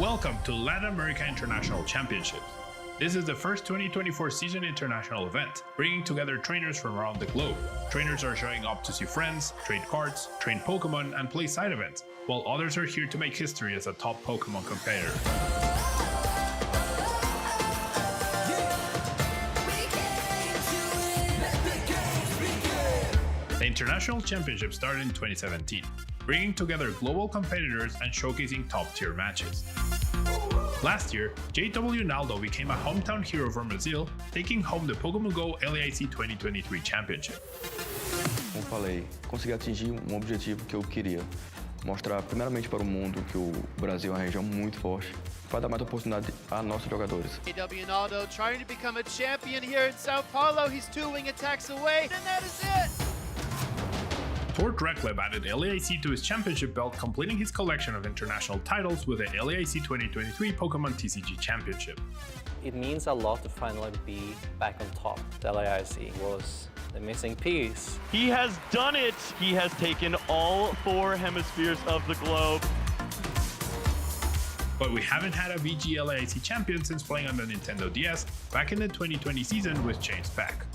Welcome to Latin America International Championships. This is the first 2024 season international event, bringing together trainers from around the globe. Trainers are showing up to see friends, trade cards, train Pokémon, and play side events, while others are here to make history as a top Pokémon competitor. The International Championship started in 2017, bringing together global competitors and showcasing top-tier matches. Last year, JW Naldo became a hometown hero from Brazil, taking home the Pokémon GO LAIC 2023 Championship. Como falei, consegui atingir objetivo que eu queria. Mostrar primeiramente para o mundo que o Brasil é uma região muito forte, para dar mais oportunidade a nossos jogadores. JW Naldo trying to become a champion here in Sao Paulo. He's 2 wing attacks away, and that is it! Tort Recleb added LAIC to his championship belt, completing his collection of international titles with the LAIC 2023 Pokemon TCG Championship. It means a lot to finally be back on top. The LAIC was the missing piece. He has done it! He has taken all 4 hemispheres of the globe. But we haven't had a VG LAIC champion since playing on the Nintendo DS back in the 2020 season with James Beck.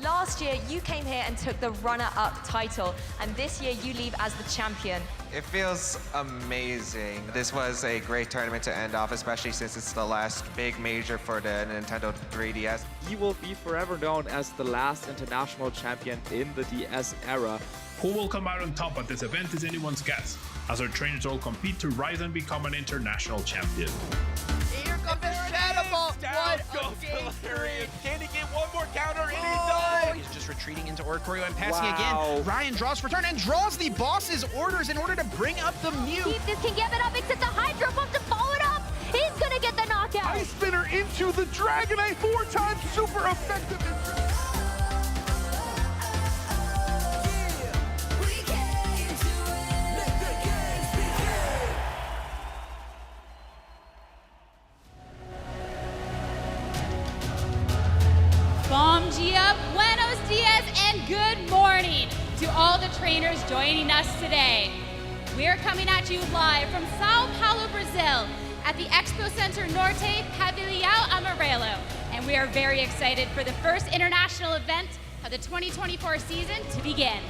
Last year, you came here and took the runner-up title, and this year you leave as the champion. It feels amazing. This was a great tournament to end off, especially since it's the last big major for the Nintendo 3DS. He will be forever known as the last international champion in the DS era. Who will come out on top at this event is anyone's guess, as our trainers all compete to rise and become an international champion. Here comes the Shadow Ball! What a game 3! Can he get one more counter? And he does! He's just retreating into Oricorio and passing again. Ryan draws for turn and draws the boss's orders in order to bring up the Mew. Keep this can get it up, except the Hydro Pump to follow it up. He's gonna get the knockout. Ice Spinner into the Dragonite, 4 times super effective. Bom dia, buenos dias, and good morning to all the trainers joining us today. We're coming at you live from Sao Paulo, Brazil, at the Expo Center Norte Pavilião Amarelo, and we are very excited for the first international event of the 2024 season to begin.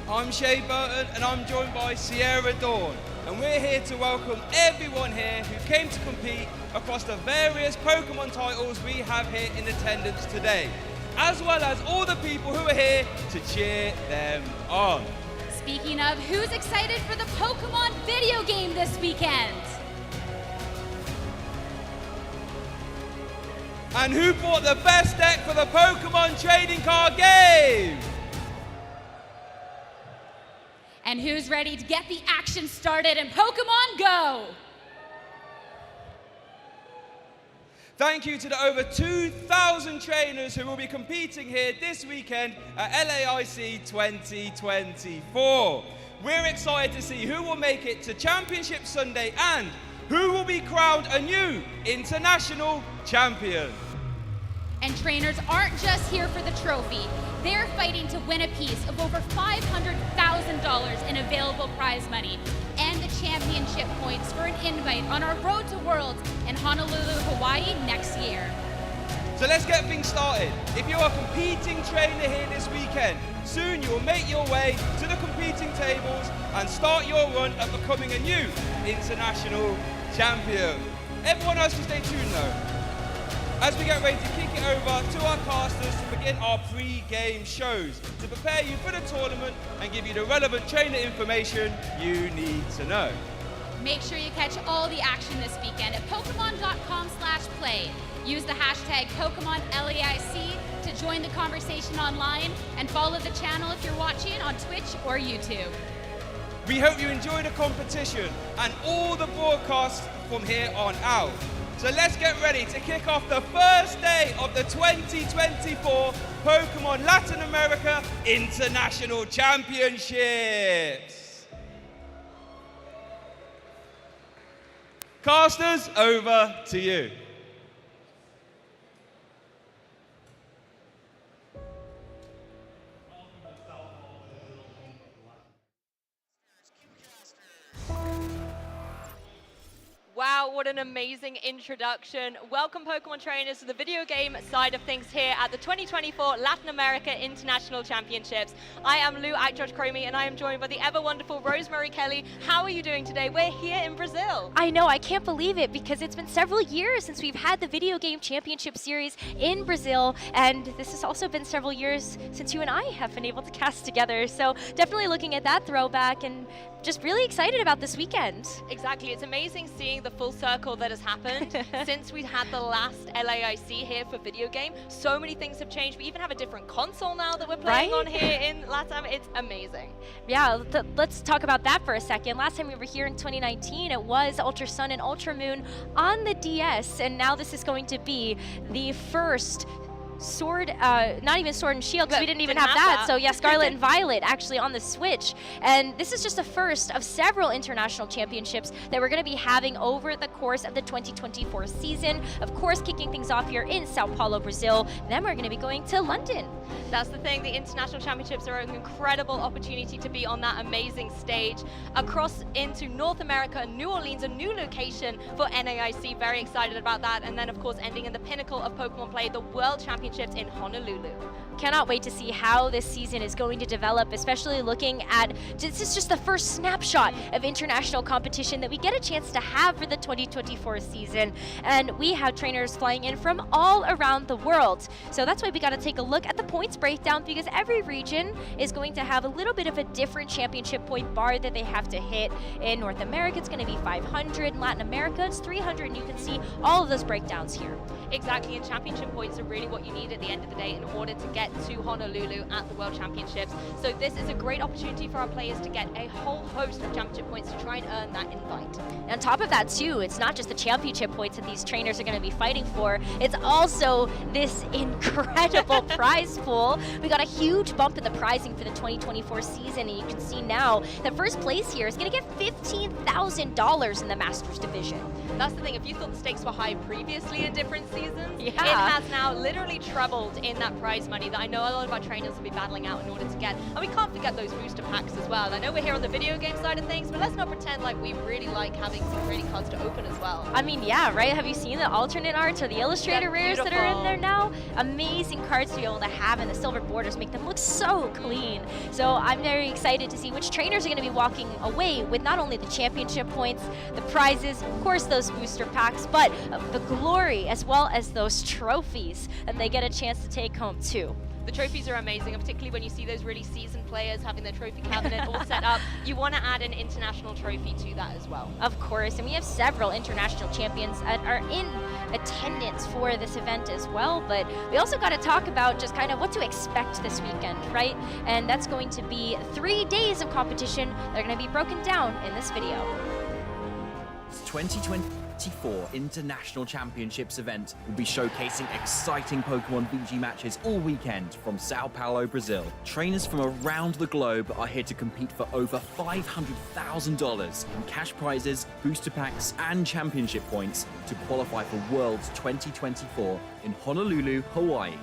I'm Shea Burton, and I'm joined by Sierra Dawn, and we're here to welcome everyone here who came to compete across the various Pokemon titles we have here in attendance today, as well as all the people who are here to cheer them on. Speaking of, who's excited for the Pokemon video game this weekend? And who bought the best deck for the Pokemon trading card game? And who's ready to get the action started in Pokemon Go? Thank you to the over 2,000 trainers who will be competing here this weekend at LAIC 2024. We're excited to see who will make it to Championship Sunday and who will be crowned a new international champion. And trainers aren't just here for the trophy. They're fighting to win a piece of over $500,000 in available prize money and the championship points for an invite on our Road to Worlds in Honolulu, Hawaii next year. So let's get things started. If you're a competing trainer here this weekend, soon you'll make your way to the competing tables and start your run at becoming a new international champion. Everyone else can stay tuned though, as we get ready to kick it over to our casters to begin our pre-game shows to prepare you for the tournament and give you the relevant trainer information you need to know. Make sure you catch all the action this weekend at Pokemon.com/play. Use the hashtag PokemonLAIC to join the conversation online and follow the channel if you're watching on Twitch or YouTube. We hope you enjoy the competition and all the broadcasts from here on out. So let's get ready to kick off the first day of the 2024 Pokemon Latin America International Championships. Casters, over to you. Wow, what an amazing introduction. Welcome, Pokemon trainers, to the video game side of things here at the 2024 Latin America International Championships. I am Lou Chromie, and I am joined by the ever wonderful Rosemary Kelly. How are you doing today? We're here in Brazil. I know, I can't believe it, because it's been several years since we've had the Video Game Championship Series in Brazil, and this has also been several years since you and I have been able to cast together. So definitely looking at that throwback and just really excited about this weekend. Exactly, it's amazing seeing the full circle that has happened since we had the last LAIC here for video game. So many things have changed. We even have a different console now that we're playing on here in LATAM. It's amazing. Yeah, let's talk about that for a second. Last time we were here in 2019, it was Ultra Sun and Ultra Moon on the DS, and now this is going to be the first Sword, not even Sword and Shield, because we didn't even have that. So yeah, Scarlet and Violet actually on the Switch. And this is just the first of several international championships that we're going to be having over the course of the 2024 season. Of course, kicking things off here in Sao Paulo, Brazil. Then we're going to be going to London. That's the thing, the international championships are an incredible opportunity to be on that amazing stage. Across into North America, New Orleans, a new location for NAIC. Very excited about that. And then, of course, ending in the pinnacle of Pokemon play, the World Championships in Honolulu. Cannot wait to see how this season is going to develop, especially looking at, this is just the first snapshot of international competition that we get a chance to have for the 2024 season. And we have trainers flying in from all around the world. So that's why we got to take a look at the points breakdown, because every region is going to have a little bit of a different championship point bar that they have to hit. In North America, it's going to be 500. In Latin America, it's 300. And you can see all of those breakdowns here. Exactly, and championship points are really what you need at the end of the day in order to get to Honolulu at the World Championships. So this is a great opportunity for our players to get a whole host of championship points to try and earn that invite. And on top of that too, it's not just the championship points that these trainers are going to be fighting for, it's also this incredible prize pool. We got a huge bump in the prizing for the 2024 season, and you can see now that first place here is going to get $15,000 in the Masters division. That's the thing, if you thought the stakes were high previously in different seasons, it has now literally trebled in that prize money that I know a lot of our trainers will be battling out in order to get. And we can't forget those booster packs as well. I know we're here on the video game side of things, but let's not pretend like we really like having some trading cards to open as well. I mean, yeah, right? Have you seen the alternate arts or the illustrator rares that are in there now? Amazing cards to be able to have, and the silver borders make them look so clean. So I'm very excited to see which trainers are going to be walking away with not only the championship points, the prizes, of course those booster packs, but the glory as well as those trophies that they get a chance to take home too. The trophies are amazing, and particularly when you see those really seasoned players having their trophy cabinet all set up, you want to add an international trophy to that as well. Of course, and we have several international champions that are in attendance for this event as well, but we also got to talk about just kind of what to expect this weekend, right? And that's going to be 3 days of competition that are going to be broken down in this video. 2024 International Championships event will be showcasing exciting Pokemon VG matches all weekend from Sao Paulo, Brazil. Trainers from around the globe are here to compete for over $500,000 in cash prizes, booster packs, and championship points to qualify for Worlds 2024 in Honolulu, Hawaii.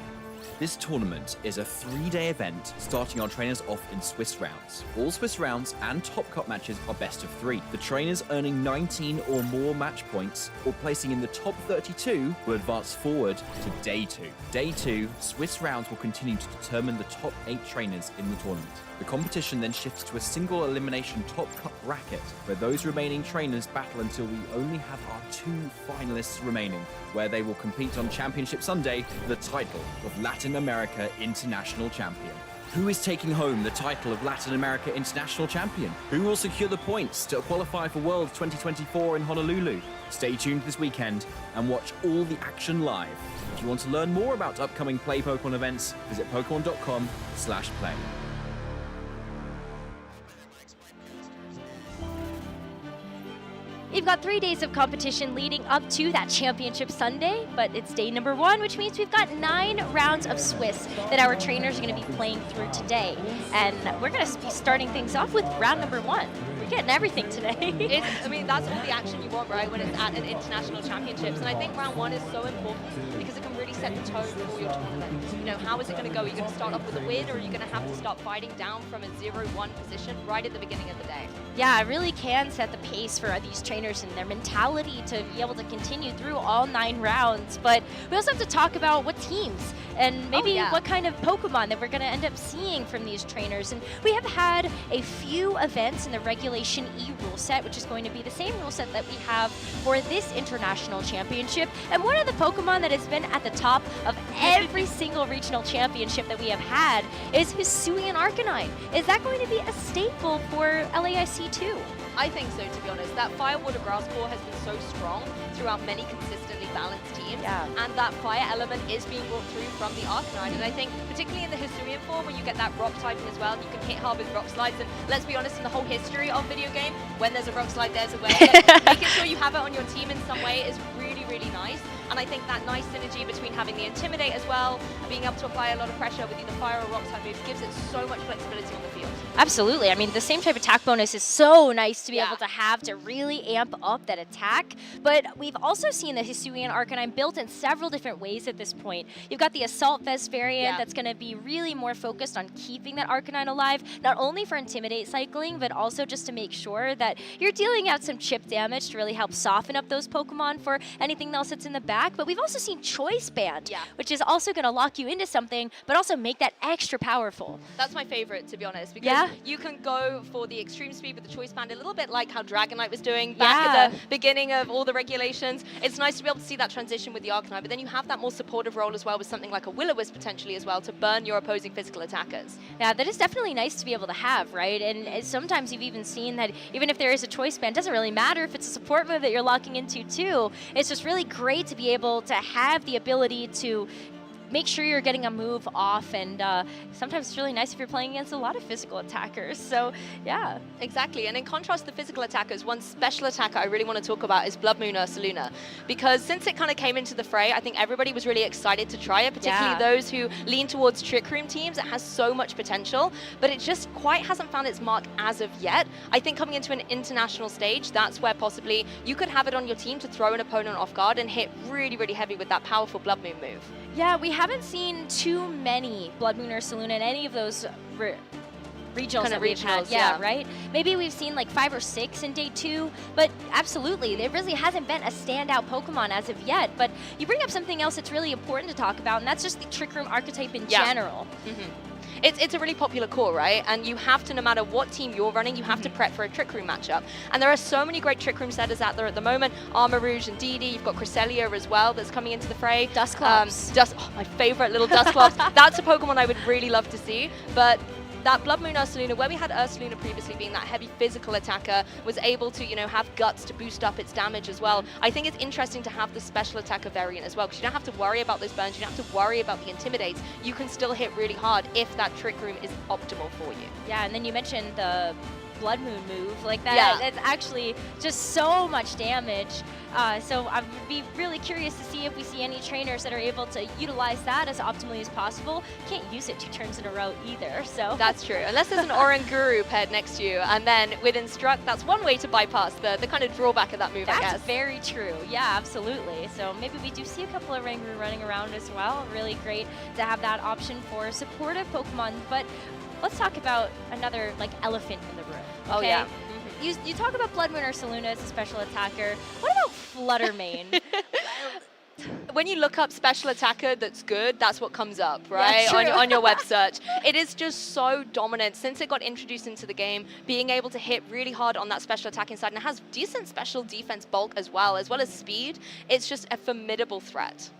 This tournament is a 3-day event starting our trainers off in Swiss rounds. All Swiss rounds and Top Cup matches are best of 3. The trainers earning 19 or more match points or placing in the top 32 will advance forward to Day 2. Day 2, Swiss rounds will continue to determine the top 8 trainers in the tournament. The competition then shifts to a single elimination Top Cup bracket, where those remaining trainers battle until we only have our 2 finalists remaining, where they will compete on Championship Sunday for the title of Latin America International Champion. Who is taking home the title of Latin America International Champion? Who will secure the points to qualify for Worlds 2024 in Honolulu? Stay tuned this weekend and watch all the action live. If you want to learn more about upcoming Play Pokemon events, visit pokemon.com/play. We've got 3 days of competition leading up to that Championship Sunday, but it's day number 1, which means we've got 9 rounds of Swiss that our trainers are going to be playing through today. And we're going to be starting things off with round number 1. getting everything today. I mean, that's all the action you want, right, when it's at an international championships. And I think round one is so important because it can really set the tone for your tournament. You know, how is it going to go? Are you going to start off with a win, or are you going to have to start fighting down from a 0-1 position right at the beginning of the day? Yeah, it really can set the pace for these trainers and their mentality to be able to continue through all 9 rounds. But we also have to talk about what teams and maybe what kind of Pokemon that we're going to end up seeing from these trainers. And we have had a few events in the Regulation E rule set, which is going to be the same rule set that we have for this international championship. And one of the Pokemon that has been at the top of every single regional championship that we have had is Hisuian Arcanine. Is that going to be a staple for LAIC too? I think so, to be honest. That Fire Water Grass core has been so strong throughout many consistently balanced teams, and that fire element is being brought through from the Arcanine. And I think, particularly in the Hisuian form, when you get that rock typing as well, you can hit hard with rock slides. And let's be honest, in the whole history of video game, when there's a rock slide, there's a way. Making sure you have it on your team in some way is really, really nice. And I think that nice synergy between having the Intimidate as well, and being able to apply a lot of pressure with either fire or rock type moves, gives it so much flexibility on the field. Absolutely. I mean, the same type of attack bonus is so nice to be able to have to really amp up that attack. But we've also seen the Hisuian Arcanine built in several different ways at this point. You've got the Assault Vest variant that's going to be really more focused on keeping that Arcanine alive, not only for Intimidate cycling, but also just to make sure that you're dealing out some chip damage to really help soften up those Pokemon for anything else that's in the back. But we've also seen Choice Band, which is also going to lock you into something, but also make that extra powerful. That's my favorite, to be honest, because you can go for the extreme speed with the Choice Band, a little bit like how Dragonite was doing back at the beginning of all the regulations. It's nice to be able to see that transition with the Arcanine, but then you have that more supportive role as well with something like a Will-O-Wisp potentially as well to burn your opposing physical attackers. Yeah, that is definitely nice to be able to have, right? And sometimes you've even seen that even if there is a Choice Band, it doesn't really matter if it's a support move that you're locking into too. It's just really great to be able to have the ability to make sure you're getting a move off, and sometimes it's really nice if you're playing against a lot of physical attackers. So yeah, exactly. And in contrast to the physical attackers, one special attacker I really want to talk about is Blood Moon Ursaluna, because since it kind of came into the fray, I think everybody was really excited to try it, particularly those who lean towards Trick Room teams. It has so much potential, but it just quite hasn't found its mark as of yet. I think coming into an international stage, that's where possibly you could have it on your team to throw an opponent off guard and hit really, really heavy with that powerful Blood Moon move. Yeah, we haven't seen too many Blood Moon Ursaluna in any of those regionals that we've had. Yeah, right? Maybe we've seen like 5 or 6 in day 2, but absolutely, there really hasn't been a standout Pokemon as of yet. But you bring up something else that's really important to talk about, and that's just the Trick Room archetype in general. It's a really popular core, right? And you have to, no matter what team you're running, you have to prep for a Trick Room matchup. And there are so many great Trick Room setters out there at the moment. Armor Rouge and Dee Dee. You've got Cresselia as well that's coming into the fray. Dusclops. My favorite little Dusclops. That's a Pokemon I would really love to see. But that Blood Moon Ursaluna, where we had Ursaluna previously being that heavy physical attacker, was able to, have guts to boost up its damage as well. I think it's interesting to have the special attacker variant as well, because you don't have to worry about those burns, you don't have to worry about the intimidates. You can still hit really hard if that Trick Room is optimal for you. Yeah, and then you mentioned the Blood Moon move, like that. That's actually just so much damage. So I would be really curious to see if we see any trainers that are able to utilize that as optimally as possible. Can't use it 2 turns in a row either, so. That's true, unless there's an Oranguru paired next to you. And then with Instruct, that's one way to bypass the kind of drawback of that move, I guess. That's very true, yeah, absolutely. So maybe we do see a couple of Oranguru running around as well. Really great to have that option for supportive Pokemon. But let's talk about another elephant in the room. Okay? Oh yeah. You talk about Blood Moon Ursaluna as a special attacker. What about Fluttermane? When you look up special attacker that's good, that's what comes up, right? On your web search. It is just so dominant since it got introduced into the game, being able to hit really hard on that special attacking side, and it has decent special defense bulk as well as speed. It's just a formidable threat.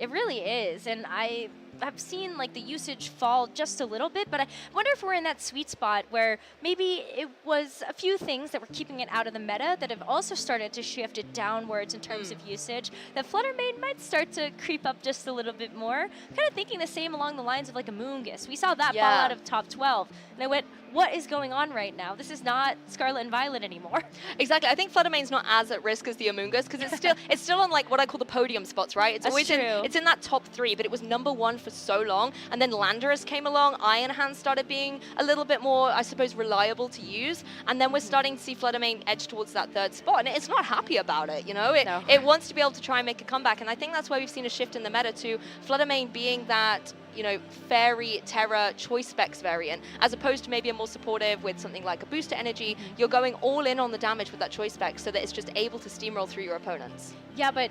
It really is, and I've seen the usage fall just a little bit, but I wonder if we're in that sweet spot where maybe it was a few things that were keeping it out of the meta that have also started to shift it downwards in terms of usage, that Fluttermane might start to creep up just a little bit more. Kind of thinking the same along the lines of a Moongus. We saw that fall out of top 12, and I went, what is going on right now? This is not Scarlet and Violet anymore. Exactly. I think Fluttermane's not as at risk as the Amoonguss, because it's still on what I call the podium spots, right? It's always in that top 3, but it was #1 Pokemon for so long, and then Landorus came along, Iron Hand started being a little bit more, I suppose, reliable to use, and then we're starting to see Fluttermane edge towards that 3rd spot, and it's not happy about it, you know? It wants to be able to try and make a comeback, and I think that's why we've seen a shift in the meta to Fluttermane being that, you know, Fairy, Terra, Choice Specs variant, as opposed to maybe a more supportive with something like a Booster Energy. You're going all in on the damage with that Choice Spec so that it's just able to steamroll through your opponents. Yeah, but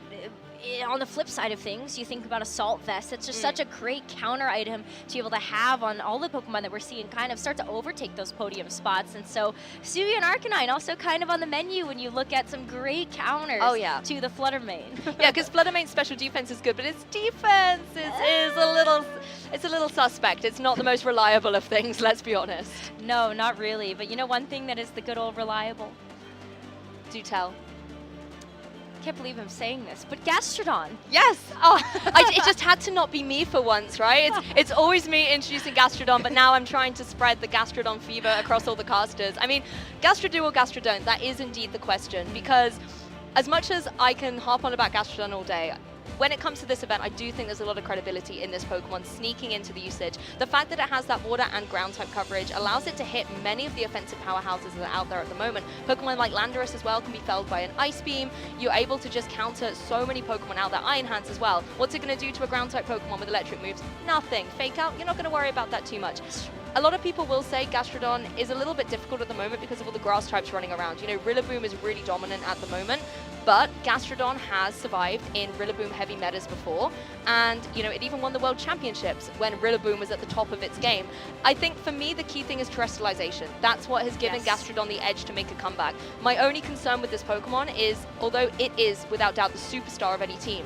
on the flip side of things, you think about Assault Vest. It's just such a great counter item to be able to have on all the Pokemon that we're seeing kind of start to overtake those podium spots. And so Suyu and Arcanine also kind of on the menu when you look at some great counters to the Fluttermane. Yeah, because Fluttermane's special defense is good, but its defense is a little suspect. It's not the most reliable of things, let's be honest. No, not really. But you know one thing that is the good old reliable? Do tell. I can't believe I'm saying this, but Gastrodon. Yes! Oh, it just had to not be me for once, right? It's always me introducing Gastrodon, but now I'm trying to spread the Gastrodon fever across all the casters. I mean, Gastrodon or Gastrodon, that is indeed the question, because as much as I can harp on about Gastrodon all day, when it comes to this event, I do think there's a lot of credibility in this Pokemon sneaking into the usage. The fact that it has that water and ground type coverage allows it to hit many of the offensive powerhouses that are out there at the moment. Pokemon like Landorus as well can be felled by an Ice Beam. You're able to just counter so many Pokemon out there. Iron Hands as well. What's it going to do to a ground type Pokemon with electric moves? Nothing. Fake Out, you're not going to worry about that too much. A lot of people will say Gastrodon is a little bit difficult at the moment because of all the grass types running around. You know, Rillaboom is really dominant at the moment, but Gastrodon has survived in Rillaboom heavy metas before, and, you know, it even won the World Championships when Rillaboom was at the top of its game. I think, for me, the key thing is terrestrialization. That's what has given Gastrodon the edge to make a comeback. My only concern with this Pokemon is, although it is, without doubt, the superstar of any team,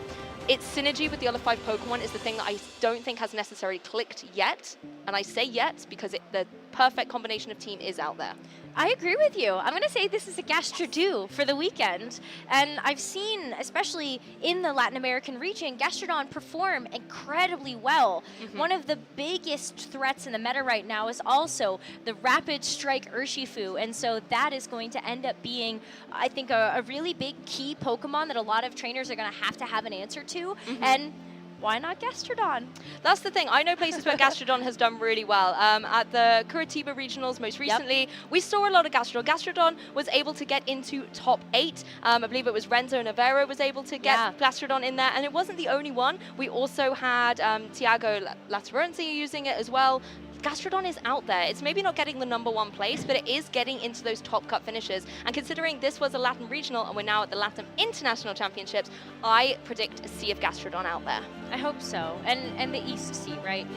its synergy with the other 5 Pokemon is the thing that I don't think has necessarily clicked yet. And I say yet because the perfect combination of team is out there. I agree with you. I'm going to say this is a Gastrodon for the weekend. And I've seen, especially in the Latin American region, Gastrodon perform incredibly well. One of the biggest threats in the meta right now is also the Rapid Strike Urshifu. And so that is going to end up being, I think, a really big key Pokemon that a lot of trainers are going to have an answer to. And why not Gastrodon? That's the thing. I know places where Gastrodon has done really well. At the Curitiba Regionals most recently, we saw a lot of Gastrodon. Gastrodon was able to get into top 8. I believe it was Renzo Navarro was able to get Gastrodon in there, and it wasn't the only one. We also had Tiago Lateranzi using it as well. Gastrodon is out there. It's maybe not getting the #1 place, but it is getting into those top cut finishes. And considering this was a Latin regional and we're now at the Latin International Championships, I predict a sea of Gastrodon out there. I hope so. And the East Sea, right?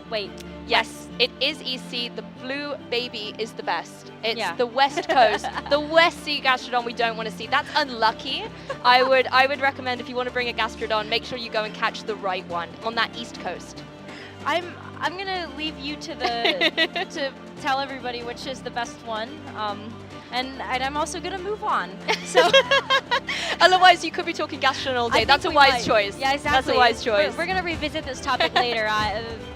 Wait. Yes, it is EC. The blue baby is the best. It's the West Coast, the West Sea Gastrodon we don't want to see. That's unlucky. I would recommend, if you want to bring a Gastrodon, make sure you go and catch the right one on that East Coast. I'm gonna leave you to the to tell everybody which is the best one, and I'm also gonna move on. So otherwise, you could be talking Gastrodon all day. That's a wise choice. Yeah, exactly. That's a wise choice. We're gonna revisit this topic later.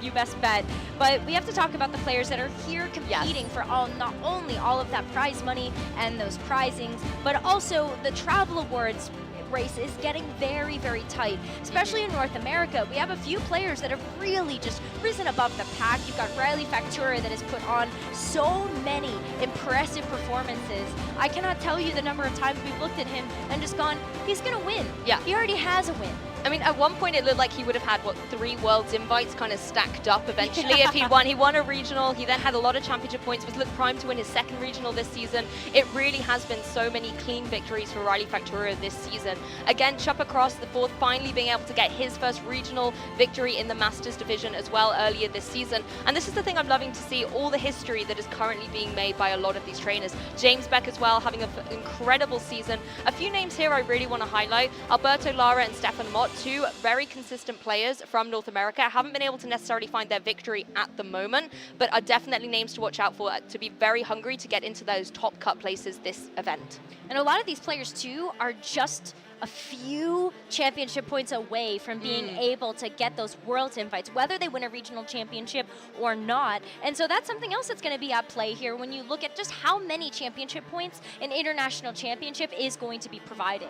You best bet. But we have to talk about the players that are here competing for not only all of that prize money and those prizings, but also the travel awards. Race is getting very, very tight, especially in North America. We have a few players that have really just risen above the pack. You've got Riley Factura that has put on so many impressive performances. I cannot tell you the number of times we've looked at him and just gone, he's gonna win. Yeah. He already has a win. I mean, at one point it looked like he would have had, 3 Worlds invites kind of stacked up eventually if he won. He won a regional, he then had a lot of championship points, was looked primed to win his 2nd regional this season. It really has been so many clean victories for Riley Factura this season. Again, Chup across the 4th, finally being able to get his first regional victory in the Masters division as well earlier this season. And this is the thing I'm loving to see, all the history that is currently being made by a lot of these trainers. James Beck as well, having an incredible season. A few names here I really want to highlight. Alberto Lara and Stefan Mott, 2 very consistent players from North America. Haven't been able to necessarily find their victory at the moment, but are definitely names to watch out for, to be very hungry to get into those top cut places this event. And a lot of these players too are just a few championship points away from being able to get those Worlds invites, whether they win a regional championship or not. And so that's something else that's going to be at play here when you look at just how many championship points an international championship is going to be providing.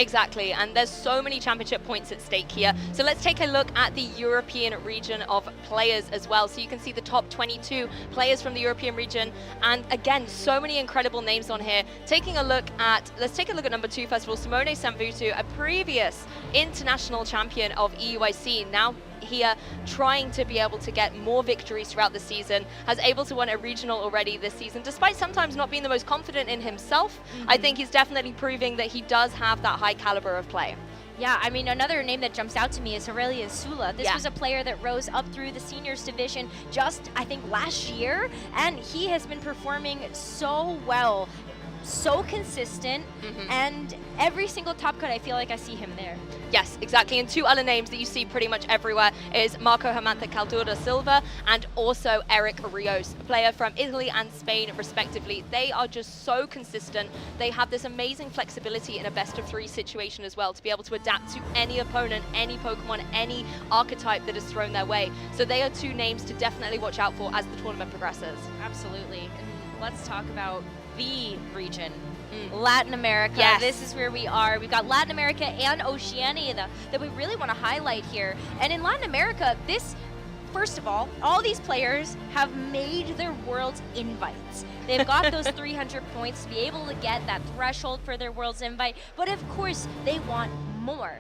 Exactly, and there's so many championship points at stake here. So let's take a look at the European region of players as well. So you can see the top 22 players from the European region, and again, so many incredible names on here. Let's take a look at number 2 first of all, Simone Sambutu, a previous international champion of EUIC, now here trying to be able to get more victories throughout the season, has able to win a regional already this season, despite sometimes not being the most confident in himself. I think he's definitely proving that he does have that high caliber of play. Yeah, I mean, another name that jumps out to me is Aurelian Sula. This was a player that rose up through the seniors division just, I think, last year, and he has been performing so well, so consistent, and every single top cut, I feel like I see him there. Yes, exactly. And 2 other names that you see pretty much everywhere is Marco Hermantha Caldura Silva and also Eric Rios, a player from Italy and Spain respectively. They are just so consistent. They have this amazing flexibility in a best-of-3 situation as well to be able to adapt to any opponent, any Pokemon, any archetype that is thrown their way. So they are 2 names to definitely watch out for as the tournament progresses. Absolutely. And let's talk about the region. Latin America. Yes. This is where we are. We've got Latin America and Oceania that we really want to highlight here. And in Latin America, first of all these players have made their Worlds invites. They've got those 300 points to be able to get that threshold for their Worlds invite, but of course they want more.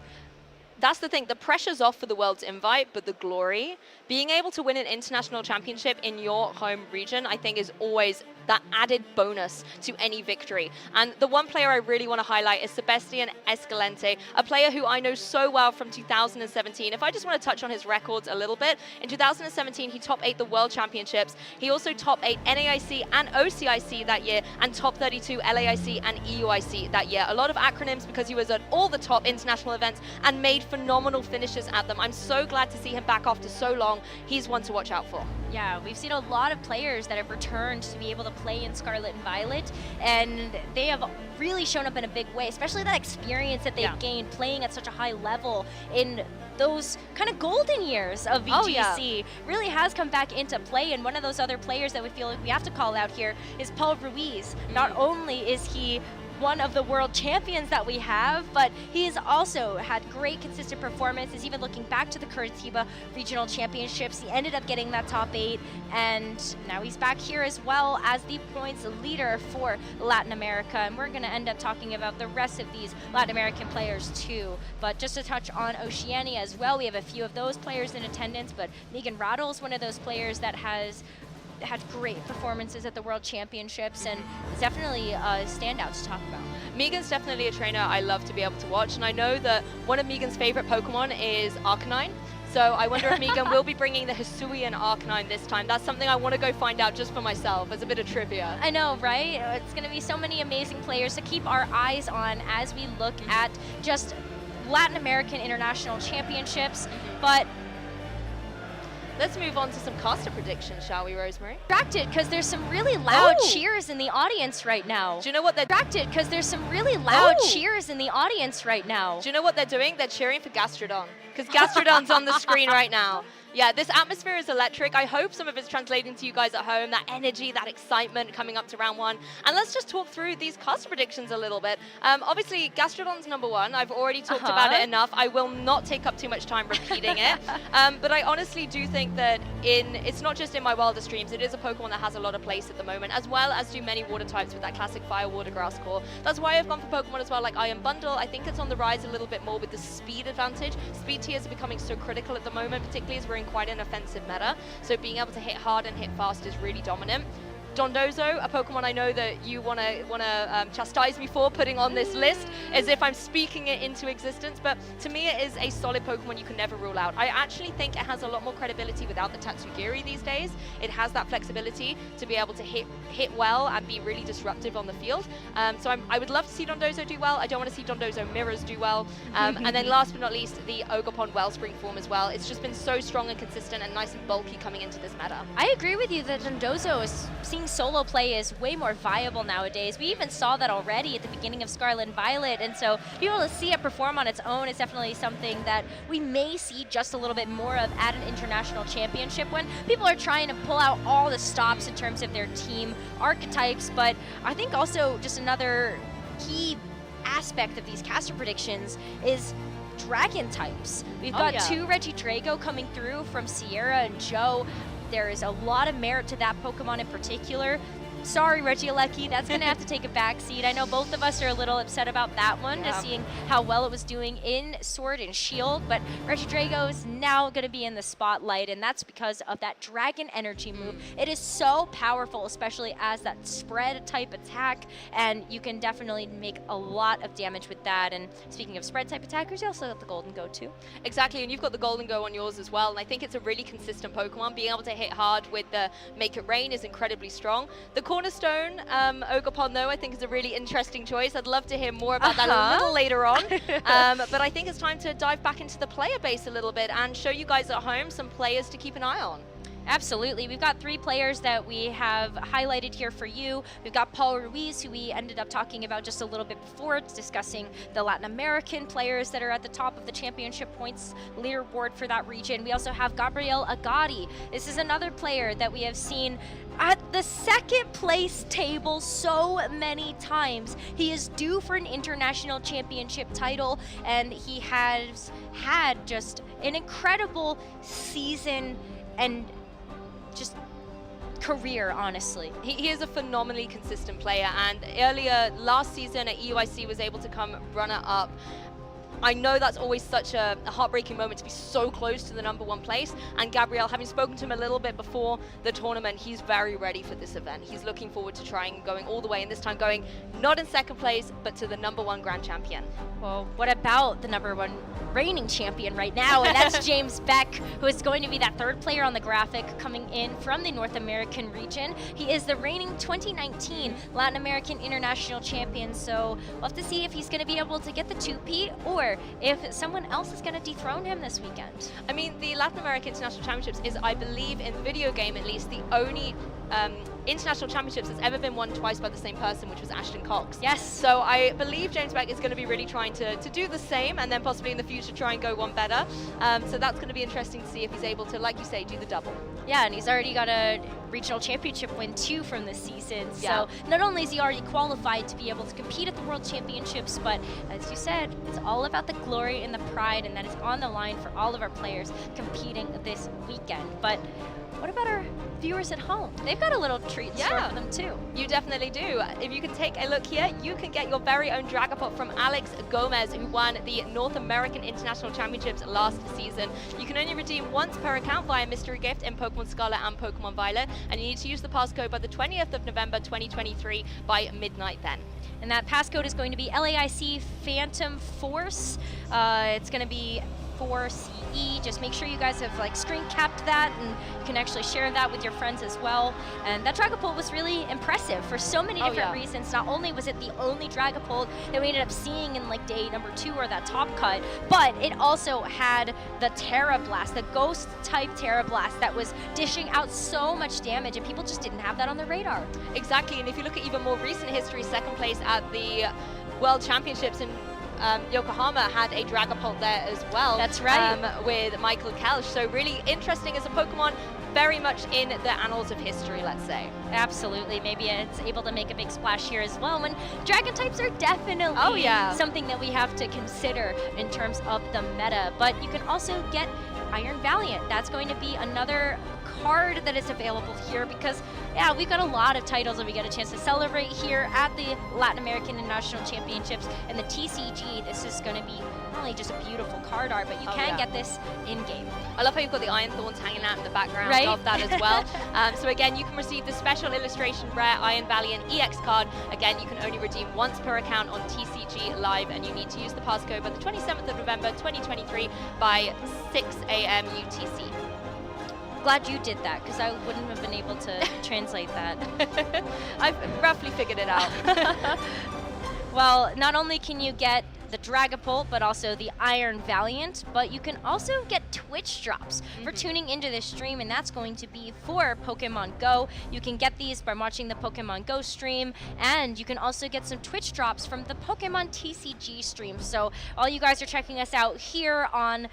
That's the thing, the pressure's off for the World's invite, but the glory, being able to win an international championship in your home region, I think is always that added bonus to any victory. And the one player I really want to highlight is Sebastian Escalante, a player who I know so well from 2017. If I just want to touch on his records a little bit, in 2017 he top 8 the World Championships. He also top 8 NAIC and OCIC that year, and top 32 LAIC and EUIC that year. A lot of acronyms because he was at all the top international events and made phenomenal finishes at them. I'm so glad to see him back after so long. He's one to watch out for. Yeah, we've seen a lot of players that have returned to be able to play in Scarlet and Violet, and they have really shown up in a big way, especially that experience that they've gained playing at such a high level in those kind of golden years of VGC really has come back into play. And one of those other players that we feel like we have to call out here is Paul Ruiz. Not only is he one of the world champions that we have, but he has also had great consistent performances. Even looking back to the Curitiba Regional Championships, he ended up getting that top 8, and now he's back here as well as the points leader for Latin America. And we're going to end up talking about the rest of these Latin American players too. But just to touch on Oceania as well, we have a few of those players in attendance, but Megan Rattle is one of those players that has had great performances at the World Championships and is definitely a standout to talk about. Megan's definitely a trainer I love to be able to watch, and I know that one of Megan's favorite Pokemon is Arcanine. So I wonder if Megan will be bringing the Hisuian Arcanine this time. That's something I want to go find out just for myself as a bit of trivia. I know, right? It's going to be so many amazing players to keep our eyes on as we look at just Latin American International Championships. But let's move on to some caster predictions, shall we, Rosemary? Distracted because there's some really loud cheers in the audience right now. Do you know what they're distracted because there's some really loud cheers in the audience right now. Do you know what they're doing? They're cheering for Gastrodon, because Gastrodon's on the screen right now. Yeah, this atmosphere is electric. I hope some of it's translating to you guys at home, that energy, that excitement coming up to round 1. And let's just talk through these caster predictions a little bit. Obviously, Gastrodon's number 1. I've already talked about it enough. I will not take up too much time repeating it. But I honestly do think that it's not just in my wildest dreams, it is a Pokemon that has a lot of place at the moment, as well as do many water types with that classic Fire, Water, Grass core. That's why I've gone for Pokemon as well, like Iron Bundle. I think it's on the rise a little bit more with the speed advantage. Speed tiers are becoming so critical at the moment, particularly as we're in quite an offensive meta, so being able to hit hard and hit fast is really dominant. Dondozo, a Pokemon I know that you want to chastise me for putting on this list, as if I'm speaking it into existence, but to me it is a solid Pokemon you can never rule out. I actually think it has a lot more credibility without the Tatsugiri these days. It has that flexibility to be able to hit well and be really disruptive on the field. So I would love to see Dondozo do well. I don't want to see Dondozo Mirrors do well. And then last but not least, the Ogerpon Wellspring form as well. It's just been so strong and consistent and nice and bulky coming into this meta. I agree with you that Dondozo is seeing solo play is way more viable nowadays. We even saw that already at the beginning of Scarlet and Violet, and so being able to see it perform on its own is definitely something that we may see just a little bit more of at an international championship when people are trying to pull out all the stops in terms of their team archetypes. But I think also just another key aspect of these caster predictions is dragon types. We've got 2 Regidrago coming through from Sierra and Joe. There is a lot of merit to that Pokemon in particular. Sorry, Regieleki, that's going to have to take a backseat. I know both of us are a little upset about that one, just seeing how well it was doing in Sword and Shield, but Regidrago is now going to be in the spotlight, and that's because of that Dragon Energy move. It is so powerful, especially as that spread type attack, and you can definitely make a lot of damage with that. And speaking of spread type attackers, you also got the Golden Go too. Exactly, and you've got the Golden Go on yours as well, and I think it's a really consistent Pokemon. Being able to hit hard with the Make It Rain is incredibly strong. The Cornerstone, Ogerpon, though, I think is a really interesting choice. I'd love to hear more about that a little later on. But I think it's time to dive back into the player base a little bit and show you guys at home some players to keep an eye on. Absolutely. We've got 3 players that we have highlighted here for you. We've got Paul Ruiz, who we ended up talking about just a little bit before, discussing the Latin American players that are at the top of the championship points leaderboard for that region. We also have Gabriel Agati. This is another player that we have seen at the 2nd place table so many times. He is due for an international championship title, and he has had just an incredible season and just career, honestly. He is a phenomenally consistent player, and earlier last season at EUIC was able to come runner-up. I know that's always such a heartbreaking moment to be so close to the #1 place, and Gabriel, having spoken to him a little bit before the tournament, he's very ready for this event. He's looking forward to trying going all the way, and this time going not in 2nd place, but to the #1 Grand Champion. Well, what about the #1 reigning champion right now, and that's James Beck, who is going to be that 3rd player on the graphic coming in from the North American region. He is the reigning 2019 Latin American International Champion, so we'll have to see if he's going to be able to get the 2P or if someone else is going to dethrone him this weekend. I mean, the Latin American International Championships is, I believe, in the video game at least, the only international championships that's ever been won twice by the same person, which was Ashton Cox. Yes. So I believe James Beck is going to be really trying to do the same, and then possibly in the future try and go one better. So that's going to be interesting to see if he's able to, like you say, do the double. Yeah, and he's already got a regional championship win too from this season. So not only is he already qualified to be able to compete at the World Championships, but as you said, it's all about the glory and the pride, and that is on the line for all of our players competing this weekend. But what about our viewers at home? They've got a little treat in store for them too. You definitely do. If you can take a look here, you can get your very own Dragapult from Alex Gomez, who won the North American International Championships last season. You can only redeem once per account via Mystery Gift in Pokemon Scarlet and Pokemon Violet, and you need to use the passcode by the 20th of November 2023 by midnight then. And that passcode is going to be LAIC Phantom Force. It's going to be 4CE. Just make sure you guys have like screen capped that, and you can actually share that with your friends as well. And that Dragapult was really impressive for so many different reasons. Not only was it the only Dragapult that we ended up seeing in like day #2 or that top cut, but it also had the Terra Blast, the ghost type Terra Blast that was dishing out so much damage, and people just didn't have that on their radar. Exactly, and if you look at even more recent history, 2nd place at the World Championships in Yokohama had a Dragapult there as well. That's right. With Michael Kelch. So really interesting as a Pokemon, very much in the annals of history, let's say. Absolutely. Maybe it's able to make a big splash here as well, when Dragon types are definitely something that we have to consider in terms of the meta. But you can also get Iron Valiant. That's going to be another card that is available here, because we've got a lot of titles that we get a chance to celebrate here at the Latin American International Championships and the TCG. This is going to be not only just a beautiful card art, but you can get this in game. I love how you've got the Iron Thorns hanging out in the background of that as well. So again, you can receive the special illustration rare Iron Valiant EX card. Again, you can only redeem once per account on TCG Live, and you need to use the passcode by the 27th of November 2023 by 6 a.m. UTC. Glad you did that, because I wouldn't have been able to translate that. I've roughly figured it out. Well, not only can you get the Dragapult, but also the Iron Valiant, but you can also get Twitch drops for tuning into this stream, and that's going to be for Pokemon Go. You can get these by watching the Pokemon Go stream, and you can also get some Twitch drops from the Pokemon TCG stream. So all you guys are checking us out here on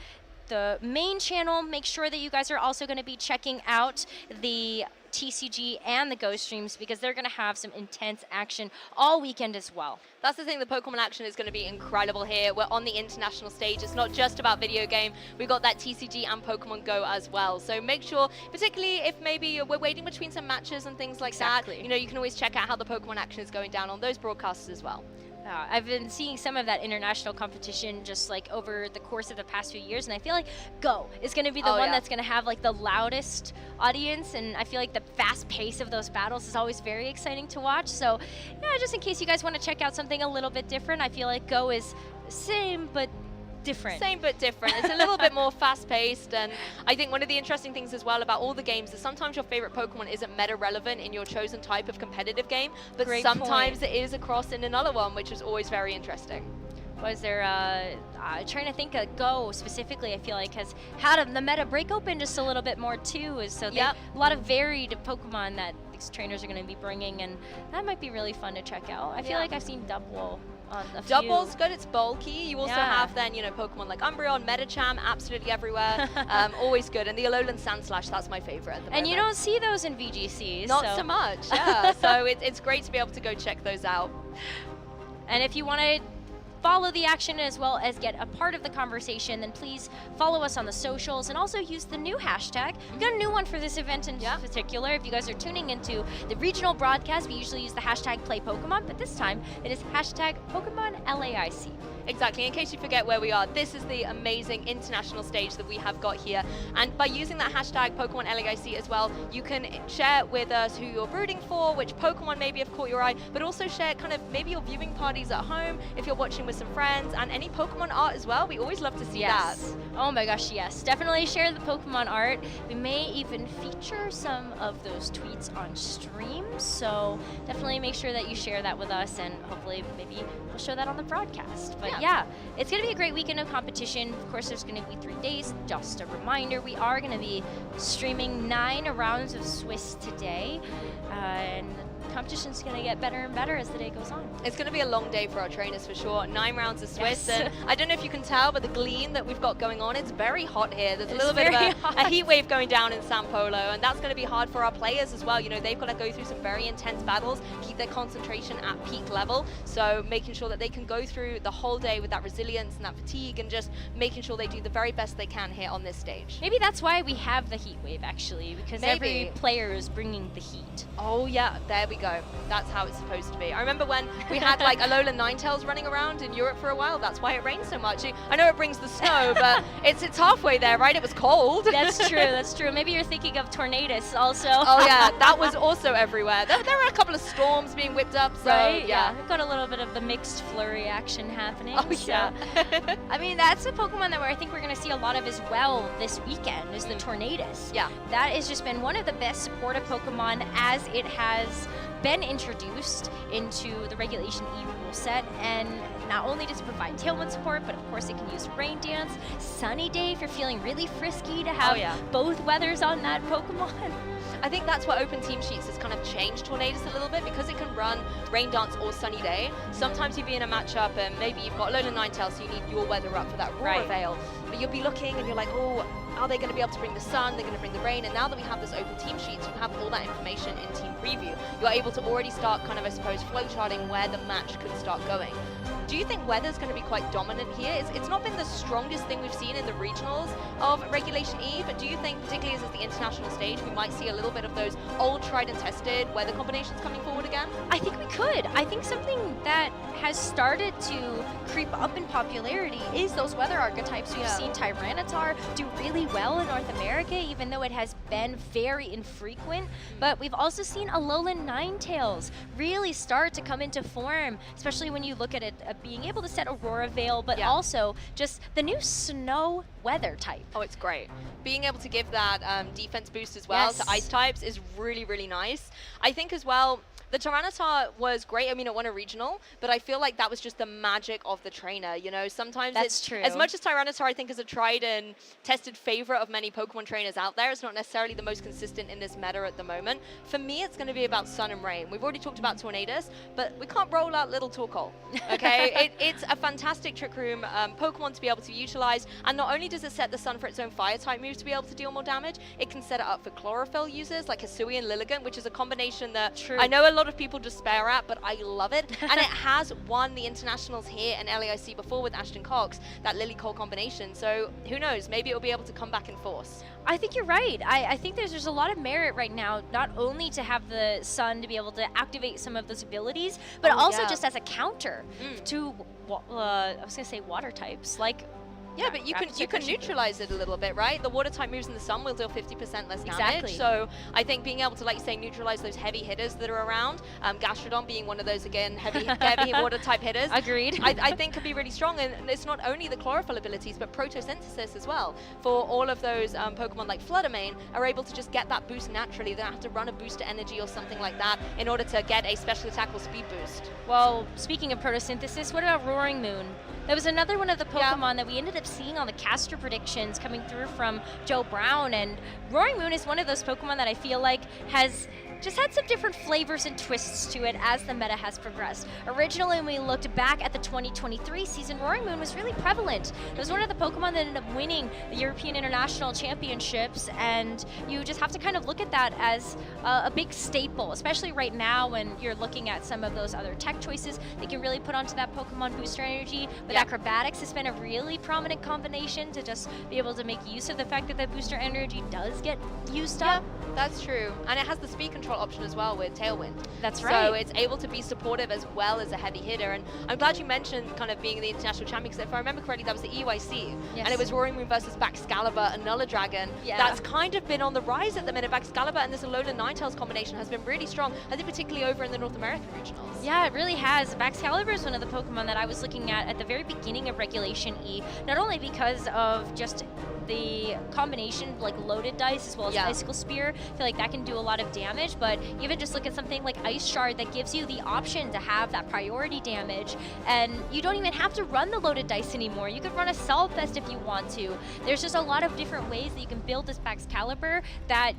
the main channel. Make sure that you guys are also going to be checking out the TCG and the Go streams because they're going to have some intense action all weekend as well. That's the thing, the Pokemon action is going to be incredible here. We're on the international stage. It's not just about video game. We've got that TCG and Pokemon Go as well. So make sure, particularly if maybe we're waiting between some matches and things like that, you know, you can always check out how the Pokemon action is going down on those broadcasts as well. I've been seeing some of that international competition just like over the course of the past few years, and I feel like Go is going to be the one that's going to have like the loudest audience, and I feel like the fast pace of those battles is always very exciting to watch. So yeah, just in case you guys want to check out something a little bit different, I feel like Go is same but different. Same but different. It's a little bit more fast-paced, and I think one of the interesting things as well about all the games is sometimes your favorite Pokemon isn't meta-relevant in your chosen type of competitive game, but sometimes it is across in another one, which is always very interesting. Was there, trying to think of Go specifically, I feel like has had the meta break open just a little bit more too. So a lot of varied Pokemon that these trainers are going to be bringing, and that might be really fun to check out. I feel like I've seen Double on a few. Double's good, it's bulky. You also have then, you know, Pokemon like Umbreon, Medicham, absolutely everywhere. Always good. And the Alolan Sandslash, that's my favorite at the moment. And you don't see those in VGC. Not so much, yeah. So it's great to be able to go check those out. And if you want to follow the action as well as get a part of the conversation, then please follow us on the socials and also use the new hashtag. We've got a new one for this event in particular. If you guys are tuning into the regional broadcast, we usually use the hashtag #PlayPokemon, but this time it is hashtag PokemonLAIC. Exactly. In case you forget where we are, this is the amazing international stage that we have got here. And by using that hashtag PokemonLAIC as well, you can share with us who you're rooting for, which Pokemon maybe have caught your eye, but also share kind of maybe your viewing parties at home, if you're watching with some friends, and any Pokemon art as well. We always love to see that. Oh my gosh, yes. Definitely share the Pokemon art. We may even feature some of those tweets on stream, so definitely make sure that you share that with us, and hopefully maybe we'll show that on the broadcast. But yeah, it's going to be a great weekend of competition. Of course, there's going to be 3 days. Just a reminder, we are going to be streaming 9 rounds of Swiss today, and competition's going to get better and better as the day goes on. It's going to be a long day for our trainers for sure. 9 rounds of Swiss, and I don't know if you can tell, but the gleam that we've got going on, it's very hot here. There's a little bit of a heat wave going down in Sao Paulo, and that's going to be hard for our players as well. You know, they've got to go through some very intense battles, keep their concentration at peak level, so making sure that they can go through the whole day with that resilience and that fatigue, and just making sure they do the very best they can here on this stage. Maybe that's why we have the heat wave, actually, because every player is bringing the heat. Oh yeah, there we go. That's how it's supposed to be. I remember when we had like Alolan Ninetales running around in Europe for a while. That's why it rains so much. I know it brings the snow, but it's halfway there, right? It was cold. That's true. That's true. Maybe you're thinking of Tornadus also. Oh yeah, that was also everywhere. There were a couple of storms being whipped up. So yeah, we've got a little bit of the mixed flurry action happening. Oh yeah. I mean, that's a Pokemon that I think we're going to see a lot of as well this weekend is the Tornadus. Yeah. That has just been one of the best supportive Pokemon as it has been introduced into the Regulation E rule set, and not only does it provide Tailwind support, but of course it can use Rain Dance, Sunny Day if you're feeling really frisky to have both weathers on that Pokemon. I think that's what Open Team Sheets has kind of changed Tornadus a little bit, because it can run Rain Dance or Sunny Day. Sometimes you'll be in a matchup and maybe you've got Alolan Ninetales, so you need your weather up for that Aurora Veil, but you'll be looking and you're like, oh, are they going to be able to bring the sun? They're going to bring the rain. And now that we have this Open Team Sheets, you have all that information in Team Preview. You're able to already start kind of, I suppose, flowcharting where the match could start going. Do you think weather's going to be quite dominant here? It's not been the strongest thing we've seen in the regionals of Regulation E, but do you think, particularly as it's the international stage, we might see a little bit of those old tried and tested weather combinations coming forward again? I think we could. I think something that has started to creep up in popularity is those weather archetypes. We've seen Tyranitar do really well in North America, even though it has been very infrequent. But we've also seen Alolan Ninetales really start to come into form, especially when you look at it being able to set Aurora Veil, but also just the new snow weather type. Oh, it's great. Being able to give that defense boost as well to ice types is really, really nice. I think as well, The Tyranitar was great. I mean, it won a regional, but I feel like that was just the magic of the trainer. You know, sometimes That's true. As much as Tyranitar, I think, is a tried and tested favorite of many Pokemon trainers out there, it's not necessarily the most consistent in this meta at the moment. For me, it's going to be about Sun and Rain. We've already talked about Tornadus, but we can't roll out Little Torkoal. Okay, it's a fantastic Trick Room Pokemon to be able to utilize, and not only does it set the Sun for its own fire type moves to be able to deal more damage, it can set it up for Chlorophyll users like Hisui and Lilligant, which is a combination that I know a lot of people despair at, but I love it. And it has won the internationals here in LAIC before with Ashton Cox, that Lily Cole combination. So who knows, maybe it'll be able to come back in force. I think you're right. I think there's a lot of merit right now, not only to have the Sun to be able to activate some of those abilities, but also just as a counter to, I was going to say water types, like yeah, but you can neutralize it a little bit, right? The water type moves in the Sun will deal 50% less damage. So I think being able to, like you say, neutralize those heavy hitters that are around, Gastrodon being one of those, again, heavy water type hitters. Agreed. I think could be really strong. And it's not only the Chlorophyll abilities, but Photosynthesis as well. For all of those Pokemon like Fluttermane are able to just get that boost naturally. They don't have to run a booster energy or something like that in order to get a special attack or speed boost. Well, speaking of Photosynthesis, what about Roaring Moon? That was another one of the Pokemon that we ended up seeing on the caster predictions coming through from Joe Brown, and Roaring Moon is one of those Pokemon that I feel like has just had some different flavors and twists to it as the meta has progressed. Originally, when we looked back at the 2023 season, Roaring Moon was really prevalent. It was one of the Pokemon that ended up winning the European International Championships, and you just have to kind of look at that as a big staple, especially right now when you're looking at some of those other tech choices they can really put onto that Pokemon booster energy. But Acrobatics has been a really prominent combination to just be able to make use of the fact that that booster energy does get used up. Yeah, that's true. And it has the speed control option as well with Tailwind. That's right. So it's able to be supportive as well as a heavy hitter. And I'm glad you mentioned kind of being the international champion, because if I remember correctly, that was the EUIC. Yes. And it was Roaring Moon versus Baxcalibur and Nulla Dragon. Yeah. That's kind of been on the rise at the minute. Baxcalibur and this Alolan Ninetales combination has been really strong, I think particularly over in the North American regionals. Yeah, it really has. Baxcalibur is one of the Pokemon that I was looking at the very beginning of Regulation E, not only because of just the combination, like loaded dice as well as Icicle Spear. I feel like that can do a lot of damage, but even just look at something like Ice Shard that gives you the option to have that priority damage, and you don't even have to run the loaded dice anymore. You could run a Solid Fest if you want to. There's just a lot of different ways that you can build this Baxcalibur that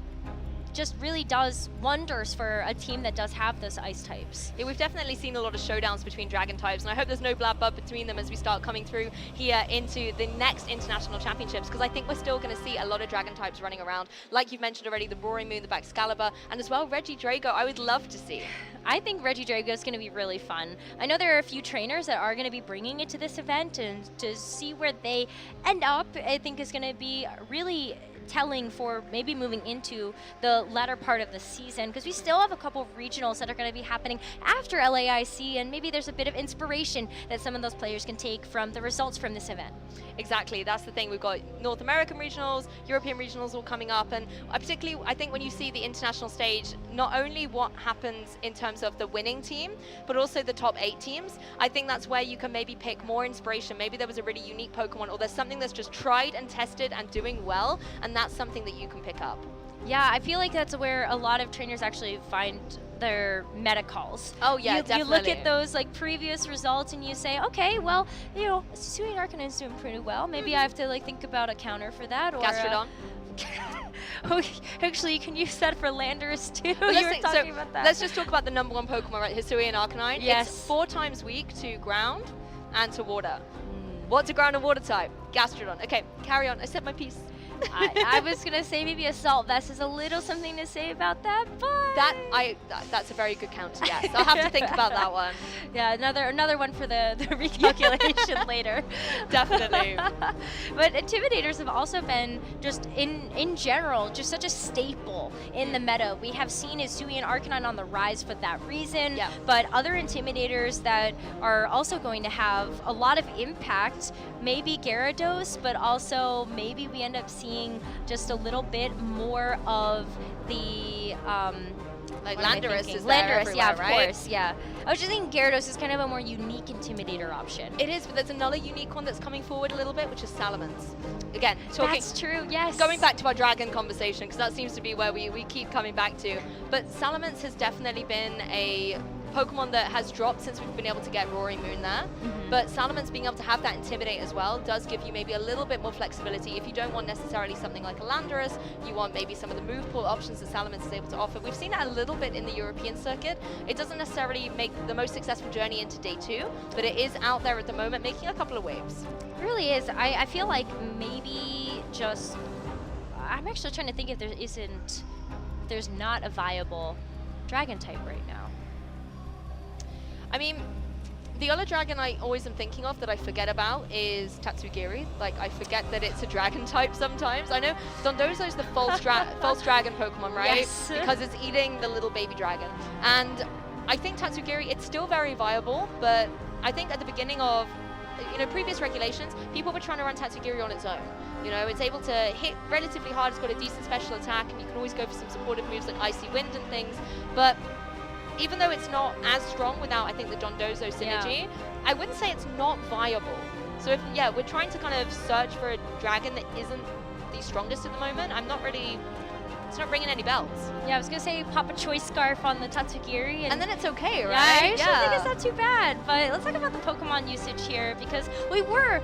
just really does wonders for a team that does have those ice types. Yeah, we've definitely seen a lot of showdowns between dragon types, and I hope there's no blab bub between them as we start coming through here into the next international championships, because I think we're still going to see a lot of dragon types running around. Like you've mentioned already, the Roaring Moon, the Baxcalibur, and as well Regidrago, I would love to see. I think Regidrago is going to be really fun. I know there are a few trainers that are going to be bringing it to this event, and to see where they end up, I think is going to be really telling for maybe moving into the latter part of the season, because we still have a couple of regionals that are going to be happening after LAIC, and maybe there's a bit of inspiration that some of those players can take from the results from this event. Exactly, that's the thing. We've got North American regionals, European regionals all coming up, and particularly I think when you see the international stage, not only what happens in terms of the winning team, but also the top 8 teams, I think that's where you can maybe pick more inspiration. Maybe there was a really unique Pokemon, or there's something that's just tried and tested and doing well, and that's something that you can pick up. Yeah, I feel like that's where a lot of trainers actually find their meta calls. Oh yeah, definitely. You look at those like previous results and you say, okay, well, you know, Hisui and Arcanine is doing pretty well. Maybe I have to like think about a counter for that, or Gastrodon. Oh, actually, you can use that for Landorus too. Well, you were talking about that. Let's just talk about the #1 Pokemon, right? Hisui and Arcanine. Yes. It's 4 times weak to ground and to water. What's a ground and water type? Gastrodon. Okay, carry on. I said my piece. I was gonna say maybe Assault Vest is a little something to say about that, but that's a very good counter. Yes, I'll have to think about that one. Yeah, another one for the recalculation later. Definitely. But Intimidators have also been just in general just such a staple in the meta. We have seen Hisui and Arcanine on the rise for that reason. Yeah. But other Intimidators that are also going to have a lot of impact, maybe Gyarados, but also maybe we end up seeing just a little bit more of the Like What am I Landorus thinking? is there Landorus, yeah, everywhere, of right? course, yeah. I was just thinking Gyarados is kind of a more unique Intimidator option. It is, but there's another unique one that's coming forward a little bit, which is Salamence. Again, talking. That's true, yes. Going back to our dragon conversation, because that seems to be where we keep coming back to. But Salamence has definitely been a Pokemon that has dropped since we've been able to get Roaring Moon there. But Salamence being able to have that Intimidate as well does give you maybe a little bit more flexibility. If you don't want necessarily something like a Landorus, you want maybe some of the move pool options that Salamence is able to offer. We've seen that a little bit in the European circuit. It doesn't necessarily make the most successful journey into day 2, but it is out there at the moment making a couple of waves. It really is. I feel like maybe just, I'm actually trying to think if there's not a viable Dragon type right now. I mean, the other dragon I always am thinking of that I forget about is Tatsugiri. Like, I forget that it's a dragon type sometimes. I know Dondozo's the false dragon Pokemon, right? Yes. Because it's eating the little baby dragon. And I think Tatsugiri, it's still very viable, but I think at the beginning of previous regulations, people were trying to run Tatsugiri on its own. It's able to hit relatively hard, it's got a decent special attack, and you can always go for some supportive moves like Icy Wind and things. But even though it's not as strong without, I think, the Dondozo synergy, I wouldn't say it's not viable. So if, we're trying to kind of search for a dragon that isn't the strongest at the moment, it's not ringing any bells. Yeah, I was gonna say pop a choice scarf on the Tatsugiri. And then it's okay, right? Yeah, I actually think it's not too bad. But let's talk about the Pokemon usage here, because we were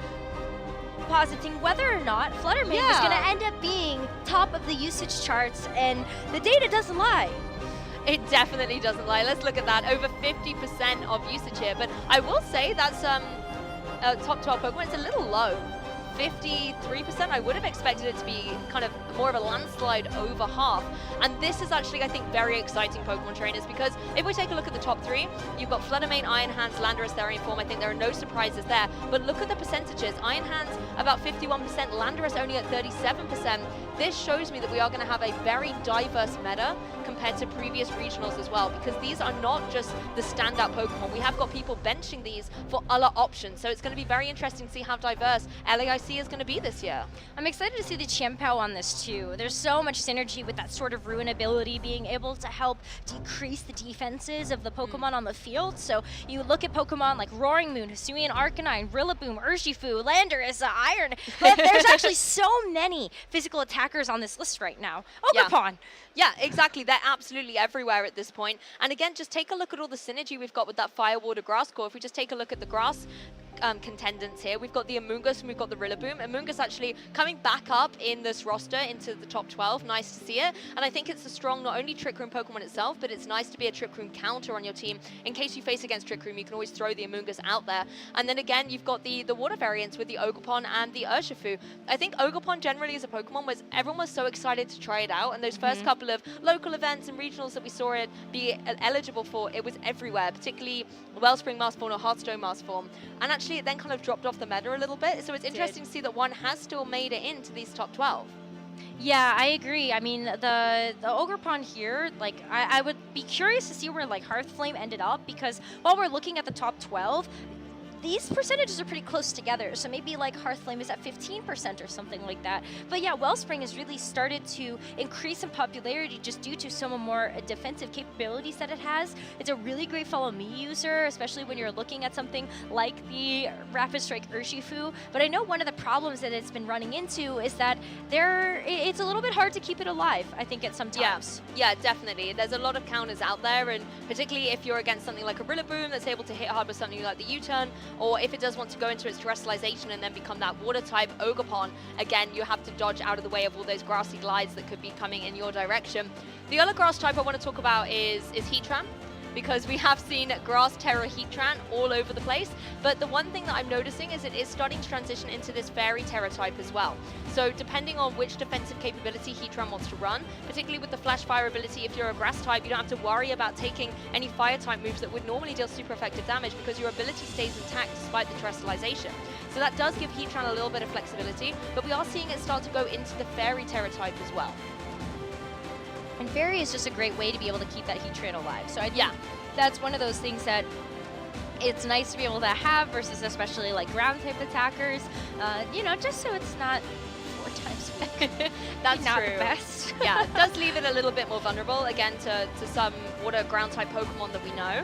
positing whether or not Fluttermane was gonna end up being top of the usage charts, and the data doesn't lie. It definitely doesn't lie. Let's look at that. Over 50% of usage here. But I will say that's top 12 Pokemon. It's a little low. 53%. I would have expected it to be kind of more of a landslide over half. And this is actually, I think, very exciting Pokemon trainers, because if we take a look at the top 3, you've got Fluttermane, Iron Hands, Landorus, Therian Form. I think there are no surprises there. But look at the percentages. Iron Hands about 51%, Landorus only at 37%. This shows me that we are going to have a very diverse meta compared to previous regionals as well, because these are not just the standout Pokemon. We have got people benching these for other options. So it's going to be very interesting to see how diverse LAIC is going to be this year. I'm excited to see the Chimpao on this too. There's so much synergy with that sort of ruin ability being able to help decrease the defenses of the Pokemon on the field. So you look at Pokemon like Roaring Moon, Hisuian Arcanine, Rillaboom, Urshifu, Landorus, Iron. There's actually so many physical attackers on this list right now. Ogerpon. Yeah, exactly. They're absolutely everywhere at this point. And again, just take a look at all the synergy we've got with that Fire, Water, Grass core. If we just take a look at the grass contendants here, we've got the Amoonguss and we've got the Rillaboom. Amoonguss actually coming back up in this roster into the top 12. Nice to see it. And I think it's a strong, not only Trick Room Pokemon itself, but it's nice to be a Trick Room counter on your team. In case you face against Trick Room, you can always throw the Amoonguss out there. And then again, you've got the water variants with the Ogerpon and the Urshifu. I think Ogerpon generally is a Pokemon where everyone was so excited to try it out, and those first couple of local events and regionals that we saw it be eligible for, it was everywhere, particularly Wellspring Mask Form or Hearthstone Mask Form. And actually it then kind of dropped off the meta a little bit, so it's interesting to see that one has still made it into these top 12. Yeah, I agree. I mean, the Ogerpon here, like, I would be curious to see where, like, Hearthflame ended up, because while we're looking at the top 12, these percentages are pretty close together, so maybe like Hearthflame is at 15% or something like that. But yeah, Wellspring has really started to increase in popularity just due to some more defensive capabilities that it has. It's a really great follow me user, especially when you're looking at something like the Rapid Strike Urshifu. But I know one of the problems that it's been running into is that it's a little bit hard to keep it alive, I think, at some times. Yeah, definitely. There's a lot of counters out there, and particularly if you're against something like a Rillaboom that's able to hit hard with something like the U-turn, or if it does want to go into its terrestrialization and then become that water type Ogerpon, again, you have to dodge out of the way of all those grassy glides that could be coming in your direction. The other grass type I want to talk about is Heatran, because we have seen Grass Terra Heatran all over the place. But the one thing that I'm noticing is it is starting to transition into this Fairy Terra type as well. So depending on which defensive capability Heatran wants to run, particularly with the Flash Fire ability, if you're a Grass type, you don't have to worry about taking any Fire type moves that would normally deal super effective damage, because your ability stays intact despite the terrestrialization. So that does give Heatran a little bit of flexibility, but we are seeing it start to go into the Fairy Terra type as well. And Fairy is just a great way to be able to keep that Heatran alive. So I think that's one of those things that it's nice to be able to have versus especially like ground type attackers, you know, just so it's not 4 times That's not true. the best. Yeah, it does leave it a little bit more vulnerable, again, to some water ground type Pokemon that we know.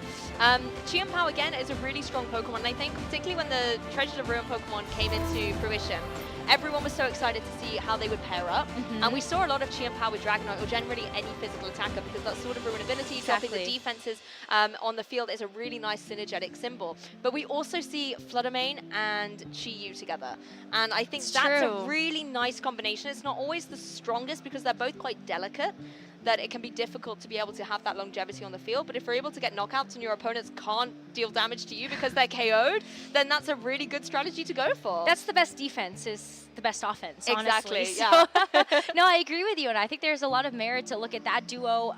Chi-Pao, again, is a really strong Pokemon, and I think particularly when the Treasures of Ruin Pokemon came into fruition, everyone was so excited to see how they would pair up. And we saw a lot of Chi-Pao with Dragonite, or generally any physical attacker, because that sort of ruin ability, dropping the defenses on the field is a really nice synergetic symbol. But we also see Fluttermane and Chi-Yu together. And I think that's a really nice combination. It's not always the strongest because they're both quite delicate, that it can be difficult to be able to have that longevity on the field. But if you're able to get knockouts and your opponents can't deal damage to you because they're KO'd, then that's a really good strategy to go for. That's the best defense, is the best offense, exactly, honestly. yeah. So, no, I agree with you, and I think there's a lot of merit to look at that duo,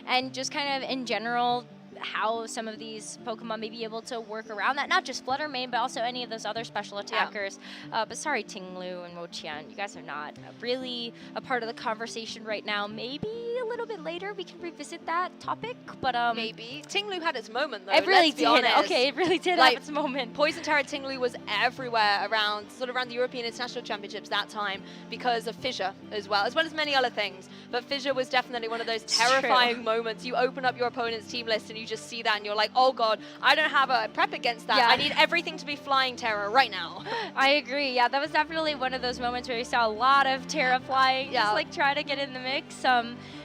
and just kind of in general, how some of these Pokemon may be able to work around that. Not just Fluttermane, but also any of those other special attackers. But sorry, Ting-Lu and Wo-Qian, you guys are not really a part of the conversation right now. Maybe a little bit later we can revisit that topic, but maybe. Ting-Lu had its moment, though. It really let's be did. honest. Okay, it really did like, have its moment. Poison Terra Ting-Lu was everywhere around the European International Championships that time because of Fissure as well as many other things. But Fissure was definitely one of those terrifying moments. You open up your opponent's team list and you just see that and you're like, oh god, I don't have a prep against that. I need everything to be flying Terra right now. I agree. Yeah, that was definitely one of those moments where you saw a lot of Terra flying, just like try to get in the mix.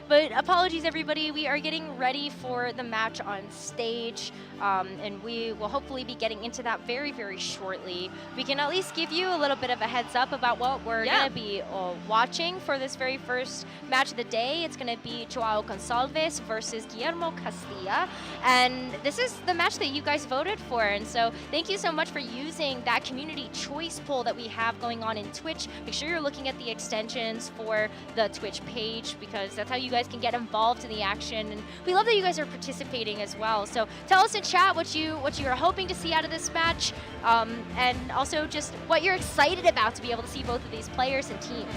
But apologies, everybody. We are getting ready for the match on stage, and we will hopefully be getting into that very, very shortly. We can at least give you a little bit of a heads up about what we're going to be watching for this very first match of the day. It's going to be Joao Gonçalves versus Guillermo Castilla, and this is the match that you guys voted for. And so thank you so much for using that community choice poll that we have going on in Twitch. Make sure you're looking at the extensions for the Twitch page, because that's how you guys can get involved in the action, and we love that you guys are participating as well. So tell us in chat what you are hoping to see out of this match, and also just what you're excited about to be able to see both of these players and teams.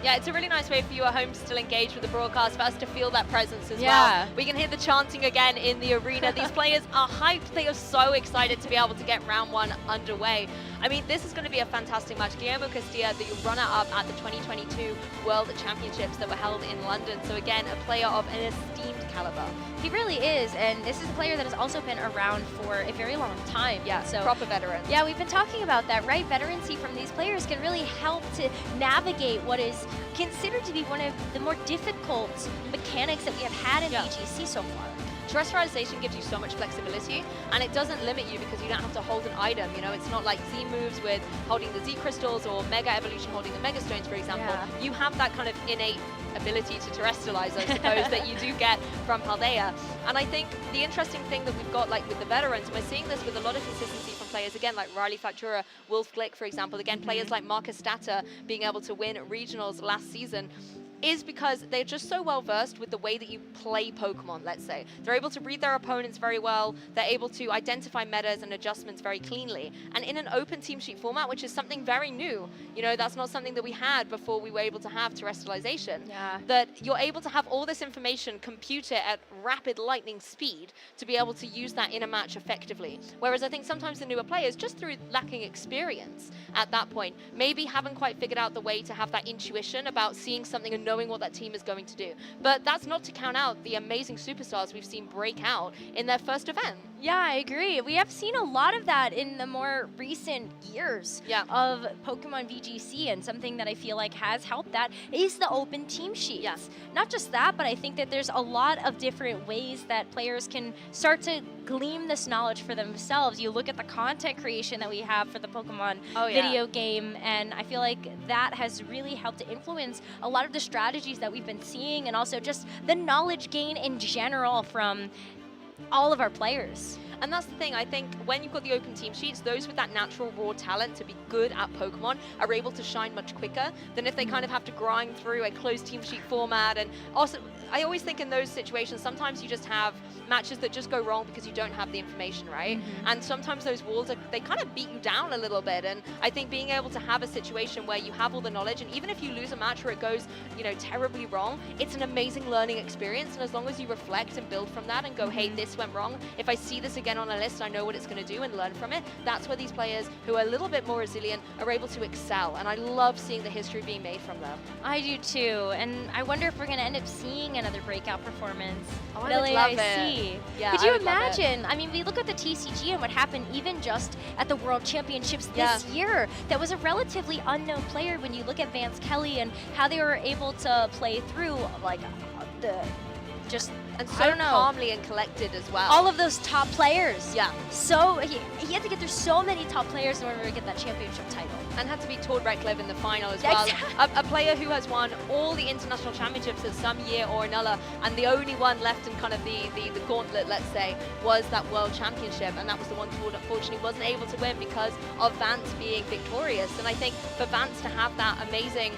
Yeah, it's a really nice way for you at home to still engage with the broadcast, for us to feel that presence as well. We can hear the chanting again in the arena. These players are hyped. They are so excited to be able to get round one underway. I mean, this is going to be a fantastic match. Guillermo Castilla, the runner-up at the 2022 World Championships that were held in London. So again, a player of an esteemed caliber. He really is, and this is a player that has also been around for a very long time. Yeah, so proper veteran. Yeah, we've been talking about that, right? Veterancy from these players can really help to navigate what is considered to be one of the more difficult mechanics that we have had in VGC so far. Terrestrialization gives you so much flexibility, and it doesn't limit you because you don't have to hold an item. You know, it's not like Z moves with holding the Z crystals or Mega Evolution holding the Mega Stones, for example. You have that kind of innate ability to terrestrialize, I suppose, that you do get from Paldea. And I think the interesting thing that we've got, like with the veterans, we're seeing this with a lot of consistency from players, again, like Riley Factura, Wolf Glick, for example. Again, players like Marcus Stata being able to win regionals last season, is because they're just so well versed with the way that you play Pokemon, let's say. They're able to read their opponents very well, they're able to identify metas and adjustments very cleanly. And in an open team sheet format, which is something very new, you know, that's not something that we had before we were able to have terrestrialization, that you're able to have all this information computed at rapid lightning speed to be able to use that in a match effectively. Whereas I think sometimes the newer players, just through lacking experience at that point, maybe haven't quite figured out the way to have that intuition about seeing something and knowing what that team is going to do. But that's not to count out the amazing superstars we've seen break out in their first event. Yeah, I agree. We have seen a lot of that in the more recent years of Pokemon VGC, and something that I feel like has helped that is the open team sheets. Yes. Not just that, but I think that there's a lot of different ways that players can start to glean this knowledge for themselves. You look at the content creation that we have for the Pokemon video game, and I feel like that has really helped to influence a lot of the strategies that we've been seeing, and also just the knowledge gain in general from all of our players. And that's the thing, I think when you've got the open team sheets, those with that natural raw talent to be good at Pokemon are able to shine much quicker than if they kind of have to grind through a closed team sheet format. And also, I always think in those situations, sometimes you just have matches that just go wrong because you don't have the information, right? And sometimes those walls, they kind of beat you down a little bit. And I think being able to have a situation where you have all the knowledge, and even if you lose a match or it goes, you know, terribly wrong, it's an amazing learning experience. And as long as you reflect and build from that and go, hey, this went wrong, if I see this again get on a list, I know what it's going to do and learn from it. That's where these players who are a little bit more resilient are able to excel, and I love seeing the history being made from them. I do too, and I wonder if we're going to end up seeing another breakout performance Oh, at I would love LAIC. it. Yeah, Could I you would love it. imagine? I mean, we look at the TCG and what happened even just at the World Championships this year. That was a relatively unknown player when you look at Vance Kelly and how they were able to play through like the and I so don't know, calmly and collected as well. all of those top players. Yeah. So he had to get through so many top players in order to get that championship title. And had to beat throwback in the final as well. A player who has won all the international championships at some year or another, and the only one left in kind of the gauntlet, let's say, was that World Championship, and that was the one who unfortunately wasn't able to win because of Vance being victorious. And I think for Vance to have that amazing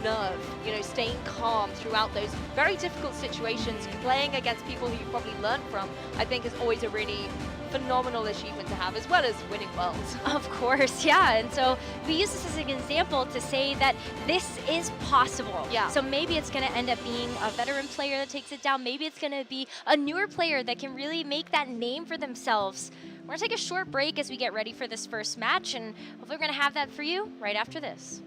nerve, you know, staying calm throughout those very difficult situations, playing against people who you probably learned from, I think is always a really phenomenal achievement to have, as well as winning Worlds. Of course, yeah. And so we use this as an example to say that this is possible. Yeah. So maybe it's going to end up being a veteran player that takes it down. Maybe it's going to be a newer player that can really make that name for themselves. We're going to take a short break as we get ready for this first match, and hopefully we're going to have that for you right after this.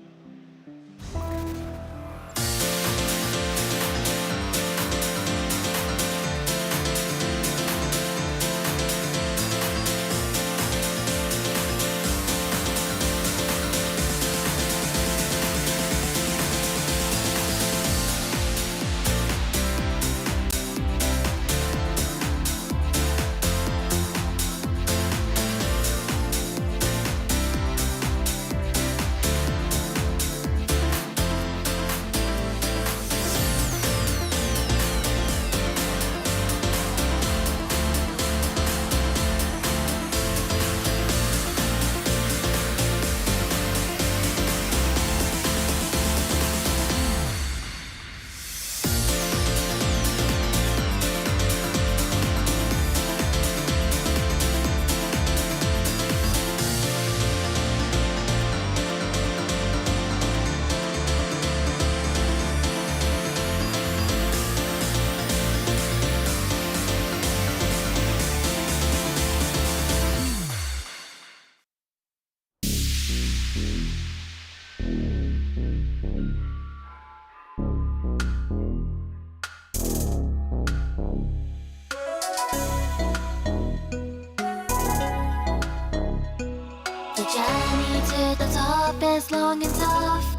is long and tough,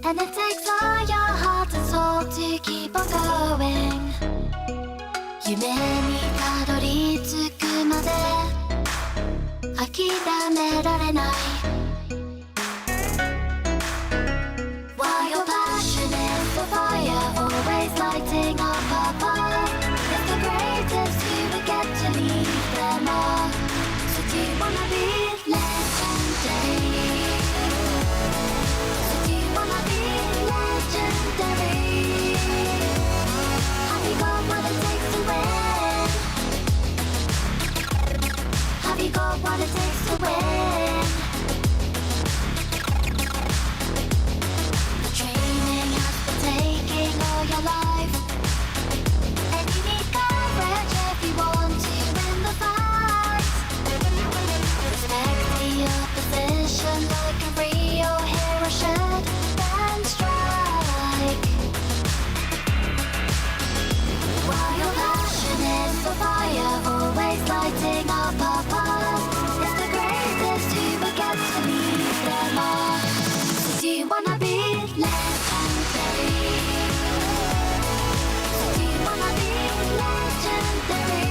and it takes all your heart and soul to keep on going. 夢にたどり着くまで諦められない。 While you're passionate for fire, always lighting up a path, it's the greatest you will get to leave them all. So do you wanna be legendary? So do you wanna be legendary? Have you got what it takes to win? Have you got what it takes to win? The training has been taking all your life, and you need courage if you want to win the fight. Respect the opposition like a real hero should, then strike. While your passion is the fire, always lighting up our path, it's the greatest you will get to leave them all. So do you wanna be legendary? So do you wanna be legendary?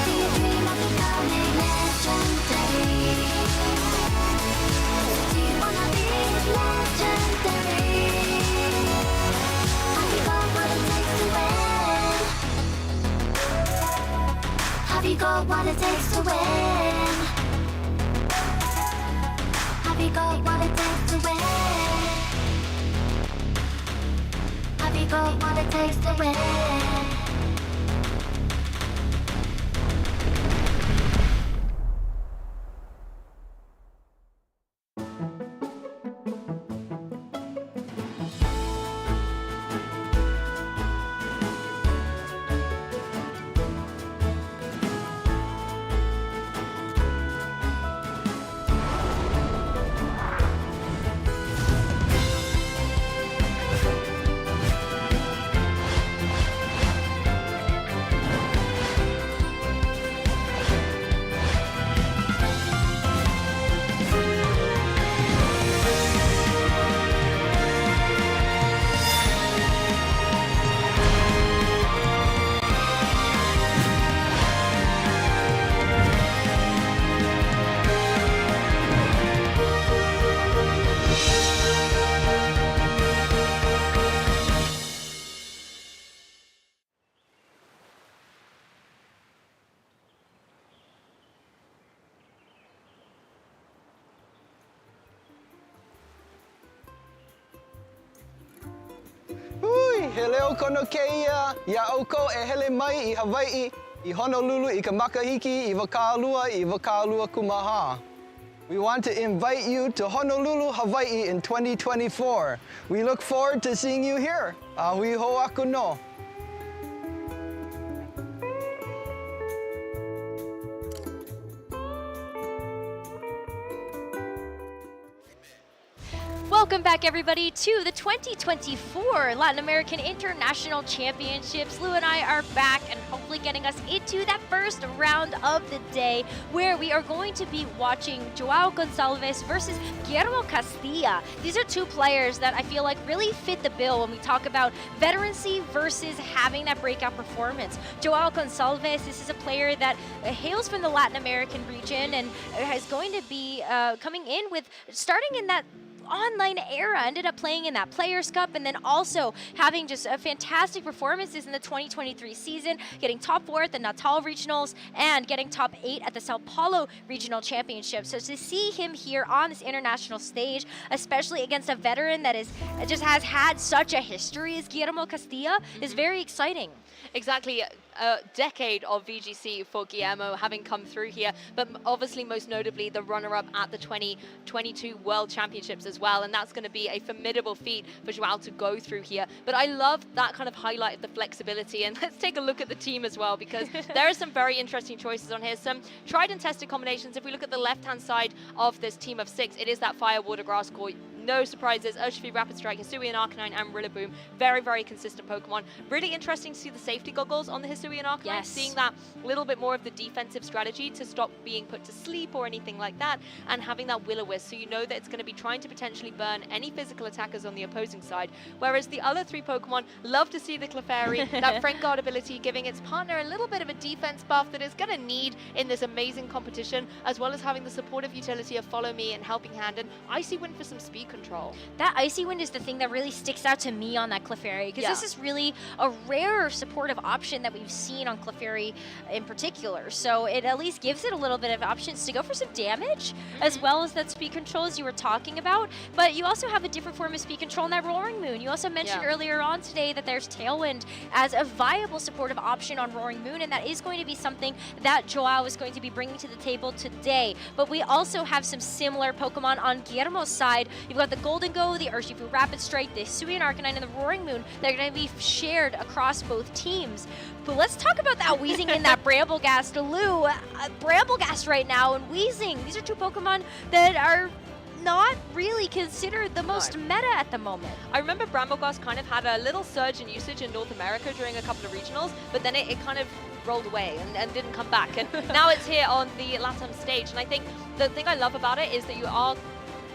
Do you dream of becoming legendary? So do you wanna be legendary? Have you got what it takes to win? Have you got what it takes to win? Have you got what it takes to win? Have you got what it takes to win? he leo kono keia, ia oko e hele mai I Hawaii, I Honolulu, I ka makahiki, I Wakalua kumaha. We want to invite you to Honolulu, Hawaii in 2024. We look forward to seeing you here. Ahui ho'aku no. Welcome back, everybody, to the 2024 Latin American International Championships. Lou and I are back and hopefully getting us into that first round of the day, where we are going to be watching Joao Gonçalves versus Guillermo Castilla. These are two players that I feel like really fit the bill when we talk about veterancy versus having that breakout performance. Joao Gonçalves, this is a player that hails from the Latin American region and is going to be coming in with starting in that online era, ended up playing in that Players Cup, and then also having just fantastic performances in the 2023 season, getting top 4 at the Natal Regionals and getting top 8 at the Sao Paulo Regional Championship. So to see him here on this international stage, especially against a veteran that just has had such a history as Guillermo Castilla, is very exciting. Exactly. A decade of VGC for Guillermo having come through here, but obviously most notably the runner-up at the 2022 World Championships as well, and that's going to be a formidable feat for Joao to go through here. But I love that kind of highlight of the flexibility, and let's take a look at the team as well, because there are some very interesting choices on here, some tried and tested combinations. If we look at the left-hand side of this team of 6, it is that Fire, Water, Grass core. No surprises. Urshifu, Rapid Strike, Hisuian Arcanine, and Rillaboom. Very, very consistent Pokemon. Really interesting to see the safety goggles on the Hisuian Arcanine. Yes. Seeing that little bit more of the defensive strategy to stop being put to sleep or anything like that, and having that Will-O-Wisp, so you know that it's going to be trying to potentially burn any physical attackers on the opposing side. Whereas the other 3 Pokemon, love to see the Clefairy, that Friend Guard ability, giving its partner a little bit of a defense buff that it's going to need in this amazing competition, as well as having the supportive utility of Follow Me and Helping Hand, and Icy Wind for some speed control. That Icy Wind is the thing that really sticks out to me on that Clefairy, because this is really a rare supportive option that we've seen on Clefairy in particular. So it at least gives it a little bit of options to go for some damage, as well as that speed control as you were talking about. But you also have a different form of speed control in that Roaring Moon. You also mentioned earlier on today that there's Tailwind as a viable supportive option on Roaring Moon, and that is going to be something that Joao is going to be bringing to the table today. But we also have some similar Pokemon on Guillermo's side. You've got the Golden Go, the Urshifu Rapid Strike, the Hisuian Arcanine, and the Roaring Moon. They're going to be shared across both teams. But let's talk about that Weezing and that Bramblegast. Lou, Bramblegast right now and Weezing, these are 2 Pokemon that are not really considered the most meta at the moment. I remember Bramblegast kind of had a little surge in usage in North America during a couple of regionals, but then it kind of rolled away and didn't come back. And now it's here on the LATAM stage. And I think the thing I love about it is that you are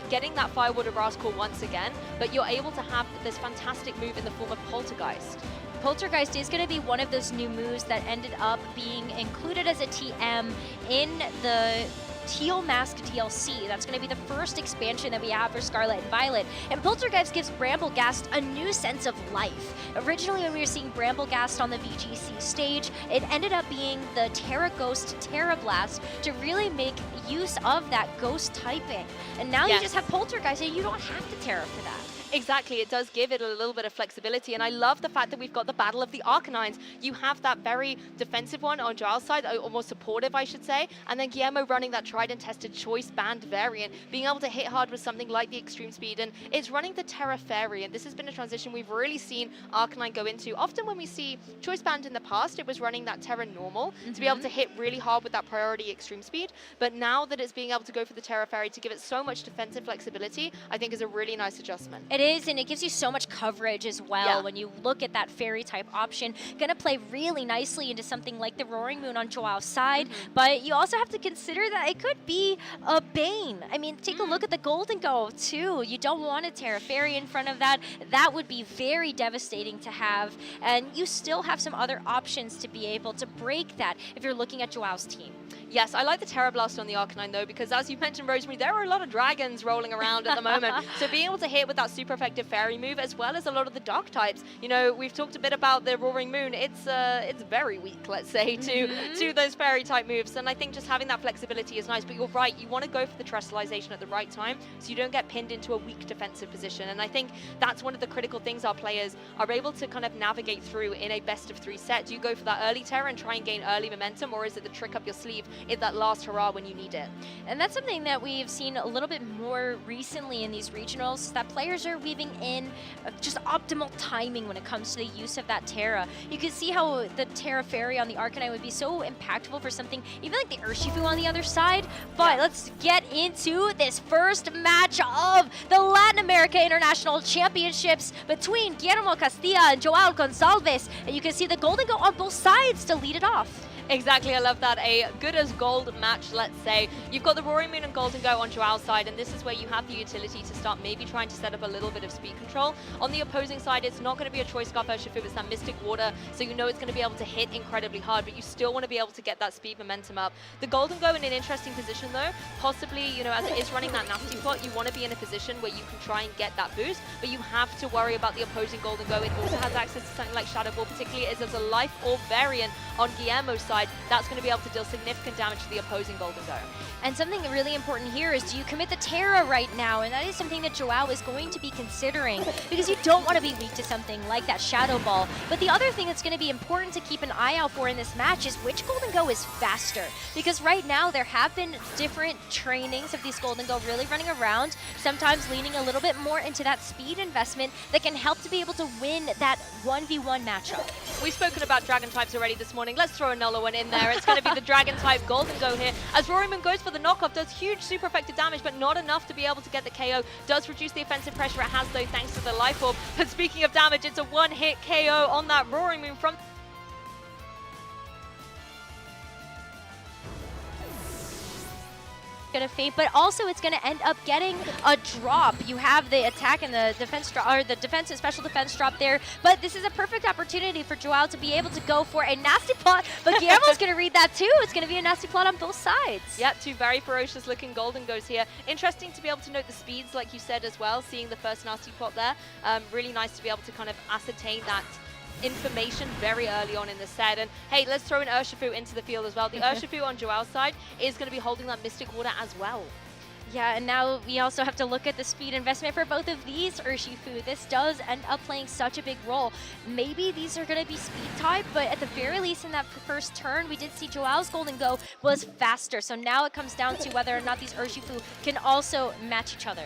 getting that Fire, Water, Grass core once again, but you're able to have this fantastic move in the form of Poltergeist. Poltergeist is going to be one of those new moves that ended up being included as a TM in the Teal Mask DLC. That's going to be the first expansion that we have for Scarlet and Violet. And Poltergeist gives Bramblegast a new sense of life. Originally, when we were seeing Bramblegast on the VGC stage, it ended up being the Terra Ghost Terra Blast to really make use of that ghost typing. And now you just have Poltergeist, and you don't have to Terra for that. Exactly, it does give it a little bit of flexibility, and I love the fact that we've got the Battle of the Arcanines. You have that very defensive one on Giles' side, almost supportive, I should say, and then Guillermo running that tried and tested Choice Band variant, being able to hit hard with something like the Extreme Speed, and it's running the Terra Fairy, and this has been a transition we've really seen Arcanine go into. Often when we see Choice Band in the past, it was running that Terra Normal to be able to hit really hard with that priority Extreme Speed, but now that it's being able to go for the Terra Fairy to give it so much defensive flexibility, I think is a really nice adjustment. It is, and it gives you so much coverage as well when you look at that fairy type option. Gonna play really nicely into something like the Roaring Moon on Joao's side, but you also have to consider that it could be a Bane. I mean, take a look at the Golden Go too. You don't want a Terra Fairy in front of that. That would be very devastating to have, and you still have some other options to be able to break that if you're looking at Joao's team. Yes, I like the Terra Blast on the Arcanine though, because as you mentioned, Rosemary, there are a lot of dragons rolling around at the moment. So being able to hit with that Super super effective fairy move, as well as a lot of the dark types. You know, we've talked a bit about the Roaring Moon. It's very weak, let's say, to those fairy type moves. And I think just having that flexibility is nice. But you're right, you want to go for the terrestrialization at the right time so you don't get pinned into a weak defensive position. And I think that's one of the critical things our players are able to kind of navigate through in a best of 3 set. Do you go for that early terror and try and gain early momentum, or is it the trick up your sleeve in that last hurrah when you need it? And that's something that we've seen a little bit more recently in these regionals, that players are weaving in just optimal timing when it comes to the use of that Terra. You can see how the Terra Fairy on the Arcanine would be so impactful for something even like the Urshifu on the other side. But let's get into this first match of the Latin America International Championships between Guillermo Castilla and Joao Gonçalves. And you can see the Golden Go on both sides to lead it off. Exactly, I love that. A good as gold match, let's say. You've got the Roaring Moon and Golden Go on Joao's side, and this is where you have the utility to start maybe trying to set up a little bit of speed control. On the opposing side, it's not going to be a Choice Scarf Urshifu, it's that Mystic Water, so you know it's going to be able to hit incredibly hard, but you still want to be able to get that speed momentum up. The Golden Go in an interesting position though, possibly, you know, as it is running that nasty plot, you want to be in a position where you can try and get that boost, but you have to worry about the opposing Golden Go. It also has access to something like Shadow Ball, particularly as there's a Life Orb variant on Guillermo's side. That's going to be able to deal significant damage to the opposing Golden Go. And something really important here is, do you commit the Terra right now? And that is something that Joao is going to be considering, because you don't want to be weak to something like that Shadow Ball. But the other thing that's going to be important to keep an eye out for in this match is which Golden Go is faster. Because right now there have been different trainings of these Golden Go really running around, sometimes leaning a little bit more into that speed investment that can help to be able to win that 1v1 matchup. We've spoken about Dragon types already this morning. Let's throw another one in there. It's going to be the Dragon type Golden Go here, as Roaring Moon goes for the knockoff, does huge super effective damage, but not enough to be able to get the KO. Does reduce the offensive pressure it has though, thanks to the Life Orb. But speaking of damage, it's a one-hit KO on that Roaring Moon from going to faint, but also it's going to end up getting a drop. You have the attack and the defense drop, or the defense and special defense drop there, but this is a perfect opportunity for Joao to be able to go for a nasty plot, but Guillermo's going to read that too. It's going to be a nasty plot on both sides. Yeah, two very ferocious looking Golden Goes here. Interesting to be able to note the speeds, like you said as well, seeing the first nasty plot there. Really nice to be able to kind of ascertain that information very early on in the set. And hey, let's throw an Urshifu into the field as well. The Urshifu on Joao's side is going to be holding that Mystic Water as well. Yeah, and now we also have to look at the speed investment for both of these Urshifu. This does end up playing such a big role. Maybe these are going to be speed type, but at the very least in that first turn, we did see Joao's Golden Go was faster. So now it comes down to whether or not these Urshifu can also match each other.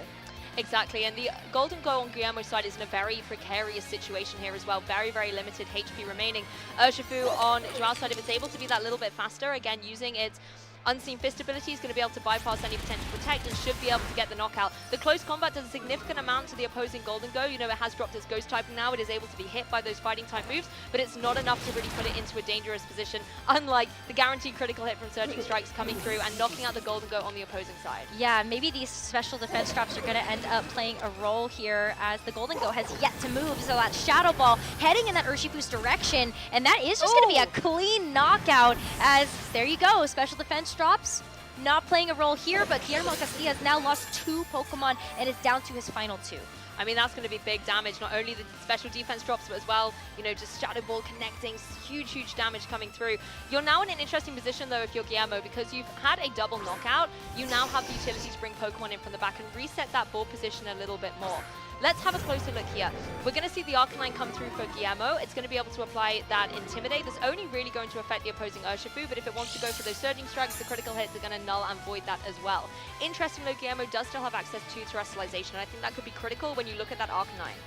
Exactly, and the Golden Go on Guillermo's side is in a very precarious situation here as well. Very, very limited HP remaining. Urshifu on Joao's side, if it's able to be that little bit faster, again, using its Unseen Fist ability is going to be able to bypass any potential protect and should be able to get the knockout. The close combat does a significant amount to the opposing Golden Go. You know, it has dropped its Ghost typing now. It is able to be hit by those fighting type moves, but it's not enough to really put it into a dangerous position, unlike the guaranteed critical hit from Surging Strikes coming through and knocking out the Golden Go on the opposing side. Yeah, maybe these special defense drops are going to end up playing a role here, as the Golden Go has yet to move. So that Shadow Ball heading in that Urshifu's direction, and that is just going to be a clean knockout, as there you go, special defense drops. Not playing a role here, but Guillermo Castilla has now lost 2 Pokemon and is down to his final 2. I mean, that's going to be big damage, not only the special defense drops, but as well, you know, just Shadow Ball connecting, huge, huge damage coming through. You're now in an interesting position, though, if you're Guillermo, because you've had a double knockout. You now have the utility to bring Pokemon in from the back and reset that ball position a little bit more. Let's have a closer look here. We're going to see the Arcanine come through for Guillermo. It's going to be able to apply that Intimidate. That's only really going to affect the opposing Urshifu, but if it wants to go for those Surging Strikes, the critical hits are going to null and void that as well. Interestingly, Guillermo does still have access to Terrestrialization, and I think that could be critical when you look at that Arcanine.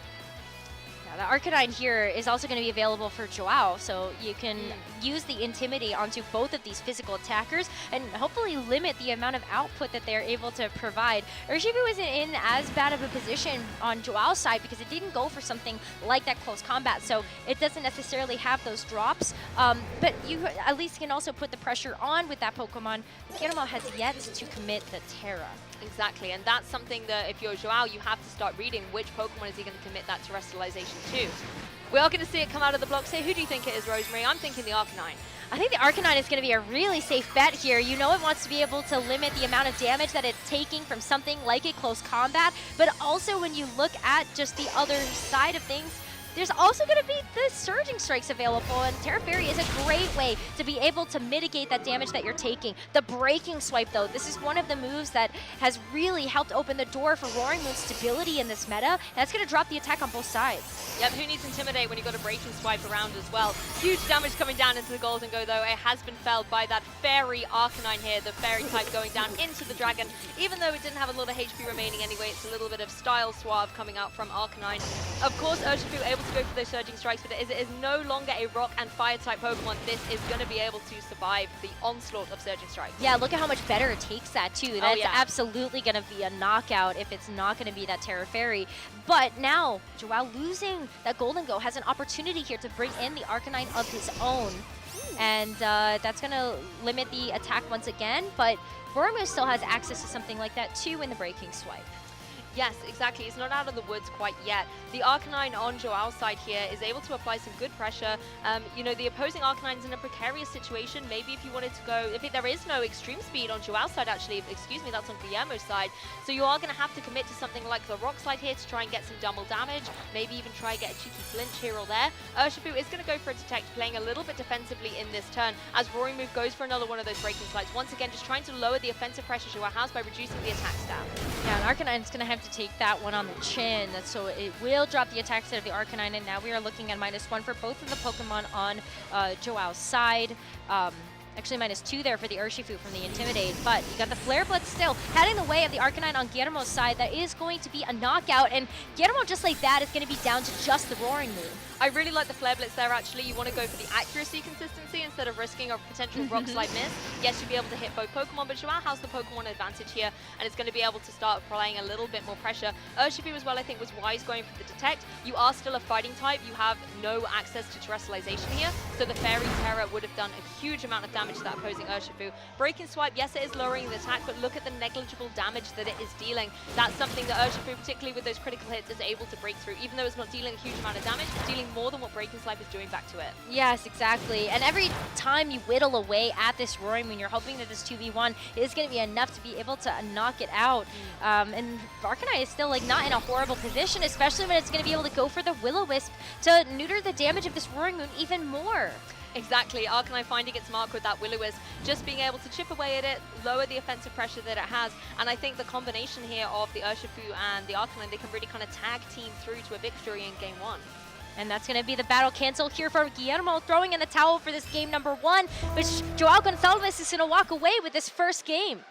The Arcanine here is also going to be available for Joao, so you can use the Intimidate onto both of these physical attackers and hopefully limit the amount of output that they're able to provide. Urshifu isn't in as bad of a position on Joao's side because it didn't go for something like that close combat, so it doesn't necessarily have those drops, but you at least can also put the pressure on with that Pokemon. Guillermo has yet to commit the Terra. Exactly, and that's something that if you're Joao, you have to start reading which Pokemon is he going to commit that Terrestrialization too. We are going to see it come out of the blocks here. Who do you think it is, Rosemary? I'm thinking the Arcanine. I think the Arcanine is going to be a really safe bet here. You know it wants to be able to limit the amount of damage that it's taking from something like a close combat, but also when you look at just the other side of things, there's also going to be the Surging Strikes available, and Terra Fairy is a great way to be able to mitigate that damage that you're taking. The Breaking Swipe, though, this is one of the moves that has really helped open the door for Roaring Moon's stability in this meta, and that's going to drop the attack on both sides. Yep, who needs Intimidate when you've got a Breaking Swipe around as well? Huge damage coming down into the Golden Go, though. It has been felled by that Fairy Arcanine here, the Fairy type going down into the Dragon. Even though it didn't have a lot of HP remaining anyway, it's a little bit of Style Suave coming out from Arcanine. Of course, Urshifu able to go for those Surging Strikes, but it is no longer a Rock and Fire type Pokemon. This is going to be able to survive the onslaught of Surging Strikes. Yeah, look at how much better it takes that, too. That's absolutely going to be a knockout if it's not going to be that Terra Fairy. But now, Joao losing that Golden Go has an opportunity here to bring in the Arcanine of his own. And that's going to limit the attack once again, but Roaring still has access to something like that, too, in the Breaking Swipe. Yes, exactly. It's not out of the woods quite yet. The Arcanine on Joao's side here is able to apply some good pressure. You know, the opposing Arcanine's in a precarious situation. Maybe if you wanted to go, if there is no extreme speed on Joao's side, actually, excuse me, that's on Guillermo's side. So you are going to have to commit to something like the Rock Slide here to try and get some double damage. Maybe even try and get a cheeky flinch here or there. Urshifu is going to go for a Detect, playing a little bit defensively in this turn as Roaring Move goes for another one of those Breaking Slides. Once again, just trying to lower the offensive pressure Joao has by reducing the attack stat. Yeah, and Arcanine's going to have to take that one on the chin, so it will drop the attack stat of the Arcanine, and now we are looking at -1 for both of the Pokemon on Joao's side. Actually, -2 there for the Urshifu from the Intimidate, but you got the Flare Blitz still heading the way of the Arcanine on Guillermo's side. That is going to be a knockout, and Guillermo, just like that, is going to be down to just the Roaring move. I really like the Flare Blitz there, actually. You want to go for the accuracy consistency instead of risking a potential Rock Slide miss. Yes, you'll be able to hit both Pokemon, but Joao has the Pokemon advantage here, and it's going to be able to start applying a little bit more pressure. Urshifu as well, I think, was wise going for the Detect. You are still a fighting type. You have no access to Terrestrialization here, so the Fairy Terra would have done a huge amount of damage to that opposing Urshifu. Breaking Swipe, yes, it is lowering the attack, but look at the negligible damage that it is dealing. That's something that Urshifu, particularly with those critical hits, is able to break through. Even though it's not dealing a huge amount of damage, it's dealing more than what Breaking Swipe is doing back to it. Yes, exactly. And every time you whittle away at this Roaring Moon, you're hoping that this 2v1 is going to be enough to be able to knock it out. And Arcanine is still like not in a horrible position, especially when it's going to be able to go for the Will-O-Wisp to neuter the damage of this Roaring Moon even more. Exactly, Arcanine finding its mark with that Will-O-Wisp, just being able to chip away at it, lower the offensive pressure that it has, and I think the combination here of the Urshifu and the Arcanine, they can really kind of tag team through to a victory in Game 1. And that's going to be the battle cancel here for Guillermo, throwing in the towel for this game #1, which Joao Gonçalves is going to walk away with this first game.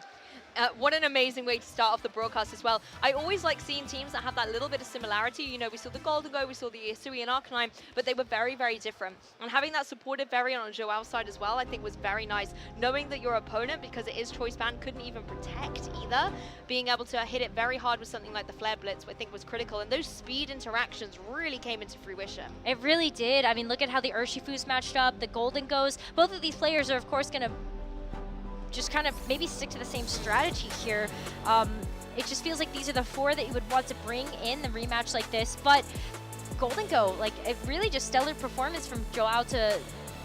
What an amazing way to start off the broadcast as well. I always like seeing teams that have that little bit of similarity. You know, we saw the Golden Go, we saw the Yasui and Arcanine, but they were very, very different. And having that supportive variant on Joao's side as well, I think was very nice. Knowing that your opponent, because it is Choice Band, couldn't even protect either, being able to hit it very hard with something like the Flare Blitz, I think was critical. And those speed interactions really came into fruition. It really did. I mean, look at how the Urshifu's matched up, the Golden Goes. Both of these players are, of course, going to just kind of maybe stick to the same strategy here. It just feels like these are the 4 that you would want to bring in the rematch like this, but Golden Go, like, it really just stellar performance from Joao to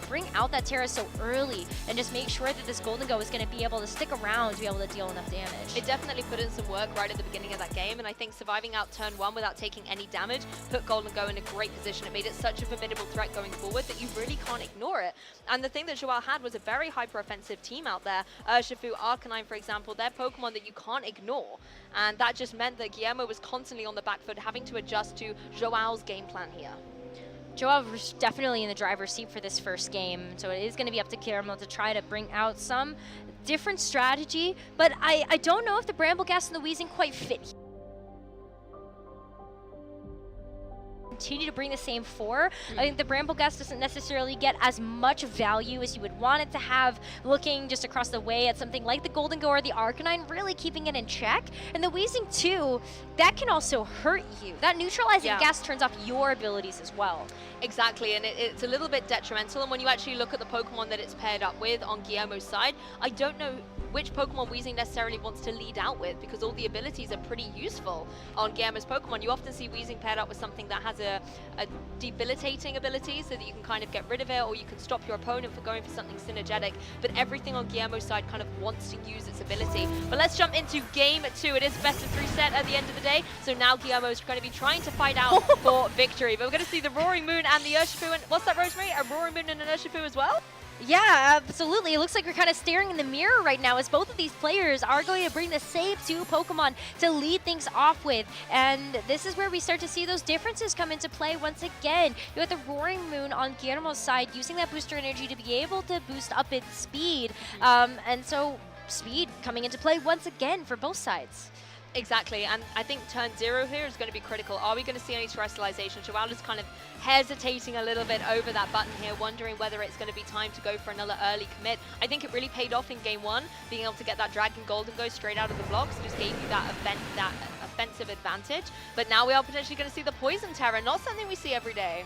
bring out that Terra so early and just make sure that this Golden Go is going to be able to stick around to be able to deal enough damage. It definitely put in some work right at the beginning of that game, and I think surviving out turn 1 without taking any damage put Golden Go in a great position. It made it such a formidable threat going forward that you really can't ignore it. And the thing that Joao had was a very hyper-offensive team out there. Urshifu, Arcanine, for example, they're Pokemon that you can't ignore. And that just meant that Guillermo was constantly on the back foot, having to adjust to Joao's game plan here. Joao was definitely in the driver's seat for this first game, so it is going to be up to Guillermo to try to bring out some different strategy, but I don't know if the Brambleghast and the Weezing quite fit. Continue to bring the same 4. I think the Brambleghast doesn't necessarily get as much value as you would want it to have, looking just across the way at something like the Golden Go or the Arcanine, really keeping it in check. And the Weezing too, that can also hurt you. That neutralizing gas turns off your abilities as well. Exactly, and it's a little bit detrimental, and when you actually look at the Pokemon that it's paired up with on Guillermo's side, I don't know which Pokemon Weezing necessarily wants to lead out with, because all the abilities are pretty useful on Guillermo's Pokemon. You often see Weezing paired up with something that has a debilitating ability so that you can kind of get rid of it, or you can stop your opponent for going for something synergetic, but everything on Guillermo's side kind of wants to use its ability. But let's jump into game 2. It is best of 3 set at the end of the day, so now Guillermo's going to be trying to fight out for victory. But we're going to see the Roaring Moon and the Urshifu, and what's that, Rosemary? A Roaring Moon and an Urshifu as well? Yeah, absolutely. It looks like we're kind of staring in the mirror right now as both of these players are going to bring the same 2 Pokemon to lead things off with. And this is where we start to see those differences come into play once again. You have the Roaring Moon on Guillermo's side using that booster energy to be able to boost up its speed. And so speed coming into play once again for both sides. Exactly, and I think turn 0 here is going to be critical. Are we going to see any terrestrialization? Joao is kind of hesitating a little bit over that button here, wondering whether it's going to be time to go for another early commit. I think it really paid off in game 1, being able to get that Dragon Golden go straight out of the blocks. Just gave you that offensive advantage. But now we are potentially going to see the Poison Terror, not something we see every day.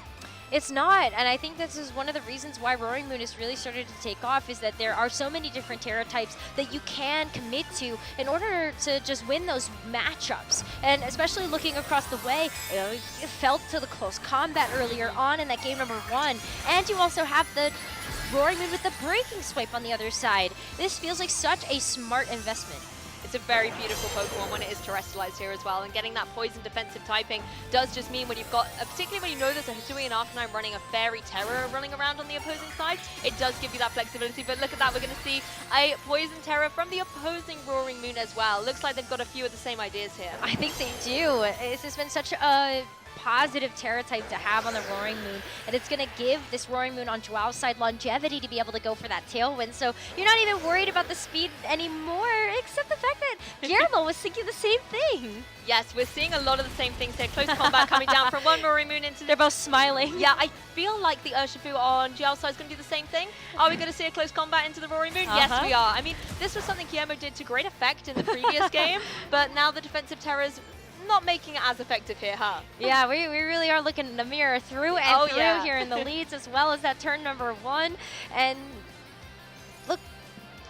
It's not, and I think this is one of the reasons why Roaring Moon has really started to take off, is that there are so many different Terra types that you can commit to in order to just win those matchups. And especially looking across the way, you fell to the close combat earlier on in that game number 1, and you also have the Roaring Moon with the Breaking Swipe on the other side. This feels like such a smart investment. It's a very beautiful Pokemon when it is terrestrialized here as well, and getting that poison defensive typing does just mean when you've got, particularly when you know there's a Hisui and Arcanine running a Fairy Terror running around on the opposing side, it does give you that flexibility. But look at that, we're going to see a Poison Terror from the opposing Roaring Moon as well. Looks like they've got a few of the same ideas here. I think they do. This has been such a positive Terra type to have on the Roaring Moon, and it's going to give this Roaring Moon on Joao's side longevity to be able to go for that Tailwind, so you're not even worried about the speed anymore, except the fact that Guillermo was thinking the same thing. Yes, we're seeing a lot of the same things here. Close combat coming down from one Roaring Moon into... They're both smiling. Yeah, I feel like the Urshifu on Joao's side is going to do the same thing. Are we going to see a close combat into the Roaring Moon? Yes, we are. I mean, this was something Guillermo did to great effect in the previous game, but now the defensive Terrors not making it as effective here, huh? Yeah, we really are looking in the mirror through and through here in the leads, as well as that turn number 1. And look,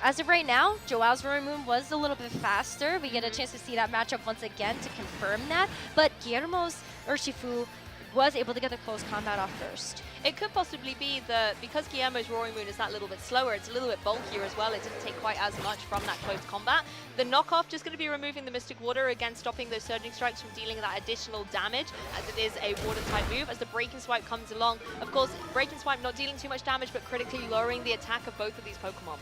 as of right now, Joao's Roaring Moon was a little bit faster. We get a chance to see that matchup once again to confirm that. But Guillermo's Urshifu was able to get the close combat off first. It could possibly be that because Guillermo's Roaring Moon is that little bit slower, it's a little bit bulkier as well, it didn't take quite as much from that close combat. The knockoff just going to be removing the Mystic Water, again stopping those Surging Strikes from dealing that additional damage, as it is a water type move. As the Breaking Swipe comes along, of course, Breaking Swipe not dealing too much damage, but critically lowering the attack of both of these Pokemon.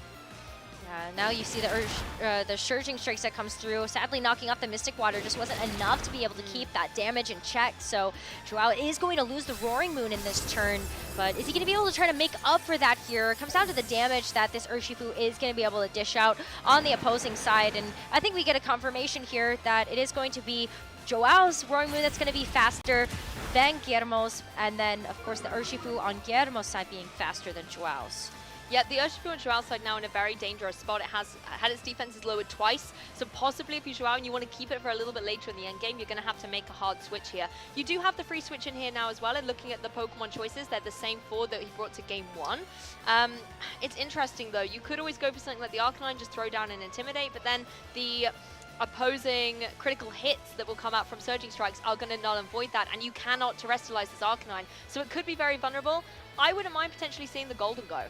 Now you see the Surging Strikes that comes through. Sadly, knocking off the Mystic Water just wasn't enough to be able to keep that damage in check. So Joao is going to lose the Roaring Moon in this turn. But is he going to be able to try to make up for that here? It comes down to the damage that this Urshifu is going to be able to dish out on the opposing side. And I think we get a confirmation here that it is going to be Joao's Roaring Moon that's going to be faster than Guillermo's. And then, of course, the Urshifu on Guillermo's side being faster than Joao's. Yeah, the Urshifu on Joao's side now in a very dangerous spot. It has had its defenses lowered twice, so possibly if you're Joao and you want to keep it for a little bit later in the end game, you're going to have to make a hard switch here. You do have the free switch in here now as well, and looking at the Pokemon choices, they're the same 4 that he brought to game 1. It's interesting though, you could always go for something like the Arcanine, just throw down and intimidate, but then the opposing critical hits that will come out from Surging Strikes are going to null and void that, and you cannot terrestrialize this Arcanine, so it could be very vulnerable. I wouldn't mind potentially seeing the Golden go.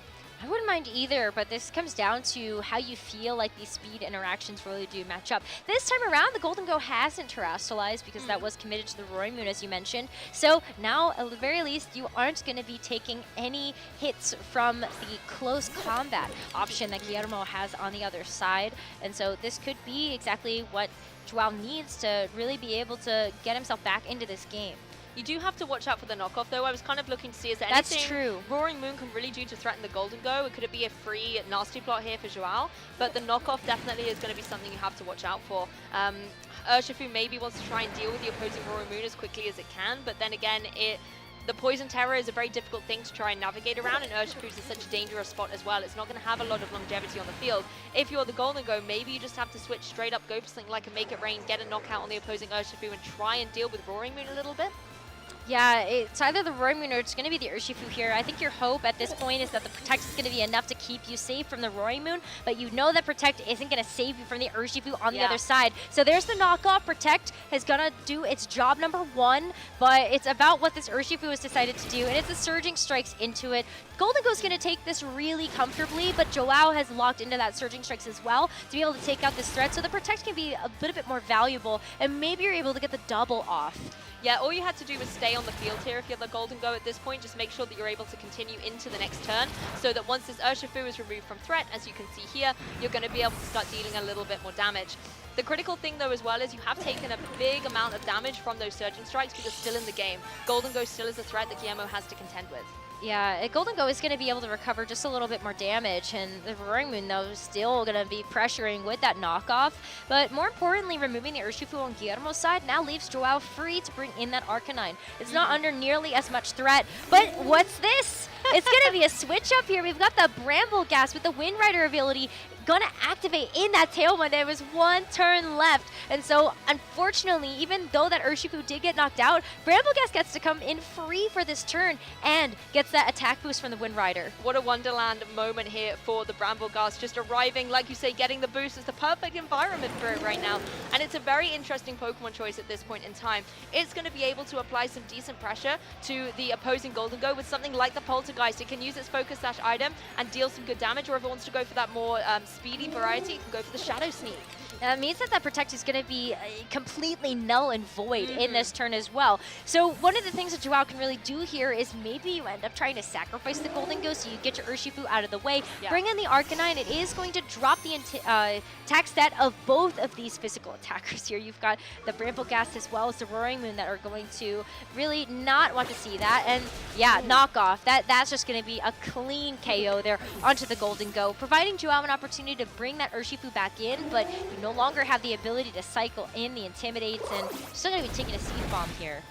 I wouldn't mind either, but this comes down to how you feel like these speed interactions really do match up. This time around, the Golden Go hasn't terrestrialized because that was committed to the Roaring Moon, as you mentioned. So now, at the very least, you aren't going to be taking any hits from the close combat option that Guillermo has on the other side. And so this could be exactly what Joao needs to really be able to get himself back into this game. You do have to watch out for the knockoff, though. I was kind of looking to see, is there anything That's true. Roaring Moon can really do to threaten the Golden Go? Could it be a free nasty plot here for Joao? But the knockoff definitely is going to be something you have to watch out for. Urshifu maybe wants to try and deal with the opposing Roaring Moon as quickly as it can, but then again, the Poison Terror is a very difficult thing to try and navigate around, and Urshifu's in such a dangerous spot as well. It's not going to have a lot of longevity on the field. If you're the Golden Go, maybe you just have to switch straight up, go for something like a Make It Rain, get a knockout on the opposing Urshifu, and try and deal with Roaring Moon a little bit. Yeah, it's either the Roaring Moon or it's going to be the Urshifu here. I think your hope at this point is that the Protect is going to be enough to keep you safe from the Roaring Moon, but you know that Protect isn't going to save you from the Urshifu on the other side. So there's the knockoff. Protect is going to do its job number 1, but it's about what this Urshifu has decided to do, and it's the Surging Strikes into it. Golden Go's going to take this really comfortably, but Joao has locked into that Surging Strikes as well to be able to take out this threat, so the Protect can be a little bit more valuable, and maybe you're able to get the double off. Yeah, all you had to do was stay on the field here if you're the Golden Go at this point. Just make sure that you're able to continue into the next turn so that once this Urshifu is removed from threat, as you can see here, you're going to be able to start dealing a little bit more damage. The critical thing though as well is you have taken a big amount of damage from those Surging Strikes, but you're still in the game. Golden Go still is a threat that Guillermo has to contend with. Yeah, Golden Go is going to be able to recover just a little bit more damage, and the Roaring Moon, though, is still going to be pressuring with that knockoff. But more importantly, removing the Urshifu on Guillermo's side now leaves Joao free to bring in that Arcanine. It's not under nearly as much threat, but what's this? It's going to be a switch up here. We've got the Bramble Gas with the Wind Rider ability gonna activate in that Tailwind. There was 1 turn left, and so unfortunately, even though that Urshifu did get knocked out, Brambleghast gets to come in free for this turn and gets that attack boost from the Wind Rider. What a Wonderland moment here for the Brambleghast, just arriving, like you say, getting the boost is the perfect environment for it right now, and it's a very interesting Pokemon choice at this point in time. It's going to be able to apply some decent pressure to the opposing Golden Go with something like the Poltergeist. It can use its Focus Sash item and deal some good damage, or if it wants to go for that more speedy variety, you can go for the Shadow Sneak. That means that Protect is going to be completely null and void in this turn as well. So one of the things that Joao can really do here is maybe you end up trying to sacrifice the Golden Go so you get your Urshifu out of the way. Bring in the Arcanine. It is going to drop the attack stat of both of these physical attackers here. You've got the Brambleghast as well as the Roaring Moon that are going to really not want to see that. And yeah, knockoff. That's just going to be a clean KO there onto the Golden Go, providing Joao an opportunity to bring that Urshifu back in, but you no longer have the ability to cycle in the Intimidates, and still going to be taking a Seed Bomb here.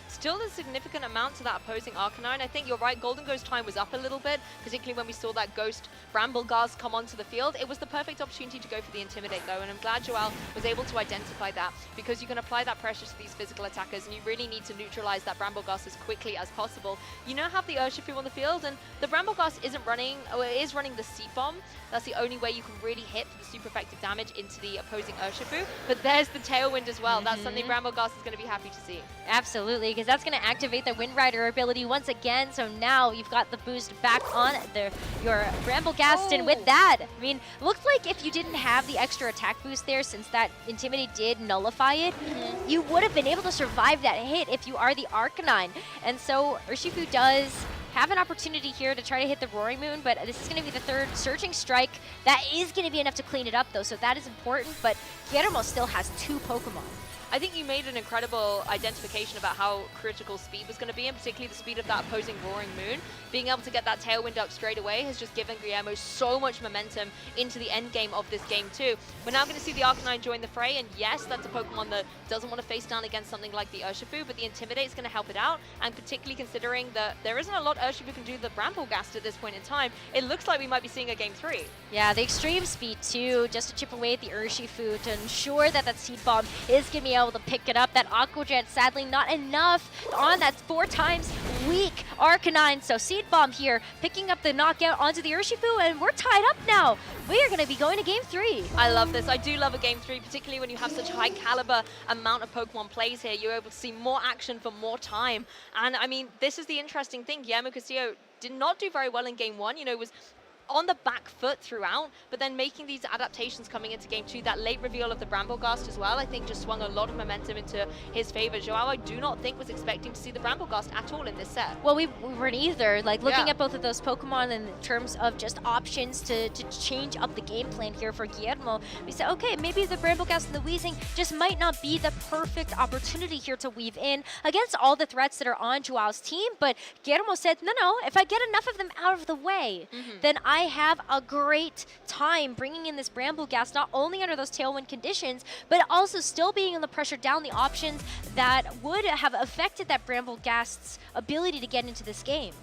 Still a significant amount to that opposing Arcanine. I think you're right, Golden Go's time was up a little bit, particularly when we saw that Ghost Brambleghast come onto the field. It was the perfect opportunity to go for the Intimidate though, and I'm glad Joao was able to identify that, because you can apply that pressure to these physical attackers, and you really need to neutralize that Brambleghast as quickly as possible. You now have the Urshifu on the field, and the Brambleghast isn't running, or it is running the Seed Bomb. That's the only way you can really hit for the super effective damage into the opposing Urshifu. But there's the Tailwind as well. That's something Brambleghast is going to be happy to see. Absolutely, because that's going to activate the Wind Rider ability once again. So now you've got the boost back on your Brambleghast, and with that, I mean, looked like if you didn't have the extra attack boost there, since that Intimidate did nullify it, you would have been able to survive that hit if you are the Arcanine. And so Urshifu does have an opportunity here to try to hit the Roaring Moon, but this is going to be the third Surging Strike. That is going to be enough to clean it up, though, so that is important, but Guillermo still has 2 Pokemon. I think you made an incredible identification about how critical speed was going to be, and particularly the speed of that opposing Roaring Moon. Being able to get that Tailwind up straight away has just given Guillermo so much momentum into the end game of this game too. We're now going to see the Arcanine join the fray, and yes, that's a Pokemon that doesn't want to face down against something like the Urshifu, but the Intimidate is going to help it out, and particularly considering that there isn't a lot Urshifu can do the Brambleghast at this point in time, it looks like we might be seeing a Game 3. Yeah, the extreme speed too, just to chip away at the Urshifu to ensure that that Seed Bomb is going to be able to pick it up. That Aqua Jet, sadly not enough on that 4 times weak Arcanine. So Seed Bomb here, picking up the knockout onto the Urshifu, and we're tied up now. We are going to be going to Game 3. I love this. I do love a Game 3, particularly when you have such high caliber amount of Pokemon plays here. You're able to see more action for more time. And I mean, this is the interesting thing. Guillermo Castillo did not do very well in Game 1, you know, was on the back foot throughout, but then making these adaptations coming into Game 2, that late reveal of the Brambleghast as well, I think just swung a lot of momentum into his favor. Joao, I do not think, was expecting to see the Brambleghast at all in this set. Well, we weren't either. Like, looking at both of those Pokemon in terms of just options to change up the game plan here for Guillermo, we said, okay, maybe the Brambleghast and the Weezing just might not be the perfect opportunity here to weave in against all the threats that are on Joao's team, but Guillermo said, no, if I get enough of them out of the way, then I have a great time bringing in this Brambleghast, not only under those Tailwind conditions, but also still being able to pressure down the options that would have affected that Brambleghast's ability to get into this game.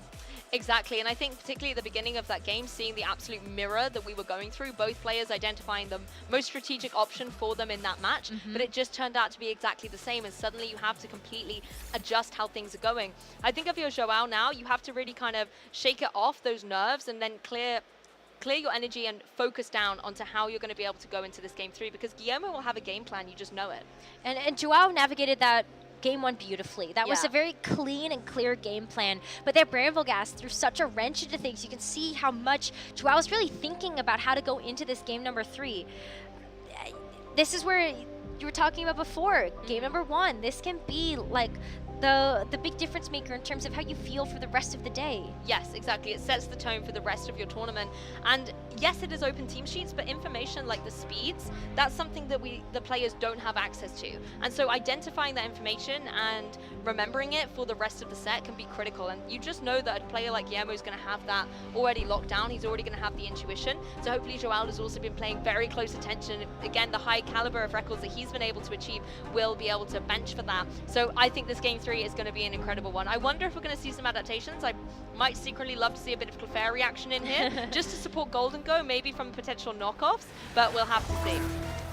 Exactly, and I think particularly at the beginning of that game, seeing the absolute mirror that we were going through, both players identifying the most strategic option for them in that match, but it just turned out to be exactly the same, and suddenly you have to completely adjust how things are going. I think if you're Joao now, you have to really kind of shake it off, those nerves, and then clear your energy and focus down onto how you're going to be able to go into this game 3, because Guillermo will have a game plan, you just know it. And Joao navigated that game 1 beautifully. That was a very clean and clear game plan. But that Bramble Gas threw such a wrench into things. You can see how much Joao was really thinking about how to go into this game number 3. This is where you were talking about before. Game number 1. This can be like the big difference maker in terms of how you feel for the rest of the day. Yes, exactly. It sets the tone for the rest of your tournament. And yes, it is open team sheets, but information like the speeds, that's something that the players don't have access to. And so identifying that information and remembering it for the rest of the set can be critical. And you just know that a player like Guillermo is going to have that already locked down. He's already going to have the intuition. So hopefully Joao has also been paying very close attention. Again, the high caliber of records that he's been able to achieve will be able to bench for that. So I think this game 3 is going to be an incredible one. I wonder if we're going to see some adaptations. I might secretly love to see a bit of Clefairy action in here, just to support Golden Go, maybe from potential knockoffs, but we'll have to see.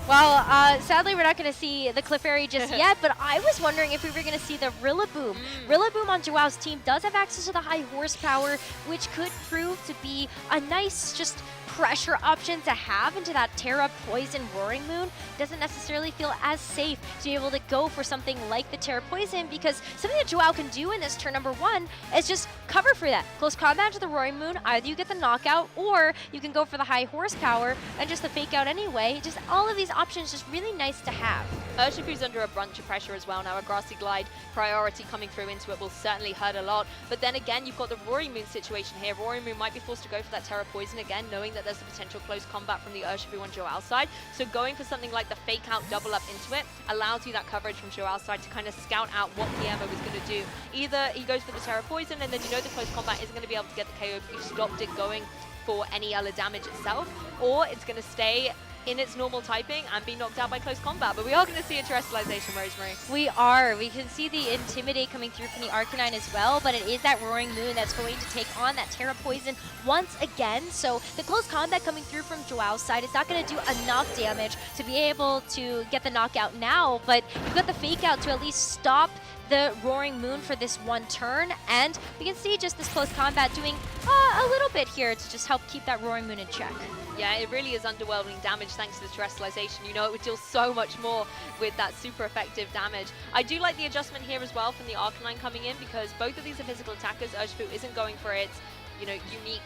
Well, sadly, we're not going to see the Clefairy just yet, but I was wondering if we were going to see the Rillaboom. Rillaboom on Joao's team does have access to the high horsepower, which could prove to be a nice, just pressure option to have into that Terra Poison Roaring Moon. Doesn't necessarily feel as safe to be able to go for something like the Terra Poison, because something that Joao can do in this turn number 1 is just cover for that. Close combat to the Roaring Moon, either you get the knockout or you can go for the high horsepower and just the fake out anyway. Just all of these options just really nice to have. Urshifu's under a bunch of pressure as well now. A Grassy Glide priority coming through into it will certainly hurt a lot. But then again, you've got the Roaring Moon situation here. Roaring Moon might be forced to go for that Terra Poison again, knowing that there's a potential close combat from the Urshifu on Joao's side. So going for something like the fake out double up into it allows you that coverage from Joao's side to kind of scout out what Guillermo is going to do. Either he goes for the Terra Poison and then you know the close combat isn't going to be able to get the KO if you stopped it going for any other damage itself, or it's going to stay in its normal typing and be knocked out by close combat. But we are going to see a terrestrialization, Rosemary. We are. We can see the Intimidate coming through from the Arcanine as well, but it is that Roaring Moon that's going to take on that Terra Poison once again. So the close combat coming through from Joao's side is not going to do enough damage to be able to get the knockout now, but you've got the fake out to at least stop the Roaring Moon for this one turn, and we can see just this close combat doing a little bit here to just help keep that Roaring Moon in check. Yeah, it really is underwhelming damage thanks to the terrestrialization. You know, it would deal so much more with that super effective damage. I do like the adjustment here as well from the Arcanine coming in, because both of these are physical attackers. Urshifu isn't going for its, you know, unique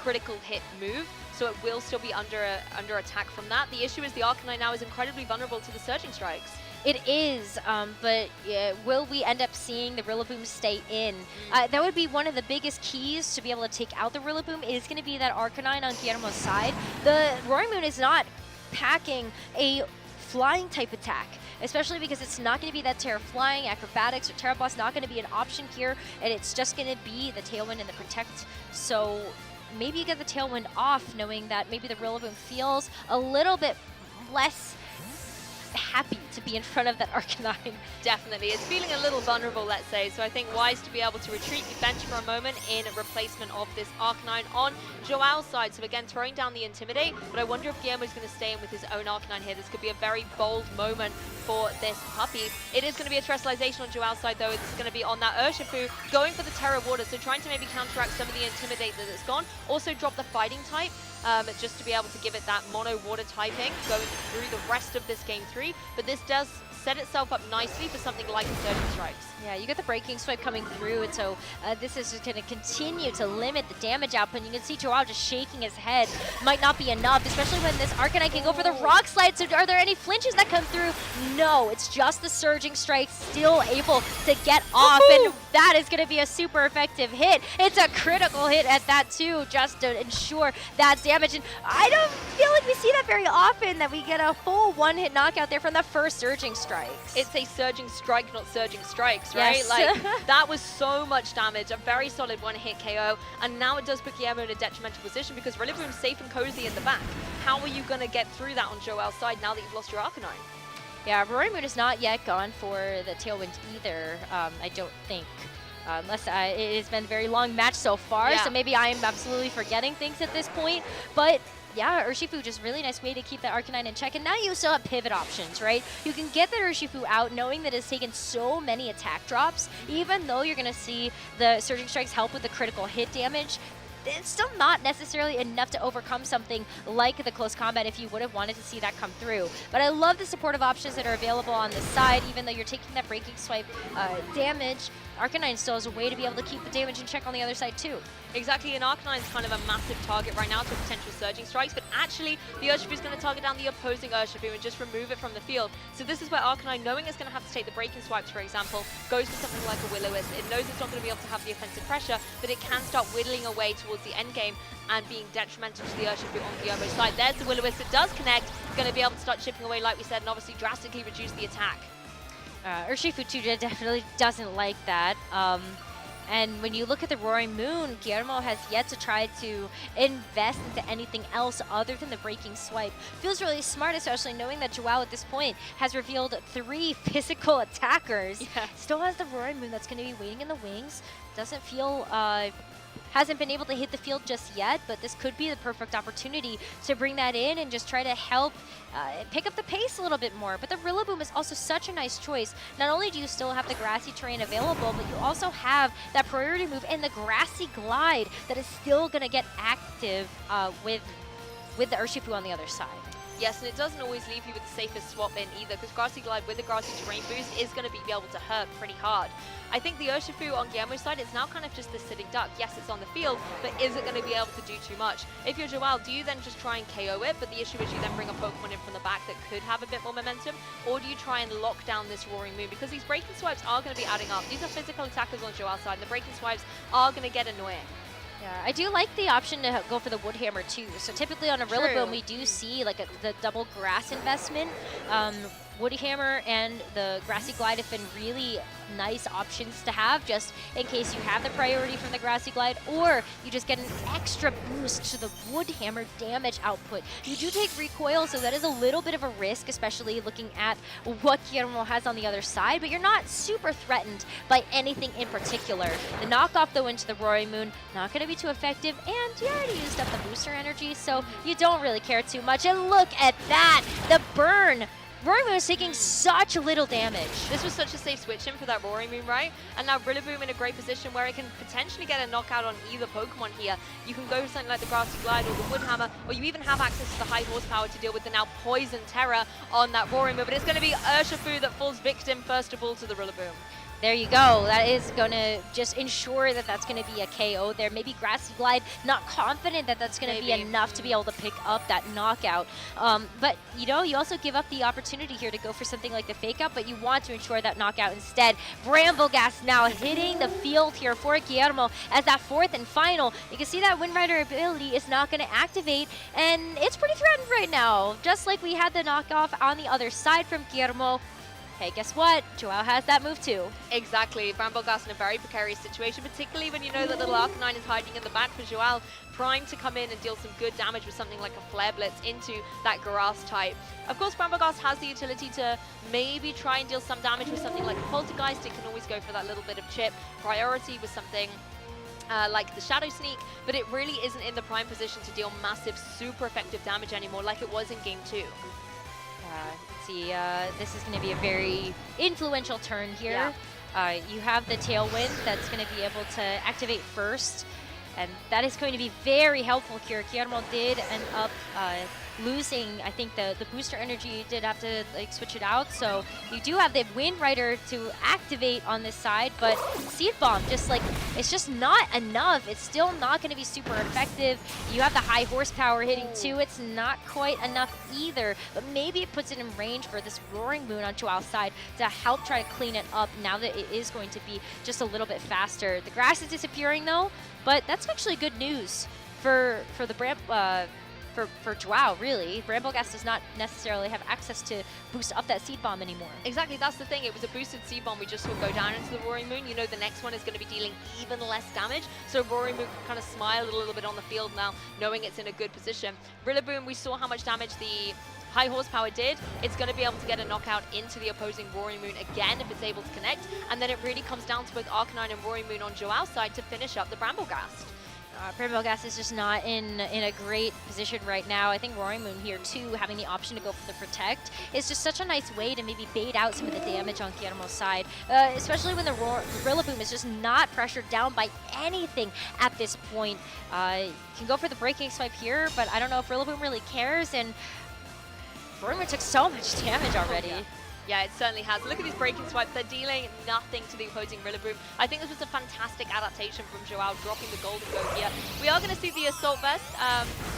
critical hit move, so it will still be under attack from that. The issue is the Arcanine now is incredibly vulnerable to the Surging Strikes. It is, but will we end up seeing the Rillaboom stay in? That would be one of the biggest keys to be able to take out the Rillaboom, is going to be that Arcanine on Guillermo's side. The Roaring Moon is not packing a flying type attack, especially because it's not going to be that Terra Flying, Acrobatics, or Terra Blast not going to be an option here, and it's just going to be the Tailwind and the Protect. So maybe you get the Tailwind off, knowing that maybe the Rillaboom feels a little bit less happy to be in front of that Arcanine. Definitely. It's feeling a little vulnerable, let's say, so I think wise to be able to retreat, you bench for a moment in replacement of this Arcanine on Joao's side. So again, throwing down the Intimidate, but I wonder if Guillermo's going to stay in with his own Arcanine here. This could be a very bold moment for this puppy. It is going to be a terrestrialization on Joao's side, though. It's going to be on that Urshifu, going for the Terra Water, so trying to maybe counteract some of the Intimidate that it's gone. Also drop the Fighting type, just to be able to give it that mono water typing going through the rest of this game 3, but this does set itself up nicely for something like the Surging Strikes. Yeah, you get the Breaking Swipe coming through, and so this is just going to continue to limit the damage output. You can see Joao just shaking his head. Might not be enough, especially when this Arcanine can go for the Rock Slide. So are there any flinches that come through? No, it's just the Surging Strike still able to get off, and that is going to be a super effective hit. It's a critical hit at that too, just to ensure that damage. And I don't feel like we see that very often, that we get a full one-hit knockout there from the first Surging Strikes. It's a Surging Strike, not Surging Strikes, right? Yes. Like, that was so much damage, a very solid one-hit KO, and now it does put Guillermo in a detrimental position because Rillaboom's safe and cozy in the back. How are you going to get through that on Joel's side now that you've lost your Arcanine? Yeah, Roaring Moon is not yet gone for the Tailwind either, I don't think. Unless it has been a very long match so far, so maybe I am absolutely forgetting things at this point. But yeah, Urshifu, just really nice way to keep that Arcanine in check. And now you still have pivot options, right? You can get the Urshifu out knowing that it's taken so many attack drops. Even though you're going to see the Surging Strikes help with the critical hit damage, it's still not necessarily enough to overcome something like the close combat if you would have wanted to see that come through. But I love the supportive options that are available on this side, even though you're taking that breaking swipe damage. Arcanine still has a way to be able to keep the damage in check on the other side too. Exactly, and Arcanine is kind of a massive target right now to potential Surging Strikes, but actually the Urshifu is going to target down the opposing Urshifu and just remove it from the field. So this is where Arcanine, knowing it's going to have to take the breaking swipes, for example, goes for something like a Will-O-Wisp. It knows it's not going to be able to have the offensive pressure, but it can start whittling away towards the end game and being detrimental to the Urshifu on the other side. There's the Will-O-Wisp. It does connect. It's going to be able to start chipping away, like we said, and obviously drastically reduce the attack. Urshifu 2 definitely doesn't like that. And when you look at the Roaring Moon, Guillermo has yet to try to invest into anything else other than the breaking swipe. Feels really smart, especially knowing that Joao at this point has revealed 3 physical attackers. Yeah. Still has the Roaring Moon that's going to be waiting in the wings. Doesn't feel... hasn't been able to hit the field just yet, but this could be the perfect opportunity to bring that in and just try to help pick up the pace a little bit more. But the Rillaboom is also such a nice choice. Not only do you still have the grassy terrain available, but you also have that priority move and the grassy glide that is still going to get active with the Urshifu on the other side. Yes, and it doesn't always leave you with the safest swap in either, because Grassy Glide with the Grassy Terrain boost is going to be able to hurt pretty hard. I think the Urshifu on Guillermo's side is now kind of just the sitting duck. Yes, it's on the field, but is it going to be able to do too much? If you're Joao, do you then just try and KO it, but the issue is you then bring a Pokemon in from the back that could have a bit more momentum, or do you try and lock down this Roaring Moon? Because these breaking swipes are going to be adding up. These are physical attackers on Joao's side, and the breaking swipes are going to get annoying. Yeah, I do like the option to go for the Wood Hammer too. So typically on a Rillaboom, we do see like the double grass investment. Wood Hammer and the Grassy Glide have been really nice options to have just in case you have the priority from the Grassy Glide, or you just get an extra boost to the Wood Hammer damage output. You do take recoil, so that is a little bit of a risk, especially looking at what Guillermo has on the other side, but you're not super threatened by anything in particular. The knockoff though into the Roaring Moon, not going to be too effective, and you already used up the booster energy, so you don't really care too much. And look at that, the burn! Roaring Moon is taking such little damage. This was such a safe switch in for that Roaring Moon, right? And now Rillaboom in a great position where it can potentially get a knockout on either Pokemon here. You can go for something like the Grassy Glide or the Wood Hammer, or you even have access to the high horsepower to deal with the now Poison Terror on that Roaring Moon. But it's going to be Urshifu that falls victim first of all to the Rillaboom. There you go. That is going to just ensure that that's going to be a KO there. Maybe Grassy Glide, not confident that that's going to be enough to be able to pick up that knockout. But, you know, you also give up the opportunity here to go for something like the Fake Out, but you want to ensure that knockout instead. Brambleghast now hitting the field here for Guillermo as that 4th and final. You can see that Wind Rider ability is not going to activate, and it's pretty threatened right now. Just like we had the knockoff on the other side from Guillermo. Hey, guess what? Joao has that move too. Exactly. Brambleghast in a very precarious situation, particularly when you know that little Arcanine is hiding in the back for Joao, primed to come in and deal some good damage with something like a Flare Blitz into that grass type. Of course, Brambleghast has the utility to maybe try and deal some damage with something like a Poltergeist. It can always go for that little bit of chip. Priority with something like the Shadow Sneak, but it really isn't in the prime position to deal massive, super effective damage anymore like it was in Game 2. See, this is going to be a very influential turn here. Yeah. You have the Tailwind that's going to be able to activate first, and that is going to be very helpful here. Guillermo did end up losing, I think the booster energy did have to like switch it out, so you do have the Wind Rider to activate on this side, but Seed Bomb just like, it's just not enough. It's still not going to be super effective. You have the high horsepower hitting too. It's not quite enough either, but maybe it puts it in range for this Roaring Moon on Joao's side to help try to clean it up now that it is going to be just a little bit faster. The grass is disappearing though, but that's actually good news for the for Joao, really. Brambleghast does not necessarily have access to boost up that Seed Bomb anymore. Exactly, that's the thing. It was a boosted Seed Bomb we just saw go down into the Roaring Moon. You know the next one is going to be dealing even less damage, so Roaring Moon can kind of smile a little bit on the field now, knowing it's in a good position. Rillaboom, we saw how much damage the High Horsepower did, it's going to be able to get a knockout into the opposing Roaring Moon again if it's able to connect. And then it really comes down to both Arcanine and Roaring Moon on Joao's side to finish up the Bramblegast. Bramblegast is just not in a great position right now. I think Roaring Moon here too, having the option to go for the Protect, is just such a nice way to maybe bait out some of the damage on Guillermo's side, especially when the Rillaboom is just not pressured down by anything at this point. You can go for the Breaking Swipe here, but I don't know if Rillaboom really cares, and Roaring Moon took so much damage already. Yeah, it certainly has. Look at these Breaking Swipes. They're dealing nothing to the opposing Rillaboom. I think this was a fantastic adaptation from Joao, dropping the Golden Go here. We are going to see the Assault Vest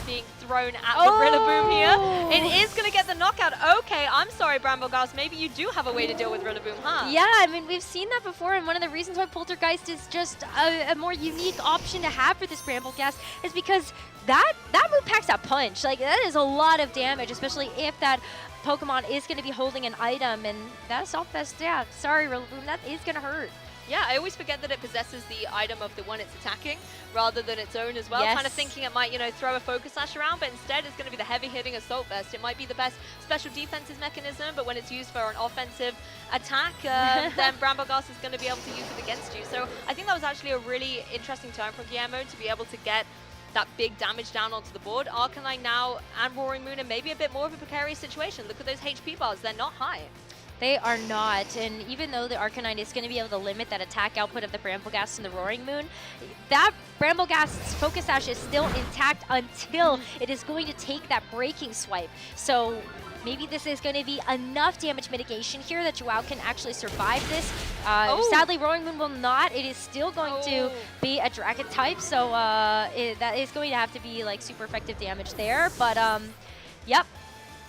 being thrown at the Rillaboom here. It is going to get the knockout. Okay, I'm sorry, Bramblegast. Maybe you do have a way to deal with Rillaboom, huh? Yeah, I mean, we've seen that before, and one of the reasons why Poltergeist is just a more unique option to have for this Bramblegast is because that move packs a punch. Like, that is a lot of damage, especially if that Pokemon is going to be holding an item, and that Assault Vest, yeah, sorry, Rillaboom, that is going to hurt. Yeah, I always forget that it possesses the item of the one it's attacking rather than its own as well. Yes. Kind of thinking it might, you know, throw a Focus Sash around, but instead it's going to be the heavy-hitting Assault Vest. It might be the best special defenses mechanism, but when it's used for an offensive attack, then Bramblegast is going to be able to use it against you. So I think that was actually a really interesting turn from Guillermo to be able to get that big damage down onto the board. Arcanine now and Roaring Moon are maybe a bit more of a precarious situation. Look at those HP bars, they're not high. They are not, and even though the Arcanine is going to be able to limit that attack output of the Bramblegast and the Roaring Moon, that Bramblegast's Focus Sash is still intact until it is going to take that Breaking Swipe. So maybe this is going to be enough damage mitigation here that Joao can actually survive this. Sadly, Roaring Moon will not. It is still going to be a Dragon type, so that is going to have to be like super effective damage there. But yep,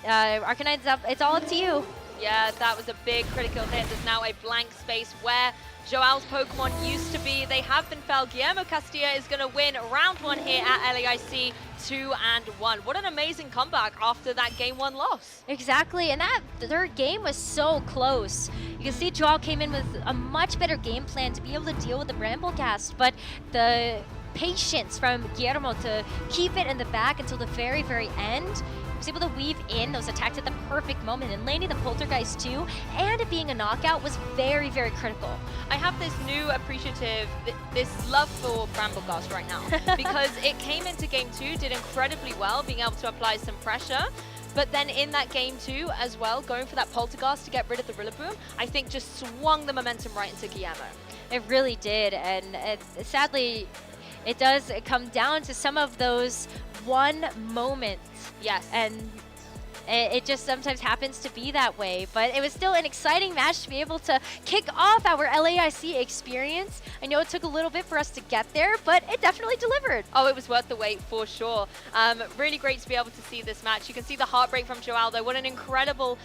Arcanine's up. It's all up to you. Yeah, that was a big critical hit. There's now a blank space where Joao's Pokemon used to be. They have been felled. Guillermo Castilla is going to win round 1 here at LAIC 2-1. What an amazing comeback after that game 1 loss. Exactly, and that third game was so close. You can see Joao came in with a much better game plan to be able to deal with the Bramblegast, but the patience from Guillermo to keep it in the back until the very, very end, was able to weave in those attacks at the perfect moment, and landing the Poltergeist too, and it being a knockout was very, very critical. I have this new appreciative, this love for Bramblegast right now, because it came into game 2, did incredibly well, being able to apply some pressure. But then in that game 2 as well, going for that Poltergeist to get rid of the Rillaboom, I think just swung the momentum right into Guillermo. It really did, and sadly, it does come down to some of those one moments. Yes. And it just sometimes happens to be that way. But it was still an exciting match to be able to kick off our LAIC experience. I know it took a little bit for us to get there, but it definitely delivered. Oh, it was worth the wait for sure. Really great to be able to see this match. You can see the heartbreak from Joao, though. What an incredible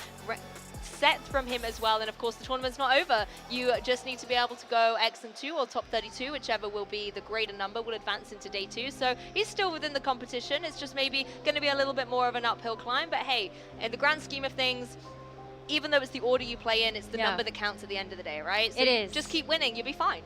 set from him as well, and of course the tournament's not over. You just need to be able to go X and 2 or top 32, whichever will be the greater number will advance into day 2. So he's still within the competition. It's just maybe going to be a little bit more of an uphill climb, but hey, in the grand scheme of things, even though it's the order you play in, it's the number that counts at the end of the day, right? So it is. Just keep winning, you'll be fine.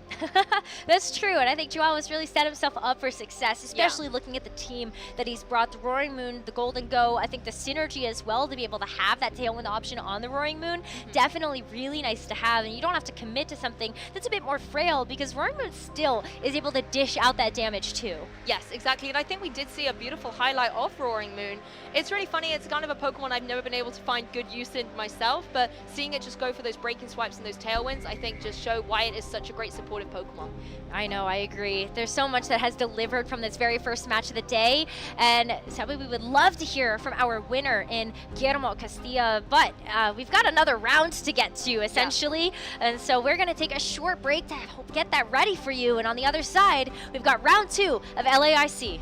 That's true, and I think Joao has really set himself up for success, especially looking at the team that he's brought, the Roaring Moon, the Golden Go. I think the synergy as well to be able to have that Tailwind option on the Roaring Moon, definitely really nice to have, and you don't have to commit to something that's a bit more frail, because Roaring Moon still is able to dish out that damage too. Yes, exactly, and I think we did see a beautiful highlight of Roaring Moon. It's really funny, it's kind of a Pokemon I've never been able to find good use in myself, but seeing it just go for those Breaking Swipes and those Tailwinds, I think just show why it is such a great supportive Pokemon. I know, I agree. There's so much that has delivered from this very first match of the day, and sadly we would love to hear from our winner in Guillermo Castilla, but we've got another round to get to, essentially, and so we're going to take a short break to get that ready for you, and on the other side, we've got round 2 of LAIC.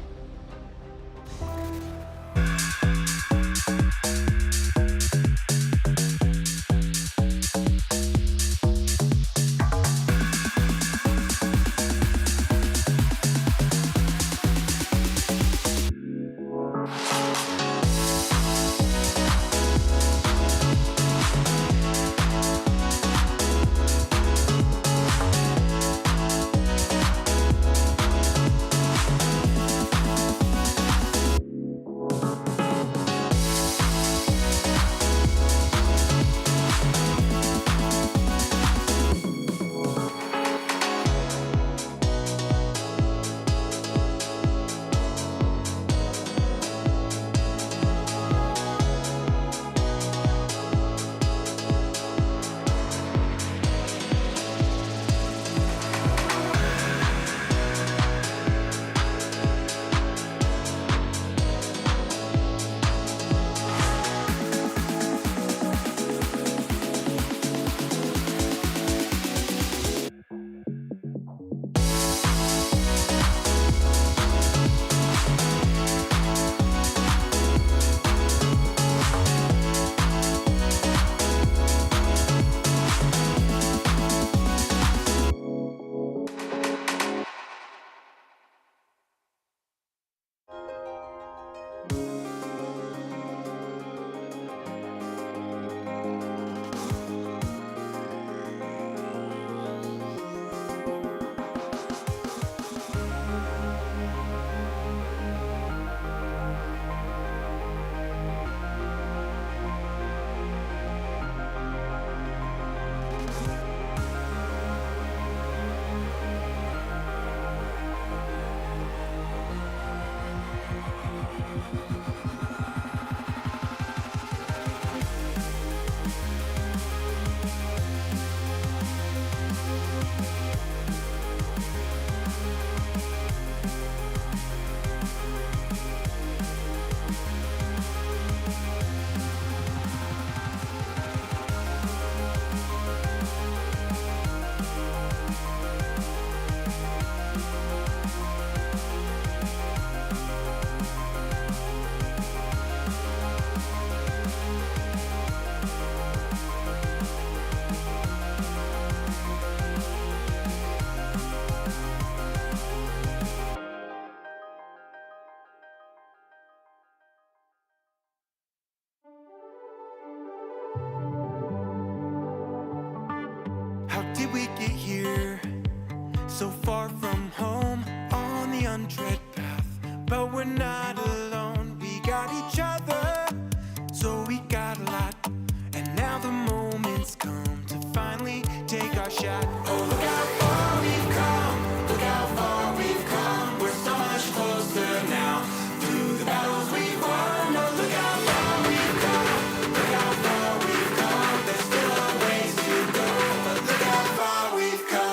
so far from home on the untread path, but we're not alone. We got each other, so we got a lot. And now the moment's come to finally take our shot. Oh, look how far we've come, look how far we've come. We're so much closer now through the battles we've won. Oh, look how far we've come, look how far we've come. There's still a ways to go, but look how far we've come.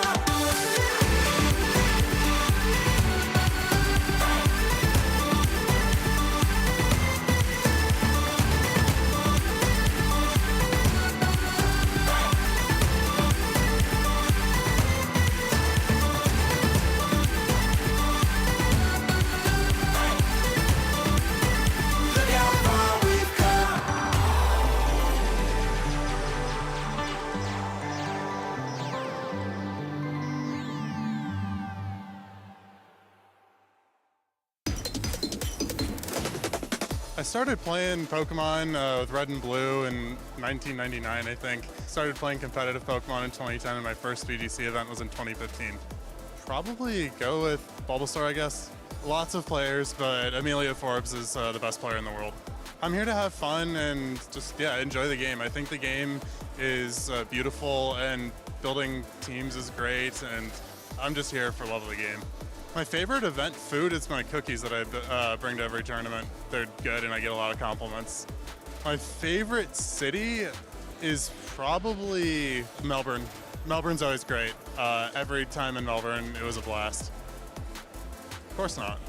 I started playing Pokemon with Red and Blue in 1999, I think. Started playing competitive Pokemon in 2010, and my first VGC event was in 2015. Probably go with Bulbasaur, I guess. Lots of players, but Amelia Forbes is the best player in the world. I'm here to have fun and just, enjoy the game. I think the game is beautiful and building teams is great, and I'm just here for love of the game. My favorite event food is my cookies that I bring to every tournament. They're good and I get a lot of compliments. My favorite city is probably Melbourne. Melbourne's always great. Every time in Melbourne, it was a blast. Of course not.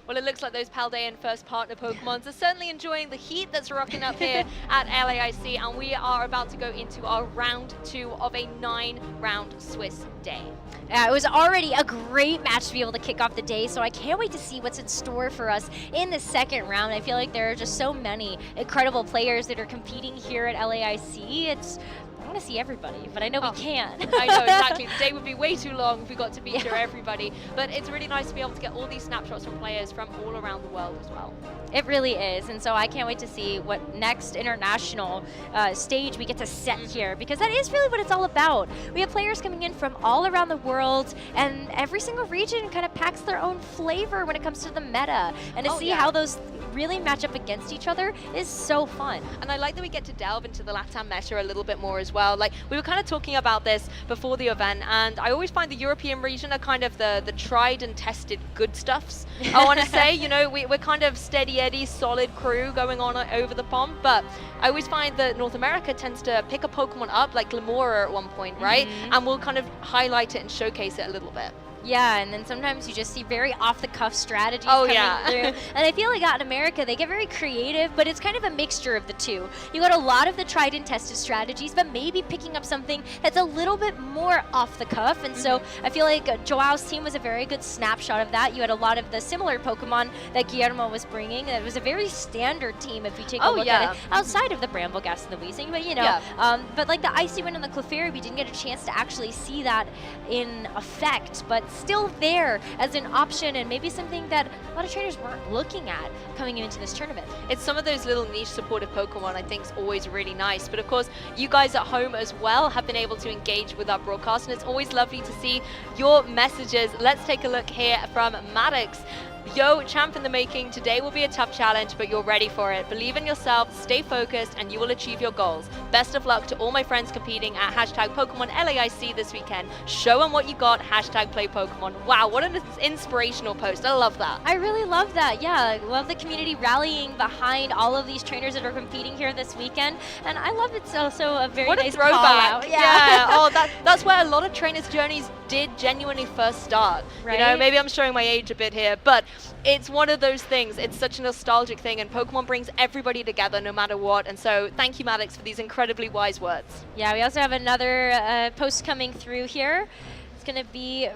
Well, it looks like those Paldean first partner Pokemons are certainly enjoying the heat that's rocking up here at LAIC, and we are about to go into our round 2 of a 9-round Swiss day. It was already a great match to be able to kick off the day, so I can't wait to see what's in store for us in the second round. I feel like there are just so many incredible players that are competing here at LAIC. I want to see everybody, but I know we can't. I know, exactly. The day would be way too long if we got to feature everybody, but it's really nice to be able to get all these snapshots from players from all around the world as well. It really is, and so I can't wait to see what next international stage we get to set here, because that is really what it's all about. We have players coming in from all around the world, and every single region kind of packs their own flavor when it comes to the meta, and to see how those really match up against each other is so fun. And I like that we get to delve into the LATAM meta a little bit more as well. Like, we were kind of talking about this before the event, and I always find the European region are kind of the tried and tested good stuffs. I want to say, you know, we're kind of steady Eddie, solid crew going on over the pond, but I always find that North America tends to pick a Pokemon up, like Glamora at one point, right? And we'll kind of highlight it and showcase it a little bit. Yeah, and then sometimes you just see very off-the-cuff strategies coming through. And I feel like out in America, they get very creative, but it's kind of a mixture of the two. You got a lot of the tried and tested strategies, but maybe picking up something that's a little bit more off-the-cuff. And so I feel like Joao's team was a very good snapshot of that. You had a lot of the similar Pokemon that Guillermo was bringing. It was a very standard team if you take a look at it, outside of the Brambleghast and the Weezing. But, you know, but like the Icy Wind and the Clefairy, we didn't get a chance to actually see that in effect, but still there as an option, and maybe something that a lot of trainers weren't looking at coming into this tournament. It's some of those little niche supportive Pokemon I think is always really nice, but of course you guys at home as well have been able to engage with our broadcast, and it's always lovely to see your messages. Let's take a look here from Maddox. Yo, champ in the making, today will be a tough challenge, but you're ready for it. Believe in yourself, stay focused, and you will achieve your goals. Best of luck to all my friends competing at #Pokemon LAIC this weekend. Show them what you got, #Play Pokemon. Wow, what an inspirational post. I love that. I really love that. Yeah, I love the community rallying behind all of these trainers that are competing here this weekend, and I love it's also a very nice throwback. call out. Yeah. Oh, that's where a lot of trainers' journeys did genuinely first start. Right? You know, maybe I'm showing my age a bit here, but it's one of those things. It's such a nostalgic thing, and Pokemon brings everybody together no matter what. And so thank you, Maddox, for these incredibly wise words. Yeah, we also have another post coming through here. It's going to be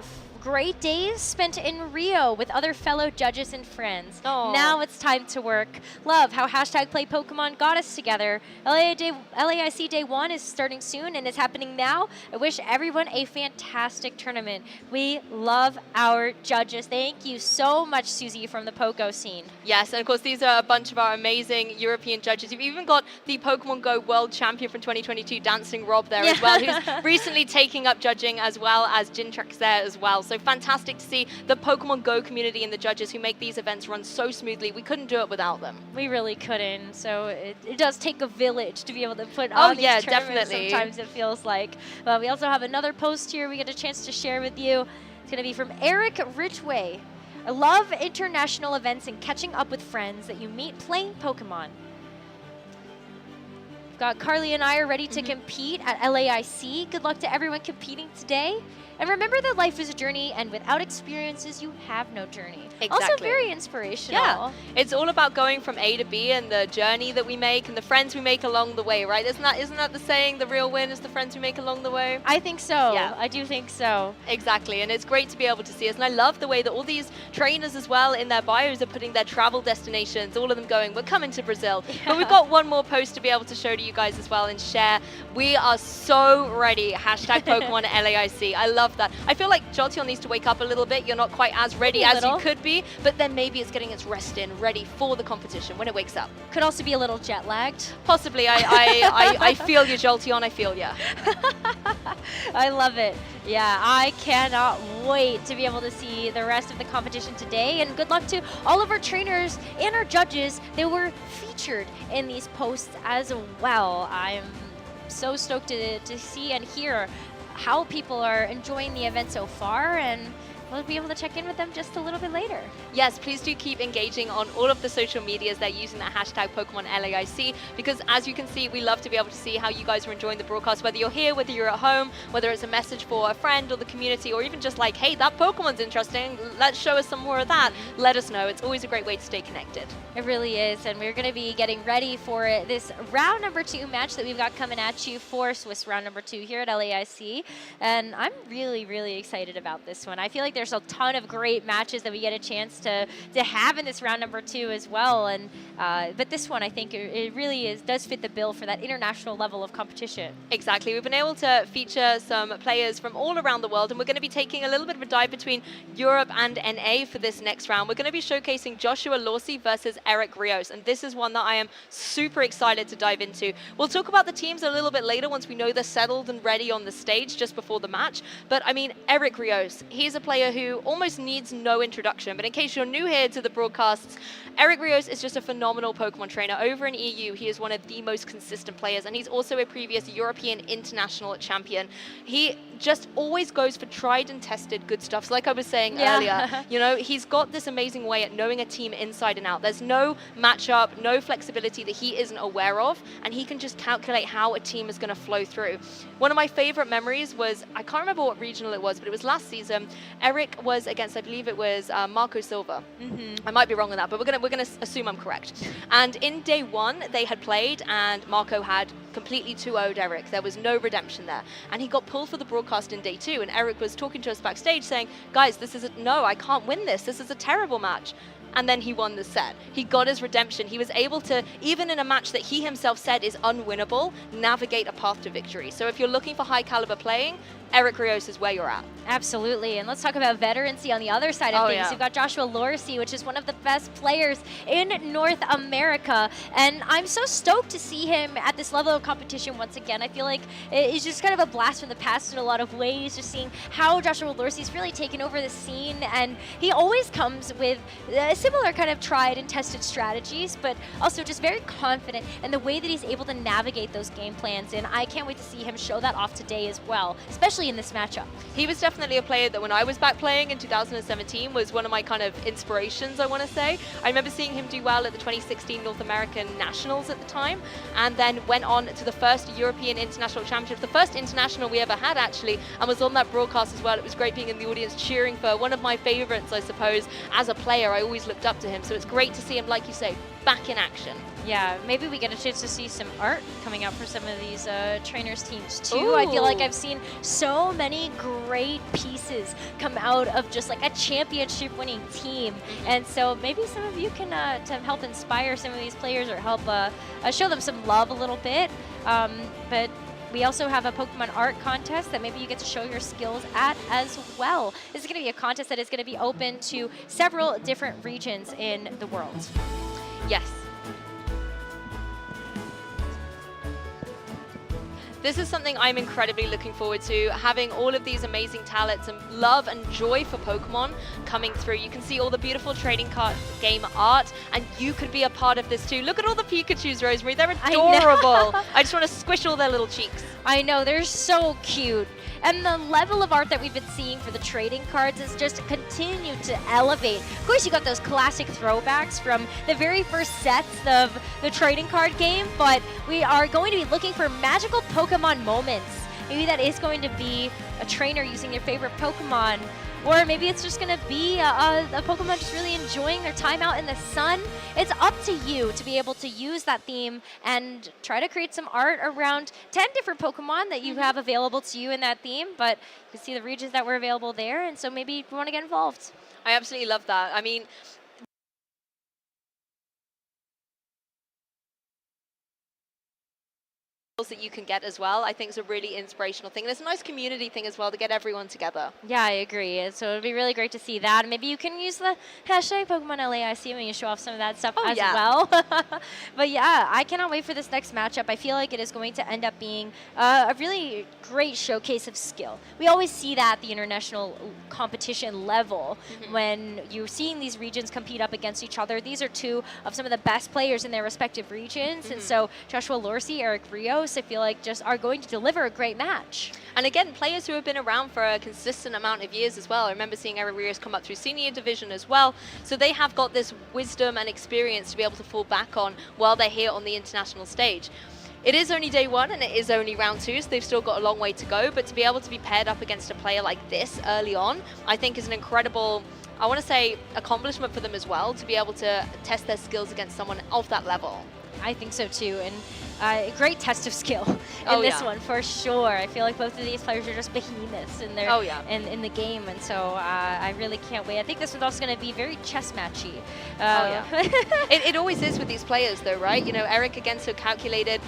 great days spent in Rio with other fellow judges and friends. Now it's time to work. Love how hashtag Play Pokemon got us together. LAIC Day 1 is starting soon and is happening now. I wish everyone a fantastic tournament. We love our judges. Thank you so much, Susie, from the Poco scene. Yes, and of course these are a bunch of our amazing European judges. You've even got the Pokemon Go World Champion from 2022, Dancing Rob, there as well, who's recently taking up judging, as well as Jintrax there as well. So fantastic to see the Pokemon Go community and the judges who make these events run so smoothly. We couldn't do it without them. We really couldn't. So it does take a village to be able to put on these tournaments. Definitely. Sometimes it feels like. But we also have another post here we get a chance to share with you. It's going to be from Eric Ridgway. I love international events and catching up with friends that you meet playing Pokemon. We've got Carly and I are ready to compete at LAIC. Good luck to everyone competing today. And remember that life is a journey, and without experiences, you have no journey. Exactly. Also very inspirational. Yeah, it's all about going from A to B and the journey that we make and the friends we make along the way, right? Isn't that the saying, the real win is the friends we make along the way? I think so. Yeah. I do think so. Exactly, and it's great to be able to see us. And I love the way that all these trainers as well in their bios are putting their travel destinations, all of them going, we're coming to Brazil. Yeah. But we've got one more post to be able to show to you guys as well and share. We are so ready. Hashtag Pokemon LAIC. I love that. I feel like Jolteon needs to wake up a little bit. You're not quite as ready as you could be, but then maybe it's getting its rest in, ready for the competition when it wakes up. Could also be a little jet lagged. Possibly. I feel you, Jolteon. I feel you. I love it. Yeah, I cannot wait to be able to see the rest of the competition today. And good luck to all of our trainers and our judges that were featured in these posts as well. I'm so stoked to see and hear how people are enjoying the event so far, and we'll be able to check in with them just a little bit later. Yes, please do keep engaging on all of the social medias. They're using that hashtag Pokemon LAIC, because as you can see, we love to be able to see how you guys are enjoying the broadcast, whether you're here, whether you're at home, whether it's a message for a friend or the community, or even just like, hey, that Pokemon's interesting, let's show us some more of that. Let us know. It's always a great way to stay connected. It really is, and we're going to be getting ready for this round number 2 match that we've got coming at you for Swiss round number 2 here at LAIC, and I'm really, really excited about this one. I feel like there's a ton of great matches that we get a chance to have in this round number 2 as well, and but this one I think it really does fit the bill for that international level of competition. Exactly. We've been able to feature some players from all around the world, and we're going to be taking a little bit of a dive between Europe and NA for this next round. We're going to be showcasing Joshua Lawsey versus Eric Rios, and this is one that I am super excited to dive into. We'll talk about the teams a little bit later once we know they're settled and ready on the stage just before the match, but I mean, Eric Rios, he's a player who almost needs no introduction, but in case you're new here to the broadcasts, Eric Rios is just a phenomenal Pokemon trainer. Over in EU, he is one of the most consistent players, and he's also a previous European international champion. He just always goes for tried and tested good stuff. So like I was saying earlier, you know, he's got this amazing way at knowing a team inside and out. There's no matchup, no flexibility that he isn't aware of, and he can just calculate how a team is going to flow through. One of my favorite memories was, I can't remember what regional it was, but it was last season. Eric was against, I believe it was Marco Silva. I might be wrong on that, but we're gonna assume I'm correct. And in day 1, they had played, and Marco had completely 2-0'd Eric. There was no redemption there, and he got pulled for the broadcast in day 2. And Eric was talking to us backstage, saying, "Guys, no, I can't win this. This is a terrible match." And then he won the set. He got his redemption. He was able to, even in a match that he himself said is unwinnable, navigate a path to victory. So if you're looking for high caliber playing, Eric Rios is where you're at. Absolutely, and let's talk about veterancy on the other side of things. Yeah. You've got Joshua Lawsey, which is one of the best players in North America, and I'm so stoked to see him at this level of competition once again. I feel like it's just kind of a blast from the past in a lot of ways, just seeing how Joshua Lawsey's really taken over the scene, and he always comes with similar kind of tried and tested strategies, but also just very confident in the way that he's able to navigate those game plans, and I can't wait to see him show that off today as well, especially in this matchup. He was definitely a player that when I was back playing in 2017 was one of my kind of inspirations, I want to say. I remember seeing him do well at the 2016 North American Nationals at the time, and then went on to the first European International Championship, the first international we ever had actually, and was on that broadcast as well. It was great being in the audience cheering for one of my favorites, I suppose. As a player, I always looked up to him, so it's great to see him, like you say, back in action. Yeah, maybe we get a chance to see some art coming out for some of these trainers teams too. Ooh. I feel like I've seen so so many great pieces come out of just like a championship winning team. And so maybe some of you can to help inspire some of these players or help show them some love a little bit. But we also have a Pokemon art contest that maybe you get to show your skills at as well. This is going to be a contest that is going to be open to several different regions in the world. Yes. This is something I'm incredibly looking forward to, having all of these amazing talents and love and joy for Pokemon coming through. You can see all the beautiful trading card game art, and you could be a part of this too. Look at all the Pikachus, Rosemary. They're adorable. I just want to squish all their little cheeks. I know, they're so cute. And the level of art that we've been seeing for the trading cards has just continued to elevate. Of course, you got those classic throwbacks from the very first sets of the trading card game, but we are going to be looking for magical Pokemon moments. Maybe that is going to be a trainer using their favorite Pokemon, or maybe it's just going to be a Pokemon just really enjoying their time out in the sun. It's up to you to be able to use that theme and try to create some art around 10 different Pokemon that you have available to you in that theme, but you can see the regions that were available there, and so maybe you want to get involved. I absolutely love that. I mean, that you can get as well, I think is a really inspirational thing. And it's a nice community thing as well to get everyone together. Yeah, I agree. And so it'd be really great to see that. And maybe you can use the hashtag Pokemon LAIC when you show off some of that stuff as well. But yeah, I cannot wait for this next matchup. I feel like it is going to end up being a really great showcase of skill. We always see that at the international competition level when you're seeing these regions compete up against each other. These are two of some of the best players in their respective regions. And so Joshua Lorsey, Eric Rios, I feel like just are going to deliver a great match. And again, players who have been around for a consistent amount of years as well. I remember seeing Eric Rios come up through senior division as well. So they have got this wisdom and experience to be able to fall back on while they're here on the international stage. It is only day one and it is only round two, so they've still got a long way to go. But to be able to be paired up against a player like this early on, I think is an incredible, I want to say, accomplishment for them as well, to be able to test their skills against someone of that level. I think so too, and a great test of skill in this one for sure. I feel like both of these players are just behemoths in their in the game, and so I really can't wait. I think this one's also going to be very chess matchy. It always is with these players though, right? You know, Eric again so calculated,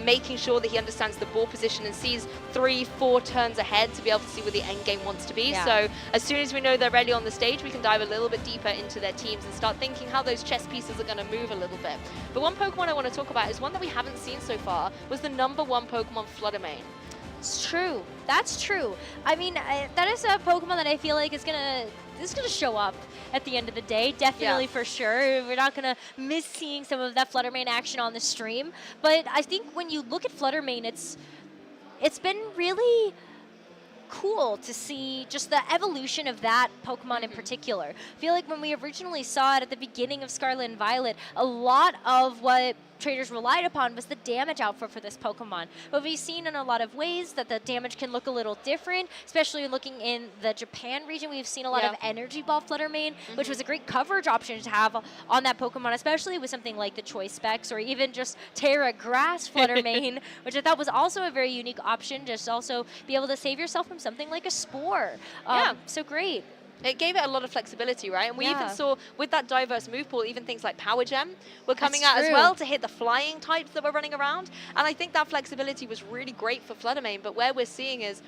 making sure that he understands the ball position and sees 3-4 turns ahead to be able to see where the end game wants to be. So as soon as we know they're ready on the stage, we can dive a little bit deeper into their teams and start thinking how those chess pieces are going to move a little bit. But one Pokemon I want to talk about is one that we haven't seen so far, was the #1 Pokemon Fluttermane. It's true. That's true. I mean, that is a Pokemon that I feel like is gonna show up at the end of the day, definitely for sure. We're not gonna miss seeing some of that Fluttermane action on the stream. But I think when you look at Fluttermane, it's been really cool to see just the evolution of that Pokemon in particular. I feel like when we originally saw it at the beginning of Scarlet and Violet, a lot of what traders relied upon was the damage output for this Pokemon. But we've seen in a lot of ways that the damage can look a little different, especially looking in the Japan region. We've seen a lot of Energy Ball Fluttermane, which was a great coverage option to have on that Pokemon, especially with something like the Choice Specs or even just Terra Grass Fluttermane, which I thought was also a very unique option, just also be able to save yourself from something like a Spore. So great. It gave it a lot of flexibility, right? And we even saw with that diverse move pool, even things like Power Gem were coming out as well to hit the flying types that were running around. And I think that flexibility was really great for Fluttermane. But where we're seeing is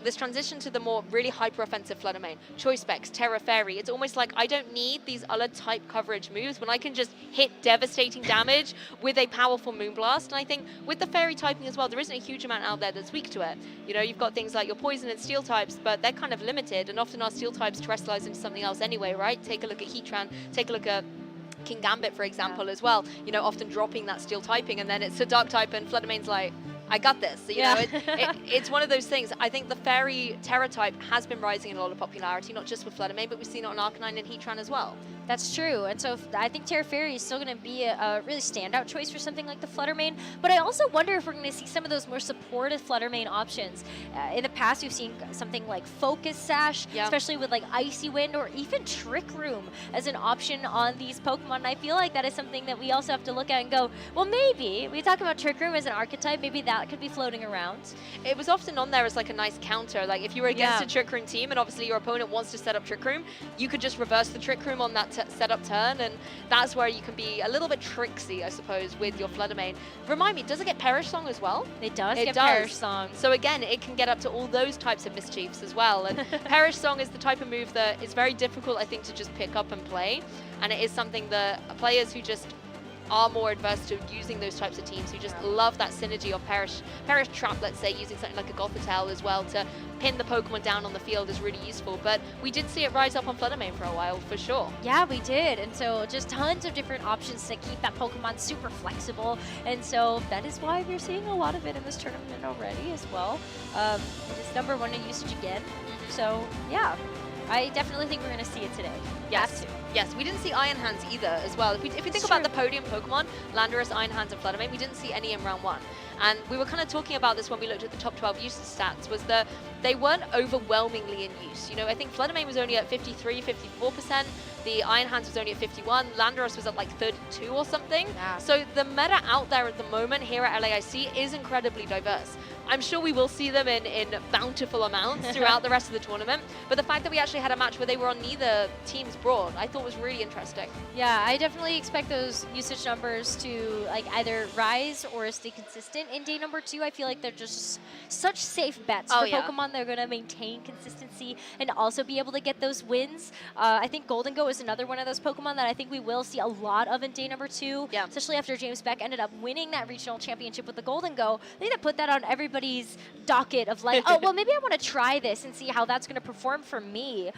this transition to the more really hyper-offensive Fluttermane, Choice Specs, Terra Fairy. It's almost like I don't need these other type coverage moves when I can just hit devastating damage with a powerful Moonblast. And I think with the Fairy typing as well, there isn't a huge amount out there that's weak to it. You know, you've got things like your Poison and Steel types, but they're kind of limited. And often our Steel types terrestrialize into something else anyway, right? Take a look at Heatran, take a look at King Gambit, for example, as well. You know, often dropping that Steel typing, and then it's a Dark type, and Fluttermane's like, I got this. So, you know, it's one of those things. I think the Fairy Terra type has been rising in a lot of popularity, not just with Fluttermane, but we've seen it on Arcanine and Heatran as well. That's true. And so I think Terra Fairy is still going to be a really standout choice for something like the Fluttermane. But I also wonder if we're going to see some of those more supportive Fluttermane options. In the past, we've seen something like Focus Sash, especially with like Icy Wind or even Trick Room as an option on these Pokemon. And I feel like that is something that we also have to look at and go, well, maybe we talk about Trick Room as an archetype. Maybe that that could be floating around. It was often on there as like a nice counter. Like if you were against Yeah. a Trick Room team and obviously your opponent wants to set up Trick Room, you could just reverse the Trick Room on that setup turn, and that's where you can be a little bit tricksy, I suppose, with your Flutter Mane. Remind me, does it get Perish Song as well? It does It get does. Perish Song. So again, it can get up to all those types of mischiefs as well. And Perish Song is the type of move that is very difficult, I think, to just pick up and play. And it is something that players who just are more adverse to using those types of teams, who just love that synergy of Perish Trap, let's say, using something like a Gothitelle as well to pin the Pokemon down on the field is really useful. But we did see it rise up on Flutter Mane for a while, for sure. Yeah, we did. And so just tons of different options to keep that Pokemon super flexible. And so that is why we're seeing a lot of it in this tournament already as well. It is #1 in usage again. So yeah, I definitely think we're going to see it today. Yes. Yes, we didn't see Iron Hands either as well. If we think about the podium Pokemon, Landorus, Iron Hands, and Flutter Mane, we didn't see any in round 1. And we were kind of talking about this when we looked at the top 12 usage stats, was that they weren't overwhelmingly in use. You know, I think Flutter Mane was only at 53, 54%. The Iron Hands was only at 51. Landorus was at like 32 or something. Yeah. So the meta out there at the moment here at LAIC is incredibly diverse. I'm sure we will see them in bountiful amounts throughout the rest of the tournament. But the fact that we actually had a match where they were on neither team's board, I thought was really interesting. Yeah, I definitely expect those usage numbers to like either rise or stay consistent in day #2. I feel like they're just such safe bets for Pokemon. They're going to maintain consistency and also be able to get those wins. I think Golden Go is another one of those Pokemon that I think we will see a lot of in day #2, especially after James Beck ended up winning that regional championship with the Golden Go. I think that put that on everybody's docket of like, oh, well, maybe I want to try this and see how that's going to perform for me.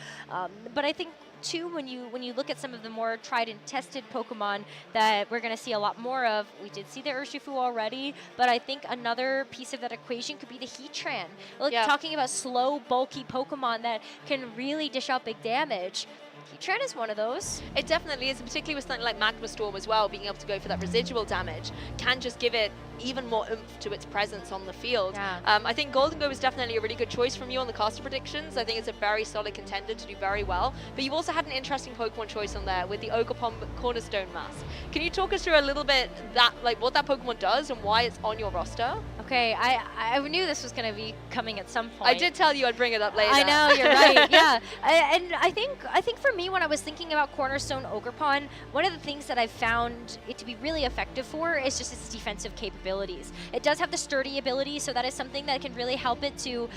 But I think too, when you look at some of the more tried and tested Pokemon that we're going to see a lot more of, we did see the Urshifu already, but I think another piece of that equation could be the Heatran. Like talking about slow, bulky Pokemon that can really dish out big damage. Heatran is one of those. It definitely is, particularly with something like Magma Storm as well, being able to go for that residual damage can just give it even more oomph to its presence on the field. I think Golden Go is definitely a really good choice from you on the caster predictions. I think it's a very solid contender to do very well. But you've also had an interesting Pokemon choice on there with the Ogerpon Cornerstone Mask. Can you talk us through a little bit what that Pokemon does and why it's on your roster? Okay, I knew this was going to be coming at some point. I did tell you I'd bring it up later. I know, you're right. Yeah, and I think for me, when I was thinking about Cornerstone Ogerpon, one of the things that I found it to be really effective for is just its defensive capabilities. It does have the sturdy ability, so that is something that can really help it to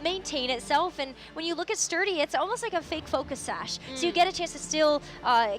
maintain itself. And when you look at sturdy, it's almost like a fake focus sash. So you get a chance to still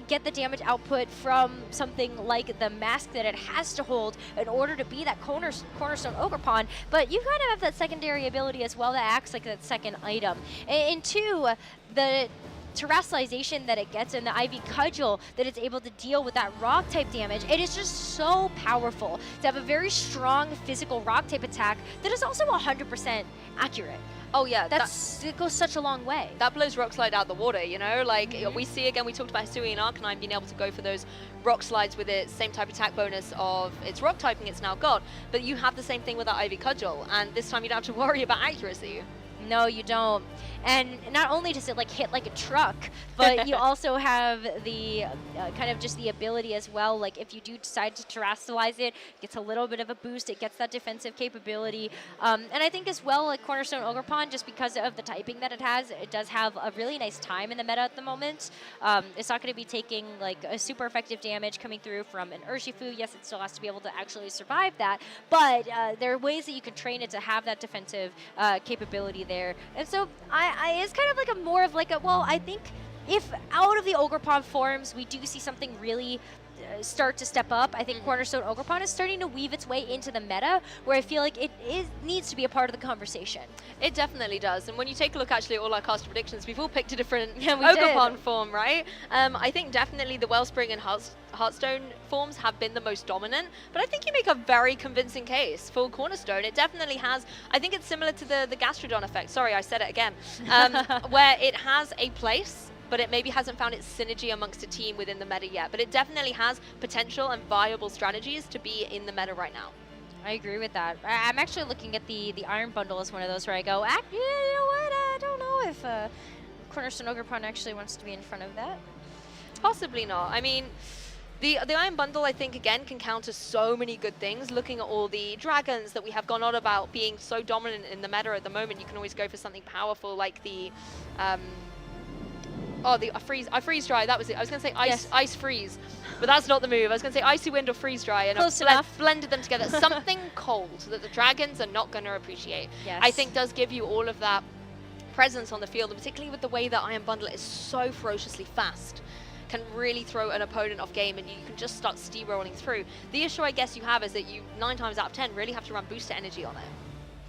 get the damage output from something like the mask that it has to hold in order to be that Cornerstone Ogerpon. But you kind of have that secondary ability as well that acts like that second item. And two, the terrestrialization that it gets and the Ivy Cudgel that it's able to deal with that rock type damage, it is just so powerful to have a very strong physical rock type attack that is also 100% accurate. Oh yeah, it goes such a long way. That blows Rock Slide out the water, you know? Like, we see, again, we talked about Hisuian Arcanine being able to go for those Rock Slides with its same type attack bonus of its Rock typing it's now got, but you have the same thing with that Ivy Cudgel, and this time you don't have to worry about accuracy. No, you don't. And not only does it like hit like a truck, but you also have the kind of just the ability as well. Like if you do decide to terrestrialize it, it gets a little bit of a boost. It gets that defensive capability. And I think as well, like Cornerstone Ogerpon, just because of the typing that it has, it does have a really nice time in the meta at the moment. It's not going to be taking like a super effective damage coming through from an Urshifu. Yes, it still has to be able to actually survive that, but there are ways that you can train it to have that defensive capability there. And so it's kind of like more of like well, I think if out of the Ogerpon forms we do see something really start to step up, I think Cornerstone Ogerpon is starting to weave its way into the meta, where I feel like it needs to be a part of the conversation. It definitely does. And when you take a look actually at all our caster predictions, we've all picked a different Ogerpon form, right? I think definitely the Wellspring and Hearthstone forms have been the most dominant, but I think you make a very convincing case for Cornerstone. It definitely has, I think it's similar to the Gastrodon effect, sorry I said it again, where it has a place, but it maybe hasn't found its synergy amongst a team within the meta yet. But it definitely has potential and viable strategies to be in the meta right now. I agree with that. I'm actually looking at the Iron Bundle as one of those where I go, you know what, I don't know if Cornerstone Ogerpon actually wants to be in front of that. Possibly not. I mean, The Iron Bundle, I think, again, can counter so many good things. Looking at all the dragons that we have gone on about being so dominant in the meta at the moment, you can always go for something powerful like the... freeze dry. That was it. I was going to say ice freeze, but that's not the move. I was going to say icy wind or freeze dry, and I've blended them together. Something cold that the dragons are not going to appreciate. Yes. I think does give you all of that presence on the field, and particularly with the way that Iron Bundle is so ferociously fast, can really throw an opponent off game, and you can just start steamrolling through. The issue I guess you have is that you 9 times out of 10 really have to run booster energy on it,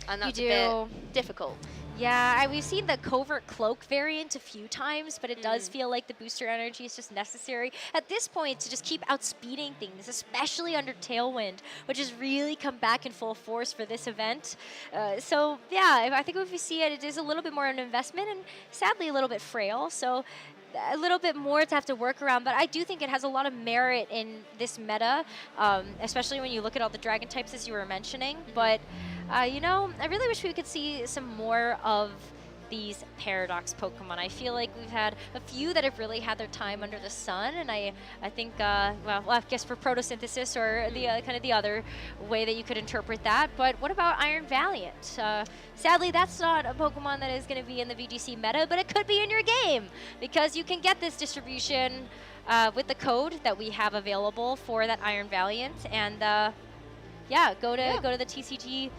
and that's a bit difficult. Yeah, we've seen the covert cloak variant a few times, but it does feel like the booster energy is just necessary at this point to just keep outspeeding things, especially under Tailwind, which has really come back in full force for this event. So yeah, I think if we see it, it is a little bit more of an investment and sadly a little bit frail. So a little bit more to have to work around, but I do think it has a lot of merit in this meta, especially when you look at all the dragon types as you were mentioning. But you know, I really wish we could see some more of these Paradox Pokemon. I feel like we've had a few that have really had their time under the sun, and I think, well, I guess for photosynthesis or the kind of the other way that you could interpret that. But what about Iron Valiant? Sadly, that's not a Pokemon that is going to be in the VGC meta, but it could be in your game because you can get this distribution with the code that we have available for that Iron Valiant, and yeah, go to the TCG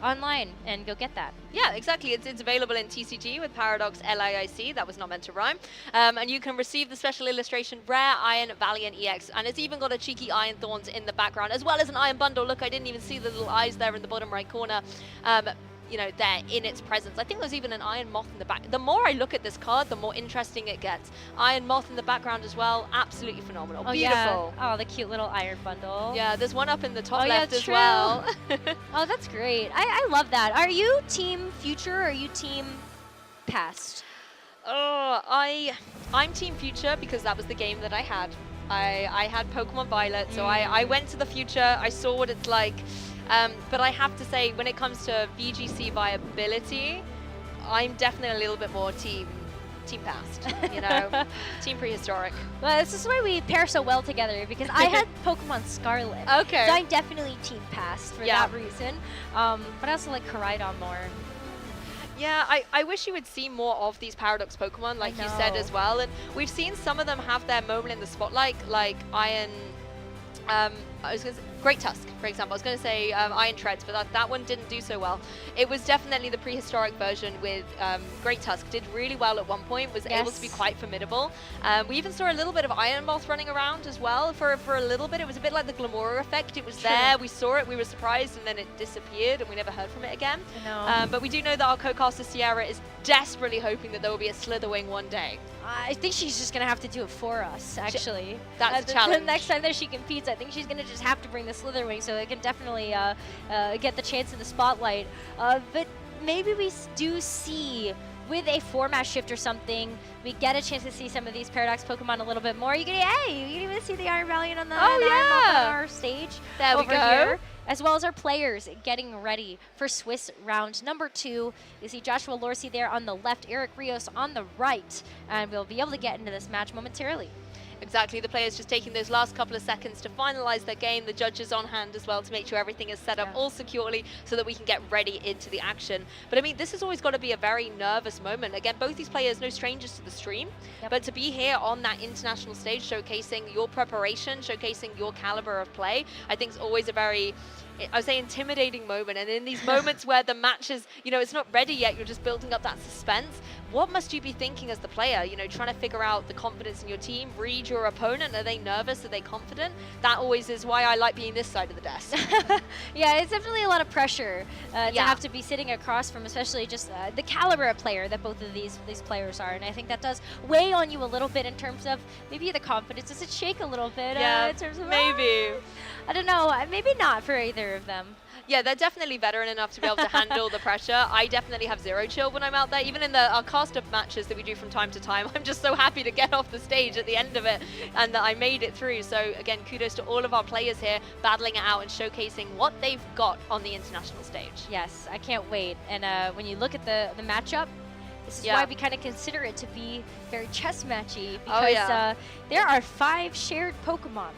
online and go get that. Yeah, exactly. It's available in TCG with Paradox LIIC. That was not meant to rhyme. And you can receive the special illustration Rare Iron Valiant EX. And it's even got a cheeky Iron Thorns in the background, as well as an Iron Bundle. Look, I didn't even see the little eyes there in the bottom right corner. You know, there in its presence. I think there's even an Iron Moth in the back. The more I look at this card, the more interesting it gets. Iron Moth in the background as well. Absolutely phenomenal. Oh, beautiful. Yeah. Oh, the cute little Iron Bundle. Yeah, there's one up in the top left as well. Oh, that's great. I love that. Are you team future or are you team past? Oh, I'm team future because that was the game that I had. I had Pokemon Violet, so I went to the future. I saw what it's like. But I have to say, when it comes to VGC viability, I'm definitely a little bit more team past, you know, team prehistoric. Well, this is why we pair so well together, because I had Pokemon Scarlet. Okay. So I'm definitely team past for that reason. But I also like Koraidon more. Yeah, I wish you would see more of these Paradox Pokemon, like you said as well. And we've seen some of them have their moment in the spotlight, like Iron... I was going to say Great Tusk, for example. I was going to say Iron Treads, but that one didn't do so well. It was definitely the prehistoric version with Great Tusk. Did really well at one point, was able to be quite formidable. We even saw a little bit of Iron Moth running around as well for a little bit. It was a bit like the Glamora effect. It was there, we saw it, we were surprised, and then it disappeared, and we never heard from it again. But we do know that our co-caster Sierra is desperately hoping that there will be a Slitherwing one day. I think she's just going to have to do it for us, actually. That's the challenge. The next time that she competes, I think she's going to just have to bring the Slitherwing so it can definitely get the chance in the spotlight. But maybe we do see, with a format shift or something, we get a chance to see some of these Paradox Pokemon a little bit more. You can even see the Iron Valiant on the Iron Moth on our stage over here. As well as our players getting ready for Swiss round number 2. You see Joshua Lorsi there on the left, Eric Rios on the right, and we'll be able to get into this match momentarily. Exactly, the players just taking those last couple of seconds to finalize their game. The judges on hand as well to make sure everything is set up all securely so that we can get ready into the action. But I mean, this has always got to be a very nervous moment. Again, both these players, no strangers to the stream, but to be here on that international stage showcasing your preparation, showcasing your caliber of play, I think is always a very, I would say, intimidating moment. And in these moments where the match is, you know, it's not ready yet, you're just building up that suspense. What must you be thinking as the player? You know, trying to figure out the confidence in your team, read your opponent. Are they nervous? Are they confident? That always is why I like being this side of the desk. Yeah, it's definitely a lot of pressure to have to be sitting across from, especially just the caliber of player that both of these players are. And I think that does weigh on you a little bit in terms of maybe the confidence. Does it shake a little bit in terms of maybe? I don't know. Maybe not for either of them. Yeah, they're definitely veteran enough to be able to handle the pressure. I definitely have zero chill when I'm out there. Even in our cast-up matches that we do from time to time, I'm just so happy to get off the stage at the end of it and that I made it through. So again, kudos to all of our players here, battling it out and showcasing what they've got on the international stage. Yes, I can't wait. And when you look at the matchup, This is Yeah. why we kind of consider it to be very chess matchy, Oh, because yeah. there are 5 shared Pokemon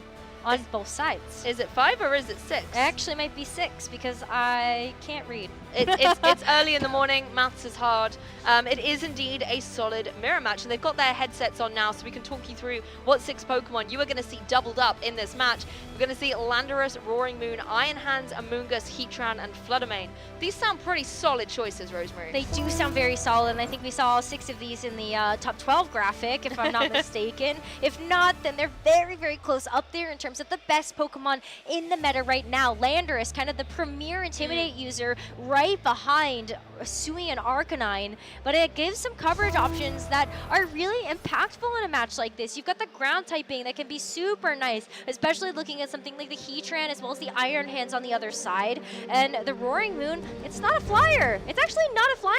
on both sides. Is it 5 or is it 6? It actually might be 6 because I can't read. It's early in the morning, maths is hard. It is indeed a solid mirror match, and they've got their headsets on now, so we can talk you through what 6 Pokemon you are going to see doubled up in this match. We're going to see Landorus, Roaring Moon, Iron Hands, Amoonguss, Heatran, and Fluttermane. These sound pretty solid choices, Rosemary. They do sound very solid, and I think we saw 6 of these in the top 12 graphic, if I'm not mistaken. If not, then they're very, very close up there in terms of the best Pokemon in the meta right now. Landorus, kind of the premier Intimidate user, right behind Sui and Arcanine, but it gives some coverage options that are really impactful in a match like this. You've got the ground typing that can be super nice, especially looking at something like the Heatran as well as the Iron Hands on the other side. And the Roaring Moon, it's not a flyer. It's actually not a flyer.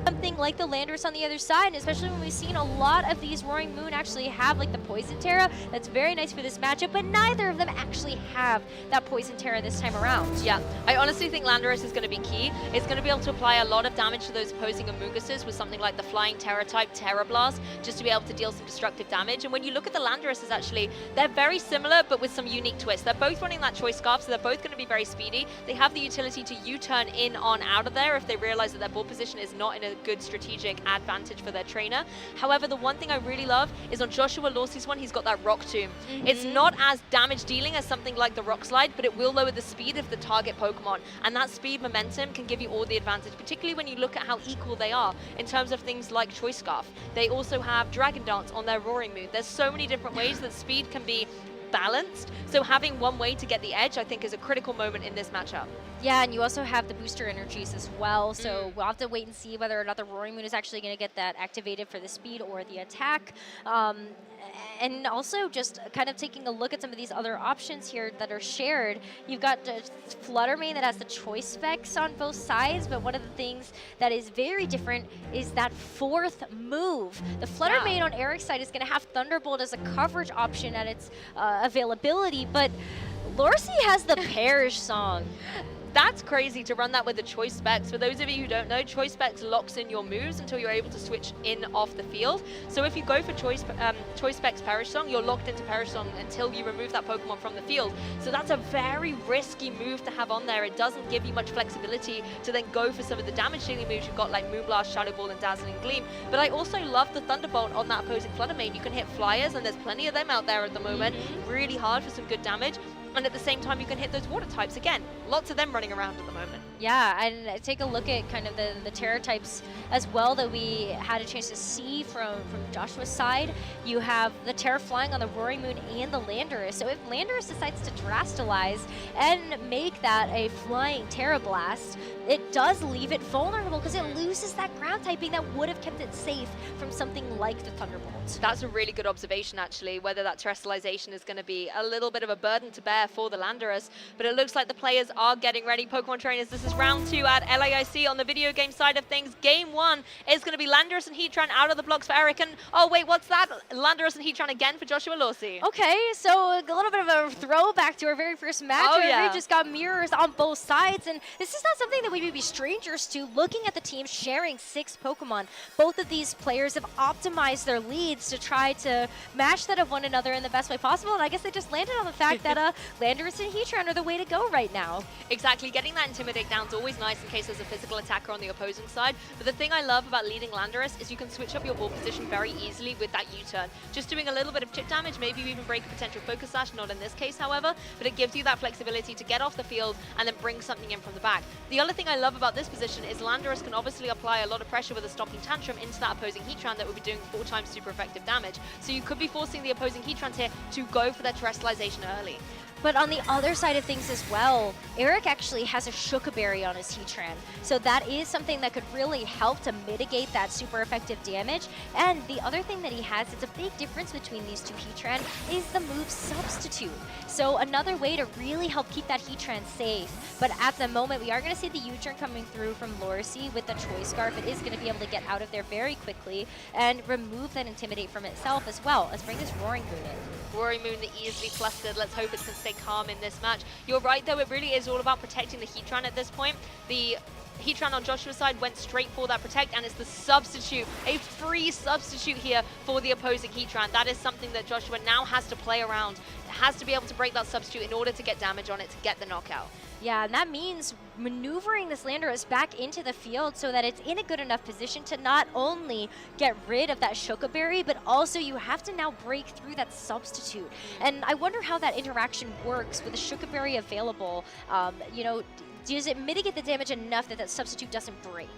Something like the Landorus on the other side, and especially when we've seen a lot of these Roaring Moon actually have like the Poison Terra. That's very nice for this matchup, but neither of them actually have that Poison Terra this time around. Yeah, I honestly think Landorus is going to be key. It's going to be able to apply a lot of damage to those opposing Amoongusses with something like the Flying Terra type Terra Blast, just to be able to deal some destructive damage. And when you look at the Landoruses, actually, they're very similar, but with some unique twists. They're both running that Choice Scarf, so they're both going to be very speedy. They have the utility to U-turn in on out of there if they realize that their ball position is not in a good strategic advantage for their trainer. However, the one thing I really love is on Joshua Lawsey's one, he's got that Rock Tomb. It's not as damage dealing as something like the Rock Slide, but it will lower the speed of the target Pokemon. And that speed momentum can give you all the advantage, particularly when you look at how equal they are in terms of things like Choice Scarf. They also have Dragon Dance on their Roaring Moon. There's so many different ways that speed can be balanced, so having one way to get the edge I think is a critical moment in this matchup. Yeah, and you also have the booster energies as well, so we'll have to wait and see whether or not the Roaring Moon is actually going to get that activated for the speed or the attack. And also just kind of taking a look at some of these other options here that are shared. You've got Fluttermane that has the choice specs on both sides, but one of the things that is very different is that 4th move. The Fluttermane on Eric's side is going to have Thunderbolt as a coverage option at its availability, but Lorcy has the Perish Song. That's crazy to run that with the choice specs. For those of you who don't know, choice specs locks in your moves until you're able to switch in off the field. So if you go for choice specs Perish Song, you're locked into Perish Song until you remove that Pokemon from the field. So that's a very risky move to have on there. It doesn't give you much flexibility to then go for some of the damage dealing moves you've got like Moonblast, Shadow Ball, and Dazzling Gleam. But I also love the Thunderbolt on that opposing Fluttermane. You can hit flyers, and there's plenty of them out there at the moment. Really hard for some good damage. And at the same time, you can hit those water types again. Lots of them running around at the moment. Yeah, and take a look at kind of the Terra types as well that we had a chance to see from Joshua's side. You have the Terra Flying on the Roaring Moon and the Landorus. So if Landorus decides to Terastallize and make that a Flying Terra Blast, it does leave it vulnerable because it loses that ground typing that would have kept it safe from something like the Thunderbolt. That's a really good observation, actually, whether that Terastallization is going to be a little bit of a burden to bear for the Landorus. But it looks like the players are getting ready. Pokemon trainers, this is round 2 at LAIC on the video game side of things. Game 1 is going to be Landorus and Heatran out of the blocks for Eric. And, oh, wait, what's that? Landorus and Heatran again for Joshua Lawsey. Okay, so a little bit of a throwback to our very first match. Oh, yeah. We just got mirrors on both sides, and this is not something that we would be strangers to. Looking at the team sharing 6 Pokemon, both of these players have optimized their leads to try to match that of one another in the best way possible, and I guess they just landed on the fact that Landorus and Heatran are the way to go right now. Exactly, getting that Intimidate down is always nice in case there's a physical attacker on the opposing side, but the thing I love about leading Landorus is you can switch up your ball position very easily with that U-turn. Just doing a little bit of chip damage, maybe you even break a potential Focus Sash, not in this case however, but it gives you that flexibility to get off the field and then bring something in from the back. The other thing I love about this position is Landorus can obviously apply a lot of pressure with a Stomping Tantrum into that opposing Heatran that would be doing 4 times super effective damage. So you could be forcing the opposing Heatrans here to go for their Terastallization early. But on the other side of things as well, Eric actually has a Shuka Berry on his Heatran. So that is something that could really help to mitigate that super effective damage. And the other thing that he has, it's a big difference between these two Heatran, is the move Substitute. So another way to really help keep that Heatran safe. But at the moment, we are going to see the U-turn coming through from Lorcy with the Choice Scarf. It is going to be able to get out of there very quickly and remove that Intimidate from itself as well. Let's bring this Roaring Moon in. Roaring Moon, the easily flustered. Let's hope it can stay stay calm in this match. You're right, though, it really is all about protecting the Heatran at this point. The Heatran on Joshua's side went straight for that protect, and it's the substitute, a free substitute here for the opposing Heatran. That is something that Joshua now has to play around, has to be able to break that substitute in order to get damage on it, to get the knockout. Yeah, and that means maneuvering this Landorus back into the field so that it's in a good enough position to not only get rid of that Shoka Berry, but also you have to now break through that substitute. And I wonder how that interaction works with the Shoka Berry available. You know, does it mitigate the damage enough that that substitute doesn't break?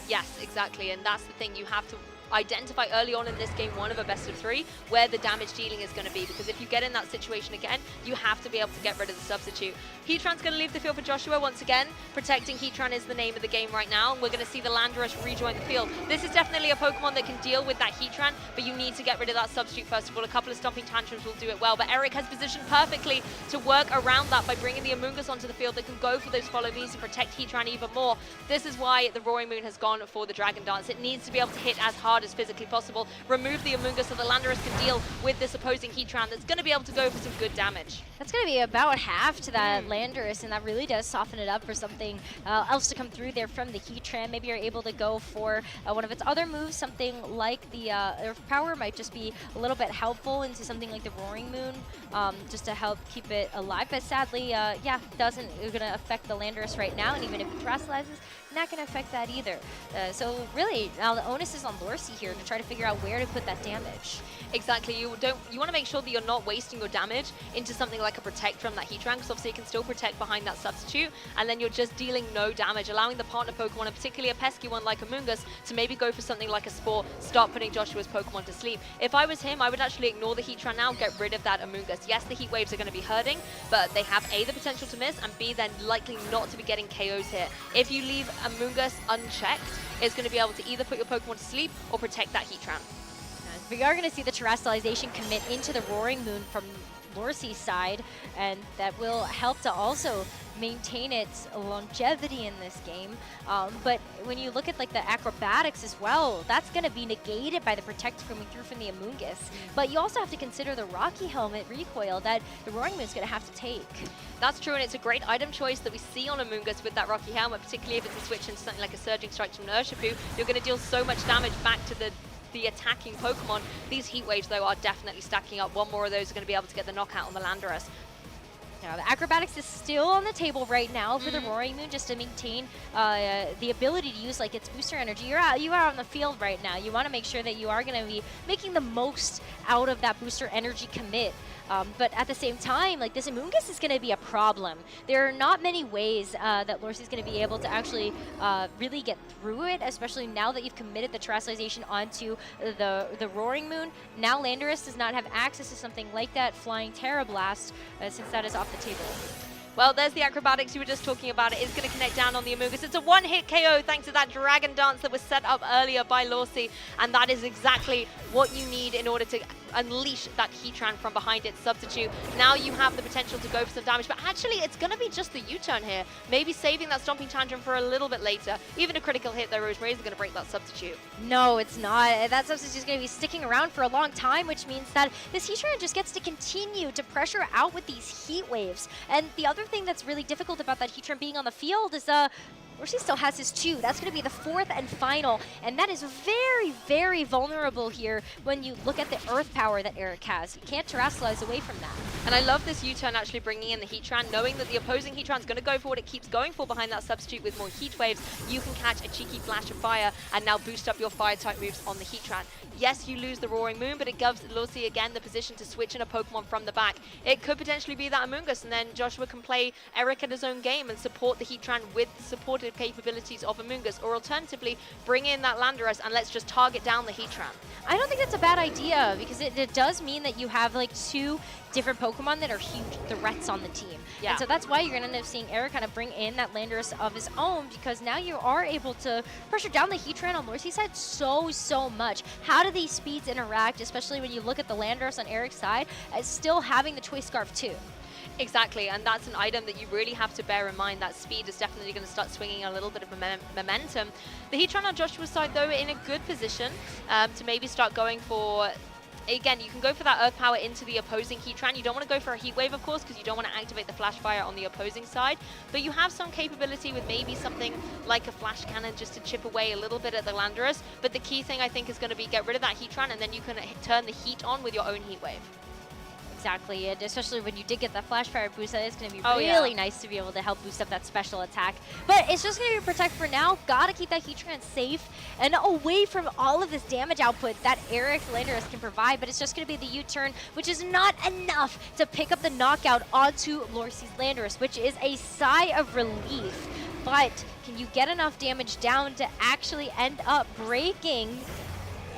Yes, exactly, and that's the thing. You have to identify early on in this game one of a best of three where the damage dealing is going to be, because if you get in that situation again, you have to be able to get rid of the substitute. Heatran's going to leave the field for Joshua once again. Protecting Heatran is the name of the game right now, and we're going to see the Landorus rejoin the field. This is definitely a Pokemon that can deal with that Heatran, but you need to get rid of that substitute first of all. A couple of Stomping Tantrums will do it well, but Eric has positioned perfectly to work around that by bringing the Amoonguss onto the field that can go for those follow me's and protect Heatran even more. This is why the Roaring Moon has gone for the Dragon Dance. It needs to be able to hit as hard as physically possible, remove the Amoonguss so the Landorus can deal with this opposing Heatran that's going to be able to go for some good damage. That's going to be about half to that Landorus, and that really does soften it up for something else to come through there from the Heatran. Maybe you're able to go for one of its other moves, something like the Earth Power might just be a little bit helpful into something like the Roaring Moon, just to help keep it alive. But sadly, yeah, doesn't going to affect the Landorus right now, and even if it terrestrializes, not going to affect that either. So really, now the onus is on Lorcy here to try to figure out where to put that damage. Exactly. You want to make sure that you're not wasting your damage into something like a protect from that Heatran, because obviously it can still protect behind that substitute, and then you're just dealing no damage, allowing the partner Pokemon, and particularly a pesky one like Amoonguss, to maybe go for something like a Spore, start putting Joshua's Pokemon to sleep. If I was him, I would actually ignore the Heatran now, get rid of that Amoonguss. Yes, the Heat Waves are going to be hurting, but they have A, the potential to miss, and B, then likely not to be getting KOs here. If you leave Amoonguss unchecked, it's going to be able to either put your Pokemon to sleep or protect that Heatran. We are going to see the terrestrialization commit into the Roaring Moon from Lorcy's side, and that will help to also maintain its longevity in this game. But when you look at like the acrobatics as well, that's going to be negated by the protect coming through from the Amoonguss. But you also have to consider the Rocky Helmet recoil that the Roaring Moon is going to have to take. That's true, and it's a great item choice that we see on Amoonguss with that Rocky Helmet, particularly if it's a switch into something like a Surging Strike from Urshifu. You're going to deal so much damage back to the attacking Pokemon. These Heat Waves, though, are definitely stacking up. One more of those are going to be able to get the knockout on the Landorus. Now, the acrobatics is still on the table right now for the Roaring Moon, just to maintain the ability to use like its booster energy. You are on the field right now. You want to make sure that you are going to be making the most out of that booster energy commit. But at the same time, like this Amoonguss is going to be a problem. There are not many ways that Lorcy's going to be able to actually really get through it, especially now that you've committed the terrestrialization onto the Roaring Moon. Now Landorus does not have access to something like that Flying Terra Blast, since that is off the table. Well, there's the acrobatics you were just talking about. It is going to connect down on the Amoonguss. It's a one-hit KO thanks to that Dragon Dance that was set up earlier by Lorcy, and that is exactly what you need in order to unleash that Heatran from behind its substitute. Now you have the potential to go for some damage, but actually it's going to be just the U-turn here. Maybe saving that Stomping Tantrum for a little bit later. Even a critical hit though, Rosemary isn't going to break that substitute. No, it's not. That substitute is going to be sticking around for a long time, which means that this Heatran just gets to continue to pressure out with these Heat Waves. And the other thing that's really difficult about that Heatran being on the field is Lorcy still has his 2. That's going to be the 4th and final, and that is very, very vulnerable here when you look at the Earth Power that Eric has. You can't terrestrialize away from that. And I love this U-turn actually bringing in the Heatran, knowing that the opposing Heatran's going to go for what it keeps going for behind that substitute with more Heat Waves. You can catch a cheeky Flash of Fire and now boost up your Fire-type moves on the Heatran. Yes, you lose the Roaring Moon, but it gives Lorcy again the position to switch in a Pokemon from the back. It could potentially be that Amoonguss, and then Joshua can play Eric at his own game and support the Heatran with the supported capabilities of Amoonguss, or alternatively, bring in that Landorus and let's just target down the Heatran. I don't think that's a bad idea, because it does mean that you have like 2 different Pokemon that are huge threats on the team. Yeah. And so that's why you're going to end up seeing Eric kind of bring in that Landorus of his own, because now you are able to pressure down the Heatran on Lorcy's side so much. How do these speeds interact, especially when you look at the Landorus on Eric's side, as still having the Choice Scarf too? Exactly, and that's an item that you really have to bear in mind. That speed is definitely going to start swinging a little bit of momentum. The Heatran on Joshua's side, though, in a good position to maybe start going for again, you can go for that Earth Power into the opposing Heatran. You don't want to go for a Heat Wave, of course, because you don't want to activate the Flash Fire on the opposing side. But you have some capability with maybe something like a Flash Cannon just to chip away a little bit at the Landorus. But the key thing, I think, is going to be get rid of that Heatran, and then you can turn the heat on with your own Heat Wave. Exactly, and especially when you did get that Flash Fire boost, that is going to be really nice to be able to help boost up that special attack. But it's just going to be Protect for now. Gotta keep that Heatran safe and away from all of this damage output that Eric Landorus can provide, but it's just going to be the U-turn, which is not enough to pick up the knockout onto Lorcie's Landorus, which is a sigh of relief. But can you get enough damage down to actually end up breaking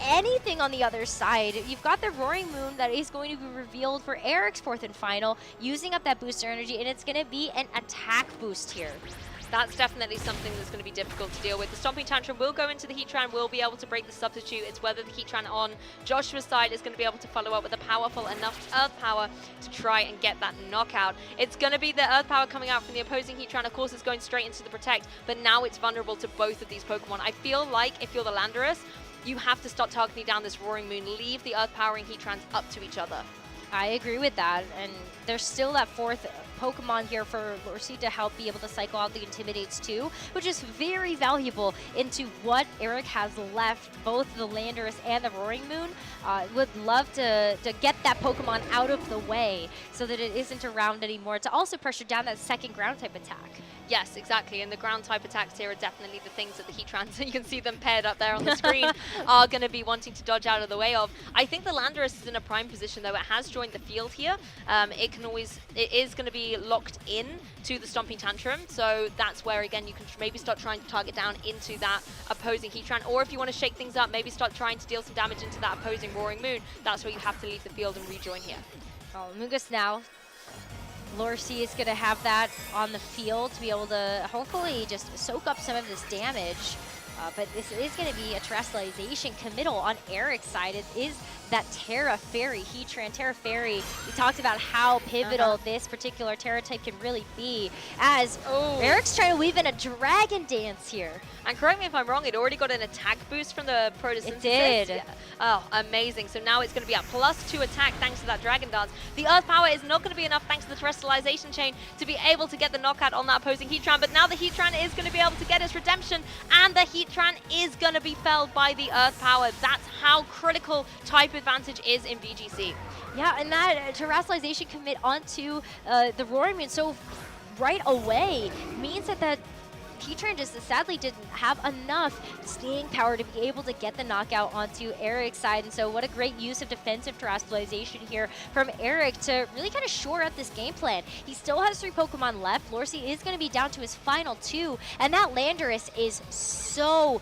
anything on the other side? You've got the Roaring Moon that is going to be revealed for Eric's 4th and final, using up that booster energy, and it's going to be an attack boost here. That's definitely something that's going to be difficult to deal with. The Stomping Tantrum will go into the Heatran, will be able to break the substitute. It's whether the Heatran on Joshua's side is going to be able to follow up with a powerful enough Earth Power to try and get that knockout. It's going to be the Earth Power coming out from the opposing Heatran. Of course, it's going straight into the Protect, but now it's vulnerable to both of these Pokemon. I feel like if you're the Landorus, you have to start targeting down this Roaring Moon. Leave the Earth Powering Heatrans up to each other. I agree with that, and there's still that 4th Pokemon here for Lorcie to help be able to cycle out the Intimidates too, which is very valuable into what Eric has left, both the Landorus and the Roaring Moon. Would love to get that Pokemon out of the way so that it isn't around anymore, to also pressure down that second ground type attack. Yes, exactly, and the ground type attacks here are definitely the things that the Heatrans, you can see them paired up there on the screen, are going to be wanting to dodge out of the way of. I think the Landorus is in a prime position, though. It has joined the field here. It is going to be locked in to the Stomping Tantrum, so that's where, again, you can maybe start trying to target down into that opposing Heatran, or if you want to shake things up, maybe start trying to deal some damage into that opposing Roaring Moon. That's where you have to leave the field and rejoin here. Oh, Mungus now. Lorcie is going to have that on the field to be able to hopefully just soak up some of this damage. But this is going to be a terrestrialization committal on Eric's side. It is that Terra Fairy Heatran. Terra Fairy, we talked about how pivotal this particular Terra type can really be, as Eric's trying to weave in a Dragon Dance here. And correct me if I'm wrong, it already got an attack boost from the Protosynthesis. It did. Yeah. Oh, amazing. So now it's going to be a +2 attack thanks to that Dragon Dance. The Earth Power is not going to be enough thanks to the Terrestrialization Chain to be able to get the knockout on that opposing Heatran, but now the Heatran is going to be able to get its redemption, and the Heatran is going to be felled by the Earth Power. That's how critical type advantage is in VGC. Yeah, and that terrestrialization commit onto the Roaring Moon so right away means that Heatran just sadly didn't have enough staying power to be able to get the knockout onto Eric's side. And so what a great use of defensive terrestrialization here from Eric to really kind of shore up this game plan. He still has 3 Pokemon left. Lorcie is going to be down to his final 2, and that Landorus is so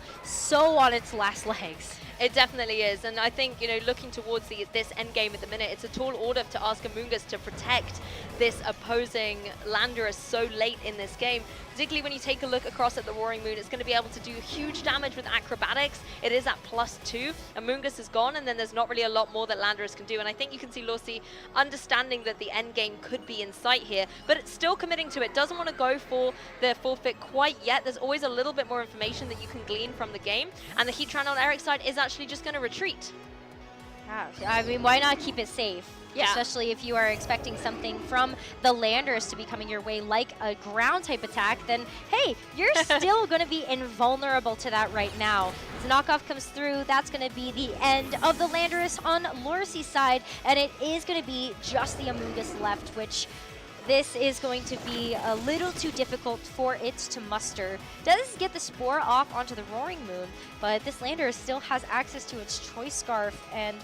on its last legs. It definitely is, and I think, you know, looking towards this end game at the minute, it's a tall order to ask Amoonguss to protect this opposing Landorus so late in this game. Particularly when you take a look across at the Roaring Moon, it's going to be able to do huge damage with acrobatics. It is at +2. Amoonguss is gone, and then there's not really a lot more that Landorus can do. And I think you can see Lorcie understanding that the end game could be in sight here, but it's still committing to it. Doesn't want to go for the forfeit quite yet. There's always a little bit more information that you can glean from the game, and the Heatran on Eric's side is actually just going to retreat. Yeah, I mean, why not keep it safe? Yeah. Especially if you are expecting something from the Landorus to be coming your way, like a ground type attack, then hey, you're still going to be invulnerable to that right now. As knockoff comes through, that's going to be the end of the Landorus on Lorcie's side, and it is going to be just the Amoonguss left, which this is going to be a little too difficult for it to muster. Does get the Spore off onto the Roaring Moon, but this Landorus still has access to its Choice Scarf, and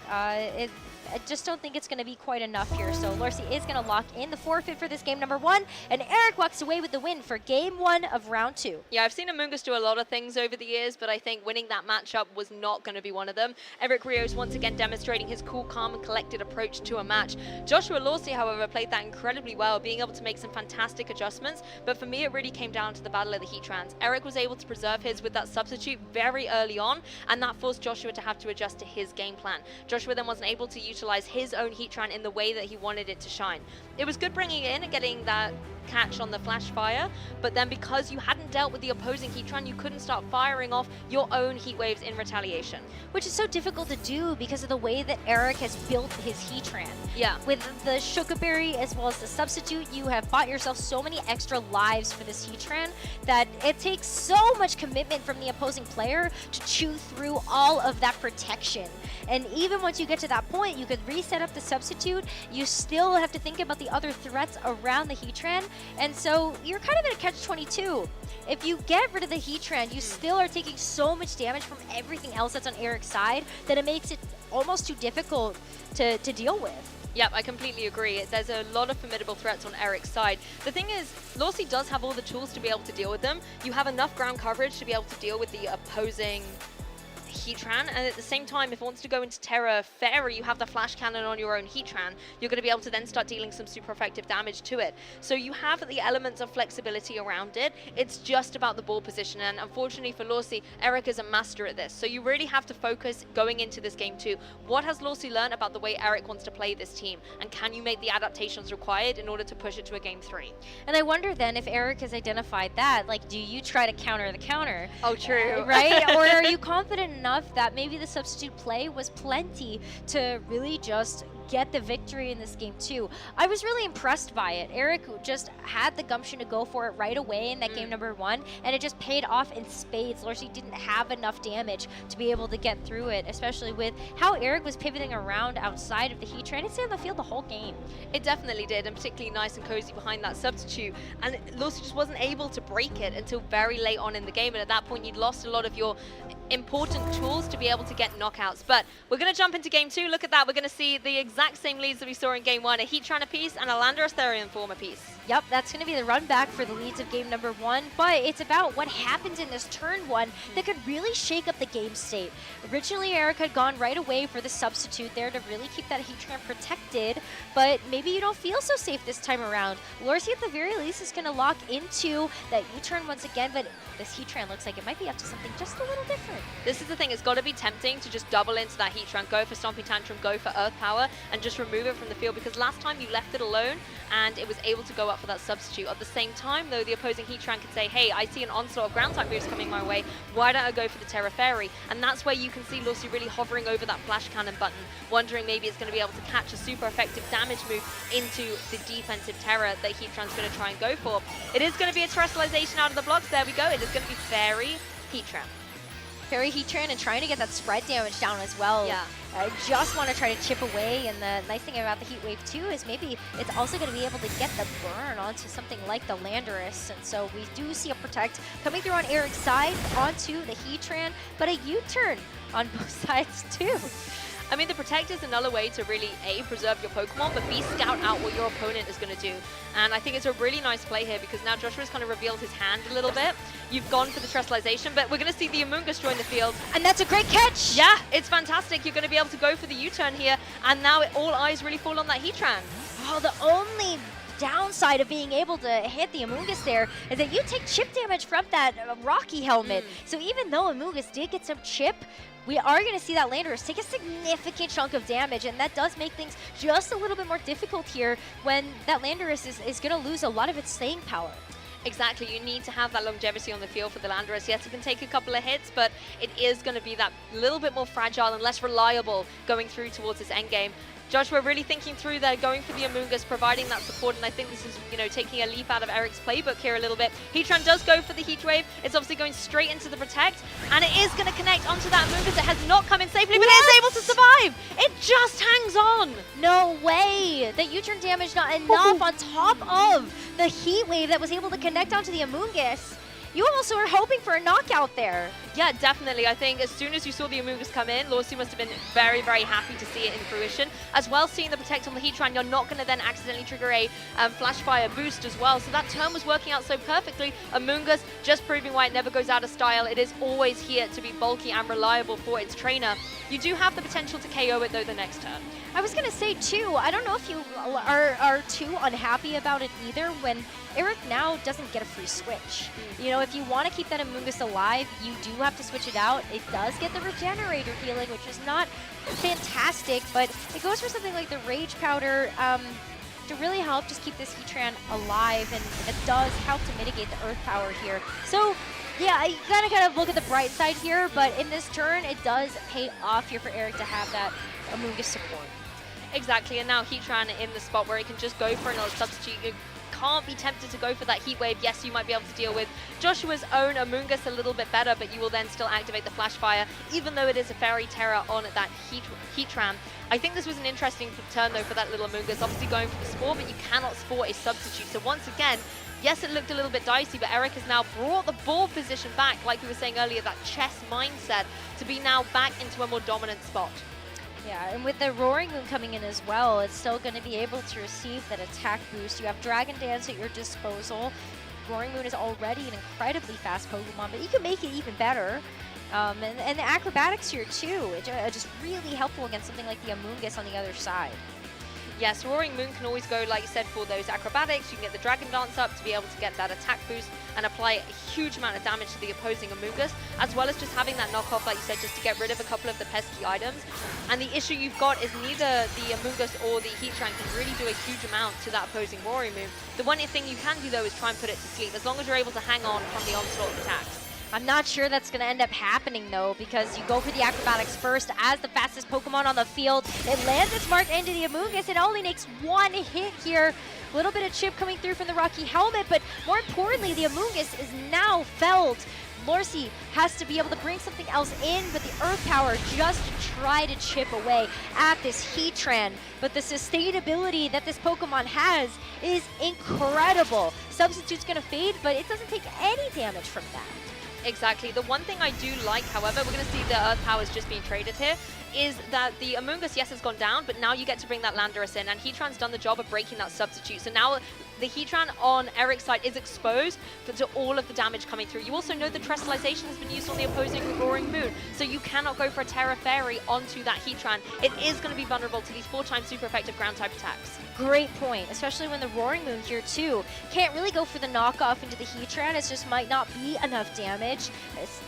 I just don't think it's going to be quite enough here. So Lorcie is going to lock in the forfeit for this game number 1, and Eric walks away with the win for game 1 of round 2. Yeah, I've seen Amoonguss do a lot of things over the years, but I think winning that matchup was not going to be one of them. Eric Rios once again demonstrating his cool, calm, and collected approach to a match. Joshua Lorcie, however, played that incredibly well, being able to make some fantastic adjustments, but for me, it really came down to the battle of the Heatrans. Eric was able to preserve his with that substitute very early on, and that forced Joshua to have to adjust to his game plan. Joshua then wasn't able to utilize his own Heatran in the way that he wanted it to shine. It was good bringing it in and getting that catch on the flash fire, but then because you hadn't dealt with the opposing Heatran, you couldn't start firing off your own heat waves in retaliation. Which is so difficult to do because of the way that Eric has built his Heatran. Yeah. With the Sugar Berry as well as the substitute, you have bought yourself so many extra lives for this Heatran that it takes so much commitment from the opposing player to chew through all of that protection. And even once you get to that point, you could reset up the substitute. You still have to think about the other threats around the Heatran. And so you're kind of in a catch-22. If you get rid of the Heatran, you still are taking so much damage from everything else that's on Eric's side that it makes it almost too difficult to deal with. Yep, I completely agree. There's a lot of formidable threats on Eric's side. The thing is, Lorsy does have all the tools to be able to deal with them. You have enough ground coverage to be able to deal with the opposing Heatran, and at the same time, if it wants to go into Terra Fairy, you have the flash cannon on your own Heatran. You're going to be able to then start dealing some super effective damage to it. So you have the elements of flexibility around it. It's just about the ball position, and unfortunately for Lorsy, Eric is a master at this. So you really have to focus going into this game too. What has Lorsy learned about the way Eric wants to play this team, and can you make the adaptations required in order to push it to a game 3? And I wonder then if Eric has identified that, like, do you try to counter the counter? Oh, true. Right? Or are you confident enough that maybe the substitute play was plenty to really just get the victory in this game too? I was really impressed by it. Eric just had the gumption to go for it right away in that game number 1, and it just paid off in spades. Lorsy didn't have enough damage to be able to get through it, especially with how Eric was pivoting around outside of the Heatran. It stayed on the field the whole game. It definitely did, and particularly nice and cozy behind that substitute. And Lorsy just wasn't able to break it until very late on in the game, and at that point you'd lost a lot of your important tools to be able to get knockouts. But we're going to jump into game 2. Look at that. We're going to see the exact same leads that we saw in game 1, a Heatran apiece and a Landorus Therian form apiece. Yep, that's going to be the run back for the leads of game number 1, but it's about what happens in this turn 1 that could really shake up the game state. Originally, Eric had gone right away for the substitute there to really keep that Heatran protected, but maybe you don't feel so safe this time around. Lorsy at the very least is going to lock into that U-turn once again, but this Heatran looks like it might be up to something just a little different. This is the thing, it's got to be tempting to just double into that Heatran, go for Stomping Tantrum, go for Earth Power, and just remove it from the field, because last time you left it alone and it was able to go up for that substitute. At the same time, though, the opposing Heatran could say, hey, I see an onslaught of ground type moves coming my way, why don't I go for the Terra Fairy? And that's where you can see Lorsy really hovering over that flash cannon button, wondering maybe it's going to be able to catch a super effective damage move into the defensive Terra that Heatran's going to try and go for. It is going to be a terrestrialization out of the blocks. There we go. It is going to be Fairy Heatran. Fairy Heatran and trying to get that spread damage down as well. Yeah. I just want to try to chip away, and the nice thing about the Heat Wave too is maybe it's also going to be able to get the burn onto something like the Landorus, and so we do see a Protect coming through on Eric's side onto the Heatran, but a U-turn on both sides too. I mean, the Protect is another way to really, A, preserve your Pokemon, but B, scout out what your opponent is going to do. And I think it's a really nice play here, because now Joshua's kind of revealed his hand a little bit. You've gone for the Terrestrialization, but we're going to see the Amoonguss join the field. And that's a great catch! Yeah, it's fantastic. You're going to be able to go for the U-turn here, and now all eyes really fall on that Heatran. Oh, the only downside of being able to hit the Amoonguss there is that you take chip damage from that Rocky helmet. So even though Amoonguss did get some chip, we are going to see that Landorus take a significant chunk of damage, and that does make things just a little bit more difficult here when that Landorus is going to lose a lot of its staying power. Exactly, you need to have that longevity on the field for the Landorus. Yes, it can take a couple of hits, but it is going to be that little bit more fragile and less reliable going through towards this endgame. Joshua really thinking through there, going for the Amoonguss, providing that support, and I think this is, you know, taking a leap out of Eric's playbook here a little bit. Heatran does go for the Heat Wave. It's obviously going straight into the Protect, and it is going to connect onto that Amoonguss. It has not come in safely, but it is able to survive. It just hangs on. No way. The U-turn damage not enough on top of the Heat Wave that was able to connect onto the Amoonguss. You also were hoping for a knockout there. Yeah, definitely. I think as soon as you saw the Amoonguss come in, Lorsy must have been very, very happy to see it in fruition. As well, seeing the Protect on the Heatran, you're not going to then accidentally trigger a Flash Fire boost as well. So that turn was working out so perfectly. Amoonguss just proving why it never goes out of style. It is always here to be bulky and reliable for its trainer. You do have the potential to KO it, though, the next turn. I was going to say, too, I don't know if you are too unhappy about it either when Eric now doesn't get a free switch. You know, if you want to keep that Amoonguss alive, you do have to switch it out. It does get the Regenerator healing, which is not fantastic, but it goes for something like the Rage Powder. to really help just keep this Heatran alive, and it does help to mitigate the Earth Power here. So yeah, you gotta kind of look at the bright side here, but in this turn, it does pay off here for Eric to have that Amoonguss support. Exactly, and now Heatran in the spot where he can just go for another substitute. You can't be tempted to go for that Heat Wave. Yes, you might be able to deal with Joshua's own Amoonguss a little bit better, but you will then still activate the Flash Fire, even though it is a Fairy Terror on that Heatran. I think this was an interesting turn, though, for that little Amoonguss. Obviously going for the Spore, but you cannot Spore a substitute. So once again, yes, it looked a little bit dicey, but Eric has now brought the ball position back, like we were saying earlier, that chess mindset, to be now back into a more dominant spot. Yeah, and with the Roaring Moon coming in as well, it's still going to be able to receive that attack boost. You have Dragon Dance at your disposal. Roaring Moon is already an incredibly fast Pokemon, but you can make it even better. And the acrobatics here too, it's just really helpful against something like the Amoonguss on the other side. Yes, Roaring Moon can always go, like you said, for those acrobatics. You can get the Dragon Dance up to be able to get that attack boost and apply a huge amount of damage to the opposing Amoonguss, as well as just having that knockoff, like you said, just to get rid of a couple of the pesky items. And the issue you've got is neither the Amoonguss or the Heatran can really do a huge amount to that opposing Roaring Moon. The one thing you can do, though, is try and put it to sleep, as long as you're able to hang on from the onslaught of attacks. I'm not sure that's going to end up happening, though, because you go for the acrobatics first as the fastest Pokemon on the field. It lands its mark into the Amoonguss. It only makes one hit here. A little bit of chip coming through from the Rocky Helmet, but more importantly, the Amoonguss is now felled. Lorcy has to be able to bring something else in, but the Earth Power just to try to chip away at this Heatran. But the sustainability that this Pokemon has is incredible. Substitute's going to fade, but it doesn't take any damage from that. Exactly. The one thing I do like, however, we're going to see the Earth Powers just being traded here, is that the Amoonguss, yes, has gone down, but now you get to bring that Landorus in, and Heatran's done the job of breaking that substitute. So now the Heatran on Eric's side is exposed to all of the damage coming through. You also know the Terrestrialization has been used on the opposing Roaring Moon, so you cannot go for a Terra Fairy onto that Heatran. It is going to be vulnerable to these 4-time super effective ground-type attacks. Great point, especially when the Roaring Moon here too can't really go for the knockoff into the Heatran. It just might not be enough damage,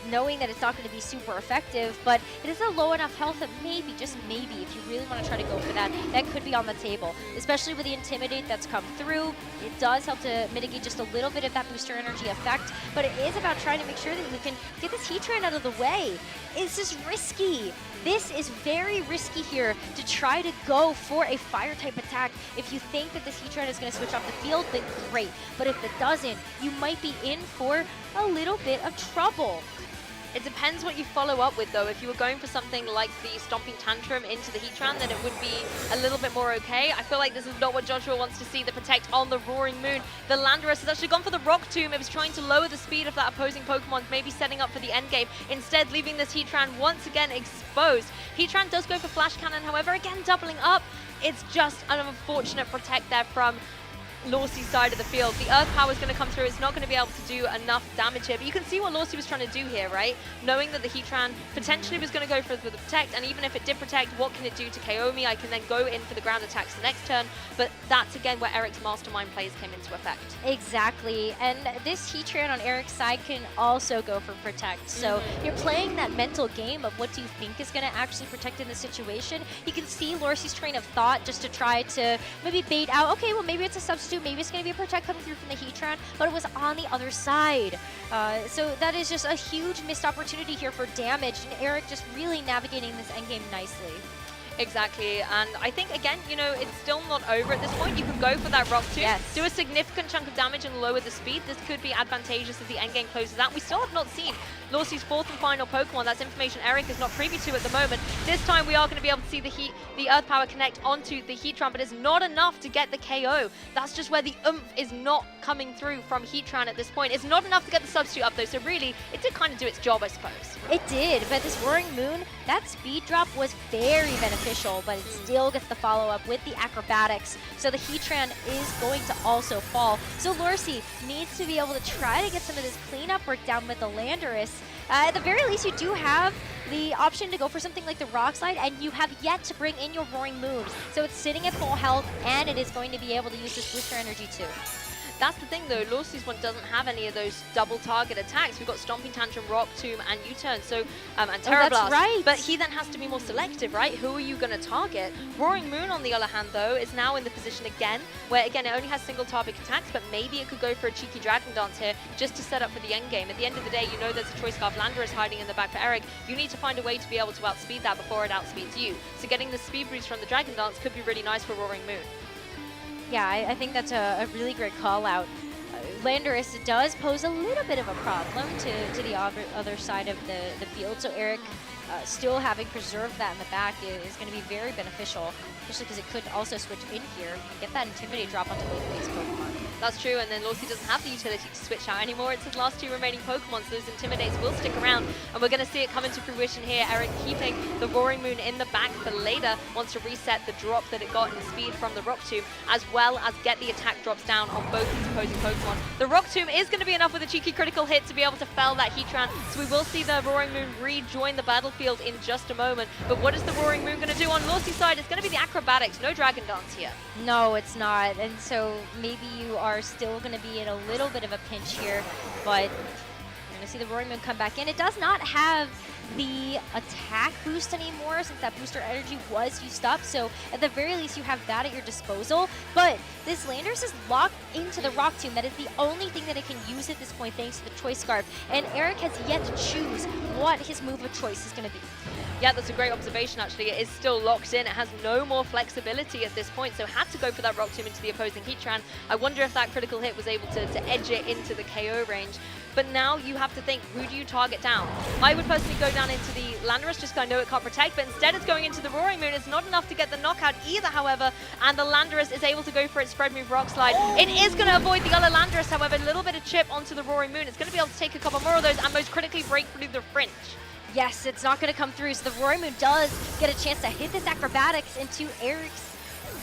knowing that it's not going to be super effective, but it is a low enough health that maybe, just maybe, if you really want to try to go for that, that could be on the table, especially with the Intimidate that's come through. It does help to mitigate just a little bit of that booster energy effect, but it is about trying to make sure that we can get this Heatran out of the way. This is risky. This is very risky here to try to go for a fire-type attack. If you think that this Heatran is going to switch off the field, then great. But if it doesn't, you might be in for a little bit of trouble. It depends what you follow up with, though. If you were going for something like the Stomping Tantrum into the Heatran, then it would be a little bit more okay. I feel like this is not what Joshua wants to see, the Protect on the Roaring Moon. The Landorus has actually gone for the Rock Tomb. It was trying to lower the speed of that opposing Pokemon, maybe setting up for the endgame, instead leaving this Heatran once again exposed. Heatran does go for Flash Cannon, however, again doubling up. It's just an unfortunate Protect there from Lorcy's side of the field. The Earth Power is going to come through. It's not going to be able to do enough damage here, but you can see what Lorcy was trying to do here, right? Knowing that the Heatran potentially was going to go for the Protect, and even if it did Protect, what can it do to KO me? I can then go in for the ground attacks the next turn, but that's again where Eric's Mastermind plays came into effect. Exactly, and this Heatran on Eric's side can also go for Protect, so you're playing that mental game of what do you think is going to actually protect in the situation. You can see Lorcy's train of thought just to try to maybe bait out, okay, well maybe it's a substitute, maybe it's going to be a Protect coming through from the Heatran, but it was on the other side. So that is just a huge missed opportunity here for damage, and Eric just really navigating this endgame nicely. Exactly, and I think, again, you know, it's still not over at this point. You can go for that Rock Tomb, do a significant chunk of damage and lower the speed. This could be advantageous as the endgame closes out. We still have not seen Lorcy's 4th and final Pokemon. That's information Eric is not privy to at the moment. This time we are going to be able to see the Earth Power connect onto the Heatran, but it's not enough to get the KO. That's just where the oomph is not coming through from Heatran at this point. It's not enough to get the substitute up, though, so really, it did kind of do its job, I suppose. It did, but this Roaring Moon, that speed drop was very beneficial, but it still gets the follow-up with the acrobatics, so the Heatran is going to also fall. So Lorcy needs to be able to try to get some of this cleanup work down with the Landorus. At the very least, you do have the option to go for something like the Rock Slide, and you have yet to bring in your Roaring Moon. So it's sitting at full health, and it is going to be able to use this booster energy too. That's the thing though, Lawsy's one doesn't have any of those double target attacks. We've got Stomping Tantrum, Rock Tomb, and U-Turn, so and Terra that's Blast. right. But he then has to be more selective, right? Who are you going to target? Roaring Moon, on the other hand, though, is now in the position again, where again it only has single target attacks, but maybe it could go for a cheeky Dragon Dance here, just to set up for the end game. At the end of the day, you know there's a Choice Scarf Landorus hiding in the back for Eric. You need to find a way to be able to outspeed that before it outspeeds you. So getting the speed boost from the Dragon Dance could be really nice for Roaring Moon. Yeah, I think that's a really great call out. Landorus does pose a little bit of a problem to the other side of the field, so Eric still having preserved that in the back is going to be very beneficial, especially because it could also switch in here and get that Intimidate drop onto both base Pokemon. That's true, and then Lawsy doesn't have the utility to switch out anymore. It's his last two remaining Pokemon, so those Intimidates will stick around, and we're going to see it come into fruition here. Eric keeping the Roaring Moon in the back for later, wants to reset the drop that it got in speed from the Rock Tomb, as well as get the attack drops down on both his opposing Pokemon. The Rock Tomb is going to be enough with a cheeky critical hit to be able to fell that Heatran, so we will see the Roaring Moon rejoin the battlefield in just a moment. But what is the Roaring Moon going to do on Lawsy's side? It's going to be the Acrobatics, no Dragon Dance here. No, it's not, and so maybe you are still going to be in a little bit of a pinch here, but you're going to see the Roaring Moon come back in. It does not have the attack boost anymore since that booster energy was used up, so at the very least you have that at your disposal, but this Landorus is locked into the Rock Tomb. That is the only thing that it can use at this point thanks to the Choice Scarf, and Eric has yet to choose what his move of choice is going to be. Yeah, that's a great observation actually. It is still locked in. It has no more flexibility at this point, so had to go for that Rock Tomb into the opposing Heatran. I wonder if that critical hit was able to edge it into the KO range. But now you have to think, who do you target down? I would personally go down into the Landorus just because I know it can't protect, but instead it's going into the Roaring Moon. It's not enough to get the knockout either, however, and the Landorus is able to go for its spread move Rock Slide. It is going to avoid the other Landorus, however, a little bit of chip onto the Roaring Moon. It's going to be able to take a couple more of those and most critically break through the Fringe. Yes, it's not going to come through, so the Roaring Moon does get a chance to hit this Acrobatics into Eric's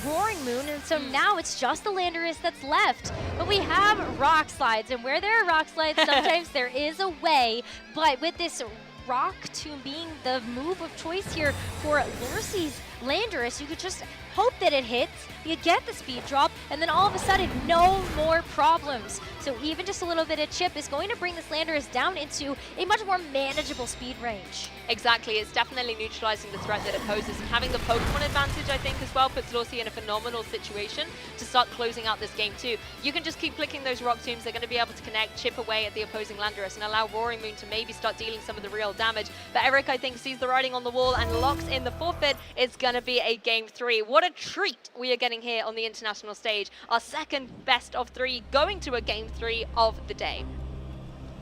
Roaring Moon, and so now it's just the Landorus that's left. But we have Rock Slides, and where there are Rock Slides, sometimes there is a way, but with this Rock Tomb being the move of choice here for Lawsy's Landorus, you could just hope that it hits, you get the speed drop, and then all of a sudden, no more problems. So even just a little bit of chip is going to bring this Landorus down into a much more manageable speed range. Exactly, it's definitely neutralizing the threat that it poses, and having the Pokemon advantage, I think, as well, puts Lawsy in a phenomenal situation to start closing out this game too. You can just keep flicking those Rock Tombs, they're going to be able to connect, chip away at the opposing Landorus, and allow Roaring Moon to maybe start dealing some of the real damage. But Eric, I think, sees the writing on the wall and locks in the forfeit. It's going to be a Game 3. What a treat we are getting here on the international stage. Our second best of 3 going to a Game 3 of the day.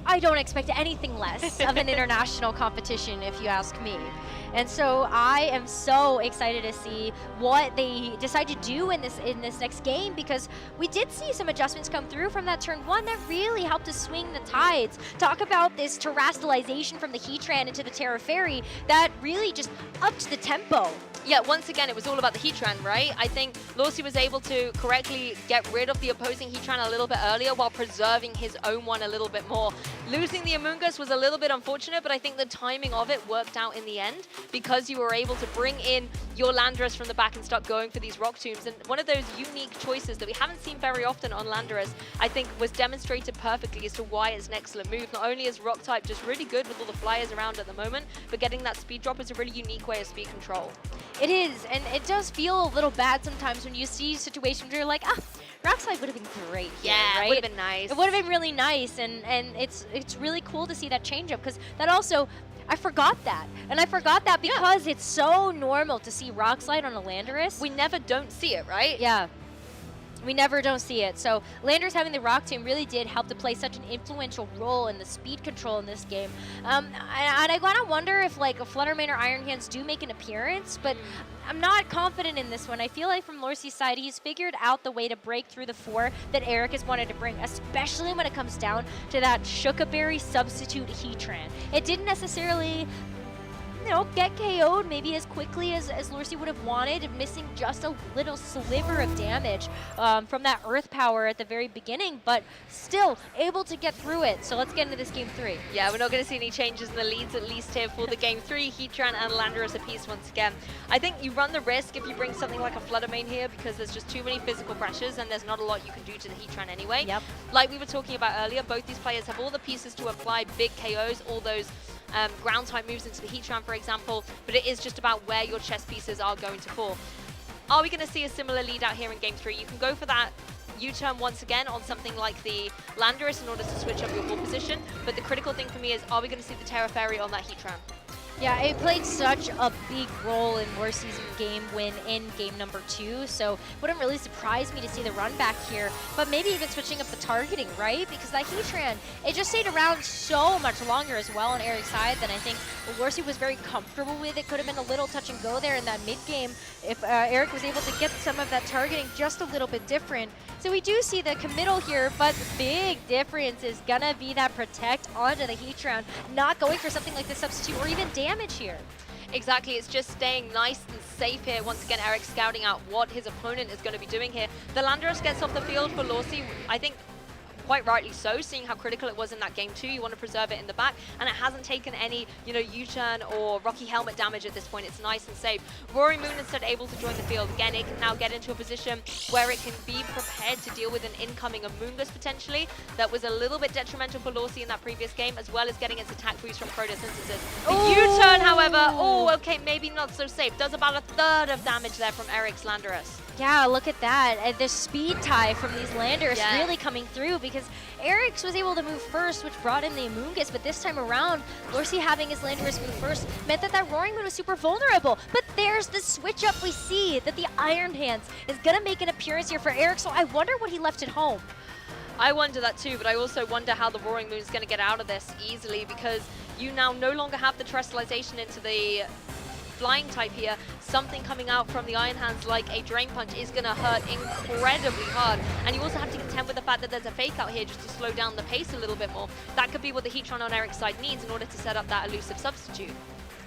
I don't expect anything less of an international competition, if you ask me. And so I am so excited to see what they decide to do in this next game, because we did see some adjustments come through from that turn 1 that really helped to swing the tides. Talk about this terrestrialization from the Heatran into the Terra Fairy that really just upped the tempo. Yeah, once again, it was all about the Heatran, right? I think Lawsy was able to correctly get rid of the opposing Heatran a little bit earlier while preserving his own one a little bit more. Losing the Amoonguss was a little bit unfortunate, but I think the timing of it worked out in the end because you were able to bring in your Landorus from the back and start going for these Rock Tombs. And one of those unique choices that we haven't seen very often on Landorus, I think, was demonstrated perfectly as to why it's an excellent move. Not only is Rock type just really good with all the flyers around at the moment, but getting that speed drop is a really unique way of speed control. It is, and it does feel a little bad sometimes when you see situations where you're like, Rock Slide would have been great here, yeah, right? It would have been nice. It would have been really nice, and it's really cool to see that change up, because that also, I forgot that. And I forgot that because it's so normal to see Rock Slide on a Landorus. We never don't see it, right? Yeah. We never don't see it. So Landorus having the Rock Tomb really did help to play such an influential role in the speed control in this game. And I kind of wonder if like a Fluttermane or Iron Hands do make an appearance, but I'm not confident in this one. I feel like from Lawsy's side, he's figured out the way to break through the 4 that Eric has wanted to bring, especially when it comes down to that Shukaberry substitute Heatran. It didn't necessarily get KO'd maybe as quickly as Lorsi would have wanted, missing just a little sliver of damage from that Earth Power at the very beginning, but still able to get through it. So let's get into this game 3. Yeah, we're not going to see any changes in the leads, at least here for the game 3. Heatran and Landorus apiece once again. I think you run the risk if you bring something like a Flutter Mane here, because there's just too many physical pressures and there's not a lot you can do to the Heatran anyway. Yep. Like we were talking about earlier, both these players have all the pieces to apply big KOs, all those ground type moves into the Heatran, for example, but it is just about where your chess pieces are going to fall. Are we going to see a similar lead out here in game 3? You can go for that U-turn once again on something like the Landorus in order to switch up your ball position, but the critical thing for me is, are we going to see the Terra Fairy on that Heatran? Yeah, it played such a big role in Lorsi's game win in game number 2, so it wouldn't really surprise me to see the run back here, but maybe even switching up the targeting, right? Because that Heatran, it just stayed around so much longer as well on Eric's side than I think Lorsi was very comfortable with. It could have been a little touch and go there in that mid game if Eric was able to get some of that targeting just a little bit different. So we do see the committal here, but the big difference is gonna be that protect onto the Heatran, not going for something like the substitute or even damage here. Exactly, it's just staying nice and safe here. Once again, Eric scouting out what his opponent is going to be doing here. The Landorus gets off the field for Lorsi, I think quite rightly so, seeing how critical it was in that game 2. You want to preserve it in the back, and it hasn't taken any, U-turn or Rocky Helmet damage at this point. It's nice and safe. Roaring Moon instead able to join the field. Again, it can now get into a position where it can be prepared to deal with an incoming Amoonguss potentially. That was a little bit detrimental for Lorsi in that previous game, as well as getting its attack boost from Photosynthesis. The U-turn, however, okay, maybe not so safe. Does about a third of damage there from Eric's Landorus. Yeah, look at that. And the speed tie from these Landers really coming through, because Eric's was able to move first, which brought in the Amoonguss, but this time around, Lorsi having his Landorus move first meant that that Roaring Moon was super vulnerable. But there's the switch up. We see that the Iron Hands is going to make an appearance here for Eric, so I wonder what he left at home. I wonder that too, but I also wonder how the Roaring Moon is going to get out of this easily, because you now no longer have the Terrestrialization into the flying type here. Something coming out from the Iron Hands like a Drain Punch is going to hurt incredibly hard. And you also have to contend with the fact that there's a fake out here just to slow down the pace a little bit more. That could be what the Heatran on Eric's side needs in order to set up that elusive substitute.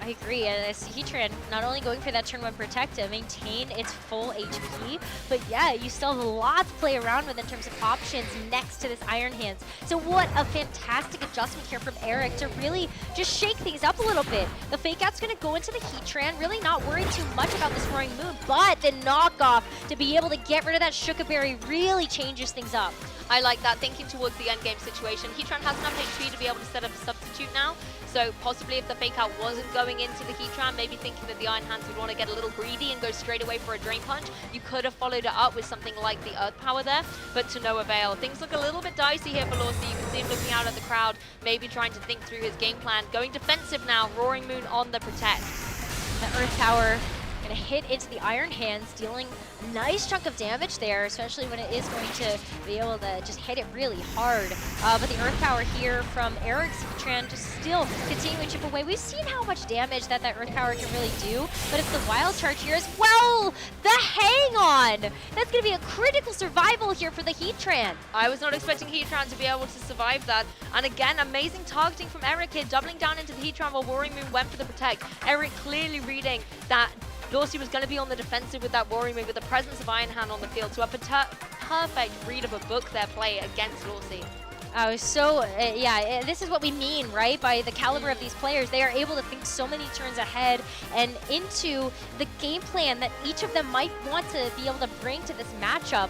I agree, and this Heatran not only going for that turn 1 protect to maintain its full HP, but yeah, you still have a lot to play around with in terms of options next to this Iron Hands. So what a fantastic adjustment here from Eric to really just shake things up a little bit. The fake out's going to go into the Heatran, really not worried too much about this Roaring Moon, but the knockoff to be able to get rid of that Shuka Berry really changes things up. I like that, thinking towards the end game situation. Heatran has enough HP to be able to set up a substitute now. So possibly if the fake out wasn't going into the Heatran, maybe thinking that the Iron Hands would want to get a little greedy and go straight away for a Drain Punch, you could have followed it up with something like the Earth Power there, but to no avail. Things look a little bit dicey here for Lorsi. You can see him looking out at the crowd, maybe trying to think through his game plan. Going defensive now, Roaring Moon on the protect. The Earth Power going to hit into the Iron Hands, dealing a nice chunk of damage there, especially when it is going to be able to just hit it really hard. But the Earth Power here from Eric's Heatran just still continuing to chip away. We've seen how much damage that Earth Power can really do, but it's the Wild Charge here as well. The Hang On! That's going to be a critical survival here for the Heatran. I was not expecting Heatran to be able to survive that. And again, amazing targeting from Eric here, doubling down into the Heatran while Roaring Moon went for the protect. Eric clearly reading that Lorsi was going to be on the defensive with that Roaring Moon, with the presence of Iron Hand on the field. So a perfect read of a book there play against Lorsi. Yeah, this is what we mean, right? By the caliber of these players, they are able to think so many turns ahead and into the game plan that each of them might want to be able to bring to this matchup.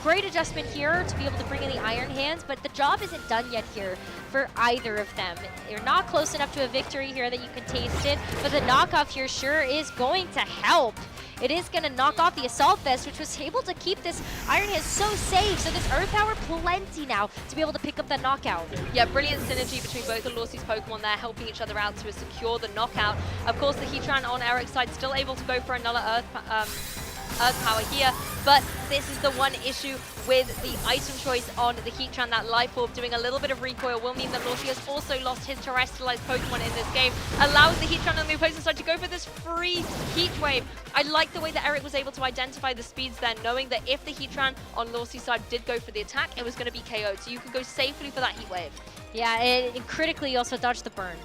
Great adjustment here to be able to bring in the Iron Hands, but the job isn't done yet here for either of them. You're not close enough to a victory here that you can taste it, but the knockoff here sure is going to help. It is going to knock off the Assault Vest, which was able to keep this Iron Hands so safe. So this Earth Power plenty now to be able to pick up that knockout. Yeah, brilliant synergy between both of Lorsi's Pokemon there, helping each other out to secure the knockout. Of course, the Heatran on Eric's side still able to go for another Earth Power here, but this is the one issue with the item choice on the Heatran. That Life Orb doing a little bit of recoil will mean that Lorsi has also lost his terrestrialized Pokemon in this game. Allows the Heatran on the opposing side to go for this free Heat Wave. I like the way that Eric was able to identify the speeds there, knowing that if the Heatran on Lorsi's side did go for the attack, it was going to be KO'd. So you could go safely for that Heat Wave. Yeah, and critically also dodge the burn.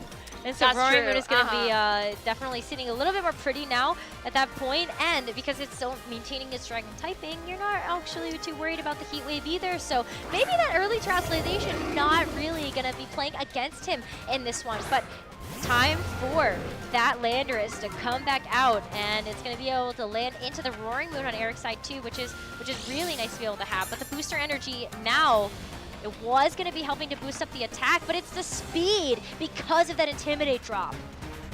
And so That's Roaring true, Moon is going to be definitely sitting a little bit more pretty now at that point, and because it's still maintaining its dragon typing, you're not actually too worried about the heat wave either, so maybe that early translation not really going to be playing against him in this one, but time for that Landorus to come back out, and it's going to be able to land into the Roaring Moon on Eric's side too, which is really nice to be able to have, but the booster energy now, it was going to be helping to boost up the attack, but it's the speed because of that Intimidate drop.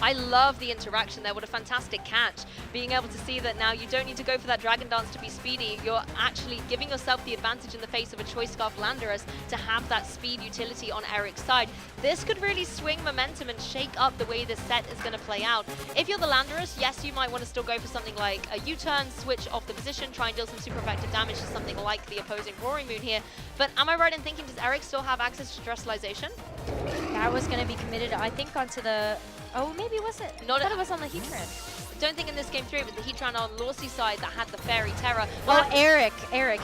I love the interaction there. What a fantastic catch. Being able to see that now you don't need to go for that Dragon Dance to be speedy. You're actually giving yourself the advantage in the face of a Choice Scarf Landorus to have that speed utility on Eric's side. This could really swing momentum and shake up the way this set is going to play out. If you're the Landorus, yes, you might want to still go for something like a U-turn, switch off the position, try and deal some super effective damage to something like the opposing Roaring Moon here. But am I right in thinking, does Eric still have access to Terrestrialization? That was going to be committed, I think, onto the... Oh, maybe was it? I thought it was on the Heatran. Don't think in this game 3 it was the Heatran on Lorcy's side that had the Fairy Terra. Well, Eric.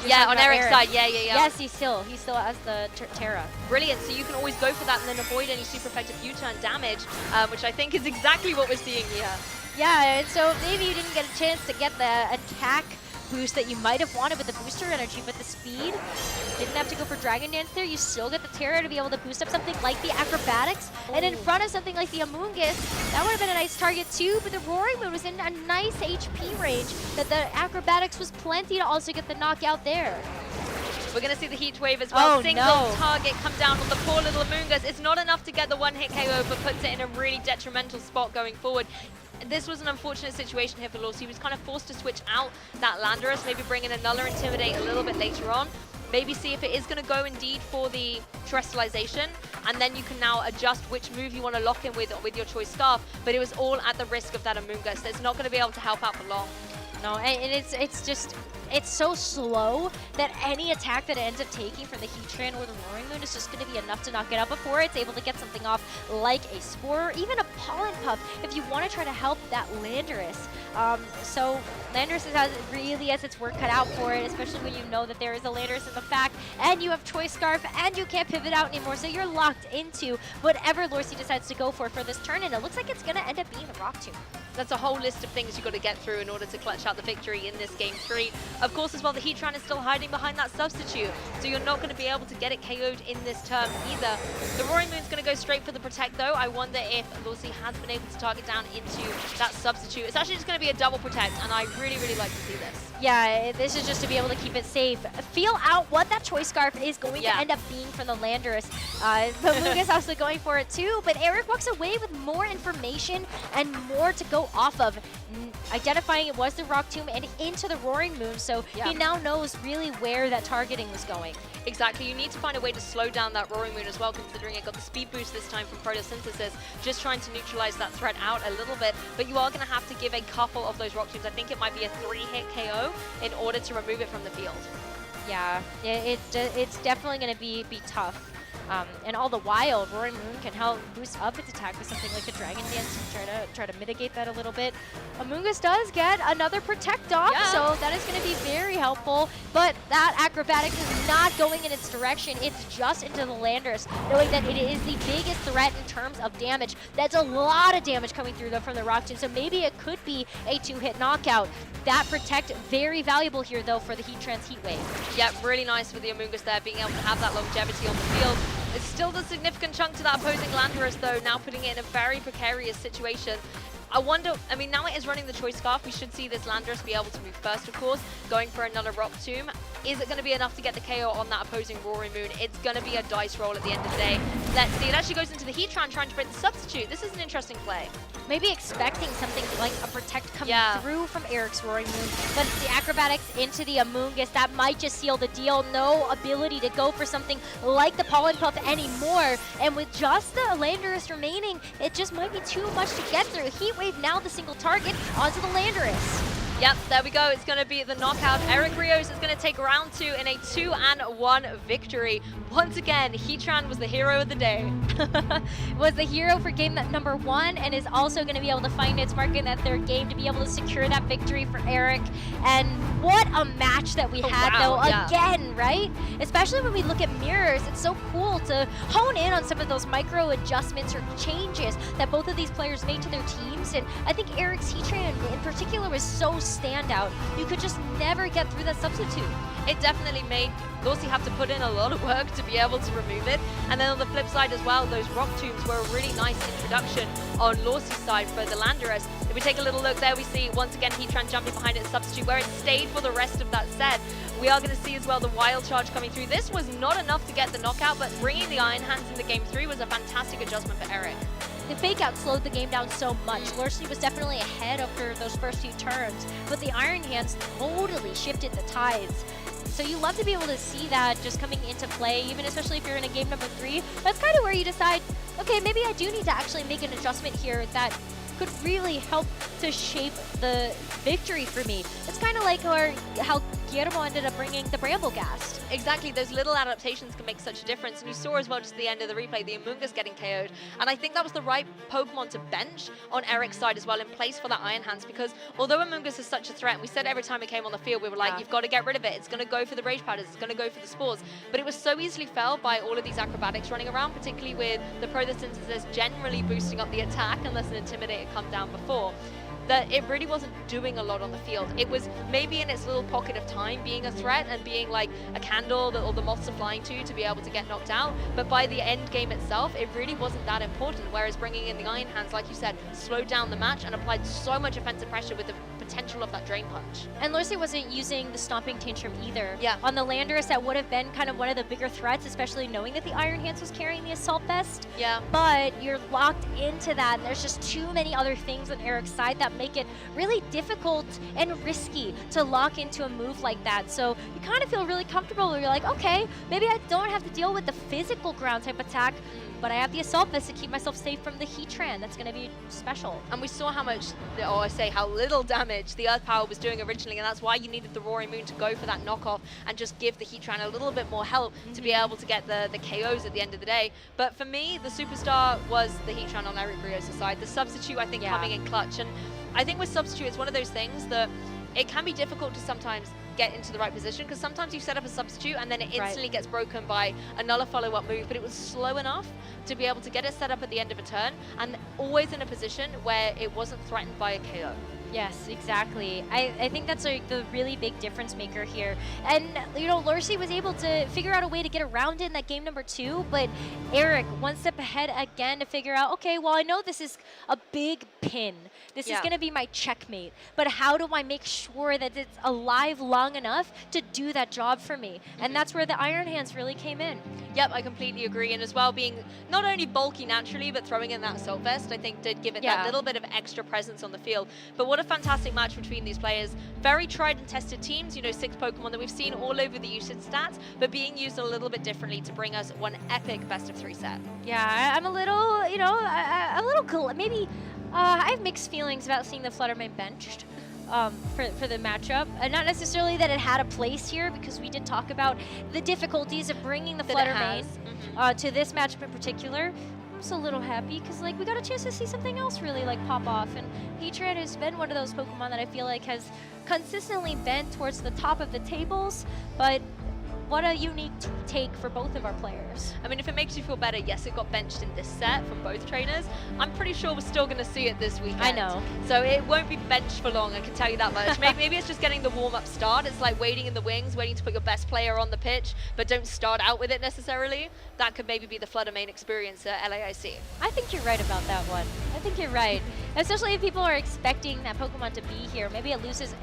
Yeah, on Eric's side. Yeah. Yes, he still has the Terra. Brilliant. So you can always go for that and then avoid any super effective U-turn damage, which I think is exactly what we're seeing here. Yeah, and so maybe you didn't get a chance to get the attack boost that you might have wanted with the booster energy, but the speed, didn't have to go for Dragon Dance there. You still get the Terra to be able to boost up something like the Acrobatics, and in front of something like the Amoonguss, that would have been a nice target too, but the Roaring Moon was in a nice HP range that the Acrobatics was plenty to also get the knockout there. We're going to see the Heat Wave as well. Oh, Single no. target come down on the poor little Amoonguss. It's not enough to get the one-hit KO, but puts it in a really detrimental spot going forward. This was an unfortunate situation here for Lorcy. He was kind of forced to switch out that Landorus, maybe bring in another Intimidate a little bit later on. Maybe see if it is going to go indeed for the Terrestrialization, and then you can now adjust which move you want to lock in with your Choice Scarf, but it was all at the risk of that Amoonguss. It's not going to be able to help out for long. No, and it's so slow that any attack that it ends up taking from the Heatran or the Roaring Moon is just going to be enough to knock it out before it's able to get something off like a Spore or even a Pollen Puff if you want to try to help that Landorus. So Landorus has its work cut out for it, especially when you know that there is a Landorus in the back and you have Choice Scarf and you can't pivot out anymore, so you're locked into whatever Lorcy decides to go for this turn, and it looks like it's going to end up being the Rock Tomb. That's a whole list of things you've got to get through in order to clutch out the victory in this game 3. Of course, as well, the Heatran is still hiding behind that substitute, so you're not going to be able to get it KO'd in this turn either. The Roaring Moon's going to go straight for the Protect, though. I wonder if Lorcy has been able to target down into that substitute. It's actually just going to be a double Protect, and I really, really like to see this. Yeah, this is just to be able to keep it safe. Feel out what that Choice Scarf is going to end up being from the Landorus. The Lucas also going for it too, but Eric walks away with more information and more to go off of. Identifying it was the Rock Tomb and into the Roaring Moon, so he now knows really where that targeting was going. Exactly, you need to find a way to slow down that Roaring Moon as well, considering it got the speed boost this time from Photosynthesis, just trying to neutralize that threat out a little bit, but you are going to have to give a couple of those Rock Tombs. I think it might be a 3-hit KO in order to remove it from the field. Yeah, it's definitely going to be tough. And all the while, Roaring Moon can help boost up its attack with something like a Dragon Dance to try to mitigate that a little bit. Amoonguss does get another Protect off, so that is going to be very helpful. But that Acrobatics is not going in its direction. It's just into the Landorus, knowing that it is the biggest threat in terms of damage. That's a lot of damage coming through, though, from the Rock Tomb, so maybe it could be a 2-hit knockout. That Protect, very valuable here, though, for the Heatran's Heat Wave. Yeah, really nice for the Amoonguss there, being able to have that longevity on the field. It's still the significant chunk to that opposing Landorus, though, now putting it in a very precarious situation. I wonder, I mean, now it is running the Choice Scarf. We should see this Landorus be able to move first, of course, going for another Rock Tomb. Is it going to be enough to get the KO on that opposing Roaring Moon? It's going to be a dice roll at the end of the day. Let's see. It actually goes into the Heatran trying to break the substitute. This is an interesting play. Maybe expecting something like a Protect coming through from Eric's Roaring Moon, but it's the Acrobatics into the Amoonguss. That might just seal the deal. No ability to go for something like the Pollen Puff anymore. And with just the Landorus remaining, it just might be too much to get through. Heat Wave now the single target onto the Landorus. Yep, there we go. It's going to be the knockout. Eric Rios is going to take round 2 in a 2-1 victory. Once again, Heatran was the hero of the day. Was the hero for game number 1 and is also going to be able to find its mark in that 3rd game to be able to secure that victory for Eric. And what a match that we had, though, again, right? Especially when we look at mirrors, it's so cool to hone in on some of those micro adjustments or changes that both of these players made to their teams. And I think Eric's Heatran in particular was so standout. You could just never get through that substitute. It definitely made Lorsy have to put in a lot of work to be able to remove it. And then on the flip side as well, those rock tombs were a really nice introduction on Lorsy's side for the Landorus. If we take a little look there, we see once again Heatran jumping behind its substitute where it stayed for the rest of that set. We are going to see as well the wild charge coming through. This was not enough to get the knockout, but bringing the Iron Hands into game 3 was a fantastic adjustment for Eric. The fake out slowed the game down so much. Lorsy was definitely ahead after those first few turns, but the Iron Hands totally shifted the tides. So you love to be able to see that just coming into play, even especially if you're in a game number 3. That's kind of where you decide, okay, maybe I do need to actually make an adjustment here that could really help to shape the victory for me. It's kind of like how Guillermo ended up bringing the Bramblegast. Exactly, those little adaptations can make such a difference. And you saw as well just at the end of the replay, the Amoonguss getting KO'd. And I think that was the right Pokemon to bench on Eric's side as well in place for that Iron Hands, because although Amoonguss is such a threat, and we said every time it came on the field, we were like, you've got to get rid of it. It's going to go for the Rage Powders. It's going to go for the Spores. But it was so easily felled by all of these acrobatics running around, particularly with the Photosynthesis generally boosting up the attack unless an Intimidator come down before, that it really wasn't doing a lot on the field. It was maybe in its little pocket of time being a threat and being like a candle that all the moths are flying to be able to get knocked out, but by the end game itself, it really wasn't that important, whereas bringing in the Iron Hands, like you said, slowed down the match and applied so much offensive pressure with the potential of that Drain Punch. And Lorsy wasn't using the Stomping Tantrum either. Yeah. On the Landorus, that would have been kind of one of the bigger threats, especially knowing that the Iron Hands was carrying the Assault Vest. Yeah. But you're locked into that, and there's just too many other things on Eric's side that make it really difficult and risky to lock into a move like that. So you kind of feel really comfortable where you're like, okay, maybe I don't have to deal with the physical ground type attack, but I have the Assault Vest to keep myself safe from the Heatran. That's going to be special. And we saw how much, or I say how little damage the Earth Power was doing originally, and that's why you needed the Roaring Moon to go for that knockoff and just give the Heatran a little bit more help to be able to get the KOs at the end of the day. But for me, the superstar was the Heatran on Eric Rios' side. The substitute, I think, coming in clutch. And I think with substitute, it's one of those things that it can be difficult to sometimes get into the right position, because sometimes you set up a substitute and then it instantly gets broken by another follow-up move, but it was slow enough to be able to get it set up at the end of a turn and always in a position where it wasn't threatened by a KO. Yes, exactly. I think that's the really big difference maker here. And, you know, Lorsy was able to figure out a way to get around it in that game number 2, but Eric, one step ahead again to figure out, okay, well, I know this is a big pin. This is going to be my checkmate, but how do I make sure that it's alive long enough to do that job for me? And that's where the Iron Hands really came in. Yep, I completely agree. And as well, being not only bulky naturally, but throwing in that Assault Vest, I think did give it that little bit of extra presence on the field. But what a fantastic match between these players. Very tried and tested teams, you know, 6 Pokemon that we've seen all over the usage stats, but being used a little bit differently to bring us one epic best of 3 set. Yeah, I'm a little, you know, maybe I have mixed feelings about seeing the Fluttermane benched. For the matchup. Not necessarily that it had a place here, because we did talk about the difficulties of bringing the Fluttermane to this matchup in particular. I'm just a little happy because, like, we got a chance to see something else really, like, pop off. And Heatran has been one of those Pokemon that I feel like has consistently been towards the top of the tables, but what a unique take for both of our players. I mean, if it makes you feel better, yes, it got benched in this set from both trainers. I'm pretty sure we're still going to see it this weekend. I know. So it won't be benched for long, I can tell you that much. Maybe it's just getting the warm-up start. It's like waiting in the wings, waiting to put your best player on the pitch, but don't start out with it necessarily. That could maybe be the Fluttermane experience at LAIC. I think you're right about that one. I think you're right. Especially if people are expecting that Pokemon to be here. Maybe it loses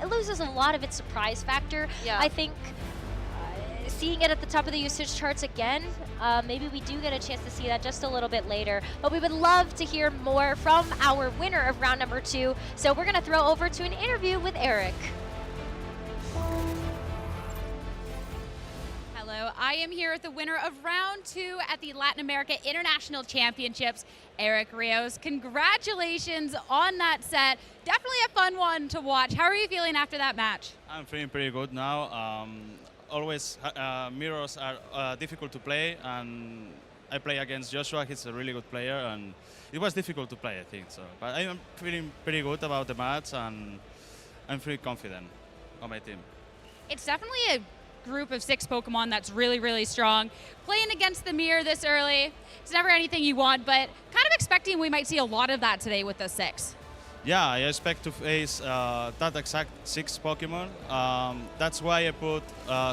a lot of its surprise factor. Yeah. I think seeing it at the top of the usage charts again, maybe we do get a chance to see that just a little bit later. But we would love to hear more from our winner of round number 2. So we're going to throw over to an interview with Eric. Hello, I am here with the winner of round 2 at the Latin America International Championships, Eric Rios. Congratulations on that set. Definitely a fun one to watch. How are you feeling after that match? I'm feeling pretty good now. Always mirrors are difficult to play, and I play against Joshua. He's a really good player, and it was difficult to play, I think. So, but I am feeling pretty good about the match, and I'm pretty confident on my team. It's definitely a group of 6 Pokemon that's really, really strong. Playing against the mirror this early, it's never anything you want, but kind of expecting we might see a lot of that today with the 6. Yeah, I expect to face that exact 6 Pokemon. That's why I put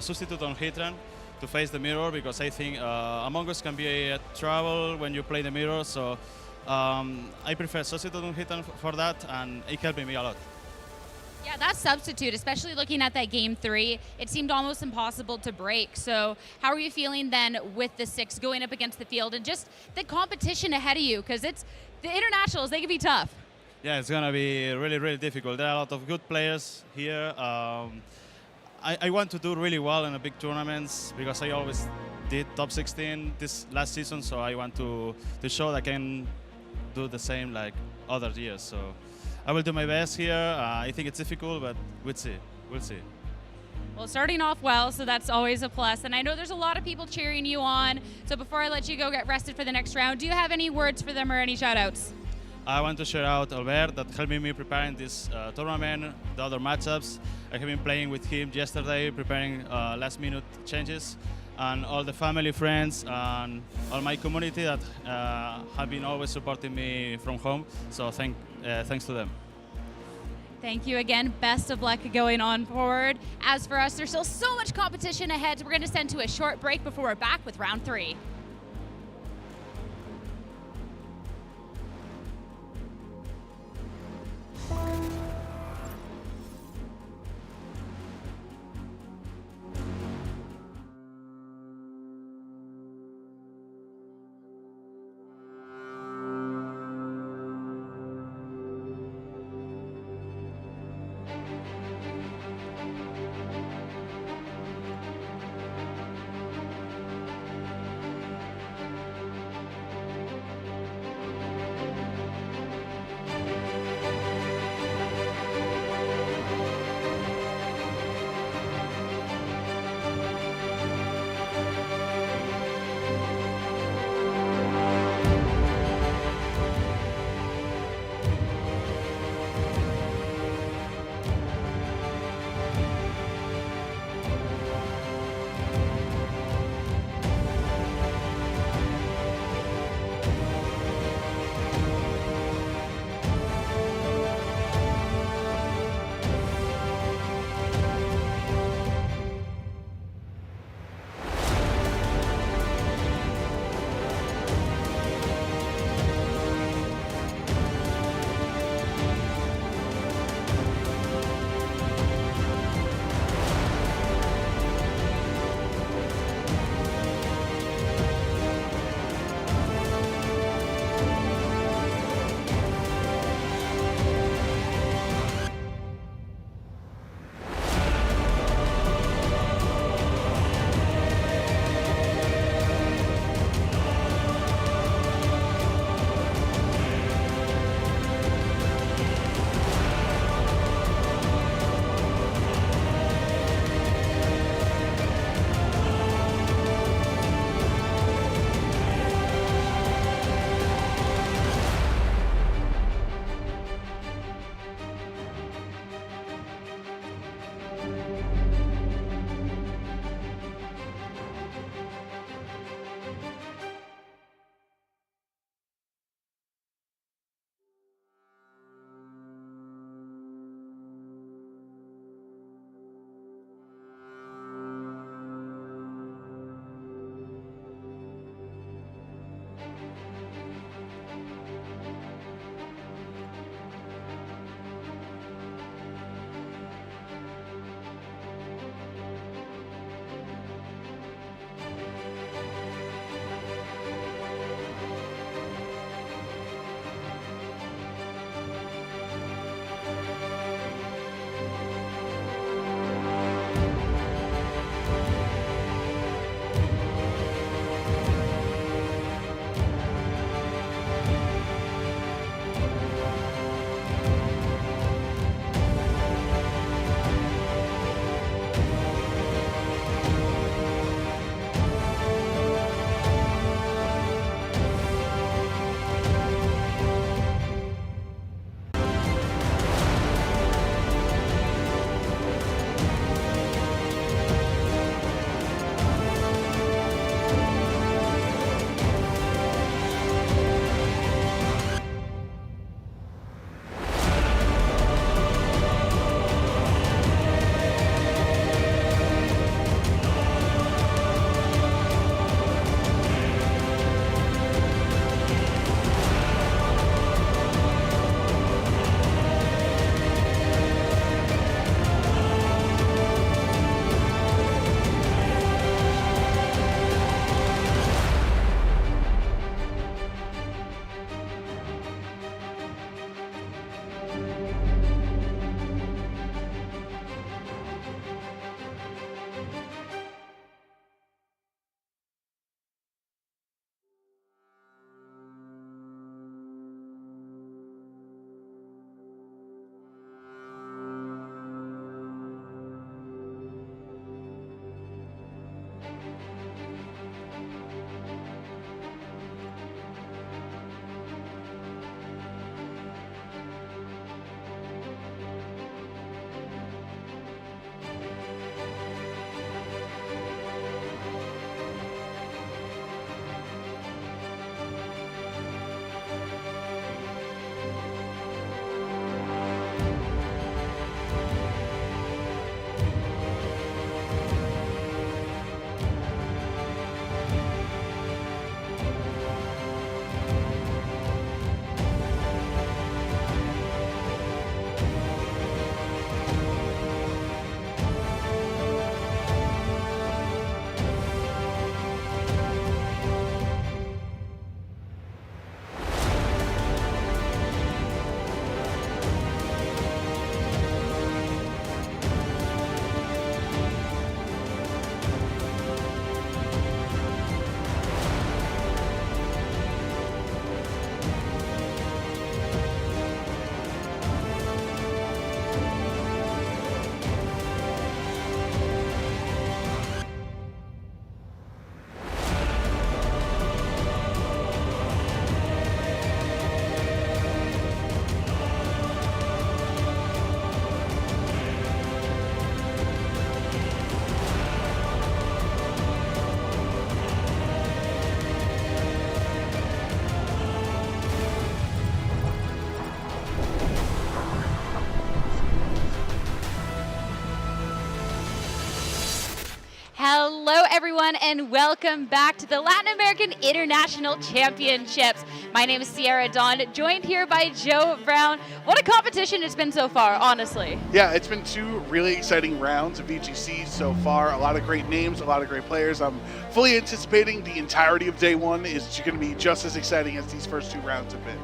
Substitute on Hitran to face the mirror, because I think Among Us can be a trouble when you play the mirror, so I prefer Substitute on Hitran for that, and it helped me a lot. Yeah, that substitute, especially looking at that game 3, it seemed almost impossible to break. So how are you feeling then with the 6 going up against the field and just the competition ahead of you? Because it's the internationals, they can be tough. Yeah, it's going to be really, really difficult. There are a lot of good players here. I want to do really well in the big tournaments because I always did top 16 this last season, so I want to show that I can do the same like other years. So I will do my best here. I think it's difficult, but we'll see. We'll see. Well, starting off well, so that's always a plus. And I know there's a lot of people cheering you on. So before I let you go get rested for the next round, do you have any words for them or any shout-outs? I want to shout out Albert that helped me preparing this tournament, the other matchups. I have been playing with him yesterday, preparing last-minute changes, and all the family, friends, and all my community that have been always supporting me from home. So thanks to them. Thank you again. Best of luck going on forward. As for us, there's still so much competition ahead, so we're going to send to a short break before we're back with round 3. Hello, everyone, and welcome back to the Latin American International Championships. My name is Sierra Dawn, joined here by Joe Brown. What a competition it's been so far, honestly. Yeah, it's been 2 really exciting rounds of VGC so far. A lot of great names, a lot of great players. I'm fully anticipating the entirety of day 1 is going to be just as exciting as these first 2 rounds have been.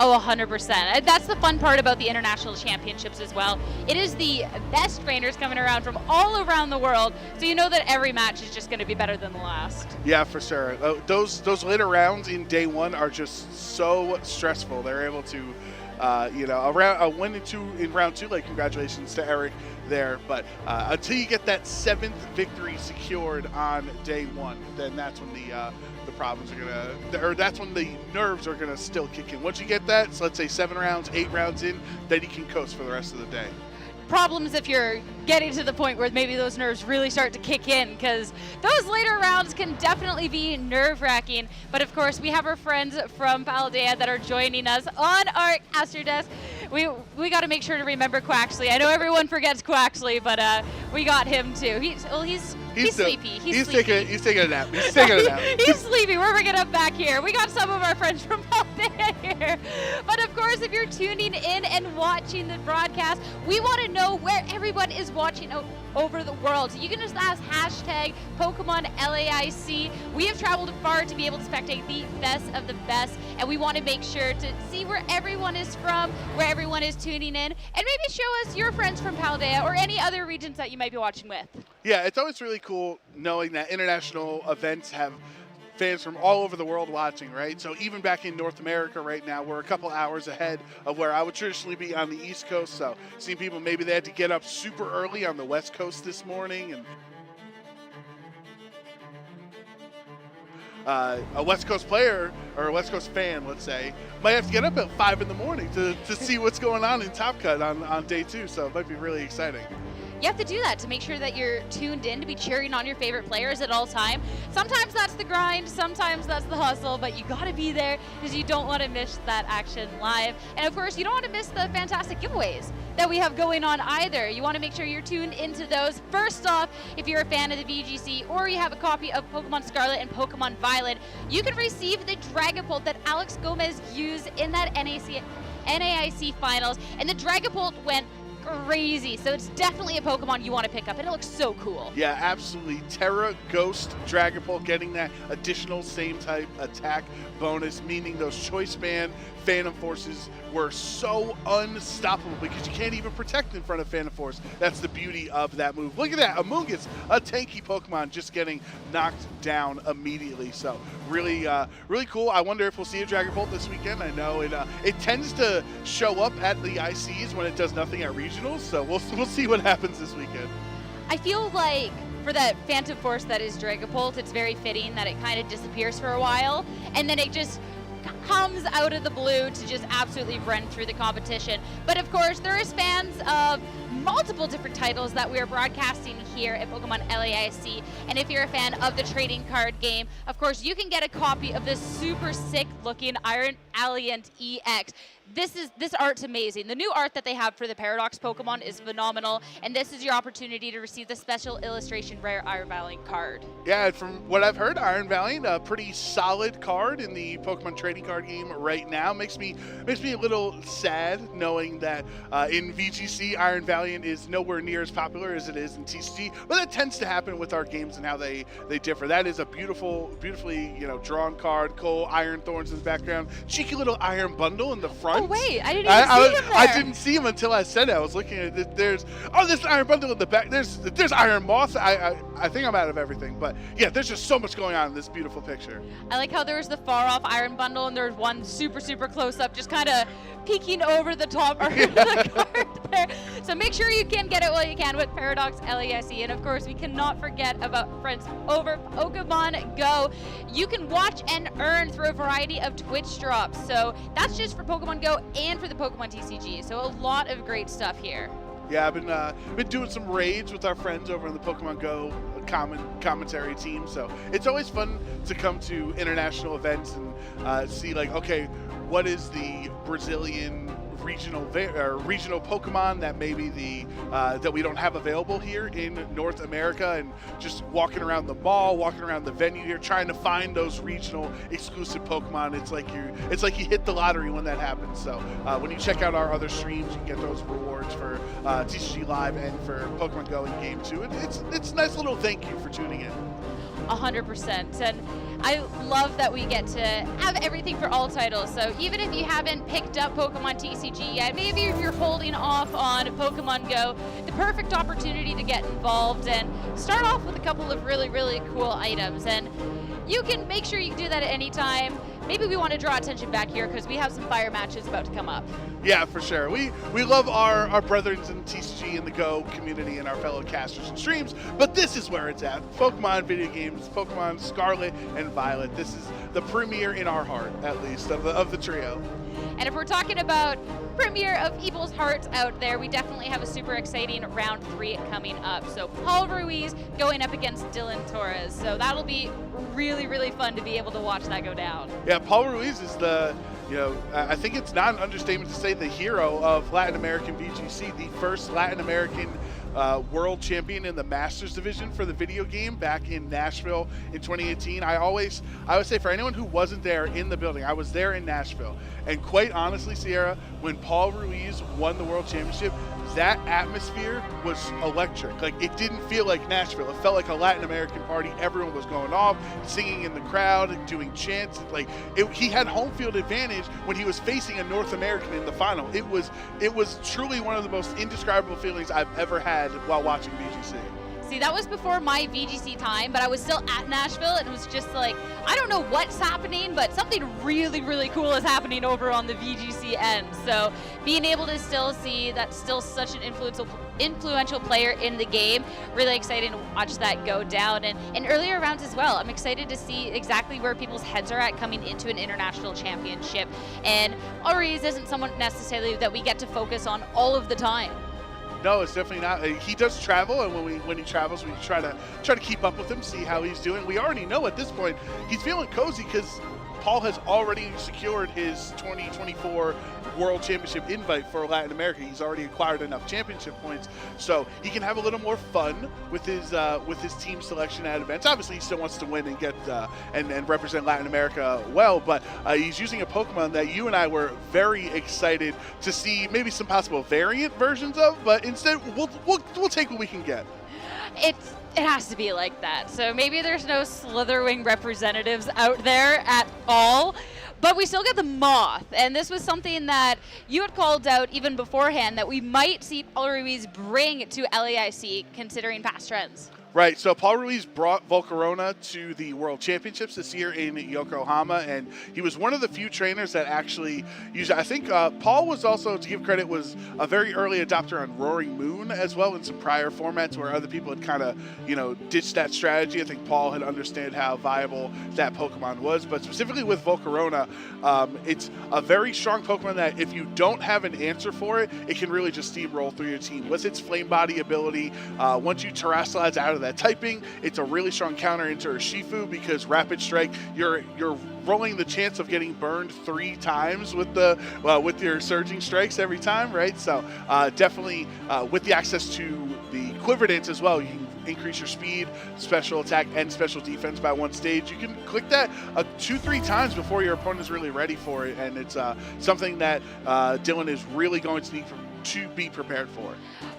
Oh, 100%. That's the fun part about the international championships as well. It is the best trainers coming around from all around the world, so you know that every match is just going to be better than the last. Yeah, for sure. Those later rounds in day 1 are just so stressful. They're able to, a win in round 2. Like, congratulations to Eric there. But until you get that 7th victory secured on day 1, then that's when the problems are that's when the nerves are gonna still kick in. Once you get that, so let's say 7 rounds, 8 rounds in, then you can coast for the rest of the day. Problems if you're getting to the point where maybe those nerves really start to kick in, because those later rounds can definitely be nerve-wracking. But of course, we have our friends from Paldea that are joining us on our caster desk. We got to make sure to remember Quaxley. I know everyone forgets Quaxley, but we got him too. He's sleepy. He's sleepy. He's taking a nap. He's taking a nap. He's sleepy. We're bringing him back here. We got some of our friends from Paldea here. But of course, if you're tuning in and watching the broadcast, we want to know where everyone is watching over the world. So you can just ask hashtag Pokemon LAIC. We have traveled far to be able to spectate the best of the best, and we want to make sure to see where everyone is from, where everyone is tuning in, and maybe show us your friends from Paldea or any other regions that you might be watching with. Yeah, it's always really cool knowing that international events have fans from all over the world watching, right? So even back in North America right now, we're a couple hours ahead of where I would traditionally be on the East Coast. So seeing people, maybe they had to get up super early on the West Coast this morning, and a West Coast player or a West Coast fan, let's say, might have to get up at 5 in the morning to see what's going on in Top Cut on day 2. So it might be really exciting. You have to do that to make sure that you're tuned in to be cheering on your favorite players at all time. Sometimes that's the grind, sometimes that's the hustle, but you gotta be there because you don't want to miss that action live. And of course, you don't want to miss the fantastic giveaways that we have going on either. You want to make sure you're tuned into those. First off, if you're a fan of the VGC or you have a copy of Pokemon Scarlet and Pokemon Violet, you can receive the Dragapult that Alex Gomez used in that NAIC finals. And the Dragapult went crazy, so it's definitely a Pokemon you want to pick up, and it looks so cool. Yeah, absolutely. Terra Ghost Dragapult getting that additional same type attack bonus, meaning those Choice Band Phantom Forces were so unstoppable because you can't even protect in front of Phantom Force. That's the beauty of that move. Look at that, Amoonguss, a tanky Pokemon, just getting knocked down immediately. So really, really cool. I wonder if we'll see a Dragapult this weekend. I know it tends to show up at the ICs when it does nothing at regionals. So we'll see what happens this weekend. I feel like for that Phantom Force that is Dragapult, it's very fitting that it kind of disappears for a while, and then it just comes out of the blue to just absolutely run through the competition. But of course, there is fans of multiple different titles that we are broadcasting here at Pokemon LAIC. And if you're a fan of the trading card game, of course, you can get a copy of this super sick looking Iron Alliant EX. This art's amazing. The new art that they have for the Paradox Pokemon is phenomenal, and this is your opportunity to receive the special illustration rare Iron Valiant card. Yeah, from what I've heard, Iron Valiant, a pretty solid card in the Pokemon trading card game right now. Makes me a little sad knowing that in VGC, Iron Valiant is nowhere near as popular as it is in TCG, but that tends to happen with our games and how they differ. That is a beautifully drawn card. Cool Iron Thorns in the background, cheeky little Iron Bundle in the front. Oh wait, I didn't even see him there. I didn't see him until I said it. I was looking at it. There's Iron Bundle in the back. There's Iron Moth. I think I'm out of everything, but yeah, there's just so much going on in this beautiful picture. I like how there was the far off Iron Bundle and there's one super close up, just kind of peeking over the top of the card there. So make sure you can get it while you can with Paradox LAIC. And of course, we cannot forget about friends over Pokemon Go. You can watch and earn through a variety of Twitch drops. So that's just for Pokemon Go and for the Pokemon TCG. So a lot of great stuff here. Yeah, I've been doing some raids with our friends over on the Pokemon Go commentary team. So it's always fun to come to international events and see like, okay, what is the Brazilian regional Pokemon that maybe that we don't have available here in North America, and just walking around the mall, walking around the venue here, trying to find those regional exclusive Pokemon. It's like you hit the lottery when that happens. So when you check out our other streams, you can get those rewards for TCG Live and for Pokemon Go in Game 2. It's a nice little thank you for tuning in. 100%. And I love that we get to have everything for all titles. So even if you haven't picked up Pokemon TCG yet, maybe if you're holding off on Pokemon Go, the perfect opportunity to get involved and start off with a couple of really, really cool items. And you can make sure you can do that at any time. Maybe we want to draw attention back here because we have some fire matches about to come up. Yeah, for sure. We love our brethren in TCG and the Go community and our fellow casters and streams, but this is where it's at. Pokemon video games, Pokemon Scarlet and Violet. This is the premiere in our heart, at least, of the trio. And if we're talking about premiere of people's hearts out there, we definitely have a super exciting round 3 coming up. So Paul Ruiz going up against Dylan Torres. So that'll be really, really fun to be able to watch that go down. Yeah, Paul Ruiz is I think it's not an understatement to say the hero of Latin American VGC, the first Latin American world champion in the Masters division for the video game back in Nashville in 2018. I would say for anyone who wasn't there in the building, I was there in Nashville. And quite honestly, Sierra, when Paul Ruiz won the world championship, that atmosphere was electric. Like, it didn't feel like Nashville. It felt like a Latin American party. Everyone was going off, singing in the crowd, doing chants. He had home field advantage when he was facing a North American in the final. It was truly one of the most indescribable feelings I've ever had while watching VGC. See, that was before my VGC time, but I was still at Nashville, and it was just like, I don't know what's happening, but something really, really cool is happening over on the VGC end. So being able to still see that's still such an influential player in the game, really excited to watch that go down. And in earlier rounds as well, I'm excited to see exactly where people's heads are at coming into an international championship. And Ruiz isn't someone necessarily that we get to focus on all of the time. No, it's definitely not. He does travel, and when he travels, we try to keep up with him, see how he's doing. We already know at this point he's feeling cozy because Paul has already secured his 2024 World Championship invite for Latin America. He's already acquired enough championship points, so he can have a little more fun with his team selection at events. Obviously, he still wants to win and get and represent Latin America well, but he's using a Pokemon that you and I were very excited to see maybe some possible variant versions of, but instead we'll take what we can get. It has to be like that. So maybe there's no Slitherwing representatives out there at all, but we still get the Moth. And this was something that you had called out even beforehand that we might see Paul Ruiz bring to LAIC considering past trends. Right, so Paul Ruiz brought Volcarona to the World Championships this year in Yokohama, and he was one of the few trainers that actually used it. I think Paul was also, to give credit, was a very early adopter on Roaring Moon as well in some prior formats where other people had kind of, ditched that strategy. I think Paul had understood how viable that Pokemon was, but specifically with Volcarona, it's a very strong Pokemon that if you don't have an answer for it, it can really just steamroll through your team. With its Flame Body ability, once you Terrasilize out of that typing, it's a really strong counter into Urshifu because Rapid Strike, you're rolling the chance of getting burned 3 times with with your Surging Strikes every time, right? So definitely with the access to the Quiver Dance as well, you can increase your speed, special attack, and special defense by 1 stage. You can click that 2-3 times before your opponent is really ready for it, and it's something that Dylan is really going to need to be prepared for.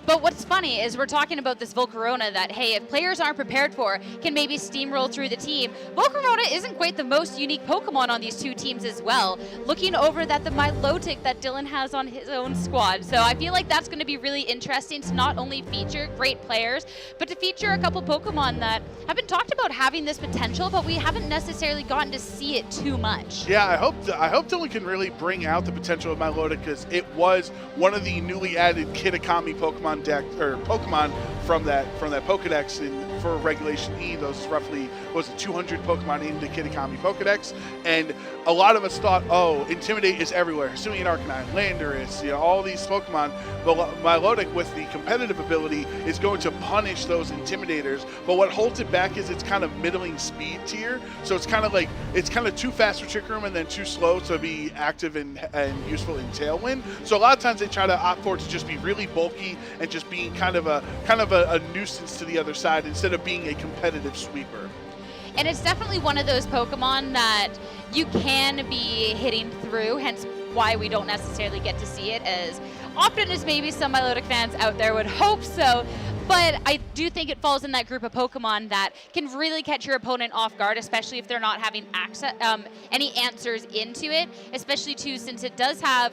But what's funny is we're talking about this Volcarona that, hey, if players aren't prepared for, can maybe steamroll through the team. Volcarona isn't quite the most unique Pokemon on these 2 teams as well. Looking over that the Milotic that Dylan has on his own squad. So I feel like that's going to be really interesting to not only feature great players, but to feature a couple Pokemon that have been talked about having this potential, but we haven't necessarily gotten to see it too much. Yeah, I hope Dylan can really bring out the potential of Milotic because it was one of the newly added Kitakami Pokemon from that Pokedex for Regulation E. Those roughly, what was it, 200 Pokemon in the Kitakami Pokedex, and a lot of us thought, oh, Intimidate is everywhere. Hisuian Arcanine, Landorus, all these Pokemon. But Milotic, with the competitive ability, is going to punish those Intimidators. But what holds it back is it's kind of middling speed tier. So it's kind of too fast for Trick Room and then too slow to be active and useful in Tailwind. So a lot of times they try to opt for it to just be really bulky and just being kind of a nuisance to the other side instead of being a competitive sweeper. And it's definitely one of those Pokemon that you can be hitting through, hence why we don't necessarily get to see it as often as maybe some Milotic fans out there would hope so. But I do think it falls in that group of Pokemon that can really catch your opponent off guard, especially if they're not having access, any answers into it, especially too since it does have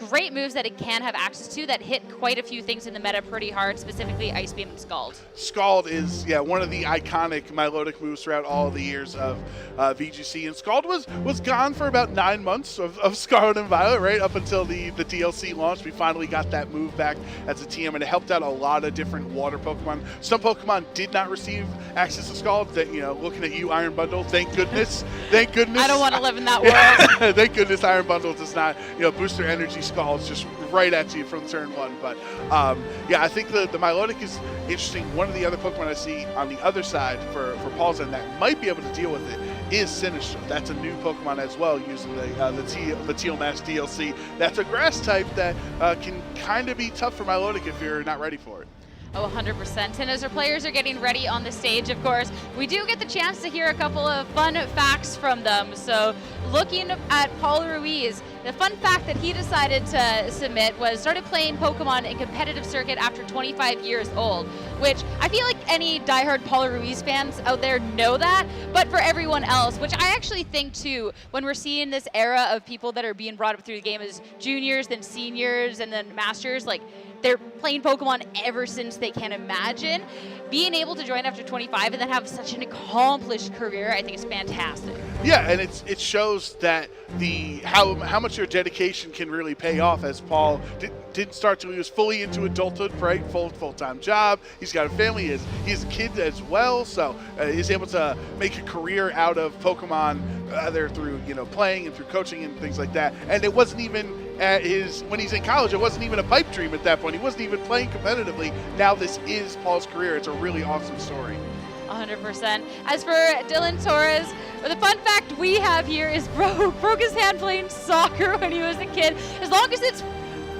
great moves that it can have access to that hit quite a few things in the meta pretty hard, specifically Ice Beam and Scald. Scald is, one of the iconic Milotic moves throughout all the years of VGC, and Scald was gone for about 9 months of Scarlet and Violet, right up until the DLC launch. We finally got that move back as a TM, and it helped out a lot of different water Pokemon. Some Pokemon did not receive access to Scald. That, looking at you, Iron Bundle, thank goodness. Thank goodness. I don't want to live in that world. Thank goodness Iron Bundle does not, booster energy Scald's just right at you from turn 1. But I think the Milotic is interesting. One of the other Pokemon I see on the other side for Paul's end that might be able to deal with it is Sinistcha. That's a new Pokemon as well, using the Teal Mask DLC. That's a grass type that can kind of be tough for Milotic if you're not ready for it. Oh, 100%. And as our players are getting ready on the stage, of course, we do get the chance to hear a couple of fun facts from them. So looking at Paul Ruiz, the fun fact that he decided to submit was started playing Pokemon in competitive circuit after 25 years old, which I feel like any diehard Paul Ruiz fans out there know that, but for everyone else, which I actually think too, when we're seeing this era of people that are being brought up through the game as juniors, then seniors, and then masters, like, they're playing Pokemon ever since they can imagine. Being able to join after 25 and then have such an accomplished career, I think is fantastic. Yeah, and it shows that how much your dedication can really pay off, as Paul didn't start till he was fully into adulthood, right? Full-time job. He's got a family. He's a kid as well, so he's able to make a career out of Pokemon either through playing and through coaching and things like that. And it wasn't even when he's in college, it wasn't even a pipe dream at that point. He wasn't even playing competitively. Now this is Paul's career. It's a really awesome story. 100%. As for Dylan Torres, the fun fact we have here is broke his hand playing soccer when he was a kid. As long as it's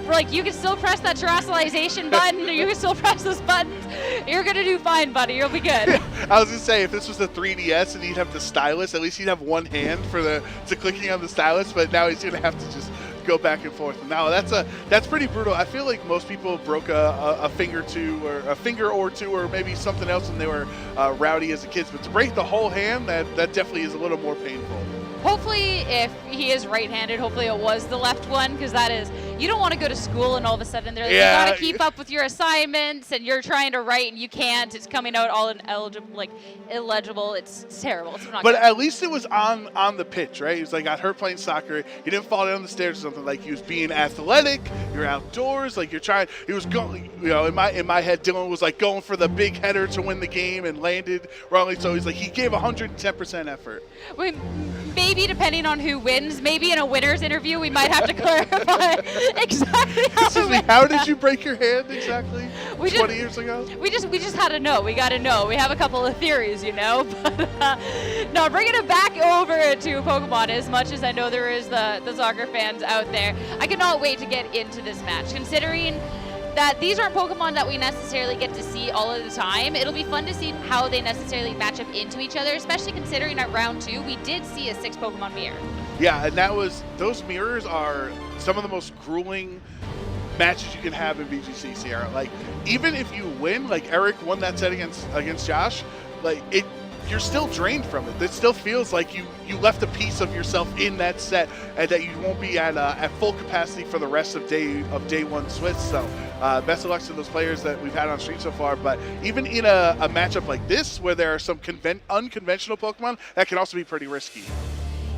like you can still press that terrestrialization button, or you can still press those buttons, you're gonna do fine, buddy. You'll be good. I was gonna say, if this was the 3DS and he'd have the stylus, at least he'd have one hand for to clicking on the stylus. But now he's gonna have to just go back and forth. Now that's pretty brutal. I feel like most people broke a finger or two, or maybe something else when they were rowdy as a kid. But to break the whole hand, that definitely is a little more painful. Hopefully, if he is right-handed, hopefully it was the left one, because that is, you don't want to go to school and all of a sudden they're like, you got to keep up with your assignments, and you're trying to write and you can't. It's coming out all illegible. It's terrible. It's not but good. At least it was on the pitch, right? He was like, got hurt playing soccer. He didn't fall down the stairs or something. Like, he was being athletic. You're outdoors. Like, you're trying. He was going. In my head, Dylan was like going for the big header to win the game and landed wrongly. So he's like, he gave 110% effort. Maybe depending on who wins, maybe in a winner's interview, we might have to clarify exactly how. Excuse me, how did you break your hand exactly? 20 years ago? We just had to know. We got to know. We have a couple of theories, But no, bringing it back over to Pokemon, as much as I know there is the soccer fans out there, I cannot wait to get into this match, considering that these aren't Pokemon that we necessarily get to see all of the time. It'll be fun to see how they necessarily match up into each other, especially considering at round 2, we did see a 6 Pokemon mirror. Yeah, and those mirrors are some of the most grueling matches you can have in VGC, Sierra. Like, even if you win, like Eric won that set against Josh, like you're still drained from it. It still feels like you left a piece of yourself in that set, and that you won't be at full capacity for the rest of day 1 Swiss. So best of luck to those players that we've had on stream so far. But even in a matchup like this, where there are some unconventional Pokemon, that can also be pretty risky.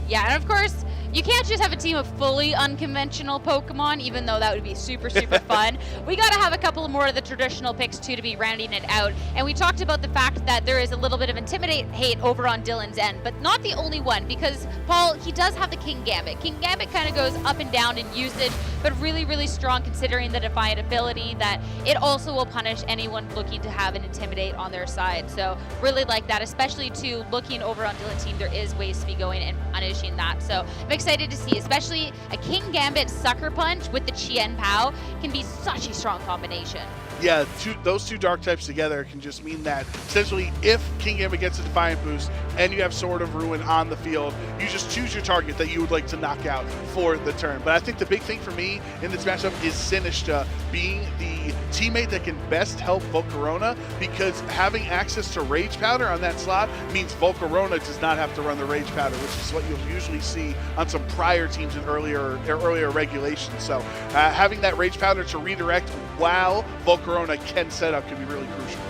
Yeah, and of course, You can't just have a team of fully unconventional Pokemon, even though that would be super, super fun. We got to have a couple more of the traditional picks, too, to be rounding it out. And we talked about the fact that there is a little bit of Intimidate hate over on Dylan's end, but not the only one, because, Paul, he does have the King Gambit. King Gambit kind of goes up and down in usage, but really, really strong considering the Defiant ability that it also will punish anyone looking to have an Intimidate on their side. So really like that, especially, too, looking over on Dylan's team, there is ways to be going and punishing that. So I'm excited to see, especially a King Gambit Sucker Punch with the Chien Pao can be such a strong combination. Yeah, those two dark types together can just mean that essentially if King Gambit gets a Defiant boost and you have Sword of Ruin on the field, you just choose your target that you would like to knock out for the turn. But I think the big thing for me in this matchup is Sinistcha being the teammate that can best help Volcarona, because having access to Rage Powder on that slot means Volcarona does not have to run the Rage Powder, which is what you'll usually see on some prior teams in earlier regulations. So having that Rage Powder to redirect while Volcarona can set up can be really crucial.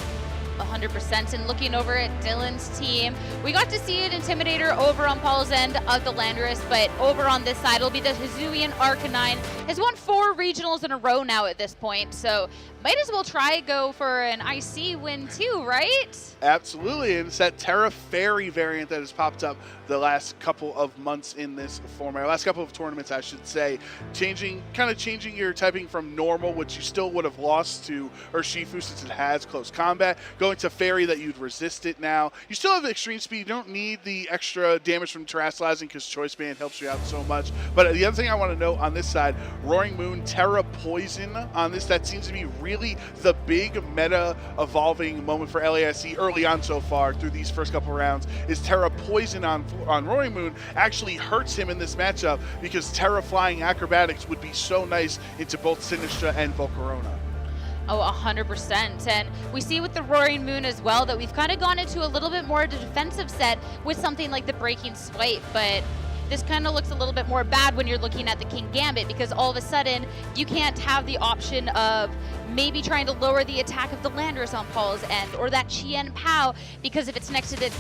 100%. And looking over at Dylan's team, we got to see an Intimidator over on Paul's end of the Landorus, but over on this side will be the Hisuian Arcanine. Has won 4 regionals in a row now at this point, so might as well try go for an IC win too, right? Absolutely, and it's that Terra Fairy variant that has popped up the last couple of months in this format, last couple of tournaments, I should say, kind of changing your typing from normal, which you still would have lost to Urshifu since it has close combat, going to Fairy that you'd resist it now. You still have extreme speed, you don't need the extra damage from Terraslizing because Choice Band helps you out so much. But the other thing I want to note on this side, Roaring Moon, Terra Poison on this, that seems to be really the big meta evolving moment for LASC early on so far through these first couple rounds, is Terra Poison on Roaring Moon actually hurts him in this matchup because Terra Flying Acrobatics would be so nice into both Sinistcha and Volcarona. Oh, 100%. And we see with the Roaring Moon as well that we've kind of gone into a little bit more of a defensive set with something like the Breaking Swipe, but this kind of looks a little bit more bad when you're looking at the King Gambit, because all of a sudden you can't have the option of maybe trying to lower the attack of the Landorus on Paul's end or that Chien Pao, because if it's next to the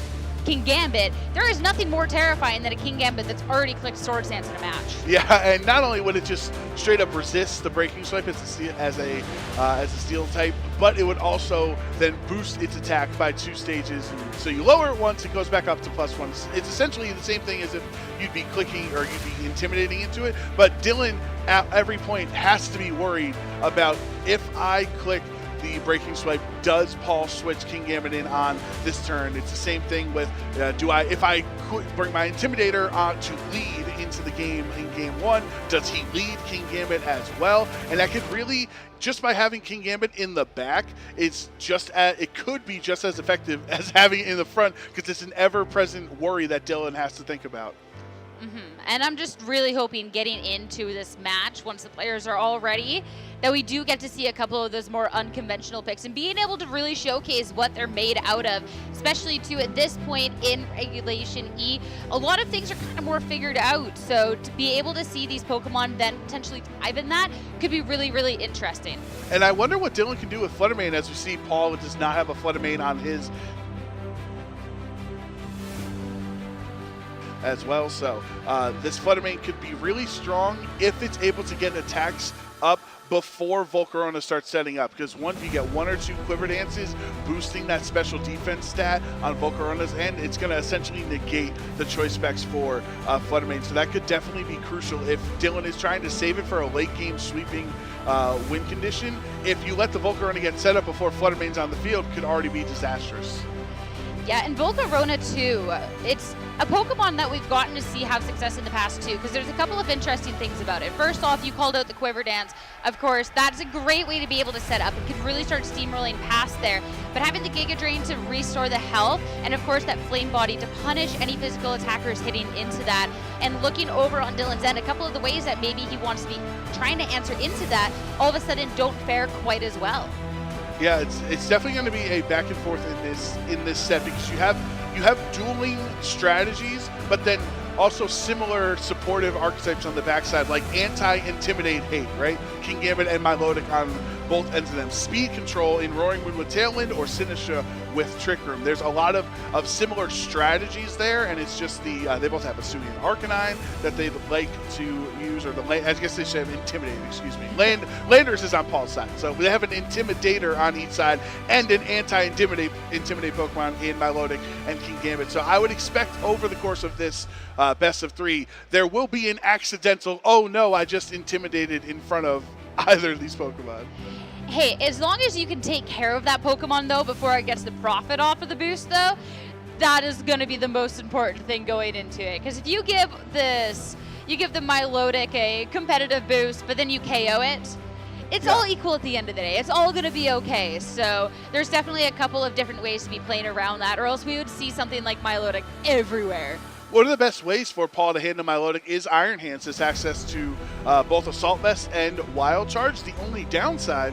King Gambit, there is nothing more terrifying than a King Gambit that's already clicked Sword Stance in a match. Yeah, and not only would it just straight up resist the Breaking Swipe as a steel type, but it would also then boost its attack by 2 stages. And so you lower it once, it goes back up to +1. It's essentially the same thing as if you'd be clicking or you'd be intimidating into it. But Dylan at every point has to be worried about, if I click the Breaking Swipe, does Paul switch King Gambit in on this turn? It's the same thing with if I bring my Intimidator on to lead into the game in game 1, does he lead King Gambit as well? And that could really, just by having King Gambit in the back, it could be just as effective as having it in the front, because it's an ever-present worry that Dylan has to think about. And I'm just really hoping getting into this match, once the players are all ready, that we do get to see a couple of those more unconventional picks and being able to really showcase what they're made out of, especially too at this point in Regulation E. A lot of things are kind of more figured out, so to be able to see these Pokemon then potentially thrive in that could be really, really interesting. And I wonder what Dylan can do with Fluttermane, as we see Paul does not have a Fluttermane on his as well. So this Fluttermane could be really strong if it's able to get attacks up before Volcarona starts setting up, because once you get 1 or 2 Quiver Dances boosting that special defense stat on Volcarona's end, it's going to essentially negate the choice specs for Fluttermane. So that could definitely be crucial if Dylan is trying to save it for a late game sweeping win condition. If you let the Volcarona get set up before Fluttermane's on the field, could already be disastrous. Yeah, and Volcarona too, it's a Pokemon that we've gotten to see have success in the past too, because there's a couple of interesting things about it. First off, you called out the Quiver Dance. Of course, that's a great way to be able to set up. It could really start steamrolling past there. But having the Giga Drain to restore the health, and of course that Flame Body to punish any physical attackers hitting into that. And looking over on Dylan's end, a couple of the ways that maybe he wants to be trying to answer into that, all of a sudden don't fare quite as well. Yeah, it's definitely going to be a back and forth in this set, because you have dueling strategies, but then also similar supportive archetypes on the backside, like anti-intimidate hate, right? King Gambit and Milotic both ends of them. Speed control in Roaring Moon with Tailwind or Sinistra with Trick Room. There's a lot of similar strategies there, and it's just they both have Oceania Arcanine that they like to use, or I guess they should have Intimidator, excuse me. Landers is on Paul's side, so they have an Intimidator on each side and an anti-intimidate Pokemon in Milotic and King Gambit. So I would expect over the course of this best of 3, there will be an accidental, oh no, I just intimidated in front of either of these Pokemon. Hey, as long as you can take care of that Pokemon, though, before it gets the profit off of the boost, though, that is going to be the most important thing going into it. Because if you give the Milotic a competitive boost, but then you KO it, it's all equal at the end of the day. It's all going to be okay. So there's definitely a couple of different ways to be playing around that, or else we would see something like Milotic everywhere. One of the best ways for Paul to handle Milotic is Iron Hands. It's access to both Assault Vest and Wild Charge. The only downside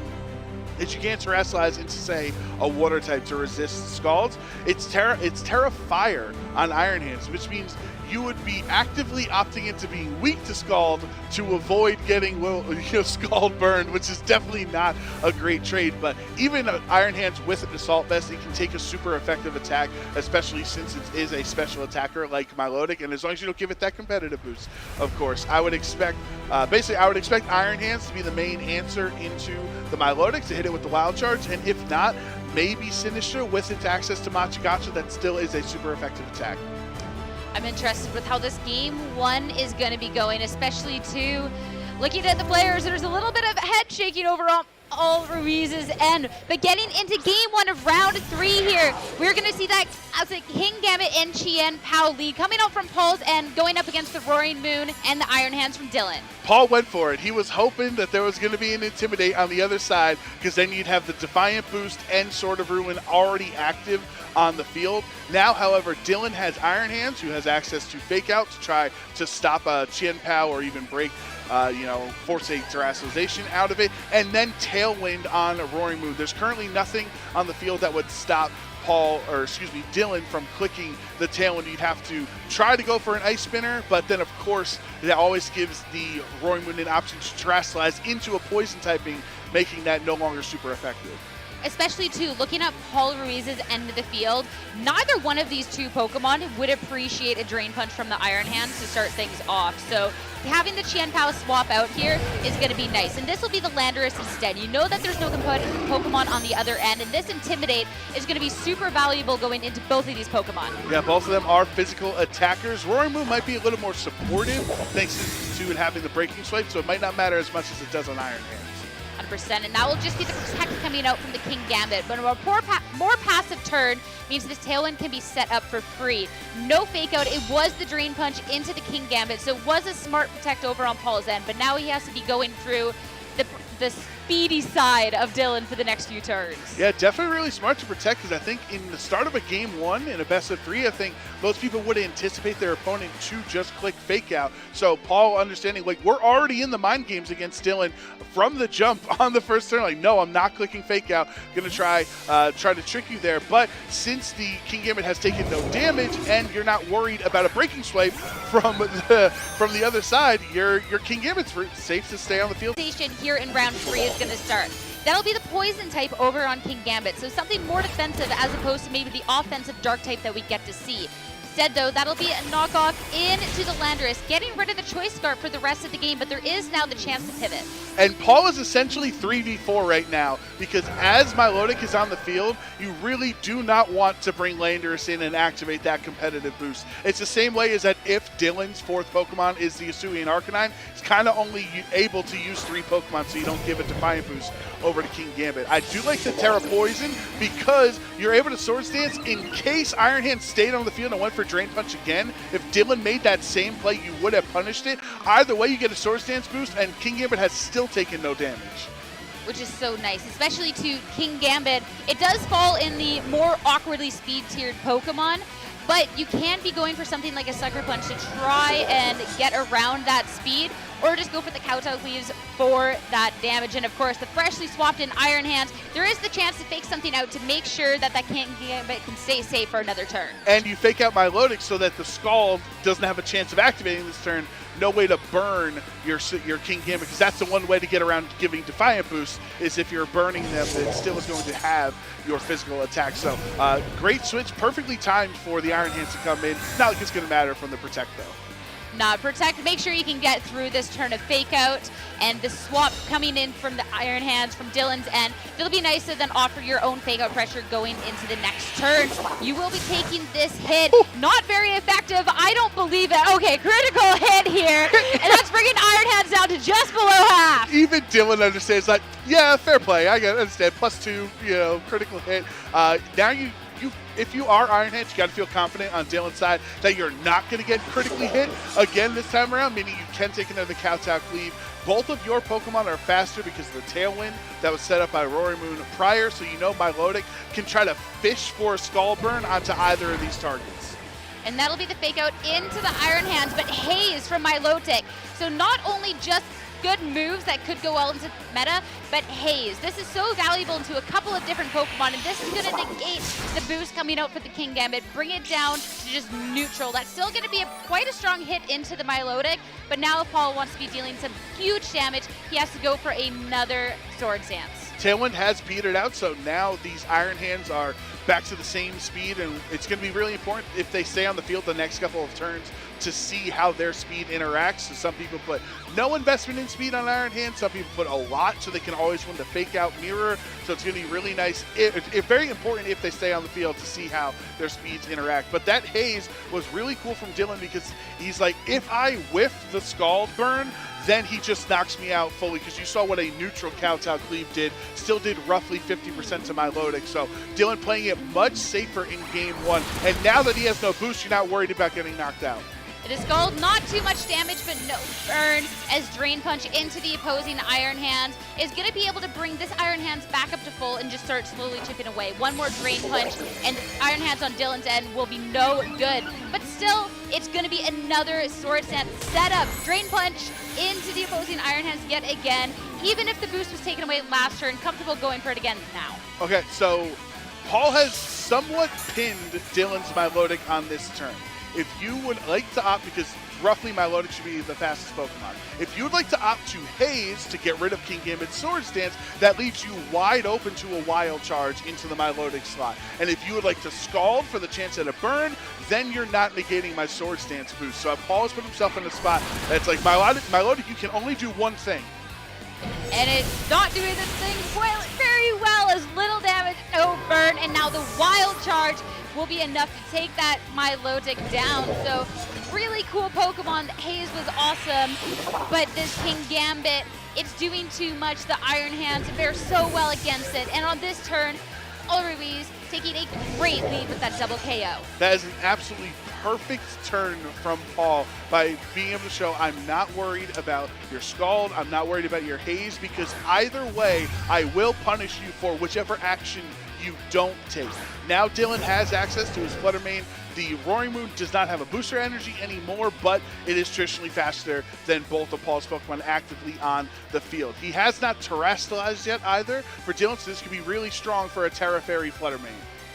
is you can't Terastallize into, say, a Water type to resist Scalds. It's Terra Fire on Iron Hands, which means you would be actively opting into being weak to Scald to avoid getting Scald burned, which is definitely not a great trade. But even Iron Hands with an Assault Vest, it can take a super effective attack, especially since it is a special attacker like Milotic. And as long as you don't give it that competitive boost, of course, I would expect Iron Hands to be the main answer into the Milotic, to hit it with the Wild Charge, and if not, maybe Sinistra with its access to Machigacha. That still is a super effective attack. I'm interested with how this game 1 is going to be going, especially too looking at the players. There's a little bit of head shaking over all Ruiz's end, but getting into game 1 of round 3 here, we're going to see that as a King Gambit and Chien Pao lead coming out from Paul's end, going up against the Roaring Moon and the Iron Hands from Dylan. Paul went for it. He was hoping that there was going to be an Intimidate on the other side, because then you'd have the Defiant boost and Sword of Ruin already active on the field. Now, however, Dylan has Iron Hands, who has access to Fake Out to try to stop Chien Pao or even break, force a Terastallization out of it, and then Tailwind on a Roaring Moon. There's currently nothing on the field that would stop Dylan from clicking the Tailwind. You'd have to try to go for an Ice Spinner, but then of course that always gives the Roaring Moon an option to Terastallize into a Poison typing, making that no longer super effective. Especially too, looking at Paul Ruiz's end of the field, neither one of these two Pokemon would appreciate a Drain Punch from the Iron Hands to start things off. So having the Chien Pao swap out here is going to be nice. And this will be the Landorus instead. You know that there's no Pokemon on the other end, and this Intimidate is going to be super valuable going into both of these Pokemon. Yeah, both of them are physical attackers. Roaring Moon might be a little more supportive thanks to it having the Breaking Swipe, so it might not matter as much as it does on Iron Hands. 100%, and that will just be the Protect coming out from the King Gambit. But a more passive turn means this Tailwind can be set up for free. No Fake Out. It was the Drain Punch into the King Gambit, so it was a smart Protect over on Paul's end, but now he has to be going through the speedy side of Dylan for the next few turns. Yeah, definitely really smart to protect, because I think in the start of a game 1 in a best of 3, I think most people would anticipate their opponent to just click Fake Out. So Paul understanding, like, we're already in the mind games against Dylan from the jump on the first turn. Like, no, I'm not clicking Fake Out. Going to try to trick you there. But since the King Gambit has taken no damage and you're not worried about a Breaking Swipe from the other side, your King Gambit's safe to stay on the field. Here in round 3 is going to start. That'll be the Poison type over on King Gambit, so something more defensive as opposed to maybe the offensive Dark type that we get to see. Instead, though, that'll be a knockoff into the Landorus, getting rid of the Choice Scarf for the rest of the game, but there is now the chance to pivot. And Paul is essentially 3v4 right now, because as Milotic is on the field, you really do not want to bring Landorus in and activate that competitive boost. It's the same way as that if Dylan's 4th Pokemon is the Oceania Arcanine, it's kind of only able to use 3 Pokemon, so you don't give a Defiant boost over to King Gambit. I do like the Terra Poison because you're able to Swords Dance in case Iron Hand stayed on the field and went for Drain Punch again. If Dylan made that same play, you would have punished it. Either way, you get a Swords Dance boost, and King Gambit has still taken no damage. Which is so nice, especially to King Gambit. It does fall in the more awkwardly speed-tiered Pokemon, but you can be going for something like a Sucker Punch to try and get around that speed, or just go for the Kowtow Cleaves for that damage. And of course, the freshly swapped in Iron Hands, there is the chance to fake something out to make sure that that King Gambit can stay safe for another turn. And you fake out Milotic so that the Scald doesn't have a chance of activating this turn. No way to burn your King Gambit, because that's the one way to get around giving Defiant Boost, is if you're burning them, it still is going to have your physical attack. So great switch, perfectly timed for the Iron Hands to come in. Not like it's going to matter from the Protect, though. Not Protect. Make sure you can get through this turn of Fake Out, and the swap coming in from the Iron Hands from Dylan's end. It'll be nice to then offer your own Fake Out pressure going into the next turn. You will be taking this hit. Not very effective. I don't believe it. Okay, critical hit here, and that's bringing Iron Hands down to just below half. Even Dylan understands, like, yeah, fair play. I understand. +2, critical hit. Now if you are Iron Hands, you got to feel confident on Dylan's side that you're not going to get critically hit again this time around, meaning you can take another Kowtow Cleave. Both of your Pokemon are faster because of the Tailwind that was set up by Rory Moon prior, so you know Milotic can try to fish for a Skull Burn onto either of these targets. And that'll be the Fake Out into the Iron Hands, but Haze from Milotic. So not only just good moves that could go well into meta, but Haze. This is so valuable into a couple of different Pokemon, and this is going to negate the boost coming out for the King Gambit, bring it down to just neutral. That's still going to be quite a strong hit into the Milotic, but now if Paul wants to be dealing some huge damage, he has to go for another Swords Dance. Tailwind has petered out, so now these Iron Hands are back to the same speed, and it's going to be really important if they stay on the field the next couple of turns to see how their speed interacts. So some people put no investment in speed on Iron Hands, some people put a lot so they can always win the Fake Out Mirror. So it's going to be really nice, very important if they stay on the field to see how their speeds interact. But that Haze was really cool from Dylan, because he's like, if I whiff the Scald Burn, then he just knocks me out fully, because you saw what a neutral Kowtow Cleave did. Still did roughly 50% to Milotic. So Dylan playing it much safer in game one. And now that he has no boost, you're not worried about getting knocked out. It is Scald, not too much damage, but no burn, as Drain Punch into the opposing Iron Hands is going to be able to bring this Iron Hands back up to full and just start slowly chipping away. One more Drain Punch, and Iron Hands on Dylan's end will be no good. But still, it's going to be another Swords Dance setup. Drain Punch into the opposing Iron Hands yet again. Even if the boost was taken away last turn, comfortable going for it again now. Okay, so Paul has somewhat pinned Dylan's Milotic on this turn. If you would like to opt, because roughly Milotic should be the fastest Pokemon, if you would like to opt to Haze to get rid of King Gambit's Swords Dance, that leaves you wide open to a Wild Charge into the Milotic slot. And if you would like to Scald for the chance at a burn, then you're not negating my Swords Dance boost. So Paul has put himself in a spot that's like, Milotic, you can only do one thing. And it's not doing this thing very well, as little damage, no burn, and now the Wild Charge will be enough to take that Milotic down. So really cool Pokemon. Haze was awesome, but this King Gambit, it's doing too much. The Iron Hands fare so well against it. And on this turn, Ulruiz taking a great lead with that double KO. That is an absolutely perfect turn from Paul by being able to show, I'm not worried about your Scald, I'm not worried about your Haze, because either way, I will punish you for whichever action you don't take. Now Dylan has access to his Flutter Mane. The Roaring Moon does not have a booster energy anymore, but it is traditionally faster than both of Paul's Pokemon actively on the field. He has not terrestrialized yet either for Dylan, so this could be really strong for a Terra Fairy Flutter Mane.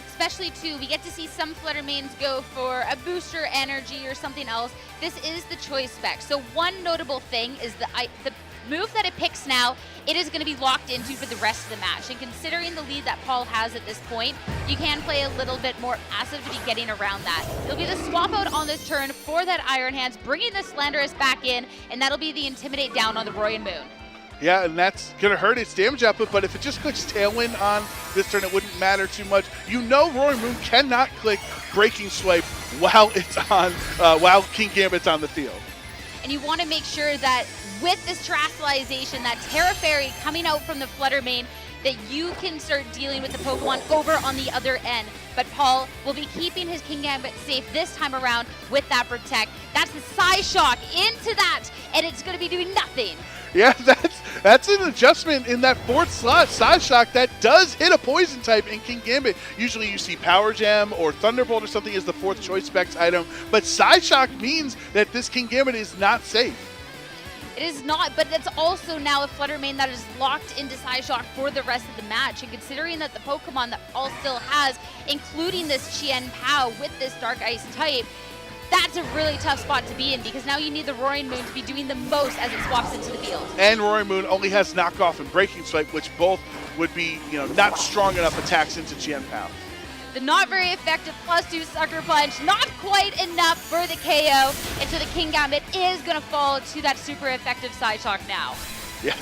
Especially too, we get to see some Flutter Manes go for a booster energy or something else. This is the choice spec. So one notable thing is the move that it picks now, it is going to be locked into for the rest of the match. And considering the lead that Paul has at this point, you can play a little bit more passive to be getting around that. It'll be the swap out on this turn for that Iron Hands, bringing the Slanderous back in, and that'll be the Intimidate down on the Roaring Moon. Yeah, and that's going to hurt its damage output, but if it just clicks Tailwind on this turn, it wouldn't matter too much. You know Roaring Moon cannot click Breaking Swipe while it's on, while King Gambit's on the field. And you want to make sure that with this terrestrialization, that Terra Fairy coming out from the Flutter Mane, that you can start dealing with the Pokemon over on the other end. But Paul will be keeping his King Gambit safe this time around with that Protect. That's the Psyshock into that, and it's going to be doing nothing. Yeah, that's an adjustment in that fourth slot. Psyshock, that does hit a poison type in King Gambit. Usually you see Power Gem or Thunderbolt or something as the fourth choice specs item, but Psyshock means that this King Gambit is not safe. It is not, but it's also now a Flutter Mane that is locked into Psyshock for the rest of the match. And considering that the Pokemon that Paul still has, including this Chien Pao with this Dark Ice type, that's a really tough spot to be in, because now you need the Roaring Moon to be doing the most as it swaps into the field. And Roaring Moon only has knockoff and breaking swipe, which both would be, not strong enough attacks into Chien Pao. The not very effective +2 Sucker Punch, not quite enough for the KO, and so the Kingambit is going to fall to that super effective Psyshock now. Yeah,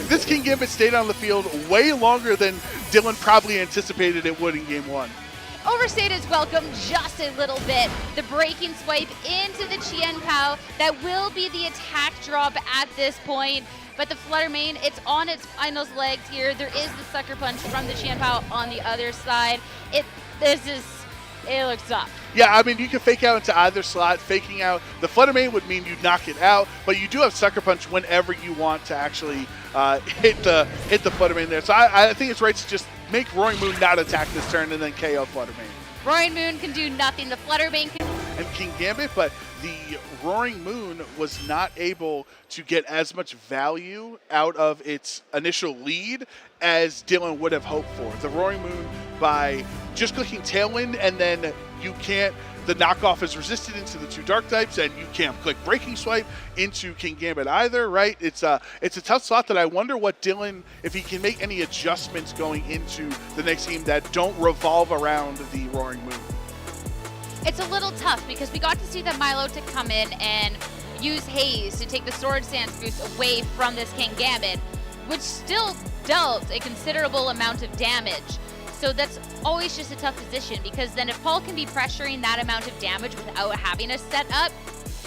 this Kingambit stayed on the field way longer than Dylan probably anticipated it would in Game 1. Overstayed his welcome just a little bit. The breaking swipe into the Chien Pao, that will be the attack drop at this point. But the Flutter Mane, it's on its final legs here. There is the Sucker Punch from the Chien Pao on the other side. It looks tough. Yeah, I mean, you can fake out into either slot. Faking out the Flutter Mane would mean you knock it out, but you do have Sucker Punch whenever you want to actually hit the Flutter Mane there. So I think it's right to just make Roaring Moon not attack this turn and then KO Flutter Mane. Roaring Moon can do nothing. The Flutter Mane can... And Kingambit, but the Roaring Moon was not able to get as much value out of its initial lead as Dylan would have hoped for. The Roaring Moon, by just clicking Tailwind, and then the knockoff is resisted into the 2 dark types, and you can't click Breaking Swipe into Kingambit either, right? It's a tough slot that I wonder what Dylan, if he can make any adjustments going into the next game that don't revolve around the Roaring Moon. It's a little tough because we got to see the Milotic come in and use Haze to take the Sword Stance boost away from this Kingambit, which still dealt a considerable amount of damage. So that's always just a tough position, because then if Paul can be pressuring that amount of damage without having a set up,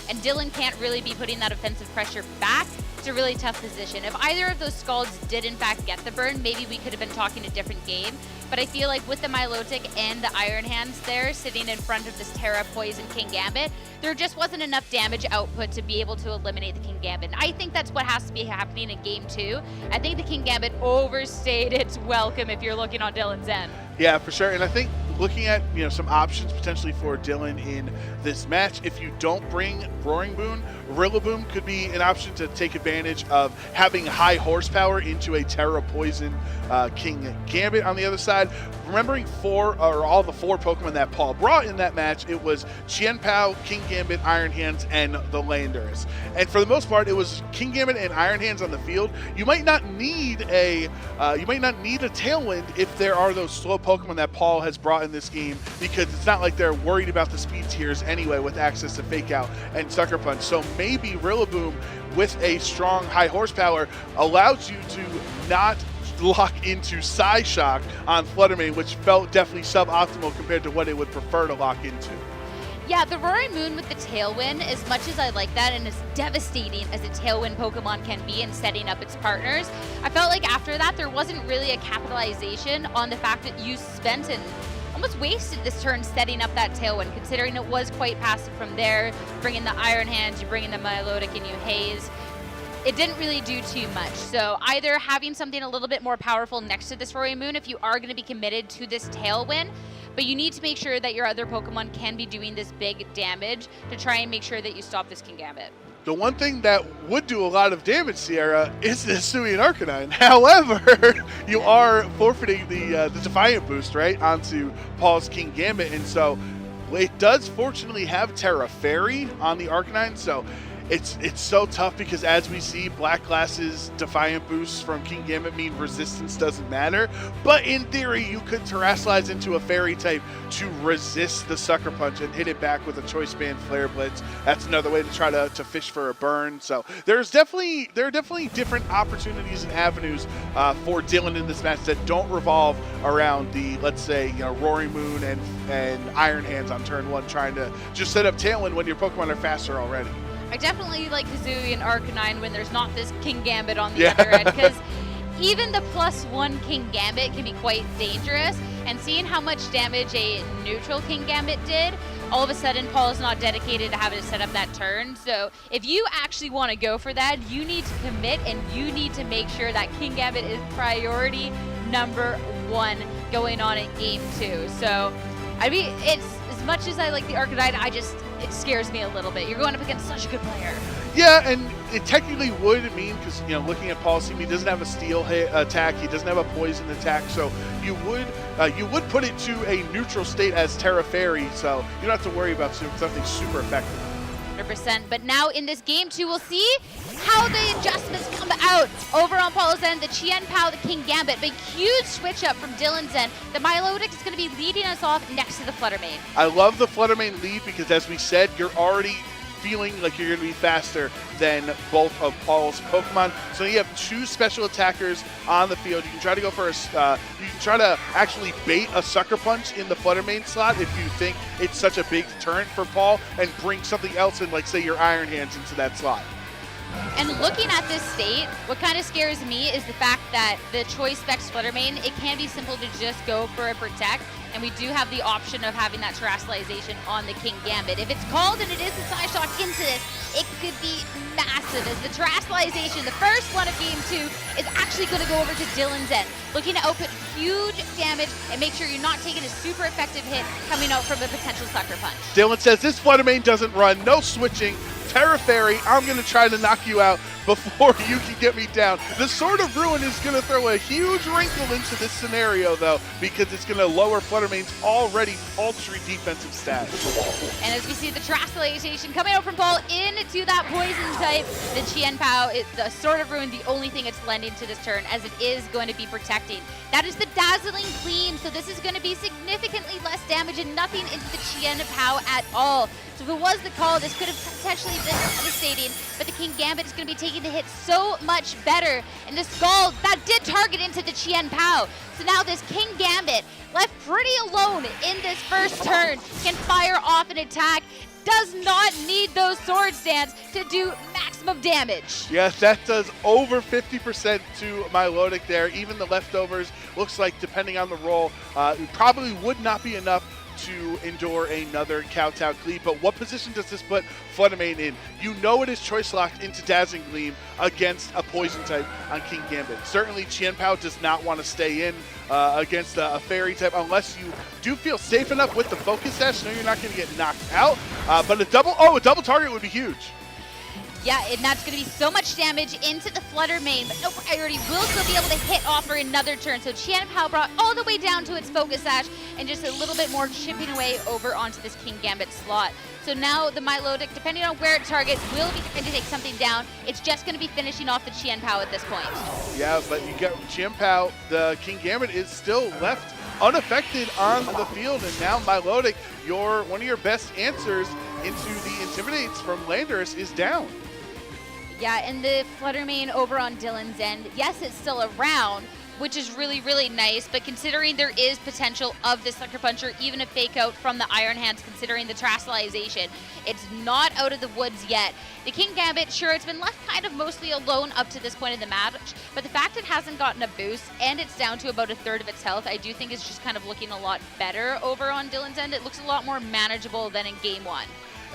and Dylan can't really be putting that offensive pressure back, it's a really tough position. If either of those Scalds did in fact get the burn, maybe we could have been talking a different game. But I feel like with the Milotic and the Iron Hands there sitting in front of this Terra Poison Kingambit, there just wasn't enough damage output to be able to eliminate the Kingambit. And I think that's what has to be happening in Game 2. I think the Kingambit overstayed its welcome if you're looking on Dylan's end. Yeah, for sure. And I think looking at some options potentially for Dylan in this match, if you don't bring Roaring Moon, Rillaboom could be an option to take advantage of having high horsepower into a Terra Poison Kingambit on the other side. Remembering all the 4 Pokemon that Paul brought in that match, it was Chien Pao, Kingambit, Iron Hands, and the Landorus. And for the most part, it was Kingambit and Iron Hands on the field. You might not need a Tailwind if there are those slow Pokemon that Paul has brought in this game, because it's not like they're worried about the speed tiers anyway with access to Fake Out and Sucker Punch. So maybe Rillaboom with a strong high horsepower allows you to not lock into Psyshock on Flutter Mane, which felt definitely suboptimal compared to what it would prefer to lock into. Yeah, the Roaring Moon with the Tailwind, as much as I like that and as devastating as a Tailwind Pokemon can be in setting up its partners, I felt like after that there wasn't really a capitalization on the fact that you spent and almost wasted this turn setting up that Tailwind, considering it was quite passive from there. Bringing the Iron Hands, you bring in the Milotic, and you Haze. It didn't really do too much. So either having something a little bit more powerful next to this Roaring Moon if you are going to be committed to this Tailwind, but you need to make sure that your other Pokemon can be doing this big damage to try and make sure that you stop this Kingambit. The one thing that would do a lot of damage, Sierra, is the Hisuian Arcanine. However, you are forfeiting the Defiant boost, right, onto Paul's Kingambit, and so it does fortunately have Terra Fairy on the Arcanine, so it's so tough because, as we see, Black Glass's Defiant boosts from Kingambit mean resistance doesn't matter. But in theory, you could Terrasilize into a Fairy type to resist the Sucker Punch and hit it back with a Choice Band Flare Blitz. That's another way to try to fish for a burn. So there are definitely different opportunities and avenues for Dylan in this match that don't revolve around the, let's say, Roaring Moon and Iron Hands on turn 1, trying to just set up Tailwind when your Pokemon are faster already. I definitely like Hisuian Arcanine when there's not this Kingambit on the other end, because even the +1 Kingambit can be quite dangerous, and seeing how much damage a neutral Kingambit did, all of a sudden Paul is not dedicated to having to set up that turn. So if you actually want to go for that, you need to commit, and you need to make sure that Kingambit is priority number 1 going on in Game 2. So, I mean, it's as much as I like the Arcanine, it scares me a little bit. You're going up against such a good player. Yeah, and it technically would mean, because, you know, looking at Paul's team, he doesn't have a steel attack, he doesn't have a poison attack, so you would put it to a neutral state as Terra Fairy, so you don't have to worry about something super effective. 100%. But now in this game 2, we'll see how the adjustments come out. Over on Paul's end, the Chien Pao, the King Gambit. Big huge switch up from Dylan's end. The Milotic is going to be leading us off next to the Fluttermane. I love the Fluttermane lead because, as we said, you're already feeling like you're going to be faster than both of Paul's Pokemon. So you have 2 special attackers on the field. You can try to go for you can try to actually bait a Sucker Punch in the Fluttermane slot if you think it's such a big turn for Paul, and bring something else in, like say your Iron Hands, into that slot. And looking at this state, what kind of scares me is the fact that the Choice Specs Fluttermane, it can be simple to just go for a Protect, and we do have the option of having that Terrestrialization on the King Gambit. If it's called and it is a Side Shock into this, it could be massive, as the Terrestrialization, the first one of Game 2, is actually going to go over to Dylan's end, looking to output huge damage and make sure you're not taking a super effective hit coming out from a potential Sucker Punch. Dylan says, this Fluttermane doesn't run, no switching, Terra Fairy, I'm going to try to knock you out before you can get me down. The Sword of Ruin is going to throw a huge wrinkle into this scenario, though, because it's going to lower Fluttermane's already paltry defensive stats. And as we see the Terrestrialization coming out from Paul into that Poison type, the Chien Pao, the Sword of Ruin, the only thing it's lending to this turn, as it is going to be protecting. That is the Dazzling Gleam, so this is going to be significantly less damage and nothing into the Chien Pao at all. So if it was the call, this could have potentially been devastating, but the King Gambit is going to be taking the hit so much better. And the Scald, that did target into the Chien Pao. So now this King Gambit, left pretty alone in this first turn, can fire off an attack. Does not need those Sword Stands to do maximum damage. Yes, that does over 50% to Milotic there. Even the leftovers, looks like, depending on the roll, it probably would not be enough to endure another Kowtow Cleave. But what position does this put Fluttermane in? You know it is choice locked into Dazzling Gleam against a Poison type on King Gambit. Certainly Chien Pao does not want to stay in against a Fairy type unless you do feel safe enough with the Focus Sash. No, you're not going to get knocked out. But a double target would be huge. Yeah, and that's going to be so much damage into the Fluttermane, but no priority will still be able to hit off for another turn. So Chien Pao brought all the way down to its Focus Sash and just a little bit more chipping away over onto this King Gambit slot. So now the Milotic, depending on where it targets, will be trying to take something down. It's just going to be finishing off the Chien Pao at this point. Yeah, but you got Chien Pao, the King Gambit is still left unaffected on the field, and now Milotic, one of your best answers into the Intimidates from Landorus, is down. Yeah, and the Fluttermane over on Dylan's end, yes, it's still around, which is really, really nice, but considering there is potential of the Sucker Punch or even a fake out from the Iron Hands, considering the Terrestrialization, it's not out of the woods yet. The King Gambit, sure, it's been left kind of mostly alone up to this point in the match, but the fact it hasn't gotten a boost and it's down to about a third of its health, I do think is just kind of looking a lot better over on Dylan's end. It looks a lot more manageable than in Game 1.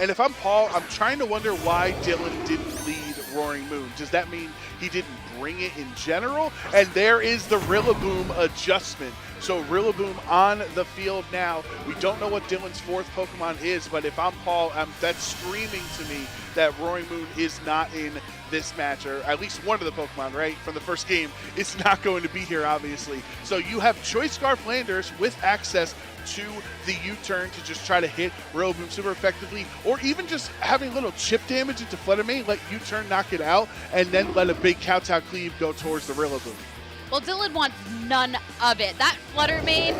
And if I'm Paul, I'm trying to wonder why Dylan didn't lead Roaring Moon. Does that mean he didn't bring it in general? And there is the Rillaboom adjustment. So Rillaboom on the field now. We don't know what Dylan's fourth Pokemon is, but if I'm Paul, that's screaming to me that Roaring Moon is not in this match, or at least one of the Pokemon, right, from the first game, is not going to be here, obviously. So you have Choice Scarf Landers with access to the U-turn to just try to hit Rillaboom super effectively, or even just having a little chip damage into Fluttermane, let U-turn knock it out, and then let a big Kowtow Cleave go towards the Rillaboom. Well, Dylan wants none of it. That Fluttermane,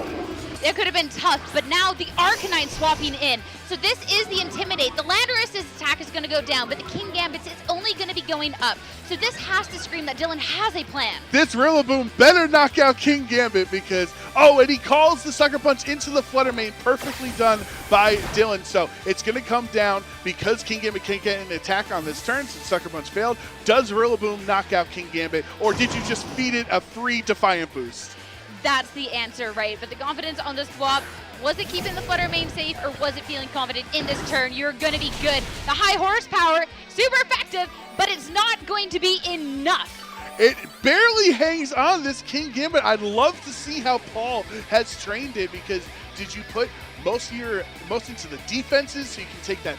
it could have been tough, but now the Arcanine swapping in. So this is the Intimidate. The Landorus's attack is going to go down, but the King Gambit's is only going to be going up. So this has to scream that Dylan has a plan. This Rillaboom better knock out King Gambit because, oh, and he calls the Sucker Punch into the Fluttermane. Perfectly done by Dylan. So it's going to come down because King Gambit can't get an attack on this turn since Sucker Punch failed. Does Rillaboom knock out King Gambit, or did you just feed it a free Defiant boost? That's the answer, right? But the confidence on the swap, was it keeping the Fluttermane safe, or was it feeling confident in this turn? You're going to be good. The high horsepower, super effective, but it's not going to be enough. It barely hangs on, this King Gambit. I'd love to see how Paul has trained it, because Did you put most into the defenses so you can take that,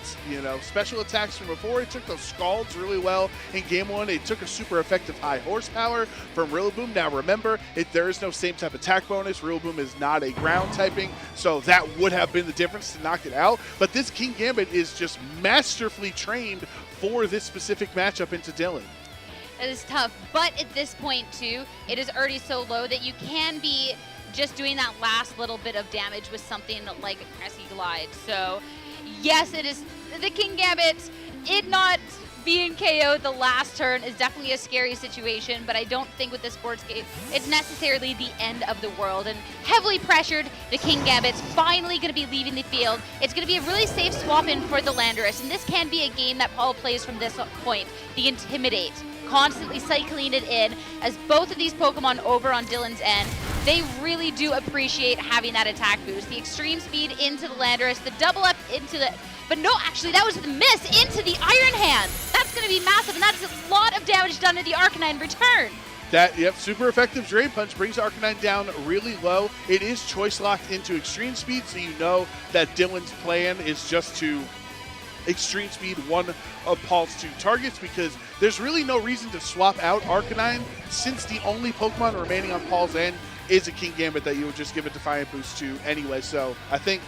special attacks from before? It took those scalds really well in game 1. It took a super effective high horsepower from Rillaboom. Now remember, there is no same type attack bonus. Rillaboom is not a ground typing, so that would have been the difference to knock it out. But this King Gambit is just masterfully trained for this specific matchup into Dylan. That is tough, but at this point too, it is already so low that you can be just doing that last little bit of damage with something like a Cressy Glide. So yes, it is the King Gambit. It not being KO'd the last turn is definitely a scary situation, but I don't think with this sports game it's necessarily the end of the world. And heavily pressured, the King Gambit's finally going to be leaving the field. It's going to be a really safe swap in for the Landorus, and this can be a game that Paul plays from this point. The Intimidate, constantly cycling it in, as both of these Pokemon over on Dylan's end, they really do appreciate having that attack boost. The extreme speed into the Landorus, the double up into the... But no, actually, that was the miss into the Iron Hand. That's going to be massive, and that's a lot of damage done to the Arcanine in return. Super effective Drain Punch brings Arcanine down really low. It is choice locked into extreme speed, so you know that Dylan's plan is just to extreme speed one of Paul's 2 targets, because there's really no reason to swap out Arcanine, since the only Pokemon remaining on Paul's end is a King Gambit that you would just give a Defiant Boost to anyway. So I think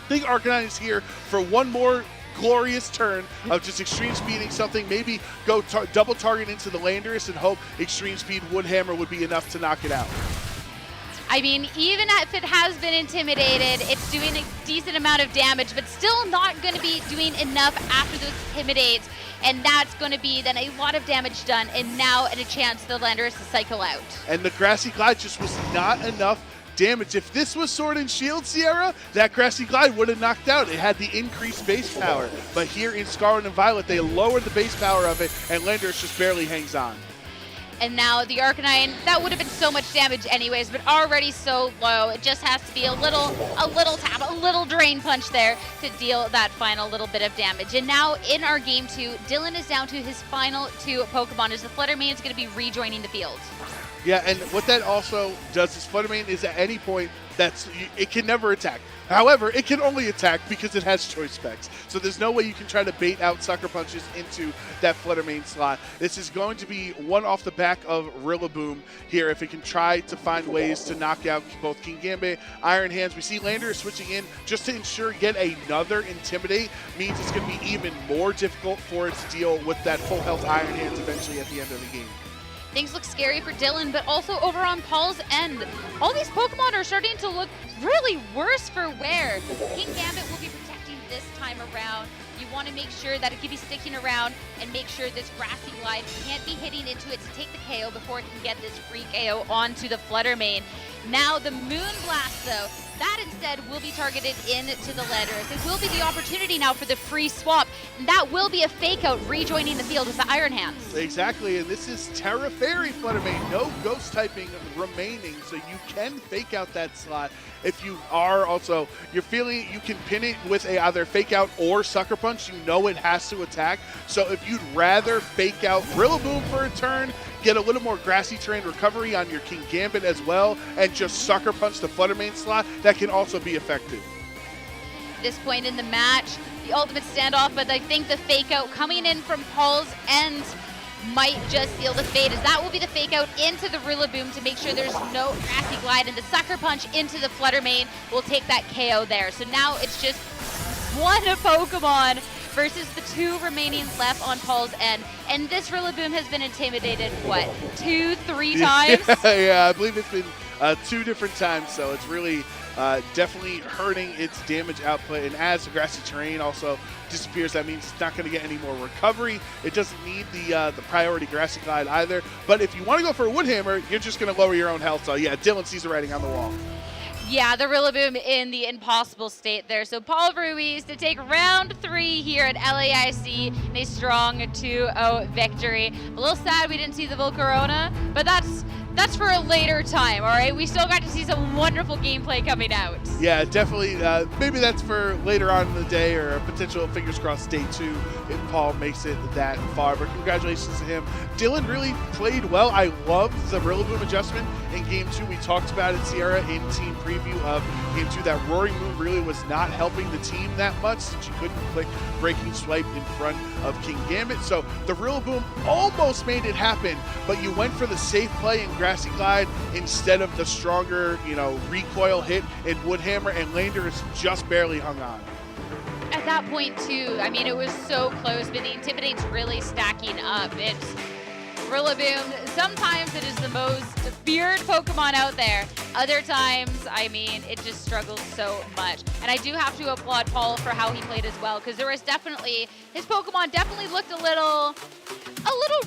Arcanine is here for one more glorious turn of just extreme speeding something, maybe go double target into the Landorus and hope extreme speed Woodhammer would be enough to knock it out. I mean, even if it has been intimidated, it's doing a decent amount of damage, but still not going to be doing enough after those intimidates, and that's going to be then a lot of damage done, and now a chance for the Landorus to cycle out. And the Grassy Glide just was not enough damage. If this was Sword and Shield, Sierra, that Grassy Glide would have knocked out. It had the increased base power, but here in Scarlet and Violet, they lowered the base power of it, and Landorus just barely hangs on. And now the Arcanine, that would have been so much damage anyways, but already so low. It just has to be a little tap, a little Drain Punch there to deal that final little bit of damage. And now in our game 2, Dylan is down to his final 2 Pokemon, as the Fluttermane is going to be rejoining the field. Yeah, and what that also does is Fluttermane is at any point, it can never attack. However, it can only attack because it has choice specs. So there's no way you can try to bait out Sucker Punches into that Fluttermane slot. This is going to be one off the back of Rillaboom here if it can try to find ways to knock out both King Gambit, Iron Hands. We see Landorus switching in just to ensure yet another Intimidate means it's going to be even more difficult for it to deal with that full health Iron Hands eventually at the end of the game. Things look scary for Dylan, but also over on Paul's end. All these Pokemon are starting to look really worse for wear. King Gambit will be protecting this time around. You want to make sure that it can be sticking around and make sure this Grassy Glide can't be hitting into it to take the KO before it can get this free KO onto the Fluttermane. Now the Moonblast, though, that instead will be targeted into the Landorus. It will be the opportunity now for the free swap, and that will be a fake out rejoining the field with the Iron Hands. Exactly, and this is Terra Fairy Fluttermane, no ghost typing remaining, so you can fake out that slot. If you are also, you're feeling you can pin it with either fake out or Sucker Punch, you know it has to attack. So if you'd rather fake out Rillaboom for a turn, get a little more grassy terrain recovery on your King Gambit as well, and just Sucker Punch the Fluttermane slot, that can also be effective. At this point in the match, the ultimate standoff, but I think the fake out coming in from Paul's end might just seal the fate, as that will be the fake out into the Rillaboom to make sure there's no Grassy Glide, and the Sucker Punch into the Fluttermane will take that KO there. So now it's just one Pokemon versus the 2 remaining left on Paul's end. And this Rillaboom has been intimidated, what, 2-3 times? Yeah, I believe it's been 2 different times, so it's really definitely hurting its damage output. And as the grassy terrain also disappears, that means it's not going to get any more recovery. It doesn't need the priority Grassy Glide either. But if you want to go for a Woodhammer, you're just going to lower your own health. So yeah, Dylan sees the writing on the wall. Yeah, the Rillaboom in the impossible state there. So Paul Ruiz to take round 3 here at LAIC in a strong 2-0 victory. A little sad we didn't see the Volcarona, but that's that's for a later time, all right? We still got to see some wonderful gameplay coming out. Yeah, definitely. Maybe that's for later on in the day or a potential, fingers crossed, day 2 if Paul makes it that far. But congratulations to him. Dylan really played well. I loved the Rillaboom adjustment in Game 2. We talked about it, Sierra, in team preview of Game 2. That roaring move really was not helping the team that much since you couldn't click Breaking Swipe in front of King Gambit. So the Rillaboom almost made it happen, but you went for the safe play in Grassy Glide instead of the stronger, recoil hit in Woodhammer, and Landers just barely hung on. At that point, too, I mean, it was so close, but the Intimidate's really stacking up. It's Rillaboom. Sometimes it is the most feared Pokemon out there. Other times, I mean, it just struggles so much. And I do have to applaud Paul for how he played as well, because there was definitely, his Pokemon definitely looked a little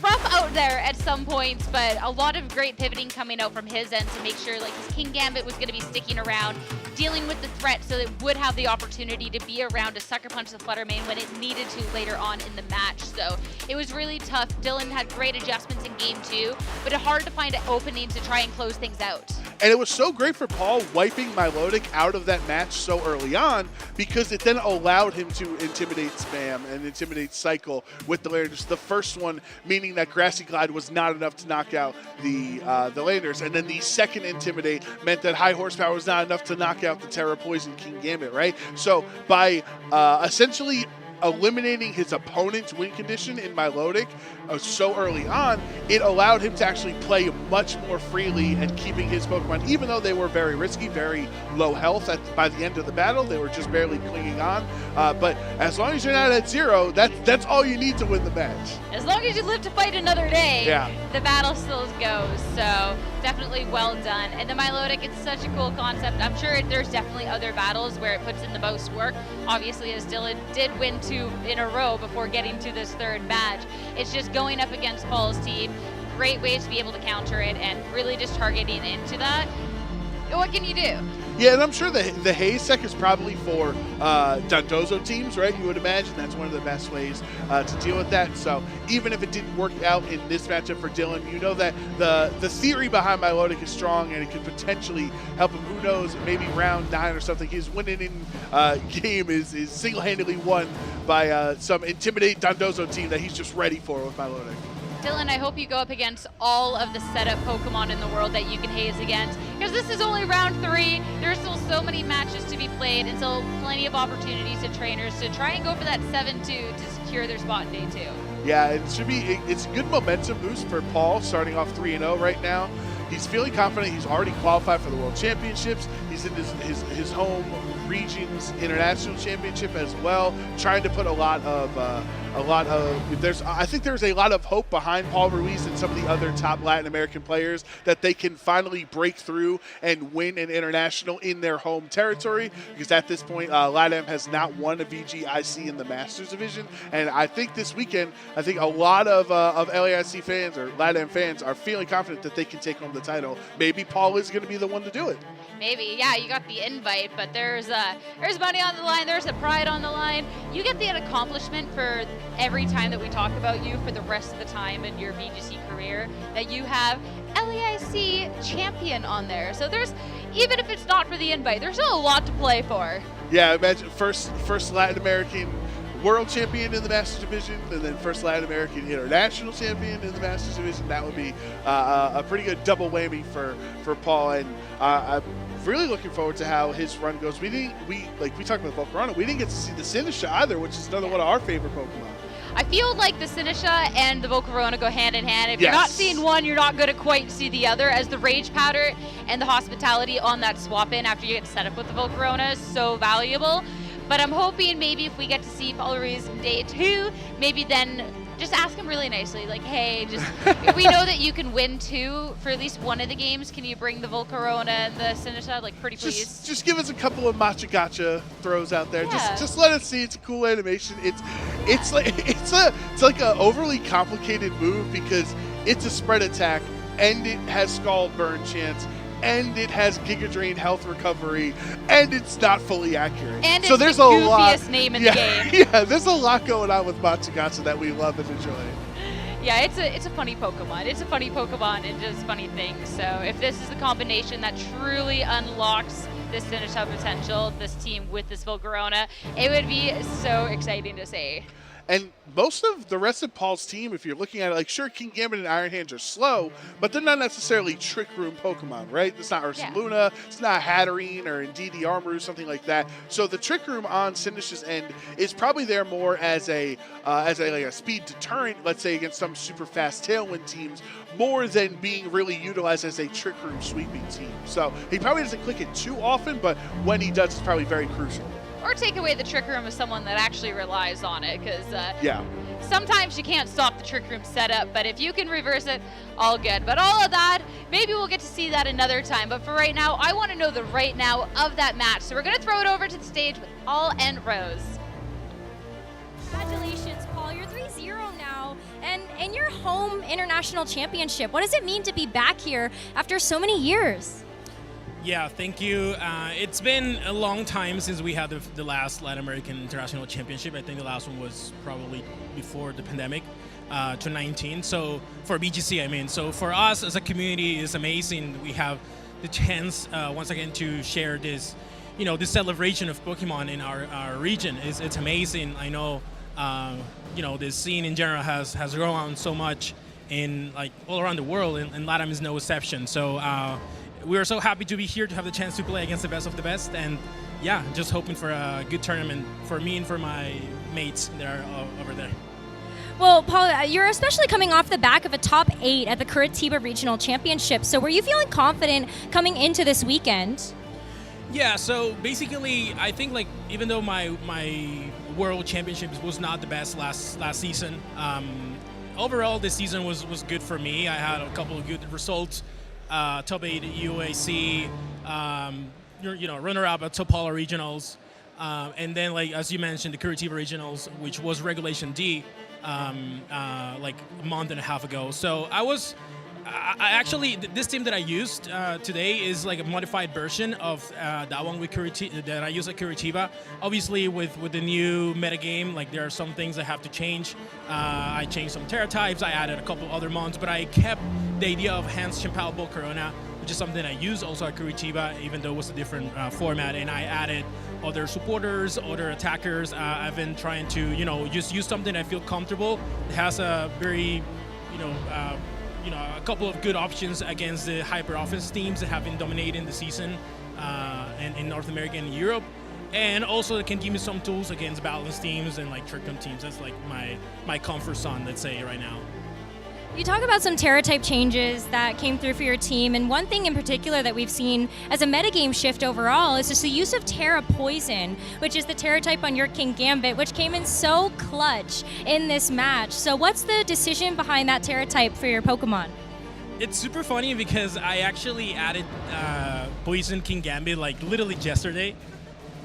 rough out there at some points, but a lot of great pivoting coming out from his end to make sure like his King Gambit was going to be sticking around, dealing with the threat so it would have the opportunity to be around to sucker punch the Flutter Mane when it needed to later on in the match. So it was really tough. Dylan had great adjustments in Game 2, but it's hard to find an opening to try and close things out. And it was so great for Paul wiping Milotic out of that match so early on, because it then allowed him to intimidate spam and intimidate cycle with the Landers. The first one meaning that Grassy Glide was not enough to knock out the Landers, and then the second intimidate meant that high horsepower was not enough to knock out the Terra Poison King Gambit, right? So by essentially eliminating his opponent's win condition in Milotic so early on, it allowed him to actually play much more freely and keeping his Pokemon, even though they were very risky, very low health by the end of the battle, they were just barely clinging on. But as long as you're not at 0, that's all you need to win the match. As long as you live to fight another day, yeah, the battle still goes. So definitely well done. And the Milotic, it's such a cool concept. I'm sure there's definitely other battles where it puts in the most work. Obviously, as Dylan did win 2 in a row before getting to this 3rd match. It's just going up against Paul's team. Great ways to be able to counter it and really just targeting into that. What can you do? Yeah, and I'm sure the Haze Tech is probably for Dondozo teams, right? You would imagine that's one of the best ways to deal with that. So even if it didn't work out in this matchup for Dylan, you know that the theory behind Milotic is strong and it could potentially help him. Who knows, maybe round 9 or something. His winning game is single-handedly won by some Intimidate Dondozo team that he's just ready for with Milotic. Dylan, I hope you go up against all of the setup Pokemon in the world that you can haze against, because this is only round 3. There's still so many matches to be played, and still plenty of opportunities to trainers to try and go for that 7-2 to secure their spot in day 2. Yeah, it's a good momentum boost for Paul, starting off 3-0 right now. He's feeling confident. He's already qualified for the World Championships. He's in his home region's international championship as well, trying to put I think there's a lot of hope behind Paul Ruiz and some of the other top Latin American players that they can finally break through and win an international in their home territory, because at this point LATAM has not won a VGIC in the Masters division, and I think this weekend a lot of LAIC fans or LATAM fans are feeling confident that they can take home the title. Maybe Paul is going to be the one to do it. Maybe, yeah, you got the invite, but there's money on the line, there's a pride on the line. You get the accomplishment for every time that we talk about you for the rest of the time in your VGC career, that you have LAIC champion on there. So there's, even if it's not for the invite, there's still a lot to play for. Yeah, imagine first Latin American World Champion in the Masters Division, and then first Latin American International Champion in the Masters Division. That would be a pretty good double whammy for Paul, and I'm really looking forward to how his run goes. We talked about Volcarona, we didn't get to see the Sinisha either, which is another one of our favorite Pokemon. I feel like the Sinisha and the Volcarona go hand in hand. If you're not seeing one, you're not going to quite see the other, as the Rage Powder and the hospitality on that swap-in after you get set up with the Volcarona is so valuable. But I'm hoping maybe if we get to see Paul Ruiz in day 2, maybe then just ask him really nicely, like, hey, just if we know that you can win 2 for at least one of the games, can you bring the Volcarona and the Sinisha, like, pretty please? Just give us a couple of Matcha Gotcha throws out there. Yeah. Just let us see. It's a cool animation. It's like a overly complicated move because it's a spread attack and it has Scald Burn chance, and it has Giga Drain health recovery, and it's not fully accurate. And so it's there's the goofiest lot, name in the game. Yeah, there's a lot going on with Matsugasa that we love and enjoy. Yeah, it's a funny Pokemon. It's a funny Pokemon and just funny things. So if this is the combination that truly unlocks this Sinnoh potential, this team with this Volcarona, it would be so exciting to see. And most of the rest of Paul's team, if you're looking at it, like, sure, King Gambit and Iron Hands are slow, but they're not necessarily Trick Room Pokemon, right? It's not Ursaluna, it's not Hatterene or Indeedee Armarouge, something like that. So the Trick Room on Sinish's end is probably there more as a like a speed deterrent, let's say, against some super fast Tailwind teams, more than being really utilized as a Trick Room sweeping team. So he probably doesn't click it too often, but when he does, it's probably very crucial. Or take away the Trick Room of someone that actually relies on it, because sometimes you can't stop the Trick Room setup, but if you can reverse it, all good. But all of that, maybe we'll get to see that another time. But for right now, I want to know the right now of that match. So we're going to throw it over to the stage with Paul and Rose. Congratulations, Paul. You're 3-0 now, and in your home international championship. What does it mean to be back here after so many years? Yeah, thank you. It's been a long time since we had the last Latin American International Championship. I think the last one was probably before the pandemic, 2019. So for BGC, I mean. So for us as a community, it's amazing. We have the chance once again to share this, this celebration of Pokemon in our region. It's amazing. I know, the scene in general has grown so much in all around the world, and LATAM is no exception. So. We are so happy to be here to have the chance to play against the best of the best, and yeah, just hoping for a good tournament for me and for my mates that are over there. Well, Paul, you're especially coming off the back of a top 8 at the Curitiba Regional Championship, so were you feeling confident coming into this weekend? Yeah, so basically, I think even though my World Championships was not the best last season, overall this season was good for me. I had a couple of good results. Top 8 UAC, runner-up at Topala Regionals, and then as you mentioned, the Curitiba Regionals, which was Regulation D, a month and a half ago. So I actually, this team that I used today is like a modified version of that one that I use at Curitiba. Obviously, with the new metagame, there are some things I have to change. I changed some Terra types. I added a couple other mons, but I kept the idea of Hans Chimpao Volcarona, which is something I use also at Curitiba, even though it was a different format. And I added other supporters, other attackers. I've been trying to, just use something I feel comfortable. It has a very, a couple of good options against the hyper offense teams that have been dominating the season in North America and Europe, and also it can give me some tools against balanced teams and Trick Room teams. That's my comfort zone, let's say, right now. You talk about some Terra type changes that came through for your team, and one thing in particular that we've seen as a metagame shift overall is just the use of Terra Poison, which is the Terra type on your King Gambit, which came in so clutch in this match. So what's the decision behind that Terra type for your Pokemon? It's super funny because I actually added Poison King Gambit literally yesterday.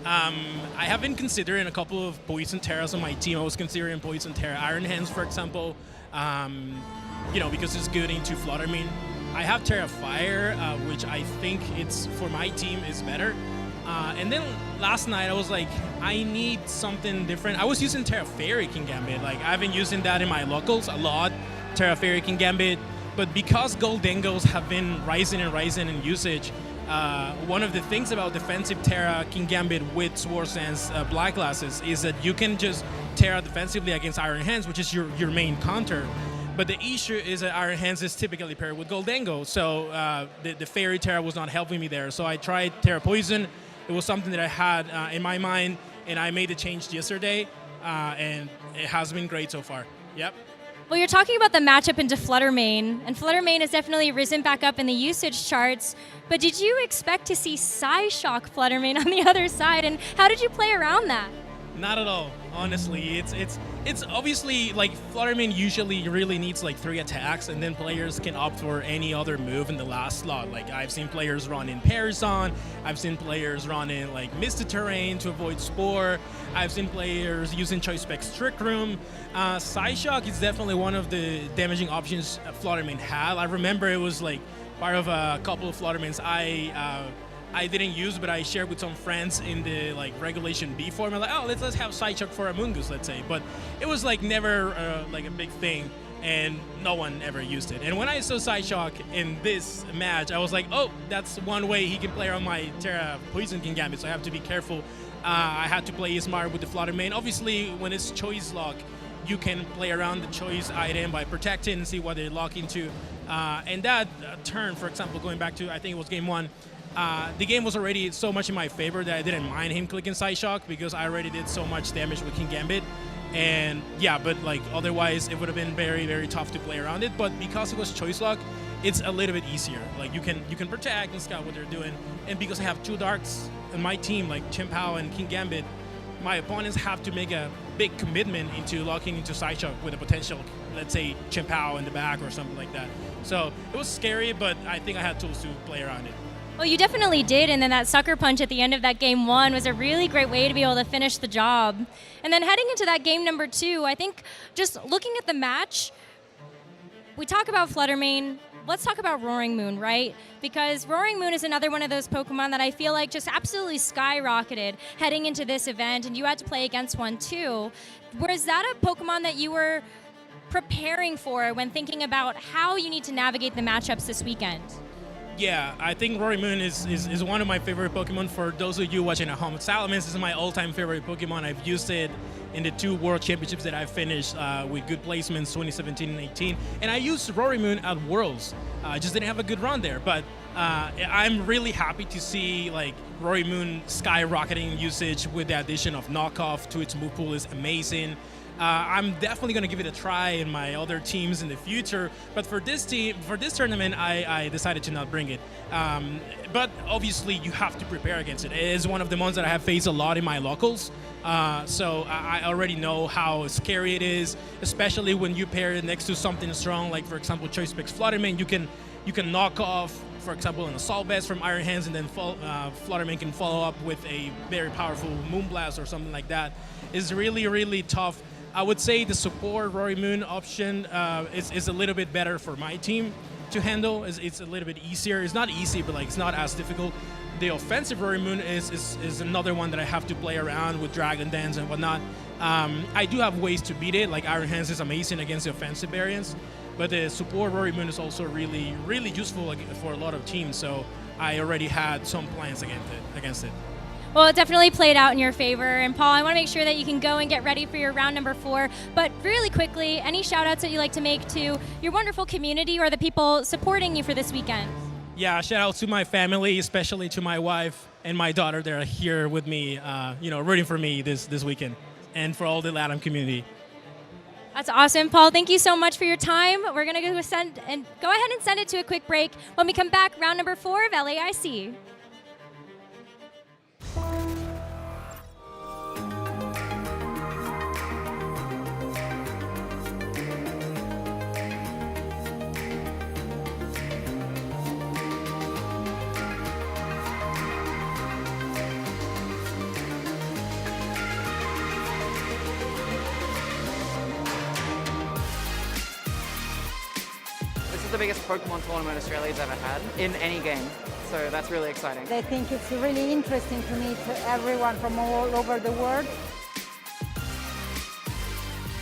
I have been considering a couple of Poison Terras on my team. I was considering Poison Terra Iron Hands, for example. Because it's good into Fluttermane. I have Terra Fire, which I think it's for my team is better. And then last night I was like, I need something different. I was using Terra Fairy King Gambit. I've been using that in my locals a lot, Terra Fairy King Gambit. But because Goldengos have been rising in usage, one of the things about defensive Terra King Gambit with Swords Dance Black Glasses is that you can just Terra defensively against Iron Hands, which is your main counter. But the issue is that Iron Hands is typically paired with Goldengo, so the Fairy Terra was not helping me there. So I tried Terra Poison. It was something that I had in my mind, and I made the change yesterday, and it has been great so far. Yep. Well, you're talking about the matchup into Fluttermane, and Fluttermane has definitely risen back up in the usage charts, but did you expect to see Psyshock Fluttermane on the other side, and how did you play around that? Not at all, honestly. It's obviously Fluttermane usually really needs 3 attacks, and then players can opt for any other move in the last slot. I've seen players run in Parison, I've seen players run in Misty Terrain to avoid Spore, I've seen players using Choice Specs Trick Room. Psyshock is definitely one of the damaging options Fluttermane had. I remember it was part of a couple of Fluttermanes I didn't use, but I shared with some friends in the Regulation B format. Let's have Psyshock for Amoonguss, let's say. But it was never a big thing. and no one ever used it. And when I saw Psyshock in this match, I was like, oh, that's one way he can play around my Terra Poison King Gambit, so I have to be careful. I had to play smart with the Flutter Mane. Obviously, when it's choice lock, you can play around the choice item by protecting and see what they lock into. And that turn, for example, going back to, I think it was game 1, the game was already so much in my favor that I didn't mind him clicking Psyshock because I already did so much damage with King Gambit. And yeah, but like otherwise it would have been very, very tough to play around it. But because it was choice lock, it's a little bit easier. Like you can protect and scout what they're doing. And because I have 2 darks in my team, like Chien-Pao and King Gambit, my opponents have to make a big commitment into locking into Psyshock with a potential, let's say, Chien-Pao in the back or something like that. So it was scary, but I think I had tools to play around it. Well, you definitely did, and then that sucker punch at the end of that game 1 was a really great way to be able to finish the job. And then heading into that game number 2, I think just looking at the match, we talk about Flutter Mane, let's talk about Roaring Moon, right? Because Roaring Moon is another one of those Pokemon that I feel like just absolutely skyrocketed heading into this event, and you had to play against one too. Was that a Pokemon that you were preparing for when thinking about how you need to navigate the matchups this weekend? Yeah, I think Roaring Moon is one of my favorite Pokemon. For those of you watching at home, Salamence is my all-time favorite Pokemon. I've used it in the 2 World Championships that I finished with good placements, 2017 and 18. And I used Roaring Moon at Worlds. I just didn't have a good run there. But I'm really happy to see like Roaring Moon skyrocketing usage with the addition of Knockoff to its move pool is amazing. I'm definitely going to give it a try in my other teams in the future, but for this tournament, I decided to not bring it. But obviously, you have to prepare against it. It is one of the ones that I have faced a lot in my locals, so I already know how scary it is, especially when you pair it next to something strong, like for example, Choice Specs Flutter Mane. You can knock off, for example, an Assault Vest from Iron Hands, and then Flutter Mane can follow up with a very powerful Moonblast or something like that. It's really, really tough. I would say the support Roaring Moon option is a little bit better for my team to handle. It's a little bit easier. It's not easy, but like it's not as difficult. The offensive Roaring Moon is another one that I have to play around with Dragon Dance and whatnot. I do have ways to beat it. Like Iron Hands is amazing against the offensive variants, but the support Roaring Moon is also really, really useful for a lot of teams. So I already had some plans against it. Well, it definitely played out in your favor. And Paul, I want to make sure that you can go and get ready for your round number 4. But really quickly, any shout outs that you'd like to make to your wonderful community or the people supporting you for this weekend? Yeah, shout out to my family, especially to my wife and my daughter. They're here with me, rooting for me this weekend, and for all the LATAM community. That's awesome, Paul. Thank you so much for your time. We're going to go ahead and send it to a quick break. When we come back, round number 4 of LAIC. This is the biggest Pokemon tournament Australia's ever had in any game, so that's really exciting. I think it's really interesting to meet everyone from all over the world.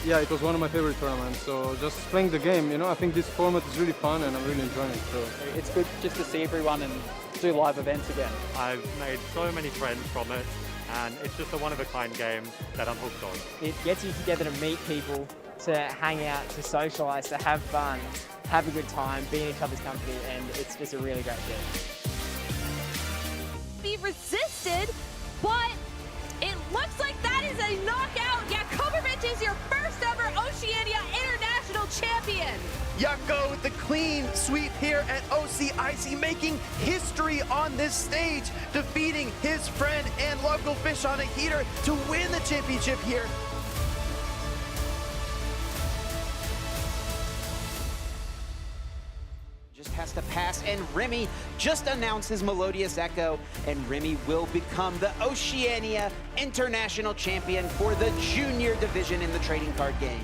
Yeah, it was one of my favorite tournaments, so just playing the game, I think this format is really fun and I'm really enjoying it. So it's good just to see everyone and do live events again. I've made so many friends from it, and it's just a one-of-a-kind game that I'm hooked on. It gets you together to meet people, to hang out, to socialise, to have fun, have a good time, be in each other's company, and it's just a really great game. Be resisted, but it looks like that is a knockout. Yakovic is your first ever Oceania International Champion. Yako with the clean sweep here at OCIC, making history on this stage, defeating his friend and local fish on a heater to win the championship here. Just has to pass, and Remy just announced his Melodious Echo, and Remy will become the Oceania International Champion for the junior division in the trading card game.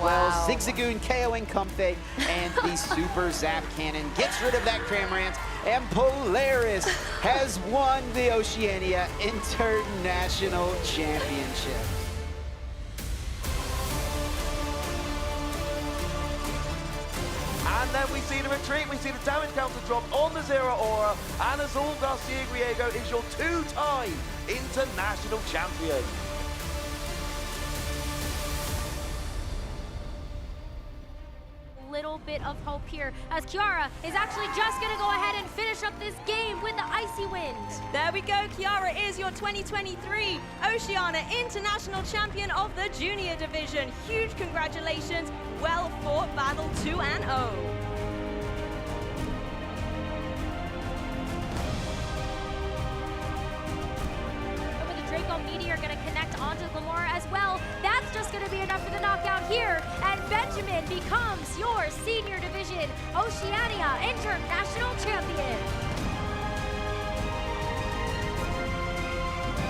well. Wow. Zigzagoon KOing Comfey, and the Super Zap Cannon gets rid of that Cramorant, and Polaris has won the Oceania International Championship. And then we see the retreat, we see the damage counter drop on the Zero Aura, and Azul Garcia Griego is your two-time international champion. Little bit of hope here as Kiara is actually just going to go ahead and finish up this game with the Icy Wind. There we go. Kiara is your 2023 Oceania International Champion of the Junior Division. Huge congratulations. Well fought battle 2-0. Draco Meteor going to connect onto Gamora as well. That's just going to be enough for the knockout here. And Benjamin becomes your Senior Division Oceania International Champion.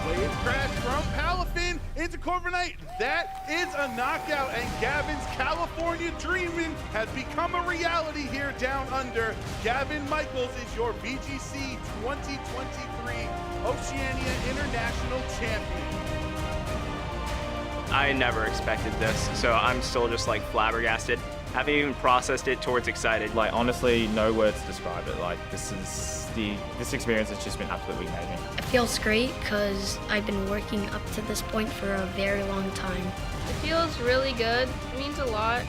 Wave crash from Palafin into Corviknight. That is a knockout, and Gavin's California Dreamin' has become a reality here down under. Gavin Michaels is your VGC 2023 Oceania International Champion. I never expected this, so I'm still just like flabbergasted. Haven't even processed it towards excited. Like honestly, no words to describe it. Like this experience has just been absolutely amazing. It feels great because I've been working up to this point for a very long time. It feels really good. It means a lot.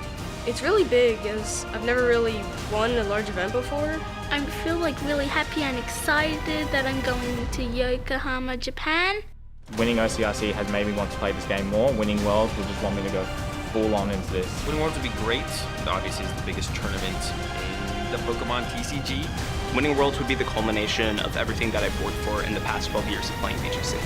It's really big as I've never really won a large event before. I feel like really happy and excited that I'm going to Yokohama, Japan. Winning OCRC has made me want to play this game more. Winning Worlds will just want me to go full on into this. Winning Worlds would be great. Obviously, it's the biggest tournament in the Pokemon TCG. Winning Worlds would be the culmination of everything that I've worked for in the past 12 years of playing VGC.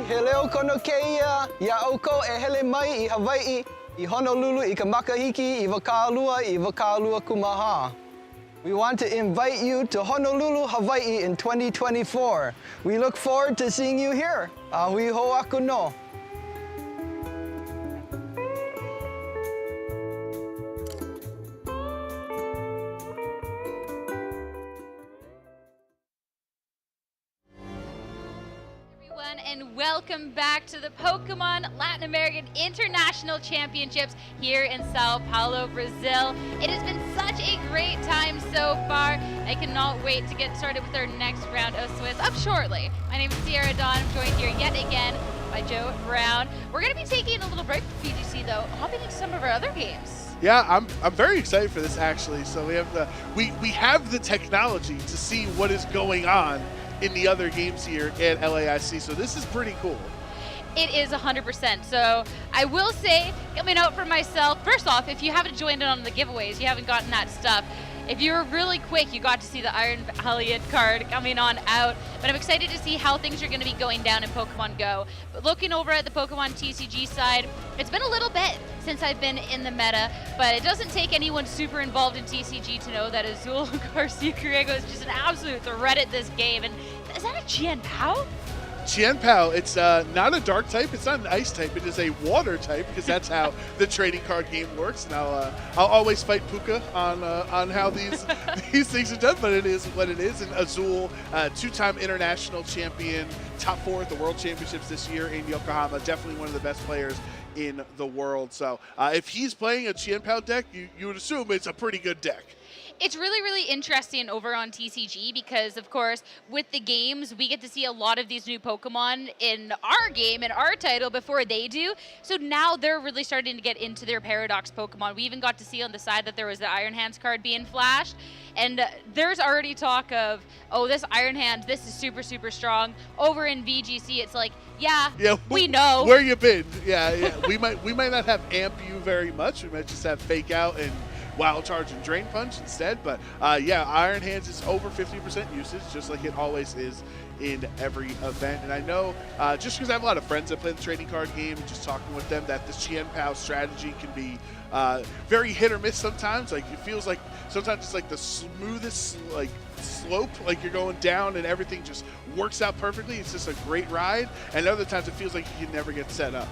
Hele o kono keia, ia oko e hele mai I Hawaii, I Honolulu, I ka makahiki, I Wakalua kumaha. We want to invite you to Honolulu, Hawaii in 2024. We look forward to seeing you here. Ahui ho aku no. And welcome back to the Pokemon Latin American International Championships here in Sao Paulo, Brazil. It has been such a great time so far. I cannot wait to get started with our next round of Swiss up shortly. My name is Sierra Dawn. I'm joined here yet again by Joe Brown. We're going to be taking a little break from VGC though, hopping into some of our other games. Yeah, I'm very excited for this actually. So we have the technology to see what is going on in the other games here at LAIC, so this is pretty cool. It is 100%. So I will say, coming out for myself, first off, if you haven't joined in on the giveaways, you haven't gotten that stuff. If you were really quick, you got to see the Iron Valiant card coming on out. But I'm excited to see how things are going to be going down in Pokemon Go. But looking over at the Pokemon TCG side, it's been a little bit since I've been in the meta, but it doesn't take anyone super involved in TCG to know that Azul Garcia Griego is just an absolute threat at this game. And is that a Jianpao? Jianpao, it's not a dark type, it's not an ice type, it is a water type because that's how the trading card game works. Now, I'll always fight Puka on how these things are done, but it is what it is. And Azul, two-time international champion, top 4 at the World Championships this year in Yokohama, definitely one of the best players in the world. So if he's playing a Jianpao deck, you would assume it's a pretty good deck. It's really, really interesting over on TCG because, of course, with the games, we get to see a lot of these new Pokemon in our game, in our title, before they do. So now they're really starting to get into their Paradox Pokemon. We even got to see on the side that there was the Iron Hands card being flashed. And there's already talk of, oh, this Iron Hands, this is super, super strong. Over in VGC, it's like, yeah, we know. Where you been? Yeah. we might not have Amp You very much. We might just have Fake Out and Wild Charge and Drain Punch instead. But yeah, Iron Hands is over 50% usage, just like it always is in every event. And I know, just because I have a lot of friends that play the trading card game, and just talking with them, that the Chien Pao strategy can be very hit or miss sometimes. Like, it feels like sometimes it's like the smoothest like slope, like you're going down and everything just works out perfectly. It's just a great ride. And other times it feels like you can never get set up.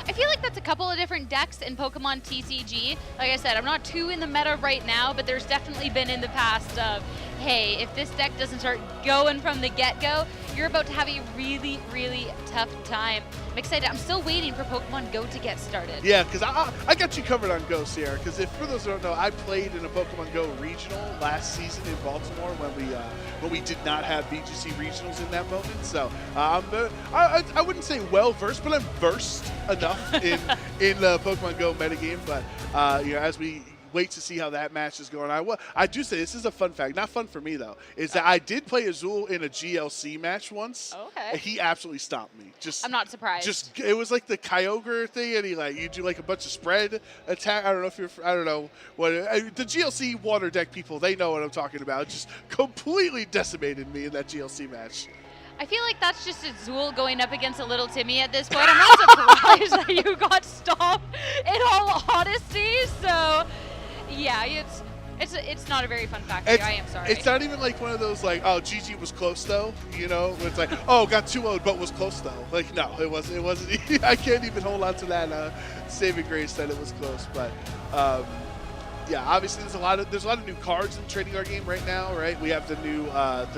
I feel like that's a couple of different decks in Pokemon TCG. Like I said, I'm not too in the meta right now, but there's definitely been in the past of, hey, if this deck doesn't start going from the get-go, you're about to have a really, really tough time. I'm excited. I'm still waiting for Pokemon Go to get started. Yeah, because I got you covered on Go, Sierra, because if for those who don't know, I played in a Pokemon Go regional last season in Baltimore when we did not have VGC regionals in that moment. So I wouldn't say well-versed, but I'm versed enough in the Pokemon Go metagame. But you know, as we wait to see how that match is going. I do say this is a fun fact, not fun for me though, is that I did play Azul in a GLC match once. Okay. And he absolutely stomped me. I'm not surprised. It was like the Kyogre thing, and you do like a bunch of spread attack. I don't know what the GLC water deck people, they know what I'm talking about. Just completely decimated me in that GLC match. I feel like that's just Azul going up against a little Timmy at this point. I'm not surprised that you got stopped, in all honesty. So, yeah, it's not a very fun fact. I am sorry. It's not even like one of those like, oh, GG was close though, you know? It's like, oh, got 2-0'd but was close though. Like, no, it wasn't. I can't even hold on to that saving grace that it was close. But yeah, obviously there's a lot of new cards in the trading card game right now, right? We have the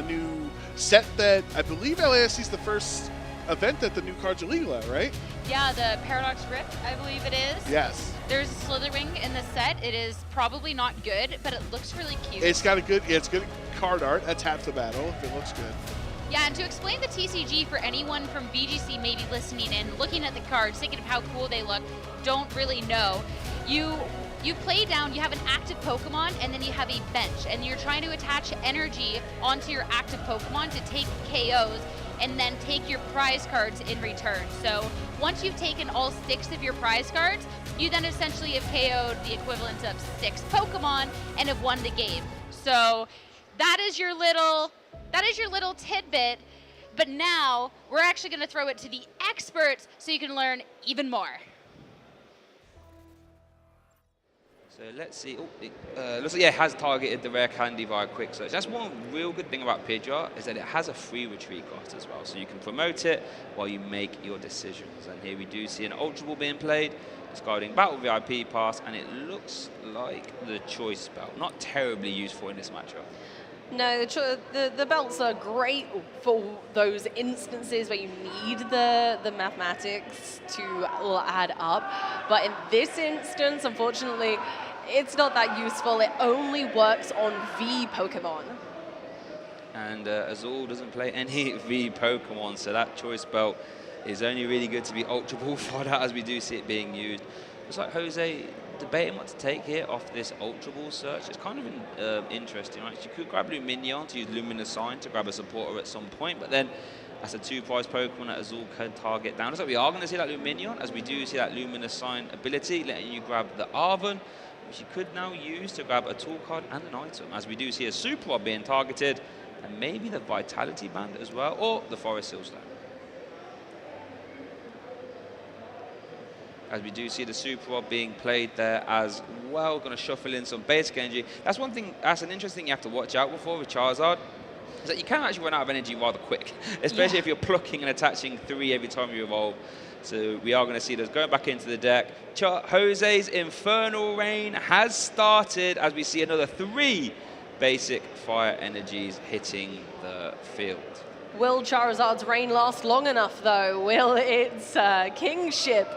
new set that I believe LASC is the first event that the new cards are legal at, right? Yeah, the Paradox Rift, I believe it is. Yes. There's a Slitherwing in the set. It is probably not good, but it looks really cute. It's got it's good card art. That's half the battle if it looks good. Yeah, and to explain the TCG for anyone from VGC maybe listening in, looking at the cards, thinking of how cool they look, don't really know. You play down, you have an active Pokemon, and then you have a bench, and you're trying to attach energy onto your active Pokemon to take KOs, and then take your prize cards in return. So once you've taken all 6 of your prize cards, you then essentially have KO'd the equivalent of 6 Pokemon and have won the game. So that is your little tidbit, but now we're actually gonna throw it to the experts so you can learn even more. So let's see. Looks like it has targeted the rare candy via quick search. That's one real good thing about Pidgeot, is that it has a free retreat cost as well. So you can promote it while you make your decisions. And here we do see an Ultra Ball being played. It's guarding Battle VIP Pass, and it looks like the Choice Belt. Not terribly useful in this matchup. No, the belts are great for those instances where you need the mathematics to add up. But in this instance, unfortunately, it's not that useful. It only works on V Pokemon. And Azul doesn't play any V Pokemon, so that Choice Belt is only really good to be Ultra Ball for that, as we do see it being used. It's like Jose debating what to take here off this Ultra Ball search. It's kind of interesting, right? You could grab Luminion to use Luminosine to grab a supporter at some point, but then that's a 2-prize Pokemon that Azul can target down. Looks like we are going to see that Luminion, as we do see that Luminosine ability, letting you grab the Arven, which you could now use to grab a tool card and an item, as we do see a Super Rod being targeted, and maybe the Vitality Band as well, or the Forest Seal Stone. As we do see the Super Rod being played there as well. Going to shuffle in some basic energy. That's one thing, that's an interesting thing you have to watch out for with Charizard, is that you can actually run out of energy rather quick, especially if you're plucking and attaching 3 every time you evolve. So we are going to see those going back into the deck. Jose's Infernal Rain has started, as we see another 3 basic fire energies hitting the field. Will Charizard's reign last long enough, though? Will its kingship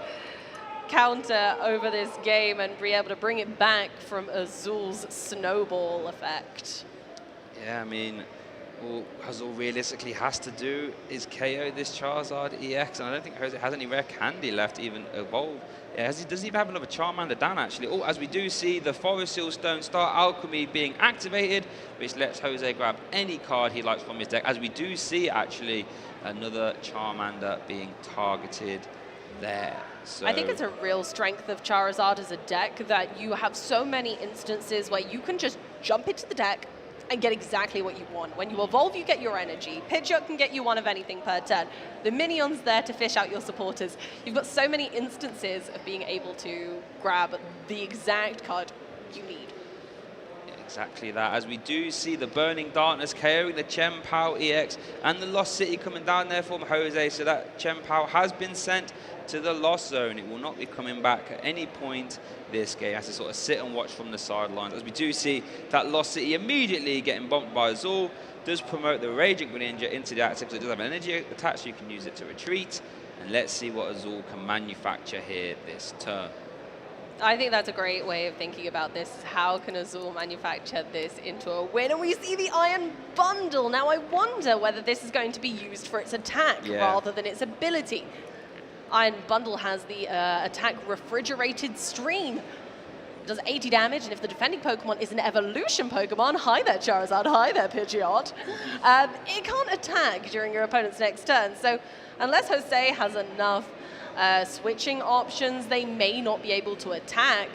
counter over this game and be able to bring it back from Azul's snowball effect. Yeah, I mean, all Azul realistically has to do is KO this Charizard EX, and I don't think Jose has any rare candy left to even evolve. Yeah, does he even have another Charmander down, actually? Oh, as we do see the Forest Seal Stone Star Alchemy being activated, which lets Jose grab any card he likes from his deck, as we do see, actually, another Charmander being targeted there. So I think it's a real strength of Charizard as a deck that you have so many instances where you can just jump into the deck and get exactly what you want. When you evolve, you get your energy. Pidgeot can get you one of anything per turn. The minion's there to fish out your supporters. You've got so many instances of being able to grab the exact card you need. Exactly that, as we do see the Burning Darkness KOing the Chen-Pao EX and the Lost City coming down there from Jose, so that Chen-Pao has been sent to the Lost Zone. It will not be coming back at any point this game. Has to sort of sit and watch from the sidelines, as we do see that Lost City immediately getting bumped by Azul. Does promote the Raging Greninja into the active, so it does have an energy attached, so you can use it to retreat. And let's see what Azul can manufacture here this turn. I think that's a great way of thinking about this. How can Azul manufacture this into a win? And we see the Iron Bundle. Now I wonder whether this is going to be used for its attack rather than its ability. Iron Bundle has the attack Refrigerated Stream. It does 80 damage, and if the defending Pokemon is an evolution Pokemon, hi there Charizard, hi there Pidgeot, it can't attack during your opponent's next turn. So unless Jose has enough switching options, they may not be able to attack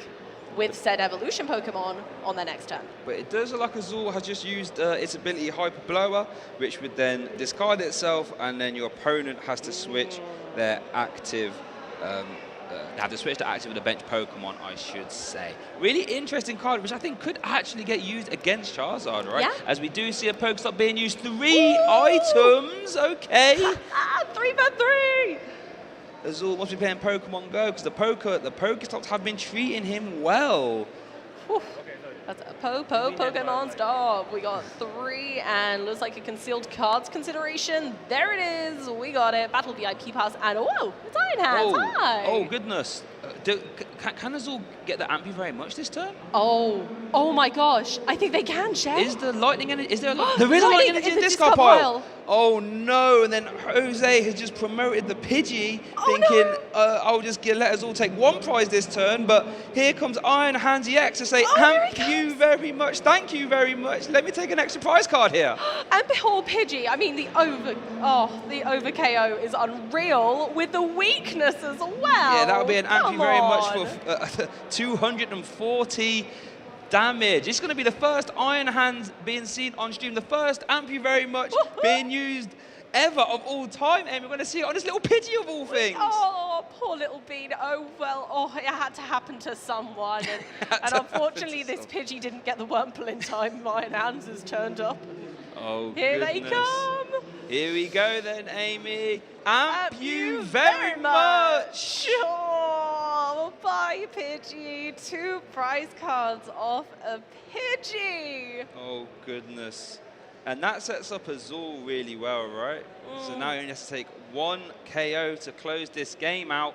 with said evolution Pokemon on their next turn. But it does look like Azul has just used its ability Hyper Blower, which would then discard itself, and then your opponent has to switch their active, have to switch to active with a bench Pokemon, I should say. Really interesting card, which I think could actually get used against Charizard, right? Yeah. As we do see a Pokestop being used, 3 items, okay. 3 for 3! Azul must be playing Pokemon Go, because the Pokestops have been treating him well. That's a Pokemon Stop. We got 3, and looks like a concealed cards consideration. There it is. We got it. Battle VIP pass, and oh, it's Iron Hands. Hi. Oh goodness. Can Azul get the Ampy very much this turn? Oh my gosh. I think they can, Chef. Is the lightning energy? Is there there is lightning energy in the discard pile? Oh no! And then Jose has just promoted the Pidgey, thinking, I'll just let us all take 1 prize this turn. But here comes Iron Hands EX to say, thank you very much. Thank you very much. Let me take an extra prize card here. And poor Pidgey. I mean, the over KO is unreal with the weakness as well. Yeah, that would be an Ampy very much for 240 damage. It's going to be the first Iron Hands being seen on stream, the first Ampy very much being used ever of all time, and we're going to see it on this little Pidgey of all things. Oh, poor little bean. Oh, well, it had to happen to someone. And unfortunately, this Pidgey didn't get the Wurmple in time. Iron Hands has turned up. Oh, Here goodness. they come. Here we go then, Amy. Amp you very much. Oh, bye, Pidgey. 2 prize cards off of Pidgey. Oh, goodness. And that sets up Azul really well, right? So now he only has to take 1 KO to close this game out.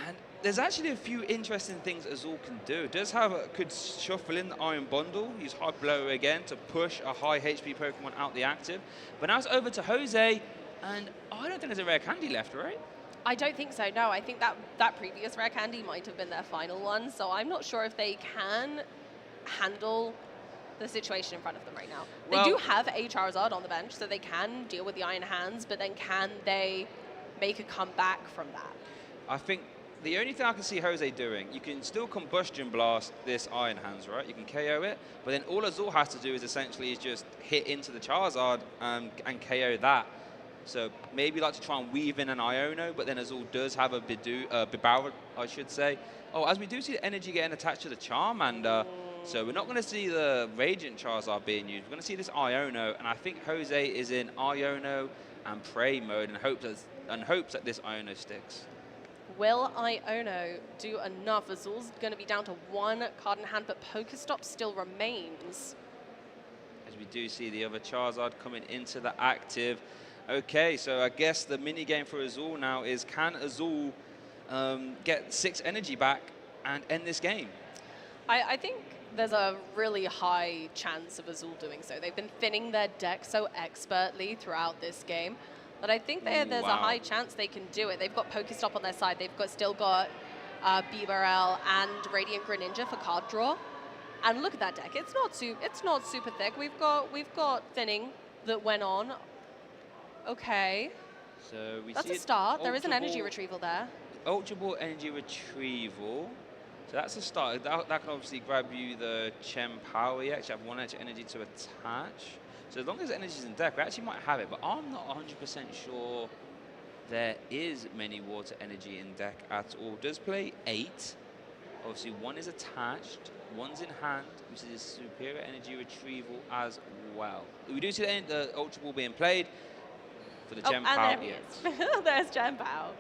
And there's actually a few interesting things Azul can do. It does could shuffle in the Iron Bundle, use High Blow again to push a high HP Pokemon out the active. But now it's over to Jose, and I don't think there's a rare candy left, right? I don't think so, no. I think that previous rare candy might have been their final one, so I'm not sure if they can handle the situation in front of them right now. They do have a Charizard on the bench, so they can deal with the Iron Hands, but then can they make a comeback from that? I think the only thing I can see Jose doing, you can still Combustion Blast this Iron Hands, right? You can KO it, but then all Azul has to do is essentially just hit into the Charizard and KO that. So maybe like to try and weave in an Iono, but then Azul does have a Bibarel, I should say. Oh, as we do see the energy getting attached to the Charmander, so we're not going to see the Radiant Charizard being used. We're going to see this Iono, and I think Jose is in Iono and Prey mode and hopes that this Iono sticks. Will Iono do enough? Azul's going to be down to 1 card in hand, but Pokestop still remains. As we do see the other Charizard coming into the active. Okay, so I guess the mini game for Azul now is, can Azul get 6 energy back and end this game. I think there's a really high chance of Azul doing so. They've been thinning their deck so expertly throughout this game that I think there's a high chance they can do it. They've got Pokestop on their side. They've still got Bibarel and Radiant Greninja for card draw. And look at that deck. It's not super thick. We've got thinning that went on. Okay. So That's a start. There is an energy retrieval there. Ultra Ball energy retrieval. So that's a start. That can obviously grab you the Chen Power. You actually have 1 extra energy to attach. So as long as energy's in deck, we actually might have it. But I'm not 100% sure there is many water energy in deck at all. Does play 8. Obviously 1 is attached. 1's in hand, which is superior energy retrieval as well. We do see the Ultra Ball being played for the Chen Power. And there he is. There's Chen Power.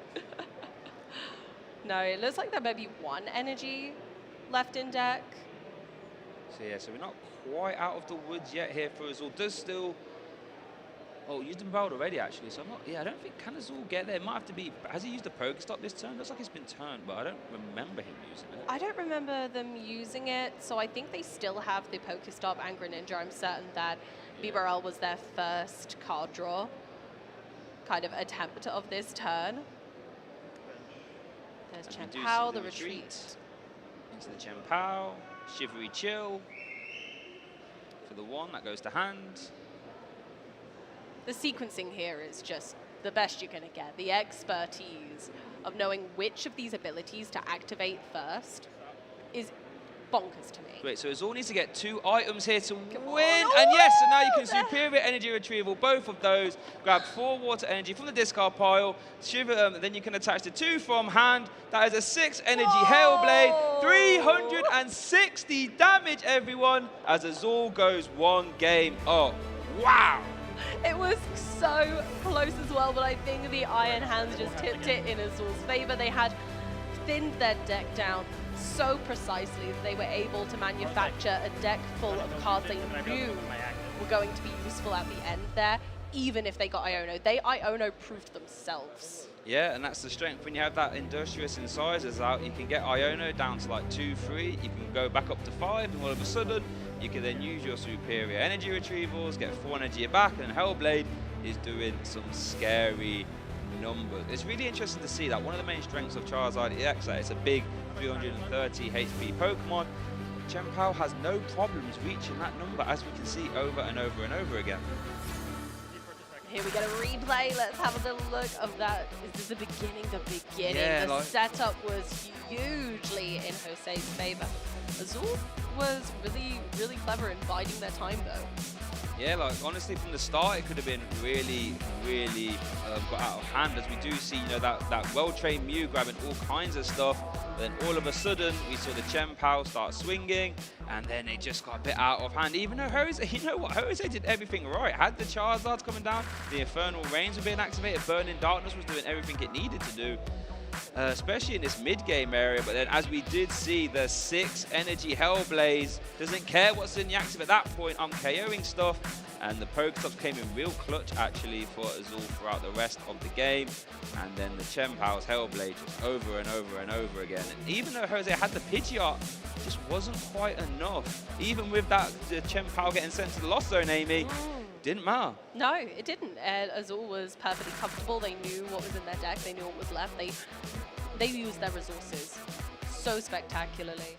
No, it looks like there may be 1 energy left in deck. So yeah, so we're not quite out of the woods yet here for Azul. Does still... Oh, used him bowled already actually, so I'm not... Yeah, I don't think, can Azul get there? It might have to be... Has he used the Pokestop this turn? Looks like it's been turned, but I don't remember him using it. I don't remember them using it, so I think they still have the Pokestop and Greninja. I'm certain that Bibarel was their first card draw kind of attempt of this turn. There's Chen Pao, the retreat. Into the Chen Pao, Shivery Chill. For the 1, that goes to hand. The sequencing here is just the best you're going to get. The expertise of knowing which of these abilities to activate first is bonkers to me. Wait, so Azul needs to get 2 items here to win. And yes, so now you can superior energy retrieval both of those. Grab 4 water energy from the discard pile. Then you can attach the 2 from hand. That is a 6 energy Hailblade. 360 damage, everyone, as Azul goes 1 game up. Wow. It was so close as well, but I think the Iron Hands just tipped it in Azul's favor. They had thinned their deck down so precisely that they were able to manufacture a deck full of cards they knew were going to be useful at the end there, even if they got Iono. They Iono proved themselves. Yeah, and that's the strength when you have that Industrious Incisors out. You can get Iono down to like 2, 3. You can go back up to 5, and all of a sudden, you can then use your superior energy retrievals, get 4 energy back, and Hellblade is doing some scary numbers. It's really interesting to see that one of the main strengths of Charizard EX, that it's a big 330 HP Pokemon. Chen Pao has no problems reaching that number, as we can see over and over and over again. Here we get a replay. Let's have a little look of that. Is this the beginning? The beginning. Yeah, the setup was hugely in Jose's favor. Azul was really, really clever in biding their time, though. Yeah, like honestly, from the start, it could have been really, really got out of hand, as we do see, you know, that well-trained Mew grabbing all kinds of stuff. Then all of a sudden, we saw the Chen Pao start swinging, and then it just got a bit out of hand. Even though Jose, you know what, Jose did everything right. Had the Charizards coming down, the Infernal Rains were being activated, Burning Darkness was doing everything it needed to do. Especially in this mid-game area, but then as we did see, the 6 energy Hellblaze doesn't care what's in the active at that point. I'm KOing stuff, and the Pokestops came in real clutch actually for Azul throughout the rest of the game. And then the Chen Pao's Hellblade just over and over and over again. And even though Jose had the Pidgeot, it just wasn't quite enough. Even with that, the Chen Pao getting sent to the Lost Zone, Amy, didn't matter. No, it didn't. Azul was perfectly comfortable. They knew what was in their deck. They knew what was left. They used their resources so spectacularly.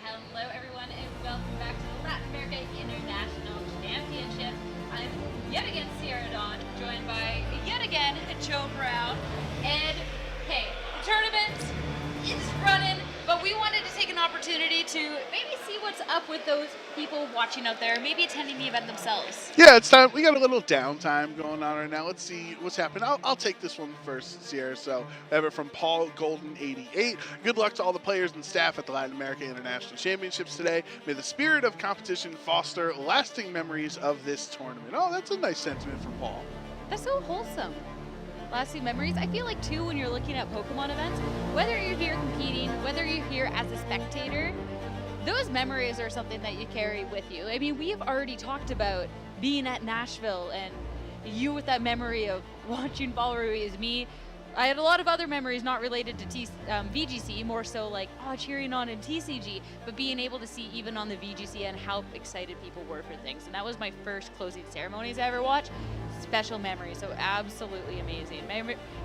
Hello, everyone, and welcome back to the Latin America International Championship. I'm yet again Sierra Dawn, joined by yet again Joe Brown. And hey, the tournament is running, but we wanted to take an opportunity to maybe see what's up with those people watching out there, maybe attending the event themselves. Yeah, it's time. We got a little downtime going on right now. Let's see what's happening. I'll take this one first, Sierra. So I have it from Paul Golden 88. Good luck to all the players and staff at the Latin America International Championships today. May the spirit of competition foster lasting memories of this tournament. Oh, that's a nice sentiment from Paul. That's so wholesome. Lasting memories. I feel like too, when you're looking at Pokemon events, whether you're here competing, whether you're here as a spectator, those memories are something that you carry with you. I mean, we have already talked about being at Nashville and you with that memory of watching Paul Ruiz, me I had a lot of other memories not related to VGC, more so like cheering on in TCG, but being able to see even on the VGC and how excited people were for things. And that was my first closing ceremonies I ever watched. Special memory, so absolutely amazing.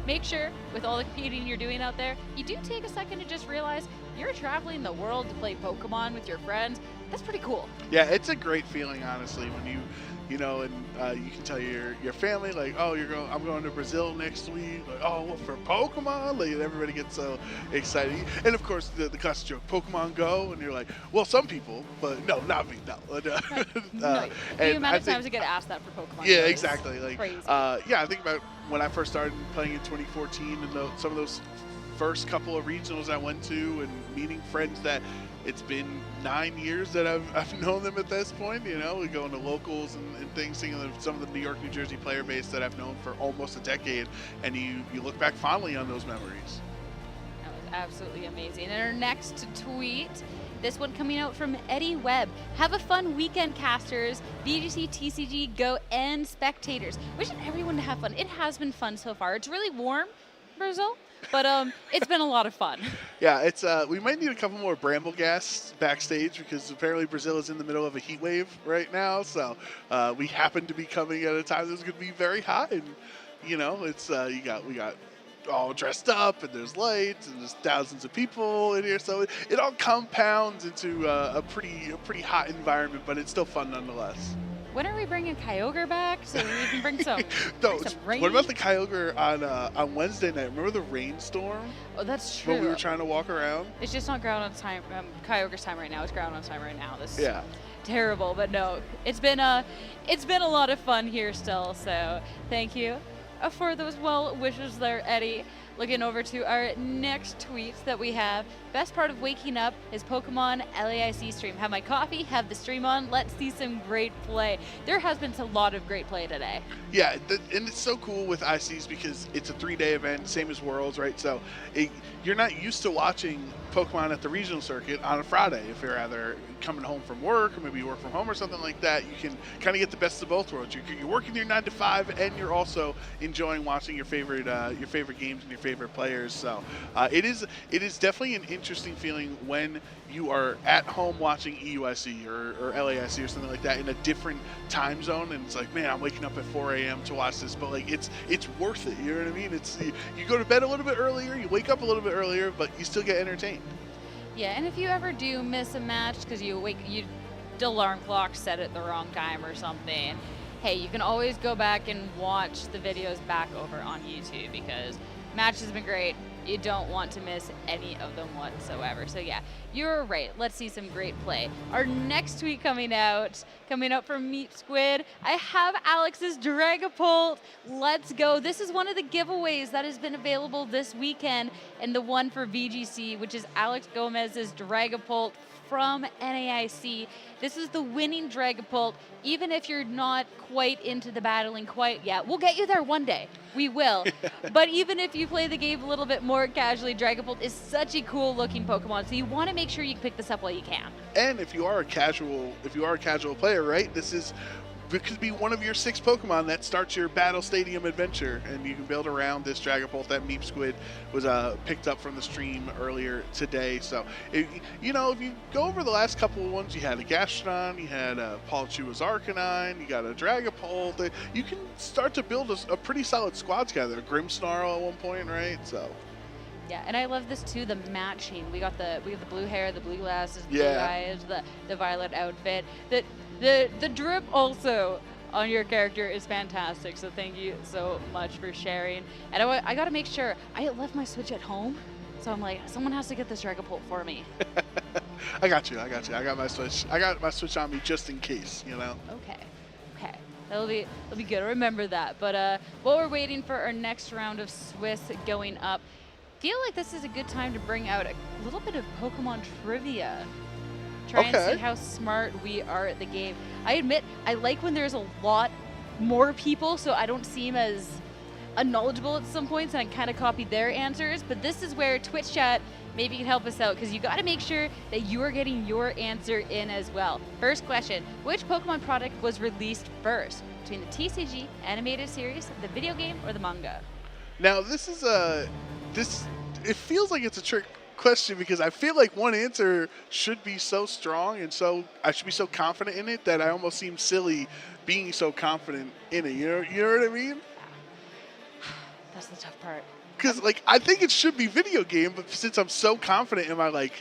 Make sure with all the competing you're doing out there, you do take a second to just realize you're traveling the world to play Pokemon with your friends. That's pretty cool. Yeah, it's a great feeling, honestly, when you know, and you can tell your family, like, oh, I'm going to Brazil next week. Like, oh, what, for Pokemon? Like, everybody gets so excited. And of course, the classic joke, Pokemon Go, and you're like, well, some people, but no, not me, no. No. The amount of times I get asked that for Pokemon Yeah, Go exactly. Like, crazy. yeah, I think about when I first started playing in 2014, and some of those first couple of regionals I went to, and meeting friends that it's been 9 years that I've known them at this point. You know, we go into locals and things, seeing some of the New York, New Jersey player base that I've known for almost a decade, and you look back fondly on those memories. That was absolutely amazing. And our next tweet, this one coming out from Eddie Webb. Have a fun weekend, casters, VGC, TCG, Go, and spectators. Wishing everyone to have fun. It has been fun so far. It's really warm, Brazil, but it's been a lot of fun. Yeah, it's we might need a couple more Bramble gas backstage, because apparently Brazil is in the middle of a heat wave right now. So we happen to be coming at a time that's going to be very hot, and you know, it's we got all dressed up, and there's lights, and there's thousands of people in here, so it all compounds into a pretty hot environment, but it's still fun nonetheless. When are we bringing Kyogre back so we can bring some, rain? What about the Kyogre on Wednesday night? Remember the rainstorm? Oh, that's true. When we were trying to walk around? It's just not ground on time. Kyogre's time right now. It's ground on time right now. This yeah. Terrible, but no, it's been a lot of fun here still. So thank you for those well wishes there, Eddie. Looking over to our next tweets that we have. Best part of waking up is Pokemon LAIC stream. Have my coffee, have the stream on. Let's see some great play. There has been a lot of great play today. Yeah, and it's so cool with ICs because it's a 3-day event, same as Worlds, right? So you're not used to watching Pokemon at the regional circuit on a Friday. If you're either coming home from work, or maybe you work from home or something like that, you can kind of get the best of both worlds. You're working your 9 to 5, and you're also enjoying watching your favorite games and your favorite players. So it is definitely an interesting feeling when you are at home watching EUIC or LAIC or something like that in a different time zone, and it's like, man, I'm waking up at 4 a.m. to watch this, but like it's worth it. You know what I mean? It's you go to bed a little bit earlier, you wake up a little bit earlier, but you still get entertained. Yeah, and if you ever do miss a match because the alarm clock set at the wrong time or something, hey, you can always go back and watch the videos back over on YouTube, because match has been great. You don't want to miss any of them whatsoever. So yeah, you're right. Let's see some great play. Our next tweet coming out from Meep Squid. I have Alex's Dragapult. Let's go. This is one of the giveaways that has been available this weekend, and the one for VGC, which is Alex Gomez's Dragapult from NAIC. This is the winning Dragapult. Even if you're not quite into the battling quite yet, we'll get you there one day. We will. But even if you play the game a little bit more casually, Dragapult is such a cool looking Pokemon, so you want to make sure you pick this up while you can. And if you are a casual player, right, it could be one of your 6 Pokemon that starts your Battle Stadium adventure, and you can build around this Dragapult that Meep Squid was picked up from the stream earlier today. So, if you go over the last couple of ones, you had a Gastrodon, you had a Palchua's Arcanine, you got a Dragapult. You can start to build a pretty solid squad together. A Grimmsnarl at one point, right? So. Yeah, and I love this too, the matching. We have the blue hair, the blue glasses, the blue eyes, the violet outfit. The drip also on your character is fantastic, so thank you so much for sharing. And I gotta make sure, I left my Switch at home, so I'm like, someone has to get this Dragapult for me. I got you. I got my Switch on me just in case, you know? Okay. That'll be good, remember that. But while we're waiting for our next round of Swiss going up, feel like this is a good time to bring out a little bit of Pokemon trivia. Try and see how smart we are at the game. I admit, I like when there's a lot more people, so I don't seem as unknowledgeable at some points, and I kind of copy their answers. But this is where Twitch chat maybe can help us out, because you got to make sure that you are getting your answer in as well. First question, which Pokemon product was released first between the TCG animated series, the video game, or the manga? Now this is it feels like it's a trick question because I feel like one answer should be so strong and so I should be so confident in it that I almost seem silly being so confident in it. You know what I mean? That's the tough part. Because like I think it should be video game, but since I'm so confident, am I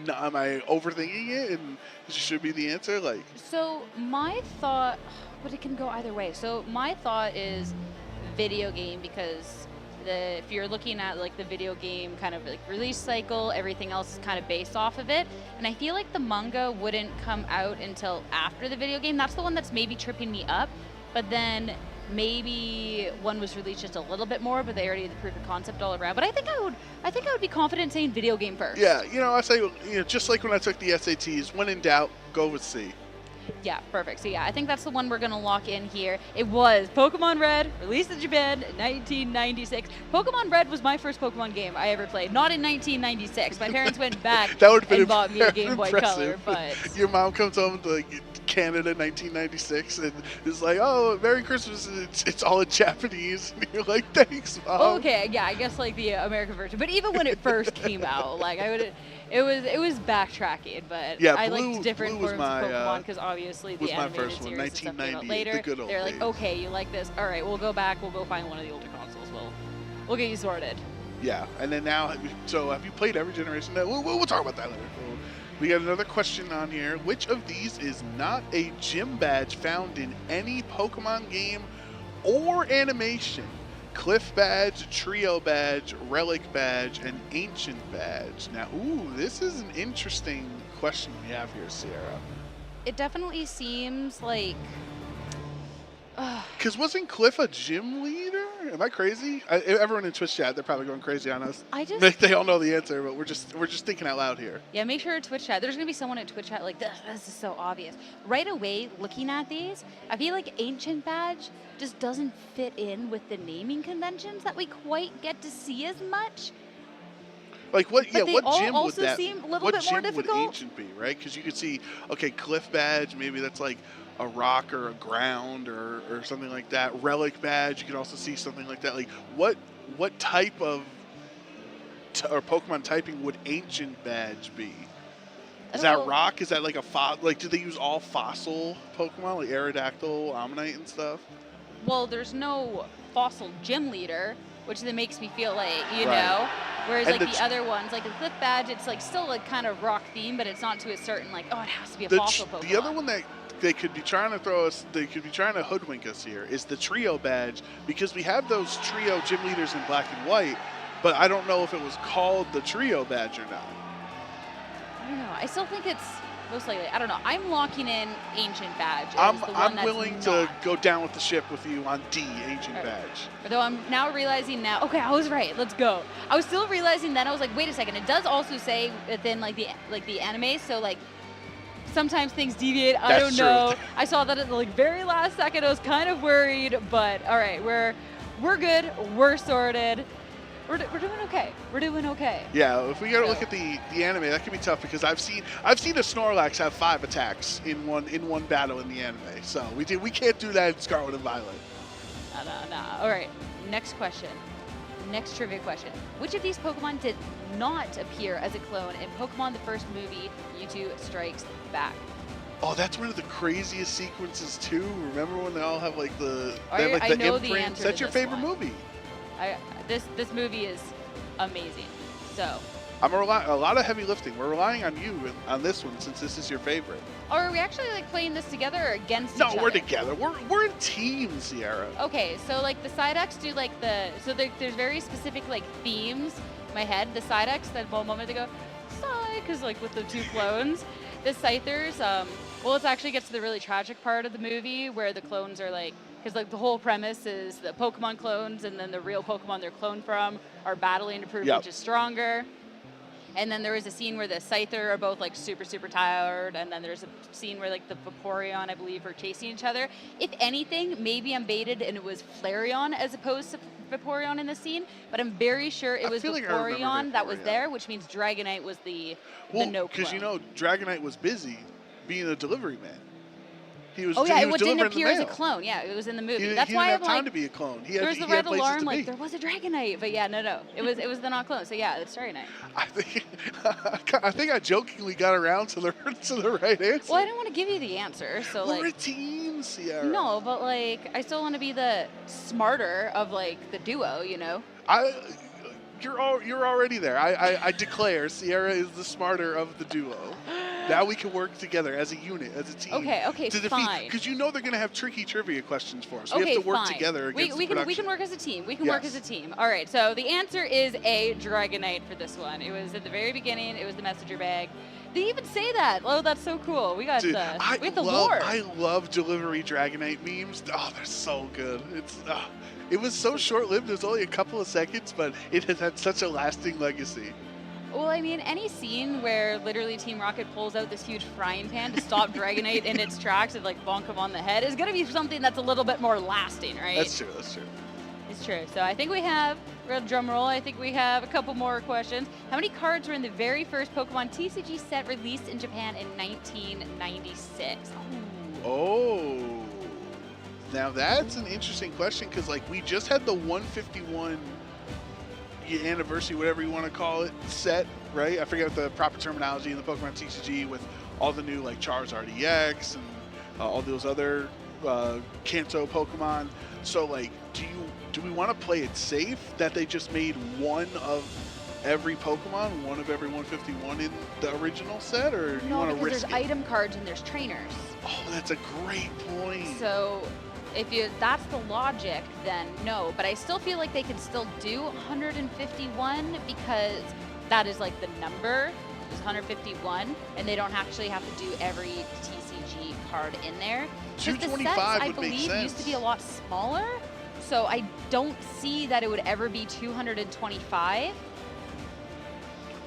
overthinking it and it should be the answer? Like, So my thought, but it can go either way. So my thought is video game because if you're looking at like the video game kind of like release cycle, everything else is kind of based off of it. And I feel like the manga wouldn't come out until after the video game. That's the one that's maybe tripping me up. But then maybe one was released just a little bit more, but they already had the proof of concept all around. But I think I would be confident saying video game first. yeah, I say just like when I took the SATs, when in doubt, go with C. Yeah, perfect. So yeah, I think that's the one we're going to lock in here. It was Pokemon Red, released in Japan in 1996. Pokemon Red was my first Pokemon game I ever played. Not in 1996. My parents went back and bought me a Game Boy Color. But your mom comes home to like Canada 1996 and is like, "Oh, Merry Christmas!" And it's all in Japanese, and you're like, "Thanks, Mom." Okay, yeah, I guess like the American version. But even when it first came out, like it was backtracking. But yeah, I liked different forms of Pokemon because obviously the was my animated first one, series and stuff came out 1990, later. the good old They're like, days. okay, you like this? All right, we'll go back. We'll go find one of the older consoles. We'll get you sorted. Yeah, and then now, so have you played every generation? We'll talk about that later. We got another question on here. Which of these is not a gym badge found in any Pokemon game or animation? Cliff badge, trio badge, relic badge, and ancient badge. Now, this is an interesting question we have here, Sierra. It definitely seems like... Because wasn't Cliff a gym leader? Am I crazy? Everyone in Twitch chat, they're probably going crazy on us. They all know the answer, but we're just thinking out loud here. Yeah, make sure to Twitch chat. There's going to be someone at Twitch chat like, this is so obvious. Right away, looking at these, I feel like Ancient Badge just doesn't fit in with the naming conventions that we quite get to see as much. Like what? But Yeah, they what all gym would also that? seem a little What bit more gym would difficult. ancient be, right? Because you could see, okay, Cliff badge, maybe that's like a rock or a ground or something like that. Relic badge, you could also see something like that. Like what type of or Pokemon typing would ancient badge be? Is that rock? Is that like like do they use all fossil Pokemon like Aerodactyl, Ammonite, and stuff? Well, there's no fossil gym leader, which then makes me feel like, you Right. know, whereas And like the other ones, like the Cliff Badge, it's like still like kind of rock theme, but it's not to a certain like, oh, it has to be a fossil Pokemon. The other one that they could be trying to they could be trying to hoodwink us here is the trio badge, because we have those trio gym leaders in black and white, but I don't know if it was called the trio badge or not. I don't know. I still think it's most likely. I don't know. I'm locking in Ancient Badge. As the one I'm that's willing to go down with the ship with you on D, ancient badge. Although I'm now realizing now, okay, I was right. Let's go. I was still realizing then. I was like, wait a second. It does also say within like the anime, so like sometimes things deviate. I don't know. I saw that at the like very last second. I was kind of worried, but all right, we're good. We're sorted. We're doing okay. We're doing okay. Yeah, if we go to look at the anime, that can be tough because I've seen a Snorlax have 5 attacks in one battle in the anime. So we can't do that in Scarlet and Violet. No. All right. Next question. Next trivia question. Which of these Pokemon did not appear as a clone in Pokemon the first movie, Mewtwo Strikes Back? Oh, that's one of the craziest sequences too. Remember when they all have like the I know the imprints? answer That's to your this favorite one. movie. This movie is amazing. So. I'm a lot of heavy lifting. We're relying on you on this one since this is your favorite. Or are we actually like playing this together or against each other? No, we're together. We're in team, Sierra. Okay, so like the Psyducks do like there's very specific like themes in my head. The Psyducks that one moment they go, Psy, because like with the 2 clones. The Scythers, well, it actually gets to the really tragic part of the movie where the clones are like, because like the whole premise is the Pokemon clones and then the real Pokemon they're cloned from are battling to prove which is stronger. And then there is a scene where the Scyther are both like super, super tired. And then there's a scene where like the Vaporeon, I believe, are chasing each other. If anything, maybe I'm baited and it was Flareon as opposed to Vaporeon in the scene. But I'm very sure it was Vaporeon that was there, which means Dragonite was the no clone. Because you know, Dragonite was busy being a delivery man. He was. Oh yeah, he was it didn't delivering appear the as a mail. clone. Yeah, it was in the movie. He, That's he why didn't I'm have time like, to be a clone. He there was he the had red places alarm, to like be. there was a Dragonite, but yeah, no, it was the not clone. So yeah, it's Dragonite. I think I jokingly got around to the right answer. Well, I didn't want to give you the answer, so like. We're a team, Sierra. No, but like I still want to be the smarter of like the duo, you know. You're already there. I declare Sierra is the smarter of the duo. Now we can work together as a unit, as a team. Okay, to defeat, fine. because you know they're going to have tricky trivia questions for us. Okay, we have to work fine. together against we the production. we can work as a team. We can work as a team. All right. So the answer is a Dragonite for this one. It was at the very beginning. It was the messenger bag. They even say that. Oh, that's so cool. We got Dude, we have the lore. I love delivery Dragonite memes. Oh, they're so good. It was so short-lived. It was only a couple of seconds, but it has had such a lasting legacy. Well, I mean, any scene where literally Team Rocket pulls out this huge frying pan to stop Dragonite in its tracks and like bonk him on the head is going to be something that's a little bit more lasting, right? That's true. That's true. It's true. So I think we have, real drum roll, I think we have a couple more questions. How many cards were in the very first Pokemon TCG set released in Japan in 1996? Oh. Now that's an interesting question because like we just had the 151 anniversary, whatever you want to call it, set, right? I forget what the proper terminology in the Pokemon TCG with all the new like Charizard EX and all those other Kanto Pokemon. So like, do we want to play it safe that they just made one of every Pokemon, one of every 151 in the original set, or do you want to risk there's it? item cards and there's trainers. Oh, that's a great point. So if that's the logic, then no. But I still feel like they could still do 151 because that is like the number is 151, and they don't actually have to do every TCG card in there. Because the sets, I believe, used to be a lot smaller, so I don't see that it would ever be 225.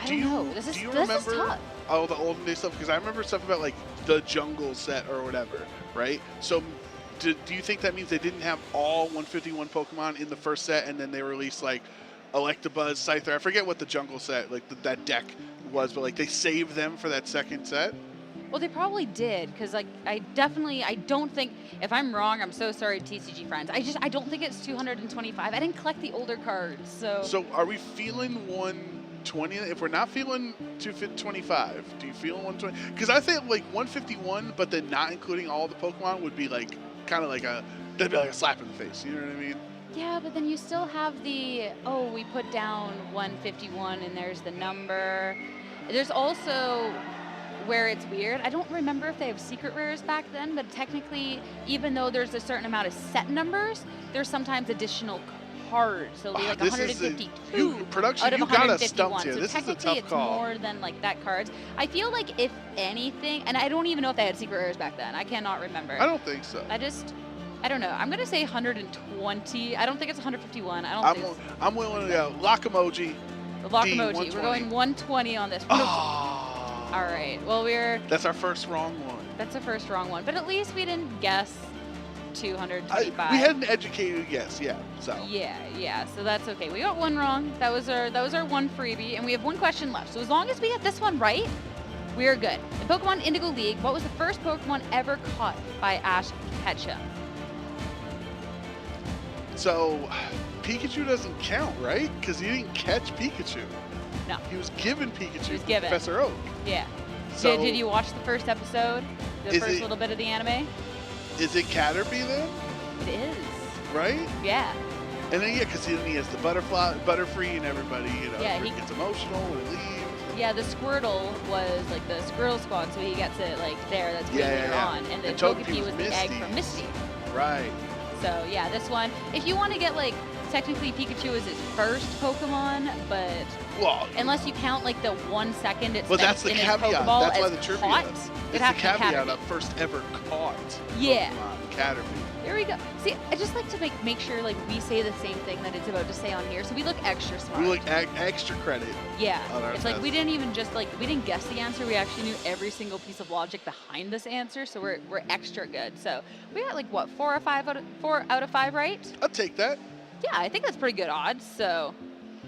I don't know. This is tough. Oh, the olden day stuff? Because I remember stuff about like the jungle set or whatever, right? So do you think that means they didn't have all 151 Pokemon in the first set and then they released like Electabuzz, Scyther? I forget what the jungle set, like that deck was, but like they saved them for that second set? Well, they probably did, because like I don't think, if I'm wrong, I'm so sorry, TCG friends. I don't think it's 225. I didn't collect the older cards, so. So are we feeling 120? If we're not feeling 225, do you feel 120? Because I think like 151, but then not including all the Pokemon would be like kind of like that'd be like a slap in the face. You know what I mean? Yeah, but then you still have the, oh, we put down 151 and there's the number. There's also where it's weird. I don't remember if they have secret rares back then, but technically, even though there's a certain amount of set numbers, there's sometimes additional cards. So it'll be like 152 production, out of you 151. got us stumped here. So This is a technically, tough call. it's more than like that cards. I feel like if anything, and I don't even know if they had secret rares back then. I cannot remember. I don't think so. I don't know. I'm going to say 120. I don't think it's 151. I'm willing to go. Lock emoji. The lock D, emoji. 120. We're going 120 on this. All right. Well, That's our first wrong one. That's the first wrong one. But at least we didn't guess 225. We had an educated guess, yeah. So. Yeah. So that's okay. We got one wrong. That was our one freebie, and we have one question left. So as long as we get this one right, we are good. In Pokemon Indigo League, what was the first Pokemon ever caught by Ash Ketchum? So, Pikachu doesn't count, right? Because he didn't catch Pikachu. No. He was given Pikachu He was from given. Professor Oak. Yeah. So, did you watch the first episode? The first little bit of the anime? Is it Caterpie then? It is. Right? Yeah. And then, because then he has the Butterfree and everybody, Yeah, he gets emotional when he leaves. Yeah, the Squirtle was like the Squirtle Squad, so he gets it like there, that's way later on. And the Togepi was the egg from Misty. Right. So yeah, this one, if you want to get like, technically Pikachu is his first Pokemon, but unless you count like the 1 second it's that's the in his caveat. Pokeball That's why as the trivia. caught, It's the caveat of first ever caught Yeah. Pokemon, Caterpie. There we go. See, I just like to make sure like we say the same thing that it's about to say on here, so we look extra smart. We look extra credit. Yeah, on our it's like test. we didn't even just we didn't guess the answer. We actually knew every single piece of logic behind this answer, so we're extra good. So we got like what 4 out of 5 right? I'll take that. Yeah, I think that's pretty good odds. So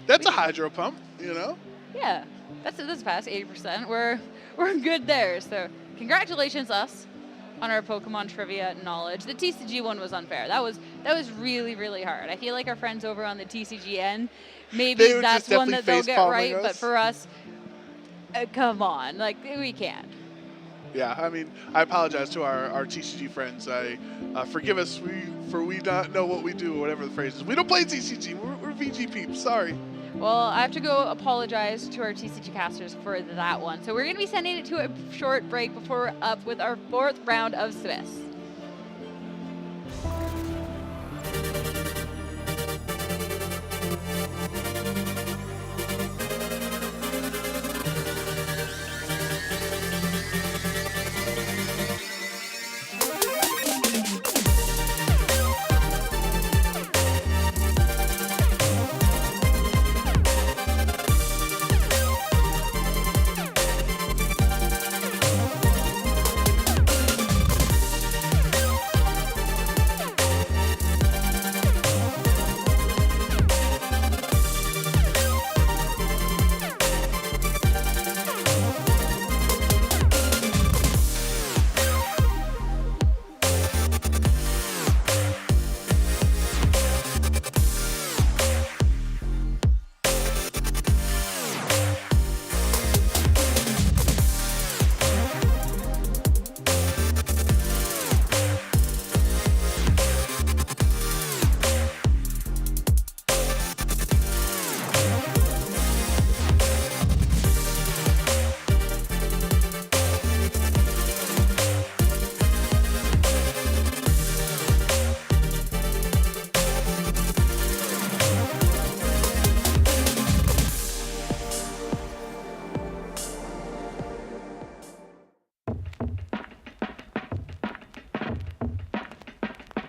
that's a hydro pump, you know. Yeah, that's fast. 80%. We're good there. So congratulations us. on our Pokemon trivia knowledge. The TCG one was unfair. That was really, really hard. I feel like our friends over on the TCG end, maybe that's one that they'll get right, but for us, come on, like, we can't. Yeah, I mean, I apologize to our TCG friends. Forgive us for we not know what we do, or whatever the phrase is. We don't play TCG. We're VG peeps. Sorry. Well, I have to go apologize to our TCG casters for that one. So we're going to be sending it to a short break before we're up with our 4th round of Swiss.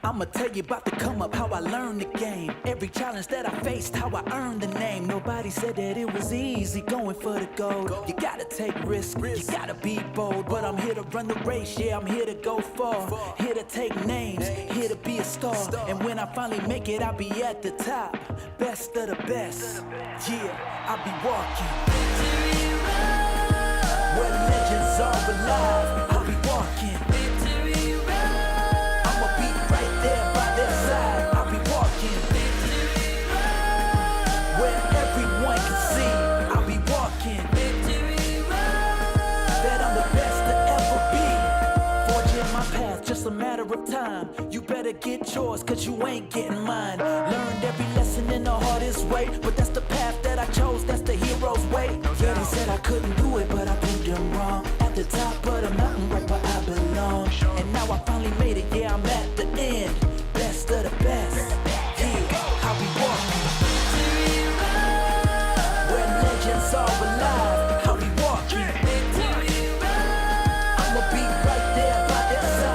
I'ma tell you about the come up, how I learned the game. Every challenge that I faced, how I earned the name. Nobody said that it was easy going for the gold. You gotta take risks, you gotta be bold. But I'm here to run the race, yeah, I'm here to go far. Here to take names, here to be a star. And when I finally make it, I'll be at the top. Best of the best, yeah, I'll be walking where legends are alive. I'll be walking. Just a matter of time. You better get yours, cause you ain't getting mine. Learned every lesson in the hardest way, but that's the path that I chose, that's the hero's way. Yeah, they said I couldn't do it, but I proved them wrong. At the top of the mountain, right where I belong. And now I finally made it, yeah, I'm at the end. Best of the best, yeah, I'll be walking where legends are alive. I'll be walking, I'ma be right there by their side.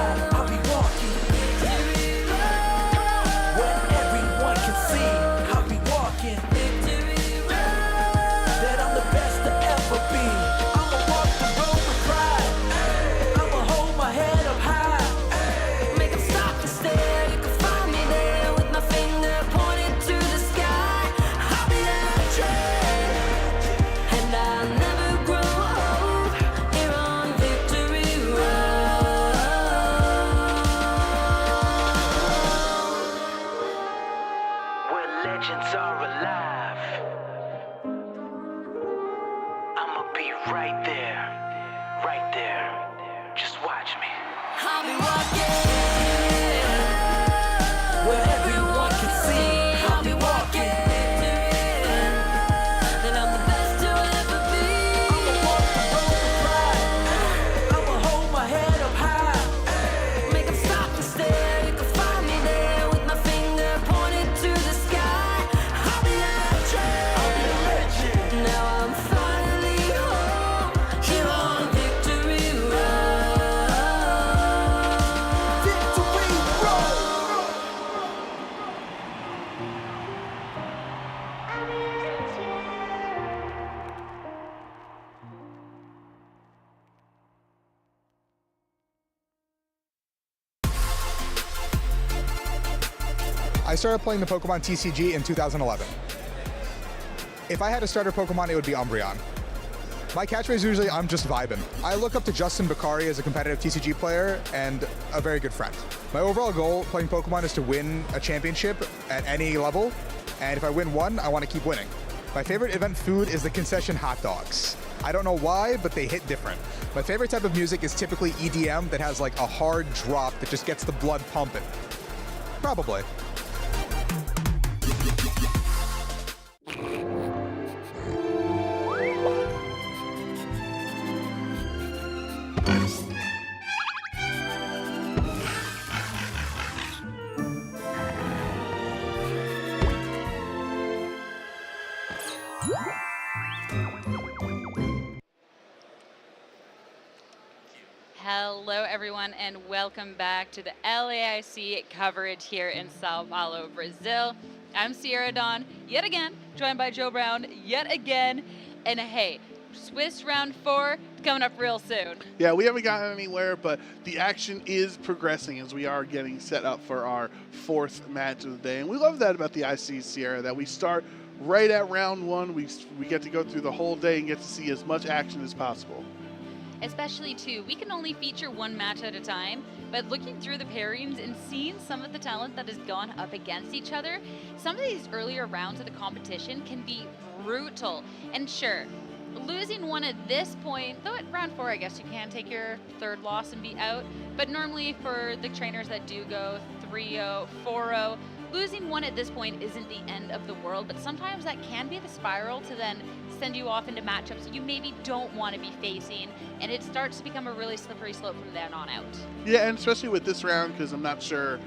I started playing the Pokemon TCG in 2011. If I had a starter Pokemon, it would be Umbreon. My catchphrase is usually, I'm just vibing. I look up to Justin Bakari as a competitive TCG player and a very good friend. My overall goal playing Pokemon is to win a championship at any level, and if I win one, I want to keep winning. My favorite event food is the concession hot dogs. I don't know why, but they hit different. My favorite type of music is typically EDM that has like a hard drop that just gets the blood pumping. Probably. Hello, everyone, and welcome back to the LAIC coverage here in Sao Paulo, Brazil. I'm Sierra Dawn, yet again, joined by Joe Brown, yet again. And hey, Swiss round 4 coming up real soon. Yeah, we haven't gotten anywhere, but the action is progressing as we are getting set up for our 4th match of the day. And we love that about the IC, Sierra, that we start right at round 1. We get to go through the whole day and get to see as much action as possible. Especially too, we can only feature one match at a time, but looking through the pairings and seeing some of the talent that has gone up against each other, some of these earlier rounds of the competition can be brutal. And sure, losing one at this point, though at round 4 I guess you can take your 3rd loss and be out, but normally for the trainers that do go 3-0, 4-0, losing one at this point isn't the end of the world, but sometimes that can be the spiral to then send you off into matchups you maybe don't want to be facing, and it starts to become a really slippery slope from then on out. Yeah, and especially with this round, because I'm not sure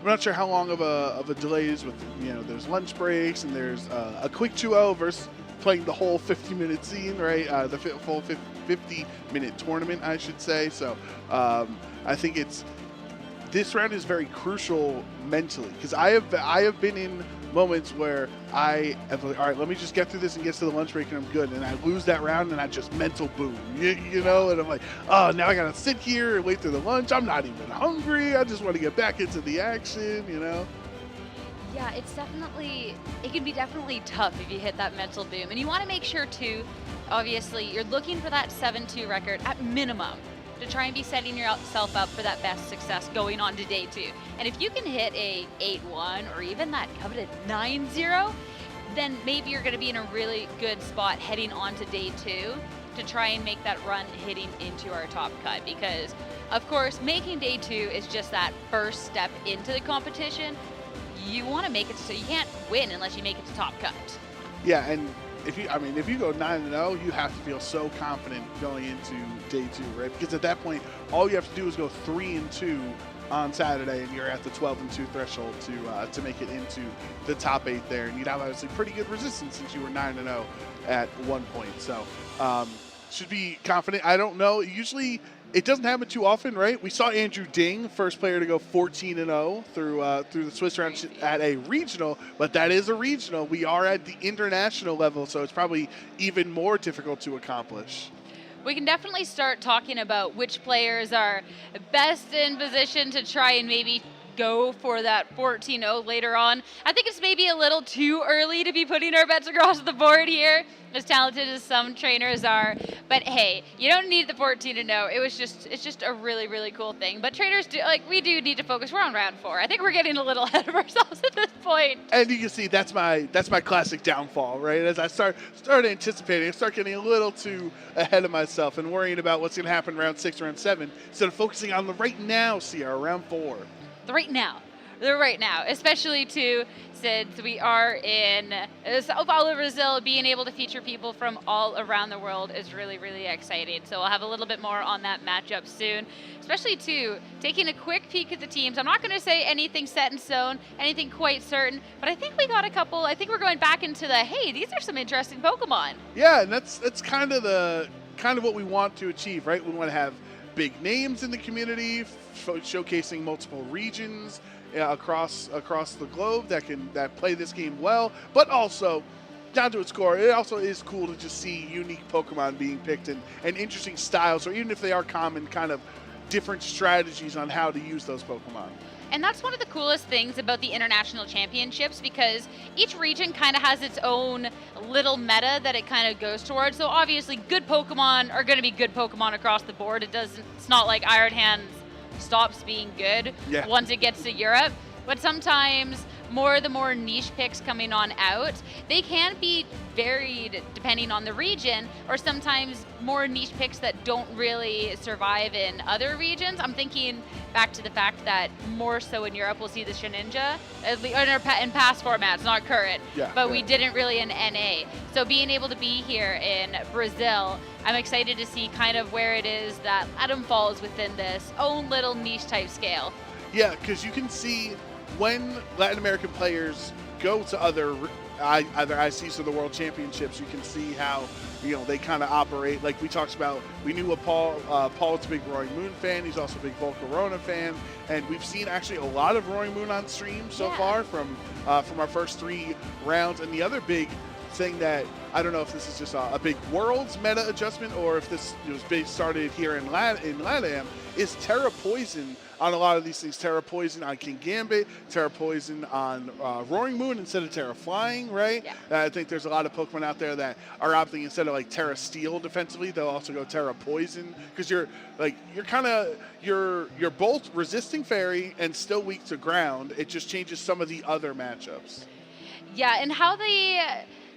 how long of a delay is with, there's lunch breaks and there's a quick 2-0 versus playing the whole 50-minute scene, right? The full 50-minute tournament, I should say. So I think this round is very crucial mentally, because I have been in moments where I have like, all right, let me just get through this and get to the lunch break and I'm good, and I lose that round and I just mental boom, you know, and I'm like, oh, now I gotta sit here and wait through the lunch. I'm not even hungry. I just want to get back into the action, you know. Yeah, it can be definitely tough if you hit that mental boom, and you want to make sure too, obviously, you're looking for that 7-2 record at minimum, to try and be setting yourself up for that best success going on to day 2. And if you can hit a 8-1 or even that coveted 9-0, then maybe you're going to be in a really good spot heading on to day 2 to try and make that run hitting into our top cut. Because, of course, making day 2 is just that first step into the competition. You want to make it so you can't win unless you make it to top cut. Yeah, and if you go 9-0, you have to feel so confident going into day 2, right? Because at that point, all you have to do is go 3-2 on Saturday, and you're at the 12-2 threshold to make it into the top 8 there. And you'd have obviously pretty good resistance since you were 9-0 at one point. So should be confident. I don't know. Usually it doesn't happen too often, right? We saw Andrew Ding, first player to go 14-0 through the Swiss round at a regional, but that is a regional. We are at the international level, so it's probably even more difficult to accomplish. We can definitely start talking about which players are best in position to try and maybe go for that 14-0 later on. I think it's maybe a little too early to be putting our bets across the board here, as talented as some trainers are. But hey, you don't need the 14-0. It's just a really, really cool thing. But trainers we do need to focus. We're on round 4. I think we're getting a little ahead of ourselves at this point. And you can see that's my classic downfall, right? As I start anticipating, I start getting a little too ahead of myself and worrying about what's going to happen round 6, round 7, instead of focusing on the right now, Sierra, round 4. The right now, especially too, since we are in Sao Paulo, Brazil, being able to feature people from all around the world is really, really exciting. So we'll have a little bit more on that matchup soon, especially too, taking a quick peek at the teams. I'm not going to say anything set in stone, anything quite certain, but I think we got a couple. I think we're going back into hey, these are some interesting Pokemon. Yeah, and that's kind of what we want to achieve, right? We want to have big names in the community, showcasing multiple regions across the globe that play this game well, but also down to its core, it also is cool to just see unique Pokemon being picked and interesting styles, or even if they are common, kind of different strategies on how to use those Pokemon. And that's one of the coolest things about the international championships, because each region kind of has its own little meta that it kind of goes towards. So obviously good Pokemon are going to be good Pokemon across the board. It's not like Iron Hands stops being good once it gets to Europe. But sometimes the more niche picks coming on out, they can be varied depending on the region, or sometimes more niche picks that don't really survive in other regions. I'm thinking back to the fact that more so in Europe we'll see the Shedinja in past formats, not current, but we didn't really in NA. So being able to be here in Brazil, I'm excited to see kind of where it is that Adam falls within this own little niche type scale. Yeah, because you can see when Latin American players go to either ICs or the World Championships, you can see how they kind of operate. Like we talked about, we knew what Paul's a big Roaring Moon fan. He's also a big Volcarona fan, and we've seen actually a lot of Roaring Moon on stream so far from our first 3 rounds. And the other big thing that I don't know if this is just a big Worlds meta adjustment or if this was started here in LATAM is Terra Poison on a lot of these things. Terra Poison on King Gambit, Terra Poison on Roaring Moon instead of Terra Flying, right? Yeah. I think there's a lot of Pokemon out there that are opting instead of like Terra Steel defensively, they'll also go Terra Poison because you're both resisting Fairy and still weak to ground. It just changes some of the other matchups. Yeah, and how the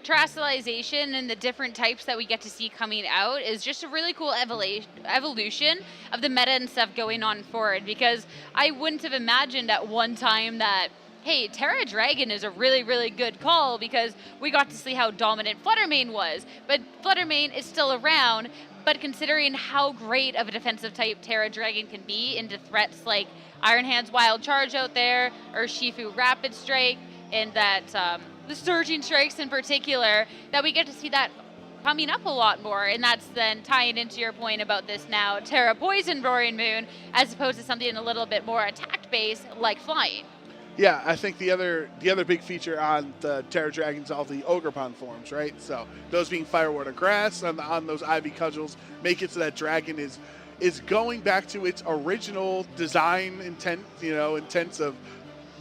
terrestrialization and the different types that we get to see coming out is just a really cool evolution of the meta and stuff going on forward, because I wouldn't have imagined at one time that, hey, Terra Dragon is a really, really good call because we got to see how dominant Fluttermane was, but Fluttermane is still around, but considering how great of a defensive type Terra Dragon can be into threats like Iron Hands Wild Charge out there, or Shifu Rapid Strike, and that the Surging Strikes in particular, that we get to see that coming up a lot more, and that's then tying into your point about this now Terra Poison Roaring Moon, as opposed to something a little bit more attack-based like Flying. Yeah, I think the other big feature on the Terra Dragons, all the Ogerpon forms, right? So those being Fire, Water, Grass on those Ivy Cudgels make it so that Dragon is going back to its original design intents of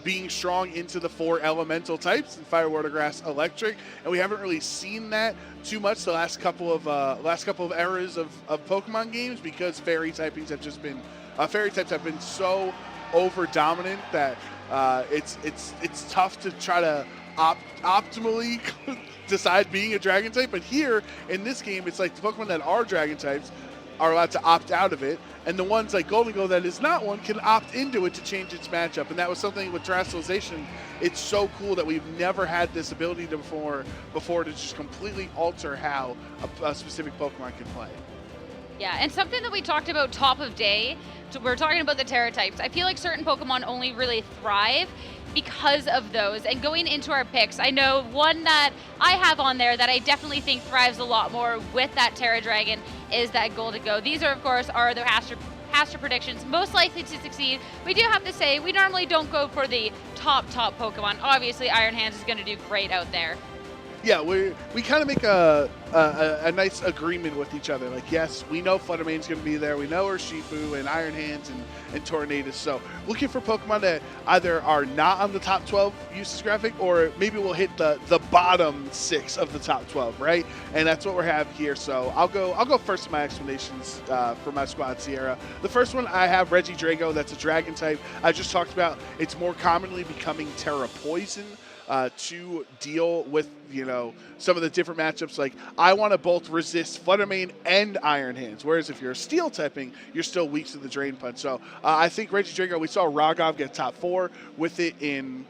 being strong into the 4 elemental types, and Fire, Water, Grass, Electric, and we haven't really seen that too much the last couple of eras of Pokemon games, because Fairy types have been so over dominant that it's tough to try to optimally decide being a Dragon type. But here in this game, it's like the Pokemon that are Dragon types are allowed to opt out of it, and the ones like Golden Go that is not one can opt into it to change its matchup. And that was something with terrestrialization. It's so cool that we've never had this ability before to just completely alter how a specific Pokemon can play. Yeah, and something that we talked about top of day, so we're talking about the Terra types. I feel like certain Pokemon only really thrive because of those. And going into our picks, I know one that I have on there that I definitely think thrives a lot more with that Terra Dragon is that Golden Go. These are, of course, the Astro predictions most likely to succeed. We do have to say, we normally don't go for the top Pokemon. Obviously, Iron Hands is going to do great out there. Yeah, we kind of make a nice agreement with each other. Like, yes, we know Fluttermane's going to be there. We know Urshifu and Iron Hands and Tornadus. So looking for Pokemon that either are not on the top 12 usage graphic, or maybe we'll hit the bottom 6 of the top 12, right? And that's what we have here. So I'll go first in my explanations for my squad, Sierra. The first one, I have Regidrago. That's a Dragon type. I just talked about it's more commonly becoming Terra Poison to deal with, some of the different matchups. Like, I want to both resist Fluttermane and Iron Hands, whereas if you're Steel typing, you're still weak to the Drain Punch. So I think Regidrago, we saw Ragov get top 4 with it in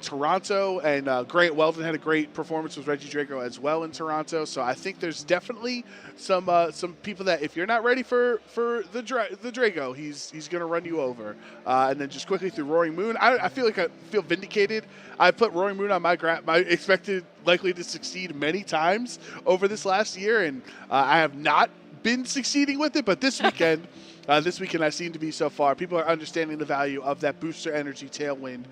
Toronto, and Grant Weldon had a great performance with Regidrago as well in Toronto. So I think there's definitely some people that if you're not ready for the Drago, he's going to run you over. And then just quickly through Roaring Moon, I feel like I feel vindicated. I put Roaring Moon on my expected likely to succeed many times over this last year, and I have not been succeeding with it. But this weekend, this weekend I've seen to be so far. People are understanding the value of that booster energy tailwind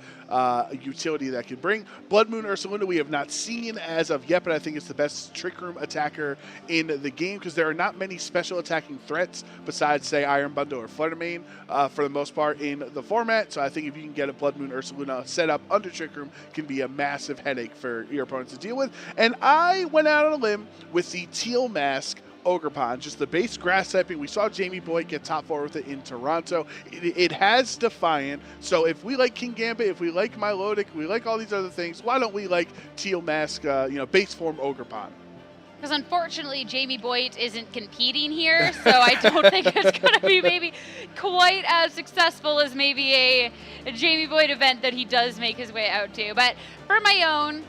utility that can bring. Blood Moon Ursaluna we have not seen as of yet, but I think it's the best Trick Room attacker in the game because there are not many special attacking threats besides, say, Iron Bundle or Fluttermane for the most part in the format. So I think if you can get a Blood Moon Ursaluna set up under Trick Room, can be a massive headache for your opponents to deal with. And I went out on a limb with the Teal Mask Ogerpon, just the base grass typing. We saw Jamie Boyd get top 4 with it in Toronto. It has Defiant. So if we like King Gambit, if we like Milotic, we like all these other things, why don't we like Teal Mask, base form Ogerpon? Because unfortunately, Jamie Boyd isn't competing here, so I don't think it's going to be maybe quite as successful as maybe a Jamie Boyd event that he does make his way out to. But for my own,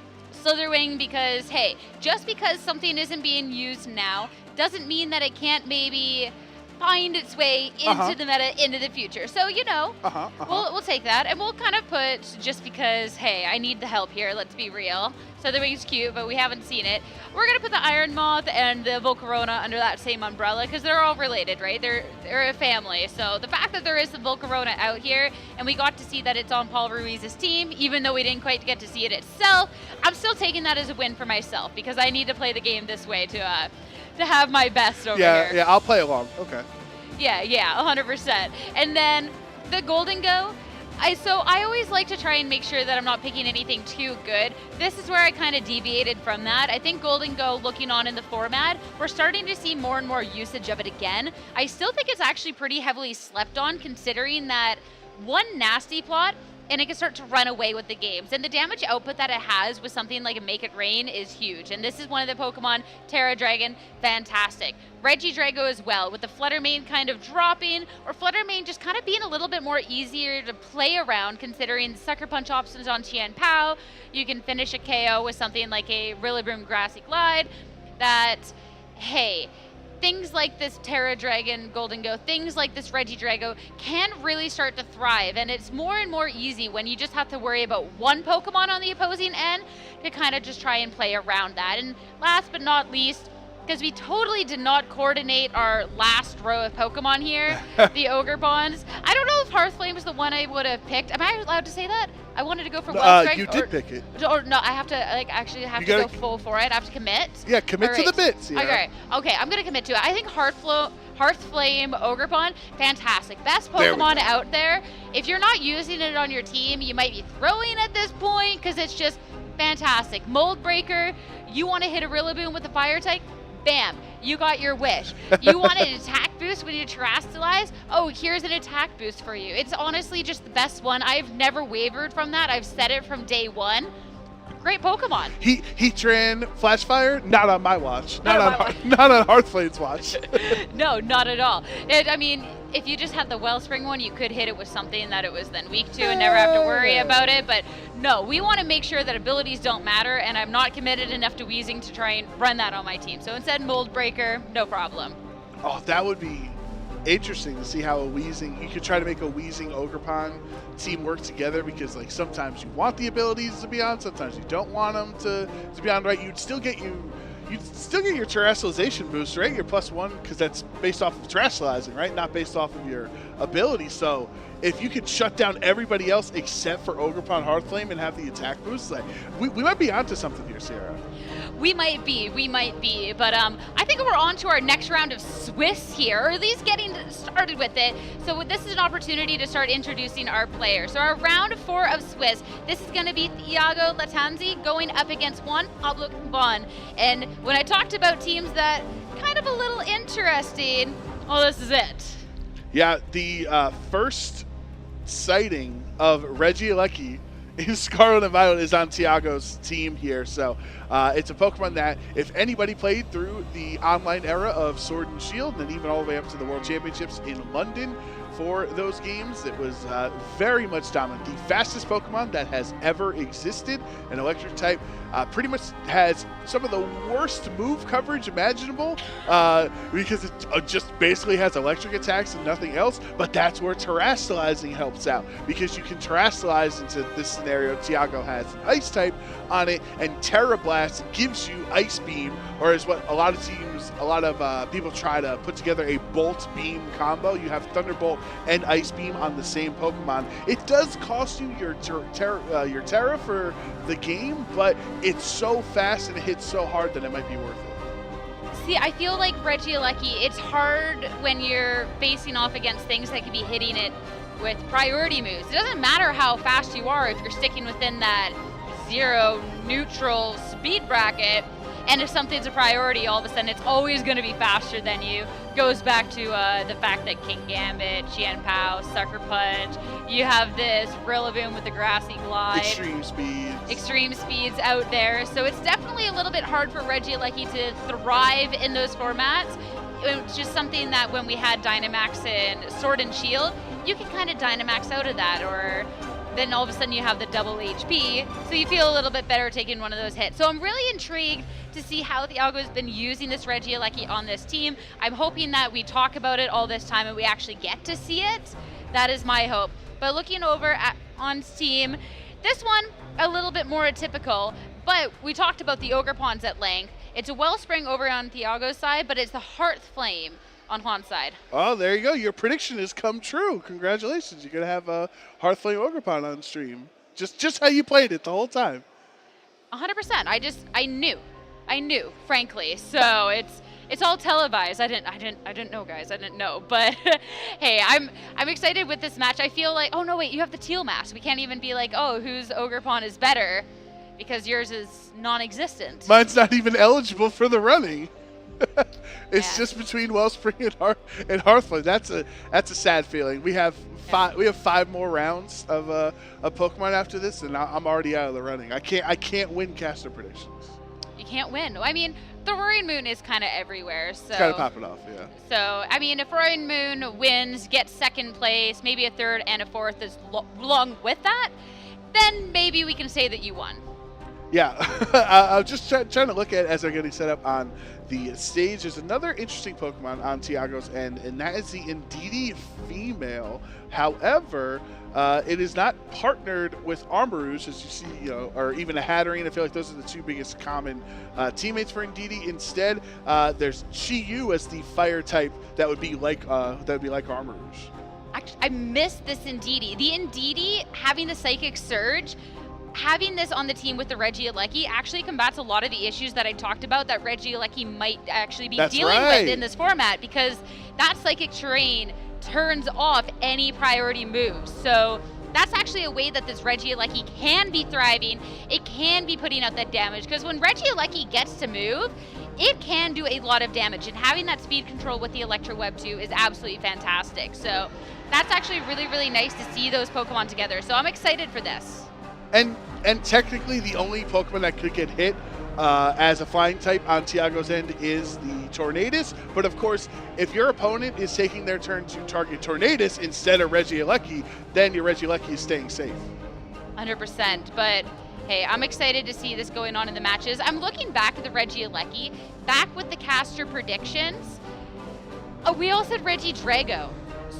Slitherwing, because, hey, just because something isn't being used now doesn't mean that it can't maybe find its way into the meta into the future. So, we'll take that, and we'll kind of put, just because, hey, I need the help here, let's be real. Slitherwing's cute, but we haven't seen it. We're going to put the Iron Moth and the Volcarona under that same umbrella, because they're all related, right? They're a family. So the fact that there is the Volcarona out here, and we got to see that it's on Paul Ruiz's team, even though we didn't quite get to see it itself, I'm still taking that as a win for myself, because I need to play the game this way to have my best over here. Yeah, I'll play along. Okay. Yeah, 100%. And then the Golden Go, I always like to try and make sure that I'm not picking anything too good. This is where I kind of deviated from that. I think Golden Go, looking on in the format, we're starting to see more and more usage of it again. I still think it's actually pretty heavily slept on, considering that one nasty plot, and it can start to run away with the games. And the damage output that it has with something like a Make It Rain is huge. And this is one of the Pokemon, Terra Dragon, fantastic. Regidrago as well, with the Fluttermane kind of dropping, or Fluttermane just kind of being a little bit more easier to play around, considering Sucker Punch options on Tian Pao. You can finish a KO with something like a Rillaboom Grassy Glide that, hey, things like this Terra Dragon Golden Go, things like this Regidrago can really start to thrive, and it's more and more easy when you just have to worry about one Pokemon on the opposing end to kind of just try and play around that. And last but not least, because we totally did not coordinate our last row of Pokemon here, the Ogerpons. I don't know if Hearthflame is the one I would have picked. Am I allowed to say that? I wanted to go for Wellstrike. You did pick it. Or no, I have to actually have to go full for it. I have to commit. Yeah, commit to the bits. Yeah. Okay, I'm gonna commit to it. I think Hearthflame Ogerpon, fantastic. Best Pokemon out there. If you're not using it on your team, you might be throwing at this point because it's just fantastic. Mold Breaker, you want to hit a Rillaboom with a Fire type? Bam, you got your wish. You want an attack boost when you Terastallize? Oh, here's an attack boost for you. It's honestly just the best one. I've never wavered from that. I've said it from day one. Great Pokemon. Heatran Flashfire? Not on my watch. Not on Hearthflame's watch. No, not at all. I mean, if you just had the Wellspring one, you could hit it with something that it was then weak to and never have to worry about it. But no, we want to make sure that abilities don't matter, and I'm not committed enough to Weezing to try and run that on my team. So instead, Mold Breaker, no problem. Oh, that would be interesting to see how a Weezing, you could try to make a Weezing Ogerpon team work together, because like sometimes you want the abilities to be on, sometimes you don't want them to be on, right? You'd still get your terrestrialization boost, right? Your +1, because that's based off of terrestrializing, right? Not based off of your ability. So if you could shut down everybody else except for Ogerpon Hearthflame and have the attack boost, like we might be onto something here, Sierra. We might be, but I think we're on to our next round of Swiss here, or at least getting started with it. So this is an opportunity to start introducing our players. So our round 4 of Swiss, this is going to be Thiago Latanzi going up against Juan Pablo Bon. And when I talked about teams that kind of a little interesting, well, this is it. Yeah, the first sighting of Regieleki in Scarlet and Violet is on Thiago's team here. So it's a Pokemon that if anybody played through the online era of Sword and Shield, and even all the way up to the World Championships in London, for those games. It was very much dominant. The fastest Pokemon that has ever existed, an electric type, pretty much has some of the worst move coverage imaginable because it just basically has electric attacks and nothing else. But that's where terastallizing helps out, because you can terastallize into this scenario. Tiago has an ice type on it, and Terra Blast gives you Ice Beam, or is what a lot of people try to put together a Bolt Beam combo. You have Thunderbolt and Ice Beam on the same Pokemon. It does cost you your Terra for the game, but it's so fast and it hits so hard that it might be worth it. See, I feel like Regieleki, it's hard when you're facing off against things that can be hitting it with priority moves. It doesn't matter how fast you are if you're sticking within that 0 neutral speed bracket, and if something's a priority, all of a sudden it's always going to be faster than you. Goes back to the fact that King Gambit, Chien Pao, Sucker Punch, you have this Rillaboom with the Grassy Glide. Extreme speeds out there. So it's definitely a little bit hard for Regieleki to thrive in those formats. It's just something that when we had Dynamax and Sword and Shield, you can kind of Dynamax out of that, or then all of a sudden you have the double HP, so you feel a little bit better taking one of those hits. So I'm really intrigued to see how Thiago has been using this Regieleki on this team. I'm hoping that we talk about it all this time and we actually get to see it. That is my hope. But looking over on team, this one a little bit more atypical, but we talked about the Ogerpons at length. It's a Wellspring over on Thiago's side, but it's the Hearth Flame on Juan's side. Oh, there you go. Your prediction has come true. Congratulations. You're going to have a Hearthflame Ogerpon on stream. Just how you played it the whole time. 100%. I knew, frankly. So it's all televised. I didn't know, guys. I didn't know. But hey, I'm excited with this match. I feel like, oh no, wait, you have the teal mask. We can't even be like, oh, whose Ogerpon is better, because yours is non-existent. Mine's not even eligible for the running. It's just between Wellspring and Hearthflame. That's a sad feeling. We have 5 more rounds of Pokemon after this, and I'm already out of the running. I can't win caster predictions. You can't win. I mean, the Roaring Moon is kind of everywhere. So kind of pop it off, yeah. So I mean, if Roaring Moon wins, gets second place, maybe a third and a fourth is along with that, then maybe we can say that you won. Yeah, I'm just trying to look at as they're getting set up on the stage. There's another interesting Pokemon on Tiago's end, and that is the Indeedee female. However, it is not partnered with Armarouge, as you see, or even a Hatterene. I feel like those are the 2 biggest common teammates for Indeedee. Instead, there's Chi-Yu as the fire type that would be like Armarouge. I miss this Indeedee. The Indeedee having the Psychic Surge. Having this on the team with the Regieleki actually combats a lot of the issues that I talked about that Regieleki might actually be dealing with in this format, because that Psychic Terrain turns off any priority moves. So that's actually a way that this Regieleki can be thriving. It can be putting out that damage, because when Regieleki gets to move, it can do a lot of damage, and having that speed control with the Electro Web too is absolutely fantastic. So that's actually really, really nice to see those Pokemon together. So I'm excited for this. And technically, the only Pokemon that could get hit as a flying type on Tiago's end is the Tornadus. But of course, if your opponent is taking their turn to target Tornadus instead of Regieleki, then your Regieleki is staying safe. 100%. But hey, I'm excited to see this going on in the matches. I'm looking back at the Regieleki, back with the caster predictions. We all said Regidrago.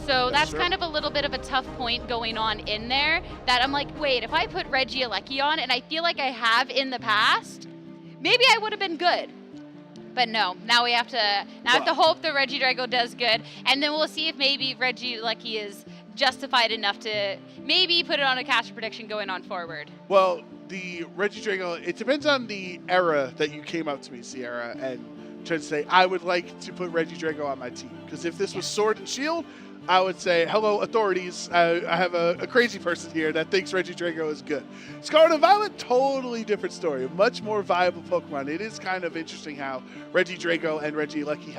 So that's kind of a little bit of a tough point going on in there, that I'm like, wait, if I put Regieleki on, and I feel like I have in the past, maybe I would have been good. But no, now we have to hope that Regidrago does good, and then we'll see if maybe Regieleki is justified enough to maybe put it on a caster prediction going on forward. Well, the Regidrago, it depends on the era that you came up to me, Sierra, and tried to say, I would like to put Regidrago on my team. Because if this was Sword and Shield, I would say, hello, authorities. I have a crazy person here that thinks Regidrago is good. Scarlet and Violet, totally different story. A much more viable Pokemon. It is kind of interesting how Regidrago and Regieleki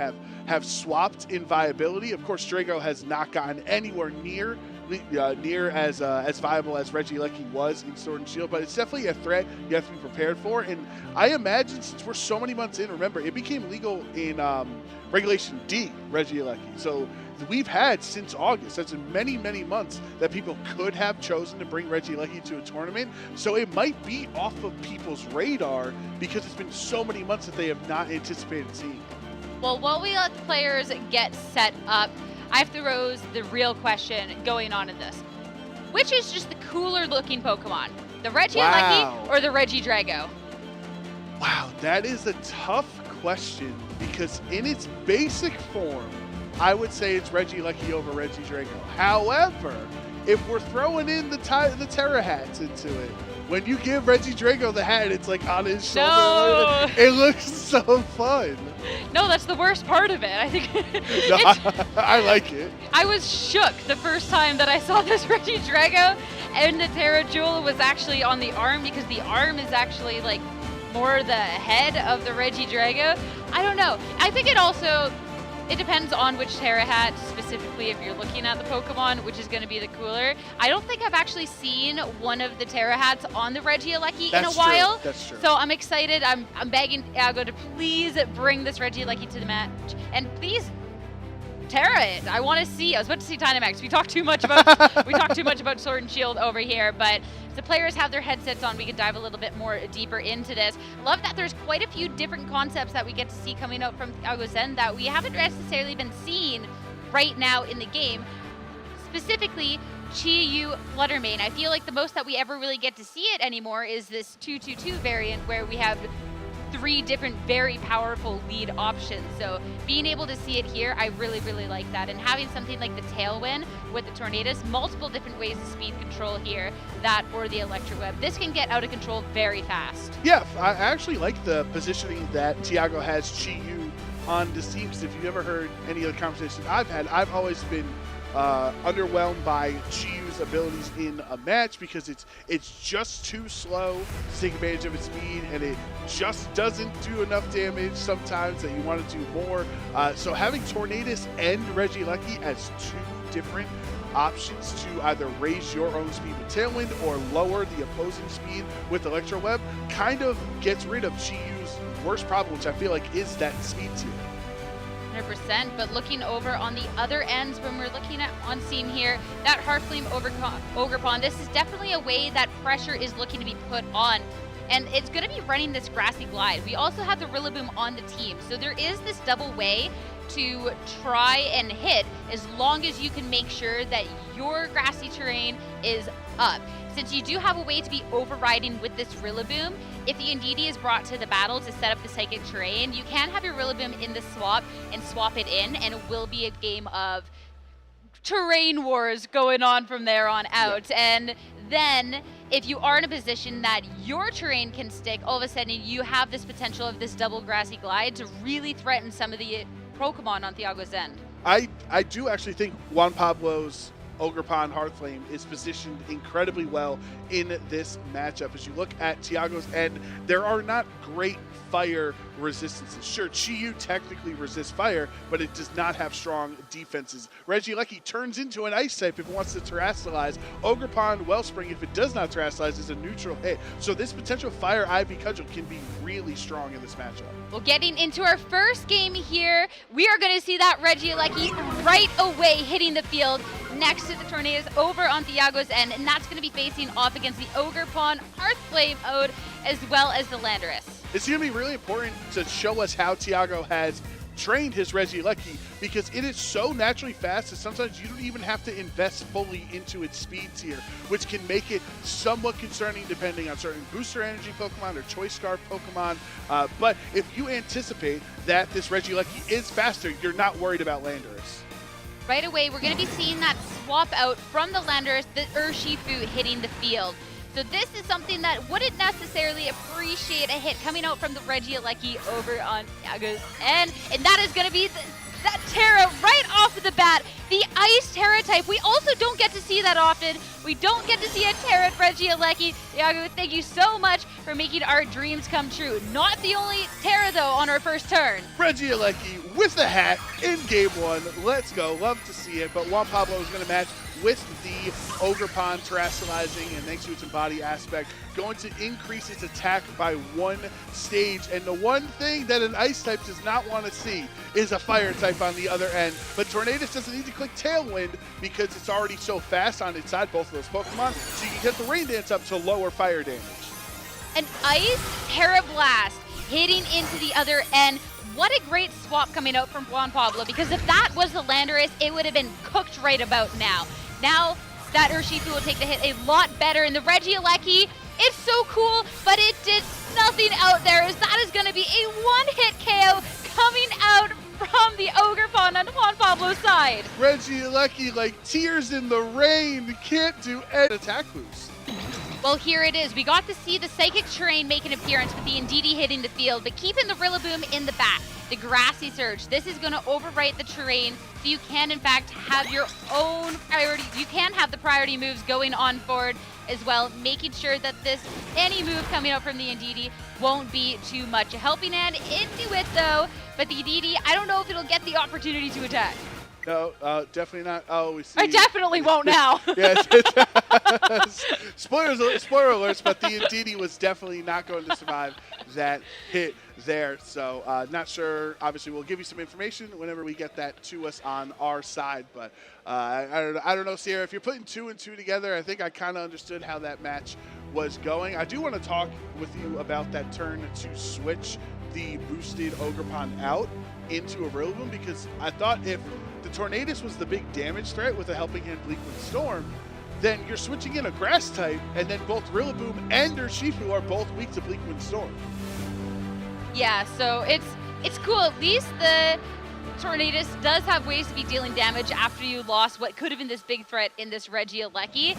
have swapped in viability. Of course, Drago has not gotten anywhere nearly near as viable as Regieleki was in Sword and Shield, but it's definitely a threat you have to be prepared for. And I imagine since we're so many months in, remember, it became legal in Regulation D, Regieleki. So we've had since August, that's in many, many months, that people could have chosen to bring Regieleki to a tournament. So it might be off of people's radar because it's been so many months that they have not anticipated seeing. Well, while we let the players get set up, I have to pose the real question going on in this. Which is just the cooler looking Pokemon? The Regieleki or the Regidrago? Wow, that is a tough question because in its basic form, I would say it's Regieleki over Regidrago. However, if we're throwing in the Terra hats into it, when you give Regidrago the hat, it's like on his shoulder. No. It looks so fun. No, that's the worst part of it. I think No, I like it. I was shook the first time that I saw this Regidrago, and the Terra Jewel was actually on the arm because the arm is actually like more the head of the Regidrago. I don't know. I think it depends on which Terra hat, specifically if you're looking at the Pokemon, which is going to be the cooler. I don't think I've actually seen one of the Terra hats on the Regieleki in a while. That's true. So I'm excited. I'm begging Iago to please bring this Regieleki to the match. And please Terra it. I want to see. I was about to see Dynamax. We talked too much about Sword and Shield over here, but if the players have their headsets on, we can dive a little bit more deeper into this. Love that there's quite a few different concepts that we get to see coming out from Iago's end that we haven't necessarily been seeing right now in the game. Specifically, Chi-Yu Fluttermane. I feel like the most that we ever really get to see it anymore is this 2-2-2 variant where we have 3 different very powerful lead options. So being able to see it here, I really, really like that. And having something like the Tailwind with the Tornadus, multiple different ways of speed control here, that or the Electro Web. This can get out of control very fast. Yeah, I actually like the positioning that Tiago has Chi-Yu on this team, because if you've ever heard any of the conversations I've had, I've always been underwhelmed by Chi-Yu's abilities in a match because it's just too slow to take advantage of its speed, and it just doesn't do enough damage sometimes that you want to do more. So having Tornadus and Regieleki as 2 different options to either raise your own speed with Tailwind or lower the opposing speed with Electro Web kind of gets rid of Chi-Yu's worst problem, which I feel like is that speed tier. 100%, but looking over on the other ends when we're looking at on Steam here, that Heartflame Ogerpon, this is definitely a way that pressure is looking to be put on. And it's going to be running this Grassy Glide. We also have the Rillaboom on the team, so there is this double way to try and hit as long as you can make sure that your grassy terrain is up. Since you do have a way to be overriding with this Rillaboom, if the Indeedee is brought to the battle to set up the psychic terrain, you can have your Rillaboom in the swap and swap it in, and it will be a game of terrain wars going on from there on out. Yeah. And then if you are in a position that your terrain can stick, all of a sudden you have this potential of this double Grassy Glide to really threaten some of the Pokemon on Thiago's end. I do actually think Juan Pablo's Ogerpon Heartflame is positioned incredibly well in this matchup. As you look at Tiago's end, there are not great fire resistances. Sure, Chi-Yu technically resists fire, but it does not have strong defenses. Regieleki turns into an ice type if it wants to terrestrialize. Ogerpon Wellspring, if it does not terrestrialize, is a neutral hit. So this potential Fire Ivy Cudgel can be really strong in this matchup. Well, getting into our first game here, we are going to see that Regieleki right away hitting the field next to the Tornadus over on Thiago's end, and that's going to be facing off against the Ogerpon Heartflame Ode as well as the Landorus. It's going to be really important to show us how Tiago has trained his Regieleki, because it is so naturally fast that sometimes you don't even have to invest fully into its speed tier, which can make it somewhat concerning depending on certain booster energy Pokemon or choice scarf Pokemon. But if you anticipate that this Regieleki is faster, you're not worried about Landorus. Right away, we're going to be seeing that swap out from the Landorus, the Urshifu hitting the field. So this is something that wouldn't necessarily appreciate a hit coming out from the Regieleki over on Thiago's end. And that is going to be that Terra right off of the bat, the Ice Terra type. We also don't get to see that often. We don't get to see a Terra Regieleki. Thiago, thank you so much for making our dreams come true. Not the only Terra, though, on our first turn. Regieleki with the hat in game 1. Let's go. Love to see it. But Juan Pablo is going to match with the Ogerpon terrestrializing, and thanks to its embody aspect, going to increase its attack by 1 stage. And the one thing that an ice type does not want to see is a fire type on the other end. But Tornadus doesn't need to click Tailwind because it's already so fast on its side, both of those Pokemon, so you can get the Rain Dance up to lower fire damage. An Ice Terra Blast hitting into the other end. What a great swap coming out from Juan Pablo, because if that was the Landorus, it would have been cooked right about now. Now that Urshifu will take the hit a lot better, and the Regieleki, it's so cool, but it did nothing out there, as that is going to be a one-hit KO coming out from the Ogerpon on Juan Pablo's side. Regieleki, like tears in the rain, can't do any attack boost. Well, here it is. We got to see the Psychic Terrain make an appearance with the Indeedee hitting the field, but keeping the Rillaboom in the back. The Grassy Surge. This is going to overwrite the terrain, so you can, in fact, have your own priority. You can have the priority moves going on forward as well, making sure that any move coming out from the Indeedee won't be too much. A helping hand into it, though, but the Indeedee, I don't know if it'll get the opportunity to attack. No, definitely not. Oh, we see. I definitely won't now. Yes. Spoiler alerts, but the Indeedee was definitely not going to survive that hit there. So not sure. Obviously, we'll give you some information whenever we get that to us on our side. But I don't know, Sierra, if you're putting 2 and 2 together, I think I kind of understood how that match was going. I do want to talk with you about that turn to switch the boosted Ogerpon out into a Rillaboom, because I thought if the Tornadus was the big damage threat with a Helping Hand Bleakwind Storm, then you're switching in a Grass type, and then both Rillaboom and Urshifu are both weak to Bleakwind Storm. Yeah, so it's cool. At least the Tornadus does have ways to be dealing damage after you lost what could have been this big threat in this Regieleki.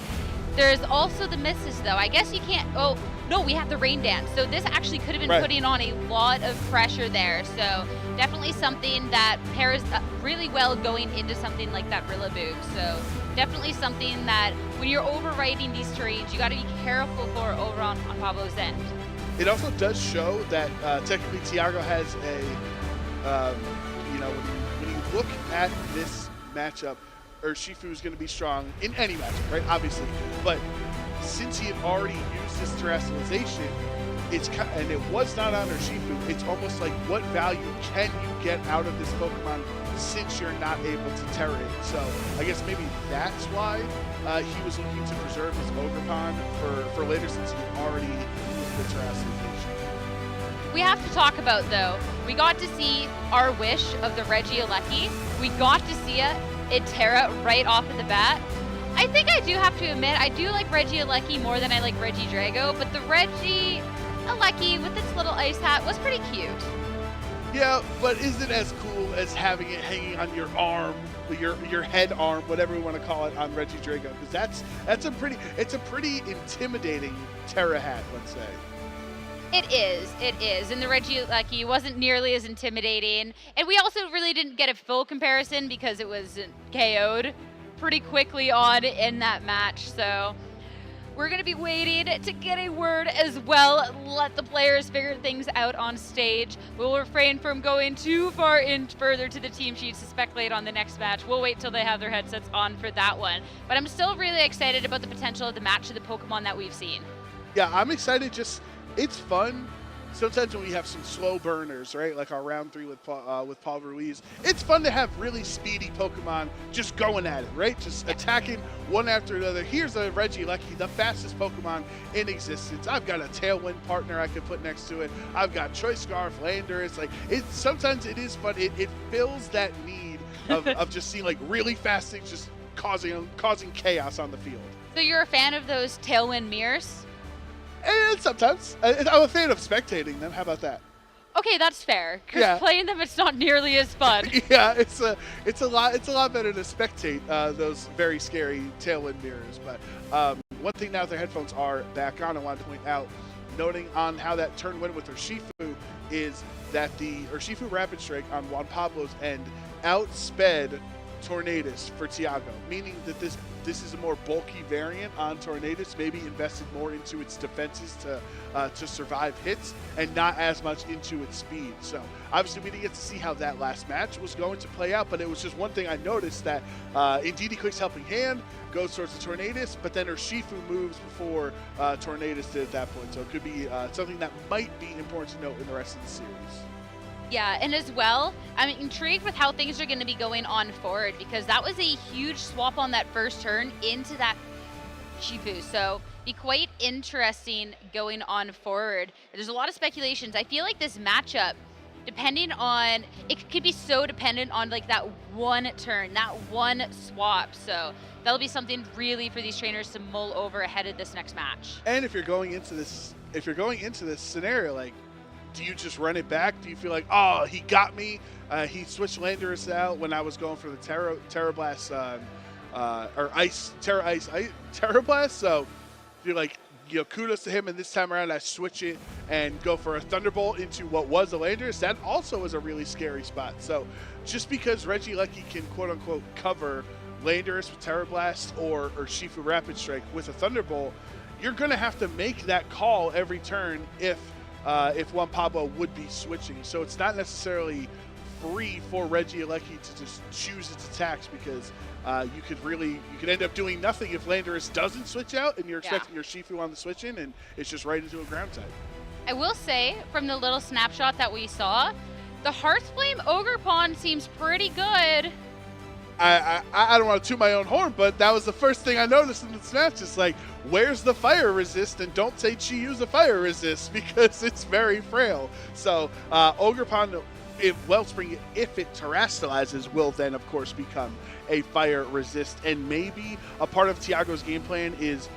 There's also the misses, though. I guess you can't... Oh, no, we have the Rain Dance. So this actually could have been putting on a lot of pressure there. So definitely something that pairs really well going into something like that Rillaboom. So definitely something that when you're overriding these terrains, you got to be careful for over on Pablo's end. It also does show that technically Tiago has a, when you look at this matchup, Urshifu is going to be strong in any matchup, right? Obviously, but since he had already used this terrestrialization, and it was not on Urshifu, it's almost like what value can you get out of this Pokemon since you're not able to Terra it? So I guess maybe that's why he was looking to preserve his Ogerpon for later, since he already used the terrestrialization. We have to talk about, though, we got to see our wish of the Regieleki. We got to see it Terra right off of the bat. I think I do have to admit, I do like Regieleki more than I like Regidrago, but the Regieleki with its little ice hat was pretty cute. Yeah, but is it as cool as having it hanging on your arm, your head arm, whatever we want to call it, on Regidrago? Because it's a pretty intimidating Terra hat, let's say. It is. And the Regieleki wasn't nearly as intimidating. And we also really didn't get a full comparison because it was KO'd pretty quickly on in that match. So we're going to be waiting to get a word as well. Let the players figure things out on stage. We'll refrain from going too far in further to the team sheets to speculate on the next match. We'll wait till they have their headsets on for that one. But I'm still really excited about the potential of the match of the Pokemon that we've seen. Yeah, I'm excited. It's fun. Sometimes when we have some slow burners, right, like our round 3 with Paul Ruiz, it's fun to have really speedy Pokemon just going at it, right? Just attacking one after another. Here's a Regieleki, the fastest Pokemon in existence. I've got a Tailwind partner I could put next to it. I've got Choice Scarf, Landorus. Like, sometimes it is fun. It fills that need of just seeing like really fast things just causing chaos on the field. So you're a fan of those Tailwind mirrors? And sometimes. I'm a fan of spectating them. How about that? Okay, that's fair. Because playing them, it's not nearly as fun. Yeah, it's a lot better to spectate those very scary Tailwind mirrors. But one thing now that their headphones are back on, I wanted to point out, noting on how that turn went with Urshifu, is that the Urshifu Rapid Strike on Juan Pablo's end outsped Tornadus for Tiago, meaning that this is a more bulky variant on Tornadus, maybe invested more into its defenses to survive hits and not as much into its speed. So obviously we didn't get to see how that last match was going to play out, but it was just one thing I noticed that indeed he clicks Helping Hand, goes towards the Tornadus, but then Urshifu moves before Tornadus did at that point. So it could be something that might be important to note in the rest of the series. Yeah, and as well, I'm intrigued with how things are going to be going on forward, because that was a huge swap on that first turn into that Shifu. So be quite interesting going on forward. There's a lot of speculations. I feel like this matchup, depending on, it could be so dependent on like that one turn, that one swap. So that'll be something really for these trainers to mull over ahead of this next match. And if you're going into this scenario, like, do you just run it back? Do you feel like, oh, he got me? He switched Landorus out when I was going for the Terra Blast or Terra Blast. So you're like, you know, kudos to him. And this time around, I switch it and go for a Thunderbolt into what was a Landorus. That also is a really scary spot. So just because Regieleki can quote unquote cover Landorus with Terra Blast or Shifu Rapid Strike with a Thunderbolt, you're going to have to make that call every turn if Juan Pablo would be switching. So it's not necessarily free for Regieleki to just choose its attacks, because you could end up doing nothing if Landorus doesn't switch out and you're expecting your Shifu on the switch in and it's just right into a ground type. I will say, from the little snapshot that we saw, the Hearthflame Ogerpon seems pretty good. I don't want to toot my own horn, but that was the first thing I noticed in the snatch. It's like, where's the fire resist? And don't say Chi-Yu's a fire resist, because it's very frail. So Ogerpon, Wellspring, if it terastallizes, will then of course become a fire resist. And maybe a part of Tiago's game plan is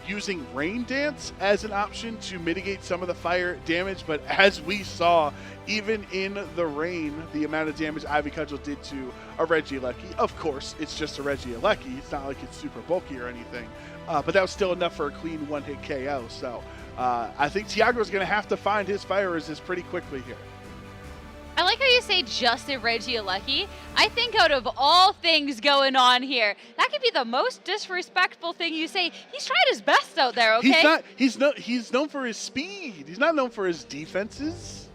using Rain Dance as an option to mitigate some of the fire damage, but as we saw, even in the rain, the amount of damage Ivy Cudgel did to a Regieleki, of course, it's just a Regieleki, it's not like it's super bulky or anything, but that was still enough for a clean one-hit KO, so I think Tiago's going to have to find his fire resist pretty quickly here. I like how you say just a Regieleki. I think out of all things going on here, that could be the most disrespectful thing you say. He's tried his best out there, okay? He's known for his speed. He's not known for his defenses.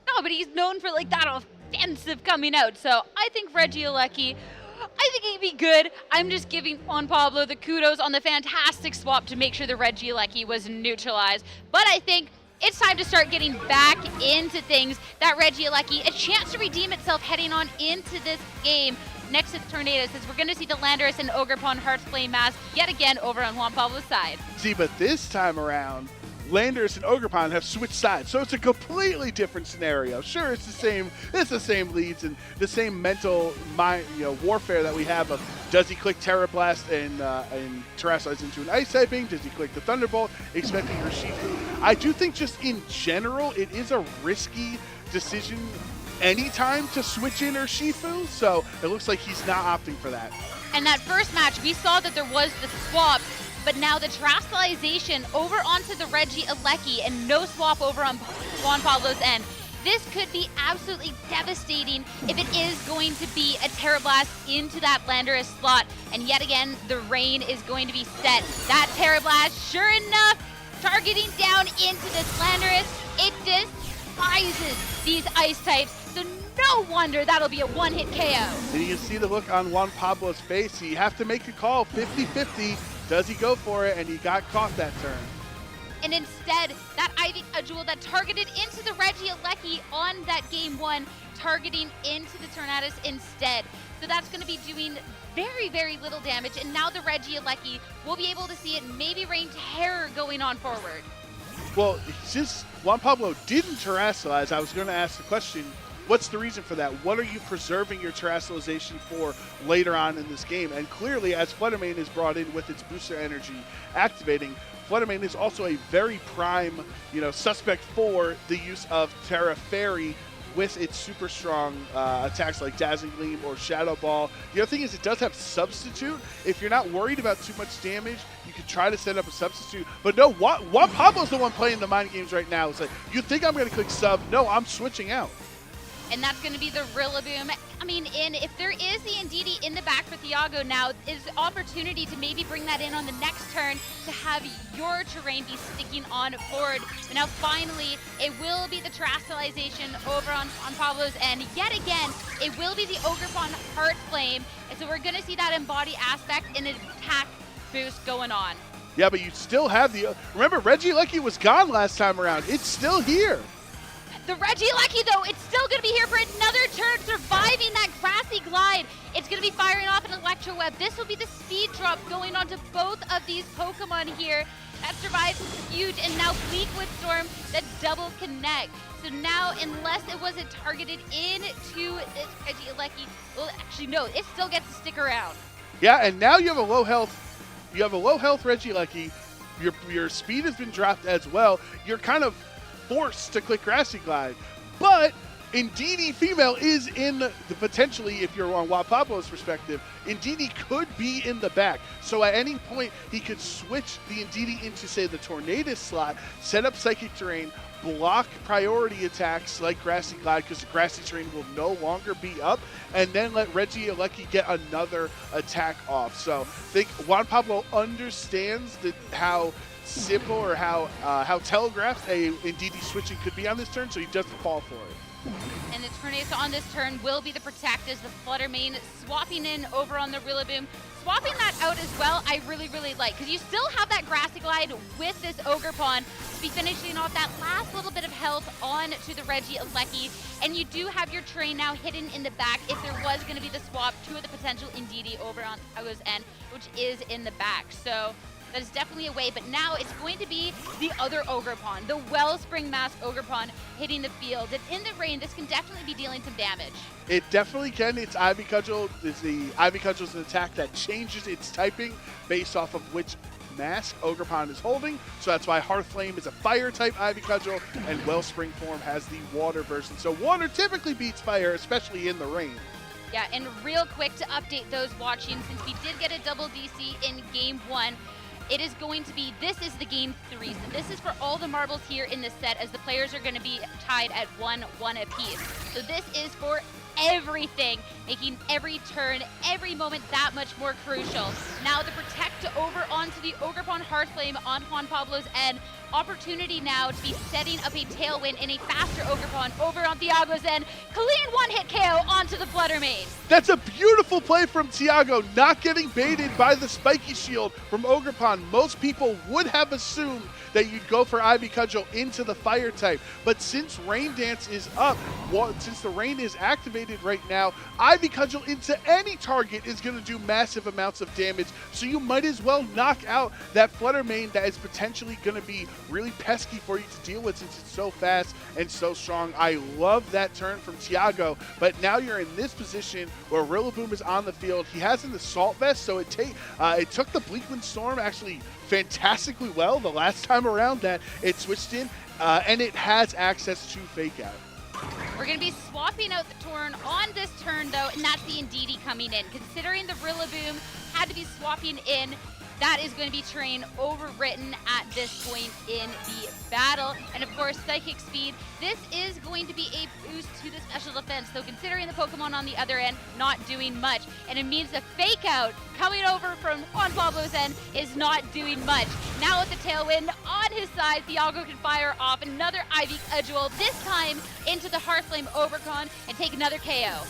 No, but he's known for like that offensive coming out. So I think Regieleki, I think he'd be good. I'm just giving Juan Pablo the kudos on the fantastic swap to make sure the Regieleki was neutralized. But I think it's time to start getting back into things. That Regieleki, a chance to redeem itself heading on into this game next to the Tornadus, as we're going to see the Landorus and Ogerpon Hearthflame mask yet again over on Juan Pablo's side. See, but this time around, Landorus and Ogerpon have switched sides, so it's a completely different scenario. Sure, it's the same leads and the same mental warfare that we have of, does he click Terra Blast and terastallize into an ice typing? Does he click the Thunderbolt, expecting Urshifu? I do think just in general, it is a risky decision anytime to switch in Urshifu, so it looks like he's not opting for that. And that first match, we saw that there was the swap, but now the terastallization over onto the Regieleki and no swap over on Juan Pablo's end. This could be absolutely devastating if it is going to be a Terra Blast into that Landorus slot. And yet again, the rain is going to be set. That Terra Blast, sure enough, targeting down into this Landorus. It despises these ice types, so no wonder that'll be a one-hit KO. And you can see the look on Juan Pablo's face. You have to make a call, 50-50. Does he go for it? And he got caught that turn. And instead, that Ivy Cudgel that targeted into the Regieleki on that game one, targeting into the Tornadus instead. So that's going to be doing very, very little damage. And now the Regieleki will be able to see it maybe rain terror going on forward. Well, since Juan Pablo didn't terastallize, I was going to ask the question, what's the reason for that? What are you preserving your terastallization for later on in this game? And clearly, as Fluttermane is brought in with its booster energy activating, Fluttermane is also a very prime, suspect for the use of Terra Fairy with its super strong attacks like Dazzling Gleam or Shadow Ball. The other thing is it does have Substitute. If you're not worried about too much damage, you could try to set up a Substitute. But no, Juan Pablo's the one playing the mind games right now. It's like, you think I'm going to click Sub? No, I'm switching out. And that's going to be the Rillaboom. I mean, if there is the Ndidi in the back for Thiago now, is opportunity to maybe bring that in on the next turn to have your terrain be sticking on forward. But now finally, it will be the terastallization over on Pablo's end. Yet again, it will be the Ogrepon Heart Flame. And so we're going to see that embody aspect in an attack boost going on. Yeah, but you still have the... Remember, Regieleki was gone last time around. It's still here. The Regieleki, though, it's still going to be here for another turn, surviving that grassy glide. It's going to be firing off an Electro Web. This will be the speed drop going onto both of these Pokemon here. That survives huge, and now Fleetwood Storm, that double connect. So now, unless it wasn't targeted into this Regieleki, well, actually, no, it still gets to stick around. Yeah, and now you have a low health. You have a low health Regieleki. Your speed has been dropped as well. You're kind of forced to click Grassy Glide. But Ndidi female is in the potentially, if you're on Juan Pablo's perspective, Ndidi could be in the back. So at any point, he could switch the Ndidi into, say, the Tornadus slot, set up Psychic Terrain, block priority attacks like Grassy Glide because the Grassy Terrain will no longer be up, and then let Regieleki get another attack off. So I think Juan Pablo understands how simple or how telegraphed a Ndidi switching could be on this turn, so he doesn't fall for it. And the Tornado on this turn will be the Protect as the Flutter Mane swapping in over on the Rillaboom. Swapping that out as well, I really, really like, because you still have that Grassy Glide with this Ogrepon to be finishing off that last little bit of health on to the Regieleki. And you do have your train now hidden in the back if there was going to be the swap to the potential Ndidi over on Thiago's end, which is in the back. So that is definitely a way, but now it's going to be the other Ogrepon, the Wellspring Mask Ogrepon hitting the field. And in the rain, this can definitely be dealing some damage. It definitely can. It's Ivy Cudgel. The Ivy Cudgel is an attack that changes its typing based off of which mask Ogrepon is holding. So that's why Hearth Flame is a fire type Ivy Cudgel, and Wellspring form has the water version. So water typically beats fire, especially in the rain. Yeah, and real quick to update those watching, since we did get a double DC in game 1, it is going to be, this is the game 3. So this is for all the marbles here in this set, as the players are going to be tied at 1-1 apiece. So this is for everything, making every turn, every moment that much more crucial. Now the Protect over onto the Ogrepon Hearthflame on Juan Pablo's end. Opportunity now to be setting up a Tailwind in a faster Ogrepon over on Thiago's end. Clean one-hit KO onto the Flutter Mane. That's a beautiful play from Thiago, not getting baited by the spiky shield from Ogrepon. Most people would have assumed that you'd go for Ivy Cudgel into the fire type, but since Rain Dance is up, since the rain is activated right now, Ivy Cudgel into any target is going to do massive amounts of damage, so you might as well knock out that Flutter Mane that is potentially going to be really pesky for you to deal with since it's so fast and so strong. I love that turn from Thiago, but now you're in this position where Rillaboom is on the field. He has an Assault Vest, so it took the Bleakwind Storm actually fantastically well the last time around that it switched in, and it has access to Fake Out. We're going to be swapping out the Torn on this turn, though, and that's the Ndidi coming in. Considering the Rillaboom had to be swapping in, that is going to be terrain overwritten at this point in the battle. And of course, Psychic Speed, this is going to be a boost to the special defense. So considering the Pokemon on the other end not doing much, and it means the Fake Out coming over from Juan Pablo's end is not doing much. Now with the Tailwind on his side, Thiago can fire off another Ivy Cudgel, this time into the Hearthflame Overcon, and take another KO.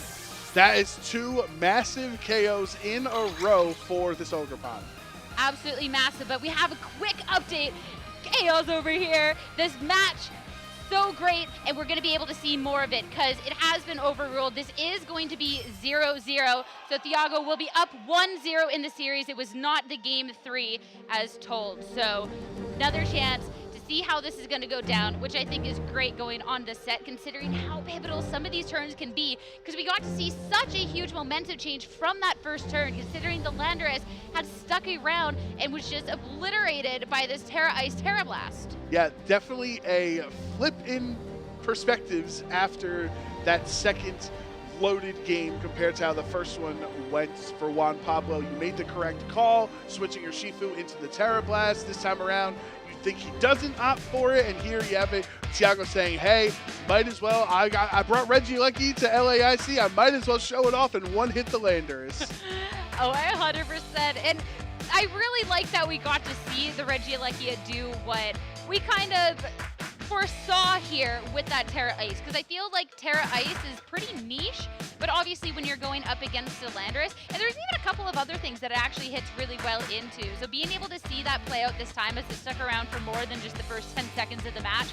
That is 2 massive KOs in a row for this Ogrepon. Absolutely massive, but we have a quick update. Chaos over here. This match, so great, and we're going to be able to see more of it because it has been overruled. This is going to be 0-0, so Thiago will be up 1-0 in the series. It was not the game 3 as told, so another chance to see how this is going to go down, which I think is great going on this set, considering how pivotal some of these turns can be, because we got to see such a huge momentum change from that first turn, considering the Landorus had stuck around and was just obliterated by this Terra Ice Terra Blast. Yeah, definitely a flip in perspectives after that second loaded game compared to how the first one went for Juan Pablo. You made the correct call, switching your Shifu into the Terra Blast. This time around, you think he doesn't opt for it, and here you have it Tiago saying, hey, might as well, I brought Regieleki to LAIC, I might as well show it off and one hit the landers. Oh, 100%. And I really like that we got to see the Regieleki do what we kind of foresaw here with that Terra Ice, because I feel like Terra Ice is pretty niche, but obviously when you're going up against the Landorus, and there's even a couple of other things that it actually hits really well into. So being able to see that play out this time as it stuck around for more than just the first 10 seconds of the match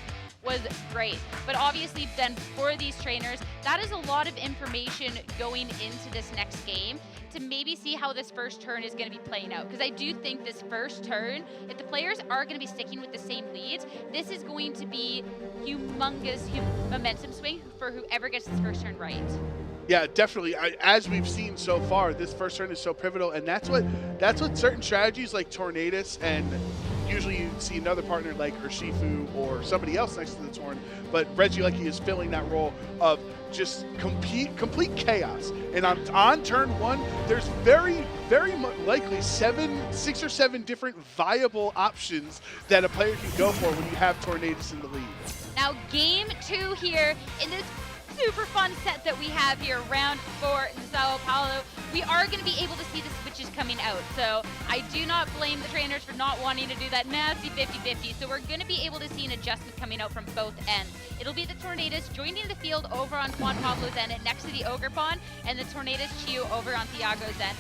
was great. But obviously then for these trainers, that is a lot of information going into this next game to maybe see how this first turn is going to be playing out. Because I do think this first turn, if the players are going to be sticking with the same leads, this is going to be humongous momentum swing for whoever gets this first turn right. Yeah, definitely. As we've seen so far, this first turn is so pivotal, and that's what certain strategies like Tornadus, and usually you see another partner like Urshifu or somebody else next to the Torn, but Regieleki is filling that role of just complete chaos. And on turn one, there's very likely 6 or 7 different viable options that a player can go for when you have Tornadus in the lead. Now game 2 here in this super fun set that we have here, round 4 in Sao Paulo. We are going to be able to see the switches coming out. So I do not blame the trainers for not wanting to do that nasty 50-50. So we're going to be able to see an adjustment coming out from both ends. It'll be the Tornadus joining the field over on Juan Pablo's end next to the Ogerpon, and the Tornadus Chiyu over on Thiago's end.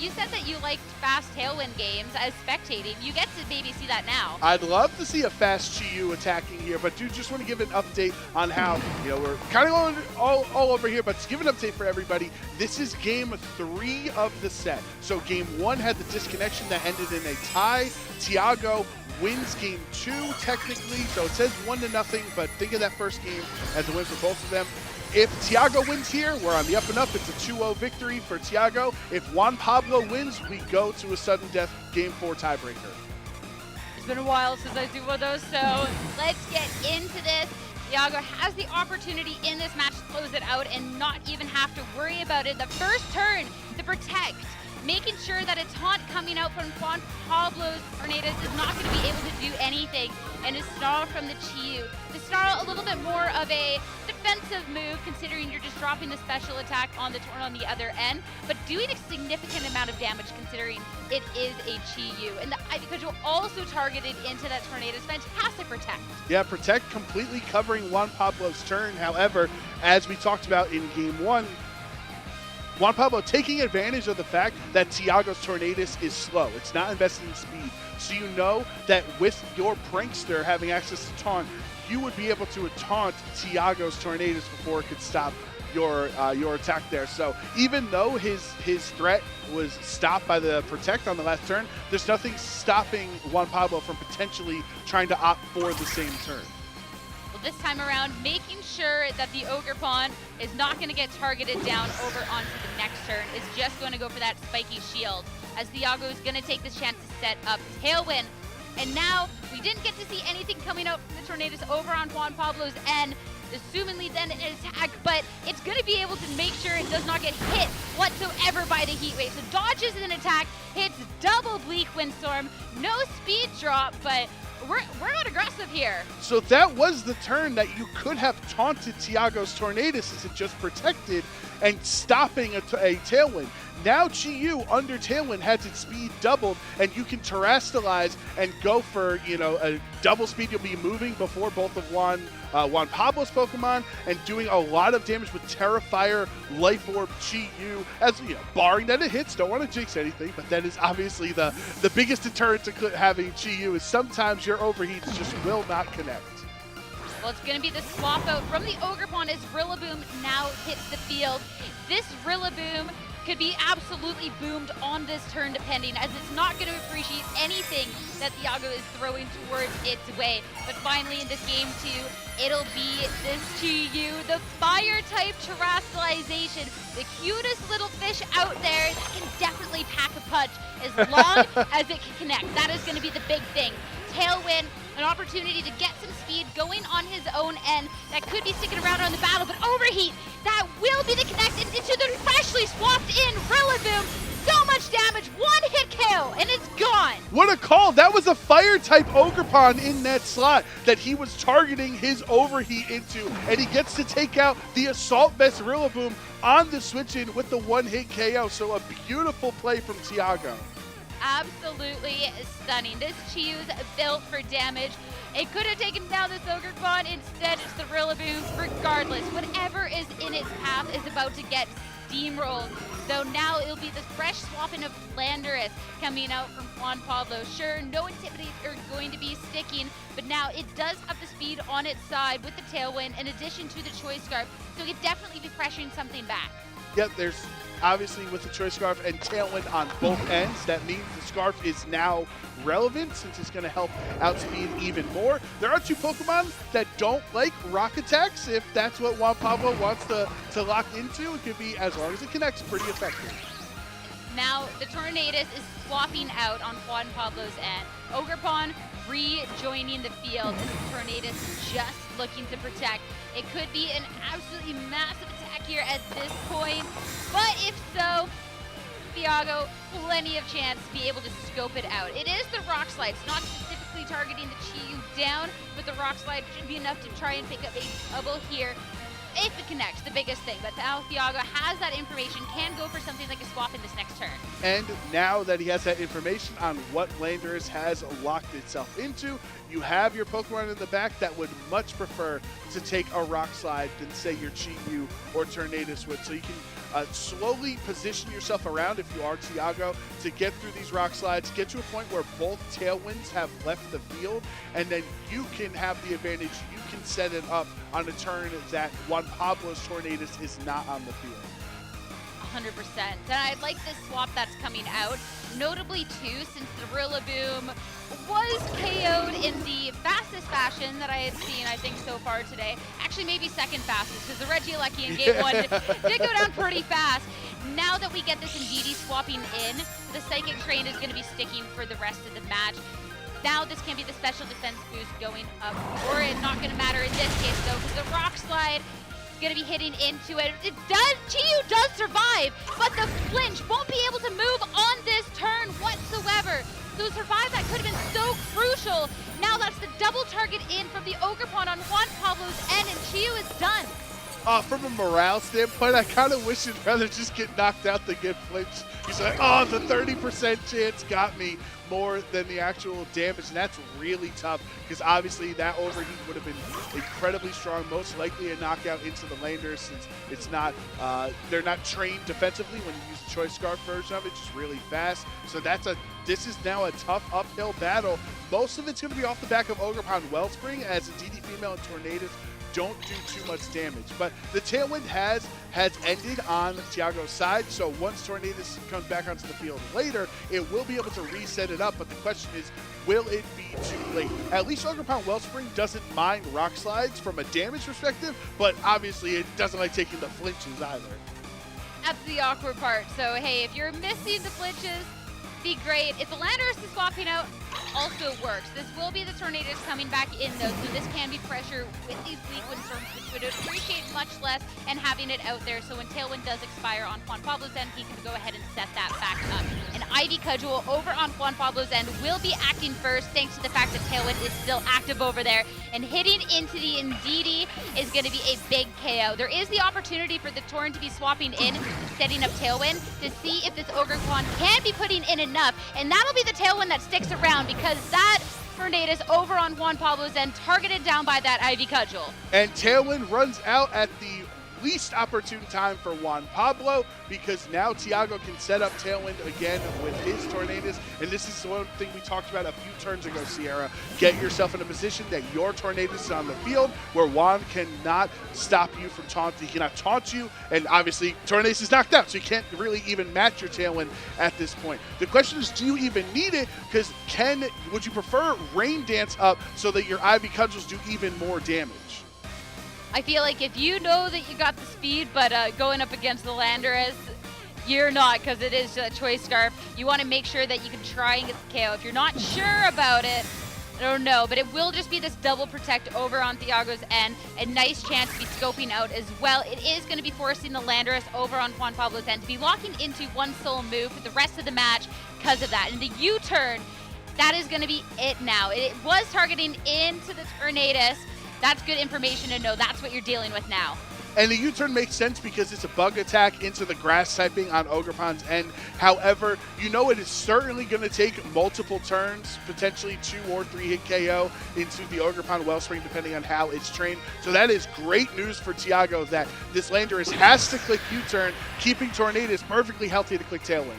You said that you liked fast Tailwind games as spectating. You get to maybe see that now. I'd love to see a fast Chiyu attacking here, but do just want to give an update on how, we're kind of going all over here, but to give an update for everybody, this is game 3 of the set. So game 1 had the disconnection that ended in a tie. Tiago wins game 2 technically, so it says 1-0, but think of that first game as a win for both of them. If Tiago wins here, we're on the up and up. It's a 2-0 victory for Tiago. If Juan Pablo wins, we go to a sudden death game 4 tiebreaker. It's been a while since I do one of those, so let's get into this. Tiago has the opportunity in this match to close it out and not even have to worry about it. The first turn to protect, making sure that a taunt coming out from Juan Pablo's Tornadus is not going to be able to do anything. And a snarl from the Chiyu. The snarl, a little bit more of a defensive move, considering you're just dropping the special attack on the Torn on the other end, but doing a significant amount of damage considering it is a Chiyu. And the Ivy Cudgel also targeted into that Tornadus. Fantastic protect. Yeah, protect completely covering Juan Pablo's turn. However, as we talked about in game 1, Juan Pablo taking advantage of the fact that Tiago's Tornadus is slow. It's not invested in speed. So you know that with your Prankster having access to taunt, you would be able to taunt Tiago's Tornadus before it could stop your attack there. So even though his threat was stopped by the protect on the last turn, there's nothing stopping Juan Pablo from potentially trying to opt for the same turn. This time around, making sure that the Ogerpon is not going to get targeted down over onto the next turn, is just going to go for that spiky shield, as Tiago is going to take this chance to set up Tailwind. And now, we didn't get to see anything coming out from the Tornadus over on Juan Pablo's end, assumingly then an attack, but it's going to be able to make sure it does not get hit whatsoever by the heat wave. So dodges an attack, hits double Bleak Windstorm, no speed drop, but we're not aggressive here. So that was the turn that you could have taunted Tiago's Tornadus as it just protected and stopping a Tailwind. Now Chiyu under Tailwind has its speed doubled, and you can terrestrialize and go for, a double speed. You'll be moving before both of Juan Pablo's Pokemon and doing a lot of damage with Terrafire, Life Orb, Chiyu. As barring that it hits, don't want to jinx anything, but that is obviously the biggest deterrent to having Chiyu is sometimes your overheats just will not connect. Well, it's going to be the swap out from the Ogerpon as Rillaboom now hits the field. This Rillaboom could be absolutely boomed on this turn depending, as it's not going to appreciate anything that Tiago is throwing towards its way. But finally in this game 2, it'll be this Chiyu, the fire-type terrestrialization, the cutest little fish out there that can definitely pack a punch as long as it can connect. That is going to be the big thing. Tailwind, an opportunity to get some speed going on his own end that could be sticking around on the battle, but Overheat, that will be the connect into the freshly swapped in Rillaboom. So much damage, one hit KO, and it's gone. What a call. That was a fire-type Ogerpon in that slot that he was targeting his overheat into, and he gets to take out the Assault Vest Rillaboom on the switch-in with the one-hit KO. So a beautiful play from Tiago. Absolutely stunning. This Chiu's built for damage. It could have taken down this Ogerpon. Instead, it's the Rillaboom. Regardless, whatever is in its path is about to get steamrolled. So now it'll be this fresh swapping of Landorus coming out from Juan Pablo. Sure, no Intimidates are going to be sticking, but now it does have the speed on its side with the Tailwind in addition to the Choice Scarf, so it could definitely be pressuring something back. Yep, there's obviously with the Choice Scarf and Tailwind on both ends. That means the Scarf is now relevant since it's going to help outspeed even more. There are two Pokemon that don't like rock attacks. If that's what Juan Pablo wants to lock into, it could be, as long as it connects, pretty effective. Now the Tornadus is swapping out on Juan Pablo's end. Ogerpon rejoining the field, and the Tornadus just looking to protect. It could be an absolutely massive attack here at this point, but if so, Tiago, plenty of chance to be able to scope it out. It is the Rock Slide. It's not specifically targeting the Chiu down, but the Rock Slide should be enough to try and pick up a double here. If it connects, the biggest thing. But now Tiago has that information, can go for something like a swap in this next turn. And now that he has that information on what Landorus has locked itself into, you have your Pokemon in the back that would much prefer to take a Rock Slide than, say, your Chi-Yu or Tornadus would. So you can slowly position yourself around, if you are Tiago, to get through these Rock Slides, get to a point where both Tailwinds have left the field, and then you can have the advantage. You can set it up on a turn that Juan Pablo's Tornadus is not on the field. 100%. And I like this swap that's coming out, notably too, since the Rillaboom was KO'd in the fastest fashion that I had seen, I think, so far today. Actually, maybe second fastest, because the Regieleki in game one did go down pretty fast. Now that we get this Indeedee swapping in, the Psychic Train is going to be sticking for the rest of the match. Now this can be the special defense boost going up, or it's not going to matter in this case, though, because the Rock Slide is going to be hitting into it. It does, Chiu does survive, but the flinch won't be able to move on this turn whatsoever. So survive that could have been so crucial. Now that's the double target in from the Ogerpon on Juan Pablo's end, and Chiu is done. From a morale standpoint, I kind of wish he'd rather just get knocked out than get flinched. He's like, oh, the 30% chance got me more than the actual damage, and that's really tough because obviously that overheat would have been incredibly strong, most likely a knockout into the Landorus since it's not, they're not trained defensively when you use the Choice Scarf version of it, just really fast. So this is now a tough uphill battle. Most of it's going to be off the back of Ogerpon Wellspring, as Indeedee Female and Tornadus don't do too much damage. But the Tailwind has ended on Tiago's side, so once Tornadus comes back onto the field later, it will be able to reset it up, but the question is, will it be too late? At least Ogerpon Wellspring doesn't mind Rock Slides from a damage perspective, but obviously it doesn't like taking the flinches either. That's the awkward part. So hey, if you're missing the flinches, be great. If the Landorus is swapping out, also works. This will be the Tornadus coming back in though, so this can be pressure with these weak wind storms, which would appreciate much less, and having it out there so when Tailwind does expire on Juan Pablo's end, he can go ahead and set that back up. And Ivy Cudgel over on Juan Pablo's end will be acting first thanks to the fact that Tailwind is still active over there, and hitting into the Indeedee is going to be a big KO. There is the opportunity for the Torn to be swapping in, setting up Tailwind to see if this Ogerpon can be putting in enough, and that'll be the Tailwind that sticks around because that Tornadus over on Juan Pablo's end targeted down by that Ivy Cudgel. And Tailwind runs out at the least opportune time for Juan Pablo because now Tiago can set up Tailwind again with his Tornadus. And this is one thing we talked about a few turns ago, Sierra. Get yourself in a position that your Tornadus is on the field where Juan cannot stop you from taunting. He cannot taunt you, and obviously Tornadus is knocked out, so you can't really even match your Tailwind at this point. The question is, do you even need it? Because would you prefer Rain Dance up so that your Ivy Cudgels do even more damage? I feel like if you know that you got the speed, but going up against the Landorus, you're not, because it is a Choice Scarf. You want to make sure that you can try and get the KO. If you're not sure about it, I don't know, but it will just be this double protect over on Tiago's end. A nice chance to be scoping out as well. It is going to be forcing the Landorus over on Juan Pablo's end to be locking into one sole move for the rest of the match because of that. And the U-turn that is going to be it now. It was targeting into the Tornadus. That's good information to know. That's what you're dealing with now. And the U-turn makes sense because it's a bug attack into the grass typing on Ogerpon's end. However, you know it is certainly going to take multiple turns, potentially 2 or 3 hit KO into the Ogerpon Wellspring, depending on how it's trained. So that is great news for Tiago that this Landorus has to click U-turn, keeping Tornadus perfectly healthy to click Tailwind.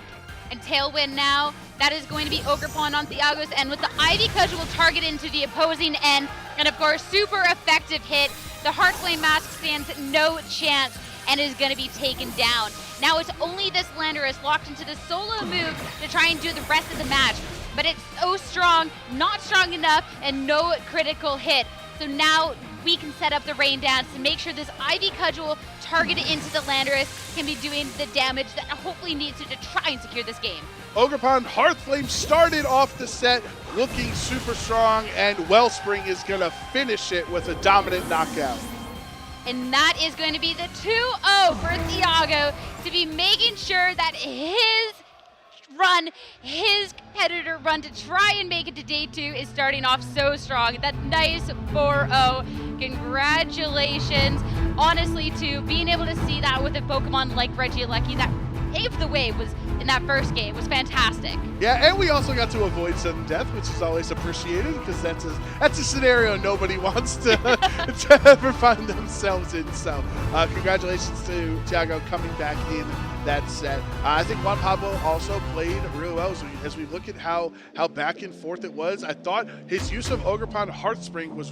And Tailwind now, that is going to be Ogerpon on Thiago's end with the Ivy Cudgel target into the opposing end. And of course, super effective hit. The Heartflame Mask stands no chance and is going to be taken down. Now it's only this Landorus locked into the solo move to try and do the rest of the match. But it's so strong, not strong enough, and no critical hit. So now we can set up the rain dance to make sure this Ivy Cudgel targeted into the Landorus can be doing the damage that hopefully needs to try and secure this game. Ogerpon Heartflame started off the set looking super strong, and Wellspring is going to finish it with a dominant knockout. And that is going to be the 2-0 for Thiago to be making sure that his competitor run to try and make it to day 2 is starting off so strong. That nice 4-0. Congratulations, honestly, to being able to see that with a Pokemon like Regieleki that paved the way was in that first game was fantastic. Yeah, and we also got to avoid sudden death, which is always appreciated because that's a scenario nobody wants to, to ever find themselves in. So congratulations to Tiago coming back in that set. I think Juan Pablo also played really well as we look at how back and forth it was. I thought his use of Ogerpon Heartspring was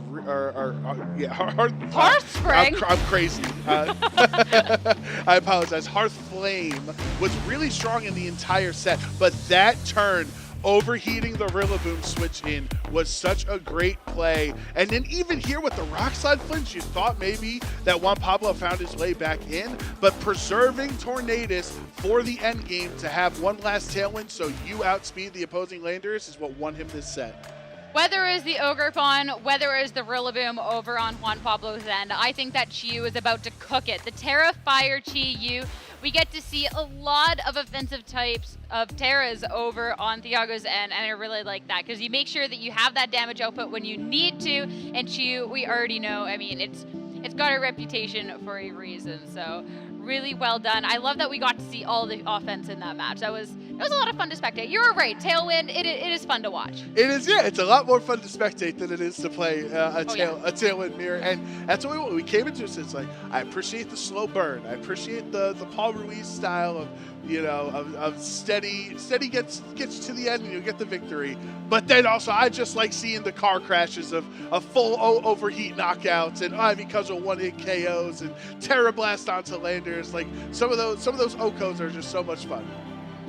Heartspring. I'm crazy. I apologize. Hearthflame was really strong in the entire set, but that turn overheating the Rillaboom switch in was such a great play. And then even here with the Rock Slide flinch, you thought maybe that Juan Pablo found his way back in, but preserving Tornadus for the end game to have one last Tailwind so you outspeed the opposing Landorus is what won him this set. Whether it is the Ogerpon, whether it is the Rillaboom over on Juan Pablo's end, I think that Chiyu is about to cook it. The Terra Fire Chiyu, we get to see a lot of offensive types of Terras over on Thiago's end, and I really like that because you make sure that you have that damage output when you need to, and Chiyu, we already know, I mean, it's got a reputation for a reason, so really well done. I love that we got to see all the offense in that match. It was a lot of fun to spectate. You were right, Tailwind, it is fun to watch. It is, yeah, it's a lot more fun to spectate than it is to play a Tailwind mirror, and that's what we want. We came into this, it's like, I appreciate the slow burn. I appreciate the Paul Ruiz style of, you know, of steady gets to the end and you get the victory. But then also, I just like seeing the car crashes of full overheat knockouts and Ivy Cudgel one-hit KOs and Terra Blast onto Landers. Like some of those Okos are just so much fun.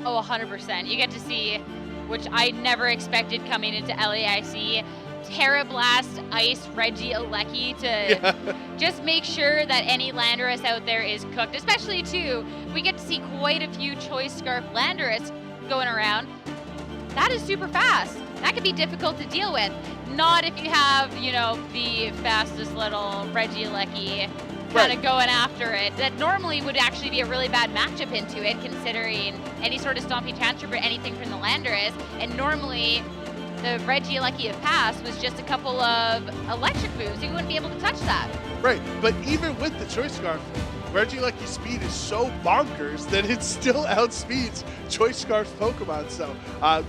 Oh, 100%. You get to see, which I never expected coming into LAIC, Terra Blast Ice Regieleki to just make sure that any Landorus out there is cooked. Especially too, we get to see quite a few Choice Scarf Landorus going around. That is super fast. That can be difficult to deal with. Not if you have, you know, the fastest little Regieleki kind of going after it. That normally would actually be a really bad matchup into it, considering any sort of Stomping Transfer or anything from the Landorus. And normally, the Regieleki of past was just a couple of electric moves. You wouldn't be able to touch that. Right, but even with the Choice Scarf, Regieleki's speed is so bonkers that it still outspeeds Choice Scarf Pokemon. So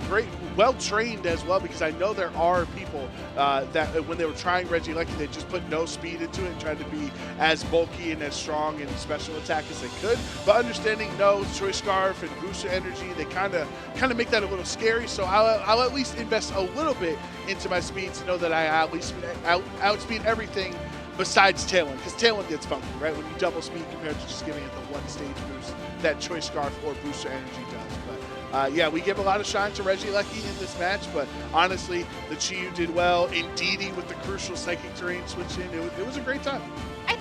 great, well trained as well, because I know there are people that when they were trying Regieleki, they just put no speed into it and tried to be as bulky and as strong and special attack as they could. But understanding no Choice Scarf and Booster Energy, they kind of make that a little scary. So I'll at least invest a little bit into my speed to know that I at least outspeed everything besides Tailwind, because Tailwind gets funky, right? When you double speed compared to just giving it the one stage boost that Choice Scarf or Booster Energy does. But yeah, we give a lot of shine to Regieleki in this match, but honestly, the Chiyu did well. Indeedee with the crucial Psychic Terrain switch in, it was a great time. I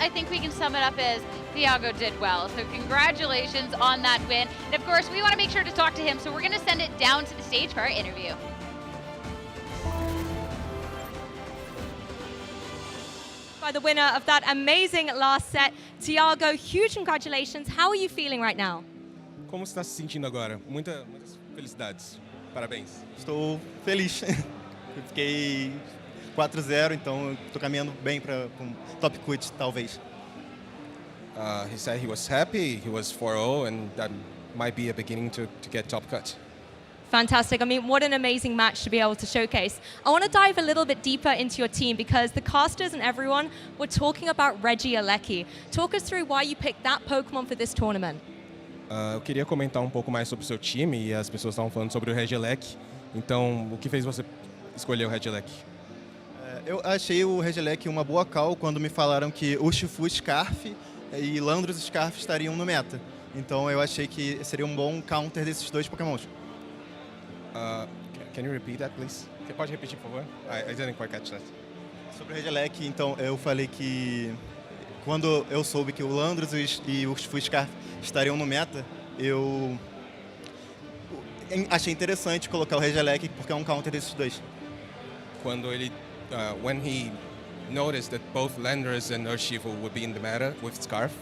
think we can sum it up as Thiago did well. So congratulations on that win. And of course, we want to make sure to talk to him, so we're going to send it down to the stage for our interview. By the winner of that amazing last set, Thiago, huge congratulations. How are you feeling right now? Como está se sentindo agora? Muitas felicidades. Parabéns. Estou feliz. Eu fiquei 4-0, então estou caminhando bem para um top quit, talvez. He said he was happy, he was 4-0, and that might be a beginning to get top cut. Fantastic. I mean, what an amazing match to be able to showcase. I want to dive a little bit deeper into your team because the casters and everyone were talking about Regieleki. Talk us through why you picked that Pokemon for this tournament. Eu queria comentar um pouco mais sobre o seu time e as pessoas estavam falando sobre o Regieleki. Então, o que fez você escolher o Regieleki? Eu achei o Regieleki uma boa call quando me falaram que Urshifu Scarf e Landorus Scarf estariam no meta. Então eu achei que seria um bom counter desses dois Pokémons. Can you repeat that, please? Você pode repetir, por favor? I didn't quite catch that. Sobre o Regieleki, então, eu falei que quando eu soube que o Landorus e o Urshifu Scarf estariam no meta, eu achei interessante colocar o Regieleki porque é um counter desses dois. Quando ele, when he noticed that both Landorus and Urshifu would be in the meta with Scarf,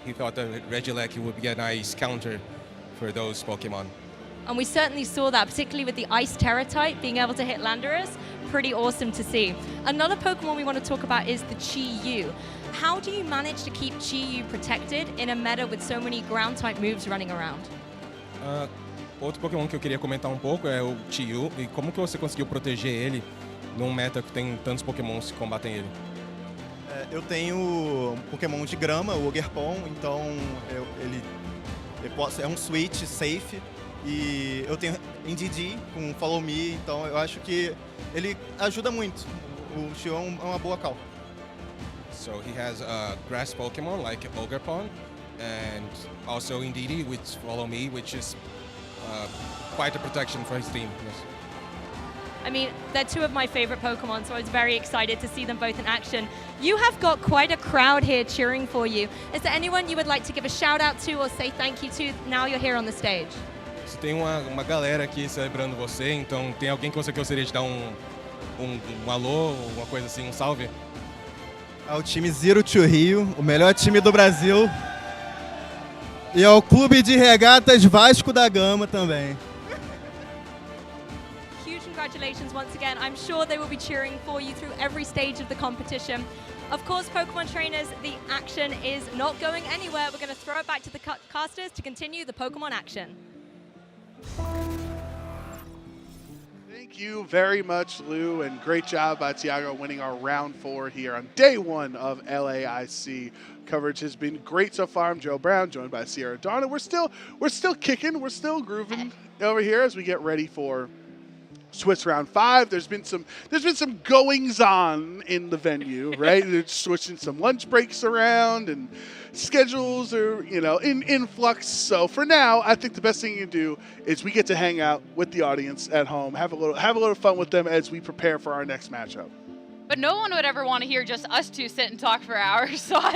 he thought that Regieleki would be a nice counter for those Pokemon. And we certainly saw that, particularly with the Ice Terror type, being able to hit Landorus. Pretty awesome to see. Another Pokemon we want to talk about is the Chi-Yu. How do you manage to keep Chi-Yu protected in a meta with so many ground type moves running around? Outro Pokémon que eu queria comentar um pouco é o Chi-Yu. E como que você conseguiu proteger ele num meta que tem tantos Pokémons que combatem ele? Eu tenho um Pokémon de grama, o Ogerpon, então ele é um switch safe. E eu tenho NDD com Follow Me, então eu acho que ele ajuda muito. O Chi-Yu é uma boa call. So he has a grass Pokemon like Ogerpon and also NDD with Follow Me, which is quite a protection for his team. Yes. I mean, they're two of my favorite Pokemon, so I was very excited to see them both in action. You have got quite a crowd here cheering for you. Is there anyone you would like to give a shout out to or say thank you to now you're here on the stage? Você tem uma galera aqui celebrando você, então tem alguém que você gostaria de dar um alô, uma coisa assim, um salve? Ao time Zero to Rio, o melhor time do Brasil. E ao Clube de Regatas Vasco da Gama também. Huge congratulations once again. I'm sure they will be cheering for you through every stage of the competition. Of course, Pokemon trainers, the action is not going anywhere. We're going to throw it back to the casters to continue the Pokemon action. Thank you very much, Lou, and great job by Tiago winning our round 4 here on day 1 of LAIC. Coverage has been great so far. I'm Joe Brown, joined by Sierra Dawn, and we're still kicking, we're still grooving over here as we get ready for Swiss round 5. There's been some goings on in the venue, right? They're switching some lunch breaks around and schedules are, in flux. So for now, I think the best thing you can do is we get to hang out with the audience at home, have a little fun with them as we prepare for our next matchup. But no one would ever want to hear just us two sit and talk for hours, so I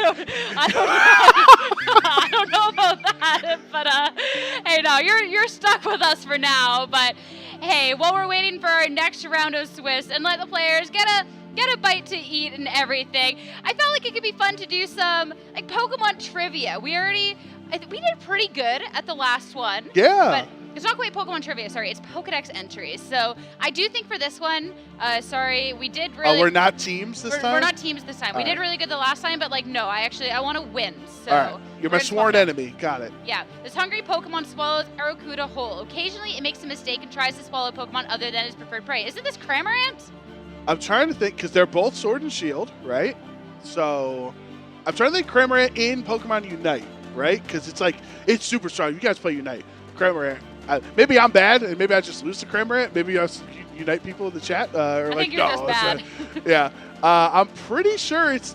don't know about that. But hey, no, you're stuck with us for now. But hey, while we're waiting for our next round of Swiss and let the players get a bite to eat and everything, I felt like it could be fun to do some like Pokemon trivia. We did pretty good at the last one. Yeah. But it's not quite Pokemon trivia, sorry. It's Pokedex entries. So I do think for this one, we did really... Oh, we're not teams this time? We're not teams this time. We did really good the last time, but no, I want to win. So all right. You're my sworn enemy. Got it. Yeah. This hungry Pokemon swallows Aracuda whole. Occasionally, it makes a mistake and tries to swallow Pokemon other than its preferred prey. Isn't this Cramorant? I'm trying to think, because they're both Sword and Shield, right? So I'm trying to think Cramorant in Pokemon Unite, right? Because it's super strong. You guys play Unite. Cramorant. Maybe I'm bad, and maybe I just lose to Cramorant. Maybe I unite people in the chat. I think you're just bad. Yeah. I'm pretty sure it is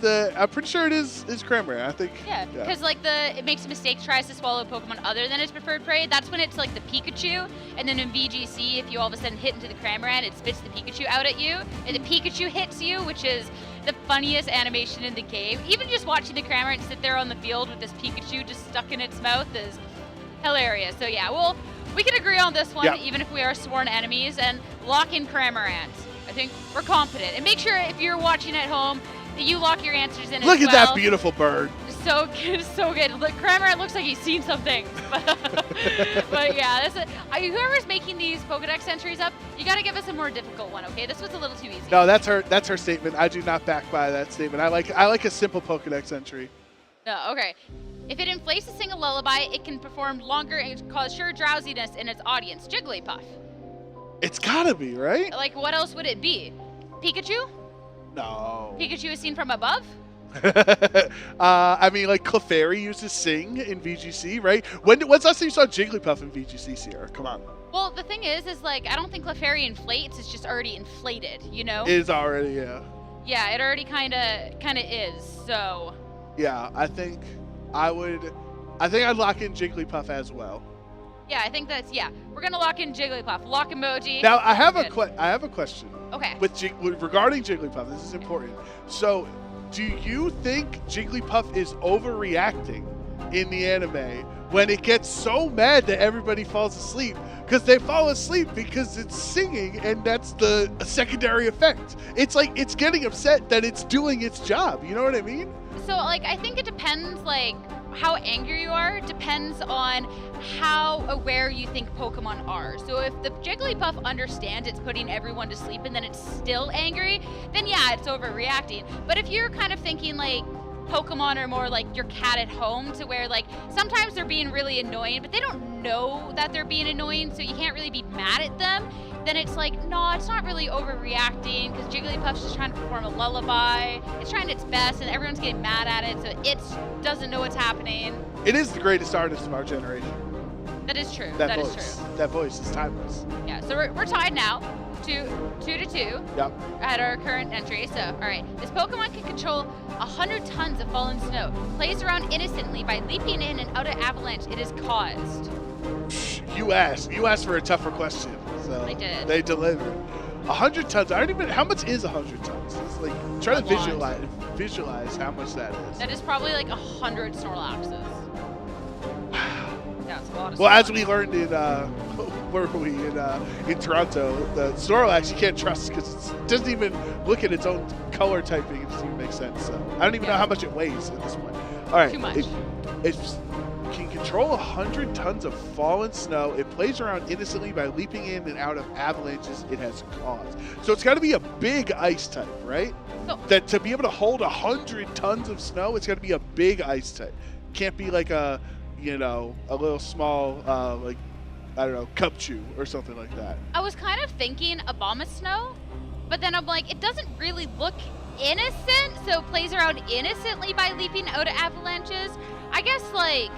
Cramorant. I think. Yeah, because it makes a mistake, tries to swallow a Pokemon other than its preferred prey. That's when it's like the Pikachu, and then in VGC, if you all of a sudden hit into the Cramorant, it spits the Pikachu out at you, and the Pikachu hits you, which is the funniest animation in the game. Even just watching the Cramorant sit there on the field with this Pikachu just stuck in its mouth is hilarious. So yeah, we can agree on this one, even if we are sworn enemies, and lock in Cramorant. I think we're confident. And make sure if you're watching at home, you lock your answers in Look as at well. that beautiful bird. So good, so good. Look, Kramer, it looks like he's seen something. But yeah, whoever's making these Pokedex entries up, you got to give us a more difficult one, okay? This was a little too easy. No, that's her statement. I do not back by that statement. I like a simple Pokedex entry. No, okay. If it inflates to sing a lullaby, it can perform longer and cause sure drowsiness in its audience. Jigglypuff. It's gotta be, right? Like, what else would it be? Pikachu? No. Pikachu is seen from above? I mean, like, Clefairy uses Sing in VGC, right? When's last time you saw Jigglypuff in VGC, Sierra? Come on. Well, the thing is like, I don't think Clefairy inflates. It's just already inflated, you know? It is already, yeah. Yeah, it already kind of is, so. Yeah, I think I'd lock in Jigglypuff as well. Yeah, I think that's, yeah. We're going to lock in Jigglypuff. Lock emoji. Now, I have a question. Okay. Regarding Jigglypuff, this is important. So, do you think Jigglypuff is overreacting in the anime when it gets so mad that everybody falls asleep? Because they fall asleep because it's singing, and that's the secondary effect. It's like it's getting upset that it's doing its job. You know what I mean? So, like, I think it depends, like, how angry you are depends on how aware you think Pokemon are. So if the Jigglypuff understands it's putting everyone to sleep and then it's still angry, then yeah, it's overreacting. But if you're kind of thinking like Pokemon are more like your cat at home, to where like sometimes they're being really annoying, but they don't know that they're being annoying, so you can't really be mad at them, then it's like, no, it's not really overreacting because Jigglypuff's just trying to perform a lullaby. It's trying its best and everyone's getting mad at it, so it doesn't know what's happening. It is the greatest artist of our generation. That is true. That is voice. true. That voice is timeless. Yeah, so we're tied now, 2-2. Yep. At our current entry. So, all right, this Pokemon can control 100 tons of fallen snow. Plays around innocently by leaping in and out of avalanche it is caused. You asked for a tougher question. So I did. They delivered. 100 tons. I don't even. How much is 100 tons? It's like try to visualize how much that is. That is probably like 100 Snorlaxes. Yeah, it's a lot of Well, Snorlax. as we learned in where were we in Toronto, the Snorlax you can't trust because it doesn't even look at its own color typing. It doesn't even make sense. So I don't even know how much it weighs at this point. All right, Too much. It can control 100 tons of fallen snow. It plays around innocently by leaping in and out of avalanches it has caused. So it's got to be a big ice type, right? So, that to be able to hold 100 tons of snow, it's got to be a big ice type. Can't be like a little small, like, I don't know, Cupchew or something like that. I was kind of thinking Abomasnow, but then I'm like, it doesn't really look innocent, so it plays around innocently by leaping out of avalanches. I guess, like,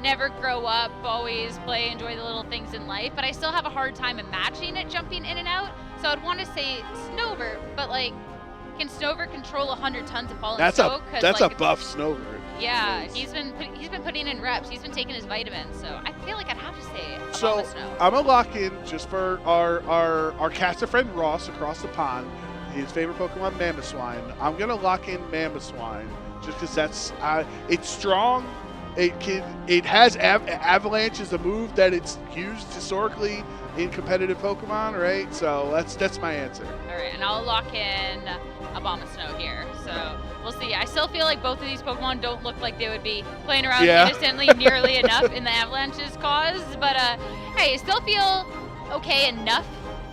never grow up, always play, enjoy the little things in life, but I still have a hard time imagining it jumping in and out, so I'd want to say Snover, but, like, can Snover control 100 tons of fallen snow? That's a buff Snover. Yeah, he's been putting in reps. He's been taking his vitamins, so I feel like I'd have to say So Abomasnow. I'm gonna lock in just for our caster friend Ross across the pond. His favorite Pokemon, Mamoswine. I'm gonna lock in Mamoswine just because that's it's strong. It has Avalanche as a move that it's used historically in competitive Pokemon, right? So that's my answer. All right, and I'll lock in Abomasnow here. So we'll see. I still feel like both of these Pokemon don't look like they would be playing around innocently nearly enough in the Avalanche's cause. But hey, still feel okay enough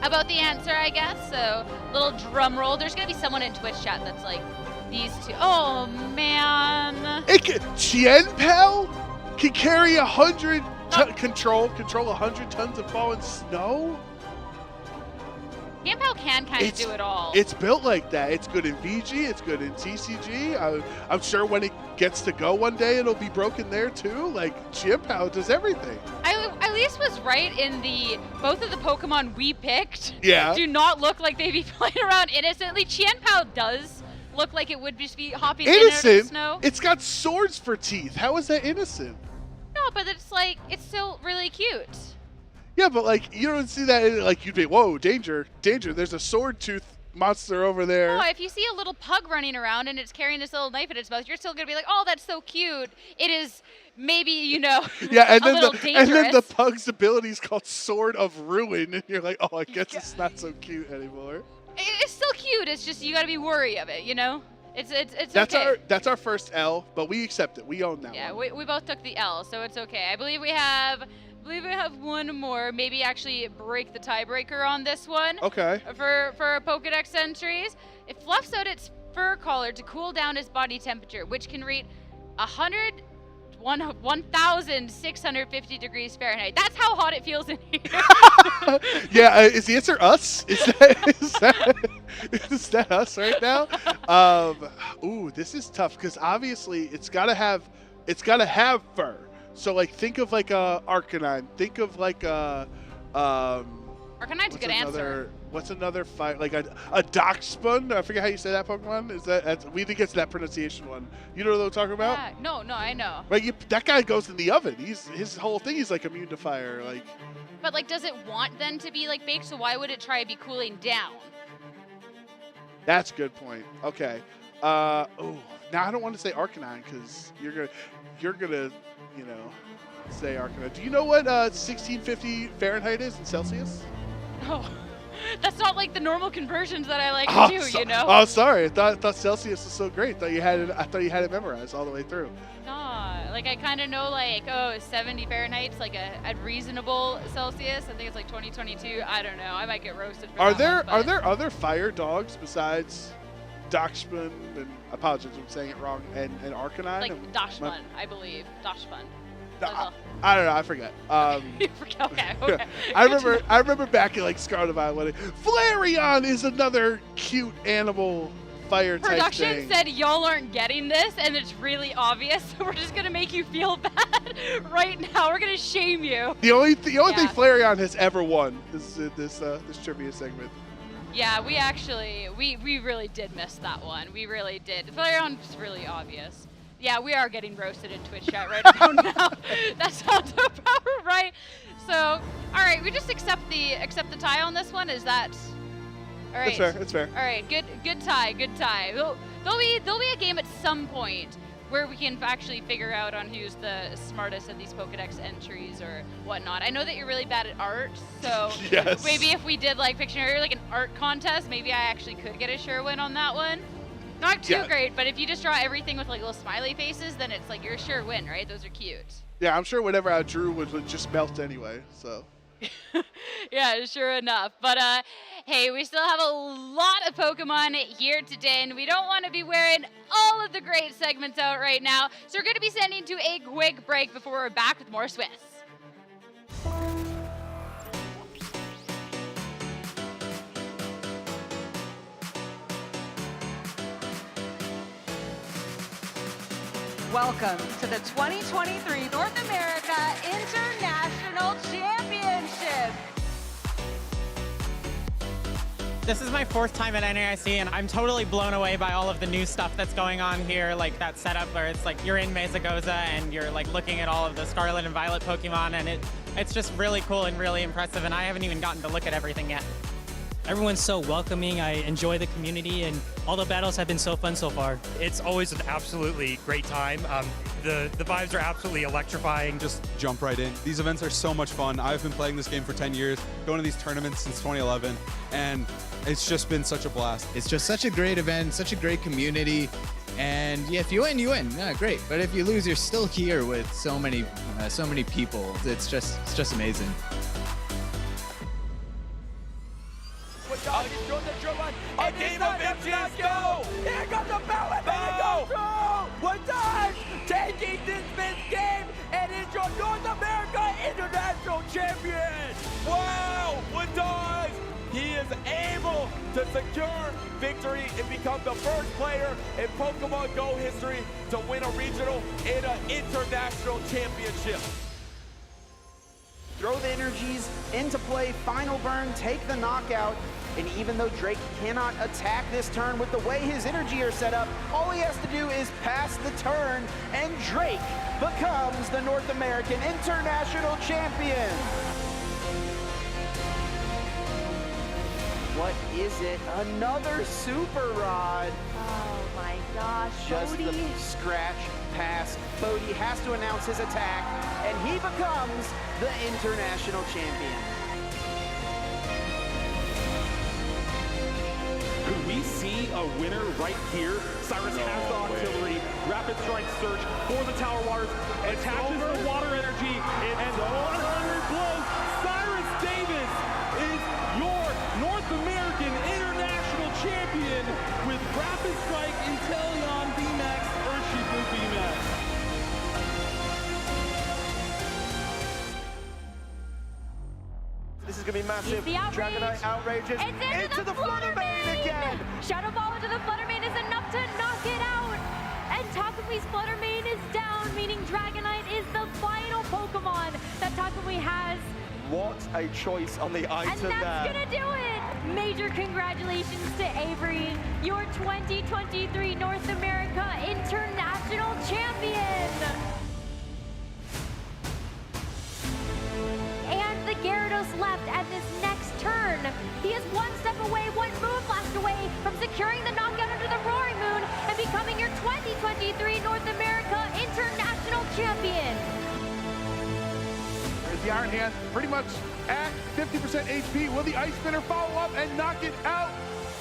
about the answer, I guess. So little drum roll. There's gonna be someone in Twitch chat that's like, these two. Oh man. Chienpel can carry 100 control 100 tons of fallen snow. Chienpel can kind of do it all. It's built like that. It's good in VG. It's good in TCG. I'm sure when it gets to go one day, it'll be broken there too. Like Chienpel does everything. I at least was right in both of the Pokemon we picked. Yeah. Do not look like they'd be playing around innocently. Chienpel does look like it would just be hopping in and out of the snow. It's got swords for teeth. How is that innocent? No, but it's like, it's still really cute. Yeah, but like you don't see that like you'd be, whoa, danger, there's a sword tooth monster over there. No, if you see a little pug running around and it's carrying this little knife in its mouth, you're still gonna be like, oh, that's so cute. It is maybe, yeah, and a little dangerous. And then the pug's ability is called Sword of Ruin, and you're like, oh, I guess it's not so cute anymore. It's still cute. It's just you gotta be wary of it, you know? It's That's okay. That's our first L, but we accept it. We own that Yeah, one. we both took the L, so it's okay. I believe we have one more. Maybe actually break the tiebreaker on this one. Okay. For Pokedex entries, it fluffs out its fur collar to cool down its body temperature, which can reach 1,650 degrees Fahrenheit. That's how hot it feels in here. Yeah, is the answer us? Is that us right now? Ooh, this is tough because obviously it's gotta have fur. So like think of like a Arcanine. Think of like a Arcanine's a good answer. What's another fight? Like a Doxpun? I forget how you say that Pokemon. We didn't get to that pronunciation one. You know what I'm talking about? Yeah, no, I know. Right, that guy goes in the oven. His whole thing is like immune to fire. Like. But like, does it want then to be like baked? So why would it try to be cooling down? That's a good point. Okay. Now I don't want to say Arcanine because you're gonna, say Arcanine. Do you know what 1650 Fahrenheit is in Celsius? No. That's not like the normal conversions that I like to do, you know? Oh, sorry. I thought Celsius was so great. I thought you had it memorized all the way through. Nah, like I kind of know like 70 Fahrenheit's like a reasonable Celsius. I think it's like 2022. I don't know. I might get roasted for Are that there other fire dogs besides Doxpun and apologies if I'm saying it wrong and Arcanine? Like Dachshund, I believe. Dachshund. I don't know. I forget. Okay. I remember back in like Scarlet Violet, Flareon is another cute animal fire type Production thing. said y'all aren't getting this, and it's really obvious. So we're just gonna make you feel bad right now. We're gonna shame you. The only thing Flareon has ever won is this trivia segment. Yeah, we really did miss that one. We really did. Flareon's really obvious. Yeah, we are getting roasted in Twitch chat right about now. That sounds about right. So, all right, we just accept the tie on this one. Is that all right? That's fair. All right, good tie. There'll be a game at some point where we can actually figure out on who's the smartest of these Pokedex entries or whatnot. I know that you're really bad at art, so yes. Maybe if we did like Pictionary, like an art contest, maybe I actually could get a sure win on that one. Not too great, but if you just draw everything with like little smiley faces, then it's like you're a sure win, right? Those are cute. Yeah, I'm sure whatever I drew would just melt anyway, so. Yeah, sure enough. But hey, we still have a lot of Pokemon here today, and we don't want to be wearing all of the great segments out right now. So we're going to be sending to a quick break before we're back with more Swiss. Welcome to the 2023 North America International Championship. This is my 4th time at NAIC, and I'm totally blown away by all of the new stuff that's going on here, like that setup where it's like you're in Mesagoza and you're like looking at all of the Scarlet and Violet Pokemon, and it's just really cool and really impressive, and I haven't even gotten to look at everything yet. Everyone's so welcoming. I enjoy the community, and all the battles have been so fun so far. It's always an absolutely great time. The vibes are absolutely electrifying. Just jump right in. These events are so much fun. I've been playing this game for 10 years, going to these tournaments since 2011, and it's just been such a blast. It's just such a great event, such a great community, and yeah, if you win, you win. Yeah, great. But if you lose, you're still here with so many people. It's just amazing. A game of inches, go! Here comes the ballot, go! One time, taking this man's game, and is your North America International Champion! Wow, what does? He is able to secure victory and become the first player in Pokemon Go history to win a regional and an international championship. Throw the energies into play, final burn, take the knockout. And even though Drake cannot attack this turn with the way his energy are set up, all he has to do is pass the turn, and Drake becomes the North American International Champion. What is it? Another Super Rod. Oh my gosh, Just Bodhi. the scratch pass. Bodhi has to announce his attack, and he becomes the International Champion. Could we see a winner right here. Cyrus has the artillery. Rapid Strike Surge for the Tower Waters. Attaches the water energy. And 100 blows. Cyrus Davis is your North American International Champion with Rapid Strike, Inteleon, VMAX, Urshifu VMAX. This is going to be massive. Dragonite outrages into the Flutter Mane again. Shadow Ball into the Flutter Mane is enough to knock it out. And Takumi's Flutter Mane is down, meaning Dragonite is the final Pokemon that Takumi has. What a choice on the item and that's there. Gonna do it. Major congratulations to Avery, your 2023 North America International Champion. And the Gyarados left at this next turn. He is one step away, one move blast away from securing the knockout under the Roaring Moon and becoming your 2023 North America International Champion. There's the Iron Hand, pretty much at 50% HP. Will the Ice Spinner follow up and knock it out?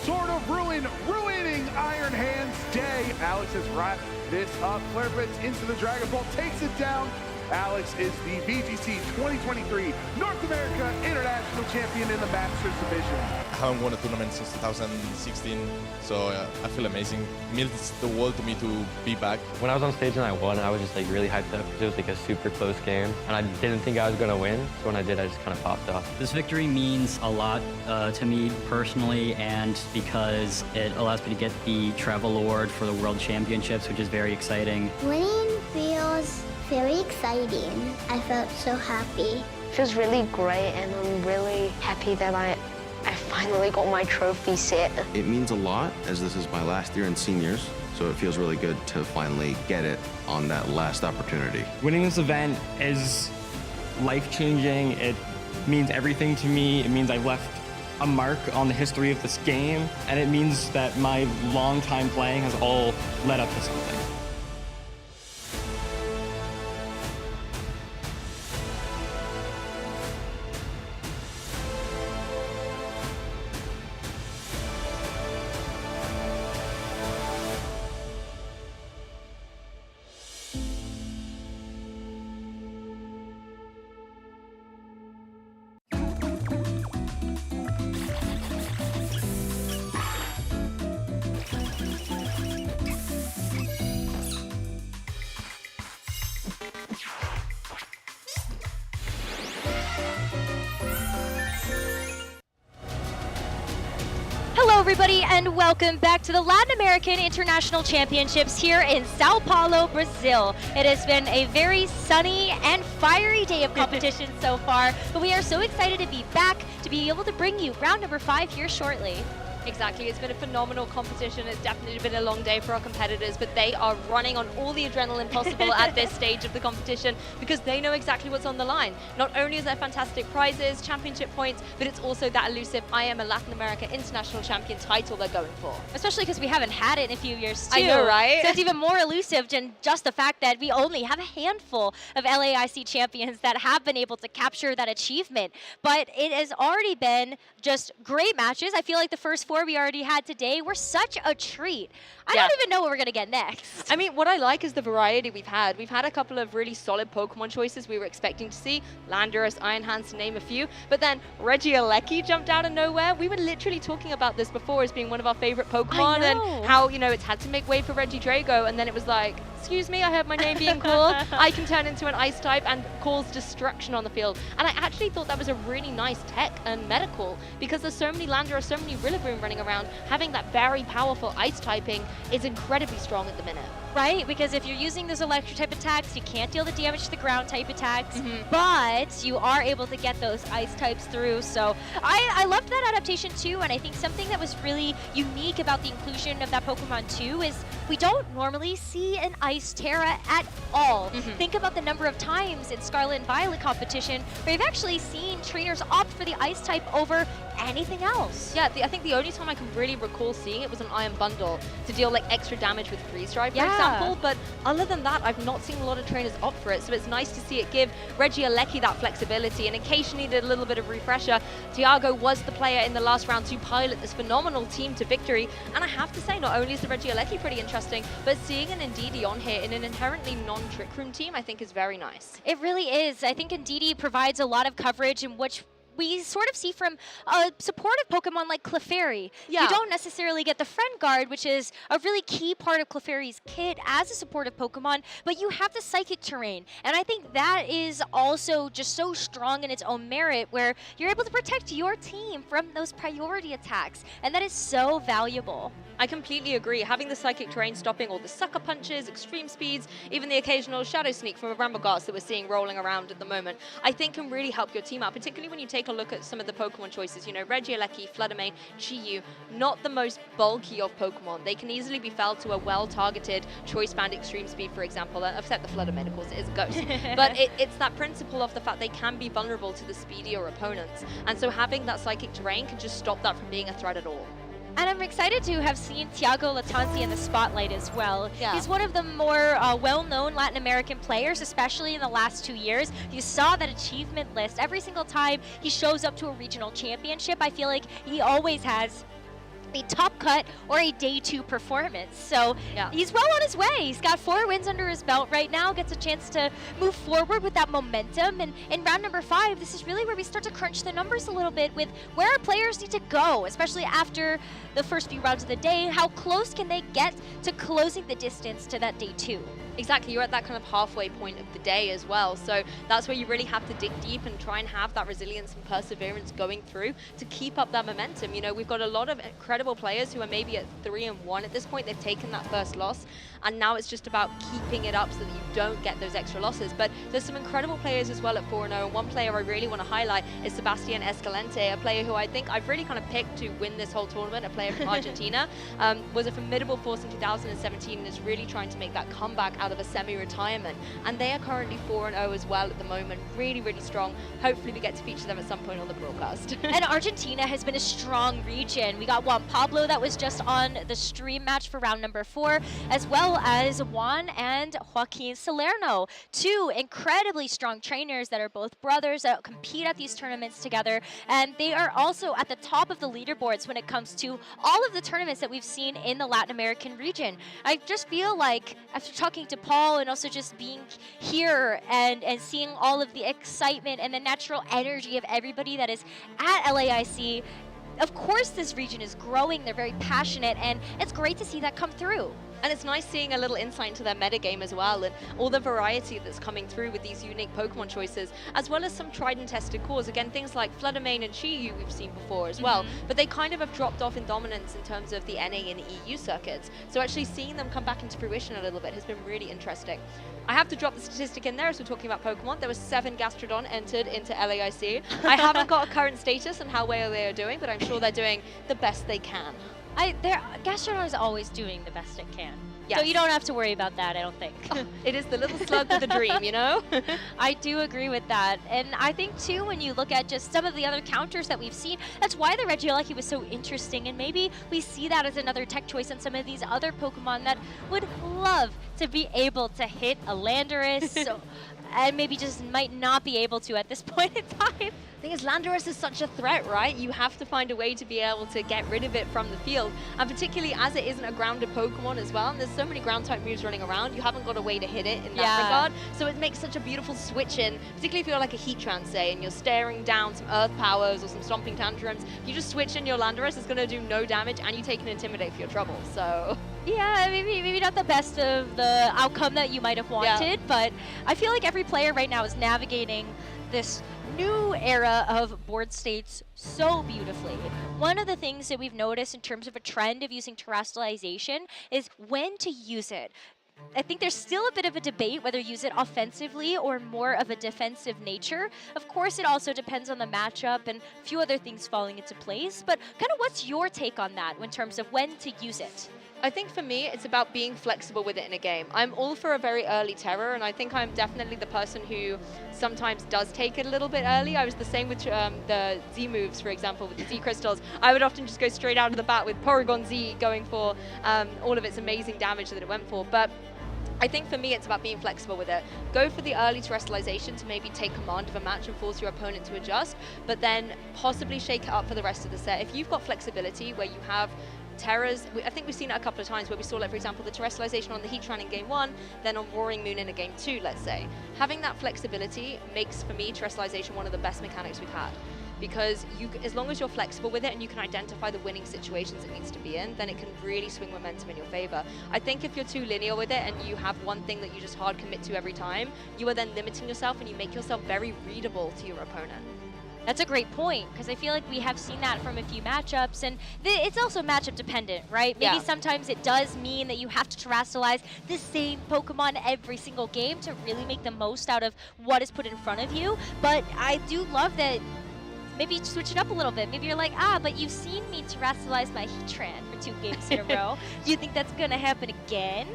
Sort of ruining Iron Hand's day. Alex has wrapped this up. Flare Blitz into the Dragon Ball, takes it down. Alex is the VGC 2023 North America International Champion in the Masters Division. I haven't won a tournament since 2016, so I feel amazing. It means the world to me to be back. When I was on stage and I won, I was just like really hyped up because it was like a super close game, and I didn't think I was gonna win. So when I did, I just kind of popped off. This victory means a lot to me personally, and because it allows me to get the travel award for the World Championships, which is very exciting. Winning feels very exciting. I felt so happy. It feels really great, and I'm really happy that I finally got my trophy set. It means a lot, as this is my last year in seniors, so it feels really good to finally get it on that last opportunity. Winning this event is life-changing. It means everything to me. It means I've left a mark on the history of this game, and it means that my long time playing has all led up to something. Hello everybody and welcome back to the Latin American International Championships here in Sao Paulo, Brazil. It has been a very sunny and fiery day of competition so far, but we are so excited to be back to be able to bring you round number 5 here shortly. Exactly, it's been a phenomenal competition. It's definitely been a long day for our competitors, but they are running on all the adrenaline possible at this stage of the competition because they know exactly what's on the line. Not only is there fantastic prizes, championship points, but it's also that elusive I am a Latin America International Champion title they're going for. Especially because we haven't had it in a few years too. I know, right? So it's even more elusive than just the fact that we only have a handful of LAIC champions that have been able to capture that achievement. But it has already been just great matches. I feel like the first 4 we already had today were such a treat. I don't even know what we're going to get next. I mean, what I like is the variety we've had. We've had a couple of really solid Pokemon choices we were expecting to see. Landorus, Iron Hands, to name a few. But then Regieleki jumped out of nowhere. We were literally talking about this before as being one of our favorite Pokemon and how, you know, it's had to make way for Regidrago. And then it was like, excuse me, I heard my name being called. I can turn into an ice type and cause destruction on the field. And I actually thought that was a really nice tech and medical because there's so many Landorus, so many Rillaboom running around. Having that very powerful ice typing is incredibly strong at the minute. Right, because if you're using those electric type attacks, you can't deal the damage to the ground type attacks, but you are able to get those ice types through. So I loved that adaptation too, and I think something that was really unique about the inclusion of that Pokemon too is we don't normally see an Ice Terra at all. Think about the number of times in Scarlet and Violet competition where you've actually seen trainers opt for the Ice type over anything else. Yeah, I think the only time I can really recall seeing it was an Iron Bundle to deal like extra damage with Freeze Drive, for example. But other than that, I've not seen a lot of trainers opt for it. So it's nice to see it give Regieleki that flexibility, and in case you needed a little bit of refresher, Tiago was the player in the last round to pilot this phenomenal team to victory. And I have to say, not only is the Regieleki pretty interesting, but seeing an Ndidi on here in an inherently non-Trick Room team, I think is very nice. It really is. I think Ndidi provides a lot of coverage in which we sort of see from a supportive Pokemon like Clefairy. Yeah. You don't necessarily get the Friend Guard, which is a really key part of Clefairy's kit as a supportive Pokemon, but you have the Psychic Terrain. And I think that is also just so strong in its own merit, where you're able to protect your team from those priority attacks, and that is so valuable. I completely agree. Having the Psychic Terrain stopping all the Sucker Punches, Extreme Speeds, even the occasional Shadow Sneak from a Rambogarts that we're seeing rolling around at the moment, I think can really help your team out, particularly when you take a look at some of the Pokemon choices. You know, Regieleki, Fluttermane, Chi-Yu, not the most bulky of Pokemon. They can easily be felled to a well-targeted Choice Band Extreme Speed, for example. Except the Fluttermane, of course, it is a ghost. But it's that principle of the fact they can be vulnerable to the speedier opponents. And so having that Psychic Terrain can just stop that from being a threat at all. And I'm excited to have seen Tiago Latanzi in the spotlight as well. Yeah. He's one of the more well-known Latin American players, especially in the last 2 years. You saw that achievement list. Every single time he shows up to a regional championship, I feel like he always has a top cut or a day 2 performance. So he's well on his way. He's got 4 wins under his belt right now, gets a chance to move forward with that momentum. And in round number 5, this is really where we start to crunch the numbers a little bit with where our players need to go, especially after the first few rounds of the day. How close can they get to closing the distance to that day 2? Exactly, you're at that kind of halfway point of the day as well. So that's where you really have to dig deep and try and have that resilience and perseverance going through to keep up that momentum. You know, we've got a lot of incredible players who are maybe at 3-1 at this point. They've taken that first loss, and now it's just about keeping it up so that you don't get those extra losses. But there's some incredible players as well at 4-0, and one player I really want to highlight is Sebastian Escalante, a player who I think I've really kind of picked to win this whole tournament, a player from Argentina. Was a formidable force in 2017 and is really trying to make that comeback out of a semi-retirement, and they are currently 4-0 as well at the moment. Really, really strong. Hopefully we get to feature them at some point on the broadcast. And Argentina has been a strong region. We got Juan Pablo that was just on the stream match for round number 4, as well as Juan and Joaquin Salerno, 2 incredibly strong trainers that are both brothers that compete at these tournaments together, and they are also at the top of the leaderboards when it comes to all of the tournaments that we've seen in the Latin American region. I just feel like after talking to Paul and also just being here and seeing all of the excitement and the natural energy of everybody that is at LAIC, of course this region is growing. They're very passionate, and it's great to see that come through. And it's nice seeing a little insight into their metagame as well, and all the variety that's coming through with these unique Pokemon choices, as well as some tried and tested cores. Again, things like Fluttermane and Chi-Yu we've seen before as well, but they kind of have dropped off in dominance in terms of the NA and EU circuits. So actually seeing them come back into fruition a little bit has been really interesting. I have to drop the statistic in there as we're talking about Pokemon. There were 7 Gastrodon entered into LAIC. I haven't got a current status on how well they are doing, but I'm sure they're doing the best they can. Gastrodon is always doing the best it can. Yes. So you don't have to worry about that, I don't think. It is the little slug with the dream, you know? I do agree with that. And I think, too, when you look at just some of the other counters that we've seen, that's why the Regieleki was so interesting. And maybe we see that as another tech choice on some of these other Pokemon that would love to be able to hit a Landorus. And maybe just might not be able to at this point in time. The thing is, Landorus is such a threat, right? You have to find a way to be able to get rid of it from the field, and particularly as it isn't a grounded Pokemon as well, and there's so many ground type moves running around, you haven't got a way to hit it in that regard. So it makes such a beautiful switch in, particularly if you're like a Heatran, say, and you're staring down some Earth Powers or some Stomping Tantrums. You just switch in your Landorus, it's going to do no damage, and you take an Intimidate for your trouble. So yeah, maybe not the best of the outcome that you might have wanted, but I feel like every player right now is navigating this new era of board states so beautifully. One of the things that we've noticed in terms of a trend of using terrestrialization is when to use it. I think there's still a bit of a debate whether use it offensively or more of a defensive nature. Of course, it also depends on the matchup and a few other things falling into place, but kind of what's your take on that in terms of when to use it? I think for me, it's about being flexible with it in a game. I'm all for a very early terror, and I think I'm definitely the person who sometimes does take it a little bit early. I was the same with the Z moves, for example, with the Z crystals. I would often just go straight out of the bat with Porygon Z going for all of its amazing damage that it went for. But I think for me, it's about being flexible with it. Go for the early terrestrialization to maybe take command of a match and force your opponent to adjust, but then possibly shake it up for the rest of the set. If you've got flexibility where you have terrors, I think we've seen it a couple of times where we saw, like, for example, the terrestrialization on the Heatran in game 1, then on Roaring Moon in a game 2, let's say. Having that flexibility makes, for me, terrestrialization one of the best mechanics we've had. Because as long as you're flexible with it and you can identify the winning situations it needs to be in, then it can really swing momentum in your favor. I think if you're too linear with it and you have one thing that you just hard commit to every time, you are then limiting yourself and you make yourself very readable to your opponent. That's a great point, because I feel like we have seen that from a few matchups, and it's also matchup dependent, right? Maybe sometimes it does mean that you have to terrestrialize the same Pokemon every single game to really make the most out of what is put in front of you, but I do love that maybe you switch it up a little bit. Maybe you're like, but you've seen me terrestrialize my Heatran for 2 games in a row. Do you think that's going to happen again?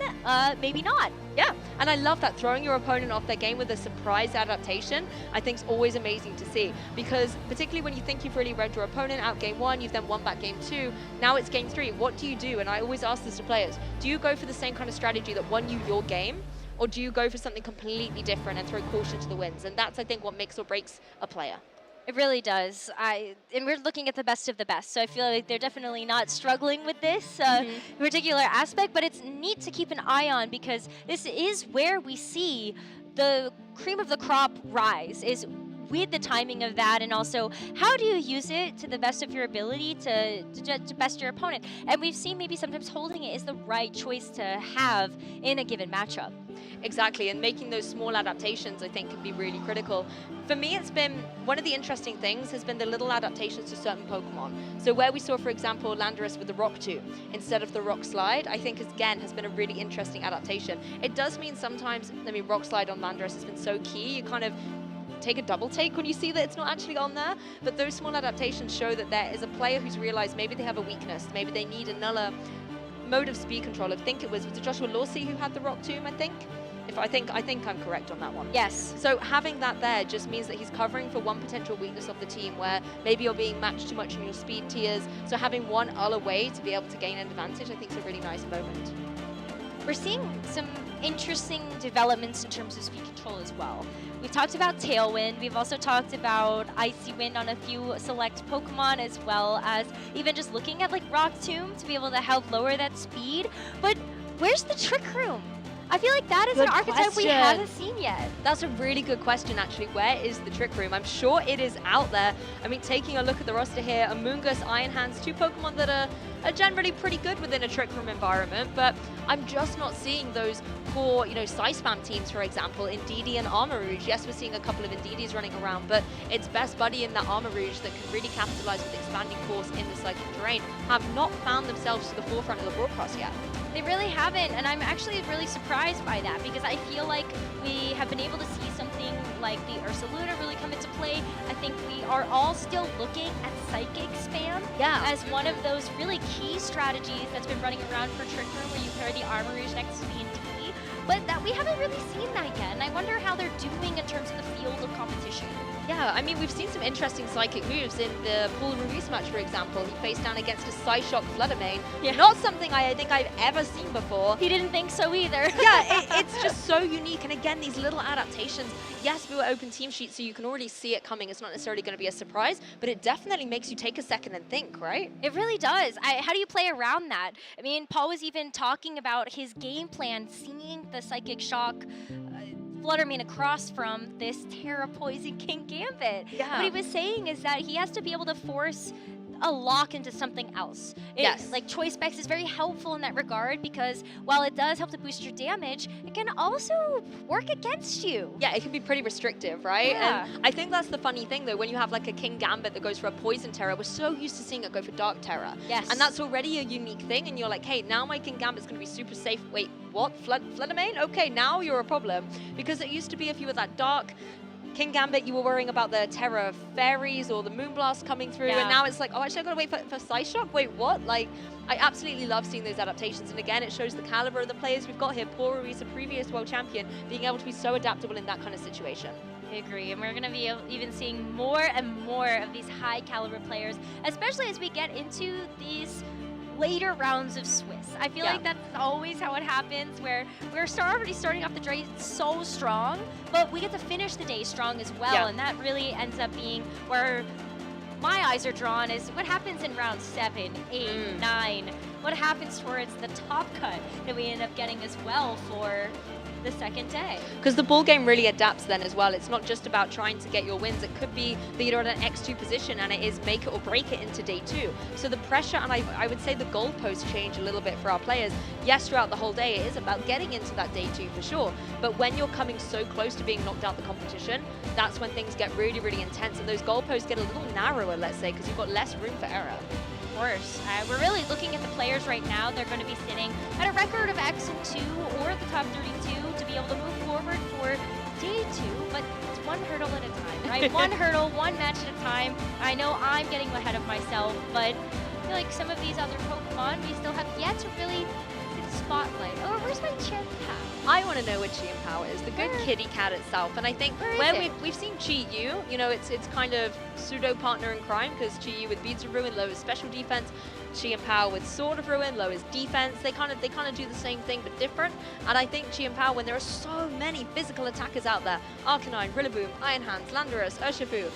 Maybe not. Yeah, and I love that. Throwing your opponent off their game with a surprise adaptation, I think is always amazing to see. Because particularly when you think you've really read your opponent out game 1, you've then won back game 2, now it's game 3. What do you do? And I always ask this to players. Do you go for the same kind of strategy that won you your game? Or do you go for something completely different and throw caution to the winds? And that's, I think, what makes or breaks a player. It really does. And we're looking at the best of the best, so I feel like they're definitely not struggling with this particular aspect, but it's neat to keep an eye on, because this is where we see the cream of the crop rise, is with the timing of that, and also how do you use it to the best of your ability to best your opponent. And we've seen maybe sometimes holding it is the right choice to have in a given matchup. Exactly, and making those small adaptations, I think, can be really critical. For me, it's been one of the interesting things has been the little adaptations to certain Pokemon. So where we saw, for example, Landorus with the Rock Tomb instead of the Rock Slide, I think, again, has been a really interesting adaptation. It does mean sometimes, Rock Slide on Landorus has been so key, you kind of take a double take when you see that it's not actually on there, but those small adaptations show that there is a player who's realized maybe they have a weakness, maybe they need another mode of speed control. I think was it Joshua Lawsey who had the Rock Tomb, I think? I think I'm correct on that one. Yes. So having that there just means that he's covering for one potential weakness of the team where maybe you're being matched too much in your speed tiers. So having one other way to be able to gain an advantage, I think is a really nice moment. We're seeing some interesting developments in terms of speed control as well. We've talked about Tailwind. We've also talked about Icy Wind on a few select Pokemon, as well as even just looking at like Rock Tomb to be able to help lower that speed. But where's the Trick Room? I feel like that is an archetype we haven't seen yet. That's a really good question, actually. Where is the Trick Room? I'm sure it is out there. Taking a look at the roster here, Amoonguss, Iron Hands, 2 Pokemon that are generally pretty good within a Trick Room environment, but I'm just not seeing those core, Psy-Spam teams, for example, Indeedee and Armarouge. Yes, we're seeing a couple of Indeedees running around, but its best buddy in that Armarouge that can really capitalize with expanding force in the psychic terrain have not found themselves to the forefront of the broadcast yet. They really haven't, and I'm actually really surprised by that, because I feel like we have been able to see something like the Ursaluna really come into play. I think we are all still looking at Psychic Spam as one of those really key strategies that's been running around for Trick Room, where you pair the Armarouge next to the Indeedee, but that we haven't really seen that yet, and I wonder how they're doing in terms of the field of competition. Yeah, we've seen some interesting psychic moves in the Pool Release match, for example. He faced down against a Psyshock Fluttermane. Yeah. Not something I think I've ever seen before. He didn't think so either. Yeah, it's just so unique. And again, these little adaptations. Yes, we were open team sheets, so you can already see it coming. It's not necessarily going to be a surprise, but it definitely makes you take a second and think, right? It really does. How do you play around that? Paul was even talking about his game plan, seeing the Psychic Shock Fluttermane across from this Terra Poison King Gambit. Yeah. What he was saying is that he has to be able to force a lock into something else. Yes. Like Choice Specs is very helpful in that regard, because while it does help to boost your damage, it can also work against you. Yeah, it can be pretty restrictive, right? Yeah. And I think that's the funny thing, though, when you have like a King Gambit that goes for a Poison Terra, we're so used to seeing it go for Dark Terra. Yes. And that's already a unique thing, and you're like, hey, now my King Gambit's going to be super safe. Wait, what? Fluttermane? Okay, now you're a problem. Because it used to be if you were that Dark King Gambit, you were worrying about the Terra Fairies or the Moonblast coming through, and now it's like, oh, actually, I've got to wait for Psy Shock? Wait, what? Like, I absolutely love seeing those adaptations, and again, it shows the caliber of the players we've got here. Poor Ruiz, a previous world champion, being able to be so adaptable in that kind of situation. I agree, and we're going to be even seeing more and more of these high caliber players, especially as we get into these later rounds of Swiss. I feel like that's always how it happens, where we're already starting off the day so strong, but we get to finish the day strong as well, and that really ends up being where my eyes are drawn is what happens in round 7, 8, 9, what happens towards the top cut that we end up getting as well for the second day. Because the ball game really adapts then as well. It's not just about trying to get your wins. It could be that you're at an X2 position and it is make it or break it into day 2. So the pressure, and I would say the goalposts change a little bit for our players. Yes, throughout the whole day, it is about getting into that day 2 for sure. But when you're coming so close to being knocked out the competition, that's when things get really, really intense. And those goalposts get a little narrower, let's say, because you've got less room for error. Of course. We're really looking at the players right now. They're going to be sitting at a record of X and 2 or the top 32 to be able to move forward for day 2, but it's one hurdle at a time, right? One hurdle, one match at a time. I know I'm getting ahead of myself, but I feel like some of these other Pokemon we still have yet to really get the spotlight. Oh, where's my Chien-Pao? I want to know what Chien-Pao is, the good kitty cat itself. And I think when we've seen Chi-Yu, you know, it's kind of pseudo partner in crime, because Chi-Yu with Beads of Ruin lowers special defense, Chien-Pao with Sword of Ruin lowers defense. They kind of do the same thing but different. And I think Chien-Pao, when there are so many physical attackers out there, Arcanine, Rillaboom, Iron Hands, Landorus, Urshifu,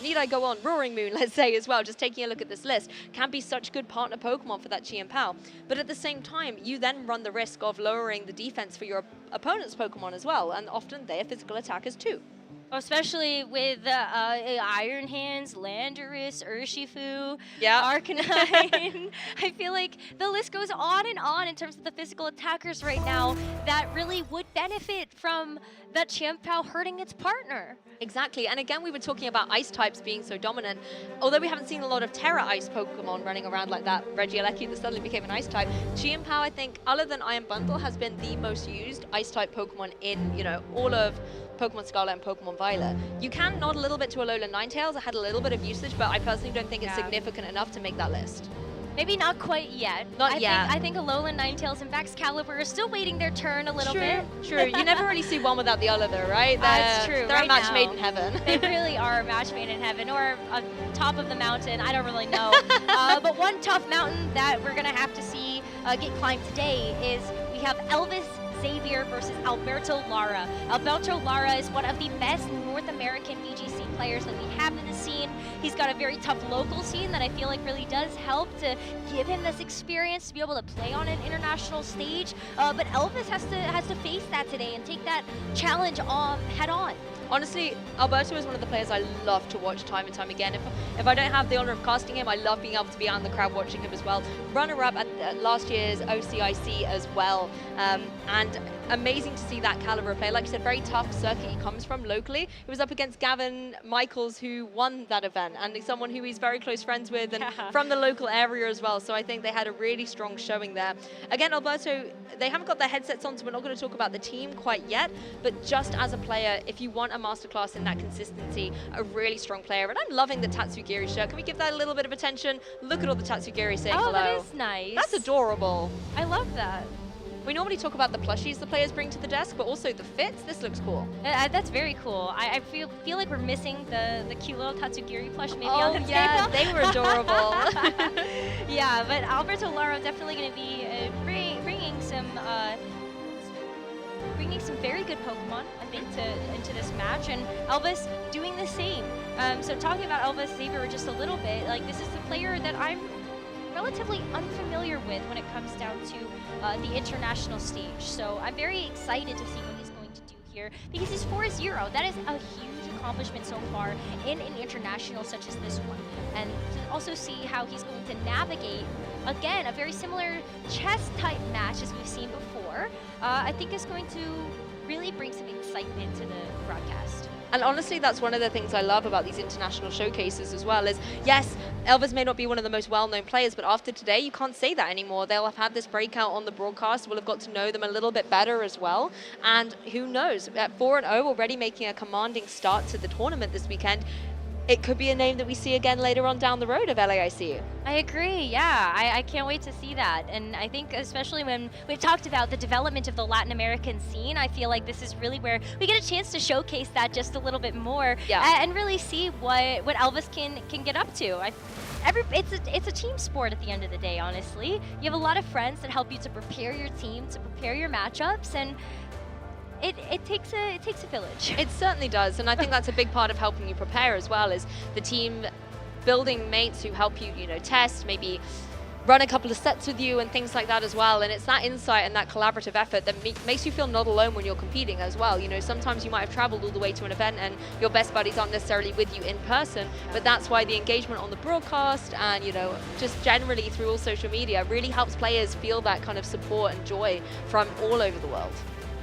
need I go on, Roaring Moon, let's say as well, just taking a look at this list, can be such good partner Pokemon for that Chien-Pao. But at the same time, you then run the risk of lowering the defense for your opponent's Pokemon as well, and often they are physical attackers too. Especially with Iron Hands, Landorus, Urshifu, Arcanine. I feel like the list goes on and on in terms of the physical attackers right now that really would benefit from that Chien-Pao hurting its partner. Exactly, and again, we were talking about ice types being so dominant. Although we haven't seen a lot of Terra Ice Pokemon running around like that, Regieleki that suddenly became an ice type, Chien-Pao, I think, other than Iron Bundle, has been the most used ice type Pokemon in, you know, all of Pokemon Scarlet and Pokemon Violet. You can nod a little bit to Alolan Ninetales. It had a little bit of usage, but I personally don't think it's significant enough to make that list. Maybe not quite yet. Not yet. I think Alolan Ninetales and Excalibur are still waiting their turn a little bit. True. You never really see one without the other, though, right? That's true. They're a match made in heaven. They really are a match made in heaven, or on top of the mountain. I don't really know. But one tough mountain that we're going to have to see get climbed today is we have Elvis Xavier versus Alberto Lara. Alberto Lara is one of the best North American VGC players that we have in the scene. He's got a very tough local scene that I feel like really does help to give him this experience to be able to play on an international stage. But Elvis has to face that today and take that challenge head on. Honestly, Alberto is one of the players I love to watch time and time again. If I don't have the honor of casting him, I love being able to be out in the crowd watching him as well. Runner-up at last year's OCIC as well. And amazing to see that caliber of player. Like you said, very tough circuit he comes from locally. He was up against Gavin Michaels, who won that event, and he's someone who he's very close friends with and from the local area as well. So I think they had a really strong showing there. Again, Alberto, they haven't got their headsets on, so we're not going to talk about the team quite yet. But just as a player, if you want a masterclass in that consistency, a really strong player. And I'm loving the Tatsugiri shirt. Can we give that a little bit of attention? Look at all the Tatsugiri saying hello. That is nice. That's adorable. I love that. We normally talk about the plushies the players bring to the desk, but also the fits. This looks cool. That's very cool. I feel like we're missing the cute little Tatsugiri plush maybe on the table. Yeah, they were adorable. Yeah, but Alberto Lara definitely going to be bringing some very good Pokemon, I think, into this match, and Elvis doing the same. So talking about Elvis Xavier just a little bit, like this is the player that I'm relatively unfamiliar with when it comes down to the international stage. So I'm very excited to see what he's going to do here, because he's 4-0. That is a huge accomplishment so far in an international such as this one. And to also see how he's going to navigate, again, a very similar chess type match as we've seen before, I think is going to really bring some excitement to the broadcast. And honestly, that's one of the things I love about these international showcases as well is, yes, Elvis may not be one of the most well-known players, but after today, you can't say that anymore. They'll have had this breakout on the broadcast. We'll have got to know them a little bit better as well. And who knows, at 4-0, already making a commanding start to the tournament this weekend, it could be a name that we see again later on down the road of LAIC. I agree, yeah. I can't wait to see that. And I think especially when we've talked about the development of the Latin American scene, I feel like this is really where we get a chance to showcase that just a little bit more and really see what Elvis can get up to. It's a team sport at the end of the day, honestly. You have a lot of friends that help you to prepare your team, to prepare your matchups, and it takes a village. It certainly does, and I think that's a big part of helping you prepare as well, is the team building mates who help you, test, maybe run a couple of sets with you and things like that as well. And it's that insight and that collaborative effort that makes you feel not alone when you're competing as well. Sometimes you might have traveled all the way to an event and your best buddies aren't necessarily with you in person, but that's why the engagement on the broadcast and, just generally through all social media really helps players feel that kind of support and joy from all over the world.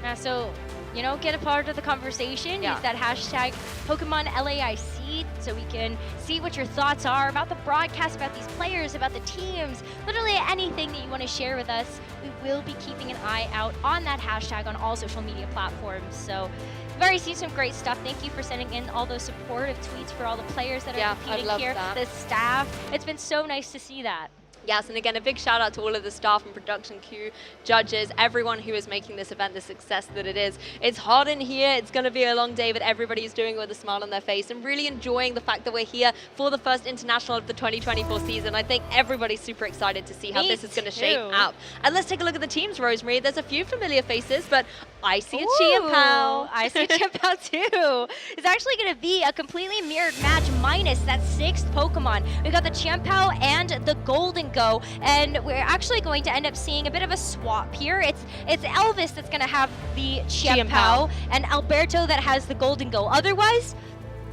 Yeah, so, get a part of the conversation. Use that hashtag Pokemon LAIC so we can see what your thoughts are about the broadcast, about these players, about the teams, literally anything that you want to share with us. We will be keeping an eye out on that hashtag on all social media platforms. So we've already seen some great stuff. Thank you for sending in all those supportive tweets for all the players that are competing here, the staff. It's been so nice to see that. Yes, and again, a big shout out to all of the staff and production crew, judges, everyone who is making this event the success that it is. It's hot in here. It's going to be a long day, but everybody's doing it with a smile on their face and really enjoying the fact that we're here for the first international of the 2024 season. I think everybody's super excited to see how this is going to shape up. And let's take a look at the teams, Rosemary. There's a few familiar faces, but I see a Chiapao. I see a Chiapao too. It's actually going to be a completely mirrored match minus that 6th Pokemon. We've got the Chiapao and the Golden Go, and we're actually going to end up seeing a bit of a swap here. It's Elvis that's going to have the Chiapao and Alberto that has the Golden Go. Otherwise,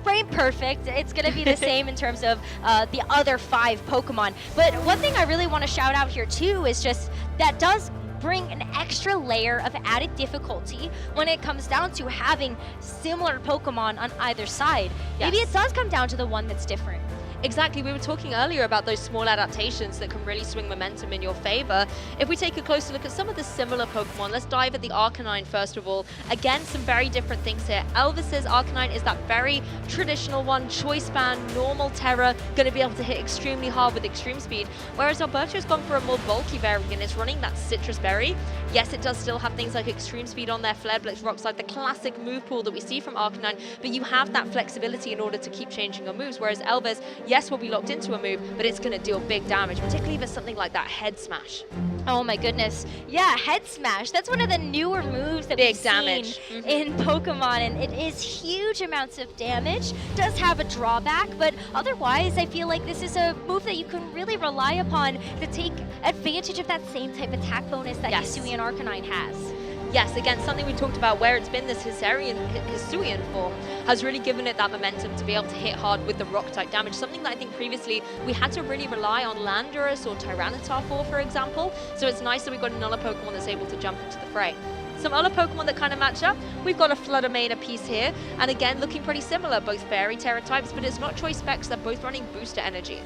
frame perfect. It's going to be the same in terms of the other 5 Pokemon. But one thing I really want to shout out here too is just that does bring an extra layer of added difficulty when it comes down to having similar Pokemon on either side. Maybe it does come down to the one that's different. Exactly, we were talking earlier about those small adaptations that can really swing momentum in your favor. If we take a closer look at some of the similar Pokemon, let's dive at the Arcanine first of all. Again, some very different things here. Elvis's Arcanine is that very traditional one, Choice Band, normal Terra, going to be able to hit extremely hard with extreme speed, whereas Alberto's gone for a more bulky variant. It's running that Citrus Berry. Yes, it does still have things like extreme speed on there, Flare Blitz, Rock Slide, the classic move pool that we see from Arcanine, but you have that flexibility in order to keep changing your moves, whereas Elvis, yes, will be locked into a move, but it's going to deal big damage, particularly if it's something like that Head Smash. Oh my goodness. Yeah, Head Smash. That's one of the newer moves that we've seen in Pokemon, and it is huge amounts of damage. Does have a drawback, but otherwise I feel like this is a move that you can really rely upon to take advantage of that same type of attack bonus that Hisuian Arcanine has. Yes, again, something we talked about where it's been this Hisuian form has really given it that momentum to be able to hit hard with the rock-type damage, something that I think previously we had to really rely on Landorus or Tyranitar for example. So it's nice that we've got another Pokemon that's able to jump into the fray. Some other Pokemon that kind of match up, we've got a Fluttermane a piece here, and again, looking pretty similar, both Fairy Terra types, but it's not Choice Specs, they're both running Booster Energy.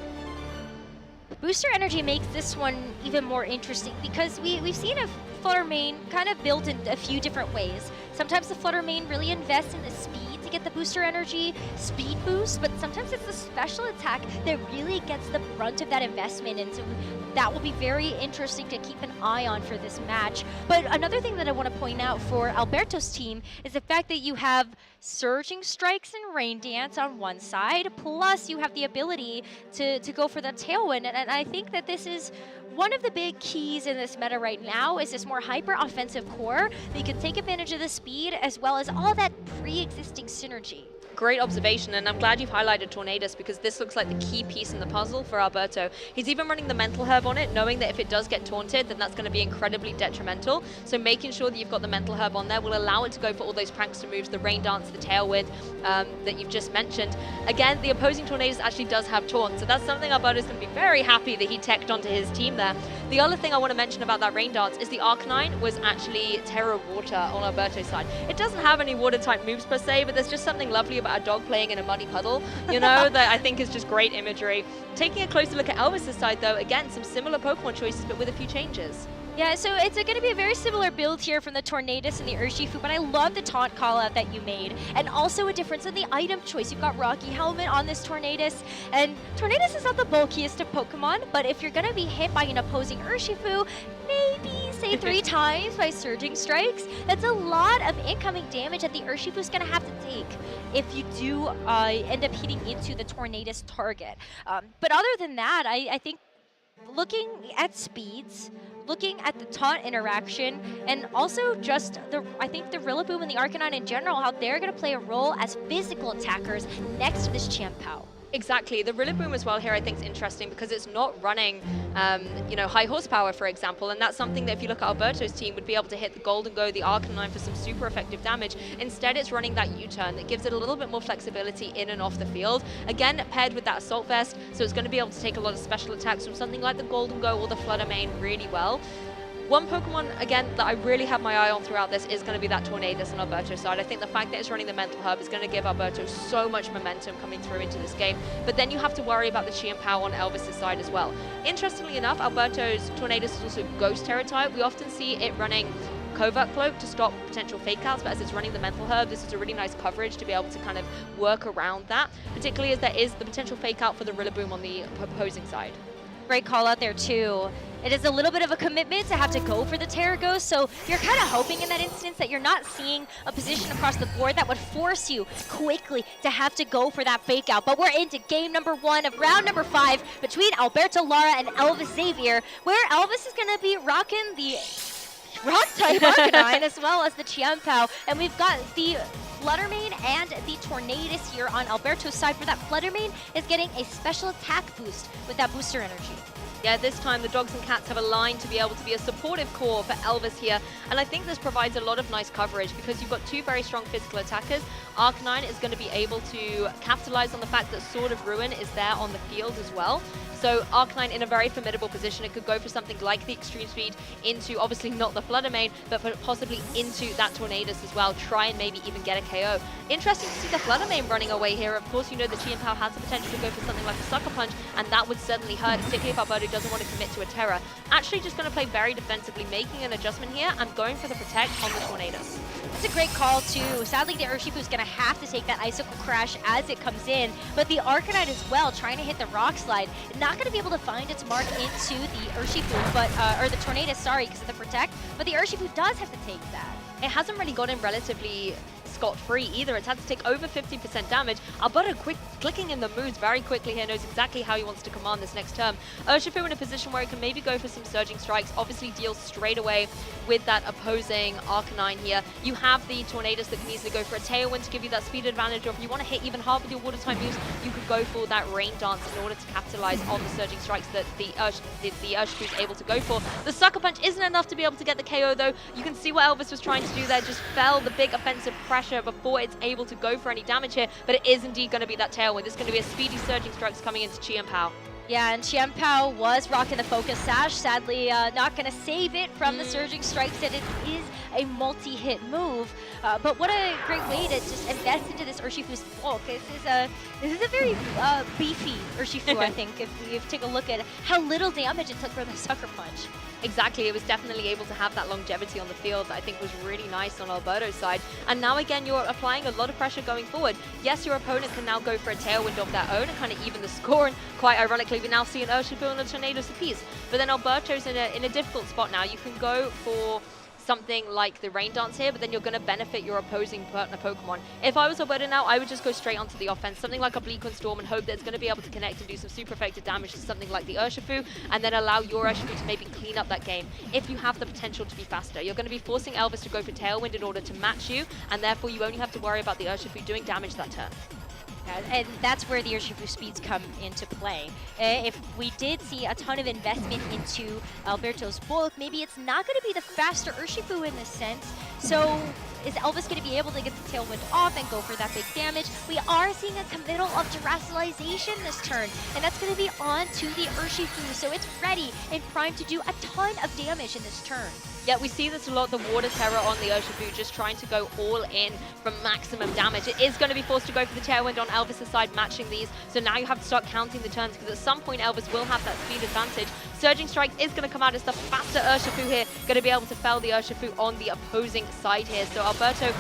Booster Energy makes this one even more interesting because we've seen a Fluttermane kind of built in a few different ways. Sometimes the Fluttermane really invests in the speed to get the Booster Energy speed boost, but sometimes it's the special attack that really gets the brunt of that investment, and so that will be very interesting to keep an eye on for this match. But another thing that I want to point out for Alberto's team is the fact that you have Surging Strikes and Rain Dance on one side, plus you have the ability to go for the Tailwind, and I think that this is one of the big keys in this meta right now is this more hyper-offensive core that you can take advantage of the speed as well as all that pre-existing synergy. Great observation, and I'm glad you've highlighted Tornadus because this looks like the key piece in the puzzle for Alberto. He's even running the Mental Herb on it, knowing that if it does get taunted, then that's going to be incredibly detrimental. So making sure that you've got the Mental Herb on there will allow it to go for all those prankster moves, the Rain Dance, the Tailwind that you've just mentioned. Again, the opposing Tornadus actually does have Taunt, so that's something Alberto's going to be very happy that he teched onto his team there. The other thing I want to mention about that Rain Dance is the Arcanine was actually Terra Water on Alberto's side. It doesn't have any water-type moves per se, but there's just something lovely about a dog playing in a muddy puddle, you know, that I think is just great imagery. Taking a closer look at Elvis's side, though, again, some similar Pokemon choices, but with a few changes. Yeah, so it's going to be a very similar build here from the Tornadus and the Urshifu, but I love the taunt call out that you made, and also a difference in the item choice. You've got Rocky Helmet on this Tornadus, and Tornadus is not the bulkiest of Pokemon, but if you're going to be hit by an opposing Urshifu, maybe say 3 times by Surging Strikes, that's a lot of incoming damage that the Urshifu's going to have to take if you do end up hitting into the Tornadus target. But other than that, I think looking at speeds, looking at the taunt interaction, and also just I think the Rillaboom and the Arcanine in general, how they're going to play a role as physical attackers next to this Chien-Pao. Exactly. The Rillaboom as well here I think is interesting because it's not running, you know, high horsepower, for example, and that's something that if you look at Alberto's team would be able to hit the Golden Go, the Arcanine for some super effective damage. Instead, it's running that U-turn that gives it a little bit more flexibility in and off the field. Again, paired with that Assault Vest, so it's going to be able to take a lot of special attacks from something like the Golden Go or the Flutter Mane really well. One Pokemon, again, that I really have my eye on throughout this is going to be that Tornadus on Alberto's side. I think the fact that it's running the Mental Herb is going to give Alberto so much momentum coming through into this game. But then you have to worry about the Chien-Pao on Elvis's side as well. Interestingly enough, Alberto's Tornadus is also Ghost Terror type. We often see it running Covert Cloak to stop potential fake outs, but as it's running the Mental Herb, this is a really nice coverage to be able to kind of work around that, particularly as there is the potential fake out for the Rillaboom on the opposing side. Great call out there too. It is a little bit of a commitment to have to go for the Terra Ghost, so you're kind of hoping in that instance that you're not seeing a position across the board that would force you quickly to have to go for that fake out. But we're into game number 1 of round number 5 between Alberto Lara and Elvis Xavier, where Elvis is going to be rocking the Rock-type Arcanine as well as the Chien-Pao, and we've got the Flutter Mane and the Tornadus here on Alberto's side. For that Flutter Mane is getting a special attack boost with that booster energy. Yeah, this time the dogs and cats have aligned to be able to be a supportive core for Elvis here. And I think this provides a lot of nice coverage because you've got 2 very strong physical attackers. Arcanine is going to be able to capitalize on the fact that Sword of Ruin is there on the field as well. So Arcanine in a very formidable position. It could go for something like the Extreme Speed into, obviously not the Flutter Mane, but possibly into that Tornadus as well. Try and maybe even get a KO. Interesting to see the Flutter Mane running away here. Of course, you know the Chien-Pao has the potential to go for something like a Sucker Punch, and that would certainly hurt, particularly if Alberto doesn't want to commit to a Terra. Actually just going to play very defensively, making an adjustment here and going for the Protect on the Tornadus. That's a great call too. Sadly, the Urshifu is going to have to take that Icicle Crash as it comes in, but the Arcanine as well, trying to hit the Rock Slide, not going to be able to find its mark into the Urshifu, but or the Tornadus, sorry, because of the Protect, but the Urshifu does have to take that. It hasn't really gotten relatively scot-free either. It's had to take over 50% damage. Alberto clicking in the moods very quickly here, knows exactly how he wants to command this next turn. Urshifu in a position where it can maybe go for some Surging Strikes, obviously deals straight away with that opposing Arcanine here. You have the Tornadus that can easily go for a Tailwind to give you that speed advantage, or if you want to hit even hard with your Water type moves, you could go for that Rain Dance in order to capitalize on the Surging Strikes that the Urshifu is able to go for. The Sucker Punch isn't enough to be able to get the KO though. You can see what Elvis was trying to do there, just fell the big offensive pressure before it's able to go for any damage here, but it is indeed going to be that Tailwind. This is going to be a speedy Surging Strikes coming into Chien-Pao. Yeah, and Chien-Pao was rocking the Focus Sash. Sadly, not going to save it from the Surging Strikes, and it is a multi-hit move. But what a great way to just invest into this Urshifu's bulk. This is a very beefy Urshifu, I think, if you take a look at how little damage it took from the Sucker Punch. Exactly, it was definitely able to have that longevity on the field that I think was really nice on Alberto's side. And now again, you're applying a lot of pressure going forward. Yes, your opponent can now go for a Tailwind of their own and kind of even the score, and quite ironically, we now see an Urshifu and a Tornadus apiece. But then Alberto's in a difficult spot now. You can go for something like the Rain Dance here, but then you're going to benefit your opposing partner Pokemon. If I was Alberto now, I would just go straight onto the offense, something like a Bleakwind Storm, and hope that it's going to be able to connect and do some super effective damage to something like the Urshifu, and then allow your Urshifu to maybe clean up that game. If you have the potential to be faster, you're going to be forcing Elvis to go for Tailwind in order to match you, and therefore you only have to worry about the Urshifu doing damage that turn. And that's where the Urshifu speeds come into play. If we did see a ton of investment into Alberto's bulk, maybe it's not going to be the faster Urshifu in this sense. So is Elvis going to be able to get the Tailwind off and go for that big damage? We are seeing a committal of Terastallization this turn, and that's going to be on to the Urshifu. So it's ready and primed to do a ton of damage in this turn. Yeah, we see this a lot, the Water Terror on the Urshifu, just trying to go all in for maximum damage. It is going to be forced to go for the Tailwind on Elvis' side, matching these. So now you have to start counting the turns, because at some point Elvis will have that speed advantage. Surging Strike is going to come out as the faster Urshifu here, going to be able to fell the Urshifu on the opposing side here. So Alberto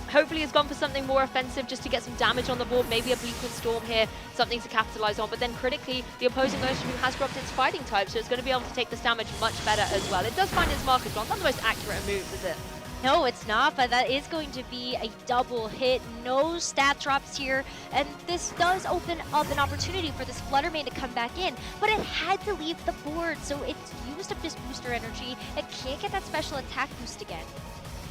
hopefully has gone for something more offensive just to get some damage on the board, maybe a Bleak Wind Storm here, something to capitalize on. But then critically, the opposing Urshifu has dropped its fighting type, so it's going to be able to take this damage much better as well. It does find its mark as well. It's not the most accurate move, is it? No, it's not, but that is going to be a double hit. No stat drops here, and this does open up an opportunity for this Fluttermane to come back in, but it had to leave the board, so it's used up this booster energy. It can't get that special attack boost again.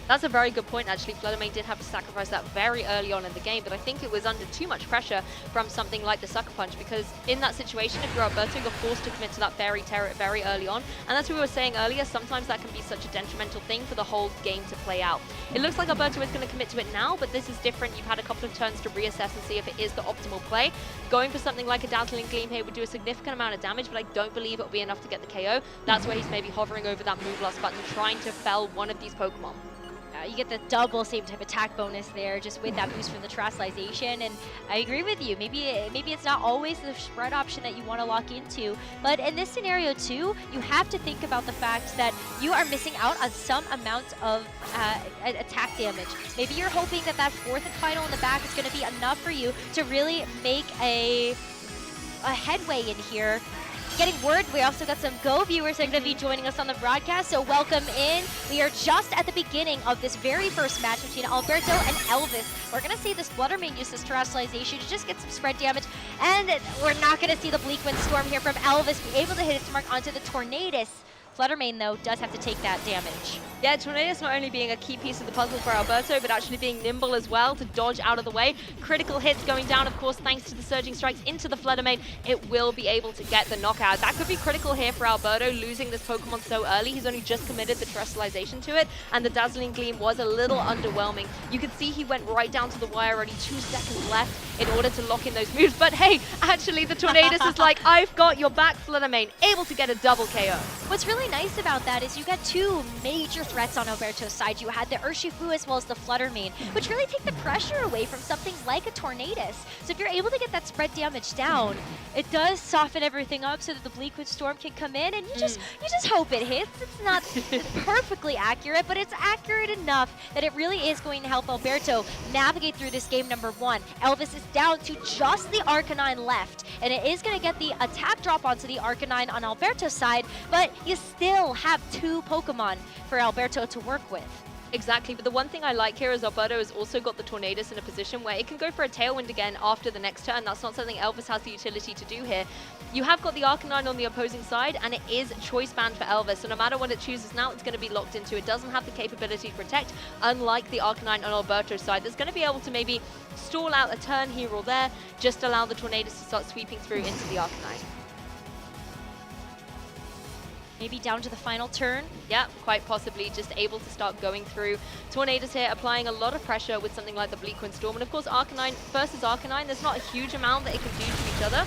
That's a very good point, actually. Fluttermane did have to sacrifice that very early on in the game, but I think it was under too much pressure from something like the Sucker Punch, because in that situation, if you're Alberto, you're forced to commit to that Fairy Terror very early on, and as we were saying earlier, sometimes that can be such a detrimental thing for the whole game to play out. It looks like Alberto is going to commit to it now, but this is different. You've had a couple of turns to reassess and see if it is the optimal play. Going for something like a Dazzling Gleam here would do a significant amount of damage, but I don't believe it will be enough to get the KO. That's where he's maybe hovering over that move loss button, trying to fell one of these Pokemon. You get the double same type attack bonus there, just with that boost from the Terastallization, and I agree with you. Maybe it's not always the spread option that you want to lock into, but in this scenario too, you have to think about the fact that you are missing out on some amount of attack damage. Maybe you're hoping that that fourth and final in the back is going to be enough for you to really make a headway in here. Getting word, we also got some Go viewers that are going to be joining us on the broadcast, so welcome in. We are just at the beginning of this very first match between Alberto and Elvis. We're going to see this Fluttermane use this Terastallization to just get some spread damage, and we're not going to see the Bleak Wind Storm here from Elvis be able to hit its mark onto the Tornadus. Fluttermane, though, does have to take that damage. Yeah, Tornadus not only being a key piece of the puzzle for Alberto, but actually being nimble as well to dodge out of the way. Critical hits going down, of course, thanks to the Surging Strikes into the Fluttermane. It will be able to get the knockout. That could be critical here for Alberto, losing this Pokemon so early. He's only just committed the Terastallization to it, and the Dazzling Gleam was a little underwhelming. You could see he went right down to the wire, already 2 seconds left in order to lock in those moves. But hey, actually the Tornadus is like, I've got your back, Fluttermane, able to get a double KO. What's really nice about that is you got two major threats on Alberto's side. You had the Urshifu as well as the Fluttermane, which really take the pressure away from something like a Tornadus. So if you're able to get that spread damage down, it does soften everything up so that the Bleak Wind Storm can come in, and you just hope it hits. It's not perfectly accurate, but it's accurate enough that it really is going to help Alberto navigate through this game number 1. Elvis is down to just the Arcanine left, and it is going to get the attack drop onto the Arcanine on Alberto's side, but you still have 2 Pokemon for Alberto to work with. Exactly, but the one thing I like here is Alberto has also got the Tornadus in a position where it can go for a Tailwind again after the next turn. That's not something Elvis has the utility to do here. You have got the Arcanine on the opposing side, and it is choice band for Elvis, so no matter what it chooses now, it's going to be locked into. It doesn't have the capability to protect, unlike the Arcanine on Alberto's side. That's going to be able to maybe stall out a turn here or there, just allow the Tornadus to start sweeping through into the Arcanine. Maybe down to the final turn? Yeah, quite possibly just able to start going through. Tornadus here applying a lot of pressure with something like the Bleak Wind Storm. And of course, Arcanine versus Arcanine, there's not a huge amount that it can do to each other.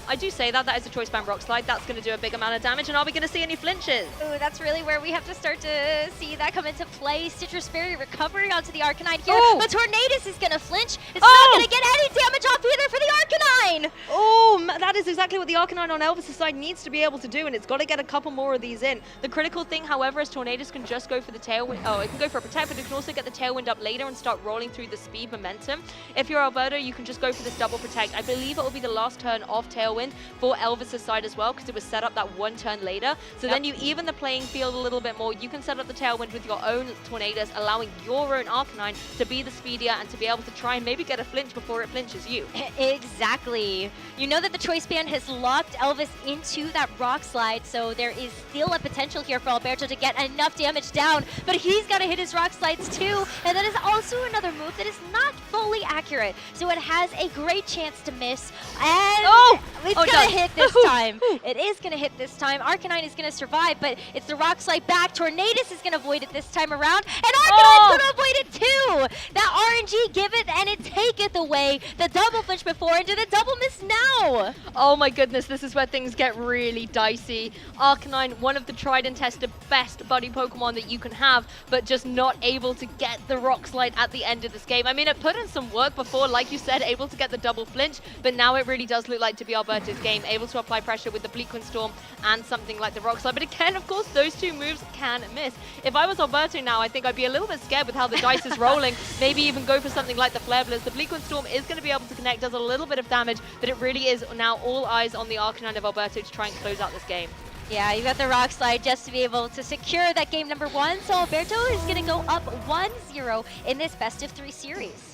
I do say that is a Choice Band Rock Slide. That's going to do a big amount of damage. And are we going to see any flinches? Ooh, that's really where we have to start to see that come into play. Citrus Berry recovering onto the Arcanine here. Oh. But Tornadus is going to flinch. It's not going to get any damage off either for the Arcanine. Oh, that is exactly what the Arcanine on Elvis' side needs to be able to do. And it's got to get a couple more of these in. The critical thing, however, is Tornadus can just go for the Tailwind. Oh, it can go for a Protect, but it can also get the Tailwind up later and start rolling through the speed momentum. If you're Alberto, you can just go for this double Protect. I believe it will be the last turn of Tailwind for Elvis' side as well, because it was set up that 1 turn later. So then you even the playing field a little bit more. You can set up the Tailwind with your own Tornadus, allowing your own Arcanine to be the speedier and to be able to try and maybe get a flinch before it flinches you. Exactly. You know that the Choice Band has locked Elvis into that Rock Slide, so there is still a potential here for Alberto to get enough damage down, but he's got to hit his Rock Slides too, and that is also another move that is not fully accurate accurate, so it has a great chance to miss. And it's Oh, gonna hit this time. It is gonna hit this time. Arcanine is gonna survive, but it's the Rock Slide back. Tornadus is gonna avoid it this time around, and Arcanine's gonna avoid it too. That RNG giveth and it taketh away the double flinch before into the double miss now. Oh my goodness, this is where things get really dicey. Arcanine, one of the tried and tested best buddy Pokemon that you can have, but just not able to get the Rock Slide at the end of this game. I mean, it put in some work before, like you said, able to get the double flinch, but now it really does look like to be Alberto's game, able to apply pressure with the Bleakwind Storm and something like the Rock Slide. But again, of course, those two moves can miss. If I was Alberto now, I think I'd be a little bit scared with how the dice is rolling. Maybe even go for something like the Flare Blitz. The Bleakwind Storm is going to be able to connect, does a little bit of damage, but it really is now all eyes on the Arcanine of Alberto to try and close out this game. Yeah, you got the Rock Slide just to be able to secure that game number 1. So Alberto is going to go up 1-0 in this best of 3 series.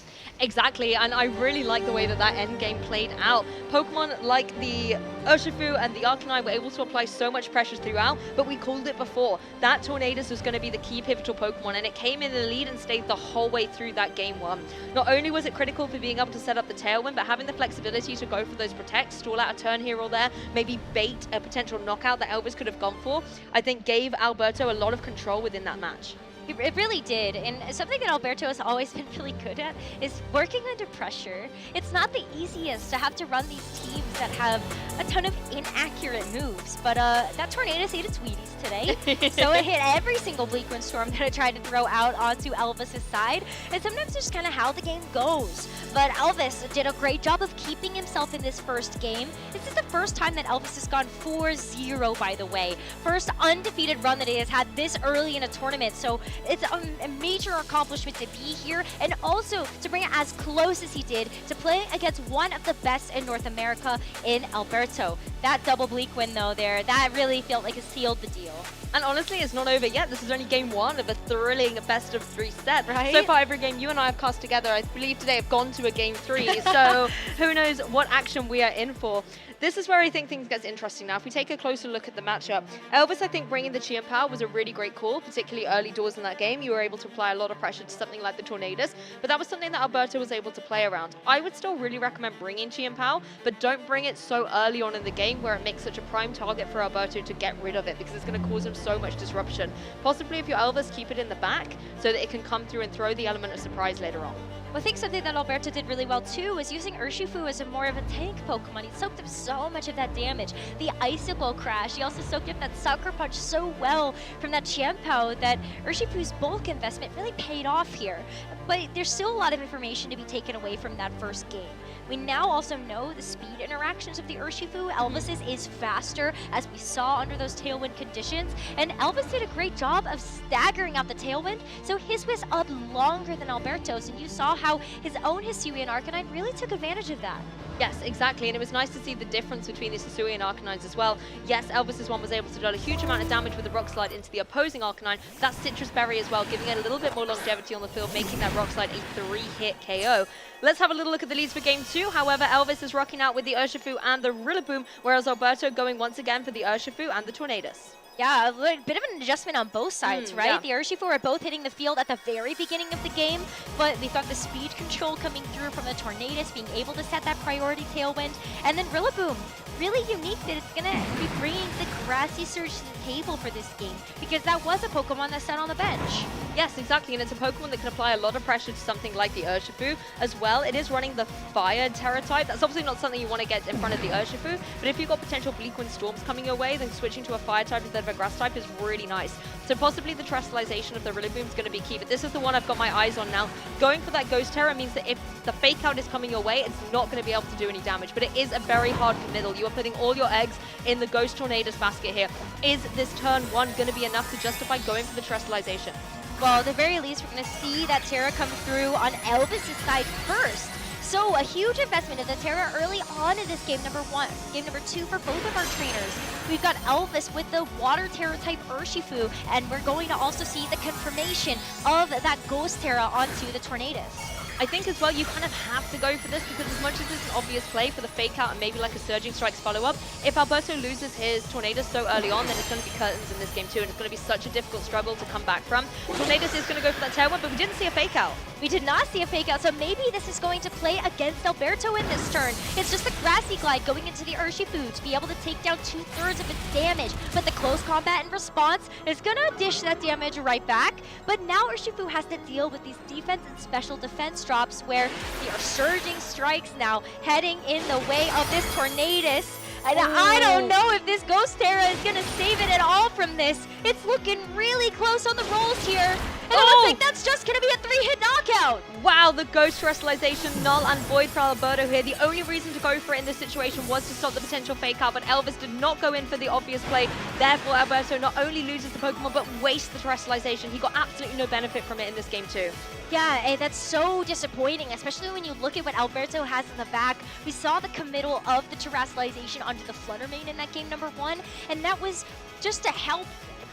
Exactly, and I really like the way that that end game played out. Pokemon like the Urshifu and the Arcanine were able to apply so much pressure throughout, but we called it before. That Tornadus was going to be the key pivotal Pokemon, and it came in the lead and stayed the whole way through that game 1. Not only was it critical for being able to set up the Tailwind, but having the flexibility to go for those protects, stall out a turn here or there, maybe bait a potential knockout that Elvis could have gone for, I think gave Alberto a lot of control within that match. It really did, and something that Alberto has always been really good at is working under pressure. It's not the easiest to have to run these teams that have a ton of inaccurate moves, but that Tornadus ate its Wheaties today, so it hit every single Bleakwind Storm that it tried to throw out onto Elvis's side, and sometimes just kind of how the game goes. But Elvis did a great job of keeping himself in this first game. This is the first time that Elvis has gone 4-0, by the way. First undefeated run that he has had this early in a tournament, so it's a major accomplishment to be here, and also to bring it as close as he did to play against one of the best in North America in Alberto. That double Bleakwind though there, that really felt like it sealed the deal. And honestly, it's not over yet. This is only game 1 of a thrilling best of 3 set. Right? So far, every game you and I have cast together, I believe today have gone to a game 3. So who knows what action we are in for. This is where I think things gets interesting now. If we take a closer look at the matchup, Elvis, I think bringing the Chi and Power was a really great call, particularly early doors in that game. You were able to apply a lot of pressure to something like the Tornadus, but that was something that Alberto was able to play around. I would still really recommend bringing Chi and Power, but don't bring it so early on in the game where it makes such a prime target for Alberto to get rid of it, because it's going to cause him so much disruption. Possibly if you're Elvis, keep it in the back so that it can come through and throw the element of surprise later on. Well, I think something that Alberto did really well too was using Urshifu as more of a tank Pokemon. He soaked up so much of that damage. The Icicle Crash, he also soaked up that Sucker Punch so well from that Chiempao that Urshifu's bulk investment really paid off here. But there's still a lot of information to be taken away from that first game. We now also know the speed interactions of the Urshifu. Elvis's is faster, as we saw under those Tailwind conditions, and Elvis did a great job of staggering out the Tailwind, so his was up longer than Alberto's, and you saw how his own Hisuian Arcanine really took advantage of that. Yes, exactly, and it was nice to see the difference between the Hisuian Arcanines as well. Yes, Elvis's one was able to do a huge amount of damage with the Rock Slide into the opposing Arcanine. That Citrus Berry as well, giving it a little bit more longevity on the field, making that Rock Slide a 3-hit KO. Let's have a little look at the leads for game 2. However, Elvis is rocking out with the Urshifu and the Rillaboom, whereas Alberto going once again for the Urshifu and the Tornadus. Yeah, a bit of an adjustment on both sides, right? Yeah. The Urshifu are both hitting the field at the very beginning of the game, but we've got the speed control coming through from the Tornadus, being able to set that priority Tailwind, and then Rillaboom. Really unique that it's going to be bringing the Grassy Surge to the table for this game, because that was a Pokemon that sat on the bench. Yes, exactly, and it's a Pokemon that can apply a lot of pressure to something like the Urshifu as well. It is running the Fire Terra type. That's obviously not something you want to get in front of the Urshifu, but if you've got potential Bleakwind Storms coming your way, then switching to a Fire type instead of a Grass type is really nice. So possibly the Terrestrialization of the Rillaboom is going to be key, but this is the one I've got my eyes on now. Going for that Ghost Terra means that if the Fake Out is coming your way, it's not going to be able to do any damage, but it is a very hard committal. You are putting all your eggs in the Ghost Tornadus basket here. Is this turn 1 going to be enough to justify going for the Terrestrialization? Well, at the very least, we're going to see that Terra come through on Elvis's side first. So a huge investment of the Terra early on in this game number 1. Game number 2 for both of our trainers. We've got Elvis with the Water Terra type Urshifu, and we're going to also see the confirmation of that Ghost Terra onto the Tornadus. I think as well you kind of have to go for this, because as much as it's an obvious play for the Fake Out and maybe like a Surging Strikes follow-up, if Alberto loses his Tornadus so early on, then it's going to be curtains in this game too, and it's going to be such a difficult struggle to come back from. Tornadus is going to go for that Tailwind, but we didn't see a Fake Out. We did not see a fake out, so maybe this is going to play against Alberto in this turn. It's just a grassy glide going into the Urshifu to be able to take down 2/3 of its damage, but the close combat in response is gonna dish that damage right back. But now Urshifu has to deal with these defense and special defense drops where they are surging strikes now heading in the way of this Tornadus. And I don't know if this Ghost Terra is going to save it at all from this. It's looking really close on the rolls here. And it looks like that's just going to be a 3-hit knockout. Wow, the Ghost Terrestrialization, null and void for Alberto here. The only reason to go for it in this situation was to stop the potential fake out, but Elvis did not go in for the obvious play. Therefore, Alberto not only loses the Pokemon, but wastes the Terrestrialization. He got absolutely no benefit from it in this game too. Yeah, and that's so disappointing, especially when you look at what Alberto has in the back. We saw the committal of the Terrestrialization onto the Flutter Mane in that game number 1, and that was just to help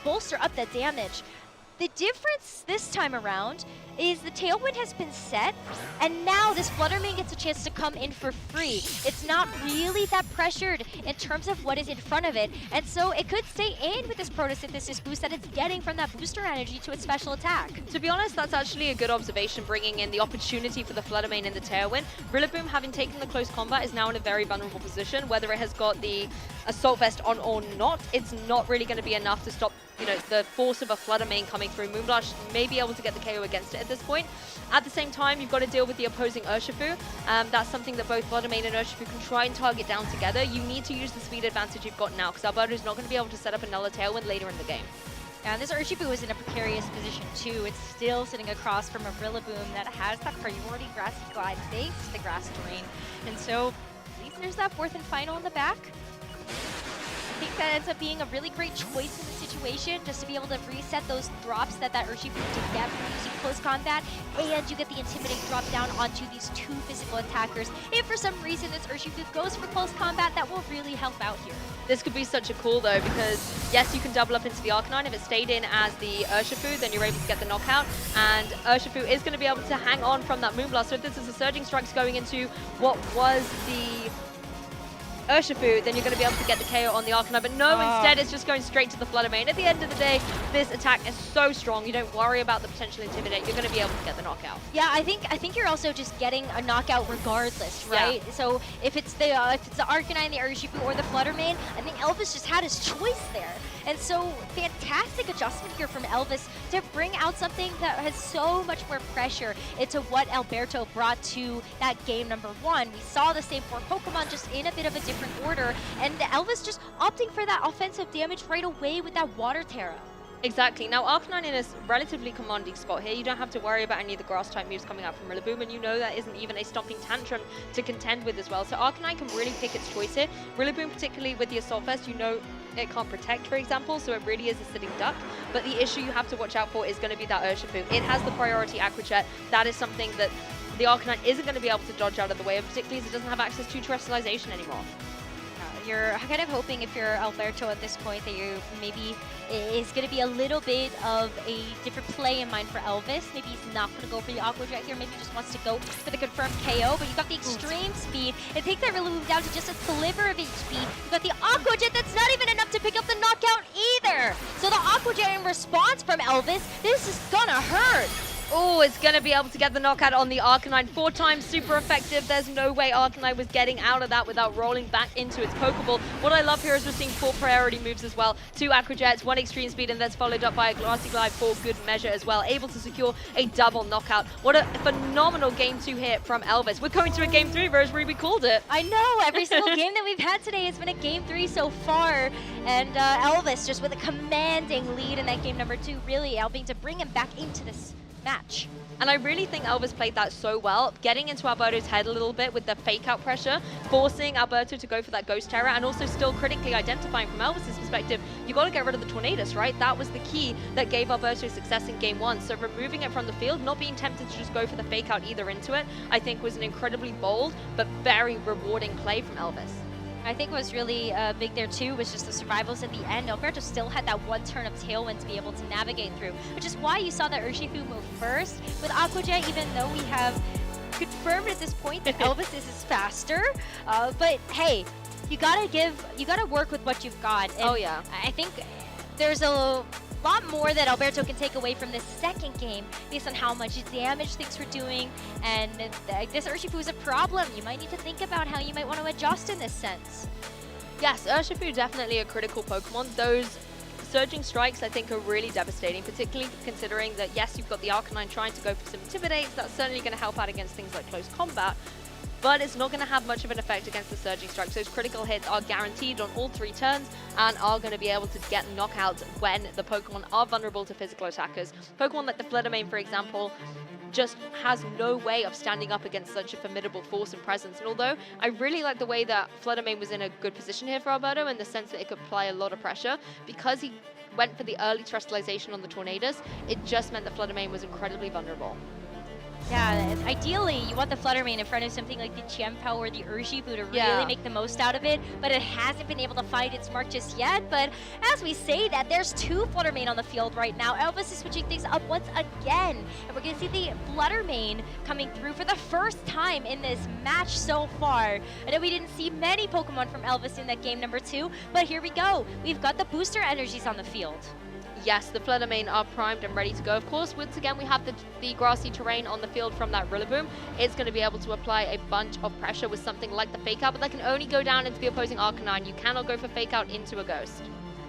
bolster up that damage. The difference this time around is the Tailwind has been set, and now this Flutter Mane gets a chance to come in for free. It's not really that pressured in terms of what is in front of it, and so it could stay in with this Photosynthesis boost that it's getting from that booster energy to its special attack. To be honest, that's actually a good observation, bringing in the opportunity for the Flutter Mane and the Tailwind. Rillaboom, having taken the close combat, is now in a very vulnerable position. Whether it has got the Assault Vest on or not, it's not really going to be enough to stop, you know, the force of a Flutter Mane coming through. Moonblast may be able to get the KO against it at this point. At the same time, you've got to deal with the opposing Urshifu. That's something that both Flutter Mane and Urshifu can try and target down together. You need to use the speed advantage you've got now, because Alberto's not going to be able to set up another Tailwind later in the game. And this Urshifu is in a precarious position too. It's still sitting across from a Rillaboom that has that priority Grassy Glide thanks to the grass terrain. And so at least there's that 4th and final in the back. I think that ends up being a really great choice in the situation, just to be able to reset those drops that Urshifu did get from using close combat, and you get the Intimidate drop down onto these 2 physical attackers. If for some reason this Urshifu goes for close combat, that will really help out here. This could be such a cool though, because yes, you can double up into the Arcanine. If it stayed in as the Urshifu, then you're able to get the knockout, and Urshifu is going to be able to hang on from that Moonblast. So if this is a Surging Strikes going into what was the Urshifu, then you're going to be able to get the KO on the Arcanine, but no, instead it's just going straight to the Flutter Mane. At the end of the day, this attack is so strong, you don't worry about the potential Intimidate, you're going to be able to get the knockout. Yeah, I think you're also just getting a knockout regardless, right? Yeah. So if it's the Arcanine, the Urshifu, or the Flutter Mane, I think Elvis just had his choice there. And so fantastic adjustment here from Elvis to bring out something that has so much more pressure into what Alberto brought to that game number 1. We saw the same 4 Pokemon, just in a bit of a different order, and Elvis just opting for that offensive damage right away with that Water Terra. Exactly. Now, Arcanine in a relatively commanding spot here. You don't have to worry about any of the Grass-type moves coming out from Rillaboom, and you know that isn't even a Stomping Tantrum to contend with as well. So Arcanine can really pick its choice here. Rillaboom, particularly with the Assault Vest, you know it can't protect, for example, so it really is a sitting duck. But the issue you have to watch out for is going to be that Urshifu. It has the priority Aqua Jet. That is something that the Arcanine isn't going to be able to dodge out of the way, particularly as it doesn't have access to Terrestrialization anymore. You're kind of hoping, if you're Alberto at this point, that you maybe is going to be a little bit of a different play in mind for Elvis. Maybe he's not going to go for the Aqua Jet here. Maybe he just wants to go for the confirmed KO. But you've got the extreme speed. It takes that Rillaboom down to just a sliver of HP. You've got the Aqua Jet that's not even enough to pick up the knockout either. So the Aqua Jet in response from Elvis, this is going to hurt. Oh, it's going to be able to get the knockout on the Arcanine. 4 times super effective. There's no way Arcanine was getting out of that without rolling back into its Pokeball. What I love here is we're seeing 4 priority moves as well. 2 Aqua Jets, 1 Extreme Speed, and that's followed up by a Glassy Glide for good measure as well. Able to secure a double knockout. What a phenomenal Game 2 hit from Elvis. We're going to a Game 3, Rosemary. We called it. I know. Every single game that we've had today has been a Game 3 so far. And Elvis just with a commanding lead in that game number 2, really helping to bring him back into this match. And I really think Elvis played that so well, getting into Alberto's head a little bit with the fake out pressure, forcing Alberto to go for that Ghost Terra, and also still critically identifying from Elvis's perspective, you got to get rid of the Tornadus, right? That was the key that gave Alberto success in game 1. So removing it from the field, not being tempted to just go for the fake out either into it, I think was an incredibly bold but very rewarding play from Elvis. I think what was really big there too was just the survivals at the end. Alberto still had that 1 turn of Tailwind to be able to navigate through, which is why you saw that Urshifu move first. With Aqua Jet, even though we have confirmed at this point that Elvis is faster, but hey, you gotta work with what you've got. And oh yeah. I think there's a lot more that Alberto can take away from this second game based on how much damage things were doing. And this Urshifu is a problem. You might need to think about how you might want to adjust in this sense. Yes, Urshifu definitely a critical Pokemon. Those Surging Strikes, I think, are really devastating, particularly considering that, yes, you've got the Arcanine trying to go for some Intimidates. That's certainly going to help out against things like close combat, but it's not going to have much of an effect against the Surging Strikes. Those critical hits are guaranteed on all 3 turns and are going to be able to get knockouts when the Pokemon are vulnerable to physical attackers. Pokemon like the Fluttermane, for example, just has no way of standing up against such a formidable force and presence. And although I really like the way that Fluttermane was in a good position here for Alberto in the sense that it could apply a lot of pressure, because he went for the early Terrestrialization on the Tornadus, it just meant that Fluttermane was incredibly vulnerable. Yeah, ideally, you want the Fluttermane in front of something like the Chien-Pao or the Urshifu to really make the most out of it, but it hasn't been able to find its mark just yet. But as we say that, there's 2 Fluttermane on the field right now. Elvis is switching things up once again, and we're going to see the Fluttermane coming through for the first time in this match so far. I know we didn't see many Pokemon from Elvis in that game number 2, but here we go. We've got the booster energies on the field. Yes, the Fluttermane are primed and ready to go. Of course, once again, we have the grassy terrain on the field from that Rillaboom. It's going to be able to apply a bunch of pressure with something like the Fake Out, but that can only go down into the opposing Arcanine. You cannot go for Fake Out into a Ghost.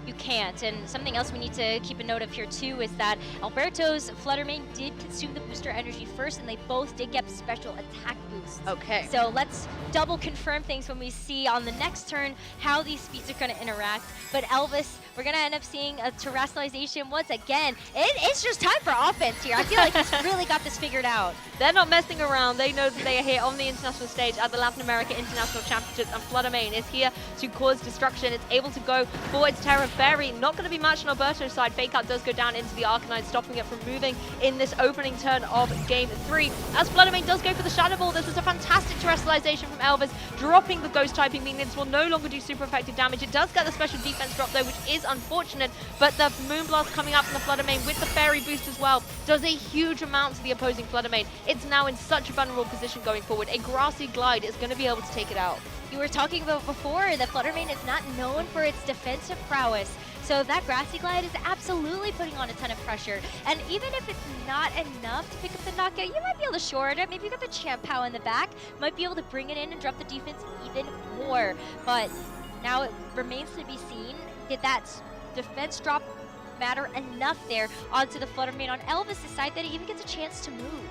You can't. And something else we need to keep a note of here too is that Alberto's Fluttermane did consume the booster energy first, and they both did get special attack boosts. Okay. So let's double confirm things when we see on the next turn how these speeds are going to interact. But Elvis, we're going to end up seeing a Terrestrialization once again. It's just time for offense here. I feel like he's really got this figured out. They're not messing around. They know that they are here on the international stage at the Latin America International Championships, and Fluttermane is here to cause destruction. It's able to go for its Terra Fairy. Not going to be matched on Alberto's side. Fake Out does go down into the Arcanine, stopping it from moving in this opening turn of Game 3. As Fluttermane does go for the Shadow Ball, this is a fantastic Terrestrialization from Elvis, dropping the Ghost typing, meaning this will no longer do super effective damage. It does get the special defense drop though, which is unfortunate, but the Moonblast coming up from the Fluttermane with the Fairy boost as well does a huge amount to the opposing Fluttermane. It's now in such a vulnerable position going forward. A Grassy Glide is going to be able to take it out. You were talking about before that Fluttermane is not known for its defensive prowess. So that Grassy Glide is absolutely putting on a ton of pressure. And even if it's not enough to pick up the knockout, you might be able to short it. Maybe you got the Chien-Pao in the back. Might be able to bring it in and drop the defense even more. But now it remains to be seen. Did that defense drop matter enough there onto the Fluttermane on Elvis' side that he even gets a chance to move?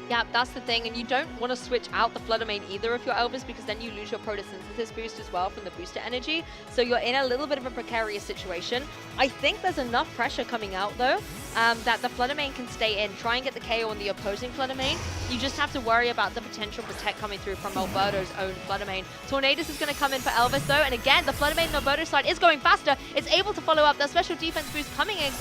Yeah, that's the thing, and you don't want to switch out the Fluttermane either if you're Elvis, because then you lose your Photosynthesis boost as well from the booster energy, so you're in a little bit of a precarious situation. I think there's enough pressure coming out though, that the Fluttermane can stay in, try and get the KO on the opposing Fluttermane. You just have to worry about the potential Protect coming through from Alberto's own Fluttermane. Tornadus is going to come in for Elvis though, and again, the Fluttermane on Alberto's side is going faster. It's able to follow up that special defense boost coming in,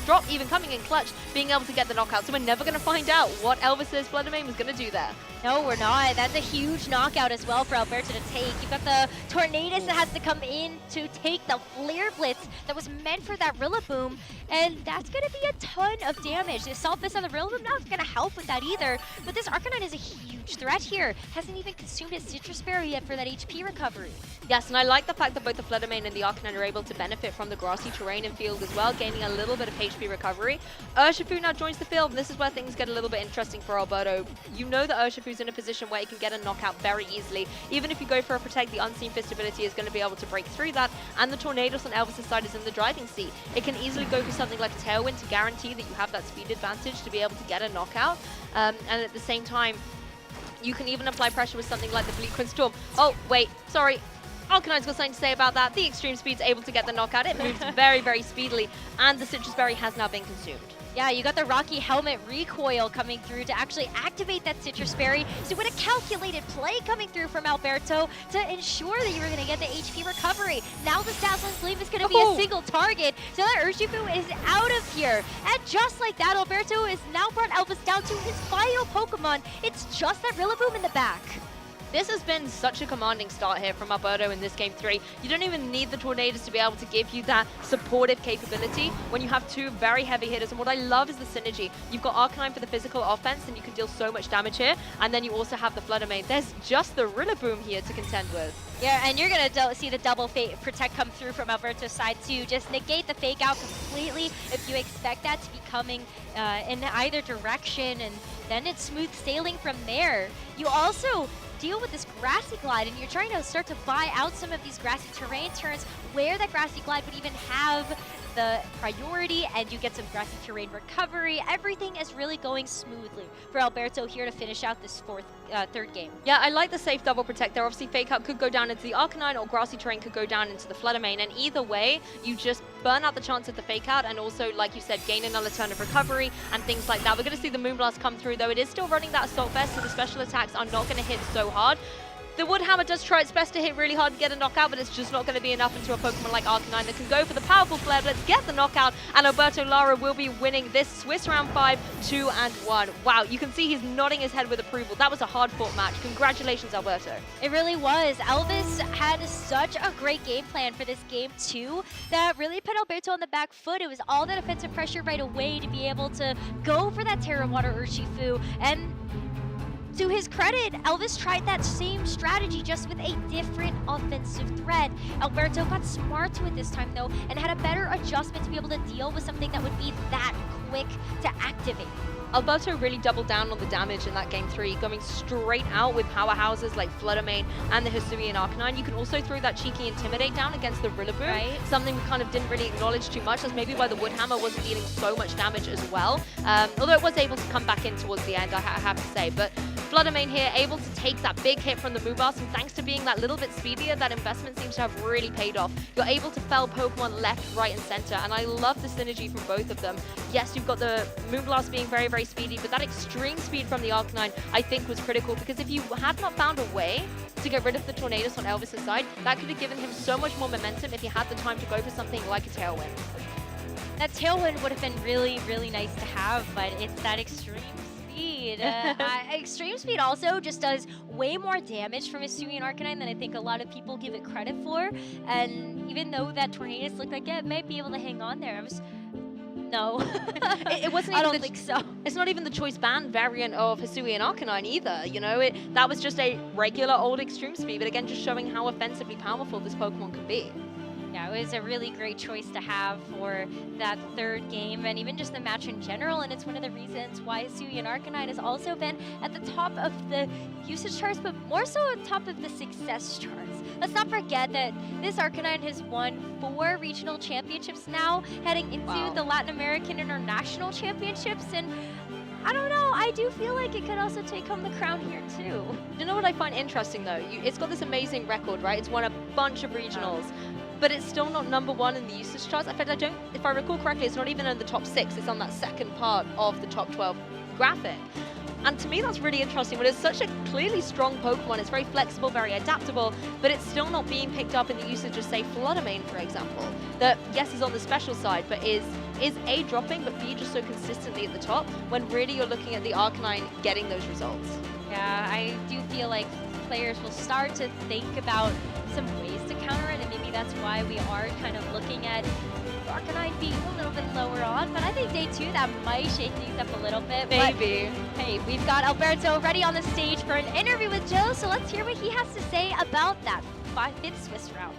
drop even coming in clutch, being able to get the knockout, so we're never going to find out what Elvis's Fluttermane was going to do there. No, we're not. That's a huge knockout as well for Alberto to take. You've got the Tornadus that has to come in to take the Flare Blitz that was meant for that Rillaboom, and that's going to be a ton of damage. The Assault Fist on the Rillaboom not going to help with that either, but this Arcanine is a huge threat here. Hasn't even consumed his Citrus Berry yet for that HP recovery. Yes, and I like the fact that both the Fluttermane and the Arcanine are able to benefit from the grassy terrain and field as well, gaining a little bit of HP recovery. Urshifu now joins the field, and this is where things get a little bit interesting for Alberto. You know that Urshifu's in a position where he can get a knockout very easily. Even if you go for a Protect, the Unseen Fist ability is going to be able to break through that, and the Tornadus on Elvis' side is in the driving seat. It can easily go for something like a Tailwind to guarantee that you have that speed advantage to be able to get a knockout, and at the same time, you can even apply pressure with something like the Bleakwind Storm. Oh, wait, sorry. Arcanine's got something to say about that. The Extreme Speed's able to get the knockout. It moves very, very speedily, and the Citrus Berry has now been consumed. Yeah, you got the Rocky Helmet recoil coming through to actually activate that Citrus Berry. So with a calculated play coming through from Alberto to ensure that you were going to get the HP recovery. Now the Dazzling Gleam is going to be a single target, so that Urshifu is out of here. And just like that, Alberto has now brought Elvis down to his final Pokemon. It's just that Rillaboom in the back. This has been such a commanding start here from Alberto in this game 3. You don't even need the Tornadoes to be able to give you that supportive capability when you have two very heavy hitters. And what I love is the synergy. You've got Arcanine for the physical offense, and you can deal so much damage here. And then you also have the Fluttermane. There's just the Rillaboom here to contend with. Yeah, and you're going to see the double protect come through from Alberto's side to just negate the fake out completely if you expect that to be coming in either direction, and then it's smooth sailing from there. You also deal with this grassy glide, and you're trying to start to buy out some of these grassy terrain turns where that grassy glide would even have the priority, and you get some grassy terrain recovery. Everything is really going smoothly for Alberto here to finish out this third game. Yeah, I like the safe double protect there. Obviously, fake out could go down into the Arcanine, or grassy terrain could go down into the Fluttermane, and either way, you just burn out the chance of the fake out, and also, like you said, gain another turn of recovery and things like that. We're going to see the Moonblast come through, though it is still running that Assault Vest, so the special attacks are not going to hit so hard. The Woodhammer does try its best to hit really hard and get a knockout, but it's just not going to be enough into a Pokemon like Arcanine that can go for the powerful Flare Blitz, get the knockout, and Alberto Lara will be winning this Swiss Round 5, 2-1. Wow, you can see he's nodding his head with approval. That was a hard-fought match. Congratulations, Alberto. It really was. Elvis had such a great game plan for this game, too, that really put Alberto on the back foot. It was all the defensive pressure right away to be able to go for that Terra Water Urshifu, and to his credit, Elvis tried that same strategy just with a different offensive threat. Alberto got smart to it this time, though, and had a better adjustment to be able to deal with something that would be that quick to activate. Alberto really doubled down on the damage in that game 3, going straight out with powerhouses like Fluttermane and the Hisuian Arcanine. You can also throw that cheeky Intimidate down against the Rillaboom, right? Something we kind of didn't really acknowledge too much. That's maybe why the Woodhammer wasn't dealing so much damage as well. Although it was able to come back in towards the end, I have to say. But Fluttermane here able to take that big hit from the Moonblast, and thanks to being that little bit speedier, that investment seems to have really paid off. You're able to fell Pokemon left, right, and center, and I love the synergy from both of them. Yes, you've got the Moonblast being very, very speedy, but that extreme speed from the Arcanine, I think, was critical, because if you had not found a way to get rid of the Tornadoes on Elvis' side, that could have given him so much more momentum if he had the time to go for something like a Tailwind. That Tailwind would have been really, really nice to have, but it's that extreme speed. Extreme speed also just does way more damage from Hisuian Arcanine than I think a lot of people give it credit for. And even though that Tornadus looked like it might be able to hang on there, no. It wasn't even I don't think so. It's not even the choice band variant of Hisuian Arcanine either, you know? That was just a regular old extreme speed, but again, just showing how offensively powerful this Pokemon can be. Yeah, it was a really great choice to have for that third game, and even just the match in general, and it's one of the reasons why Hisuian Arcanine has also been at the top of the usage charts, but more so at the top of the success charts. Let's not forget that this Arcanine has won 4 regional championships now, heading into the Latin American International Championships, and I don't know, I do feel like it could also take home the crown here too. You know what I find interesting though? It's got this amazing record, right? It's won a bunch of regionals. But it's still not #1 in the usage charts. In fact, if I recall correctly, it's not even in the top 6. It's on that second part of the top 12 graphic. And to me, that's really interesting. But it's such a clearly strong Pokemon. It's very flexible, very adaptable, but it's still not being picked up in the usage of, say, Fluttermane, for example. That, yes, is on the special side, but is A, dropping, but B, just so consistently at the top, when really you're looking at the Arcanine getting those results. Yeah, I do feel like players will start to think about some ways to counter it, and maybe that's why we are kind of looking at Arcanine being a little bit lower on, but I think day 2 that might shake things up a little bit. Maybe. But, hey, we've got Alberto ready on the stage for an interview with Joe, so let's hear what he has to say about that 5th Swiss round.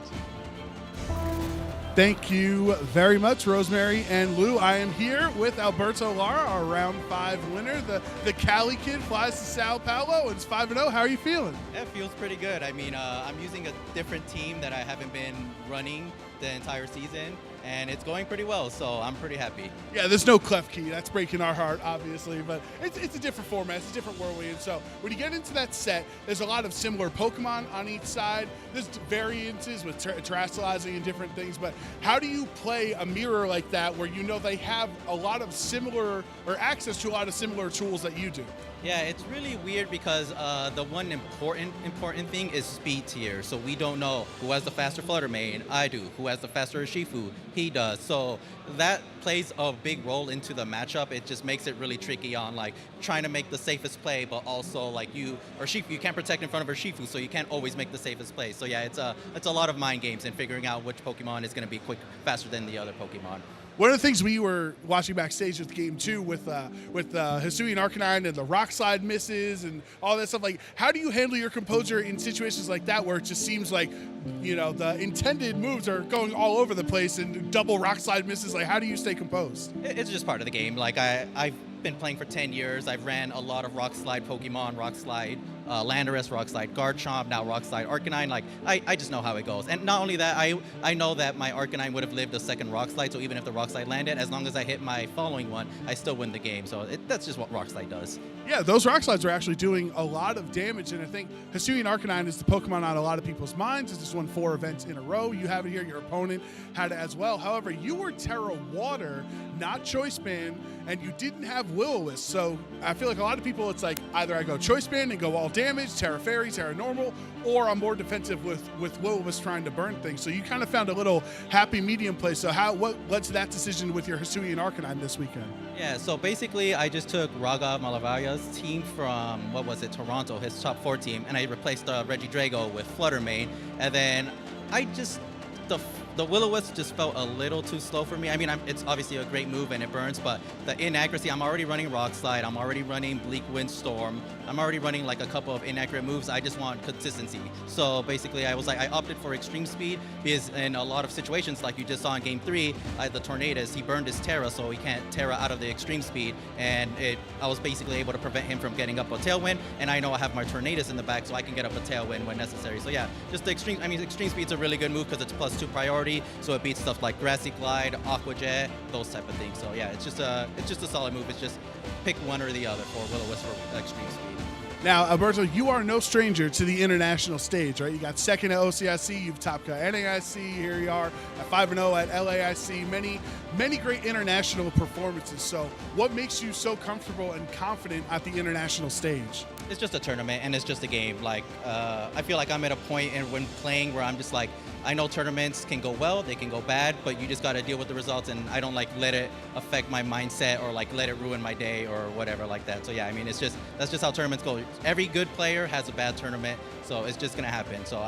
Thank you very much, Rosemary and Lou. I am here with Alberto Lara, our round 5 winner. The Cali kid flies to Sao Paulo and is 5-0. How are you feeling? Yeah, it feels pretty good. I mean, I'm using a different team that I haven't been running the entire season, and it's going pretty well, so I'm pretty happy. Yeah, there's no Klefki. That's breaking our heart, obviously, but it's a different format. It's a different whirlwind. So when you get into that set, there's a lot of similar Pokemon on each side. There's variances with terrestrializing and different things, but how do you play a mirror like that where you know they have a lot of similar, or access to a lot of similar tools that you do? Yeah, it's really weird because the one important thing is speed tier. So we don't know who has the faster Flutter Mane. I do. Who has the faster Shifu? He does. So that plays a big role into the matchup. It just makes it really tricky on like trying to make the safest play, but also like Shifu, you can't protect in front of Shifu, so you can't always make the safest play. So yeah, it's a lot of mind games and figuring out which Pokemon is going to be faster than the other Pokemon. One of the things we were watching backstage with Game 2 with Hisui and Arcanine and the rock slide misses and all that stuff, like how do you handle your composure in situations like that where it just seems like, you know, the intended moves are going all over the place and double rock slide misses? Like how do you stay composed? It's just part of the game. Like I've been playing for 10 years. I've ran a lot of rock slide Pokemon, rock slide Landorus, rock slide Garchomp, now rock slide Arcanine. Like I just know how it goes. And not only that, I know that my Arcanine would have lived a second rock slide, so even if the rock slide landed, as long as I hit my following one, I still win the game. So that's just what rock slide does. Yeah, those rock slides are actually doing a lot of damage, and I think Hisui and Arcanine is the Pokemon on a lot of people's minds. It's just won 4 events in a row. You have it here. Your opponent had it as well. However, you were Terra Water, not Choice Band, and you didn't have Will-O-Wisp. So I feel like a lot of people, it's like either I go Choice Band and go all damage, Terra Fairy, Terra Normal, or I'm more defensive with Will-O-Wisp trying to burn things. So you kind of found a little happy medium play. So what led to that decision with your Hisui and Arcanine this weekend? Yeah, so basically I just took Raga Malavaya's team from, Toronto, his top 4 team, and I replaced Reggie Drago with Flutter Mane, and then the Will-O-Wisp just felt a little too slow for me. I mean, it's obviously a great move and it burns, but the inaccuracy, I'm already running Rock Slide, I'm already running Bleak Windstorm, I'm already running like a couple of inaccurate moves. I just want consistency. So basically I opted for Extreme Speed because in a lot of situations, like you just saw in Game 3, the Tornadus, he burned his Terra, so he can't Terra out of the Extreme Speed, and I was basically able to prevent him from getting up a Tailwind, and I know I have my Tornadus in the back, so I can get up a Tailwind when necessary. So yeah, just the Extreme Speed's a really good move because it's +2 priority. So it beats stuff like Grassy Glide, Aqua Jet, those type of things. So yeah, it's just a solid move. It's just pick one or the other for Will-O-Wisp for Extreme Speed. Now, Alberto, you are no stranger to the international stage, right? You got second at OCIC, you've top cut NAIC, here you are at 5-0 at LAIC, many great international performances. So what makes you so comfortable and confident at the international stage? It's just a tournament and it's just a game. Like, I feel like I'm at a point when playing where I'm just like, I know tournaments can go well, they can go bad, but you just got to deal with the results, and I don't like let it affect my mindset or like let it ruin my day or whatever like that. So yeah, I mean, that's just how tournaments go. Every good player has a bad tournament, so it's just gonna happen. So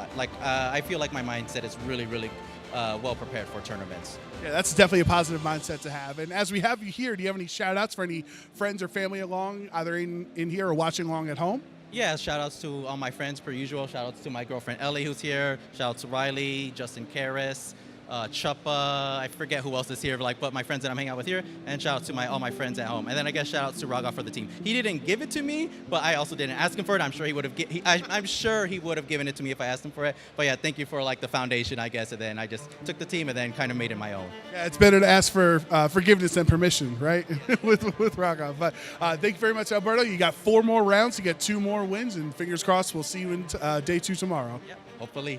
I feel like my mindset is really well prepared for tournaments. Yeah, that's definitely a positive mindset to have. And as we have you here, do you have any shout outs for any friends or family along, either in here or watching along at home? Yeah, shout outs to all my friends per usual. Shout outs to my girlfriend Ellie who's here. Shout out to Riley, Justin Karras, Chuppa, I forget who else is here, but my friends that I'm hanging out with here, and shout out to all my friends at home. And then I guess shout outs to Raga for the team. He didn't give it to me, but I also didn't ask him for it. I'm sure he would have. I'm sure he would have given it to me if I asked him for it. But yeah, thank you for the foundation, I guess. And then I just took the team and then kind of made it my own. Yeah, it's better to ask for forgiveness than permission, right? with Raga. But thank you very much, Alberto. You got 4 more rounds. You get 2 more wins, and fingers crossed, we'll see you in day 2 tomorrow. Yeah, hopefully.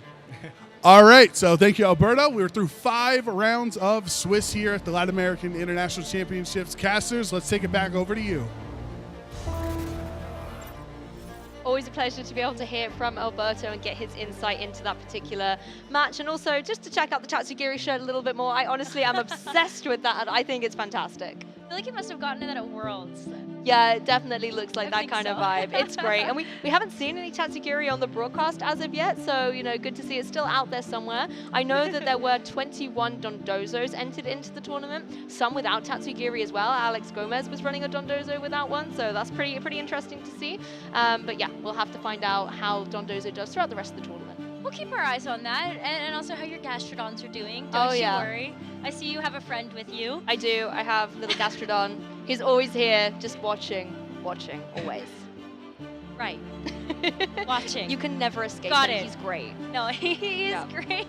All right, so thank you, Alberto. We were through 5 rounds of Swiss here at the Latin American International Championships. Casters, let's take it back over to you. Always a pleasure to be able to hear from Alberto and get his insight into that particular match, and also just to check out the Tatsugiri shirt a little bit more. I honestly am obsessed with that, and I think it's fantastic. I feel like you must have gotten it at Worlds. Yeah, it definitely looks like that kind of vibe. It's great. And we haven't seen any Tatsugiri on the broadcast as of yet, so, good to see it's still out there somewhere. I know that there were 21 Dondozos entered into the tournament, some without Tatsugiri as well. Alex Gomez was running a Dondozo without one, so that's pretty interesting to see. But yeah, we'll have to find out how Dondozo does throughout the rest of the tournament. We'll keep our eyes on that, and also how your Gastrodons are doing. Don't you worry. I see you have a friend with you. I do. I have little Gastrodon. He's always here, just watching, always. Right. Watching. You can never escape Got him. it. He's great. No, he is great.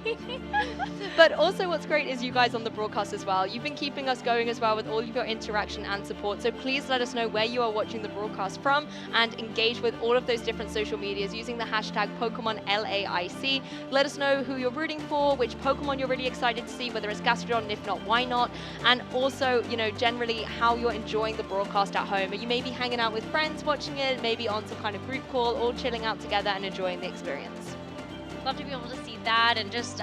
But also what's great is you guys on the broadcast as well. You've been keeping us going as well with all of your interaction and support. So please let us know where you are watching the broadcast from and engage with all of those different social medias using the hashtag PokemonLAIC. Let us know who you're rooting for, which Pokemon you're really excited to see, whether it's Gastrodon, and if not, why not? And also, you know, generally how you're enjoying the broadcast at home. Are you maybe hanging out with friends watching it, maybe on some kind of group call, all chilling out together and enjoying the experience? Love to be able to see that, and just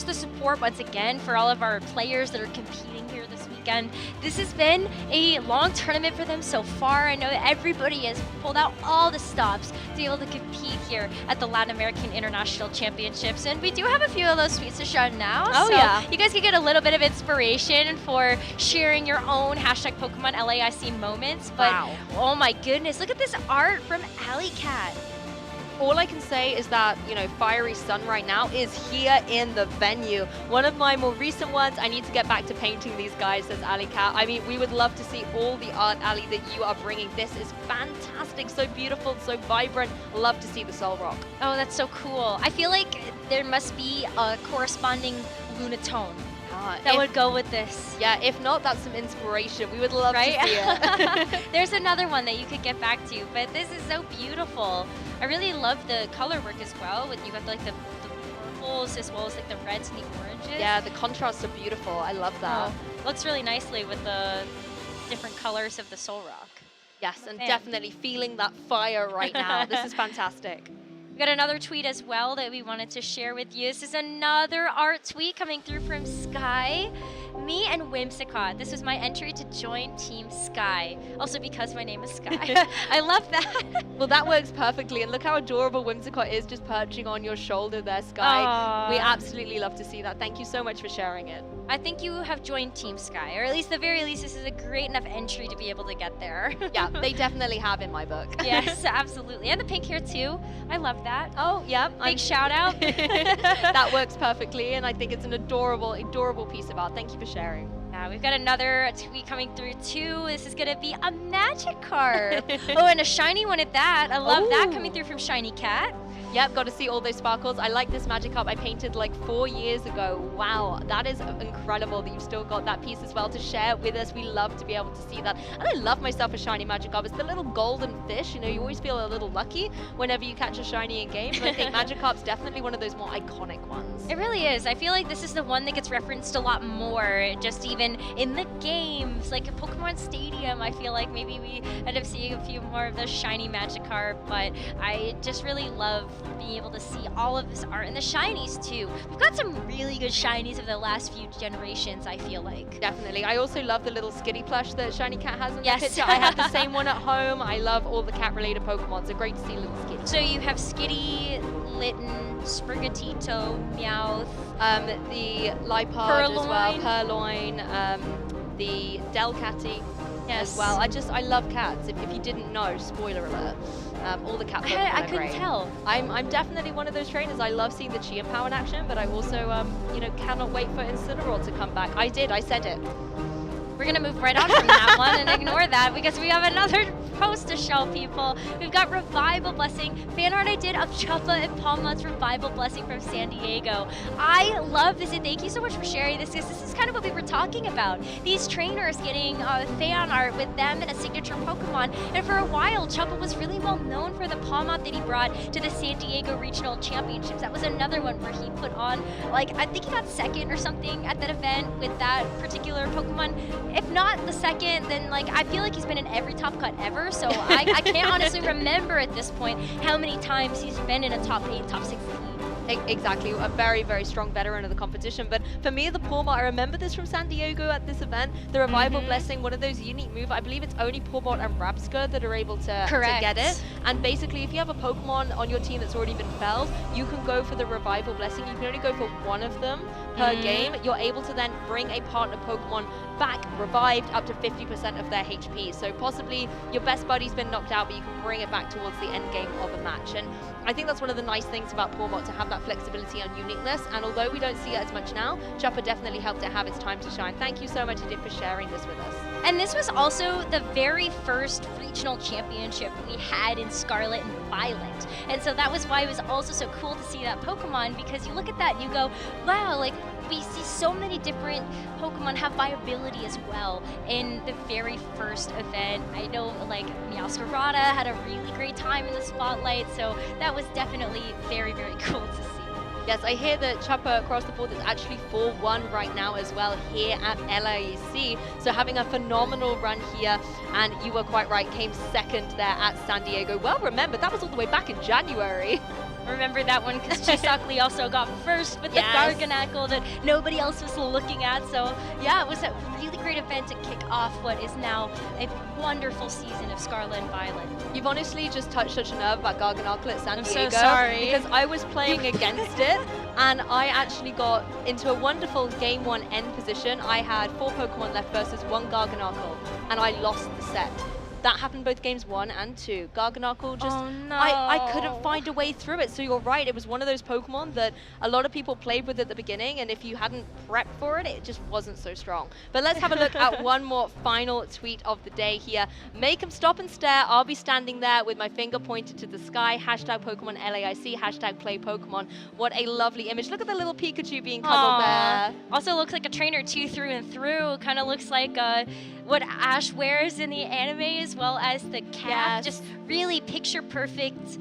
the support once again for all of our players that are competing here this weekend. This has been a long tournament for them so far. I know everybody has pulled out all the stops to be able to compete here at the Latin American International Championships, and we do have a few of those tweets to show now. Oh, so yeah. you guys can get a little bit of inspiration for sharing your own hashtag Pokemon LAIC moments. But Wow. oh my goodness, look at this art from Alley Cat. All I can say is that, you know, Fiery Sun right now is here in the venue. One of my more recent ones, I need to get back to painting these guys, says Ali Cat. I mean, we would love to see all the art, Ali, that you are bringing. This is fantastic, so beautiful, so vibrant. Love to see the Soul Rock. Oh, that's so cool. I feel like there must be a corresponding Lunatone that would go with this. Yeah, if not, that's some inspiration. We would love Right? to see it. There's another one that you could get back to, but this is so beautiful. I really love the color work as well. With you got like the purples as well as like the reds and the oranges. Yeah, the contrasts are beautiful. I love that. Looks really nicely with the different colors of the Soul Rock. Yes, and Man. definitely feeling that fire right now. This is fantastic. We got another tweet as well that we wanted to share with you. This is another art tweet coming through from Sky. Me and Whimsicott. This was my entry to join Team Sky. Also because my name is Sky. I love that. Well, that works perfectly. And look how adorable Whimsicott is just perching on your shoulder there, Sky. Aww. We absolutely love to see that. Thank you so much for sharing it. I think you have joined Team Sky, or at least the very least this is a great enough entry to be able to get there. Yeah, they definitely have in my book. Yes, absolutely. And the pink hair too. I love that. Oh, yeah. Big shout out. That works perfectly, and I think it's an adorable, adorable piece of art. Thank you for sharing. Yeah, we've got another tweet coming through too. This is gonna be a Magikarp. Oh, and a shiny one at that. I love that coming through from Shiny Cat. Yep, got to see all those sparkles. I like this Magikarp I painted like 4 years ago. Wow, that is incredible that you've still got that piece as well to share with us. We love to be able to see that. And I love myself a shiny Magikarp. It's the little golden fish. You know, you always feel a little lucky whenever you catch a shiny in game. But I think Magikarp's definitely one of those more iconic ones. It really is. I feel like this is the one that gets referenced a lot more, just even in the games, like a Pokemon Stadium. I feel like maybe we end up seeing a few more of the shiny Magikarp, but I just really love being able to see all of this art and the shinies too. We've got some really good shinies of the last few generations, I feel like. Definitely. I also love the little Skitty plush that Shiny Cat has in Yes. the picture. I have the same one at home. I love all the cat-related Pokemon. So great to see little Skitty. So you have Skitty, Litten, Sprigatito, Meowth, the Liepard as well, Purloin. Purloin, the Delcatty as well. I love cats. If you didn't know, spoiler alert. All the cat Pokemon I are couldn't great. tell. I'm definitely one of those trainers. I love seeing the Chia Power in action, but I also you know, cannot wait for Incineroar to come back. I said it. We're gonna move right on from that one and ignore that because we have another post to show people. We've got Revival Blessing, fan art I did of Chuffa and Palmut's Revival Blessing from San Diego. I love this and thank you so much for sharing this because this is kind of what we were talking about. These trainers getting fan art with them and a signature Pokemon. And for a while, Chuffa was really well known for the Palmut that he brought to the San Diego Regional Championships. That was another one where he put on, like, I think he got second or something at that event with that particular Pokemon. If not the second, then like I feel like he's been in every top cut ever. So I can't honestly remember at this point how many times he's been in a top 8, top 16. Exactly, a very, very strong veteran of the competition. But for me, the Pawmot, I remember this from San Diego at this event. The Revival Blessing, one of those unique moves. I believe it's only Pawmot and Rapska that are able to get it. And basically, if you have a Pokemon on your team that's already been felled, you can go for the Revival Blessing. You can only go for one of them per game. You're able to then bring a partner Pokemon back, revived, up to 50% of their HP. So possibly your best buddy's been knocked out, but you can bring it back towards the end game of a match. And I think that's one of the nice things about Pawmot, to have that that flexibility and uniqueness. And although we don't see it as much now, Chopper definitely helped it have its time to shine. Thank you so much, Edith, for sharing this with us. And this was also the very first regional championship we had in Scarlet and Violet. And so that was why it was also so cool to see that Pokemon, because you look at that and you go, wow, like we see so many different Pokemon have viability as well in the very first event. I know like Meowscarada had a really great time in the spotlight, so that was definitely very, very cool to see. Yes, I hear that Chopper across the board is actually 4-1 right now as well here at LAC. So having a phenomenal run here, and you were quite right, came second there at San Diego. Well, remember, that was all the way back in January. Remember that one because Chisakli also got first with the Garganacl that nobody else was looking at. So yeah, it was a really great event to kick off what is now a wonderful season of Scarlet and Violet. You've honestly just touched such a nerve about Garganacl at San Diego. I'm so sorry. Because I was playing against it, and I actually got into a wonderful game 1 end position. I had 4 Pokemon left versus 1 Garganacl, and I lost the set. That happened both games 1 and 2. Garganacl just, I couldn't find a way through it. So you're right, it was one of those Pokemon that a lot of people played with at the beginning, and if you hadn't prepped for it, it just wasn't so strong. But let's have a look at one more final tweet of the day here. Make them stop and stare. I'll be standing there with my finger pointed to the sky. Hashtag Pokemon LAIC, hashtag play Pokemon. What a lovely image. Look at the little Pikachu being cuddled there. Also looks like a trainer too through and through. Kind of looks like what Ash wears in the anime, as well as the cap. Just really picture perfect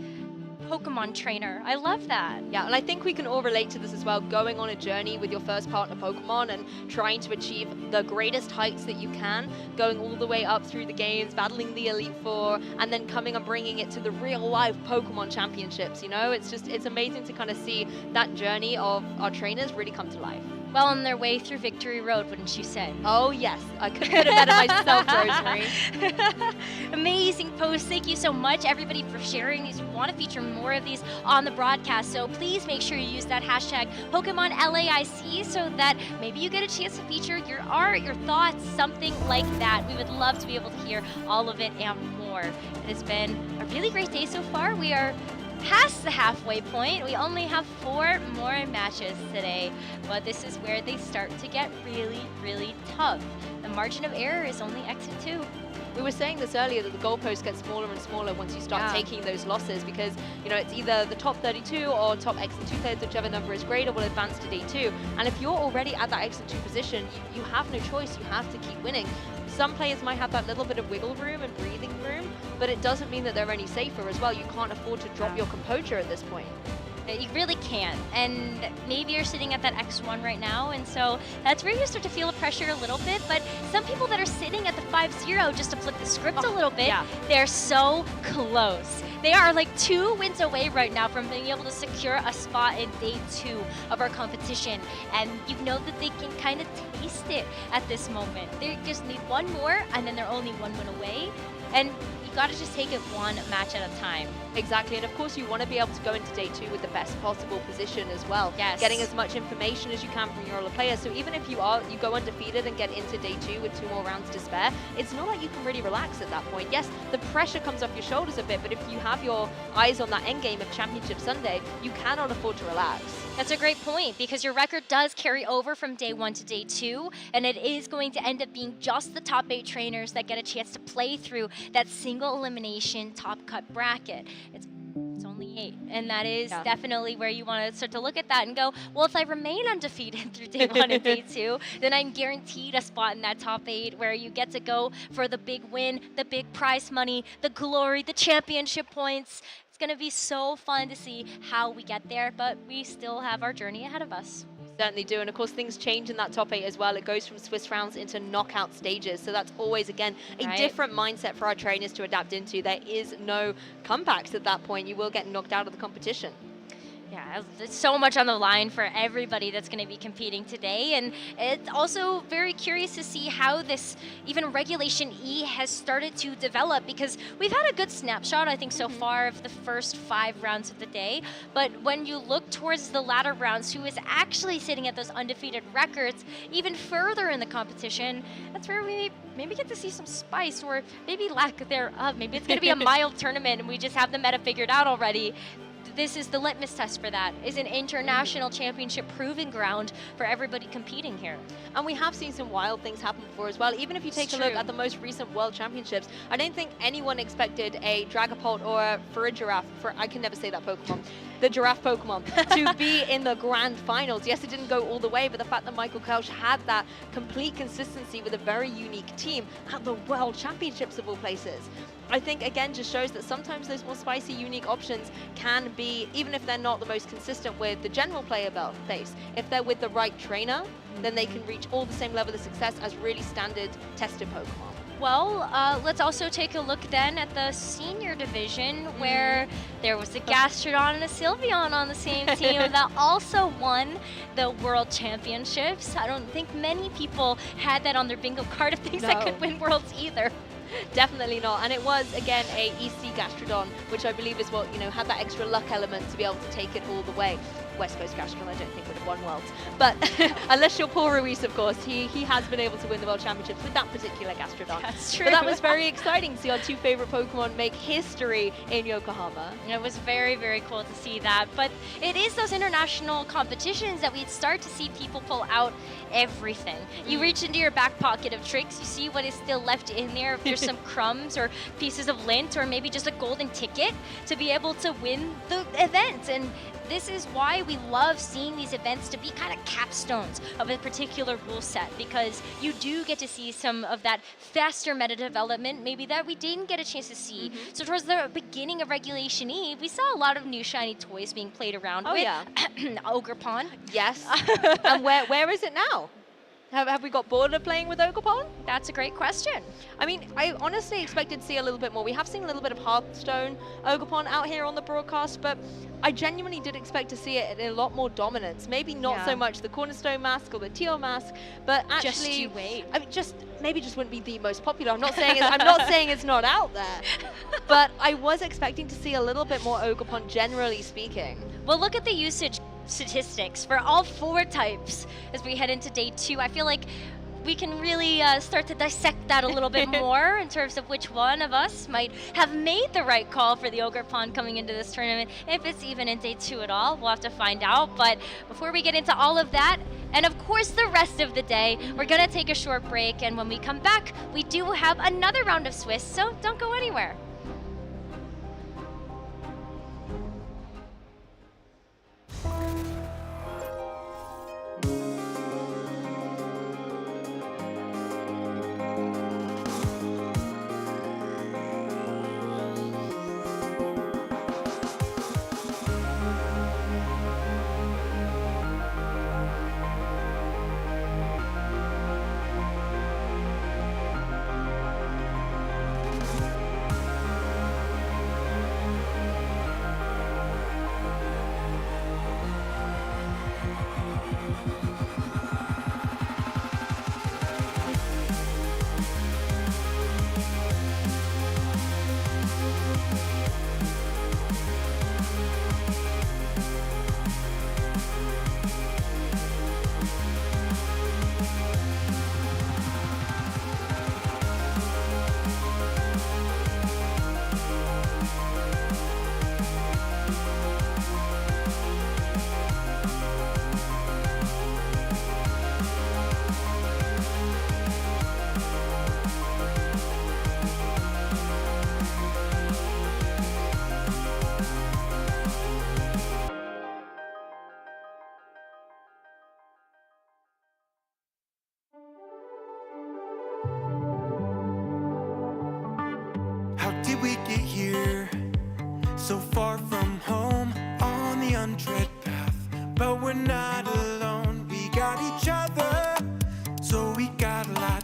Pokemon trainer. I love that. Yeah, and I think we can all relate to this as well, going on a journey with your first partner Pokemon and trying to achieve the greatest heights that you can, going all the way up through the games, battling the Elite Four, and then coming and bringing it to the real life Pokemon championships, you know? It's amazing to kind of see that journey of our trainers really come to life. Well, on their way through Victory Road, wouldn't you say? Oh, yes. I couldn't have better myself, Rosemary. Amazing post. Thank you so much, everybody, for sharing these. We want to feature more of these on the broadcast, so please make sure you use that hashtag Pokemon LAIC so that maybe you get a chance to feature your art, your thoughts, something like that. We would love to be able to hear all of it and more. It has been a really great day so far. We are past the halfway point. We only have 4 more matches today, but this is where they start to get really, really tough. The margin of error is only exit 2. We were saying this earlier that the goalposts get smaller and smaller once you start taking those losses, because you know it's either the top 32 or top X and 2/3, whichever number is greater will advance to day 2. And if you're already at that X and 2 position, you have no choice. You have to keep winning. Some players might have that little bit of wiggle room and breathing room, but it doesn't mean that they're any safer as well. You can't afford to drop your composure at this point. You really can't, and maybe you're sitting at that X1 right now, and so that's where you start to feel the pressure a little bit. But some people that are sitting at the 5-0, just to flip the script a little bit, they're so close. They are like 2 wins away right now from being able to secure a spot in day 2 of our competition, and you know that they can kind of taste it at this moment. They just need 1 more, and then they're only 1 win away, and you gotta just take it 1 match at a time. Exactly, and of course you want to be able to go into day 2 with the best possible position as well. Yes. Getting as much information as you can from your other players. So even if you go undefeated and get into day 2 with 2 more rounds to spare, it's not like you can really relax at that point. Yes, the pressure comes off your shoulders a bit, but if you have your eyes on that end game of Championship Sunday, you cannot afford to relax. That's a great point, because your record does carry over from day 1 to day 2, and it is going to end up being just the top 8 trainers that get a chance to play through that single elimination top cut bracket. It's only 8, and that is definitely where you want to start to look at that and go, well, if I remain undefeated through day 1 and day 2, then I'm guaranteed a spot in that top 8 where you get to go for the big win, the big prize money, the glory, the championship points. It's going to be so fun to see how we get there, but we still have our journey ahead of us. Certainly do, and of course things change in that top 8 as well. It goes from Swiss rounds into knockout stages, so that's always, again, a different mindset for our trainers to adapt into. There is no comebacks at that point. You will get knocked out of the competition. Yeah, there's so much on the line for everybody that's going to be competing today, and it's also very curious to see how this even Regulation E has started to develop, because we've had a good snapshot, I think, so far of the first 5 rounds of the day, but when you look towards the latter rounds, who is actually sitting at those undefeated records even further in the competition, that's where we maybe get to see some spice, or maybe lack thereof. Maybe it's going to be a mild tournament and we just have the meta figured out already. this is the litmus test for that, is an international championship proving ground for everybody competing here. And we have seen some wild things happen before as well. Even if you take a look at the most recent World Championships, I don't think anyone expected a Dragapult or a Farigiraf, I can never say that Pokemon, the giraffe Pokemon, to be in the grand finals. Yes, it didn't go all the way, but the fact that Michael Kelch had that complete consistency with a very unique team at the World Championships of all places, I think, again, just shows that sometimes those more spicy, unique options can be, even if they're not the most consistent with the general player base, if they're with the right trainer, then they can reach all the same level of success as really standard tested Pokemon. Well, let's also take a look then at the senior division, where there was a Gastrodon and a Sylveon on the same team that also won the World Championships. I don't think many people had that on their bingo card of things that could win Worlds either. Definitely not. And it was, again, a EC Gastrodon, which I believe is what, had that extra luck element to be able to take it all the way. West Coast Gastrodon, I don't think would have won Worlds. But unless you're Paul Ruiz, of course, he has been able to win the World Championships with that particular Gastrodon. That's true. But that was very exciting to see our two favorite Pokemon make history in Yokohama. It was very, very cool to see that. But it is those international competitions that we'd start to see people pull out everything. You reach into your back pocket of tricks, you see what is still left in there, if there's some crumbs or pieces of lint or maybe just a golden ticket to be able to win the event. And this is why we love seeing these events to be kind of capstones of a particular rule set, because you do get to see some of that faster meta development maybe that we didn't get a chance to see. So towards the beginning of Regulation E, we saw a lot of new shiny toys being played around with. Ogerpon. Yes. And where is it now? Have we got bored of playing with Ogerpon? That's a great question. I mean, I honestly expected to see a little bit more. We have seen a little bit of Hearthstone Ogerpon out here on the broadcast, but I genuinely did expect to see it in a lot more dominance. Maybe not so much the Cornerstone mask or the Teal mask, but actually, just you wait. I mean, maybe just wouldn't be the most popular. I'm not saying it's not out there, but I was expecting to see a little bit more Ogerpon, generally speaking. Well, look at the usage statistics for all 4 types as we head into day 2. I feel like we can really start to dissect that a little bit more in terms of which one of us might have made the right call for the Ogerpon coming into this tournament. If it's even in day 2 at all, we'll have to find out. But before we get into all of that, and of course the rest of the day, we're gonna take a short break, and when we come back, we do have another round of Swiss, so don't go anywhere. did we get here? So far from home, on the untread path, but we're not alone. We got each other, so we got a lot.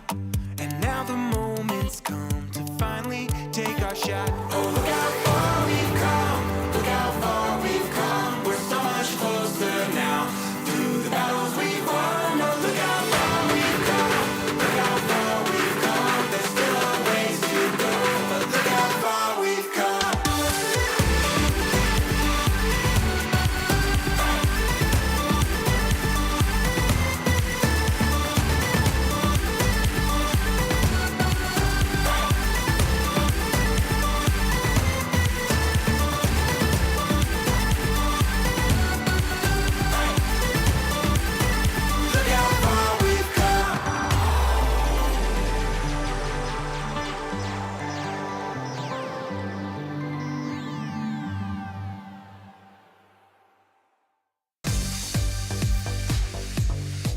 And now the moment's come to finally take our shot. Oh, look how far we've come, look how far we've come. We're so much closer now, through the battles we've won. Oh, look how far we've come, look how far we've come. There's still a ways to go, but look how far we've come.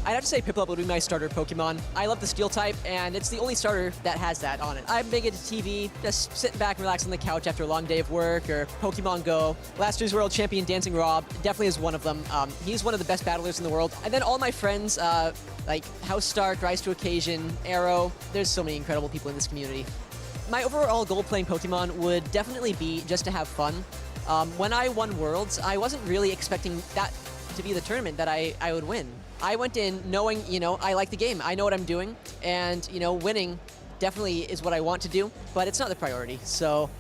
I'd have to say Piplup would be my starter Pokemon. I love the Steel type, and it's the only starter that has that on it. I'm big into TV, just sitting back and relaxing on the couch after a long day of work, or Pokemon Go. Last year's world champion Dancing Rob definitely is one of them. He's one of the best battlers in the world. And then all my friends, like House Stark, Rise to Occasion, Arrow, there's so many incredible people in this community. My overall goal playing Pokemon would definitely be just to have fun. When I won Worlds, I wasn't really expecting that to be the tournament that I would win. I went in knowing, I like the game. I know what I'm doing, and, winning definitely is what I want to do, but it's not the priority. So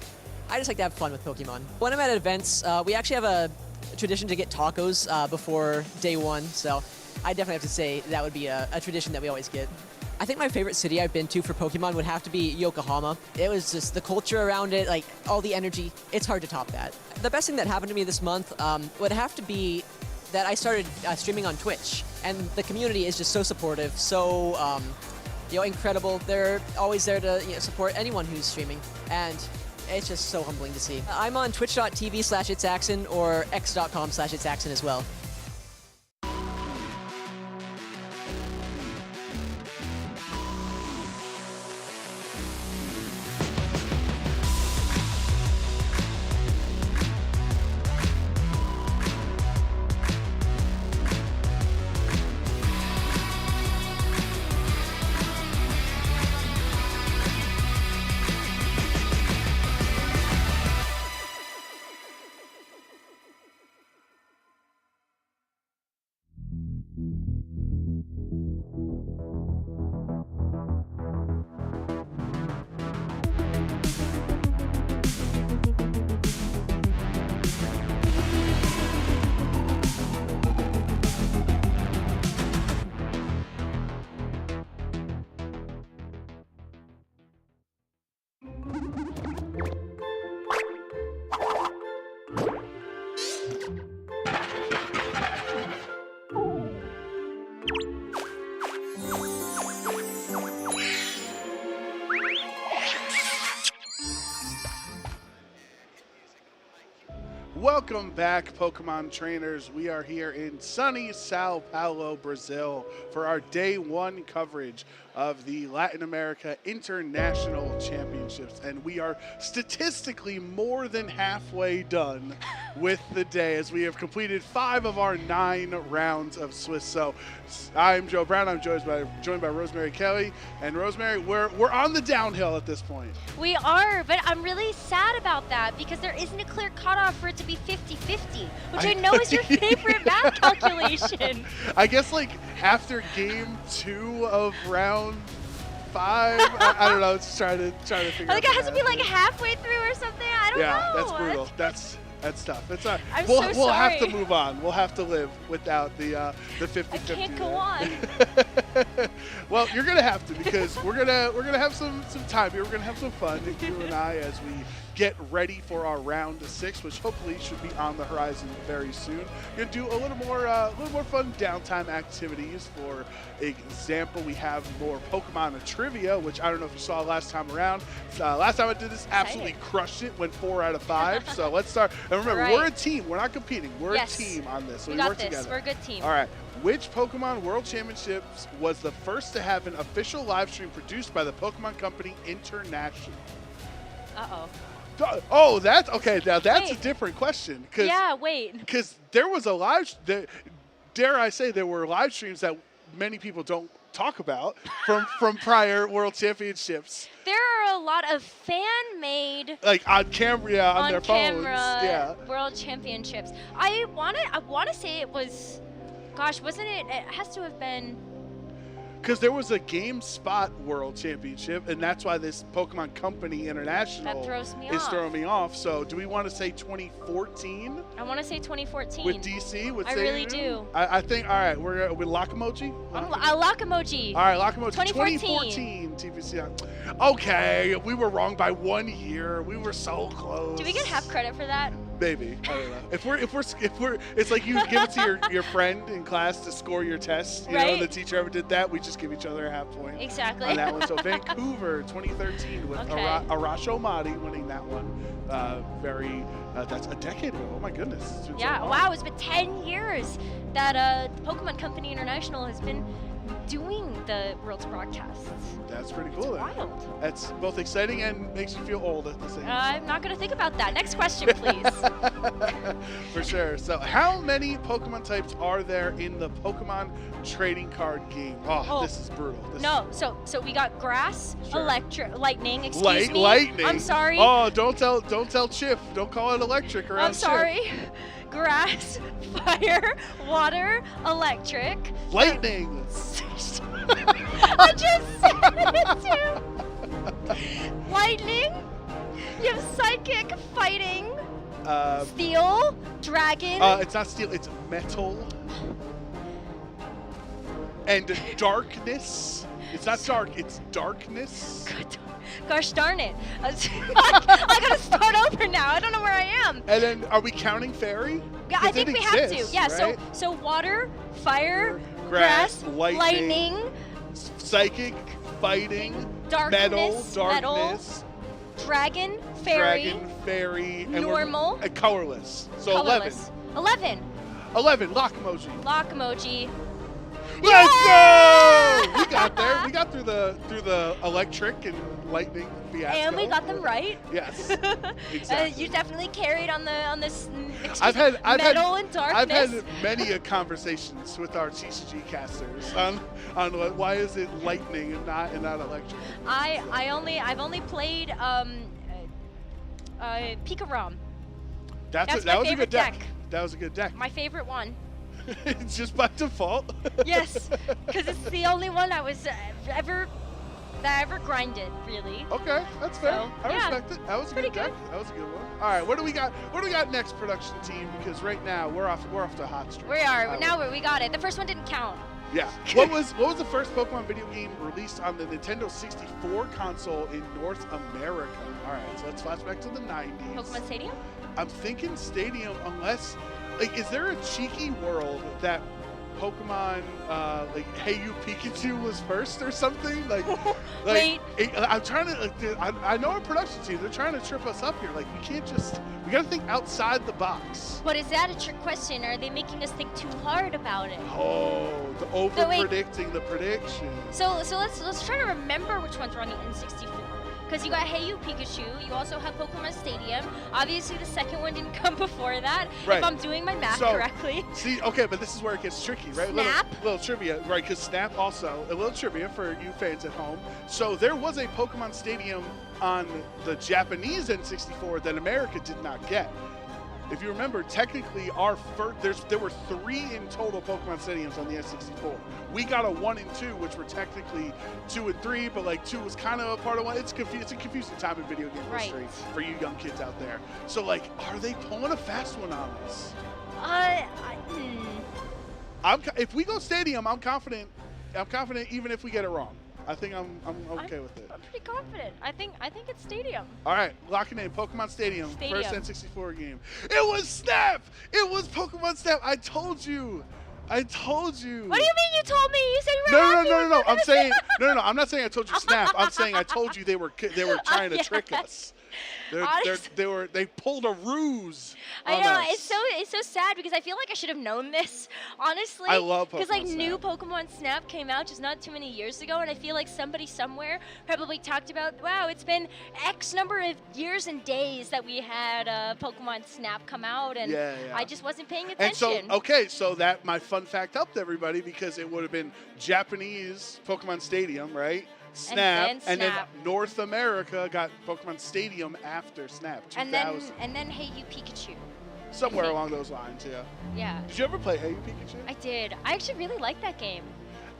I just like to have fun with Pokemon. When I'm at events, we actually have a tradition to get tacos before day one, so I definitely have to say that would be a tradition that we always get. I think my favorite city I've been to for Pokemon would have to be Yokohama. It was just the culture around it, like all the energy. It's hard to top that. The best thing that happened to me this month would have to be that I started streaming on Twitch, and the community is just so supportive, so incredible. They're always there to support anyone who's streaming, and it's just so humbling to see. I'm on twitch.tv/itsaxon or x.com/itsaxon as well. Welcome back, Pokemon trainers. We are here in sunny Sao Paulo, Brazil for our day one coverage of the Latin America International Championships. And we are statistically more than halfway done with the day as we have completed 5 of our 9 rounds of Swiss. So I'm Joe Brown. I'm joined by Rosemary Kelly. And Rosemary, we're on the downhill at this point. We are, but I'm really sad about that because there isn't a clear cutoff for it to be 50-50, which I know is your favorite math calculation. I guess like after game 2 of round 5, I don't know. It's trying to figure out. I think it has to be like halfway through or something. I don't know. Yeah, that's brutal. That's tough. It's not. I'm We'll so have to sorry. move on. We'll have to live without the 50-50. I can't go on. Well, you're gonna have to because we're gonna have some time here. We're gonna have some fun, you and I, as we get ready for our round 6, which hopefully should be on the horizon very soon. We're gonna do a little more fun downtime activities. For example, we have more Pokemon trivia, which I don't know if you saw last time around. Last time I did this, absolutely crushed it. Went 4 out of 5. So let's start. And remember, we're a team. We're not competing. We're a team on this. So we got work this. together. We're a good team. All right. Which Pokemon World Championships was the first to have an official live stream produced by the Pokemon Company International? Uh-oh. Oh, that's okay. Now that's a different question. Yeah, wait. Because there was a dare I say, there were live streams that many people don't talk about from prior World Championships. There are a lot of fan-made, like on camera, on their phones. Yeah. World Championships. I wanna say it was, gosh, wasn't it? It has to have been. Because there was a GameSpot World Championship, and that's why this Pokemon Company International is throwing me off. So do we want to say 2014? I want to say 2014. With DC? I really do. I think, all right, we're with Lock-Emoji? Lock-Emoji. All right, Lock-Emoji. 2014. TPC. Okay, we were wrong by 1 year. We were so close. Do we get half credit for that? Maybe. I don't know. If we're, it's like you give it to your friend in class to score your test. You know, Right. the teacher ever did that. We just give each other a half point. Exactly. On that one. So Vancouver, 2013, with Okay. Arasho Madi winning that one. That's a decade ago. Oh my goodness. It's been so Yeah, long. wow, it's been 10 years that Pokemon Company International has been doing the World's broadcasts. That's pretty cool. Then. Wild. That's both exciting and makes you feel old at the same time. I'm not going to think about that. Next question, please. For sure. So, how many Pokemon types are there in the Pokemon trading card game? Oh, this is brutal. So we got grass, Sure. lightning, excuse me. Lightning. I'm sorry. Oh, don't tell Chip. Don't call it electric around I'm sorry. Chip. Grass, fire, water, electric. Lightning. I just said it too. Lightning. You have psychic, fighting, steel, dragon. It's not steel. It's metal. And darkness. It's not dark. It's darkness. Gosh darn it. I gotta start over now. I don't know where I am. And then, are we counting fairy? Yeah, I 'Cause it think we have to. exists, Yeah, right? so water, fire, Grass, lightning, psychic, fighting, darkness, metal, darkness, dragon, fairy, and normal, and colorless. So colorless. 11. 11. Lock emoji. Lock emoji. Let's go! We got there. We got through the electric and lightning fiasco. And we got them right. Yes. Exactly. You definitely carried on this I've had metal and darkness. I've had many conversations with our TCG casters on why is it lightning and not electric. I've only played Pikarom. That my was a favorite good deck. That was a good deck. My favorite one. It's just by default. Yes, because it's the only one I was ever grinded, really. Okay, that's fair. So, I yeah, respect it. That was a pretty good deck. That was a good one. All right, what do we got? What do we got next, production team? Because right now we're off to a hot streak. We are now. We got it. The first one didn't count. Yeah. What was the first Pokemon video game released on the Nintendo 64 console in North America? All right, so let's flash back to the 90s. Pokemon Stadium? I'm thinking Stadium, unless, is there a cheeky world that Pokemon, Hey You Pikachu was first or something? Wait. I'm trying to, I know our production team, they're trying to trip us up here. We got to think outside the box. But is that a trick question? Or are they making us think too hard about it? Oh, the over-predicting the prediction. So let's try to remember which ones were on the N64. Because you got Hey You Pikachu, you also have Pokemon Stadium. Obviously, the second one didn't come before that, Right. if I'm doing my math correctly. See, okay, but this is where it gets tricky, right? Snap? Little trivia, right? Because Snap also, a little trivia for you fans at home. So there was a Pokemon Stadium on the Japanese N64 that America did not get. If you remember, technically there were 3 in total Pokemon Stadiums on the N64. We got a 1 and 2, which were technically 2 and 3, but 2 was kind of a part of 1. It's a confusing time in video game history for you young kids out there. So are they pulling a fast one on us? If we go Stadium, I'm confident. I'm confident even if we get it wrong. I think I'm okay with it. I'm pretty confident. I think it's Stadium. All right, locking in Pokemon Stadium. Stadium. First N64 game. It was Snap. It was Pokemon Snap. I told you. What do you mean you told me? You said you were happy. No. I'm saying no. I'm not saying I told you Snap. I'm saying I told you they were trying to trick us. They pulled a ruse. I know, on us. it's so sad because I feel like I should have known this, honestly. I love Pokemon Because Snap. new Pokemon Snap came out just not too many years ago, and I feel like somebody somewhere probably talked about, wow, it's been X number of years and days that we had Pokemon Snap come out, and Yeah. I just wasn't paying And attention. so that my fun fact helped everybody because it would have been Japanese Pokemon Stadium, right? Snap, and then North America got Pokemon Stadium after Snap. 2000. and then Hey You Pikachu. Somewhere along those lines, yeah. Yeah. Did you ever play Hey You Pikachu? I did. I actually really liked that game.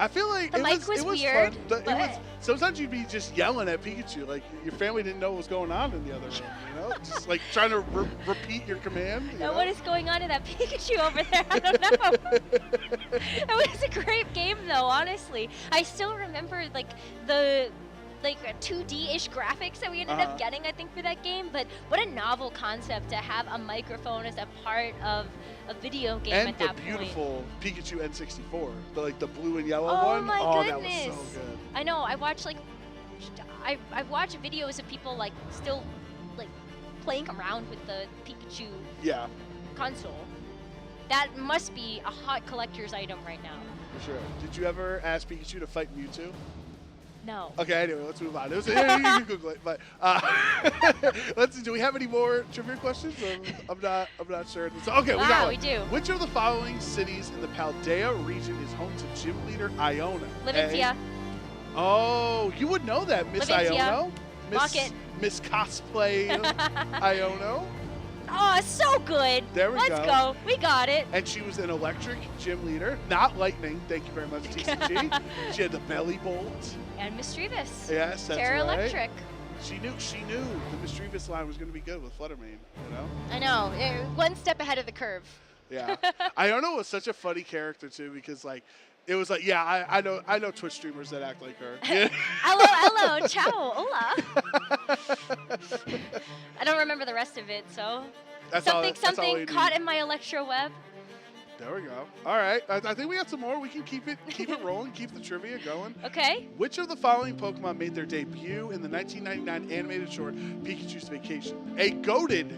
I feel like The it mic was it was weird, fun. but- Sometimes you'd be just yelling at Pikachu, like your family didn't know what was going on in the other room, you know? Just trying to repeat your command. You know? What is going on in that Pikachu over there? I don't know. It was a great game, though, honestly. I still remember, the like 2D-ish graphics that we ended up getting, I think, for that game. But what a novel concept to have a microphone as a part of a video game And at the that point. beautiful Pikachu N64, the blue and yellow Oh one. my Oh, goodness! that was so good. I know. I watched like I watched videos of people like still like playing around with the Pikachu Yeah, console. That must be a hot collector's item right now. for sure. Did you ever ask Pikachu to fight Mewtwo? No. Okay, anyway, let's move on. You can Google it, but let's see. Do we have any more trivia questions? I'm not sure. Okay, we got one. We do. Which of the following cities in the Paldea region is home to gym leader Iona? Liventia. Oh, you would know that, Miss Liventia. Iono. Lock it. Miss Cosplay Iono. Oh, so good. There we Let's go. go. We got it. And she was an electric gym leader, not lightning. Thank you very much, TCG. She had the belly bolt. And Mischievous. Yes, that's Terra right. Electric. She knew the Mischievous line was going to be good with Fluttermane, you know? I know. One step ahead of the curve. Yeah. Iona was such a funny character, too, because, like, it was like, yeah, I know Twitch streamers that act like her. Hello, ciao, hola. I don't remember the rest of it, so. That's all Something we caught need. in my electro web. There we go. All right. I think we got some more. We can keep it rolling, keep the trivia going. Okay. Which of the following Pokemon made their debut in the 1999 animated short Pikachu's Vacation? A goated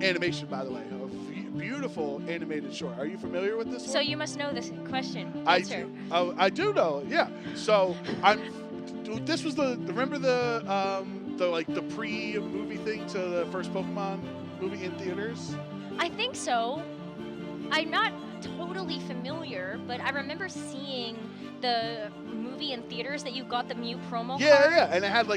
animation, by the way. A beautiful animated short. Are you familiar with this one? So you must know this question. I Answer. do. Oh, I do know. Yeah. So this was remember the pre-movie thing to the first Pokemon movie in theaters? I think so. I'm not totally familiar, but I remember seeing the movie in theaters that you got the Mew promo card. Yeah, and it had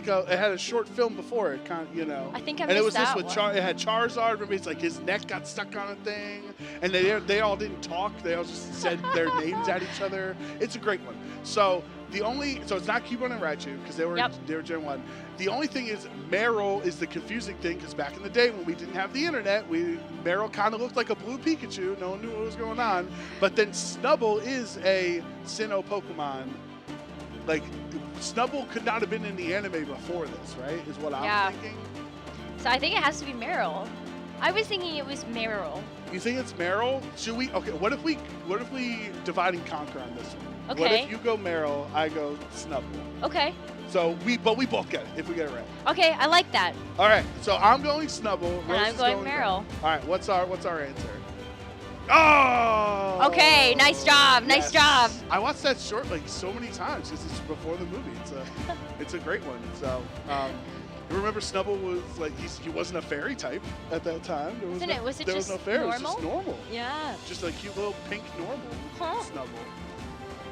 a short film before it, kind of, you know. I think I And it missed was this that with one. it had Charizard. Remember, it's like his neck got stuck on a thing, and they all didn't talk. They all just said their names at each other. It's a great one. So it's not Cubone and Raichu because they were Gen 1. The only thing is Meryl is the confusing thing because back in the day when we didn't have the internet, Meryl kind of looked like a blue Pikachu. No one knew what was going on. But then Snubbull is a Sinnoh Pokemon. Like Snubbull could not have been in the anime before this, right? Is what I'm thinking. So I think it has to be Meryl. I was thinking it was Meryl. You think it's Meryl? Should we? Okay. What if we divide and conquer on this one? Okay. What if you go Meryl, I go Snubbull? Okay. So we both get it if we get it right. Okay, I like that. All right. So I'm going Snubbull. And Rose I'm is going Meryl. All right. What's our answer? Oh. Okay. Nice job. Nice job. I watched that short like so many times because it's before the movie. It's a great one. So. You remember Snubbull was like he wasn't a fairy type at that time. There was Was no fairy. normal? It was just normal. Yeah. Just a cute little pink normal Snubbull.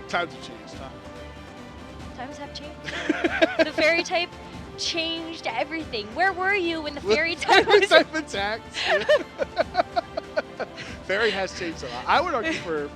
Times have changed, huh? Times have changed. The fairy type changed everything. Where were you when the fairy type was? type attacked. Fairy has changed a lot. I would argue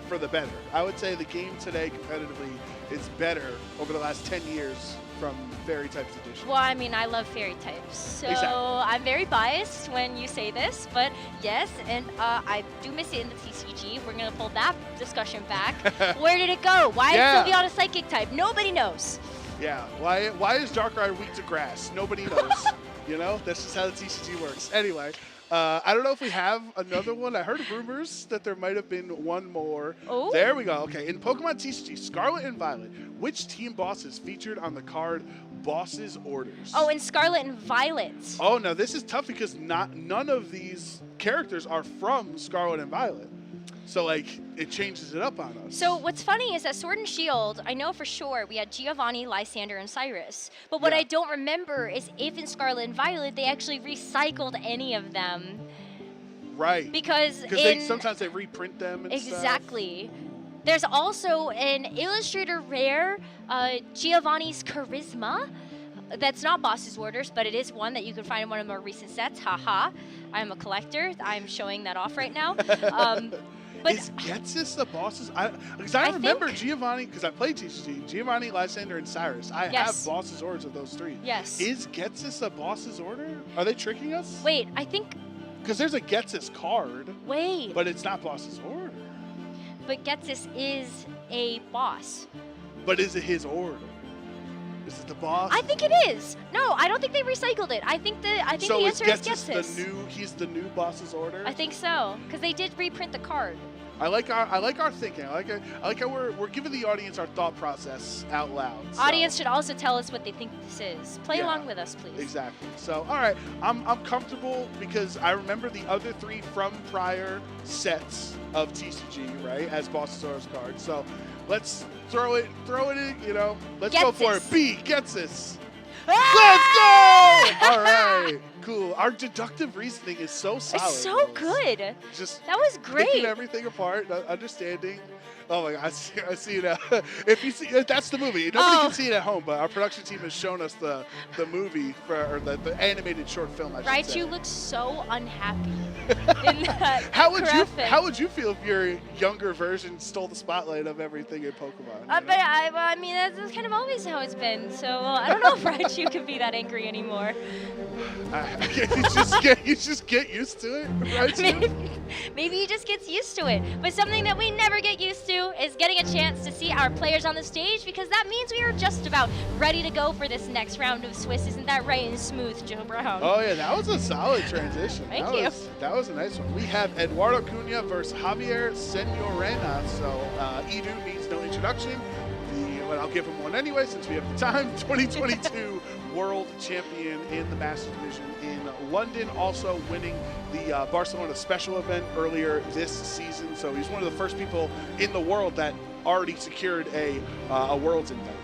for the better. I would say the game today competitively is better over the last 10 years from Fairy Types Edition. Well, I mean, I love fairy types, so Exactly. I'm very biased when you say this, but yes, and I do miss it in the TCG. We're going to pull that discussion back. Where did it go? Why is Sylveon a psychic type? Nobody knows. Yeah, why is Darkrai weak to grass? Nobody knows. You know, that's just how the TCG works. Anyway, I don't know if we have another one. I heard rumors that there might have been one more. Oh. There we go. Okay, in Pokemon TCG, Scarlet and Violet, which team boss is featured on the card Boss's Orders? Oh, and Scarlet and Violet. Oh, now this is tough because none of these characters are from Scarlet and Violet. So, like, it changes it up on us. So what's funny is that Sword and Shield, I know for sure we had Giovanni, Lysander, and Cyrus. But what I don't remember is if in Scarlet and Violet they actually recycled any of them. Right. Because sometimes they reprint them and exactly. There's also an Illustrator Rare, Giovanni's Charisma. That's not Boss's Orders, but it is one that you can find in one of the more recent sets. Haha. I'm a collector. I'm showing that off right now. But is Getsis the bosses? Because I remember Giovanni, because I played TCG, Giovanni, Lysander, and Cyrus. I have boss's orders of those three. Yes. Is Getsis a boss's order? Are they tricking us? Wait, I think... Because there's a Getsis card. Wait. But it's not boss's order. But Getsis is a boss. But is it his order? Is it the boss? I think it is. No, I don't think they recycled it. I think the answer is Getsis. He's the new boss's order. I think so, because they did reprint the card. I like our thinking. I like how we're giving the audience our thought process out loud. So. Audience should also tell us what they think this is. Play along with us, please. Exactly. So, all right, I'm comfortable because I remember the other 3 from prior sets of TCG, right, as Bossasaurus cards. So, let's throw it in. You know, let's go for it. B gets this. Ah! Let's go! All right, cool. Our deductive reasoning is so solid. It's so good. Just that was great. Picking everything apart, understanding. Oh my God, I see it now. If you see, that's the movie. Nobody can see it at home, but our production team has shown us the movie or the animated short film. Raichu looks so unhappy in that. How would you feel if your younger version stole the spotlight of everything in Pokemon? But I mean, that's kind of always how it's been. So I don't know if Raichu can be that angry anymore. You just get used to it, Raichu? Maybe he just gets used to it. But something that we never get used to is getting a chance to see our players on the stage, because that means we are just about ready to go for this next round of Swiss. Isn't that right and smooth, Joe Brown? Oh yeah, that was a solid transition. Thank you. That was a nice one. We have Eduardo Cunha versus Javier Senorena. So Edu needs no introduction. But I'll give him one anyway since we have the time. 2022 world champion in the Masters division in London, also winning the Barcelona special event earlier this season. So he's one of the first people in the world that already secured a Worlds invite.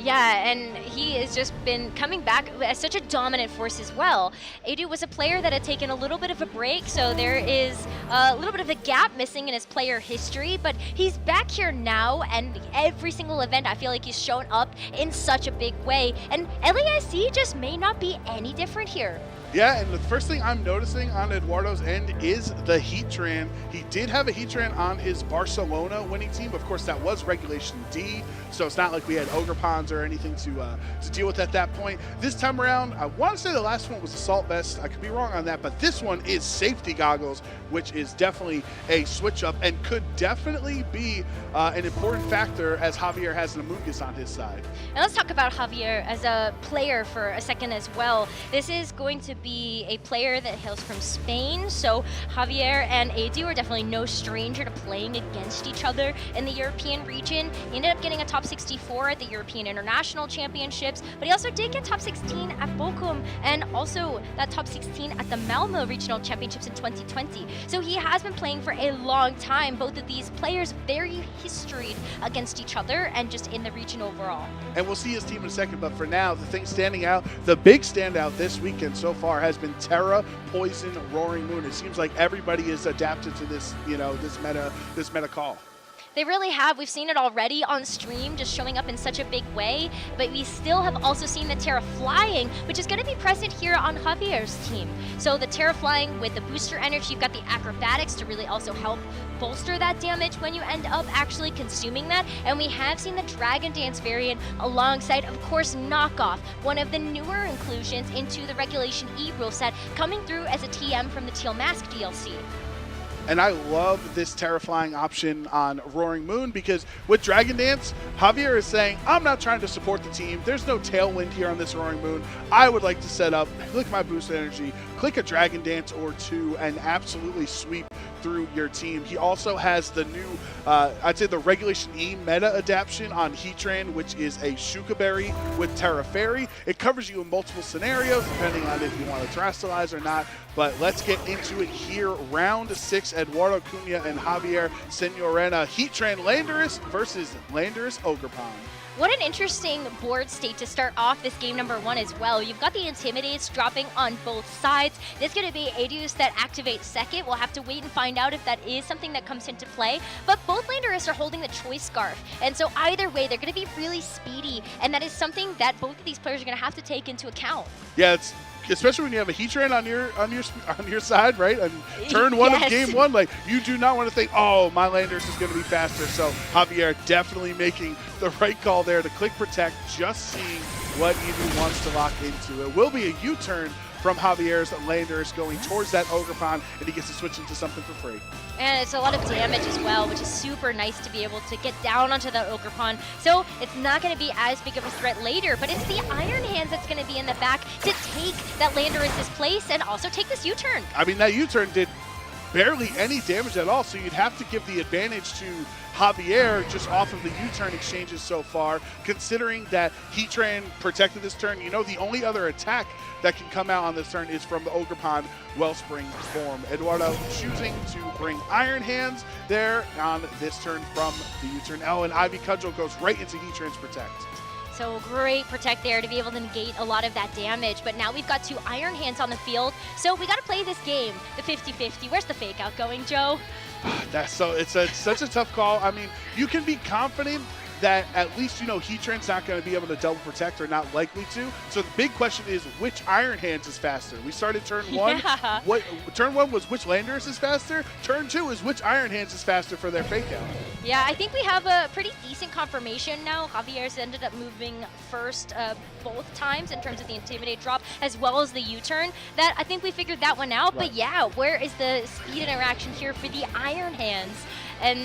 Yeah, and he has just been coming back as such a dominant force as well. Edu was a player that had taken a little bit of a break, so there is a little bit of a gap missing in his player history, but he's back here now, and every single event I feel like he's shown up in such a big way, and LAIC just may not be any different here. Yeah, and the first thing I'm noticing on Eduardo's end is the Heatran. He did have a Heatran on his Barcelona winning team. Of course, that was Regulation D, so it's not like we had Ogre Ponds or anything to deal with at that point. This time around, I want to say the last one was Assault Vest. I could be wrong on that, but this one is Safety Goggles, which is definitely a switch up and could definitely be an important factor as Javier has an Amoonguss on his side. And let's talk about Javier as a player for a second as well. This is going to be a player that hails from Spain, so Javier and Edu are definitely no stranger to playing against each other in the European region. He ended up getting a top 64 at the European International Championships, but he also did get top 16 at Bochum and also that top 16 at the Malmo Regional Championships in 2020. So he has been playing for a long time. Both of these players very historied against each other and just in the region overall. And we'll see his team in a second, but for now, the thing standing out, the big standout this weekend so far has been Terra, Poison, Roaring Moon. It seems like everybody is adapted to this, this meta call. They really have. We've seen it already on stream, just showing up in such a big way, but we still have also seen the Terra Flying, which is going to be present here on Javier's team. So the Terra Flying with the booster energy, you've got the acrobatics to really also help bolster that damage when you end up actually consuming that, and we have seen the Dragon Dance variant alongside, of course, Knockoff, one of the newer inclusions into the Regulation E rule set, coming through as a TM from the Teal Mask DLC. And I love this Terrifying option on Roaring Moon because with Dragon Dance, Javier is saying, I'm not trying to support the team. There's no Tailwind here on this Roaring Moon. I would like to set up, click my boost energy, click a Dragon Dance or two, and absolutely sweep through your team. He also has the new, I'd say the Regulation E meta adaptation on Heatran, which is a Shuka Berry with Terra Fairy. It covers you in multiple scenarios, depending on if you want to terrestrialize or not. But let's get into it here. Round 6, Eduardo Cunha and Javier Senorena. Heatran Landorus versus Landorus Ogre Pond. What an interesting board state to start off this game number 1 as well. You've got the Intimidates dropping on both sides. There's going to be Adus that activate second. We'll have to wait and find out if that is something that comes into play. But both Landorus are holding the Choice Scarf. And so either way, they're going to be really speedy. And that is something that both of these players are going to have to take into account. Yeah, it's especially when you have a Heatran on your side, right? And turn 1 of game 1, like you do not want to think, oh, my Landorus is going to be faster. So Javier definitely making the right call there to click protect, just seeing what Edu wants to lock into. It will be a U-turn from Javier's Landers going towards that Ogre Pond, and he gets to switch into something for free. And it's a lot of damage as well, which is super nice to be able to get down onto that Ogre Pond. So it's not going to be as big of a threat later, but it's the Iron Hands that's going to be in the back to take that Landorus' place and also take this U-turn. I mean, that U-turn did barely any damage at all, so you'd have to give the advantage to Javier just off of the U-turn exchanges so far, considering that Heatran protected this turn. You know, the only other attack that can come out on this turn is from the Ogre Pond Wellspring form. Eduardo choosing to bring Iron Hands there on this turn from the U-turn. Oh, and Ivy Cudgel goes right into Heatran's Protect. So great Protect there to be able to negate a lot of that damage. But now we've got 2 Iron Hands on the field. So we got to play this game, the 50-50. Where's the fake out going, Joe? It's such a tough call. I mean, you can be confident that at least, you know, Heatran's not going to be able to double protect or not likely to. So the big question is which Iron Hands is faster? We started turn 1. Yeah. Turn 1 was which Landorus is faster? Turn 2 is which Iron Hands is faster for their fake out. Yeah, I think we have a pretty decent confirmation now. Javier's ended up moving first both times in terms of the Intimidate drop as well as the U-turn. That I think we figured that one out. Right. But yeah, where is the speed interaction here for the Iron Hands? And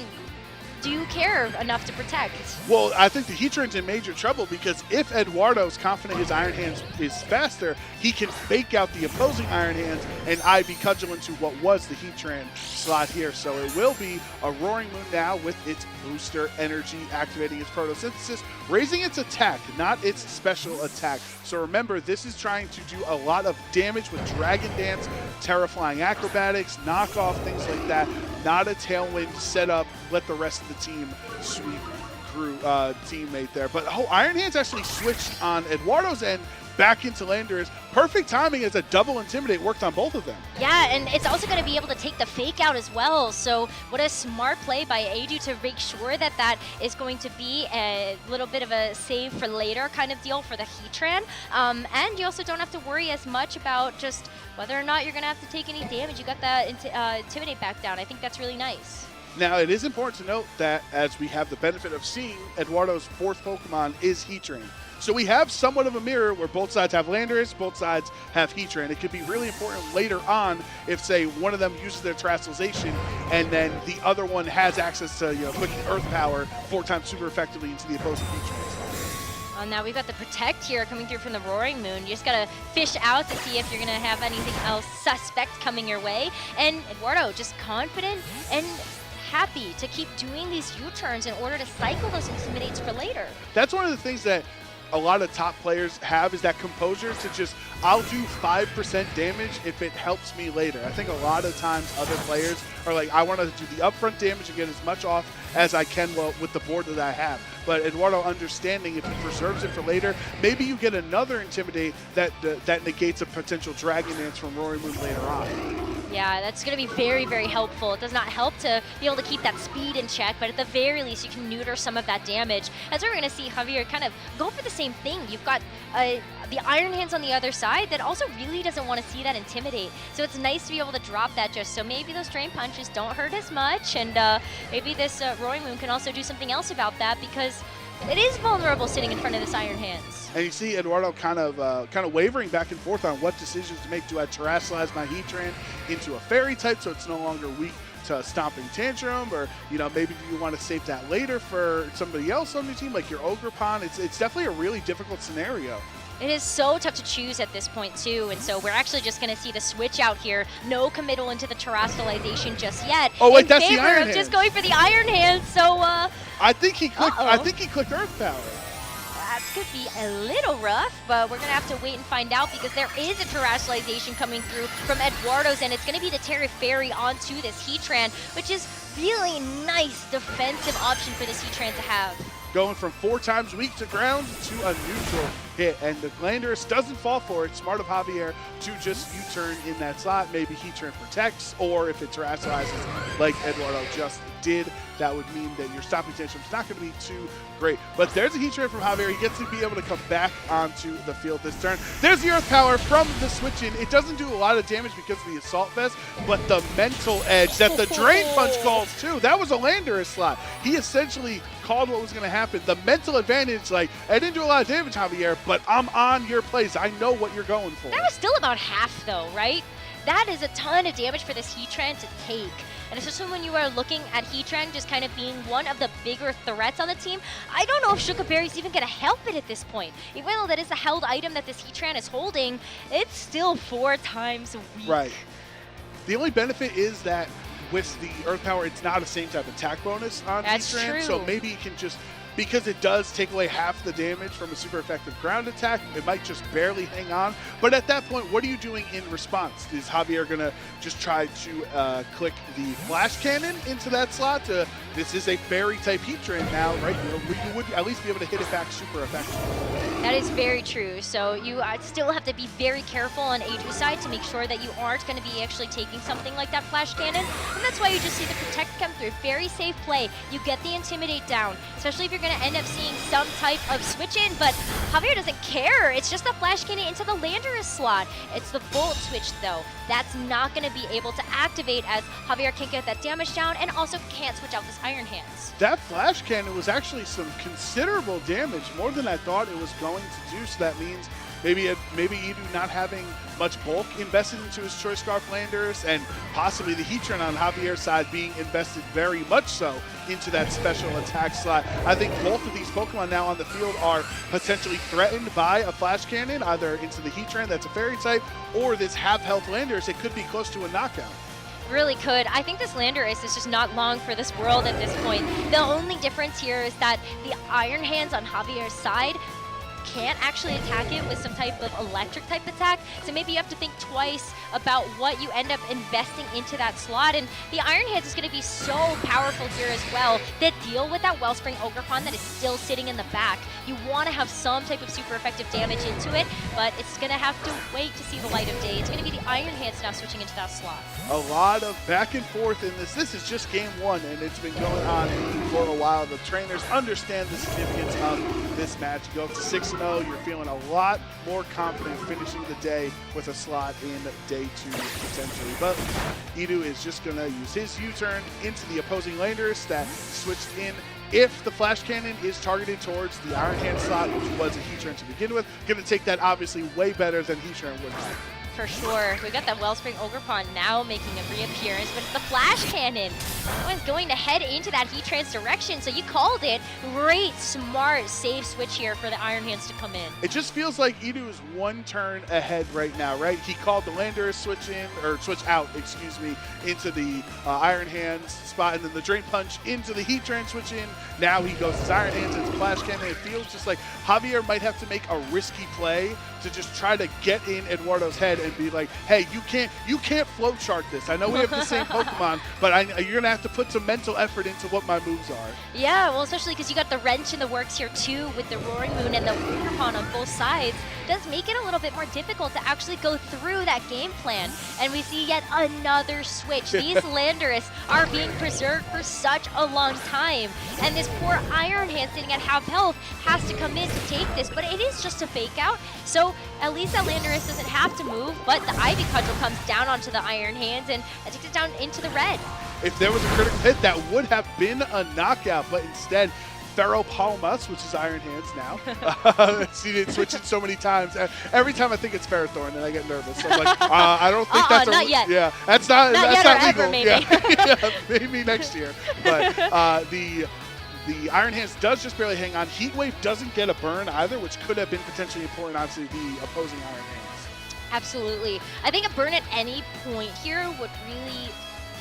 do you care enough to protect? Well, I think the Heatran's in major trouble because if Eduardo's confident his Iron Hands is faster, he can fake out the opposing Iron Hands and Ivy Cudgel into what was the Heatran slot here. So it will be a Roaring Moon now with its booster energy activating its photosynthesis, raising its attack, not its special attack. So remember, this is trying to do a lot of damage with Dragon Dance, Terraflying Acrobatics, knockoff, things like that. Not a Tailwind setup, let the rest of the team sweep through teammate there. But Iron Hands actually switched on Eduardo's end back into Landers. Perfect timing as a double Intimidate worked on both of them. Yeah, and it's also going to be able to take the fake out as well. So what a smart play by Adu to make sure that that is going to be a little bit of a save for later kind of deal for the Heatran. And you also don't have to worry as much about just whether or not you're going to have to take any damage. You got that Intimidate back down. I think that's really nice. Now, it is important to note that as we have the benefit of seeing, Eduardo's 4th Pokemon is Heatran. So we have somewhat of a mirror where both sides have Landorus, both sides have Heatran. It could be really important later on if, say, one of them uses their Terrestrialization and then the other one has access to, you know, putting Earth Power 4 times super effectively into the opposing Heatran. Now we've got the Protect here coming through from the Roaring Moon. You just got to fish out to see if you're going to have anything else suspect coming your way. And Eduardo just confident and happy to keep doing these U-turns in order to cycle those Intimidates for later. That's one of the things that a lot of top players have, is that composure to just, I'll do 5% damage if it helps me later. I think a lot of times other players are like, I want to do the upfront damage and get as much off as I can with the board that I have. But Eduardo understanding if he preserves it for later, maybe you get another Intimidate that negates a potential Dragon Dance from Roaring Moon later on. Yeah, that's going to be very, very helpful. It does not help to be able to keep that speed in check, but at the very least, you can neuter some of that damage. As we're going to see Javier kind of go for the same thing. You've got the Iron Hands on the other side that also really doesn't want to see that Intimidate. So it's nice to be able to drop that just so maybe those Drain Punches don't hurt as much, and maybe this Roaring Moon can also do something else about that because it is vulnerable sitting in front of this Iron Hands. And you see Eduardo kind of wavering back and forth on what decisions to make. Do I Terrestrialize my Heatran into a Fairy type so it's no longer weak to Stomping Tantrum, or, you know, maybe you want to save that later for somebody else on your team, like your Ogre Pond? It's definitely a really difficult scenario. It is so tough to choose at this point too, and so we're actually just going to see the switch out here. No committal into the Terrestrialization just yet. Oh wait, that's the Iron Hands. Just going for the Iron Hands. So I think he clicked. I think he clicked Earth Power. That could be a little rough, but we're going to have to wait and find out because there is a Terrestrialization coming through from Eduardo's, and it's going to be the Terra Fairy onto this Heatran, which is really nice defensive option for this Heatran to have. Going from 4 times weak to ground to a neutral hit, and the Landorus doesn't fall for it. Smart of Javier to just U-turn in that slot. Maybe Heatran protects, or if it Terrestrializes like Eduardo just did, that would mean that your stopping tantrum's not going to be too great. But there's a heat train from Javier. He gets to be able to come back onto the field this turn. There's the Earth Power from the switch in. It doesn't do a lot of damage because of the Assault Vest, but the mental edge that the Drain Punch calls too. That was a Landorus slot. He essentially called what was going to happen. The mental advantage, like, I didn't do a lot of damage, Javier, but I'm on your plays. I know what you're going for. That was still about half though, right? That is a ton of damage for this Heatran to take. And especially when you are looking at Heatran just kind of being one of the bigger threats on the team, I don't know if Sugar Berry's even going to help it at this point. Even though that is a held item that this Heatran is holding, it's still 4 times weak. Right. The only benefit is that with the Earth Power, it's not the same type of attack bonus on Heatran. True. So maybe it can just, because it does take away half the damage from a super effective ground attack, it might just barely hang on. But at that point, what are you doing in response? Is Javier going to just try to click the Flash Cannon into that slot? This is a fairy type Heatran now, right? You would at least be able to hit it back super effectively. That is very true. So you still have to be very careful on Adu's side to make sure that you aren't going to be actually taking something like that Flash Cannon. And that's why you just see the Protect come through. Very safe play. You get the Intimidate down, especially if you're going to end up seeing some type of switch in, but Javier doesn't care. It's just the Flash Cannon into the Landorus slot. It's the Volt switch though. That's not going to be able to activate as Javier can't get that damage down and also can't switch out this Iron Hands. That Flash Cannon was actually some considerable damage, more than I thought it was going to do. So that means maybe Edu not having much bulk invested into his Choice Scarf Landorus, and possibly the Heatran on Javier's side being invested very much so into that special attack slot. I think both of these Pokemon now on the field are potentially threatened by a Flash Cannon, either into the Heatran that's a Fairy type, or this half-health Landorus. It could be close to a knockout. Really could. I think this Landorus is just not long for this world at this point. The only difference here is that the Iron Hands on Javier's side can't actually attack it with some type of electric type attack, so maybe you have to think twice about what you end up investing into that slot. And the Iron Hands is going to be so powerful here as well that deal with that Wellspring Ogerpon that is still sitting in the back. You want to have some type of super effective damage into it, but it's going to have to wait to see the light of day. It's going to be the Iron Hands now switching into that slot. A lot of back and forth in this. This is just game 1, and it's been going on for a while. The trainers understand the significance of this match. You go up to 6-0, you're feeling a lot more confident finishing the day with a slot in day 2 potentially. But Edu is just going to use his U-turn into the opposing Landorus that switched in. If the Flash Cannon is targeted towards the Iron Hand slot, which was a Heatran to begin with, going to take that obviously way better than Heatran would have. For sure. We got that Wellspring Ogerpon now making a reappearance, but it's the Flash Cannon. That was going to head into that Heatran's direction, so you called it. Great, smart, safe switch here for the Iron Hands to come in. It just feels like Edu is 1 turn ahead right now, right? He called the Landorus switch in, or switch out, excuse me, into the Iron Hands spot, and then the Drain Punch into the Heatran switch in. Now he goes his Iron Hands into Flash Cannon. It feels just like Javier might have to make a risky play to just try to get in Eduardo's head and be like, hey, you can't flow chart this. I know we have the same Pokemon, but you're gonna have to put some mental effort into what my moves are. Yeah, well, especially because you got the wrench in the works here too with the Roaring Moon and the Ogerpon on both sides. Does make it a little bit more difficult to actually go through that game plan. And we see yet another switch. These Landorus are being preserved for such a long time. And this poor Iron Hand sitting at half health has to come in to take this, but it is just a fake out. So at least that Landorus doesn't have to move, but the Ivy Cudgel comes down onto the Iron Hands and takes it down into the red. If there was a critical hit, that would have been a knockout, but instead, Ferropalmus, which is Iron Hands now. Seen it switch it so many times. Every time I think it's Ferrothorn, and I get nervous. So I'm like, I don't think that's not yet. Yeah, that's not legal. Ever, maybe. Yeah, maybe next year. But the Iron Hands does just barely hang on. Heat Wave doesn't get a burn either, which could have been potentially important, obviously, the opposing Iron Hands. Absolutely. I think a burn at any point here would really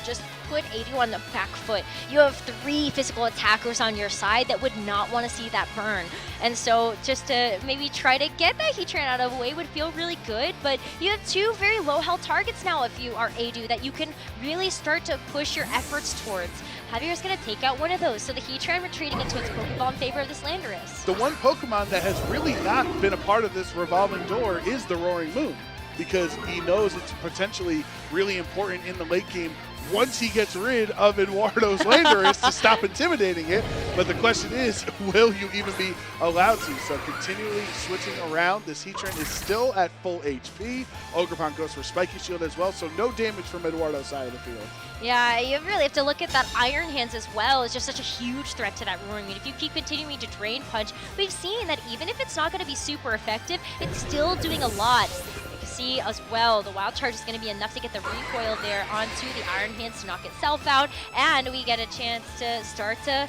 just put Edu on the back foot. You have 3 physical attackers on your side that would not want to see that burn. And so just to maybe try to get that Heatran out of the way would feel really good, but you have 2 very low health targets now if you are Edu that you can really start to push your efforts towards. Javier's going to take out one of those, so the Heatran retreating into its Pokeball in favor of this Landorus. The one Pokemon that has really not been a part of this revolving door is the Roaring Moon, because he knows it's potentially really important in the late game once he gets rid of Eduardo's Landorus to stop intimidating it. But the question is, will you even be allowed to? So continually switching around. This Heatran is still at full HP. Ogerpon goes for Spiky Shield as well, so no damage from Eduardo's side of the field. Yeah, you really have to look at that Iron Hands as well. It's just such a huge threat to that Roaring Moon. If you keep continuing to Drain Punch, we've seen that even if it's not going to be super effective, it's still doing a lot. You can see as well, the Wild Charge is going to be enough to get the recoil there onto the Iron Hands to knock itself out, and we get a chance to start to...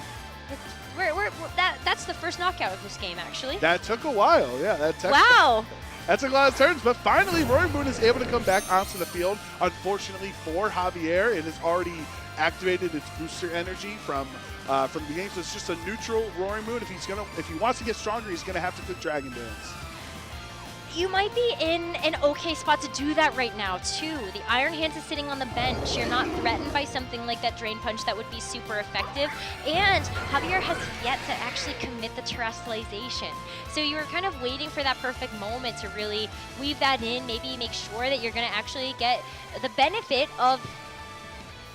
That's the first knockout of this game, actually. That took a while, yeah. Wow! That took a lot of turns, but finally Roaring Moon is able to come back onto the field. Unfortunately for Javier, it has already activated its booster energy from the beginning, so it's just a neutral Roaring Moon. If he wants to get stronger, he's gonna have to click Dragon Dance. You might be in an okay spot to do that right now, too. The Iron Hands is sitting on the bench. You're not threatened by something like that Drain Punch that would be super effective. And Javier has yet to actually commit the terrestrialization. So you were kind of waiting for that perfect moment to really weave that in, maybe make sure that you're going to actually get the benefit of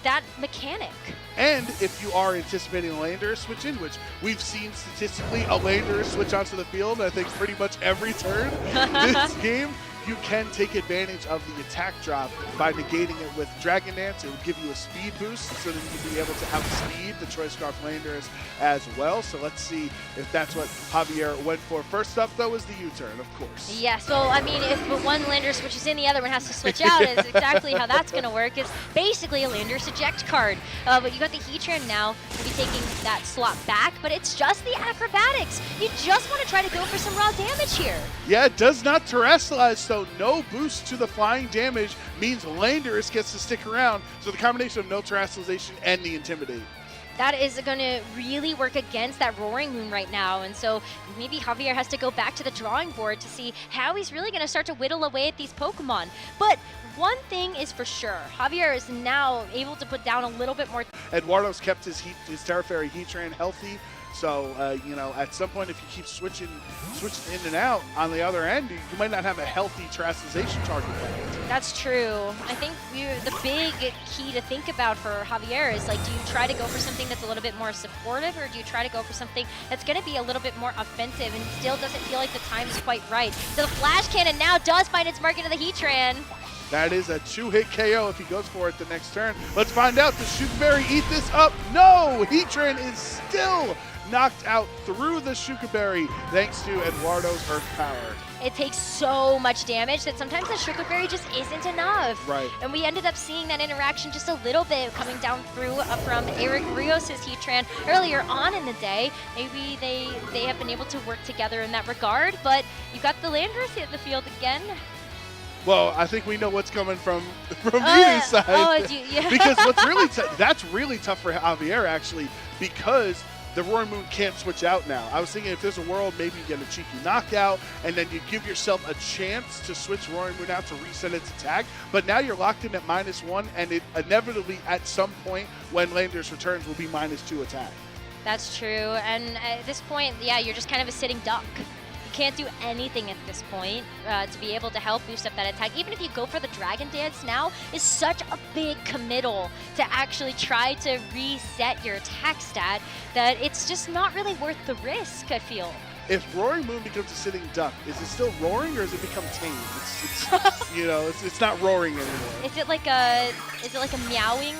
that mechanic. And if you are anticipating a Landorus switch in, which we've seen statistically a Landorus switch onto the field, I think pretty much every turn this game, you can take advantage of the attack drop by negating it with Dragon Dance. It would give you a speed boost so that you can be able to outspeed the Choice Scarf Landorus as well. So let's see if that's what Javier went for. First up, though, is the U-turn, of course. Yeah, so, I mean, if one Lander switches in, the other one has to switch out, is exactly how that's going to work. It's basically a Landorus eject card. But you got the Heatran now to be taking that slot back, but it's just the acrobatics. You just want to try to go for some raw damage here. Yeah, it does not terrestrialize, so no boost to the flying damage means Landorus gets to stick around. So the combination of no terrestrialization and the Intimidate. That is going to really work against that Roaring Moon right now. And so maybe Javier has to go back to the drawing board to see how he's really going to start to whittle away at these Pokemon. But one thing is for sure, Javier is now able to put down a little bit more. Eduardo's kept his Terra Fairy Heatran healthy. So, you know, at some point, if you keep switching in and out on the other end, you might not have a healthy terrestrialization target left. That's true. I think the big key to think about for Javier is, like, do you try to go for something that's a little bit more supportive, or do you try to go for something that's going to be a little bit more offensive and still doesn't feel like the time is quite right? So the Flash Cannon now does find its mark into the Heatran. That is a 2-hit KO if he goes for it the next turn. Let's find out. Does Shukaberry eat this up? No! Heatran is still knocked out through the Shukaberry thanks to Eduardo's Earth Power. It takes so much damage that sometimes the Shukaberry just isn't enough. Right. And we ended up seeing that interaction just a little bit coming down through from Eric Rios' Heatran earlier on in the day. Maybe they have been able to work together in that regard, but you got the Landorus in the field again. Well, I think we know what's coming from Mewtwo's side. Yeah. Because what's really that's really tough for Javier, actually, because the Roaring Moon can't switch out now. I was thinking if there's a world, maybe you get a cheeky knockout, and then you give yourself a chance to switch Roaring Moon out to reset its attack. But now you're locked in at -1, and it inevitably, at some point, when Landorus returns, will be -2 attack. That's true. And at this point, yeah, you're just kind of a sitting duck. You can't do anything at this point to be able to help boost up that attack. Even if you go for the Dragon Dance now, is such a big committal to actually try to reset your attack stat that it's just not really worth the risk, I feel. If Roaring Moon becomes a sitting duck, is it still roaring or has it become tame? It's you know, it's not roaring anymore. Is it like a meowing?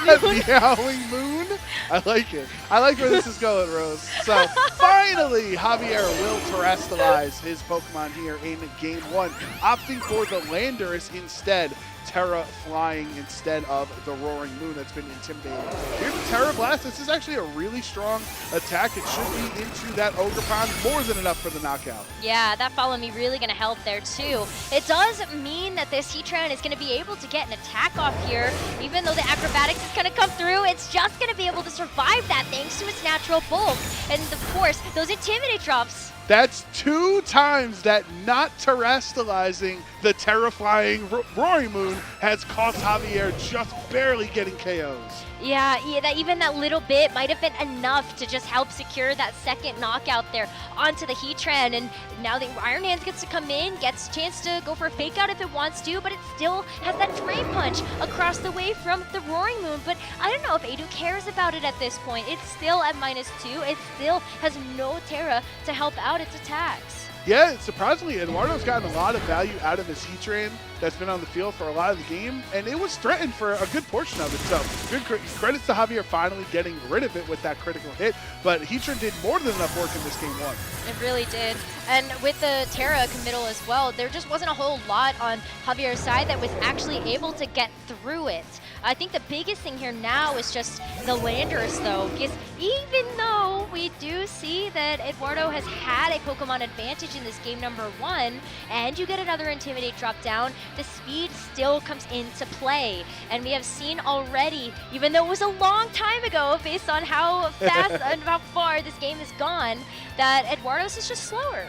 Meowing moon? I like it. I like where this is going, Rose. So finally, Javier will terrestrialize his Pokemon here in Game 1, opting for the Landorus instead. Terra flying instead of the Roaring Moon that's been intimidating. Here's the Terra Blast. This is actually a really strong attack. It should be into that Ogerpon, more than enough for the knockout. Yeah, that Follow Me really going to help there too. It does mean that this Heatran is going to be able to get an attack off here. Even though the Acrobatics is going to come through, it's just going to be able to survive that thanks to its natural bulk. And of course, those Intimidate drops. That's 2 times that not terrestrializing the terrifying Roaring Moon has cost Javier just barely getting KOs. Yeah, even that little bit might have been enough to just help secure that second knockout there onto the Heatran. And now the Iron Hands gets to come in, gets a chance to go for a fake out if it wants to, but it still has that Drain Punch across the way from the Roaring Moon. But I don't know if Edu cares about it at this point. It's still at -2. It still has no Terra to help out its attacks. Yeah, surprisingly, Eduardo's gotten a lot of value out of his Heatran that's been on the field for a lot of the game, and it was threatened for a good portion of it. So good credits to Javier finally getting rid of it with that critical hit, but Heatran did more than enough work in this game 1. It really did. And with the Terra committal as well, there just wasn't a whole lot on Javier's side that was actually able to get through it. I think the biggest thing here now is just the Landers, though, because even though we do see that Eduardo has had a Pokemon advantage in this game number 1, and you get another Intimidate drop down, the speed still comes into play. And we have seen already, even though it was a long time ago, based on how fast and how far this game has gone, that Eduardo's is just slower.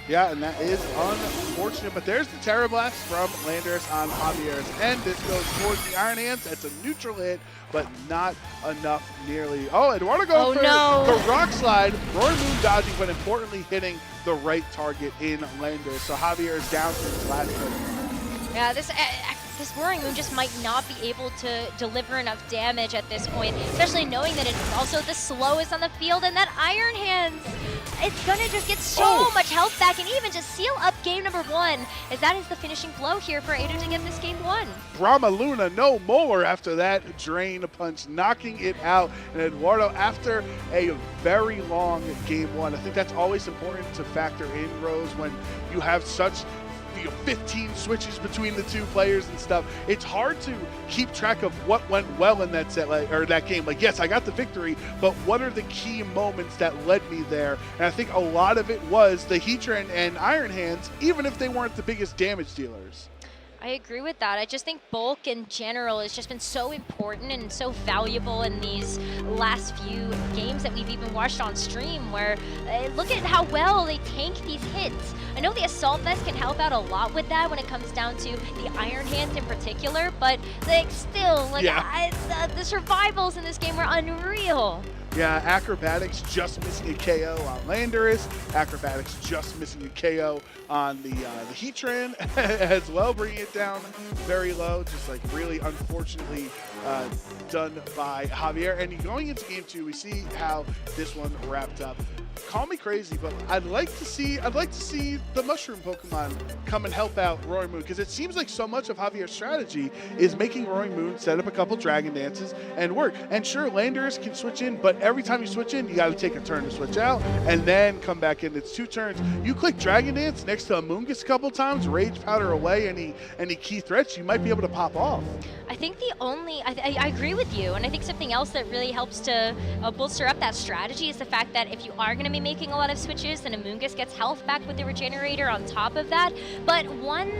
Yeah, and that is unfortunate, but there's the Terra Blast from Landers on Javier's end. This goes towards the Iron Hands. It's a neutral hit, but not enough nearly. Oh, Eduardo going for the Rock Slide. Roaring Moon dodging, but importantly hitting the right target in Landers. So Javier is down to his last hit. Yeah, this Roaring Moon just might not be able to deliver enough damage at this point, especially knowing that it's also the slowest on the field, and that Iron Hands, it's gonna just get so much health back and even just seal up game number 1, as that is the finishing blow here for Edu to get this game 1. Brahma Luna no more after that Drain Punch, knocking it out. And Eduardo, after a very long game 1, I think that's always important to factor in, Rose, when you have such 15 switches between the two players and stuff. It's hard to keep track of what went well in that set, or that game. Like, yes, I got the victory, but what are the key moments that led me there? And I think a lot of it was the Heatran and Iron Hands, even if they weren't the biggest damage dealers. I agree with that. I just think bulk in general has just been so important and so valuable in these last few games that we've even watched on stream, where look at how well they tank these hits. I know the Assault Vest can help out a lot with that when it comes down to the Iron Hands in particular, but like still, like the survivals in this game were unreal. Yeah, Acrobatics just missing a KO on Landers. Acrobatics just missing a KO on the Heatran as well, bringing it down very low. Just like really unfortunately done by Javier. And going into game 2, we see how this one wrapped up. Call me crazy, but I'd like to see the Mushroom Pokemon come and help out Roaring Moon, because it seems like so much of Javier's strategy is making Roaring Moon set up a couple Dragon Dances and work. And sure, Landers can switch in, but every time you switch in, you got to take a turn to switch out and then come back in. It's 2 turns. You click Dragon Dance next to Amoonguss a couple times, Rage Powder away any key threats, you might be able to pop off. I think the only, I agree with you, and I think something else that really helps to bolster up that strategy is the fact that if you are going to be making a lot of switches, then Amoonguss gets health back with the Regenerator on top of that. But one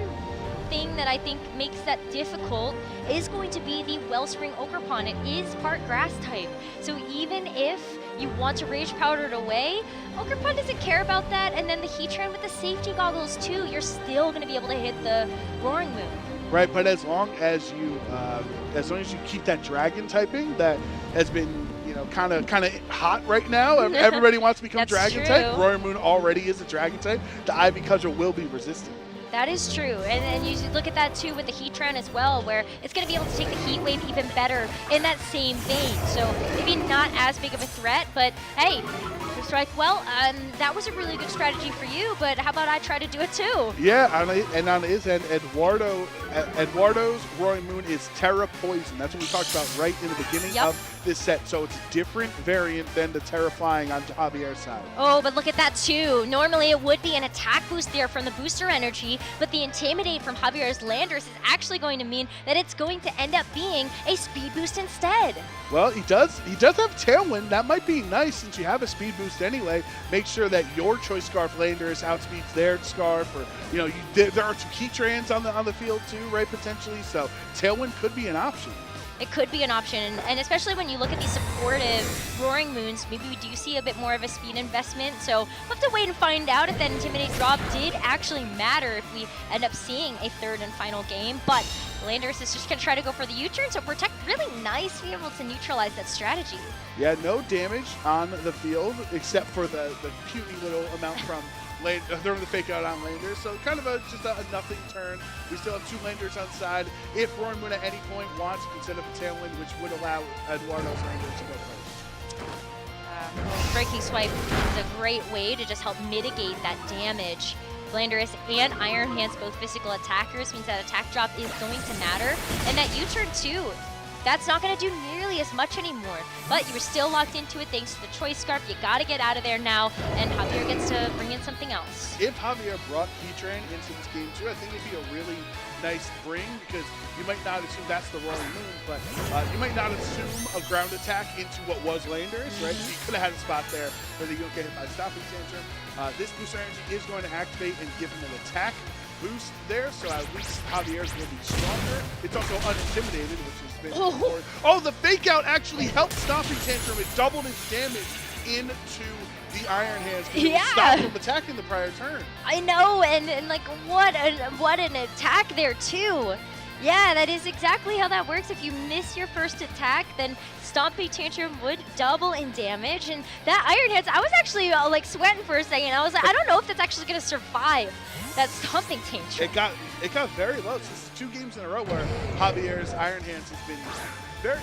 thing that I think makes that difficult is going to be the Wellspring Ogerpon. It is part grass type, so even if you want to Rage Powder it away, Ogerpon doesn't care about that, and then the Heatran with the safety goggles too, you're still going to be able to hit the Roaring Moon. Right, but as long as you keep that Dragon typing that has been, you know, kind of hot right now. Everybody wants to become Dragon type. Roaring Moon already is a Dragon type. The Ivy Cudgel will be resistant. That is true, and you look at that too with the Heatran as well, where it's going to be able to take the Heat Wave even better in that same vein. So maybe not as big of a threat, but hey, strike well, that was a really good strategy for you, but how about I try to do it too? Yeah, and on his end, Eduardo's Roaring Moon is Terra Poison. That's what we talked about right in the beginning of this set. So it's a different variant than the Terra Flying on Javier's side. Oh, but look at that too. Normally it would be an attack boost there from the booster energy, but the Intimidate from Javier's Landers is actually going to mean that it's going to end up being a speed boost instead. Well, he does have Tailwind. That might be nice since you have a speed boost anyway. Make sure that your Choice Scarf Landers outspeeds their Scarf, or there are 2 Heatrans on the field too, right, potentially. So Tailwind could be an option. it could be an option. And especially when you look at these supportive Roaring Moons, maybe we do see a bit more of a speed investment. So we'll have to wait and find out if that Intimidate drop did actually matter if we end up seeing a third and final game. But Landers is just going to try to go for the U-turn, so Protect really nice to be able to neutralize that strategy. Yeah, no damage on the field except for the puny little amount from throwing the fake out on Landers. So kind of just a nothing turn. We still have 2 Landers on side. If Roaring Moon at any point wants, you can set up a tailwind, which would allow Eduardo's Landers to go first. Breaking Swipe is a great way to just help mitigate that damage. Landorus and Iron Hands, both physical attackers, means that attack drop is going to matter. And that U-turn too, that's not going to do nearly as much anymore. But you were still locked into it thanks to the Choice Scarf. You got to get out of there now, and Javier gets to bring in something else. If Javier brought Keytrain into this game too, I think it'd be a really nice bring, because you might not assume that's the Roaring Moon, but you might not assume a ground attack into what was Landers, right? So you could have had a spot there where you don't get hit by Stomping Tantrum. This boost energy is going to activate and give him an attack boost there, so at least Javier's will be stronger. It's also unintimidated, which has been important. Oh, the fake out actually helped Stomping Tantrum. It doubled its damage into the Iron Hands because it stopped from attacking the prior turn. I know, and like what an attack there too. Yeah, that is exactly how that works. If you miss your first attack, then Stomping Tantrum would double in damage. And that Iron Hands, I was actually like sweating for a second. I was like, I don't know if that's actually going to survive that Stomping Tantrum. It got very low. So it's 2 games in a row where Javier's Iron Hands has been very,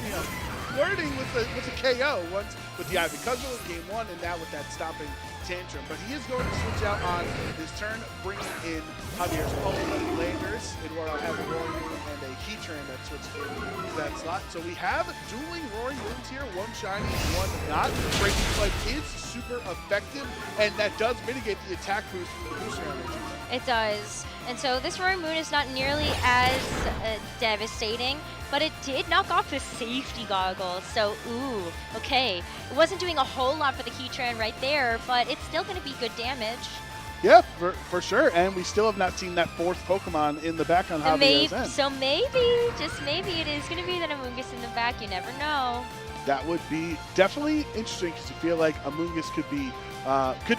flirting with the KO, once with the Ivy Cudgel in game 1, and now with that Stomping Tantrum. But he is going to switch out on his turn, bringing in Javier's own Landers. Eduardo will have a Roaring Moon and a Keytrain that switched into that slot. So we have dueling Roaring Moons here, one shiny, one not. Breaking Swipe is super effective, and that does mitigate the attack boost from the booster energy. It does. And so this Roaring Moon is not nearly as devastating, but it did knock off the safety goggles. So, ooh, okay. It wasn't doing a whole lot for the Keytrain right there, but it's still going to be good damage. Yeah, for sure. And we still have not seen that 4th Pokemon in the back on Javier's end. So maybe, just maybe, it is going to be that Amoonguss in the back. You never know. That would be definitely interesting, because you feel like Amoonguss could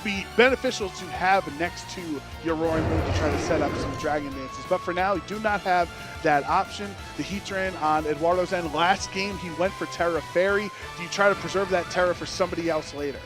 be beneficial to have next to your Roaring Moon to try to set up some Dragon Dances. But for now, you do not have that option. The Heatran on Eduardo's end. Last game, he went for Terra Fairy. Do you try to preserve that Terra for somebody else later?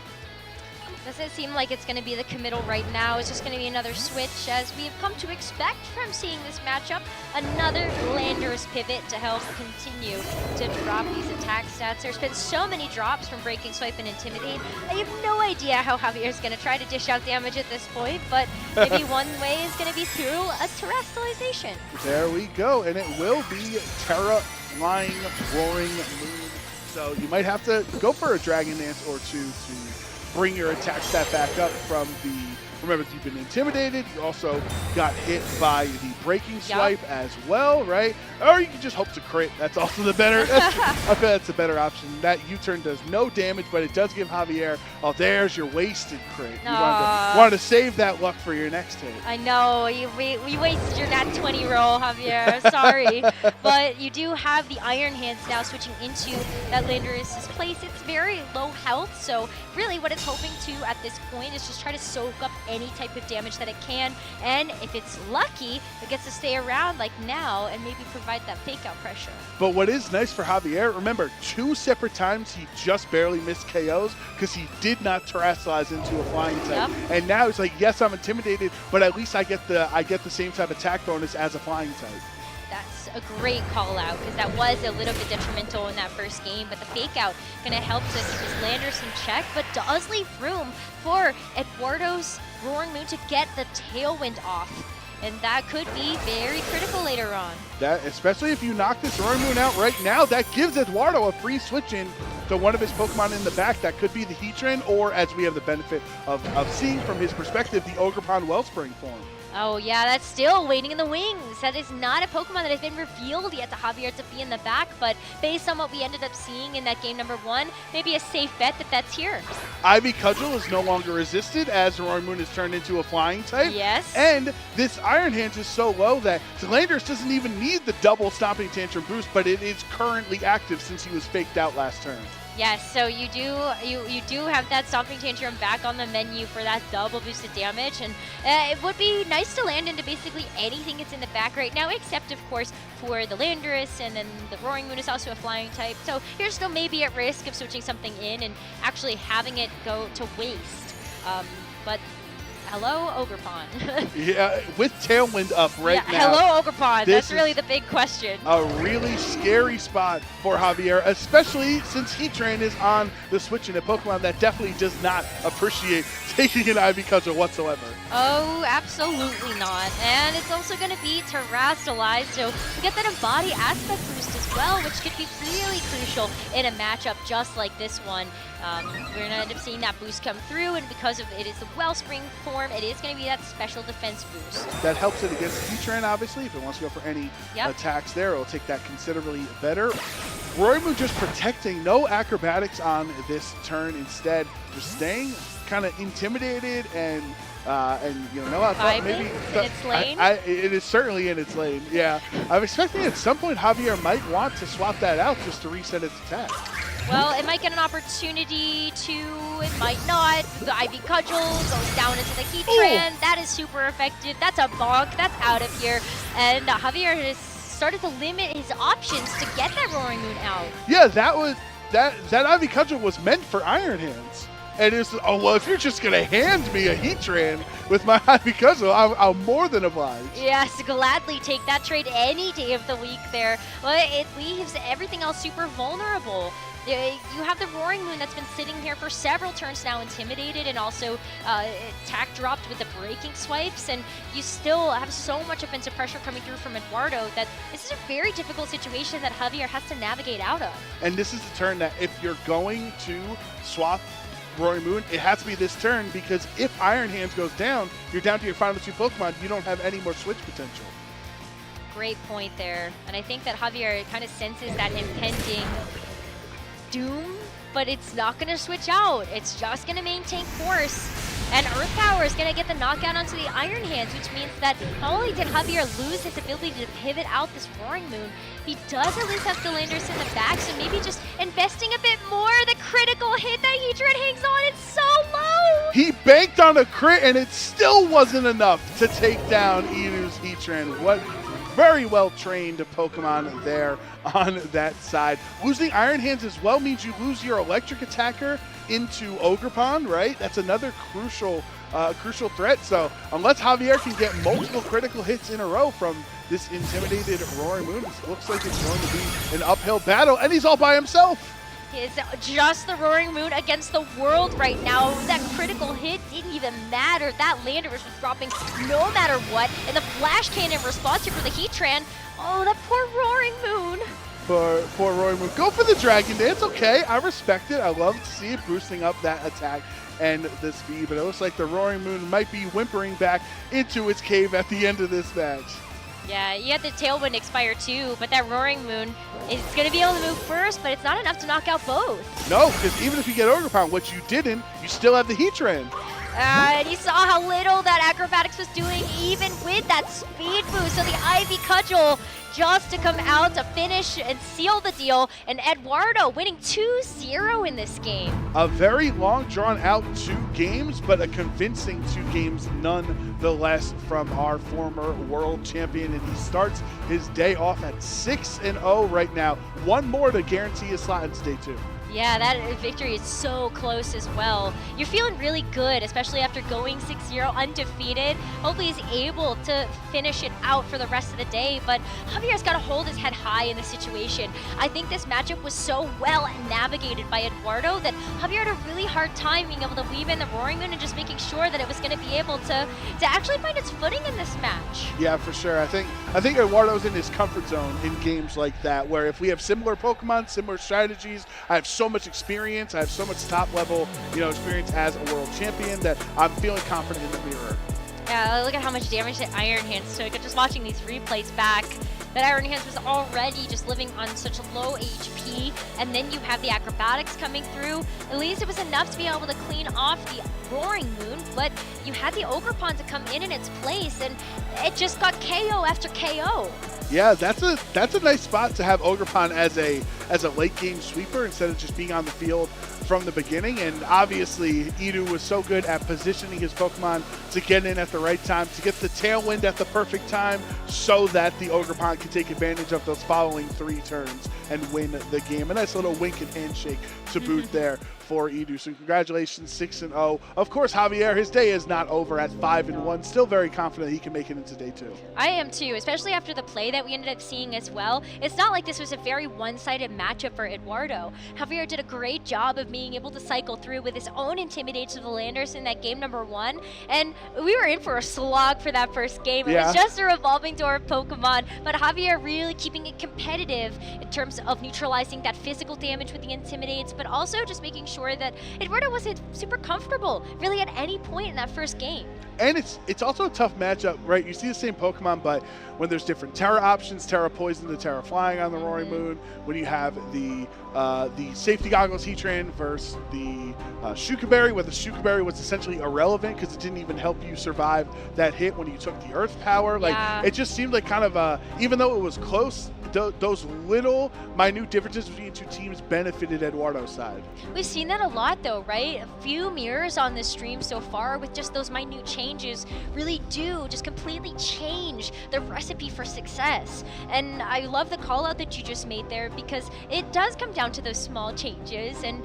Doesn't seem like it's going to be the committal right now. It's just going to be another switch, as we have come to expect from seeing this matchup. Another Landers pivot to help continue to drop these attack stats. There's been so many drops from Breaking Swipe and Intimidate. I have no idea how Javier is going to try to dish out damage at this point, but maybe one way is going to be through a Terrestrialization. There we go, and it will be Terra Flying Roaring Moon. So you might have to go for a Dragon Dance or two to bring your attack stat back up from the, remember, you've been intimidated, you also got hit by the Breaking Swipe as well, right? Or you can just hope to crit. That's also the better, I feel that's a better option. That U-turn does no damage, but it does give Javier, oh, there's your wasted crit. You wanted to save that luck for your next hit. I know, we wasted your nat 20 roll, Javier, sorry. But you do have the Iron Hands now switching into that Landorus' place. It's very low health, so really what it's hoping to at this point is just try to soak up any type of damage that it can, and if it's lucky, it gets to stay around like now and maybe provide that fake out pressure. But what is nice for Javier, remember, 2 separate times he just barely missed KOs because he did not terrestrialize into a flying type. And now it's like, yes, I'm intimidated, but at least I get the same type of attack bonus as a flying type. That's a great call out, because that was a little bit detrimental in that first game, but the fake out going to help to keep his Landers in check, but does leave room for Eduardo's Roaring Moon to get the tailwind off. And that could be very critical later on. That, especially if you knock this Roaring Moon out right now, that gives Eduardo a free switch in to one of his Pokemon in the back. That could be the Heatran, or as we have the benefit of seeing from his perspective, the Ogerpon Wellspring form. Oh yeah, that's still waiting in the wings. That is not a Pokemon that has been revealed yet to Javier to be in the back, but based on what we ended up seeing in that game number 1, maybe a safe bet that that's here. Ivy Cudgel is no longer resisted as Roaring Moon is turned into a flying type. Yes. And this Iron Hands is so low that Landorus doesn't even need the double Stomping Tantrum boost, but it is currently active since he was faked out last turn. Yes, so you do have that Stomping Tantrum back on the menu for that double boosted damage, and it would be nice to land into basically anything that's in the back right now, except of course for the Landorus, and then the Roaring Moon is also a flying type, so you're still maybe at risk of switching something in and actually having it go to waste. But hello, Ogerpon. Yeah, with Tailwind up now. Hello, Ogerpon. This That's really the big question. A really scary spot for Javier, especially since Heatran is on the switch in a Pokemon that definitely does not appreciate taking an Ivy Cudgel whatsoever. Oh, absolutely not. And it's also going to be Terrastalize, so we get that Embody Aspect boost as well, which could be really crucial in a matchup just like this one. We're going to end up seeing that boost come through, and because of it is the Wellspring form, it is going to be that special defense boost. That helps it against Heatran, obviously. If it wants to go for any attacks there, it'll take that considerably better. Roaring Moon just protecting, no acrobatics on this turn. Instead, just staying kind of intimidated and you know, I thought maybe in its lane. It is certainly in its lane. Yeah, I'm expecting at some point Javier might want to swap that out just to reset its attack. Well, it might get an opportunity to, it might not. The Ivy Cudgel goes down into the Heatran. That is super effective. That's a bonk. That's out of here. And Javier has started to limit his options to get that Roaring Moon out. Yeah, that Ivy Cudgel was meant for Iron Hands. And it's, oh, well, if you're just going to hand me a Heatran with my Ivy Cudgel, I'm more than obliged. Yes, gladly take that trade any day of the week there. But it leaves everything else super vulnerable. You have the Roaring Moon that's been sitting here for several turns now, intimidated and also attack dropped with the breaking swipes, and you still have so much offensive pressure coming through from Eduardo that this is a very difficult situation that Javier has to navigate out of. And this is the turn that if you're going to swap Roaring Moon, it has to be this turn, because if Iron Hands goes down, you're down to your final 2 Pokemon. You don't have any more switch potential. Great point there. And I think that Javier kind of senses that impending doom, but it's not going to switch out. It's just going to maintain course. And Earth Power is going to get the knockout onto the Iron Hands, which means that not only did Javier lose his ability to pivot out this Roaring Moon, he does at least have Landorus in the back, so maybe just investing a bit more. The critical hit that Heatran hangs on, it's so low! He banked on a crit, and it still wasn't enough to take down Inu's Heatran. What very well-trained Pokemon there on that side. Losing Iron Hands as well means you lose your electric attacker into Ogerpon, right? That's another crucial threat. So unless Javier can get multiple critical hits in a row from this intimidated Roaring Moon, it looks like it's going to be an uphill battle, and he's all by himself. It's just the Roaring Moon against the world right now. That critical hit didn't even matter. That Landorus was dropping no matter what, and the Flash Cannon response here for the Heatran. Oh, that poor Roaring Moon. For Roaring Moon. Go for the Dragon Dance, okay. I respect it. I love to see it boosting up that attack and the speed, but it looks like the Roaring Moon might be whimpering back into its cave at the end of this match. Yeah, you had the Tailwind expire too, but that Roaring Moon is going to be able to move first, but it's not enough to knock out both. No, because even if you get Ogerpon, which you didn't, you still have the Heatran. And you saw how little that Acrobatics was doing, even with that speed boost. So the Ivy Cudgel just to come out to finish and seal the deal. And Eduardo winning 2-0 in this game. A very long, drawn-out 2 games, but a convincing 2 games nonetheless from our former world champion. And he starts his day off at 6-0 right now. One more to guarantee a slot in day 2. Yeah, that victory is so close as well. You're feeling really good, especially after going 6-0 undefeated. Hopefully he's able to finish it out for the rest of the day, but Javier's got to hold his head high in this situation. I think this matchup was so well navigated by Eduardo that Javier had a really hard time being able to weave in the Roaring Moon and just making sure that it was going to be able to actually find its footing in this match. Yeah, for sure. I think Eduardo's in his comfort zone in games like that, where if we have similar Pokemon, similar strategies, I have so much experience, I have so much top level, experience as a world champion that I'm feeling confident in the mirror. Yeah, look at how much damage that Iron Hands took. Just watching these replays back, that Iron Hands was already just living on such low HP, and then you have the acrobatics coming through. At least it was enough to be able to clean off the Roaring Moon, but you had the Ogre Pawn to come in its place, and it just got KO after KO. Yeah, that's a nice spot to have Ogerpon as a late game sweeper instead of just being on the field from the beginning. And obviously, Edu was so good at positioning his Pokemon to get in at the right time, to get the tailwind at the perfect time, so that the Ogerpon could take advantage of those following 3 turns and win the game. A nice little wink and handshake to boot there for Edu. So congratulations, 6-0. Of course, Javier, his day is not over at 5-1. Still very confident he can make it into day 2. I am too, especially after the play that we ended up seeing as well. It's not like this was a very one-sided matchup for Eduardo. Javier did a great job of being able to cycle through with his own Intimidate to the Landers in that game number 1. And we were in for a slog for that first game. It was just a revolving door of Pokemon, but Javier really keeping it competitive in terms of neutralizing that physical damage with the Intimidates, but also just making sure that Eduardo wasn't super comfortable really at any point in that first game. And it's also a tough matchup, right? You see the same Pokemon, but when there's different Terra options, Terra Poison to Terra Flying on the Roaring Moon, when you have the Safety Goggles Heatran versus the Shukaberry, where the Shukaberry was essentially irrelevant because it didn't even help you survive that hit when you took the Earth Power. Like, it just seemed like kind of even though it was close, those little minute differences between 2 teams benefited Eduardo's side. We've seen that a lot though, right? A few mirrors on this stream so far with just those minute changes really do just completely change the recipe for success. And I love the call out that you just made there, because it does come down to those small changes, and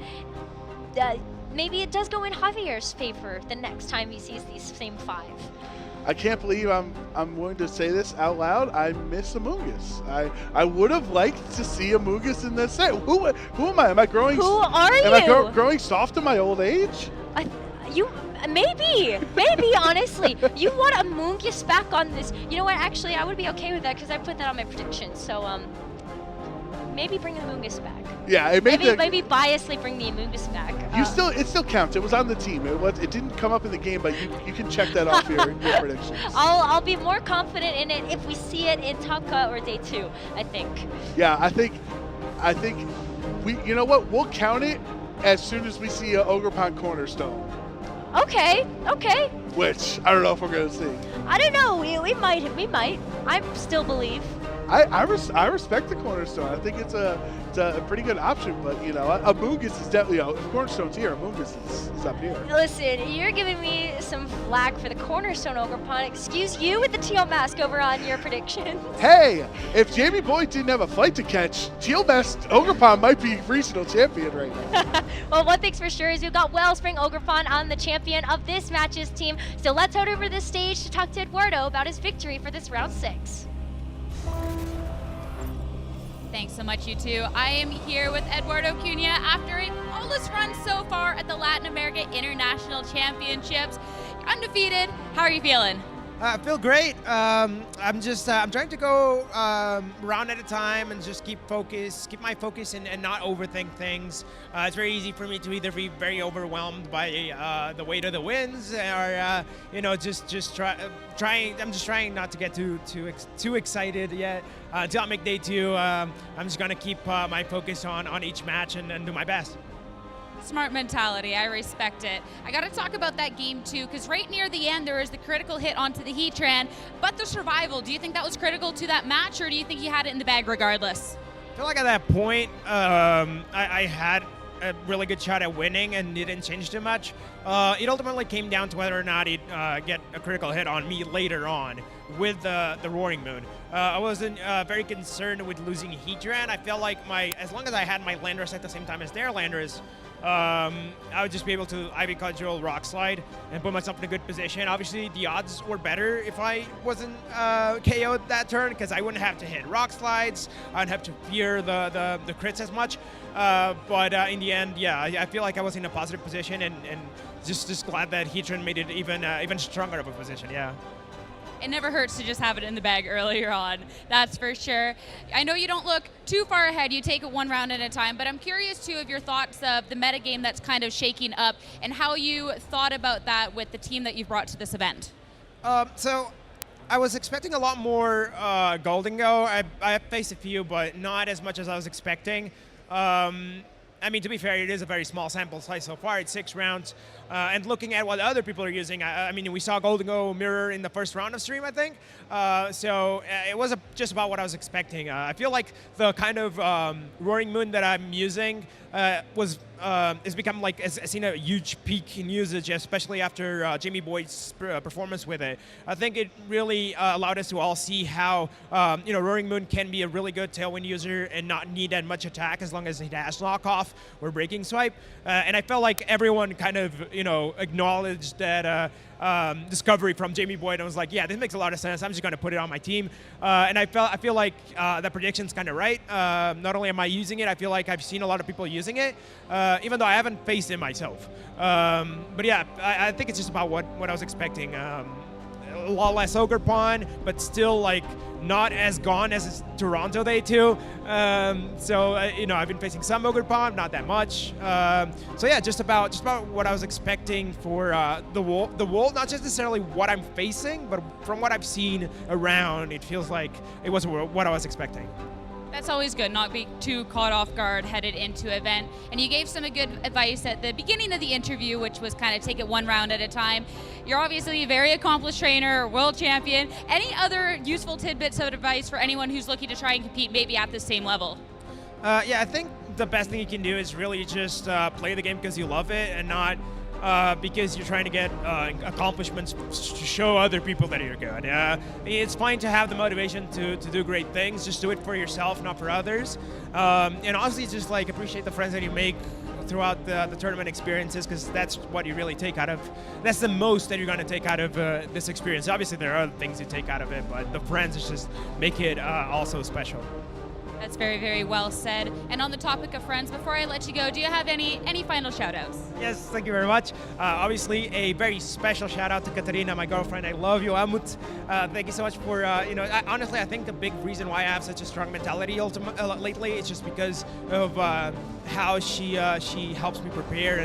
maybe it does go in Javier's favor the next time he sees these same 5. I can't believe I'm willing to say this out loud. I miss Amoonguss. I would have liked to see Amoonguss in this set. Who am I? Am I growing? Who are you? Am I growing soft in my old age? Maybe, honestly. You want Amoonguss back on this. You know what, actually, I would be okay with that because I put that on my prediction. So, maybe bring Amoonguss back. Yeah, it maybe biasly bring the Amoonguss back. It still counts. It was on the team. It didn't come up in the game, but you can check that off your predictions. I'll be more confident in it if we see it in Top Cut or Day 2, I think. Yeah, I think we, you know what, we'll count it as soon as we see an Ogerpon Cornerstone. Okay. Which I don't know if we're gonna see. I don't know. We might. I still believe. I respect the Cornerstone. I think it's a pretty good option, but you know, Amoonguss is definitely, if Cornerstone's here, Amoonguss is up here. Listen, you're giving me some flack for the Cornerstone Ogerpon. Excuse you with the teal mask over on your predictions. Hey, if Jamie Boyd didn't have a fight to catch, teal mask Ogerpon might be regional champion right now. Well, one thing's for sure is we've got Wellspring Ogerpon on the champion of this match's team. So let's head over this stage to talk to Eduardo about his victory for this round 6. Thanks so much, you two. I am here with Eduardo Cunha after a flawless run so far at the Latin America International Championships. You're undefeated. How are you feeling? I feel great. I'm trying to go round at a time and just keep my focus and not overthink things. It's very easy for me to either be very overwhelmed by the weight of the wins, or I'm just trying not to get too excited yet. Until I make day 2, I'm just gonna keep my focus on each match and do my best. Smart mentality. I respect it. I got to talk about that game too, because right near the end there was the critical hit onto the Heatran, but the survival. Do you think that was critical to that match, or do you think you had it in the bag regardless? I feel like at that point, I had a really good shot at winning, and it didn't change too much. It ultimately came down to whether or not he'd get a critical hit on me later on with the Roaring Moon. I wasn't very concerned with losing Heatran. I felt like as long as I had my Landorus at the same time as their Landorus, I would just be able to Ivy Cudgel Rock Slide and put myself in a good position. Obviously, the odds were better if I wasn't KO'd that turn, because I wouldn't have to hit Rock Slides. I wouldn't have to fear the crits as much. But in the end, yeah, I feel like I was in a positive position, and just glad that Heatran made it even stronger of a position, yeah. It never hurts to just have it in the bag earlier on, that's for sure. I know you don't look too far ahead, you take it one round at a time, but I'm curious too of your thoughts of the metagame that's kind of shaking up and how you thought about that with the team that you've brought to this event. So I was expecting a lot more Golden Go. I faced a few, but not as much as I was expecting. I mean, to be fair, it is a very small sample size so far. It's 6 rounds. And looking at what other people are using, I mean, we saw Golden Go Mirror in the first round of stream, I think. So it was just about what I was expecting. I feel like the kind of Roaring Moon that I'm using has become like, has seen a huge peak in usage, especially after Jamie Boyd's performance with it. I think it really allowed us to all see how, Roaring Moon can be a really good tailwind user and not need that much attack as long as it has knockoff or breaking swipe. And I felt like everyone kind of, acknowledged that discovery from Jamie Boyd and was like, yeah, this makes a lot of sense. I'm just going to put it on my team. And I feel like that prediction's kind of right. Not only am I using it, I feel like I've seen a lot of people using it, even though I haven't faced it myself. But yeah, I think it's just about what I was expecting. A lot less Ogre Pawn, but still like not as gone as Toronto Day 2. I've been facing some Ogre Pawn, not that much. So yeah, just about what I was expecting for the wall. Not just necessarily what I'm facing, but from what I've seen around, it feels like it was what I was expecting. That's always good, not be too caught off guard headed into event. And you gave some good advice at the beginning of the interview, which was kind of take it one round at a time. You're obviously a very accomplished trainer, world champion. Any other useful tidbits of advice for anyone who's looking to try and compete maybe at the same level? Yeah, I think the best thing you can do is really just play the game because you love it and not because you're trying to get accomplishments to show other people that you're good. It's fine to have the motivation to do great things. Just do it for yourself, not for others. And honestly, just like appreciate the friends that you make throughout the tournament experiences, because that's what you really take out of. That's the most that you're going to take out of this experience. Obviously, there are other things you take out of it, but the friends is just make it also special. That's very, very well said. And on the topic of friends, before I let you go, do you have any final shout-outs? Yes, thank you very much. Obviously, a very special shout-out to Katarina, my girlfriend. I love you, Amut. Thank you so much for, honestly, I think the big reason why I have such a strong mentality lately is just because of how she helps me prepare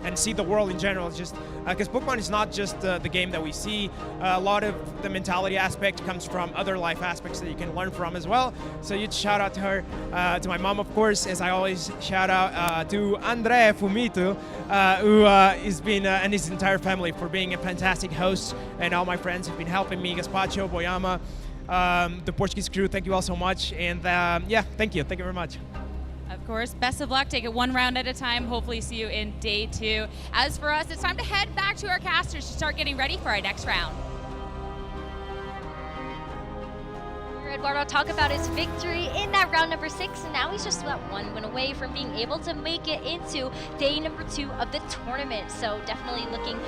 and see the world in general. It's just because Pokemon is not just the game that we see. A lot of the mentality aspect comes from other life aspects that you can learn from as well. So you'd shout out to her, to my mom, of course, as I always shout out to Andrea Fumito, who has been, and his entire family, for being a fantastic host, and all my friends have been helping me, Gaspacho, Boyama, the Portuguese crew. Thank you all so much, and yeah, thank you very much. Of course, best of luck. Take it one round at a time. Hopefully see you in day 2. As for us, it's time to head back to our casters to start getting ready for our next round. Eduardo talk about his victory in that round number 6, and now he's just about 1 win away from being able to make it into day number 2 of the tournament. So definitely looking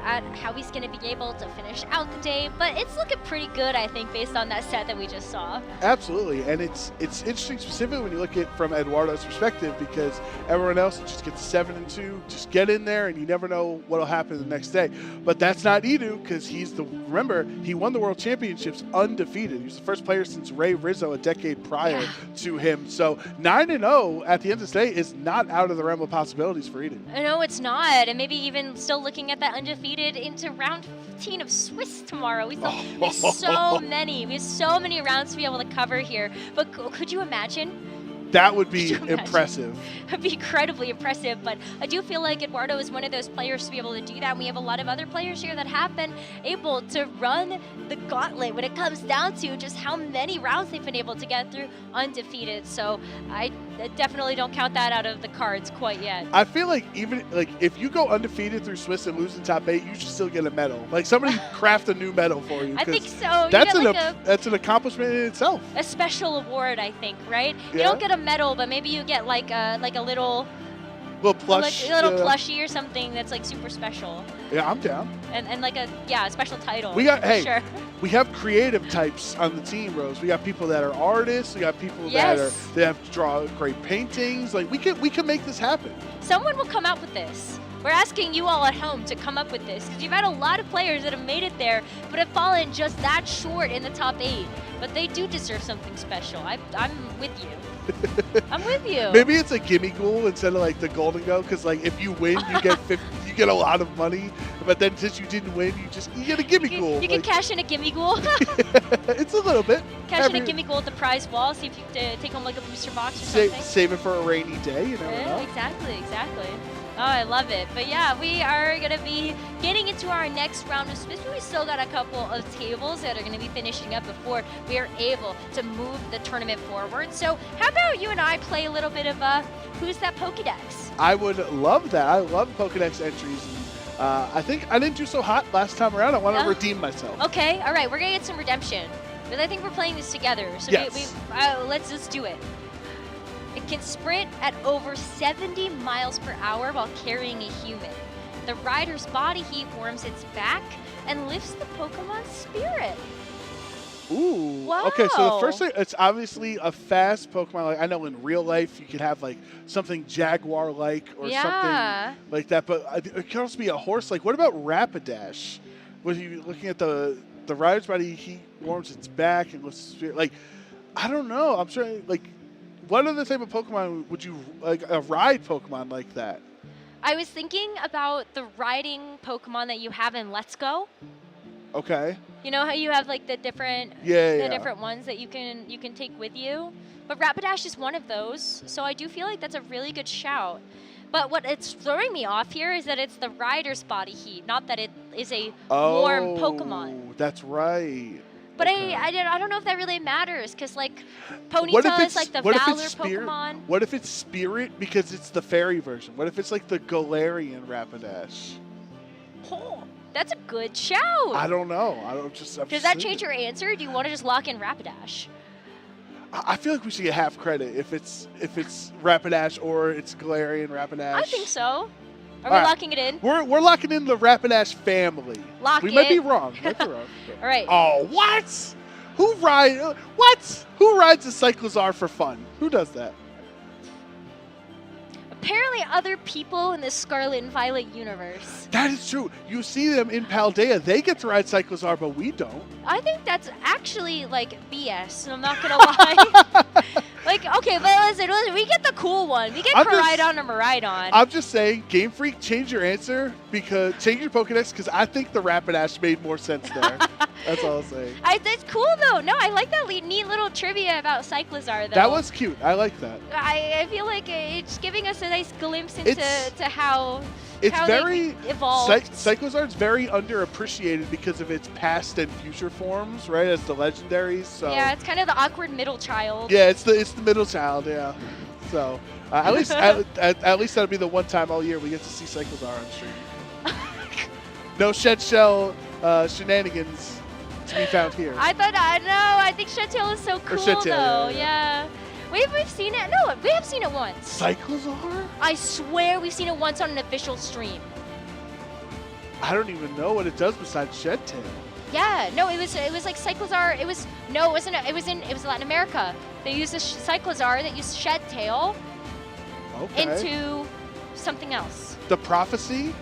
at how he's going to be able to finish out the day, but it's looking pretty good, I think, based on that set that we just saw. Absolutely, and it's interesting specifically when you look at it from Eduardo's perspective, because everyone else just gets 7-2, just get in there, and you never know what'll happen the next day. But that's not Edu, because remember, he won the World Championships undefeated. He was the first player since Ray Rizzo a decade prior to him. So 9-0 at the end of the day is not out of the realm of possibilities for Edu. No, it's not, and maybe even still looking at that undefeated into round 15 of Swiss tomorrow. We have so many rounds to be able to cover here. But could you imagine? That would be impressive. It would be incredibly impressive, but I do feel like Eduardo is one of those players to be able to do that. And we have a lot of other players here that have been able to run the gauntlet when it comes down to just how many rounds they've been able to get through undefeated. So I definitely don't count that out of the cards quite yet. I feel like even if you go undefeated through Swiss and lose in top 8, you should still get a medal. Like somebody craft a new medal for you. I think so. That's an accomplishment in itself. A special award, I think, right? Yeah. You don't get a medal, but maybe you get like a little plush, plushie or something that's like super special. Yeah, I'm down. And like a special title. We got sure. We have creative types on the team, Rose. We got people that are artists. We got people that have to draw great paintings. Like we can make this happen. Someone will come up with this. We're asking you all at home to come up with this, because you've had a lot of players that have made it there, but have fallen just that short in the top 8. But they do deserve something special. I'm with you. I'm with you. Maybe it's a gimme ghoul instead of like the Golden Go, because like if you win, you you get a lot of money, but then since you didn't win, you get a gimme ghoul. You can cash in a gimme ghoul. It's a little bit. Cash in a gimme ghoul at the prize wall. See if you take home like a booster box or something. Save it for a rainy day. You never know. Exactly. Oh, I love it. But yeah, we are going to be getting into our next round of spins. We still got a couple of tables that are going to be finishing up before we are able to move the tournament forward. So how about you and I play a little bit of Who's That Pokédex? I would love that. I love Pokédex entries. I think I didn't do so hot last time around. I want to redeem myself. Okay, all right. We're going to get some redemption. But I think we're playing this together. So yes. let's just do it. It can sprint at over 70 miles per hour while carrying a human. The rider's body heat warms its back and lifts the Pokemon's spirit. Ooh. Wow. Okay, so the first thing, it's obviously a fast Pokemon. Like I know in real life you could have like something Jaguar-like or something like that, but it could also be a horse. Like what about Rapidash? Was you looking at the rider's body heat warms its back and lifts the spirit? Like I don't know. I'm sure like. What other type of Pokemon would you like a ride Pokemon like that? I was thinking about the riding Pokemon that you have in Let's Go. Okay. You know how you have like the different different ones that you can take with you? But Rapidash is one of those, so I do feel like that's a really good shout. But what it's throwing me off here is that it's the rider's body heat, not that it is a warm Pokemon. That's right. But I don't know if that really matters, because like Ponyta is like the Valor Pokemon. What if it's Spirit because it's the fairy version? What if it's like the Galarian Rapidash? Oh, that's a good shout. I don't know. Does that change your answer? Do you want to just lock in Rapidash? I feel like we should get half credit if it's Rapidash or it's Galarian Rapidash. I think so. Are we locking it in? We're locking in the Rapidash family. We might be wrong. All right. Oh, what? Who rides a Cyclozar for fun? Who does that? Apparently other people in the Scarlet and Violet universe. That is true. You see them in Paldea. They get to ride Cyclozar, but we don't. I think that's actually like BS. I'm not gonna lie. Like, okay, but listen, we get the cool one. We get Miraidon or Miraidon. I'm just saying, Game Freak, change your answer change your Pokedex because I think the Rapidash made more sense there. That's all I'm saying. That's cool though. No, I like that neat little trivia about Cyclozar though. That was cute. I like that. I feel like it's giving us a nice glimpse into how it's very evolved. Cyclozar's very underappreciated because of its past and future forms, right? As the legendaries. So yeah, it's kind of the awkward middle child. Yeah, it's the middle child. Yeah. So at least that'll be the one time all year we get to see Cyclozar on stream. No shed shell shenanigans to be found here. I think Shed-Tail is so cool though. Yeah. We've seen it. No, we have seen it once. Cyclozar? I swear we've seen it once on an official stream. I don't even know what it does besides Shed-Tail. Yeah, no, it was like Cyclozar. It was Latin America. They used a Cyclozar that used Shed-Tail into something else. The Prophecy?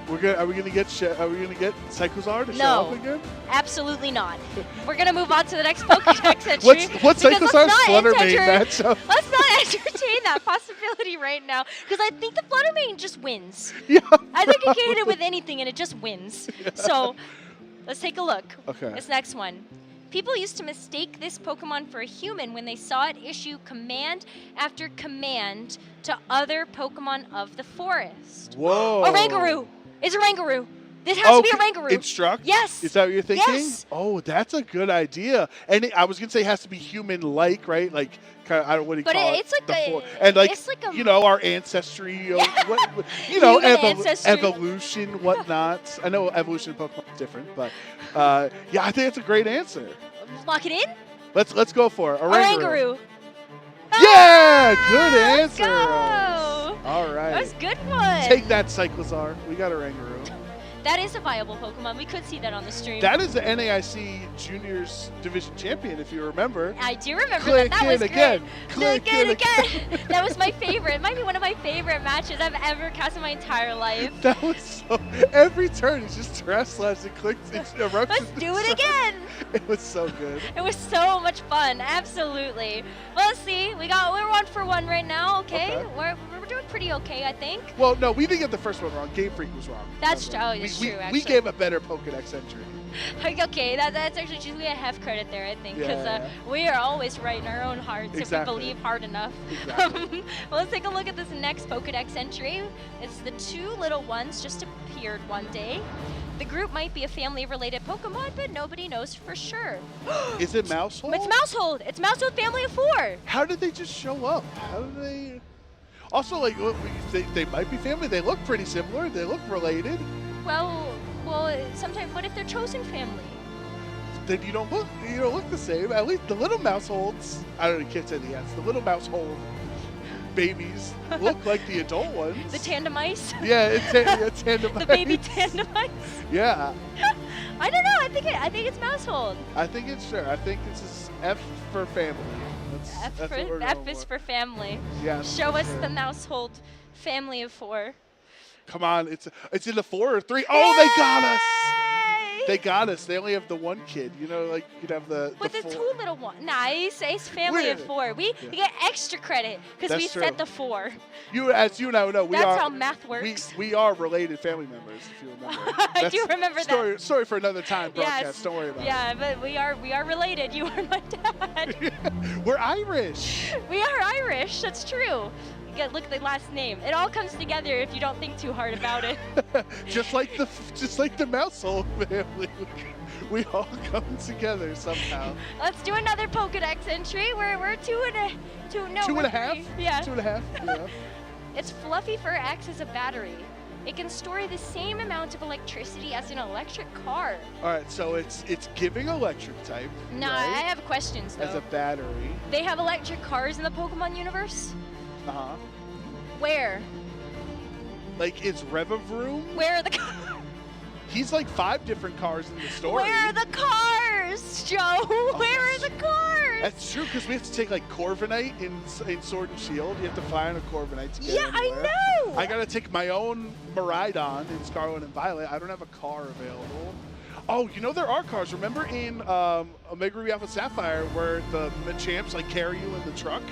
Are we gonna get Cyclozar to show up again? Absolutely not. We're gonna move on to the next Pokédex entry. What's Cyclozar's Fluttermane matchup? Let's not entertain that possibility right now, because I think the Fluttermane just wins. Yeah, I think it can hit it with anything and it just wins. Yeah. So let's take a look. Okay. This next one. People used to mistake this Pokemon for a human when they saw it issue command after command to other Pokemon of the forest. Whoa. Oranguru. It's a Rangaroo. This has to be a Rangaroo. Instruct? Yes. Is that what you're thinking? Yes. Oh, that's a good idea. And I was going to say it has to be human-like, right? Like, kind of, I don't know what do you call it. It's like our ancestry, evolution, whatnot. I know evolution in Pokemon is different, but yeah, I think it's a great answer. Lock it in? Let's go for it. Oranguru. Yeah, good answer. Let's go. All right. That was a good one. Take that, Cyclozar. We got Oranguru. That is a viable Pokemon. We could see that on the stream. That is the NAIC Juniors Division Champion, if you remember. I do remember Click that. That was again. Great. Click in again. That was my favorite. It might be one of my favorite matches I've ever cast in my entire life. That was so... Every turn, it's just Terrace Slash and clicks. Let's do it again. It was so good. It was so much fun. Absolutely. Well, let's see. We're 1 for 1 right now, okay? We're doing pretty okay, I think. Well, no, we didn't get the first one wrong. Game Freak was wrong. That's true. Oh, it's true, We actually. gave a better Pokedex entry. Okay, that's actually true. We have credit there, I think, because Yeah. we are always right in our own hearts Exactly. if we believe hard enough. Exactly. Well, let's take a look at this next Pokedex entry. It's the two little ones just appeared one day. The group might be a family-related Pokemon, but nobody knows for sure. Is it Mousehold? It's Mousehold. It's Mousehold family of 4. How did they just show up? How did they? Also, like, they might be family. They look pretty similar. They look related. Well, sometimes, what if they're chosen family? Then you don't look the same. At least the little Mouseholds. I don't know. I can't say the ends. The little Mousehold babies look like the adult ones. The tandem ice? Yeah, it's tandem The baby tandem ice? Yeah. I don't know. I think it's Mousehold. I think it's sure. I think this is F for family. That's what we're F going is for. for family. Yes, Show for us sure. the Mousehold family of 4. Come on, it's in the 4 or 3. Oh, they got us! They got us. They only have the one kid. You know, like you'd have the. With the 4. 2 little one. Nice. Ace family of Weird. 4. We get extra credit because we That's said true. the 4. As you now know, we That's are. how math works. We are related family members, if you remember. I do remember that. Story for another time. Broadcast. Yes. Don't worry about Yeah, but we are related. You are my dad. it. We're Irish. We are Irish. That's true. Look at the last name. It all comes together if you don't think too hard about it. just like the Mousehold family. We all come together somehow. Let's do another Pokedex entry. We're 2 and a 2. No, 2 we're and a half. 3. Yeah. 2 and a half. Yeah. It's Fluffy Fur acts as a battery. It can store the same amount of electricity as an electric car. All right, so it's giving electric type. No, right? I have questions though. As a battery. They have electric cars in the Pokemon universe? Uh huh. Where? Like it's Revavroom. Where are the cars? He's like 5 different cars in the story. Where are the cars, Joe? Where are the cars? That's true, because we have to take like Corviknight in Sword and Shield. You have to fly on a Corviknight to get Yeah, I anywhere. know. I gotta take my own Miraidon in Scarlet and Violet. I don't have a car available. Oh, you know there are cars. Remember in Omega Ruby Alpha Sapphire where the Machamps like carry you in the truck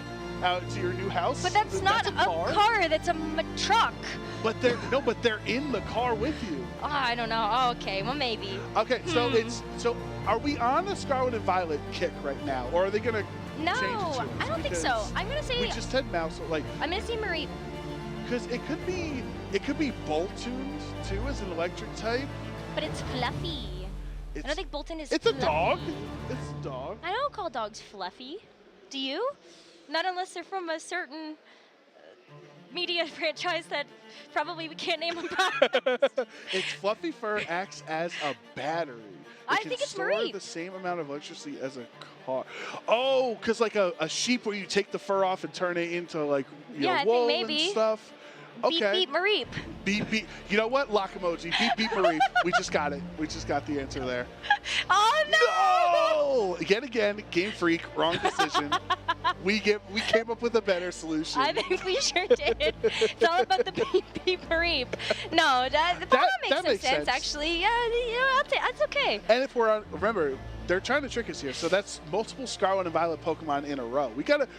out to your new house? But that's not a car. That's a truck. But they're in the car with you. Oh, I don't know. Oh, okay. Well, maybe. Okay, so are we on the Scarlet and Violet kick right now, or are they gonna No, change it to us? I don't think so. Because I'm gonna say we just had Mouse like I'm gonna say Marie. because it could be Boltuned too as an electric type. But it's fluffy. I don't think Bolton is It's a fluffy. dog. It's a dog. I don't call dogs fluffy. Do you? Not unless they're from a certain media franchise that probably we can't name them by. Its fluffy fur acts as a battery. I can think it's store Marie. the same amount of electricity as a car. Oh, because like a sheep where you take the fur off and turn it into like Yeah, I think wool maybe. and stuff. Beep, Okay. beep, Mareep. Beep, beep. You know what? Lock emoji. Beep, beep, Marie. We just got it. We just got the answer there. Oh, no! No! Yet again, Game Freak, wrong decision. We came up with a better solution. I think we sure did. It's all about the beep, beep, Mareep. No, that makes some makes sense, sense. actually. Yeah, that's okay. And if we're on, remember, they're trying to trick us here. So that's multiple Scarlet and Violet Pokemon in a row.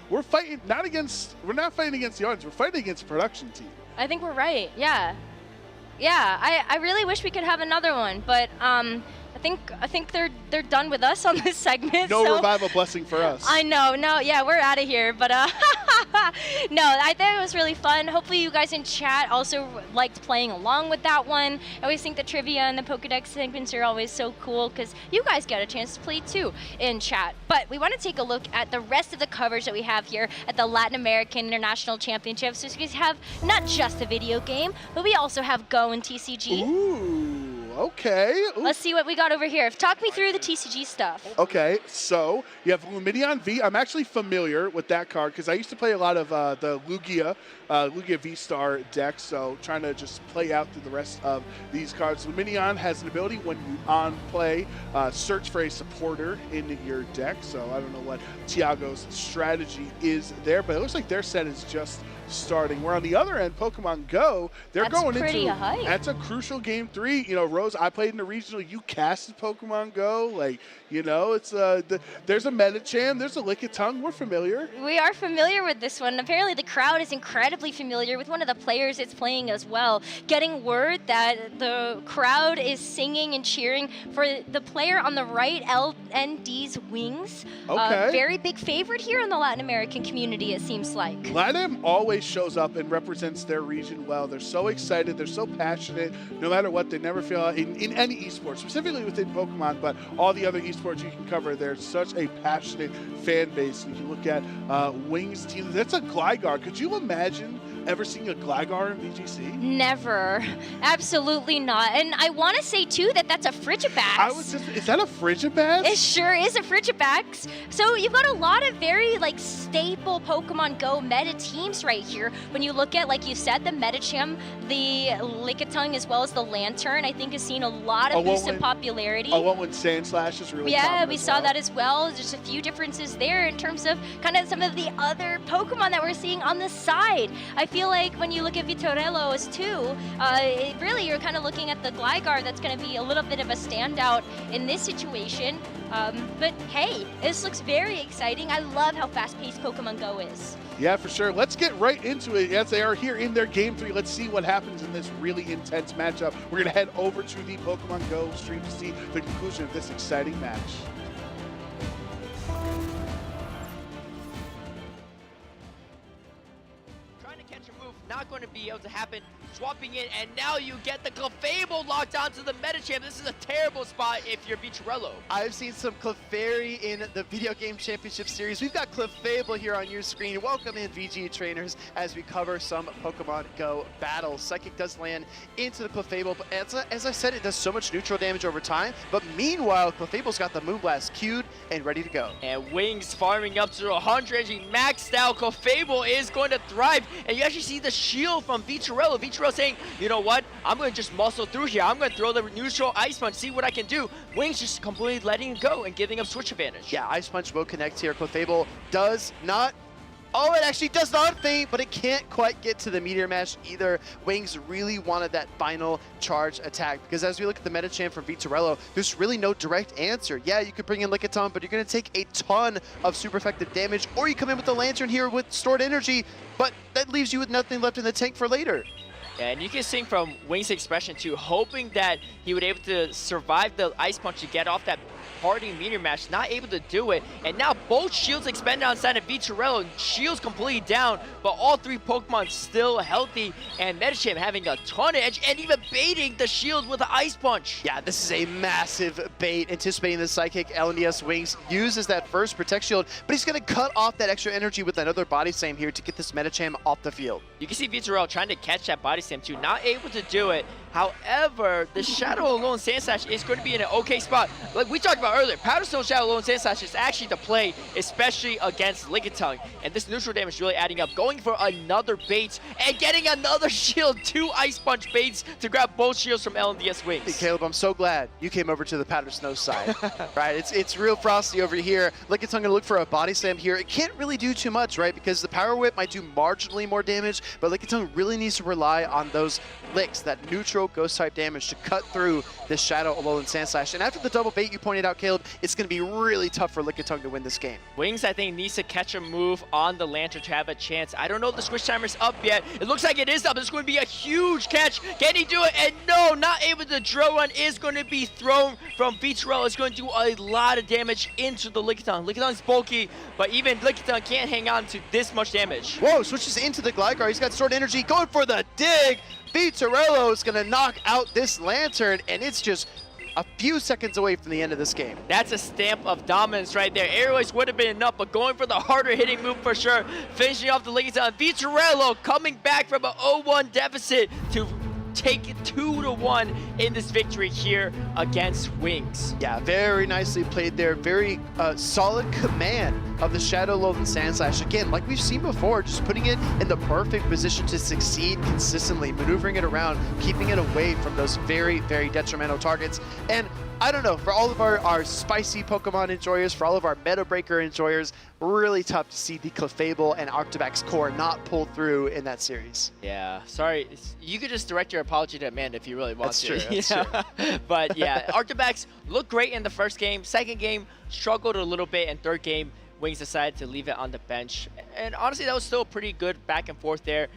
We're fighting we're not fighting against the audience. We're fighting against the production team. I think we're right. Yeah. Yeah, I really wish we could have another one, but I think they're done with us on this segment. No so revival blessing for us. I know. No, yeah, we're out of here. But no, I think it was really fun. Hopefully you guys in chat also liked playing along with that one. I always think the trivia and the Pokedex segments are always so cool because you guys get a chance to play too in chat. But we want to take a look at the rest of the coverage that we have here at the Latin American International Championships. So we have not just a video game, but we also have Go and TCG. Ooh. Okay. Ooh. Let's see what we got over here. Talk me through the TCG stuff. Okay, so you have Lumineon V. I'm actually familiar with that card because I used to play a lot of the Lugia V-Star deck, so trying to just play out through the rest of these cards. Lumineon has an ability when you on play, search for a supporter in your deck, so I don't know what Tiago's strategy is there, but it looks like their set is just starting. Where on the other end, Pokemon Go, they're That's going pretty into hype. that's a crucial game 3. You know, Rose, I played in the regional. You casted Pokemon Go, like, you know, it's there's a Medicham, there's a Lickitung. We're familiar. We are familiar with this one. Apparently the crowd is incredibly familiar with one of the players it's playing as well. Getting word that the crowd is singing and cheering for the player on the right, LND's Wings. Okay. Very big favorite here in the Latin American community, it seems like. LATAM always shows up and represents their region well. They're so excited, they're so passionate. No matter what, they never fail in any esports, specifically within Pokemon, but all the other esports you can cover. There's such a passionate fan base. If you look at Wings team, that's a Gligar. Could you imagine ever seeing a Gligar in VGC? Never. Absolutely not. And I want to say, too, that that's a Frigibax. Is that a Frigibax? It sure is a Frigibax. So you've got a lot of very, like, staple Pokemon Go meta teams right here. When you look at, like you said, the Medicham, the Lickitung, as well as the Lantern, I think has seen a lot of boost in popularity. Oh, when Sandslash is really Yeah, common we as saw well. that as well. There's a few differences there in terms of kind of some of the other Pokemon that we're seeing on the side. I feel like when you look at Vitorello as too, really you're kind of looking at the Gligar that's going to be a little bit of a standout in this situation. But hey, this looks very exciting. I love how fast-paced Pokemon Go is. Yeah, for sure. Let's get right into it as they are here in their game 3. Let's see what happens in this really intense matchup. We're going to head over to the Pokemon Go stream to see the conclusion of this exciting match. Trying to catch a move, not going to be able to happen. Swapping in, and now you get the Clefable locked onto the Medicham. This is a terrible spot if you're Vitorello. I've seen some Clefairy in the Video Game Championship Series. We've got Clefable here on your screen. Welcome in, VG trainers, as we cover some Pokemon Go battles. Psychic does land into the Clefable, but as I said, it does so much neutral damage over time. But meanwhile, Clefable's got the Moonblast queued and ready to go. And Wings farming up to 100 energy, maxed out. Clefable is going to thrive, and you actually see the shield from Vitorello. Vitorello saying, you know what, I'm going to just muscle through here. I'm going to throw the neutral Ice Punch, see what I can do. Wings just completely letting it go and giving up switch advantage. Yeah, Ice Punch will connect here. Clefable does not. Oh, it actually does not faint, but it can't quite get to the Meteor Mash either. Wings really wanted that final charge attack, because as we look at the Medicham from Vitorello, there's really no direct answer. Yeah, you could bring in Lickitung, but you're going to take a ton of super effective damage, or you come in with the Lantern here with stored energy, but that leaves you with nothing left in the tank for later. And you can see from Wings' expression too, hoping that he would be able to survive the Ice Punch to get off that parting Meteor Mash, not able to do it. And now both shields expended on side of Vitorello, shields completely down, but all 3 Pokemon still healthy, and Medicham having a ton of edge and even baiting the shield with the Ice Punch. Yeah, this is a massive bait, anticipating the Psychic. LNDS Wings uses that first Protect Shield, but he's going to cut off that extra energy with another Body Slam here to get this Medicham off the field. You can see Vitorello trying to catch that Body Slam too, not able to do it. However, the Shadow Alone Sandslash is going to be in an okay spot. Like we talked about earlier, Powder Stone Shadow Alone Sandslash is actually the play, especially against Lickitung. And this neutral damage really adding up, going for another bait and getting another shield, 2 Ice Punch baits to grab both shields from LNDS Wings. Hey, Caleb, I'm so glad you came over to the Powder Snow side. Right, it's real frosty over here. Lickitung going to look for a Body Slam here. It can't really do too much, right? Because the Power Whip might do marginally more damage, but Lickitung really needs to rely on those licks, that neutral ghost type damage to cut through this Shadow Alolan Sandslash. And after the double bait you pointed out, Caleb, it's going to be really tough for Lickitung to win this game. Wings, I think, needs to catch a move on the Lantern to have a chance. I don't know if the Squish Timer's up yet. It looks like it is up. It's going to be a huge catch. Can he do it? And no, not able to. Drill Run is going to be thrown from Vitorello. It's going to do a lot of damage into the Lickitung. Lickitung's bulky, but even Lickitung can't hang on to this much damage. Whoa, switches into the Gligar. He's got stored energy, going for the dig. Vitorello is going to knock out this Lantern, and it's just a few seconds away from the end of this game. That's a stamp of dominance right there. Airways would have been enough, but going for the harder hitting move for sure. Finishing off the Lickitung. Vitorello coming back from an 0-1 deficit to take it 2-1 in this victory here against Wings. Yeah, very nicely played there. Very solid command of the Shadow Alolan Sandslash. Again, like we've seen before, just putting it in the perfect position to succeed consistently, maneuvering it around, keeping it away from those very, very detrimental targets. And I don't know, for all of our spicy Pokemon enjoyers, for all of our Meta Breaker enjoyers, really tough to see the Clefable and Arctibax core not pull through in that series. Yeah, sorry. You could just direct your apology to Amanda if you really want to. That's true. But yeah, Arctibax looked great in the first game. Second game, struggled a little bit. And third game, Wings decided to leave it on the bench. And honestly, that was still pretty good back and forth there.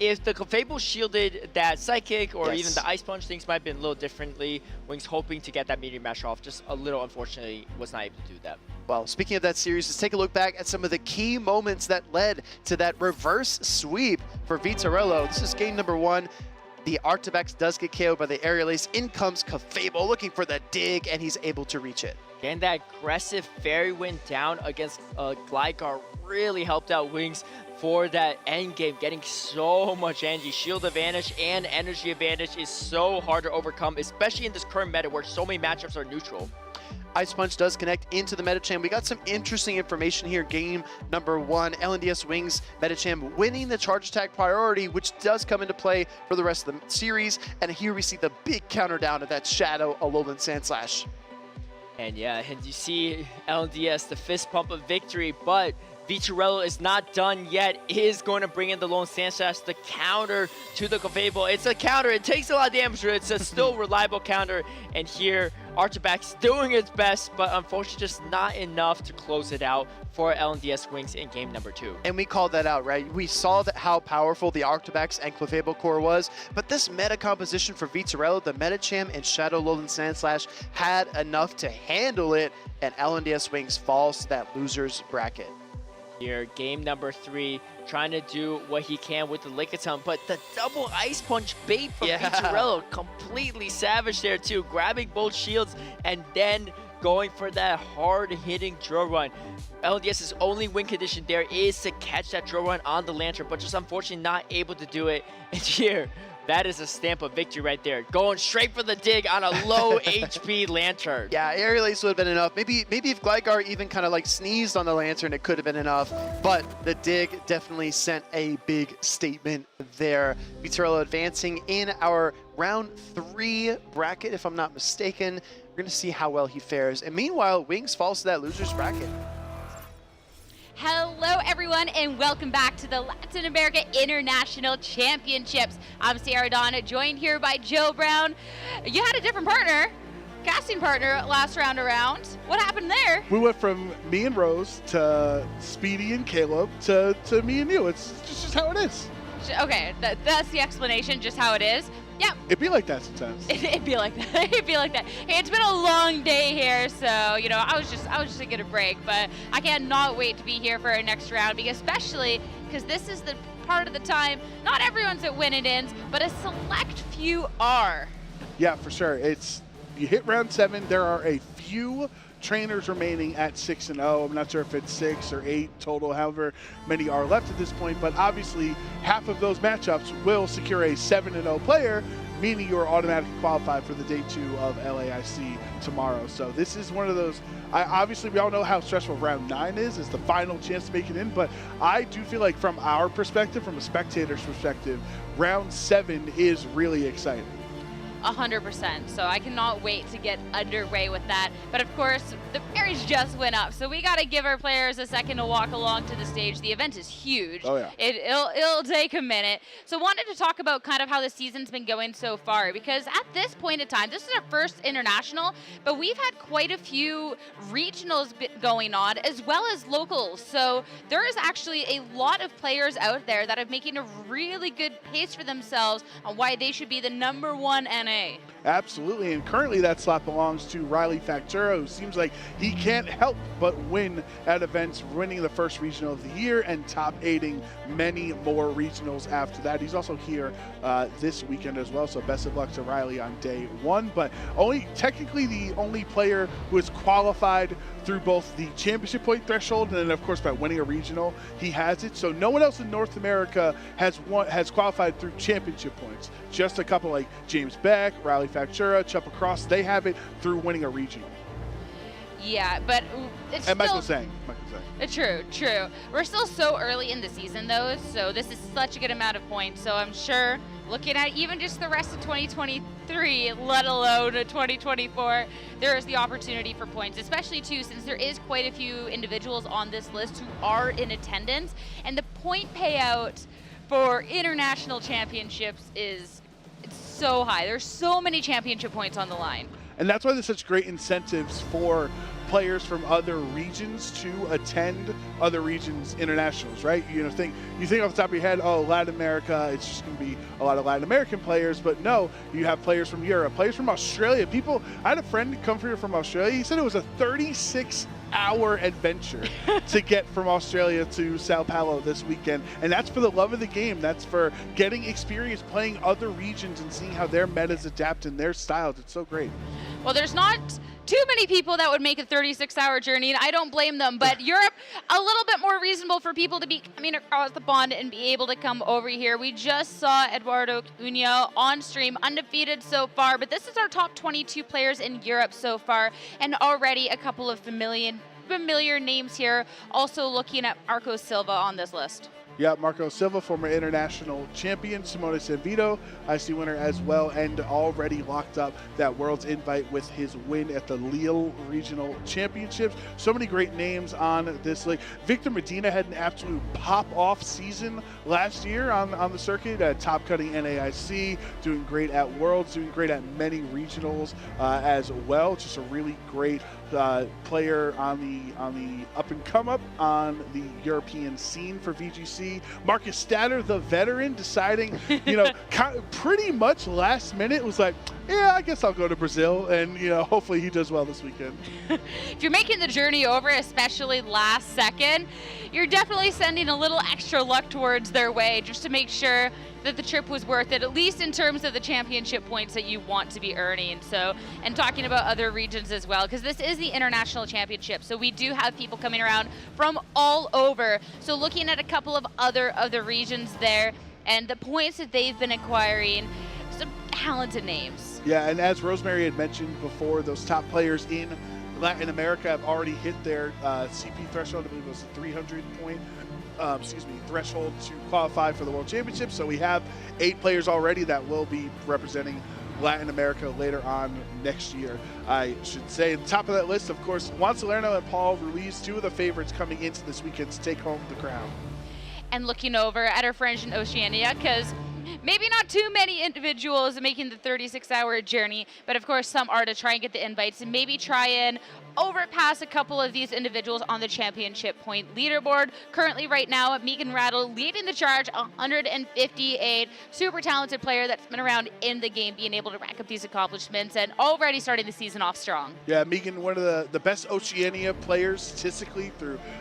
If the Clefable shielded that Psychic or even the Ice Punch, things might have been a little differently. Wings hoping to get that Meteor Mash off, just a little unfortunately was not able to do that. Well, speaking of that series, let's take a look back at some of the key moments that led to that reverse sweep for Vitorello. This is game number 1. The Arctibax does get KO'd by the Aerial Ace. In comes Clefable looking for the dig, and he's able to reach it. And that aggressive Fairy Wind down against Gligar really helped out Wings for that end game, getting so much energy. Shield advantage and energy advantage is so hard to overcome, especially in this current meta where so many matchups are neutral. Ice Punch does connect into the Metacham. We got some interesting information here. Game number 1, LNDS Wings Metacham winning the charge attack priority, which does come into play for the rest of the series. And here we see the big counter down of that Shadow Alolan Sandslash. And yeah, and you see LNDS, the fist pump of victory, but Vitorello is not done yet, is going to bring in the Alolan Sandslash, the counter to the Clefable. It's a counter, it takes a lot of damage, but it's a still reliable counter. And here, Arctibax doing its best, but unfortunately just not enough to close it out for LNDS Wings in game number 2. And we called that out, right? We saw that how powerful the Arctibax and Clefable core was, but this meta composition for Vitorello, the Metacham and Shadow Alolan Sandslash had enough to handle it, and LNDS Wings falls to that loser's bracket. Here, game number 3, trying to do what he can with the Lickitung, but the double Ice Punch bait from Vitorello, completely savage there too, grabbing both shields and then going for that hard-hitting drill run. LNDS's only win condition there is to catch that drill run on the Lantern, but just unfortunately not able to do it. And here, that is a stamp of victory right there. Going straight for the dig on a low HP Lantern. Yeah, Aerial Ace would have been enough. Maybe if Gligar even kind of like sneezed on the Lantern, it could have been enough. But the dig definitely sent a big statement there. Vitorello advancing in our round 3 bracket, if I'm not mistaken. We're going to see how well he fares. And meanwhile, Wings falls to that loser's bracket. Hello, everyone, and welcome back to the Latin America International Championships. I'm Sarah Donna, joined here by Joe Brown. You had a different partner, casting partner, last round around. What happened there? We went from me and Rose to Speedy and Caleb to me and you. It's just how it is. Okay, that's the explanation, just how it is. Yeah. It'd be like that sometimes. It'd be like that. It'd be like that. Hey, it's been a long day here, so you know, I was just to get a break, but I cannot wait to be here for our next round, especially because this is the part of the time not everyone's at win and ends, but a select few are. Yeah, for sure. You hit round 7. There are a few trainers remaining at 6-0. I'm not sure if it's 6 or 8 total, however many are left at this point, but obviously half of those matchups will secure a 7-0 player, meaning you're automatically qualified for the day 2 of LAIC tomorrow. So this is one of those, obviously we all know how stressful round 9 is the final chance to make it in, but I do feel like from our perspective, from a spectator's perspective, round 7 is really exciting. 100%. So I cannot wait to get underway with that. But of course, the berries just went up, so we got to give our players a second to walk along to the stage. The event is huge. Oh yeah. It'll take a minute. So wanted to talk about kind of how the season's been going so far, because at this point in time, this is our first international, but we've had quite a few regionals going on as well as locals. So there is actually a lot of players out there that are making a really good case for themselves on why they should be the #1 NA. Absolutely, and currently that slot belongs to Riley Factura, who seems like he can't help but win at events, winning the first regional of the year and top 8ing many more regionals after that. He's also here this weekend as well, so best of luck to Riley on day 1, but technically the only player who is qualified through both the championship point threshold and then of course by winning a regional, he has it. So no one else in North America has qualified through championship points. Just a couple like James Beck, Riley Factura, Chupa Cross, they have it through winning a regional. Yeah, but it's and still... Michael Zhang. True. We're still so early in the season though, so this is such a good amount of points, so I'm sure looking at even just the rest of 2023, let alone 2024, there is the opportunity for points, especially too since there is quite a few individuals on this list who are in attendance, and the point payout for international championships it's so high. There's so many championship points on the line. And that's why there's such great incentives for players from other regions to attend other regions internationals, right? You think off the top of your head, oh, Latin America, it's just going to be a lot of Latin American players, but no, you have players from Europe, players from Australia. I had a friend come here from Australia. He said it was a 36-hour adventure to get from Australia to Sao Paulo this weekend, and that's for the love of the game. That's for getting experience playing other regions and seeing how their metas adapt and their styles. It's so great. Well, there's not too many people that would make a 36-hour journey, and I don't blame them, but Europe, a little bit more reasonable for people to be coming across the pond and be able to come over here. We just saw Eduardo Cunha on stream, undefeated so far, but this is our top 22 players in Europe so far, and already a couple of familiar names here. Also looking at Marco Silva on this list. Yeah, Marco Silva, former international champion, Simone Sanvito, IC winner as well, and already locked up that World's invite with his win at the Lille Regional Championships. So many great names on this league. Victor Medina had an absolute pop-off season last year on the circuit, top cutting NAIC, doing great at Worlds, doing great at many regionals as well. Just a really great player on the up and come up on the European scene for VGC. Marcus Statter, the veteran, deciding, pretty much last minute was like, yeah, I guess I'll go to Brazil, and hopefully he does well this weekend. If you're making the journey over, especially last second, you're definitely sending a little extra luck towards their way just to make sure that the trip was worth it, at least in terms of the championship points that you want to be earning. So, and talking about other regions as well, because this is the international championship, so we do have people coming around from all over. So looking at a couple of other regions there, and the points that they've been acquiring, some talented names. Yeah, and as Rosemary had mentioned before, those top players in Latin America have already hit their CP threshold. I believe it was a 300-point threshold to qualify for the World Championship. So we have 8 players already that will be representing Latin America later on next year. I should say, at the top of that list, of course, Juan Salerno and Paul Ruiz, 2 of the favorites coming into this weekend to take home the crown. And looking over at our friends in Oceania, because maybe not too many individuals making the 36-hour journey, but of course some are to try and get the invites and maybe try and overpass a couple of these individuals on the championship point leaderboard. Currently right now, Megan Rattle leading the charge, 158. Super talented player that's been around in the game, being able to rack up these accomplishments and already starting the season off strong. Yeah, Megan, one of the best Oceania players statistically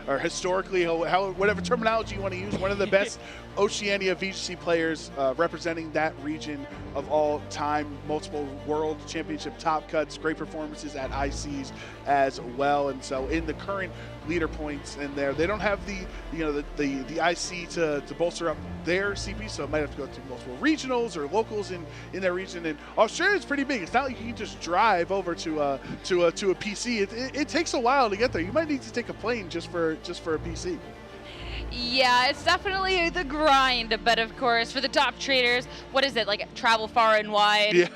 or historically, whatever terminology you want to use, one of the best Oceania VGC players representing that region of all time. Multiple World Championship top cuts, great performances at ICs as well. And so in the current leader points in there, they don't have the IC to bolster up their CP, so it might have to go to multiple regionals or locals in their region. And Australia's pretty big. It's not like you can just drive over to a PC. It takes a while to get there. You might need to take a plane just for a PC. Yeah, it's definitely the grind, but of course, for the top traders, what is it, like travel far and wide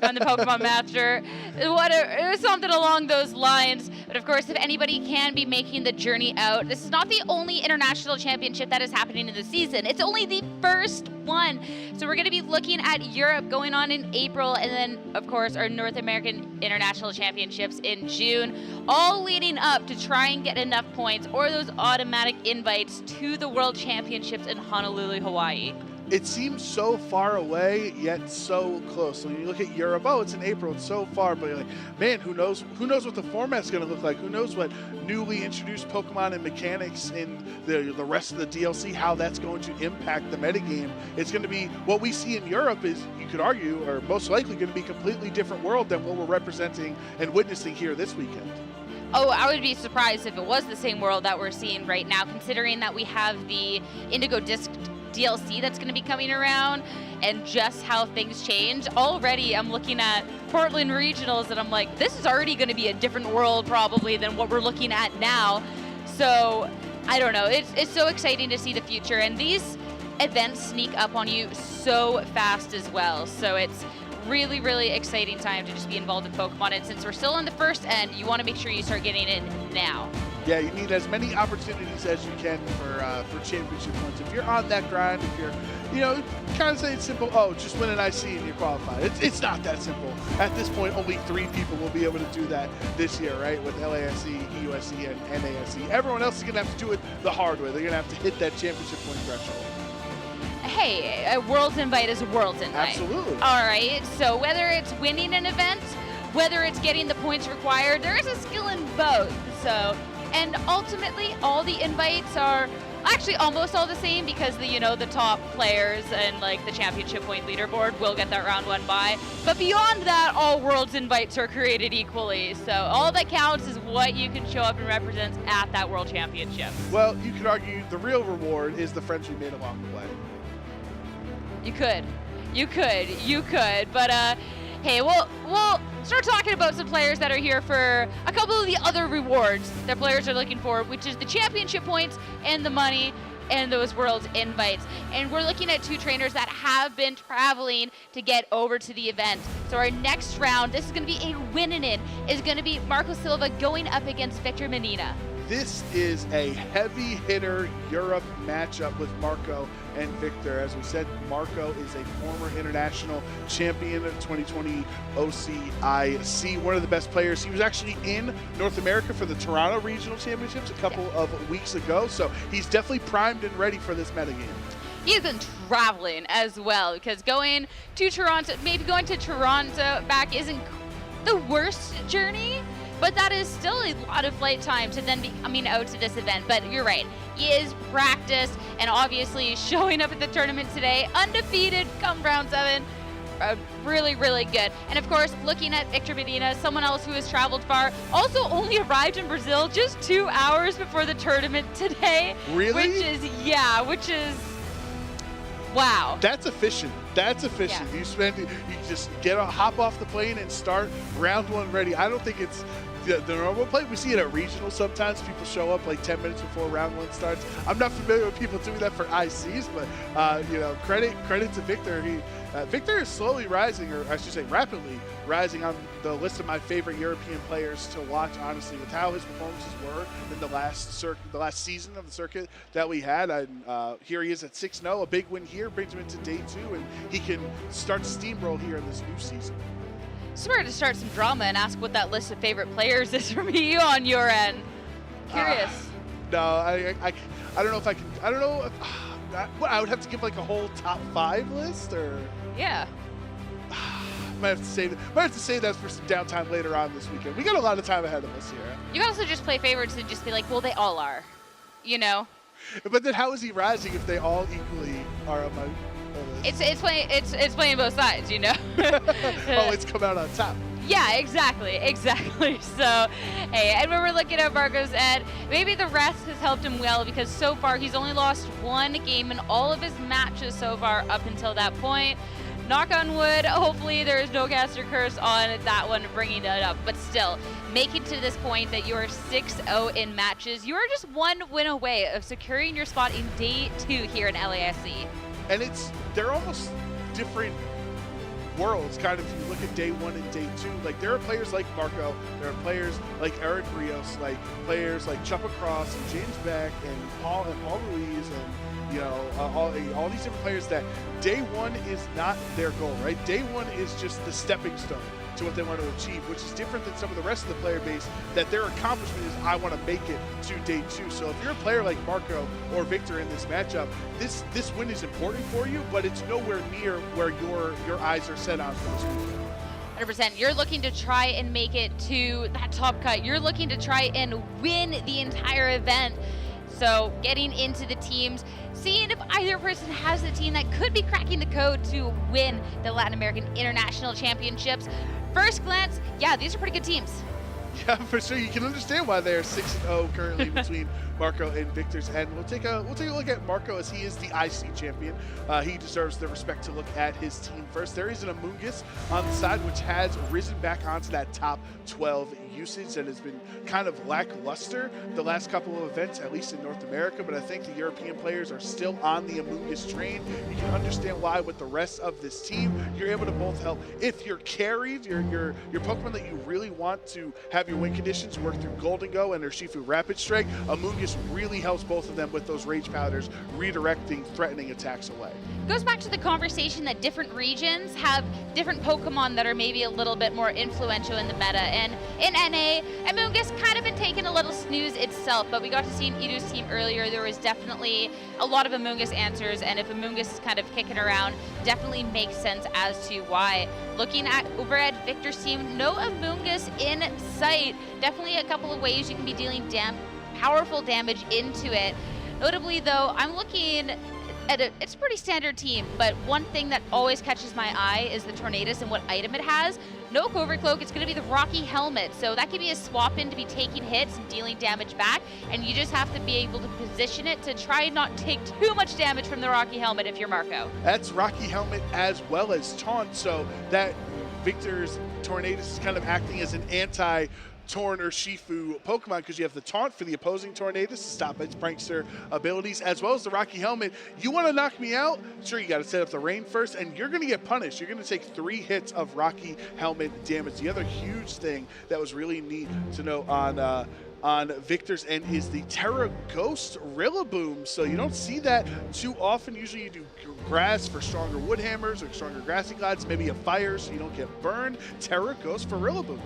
on the Pokemon Master? It was something along those lines, but of course, if anybody can be making the journey out, this is not the only international championship that is happening in the season. It's only the first one. So we're going to be looking at Europe going on in April, and then, of course, our North American International Championships in June, all leading up to try and get enough points or those automatic invites to the World Championships in Honolulu, Hawaii. It seems so far away, yet so close. So when you look at Europe, oh, it's in April, it's so far, but you're like, man, who knows what the format's going to look like? Who knows what newly introduced Pokemon and mechanics in the rest of the DLC, how that's going to impact the metagame. It's going to be, what we see in Europe is, you could argue, or most likely going to be a completely different world than what we're representing and witnessing here this weekend. Oh, I would be surprised if it was the same world that we're seeing right now, considering that we have the Indigo Disc DLC that's going to be coming around and just how things change. Already I'm looking at Portland Regionals and I'm like, this is already going to be a different world probably than what we're looking at now. So I don't know. It's so exciting to see the future, and these events sneak up on you so fast as well. So it's really, really exciting time to just be involved in Pokemon. And since we're still on the first end, you want to make sure you start getting in now. Yeah, you need as many opportunities as you can for championship points. If you're on that grind, if you're, kind of say it's simple, oh, just win an IC and you're qualified. It's not that simple. At this point, only 3 people will be able to do that this year, right? With LASC, EUSC, and NASC. Everyone else is going to have to do it the hard way. They're going to have to hit that championship point threshold. Hey, a World's Invite is a World's Invite. Absolutely. All right, so whether it's winning an event, whether it's getting the points required, there is a skill in both. So, and ultimately, all the invites are actually almost all the same because the top players and like the championship point leaderboard will get that round 1 bye. But beyond that, all World's Invites are created equally. So all that counts is what you can show up and represent at that World Championship. Well, you could argue the real reward is the friends we made along the way. You could, but hey, we'll start talking about some players that are here for a couple of the other rewards that players are looking for, which is the championship points and the money and those World Invites. And we're looking at 2 trainers that have been traveling to get over to the event. So our next round, this is going to be a win-in, is going to be Marco Silva going up against Victor Medina. This is a heavy hitter Europe matchup with Marco and Victor. As we said, Marco is a former international champion of 2020 OCIC, one of the best players. He was actually in North America for the Toronto Regional Championships a couple of weeks ago, so he's definitely primed and ready for this metagame. He's been traveling as well, because going to Toronto back isn't the worst journey, but that is still a lot of flight time to then be coming out to this event. But you're right, he is practiced and obviously showing up at the tournament today, undefeated come round 7. Really, really good. And of course, looking at Victor Medina, someone else who has traveled far, also only arrived in Brazil just 2 hours before the tournament today. Really? Which is wow. That's efficient. Yeah. You just hop off the plane and start round 1 ready. I don't think it's the normal play. We see it at regional sometimes. People show up like 10 minutes before round 1 starts. I'm not familiar with people doing that for ICs, but credit to Victor. Victor is slowly rising, or I should say rapidly rising on the list of my favorite European players to watch, honestly, with how his performances were in the last season of the circuit that we had. And here he is at 6-0. A big win here brings him into day 2, and he can start to steamroll here in this new season. So we're going to start some drama and ask what that list of favorite players is from you on your end. Curious. No, I don't know if I can. I don't know if I would have to give like a whole top 5 list, or yeah. Might have to say that for some downtime later on this weekend. We got a lot of time ahead of us here. You can also just play favorites and just be like, well, they all are, But then how is he rising if they all equally are on my list? It's playing both sides, Oh, it's come out on top. Yeah, exactly. So, hey, and when we're looking at Marco's end, maybe the rest has helped him well, because so far he's only lost 1 game in all of his matches so far up until that point. Knock on wood, hopefully there is no caster curse on that one bringing it up. But still, making to this point that you are 6-0 in matches, you are just 1 win away of securing your spot in day 2 here in LASC. And they're almost different worlds, kind of, if you look at day 1 and day 2. Like, there are players like Marco, there are players like Eric Rios, like players like Chuppa Cross and James Beck and Paul Ruiz, and all these different players that day 1 is not their goal, right? Day 1 is just the stepping stone to what they want to achieve, which is different than some of the rest of the player base, that their accomplishment is, I want to make it to day 2. So if you're a player like Marco or Victor in this matchup, this win is important for you, but it's nowhere near where your eyes are set on for this weekend. 100%. You're looking to try and make it to that top cut. You're looking to try and win the entire event. So getting into the teams, seeing if either person has a team that could be cracking the code to win the Latin American International Championships. First glance, yeah, these are pretty good teams. Yeah, for sure. You can understand why they're 6-0 currently between Marco and Victor's. And we'll take a look at Marco as he is the IC champion. He deserves the respect to look at his team first. There is an Amoonguss on the side, which has risen back onto that top 12 usage and has been kind of lackluster the last couple of events, at least in North America. But I think the European players are still on the Amoonguss train. You can understand why with the rest of this team, you're able to both help. If you're carried, your Pokemon that you really want to have your win conditions work through Golden Go and Urshifu Rapid Strike, Amoonguss really helps both of them with those Rage Powders, redirecting threatening attacks away. Goes back to the conversation that different regions have different Pokemon that are maybe a little bit more influential in the meta. And in NA, Amoonguss kind of been taking a little snooze itself, but we got to see in Idu's team earlier, there was definitely a lot of Amoonguss answers, and if Amoonguss is kind of kicking around, definitely makes sense as to why. Looking at over at Victor's team, no Amoonguss in sight. Definitely a couple of ways you can be dealing powerful damage into it. Notably though, I'm looking at it's a pretty standard team, but one thing that always catches my eye is the Tornadus and what item it has. No Covert Cloak, it's going to be the Rocky Helmet, so that could be a swap in to be taking hits and dealing damage back, and you just have to be able to position it to try and not take too much damage from the Rocky Helmet if you're Marco. That's Rocky Helmet as well as Taunt, so that Victor's Tornadus is kind of acting as an anti-Torn or Shifu Pokemon because you have the Taunt for the opposing Tornadus to stop its Prankster abilities, as well as the Rocky Helmet. You want to knock me out? Sure, you got to set up the rain first, and you're going to get punished. You're going to take 3 hits of Rocky Helmet damage. The other huge thing that was really neat to know on Victor's end is the Terra Ghost Rillaboom. So you don't see that too often. Usually you do grass for stronger wood hammers or stronger grassy glides, maybe a fire so you don't get burned. Terra Ghost for Rillaboom.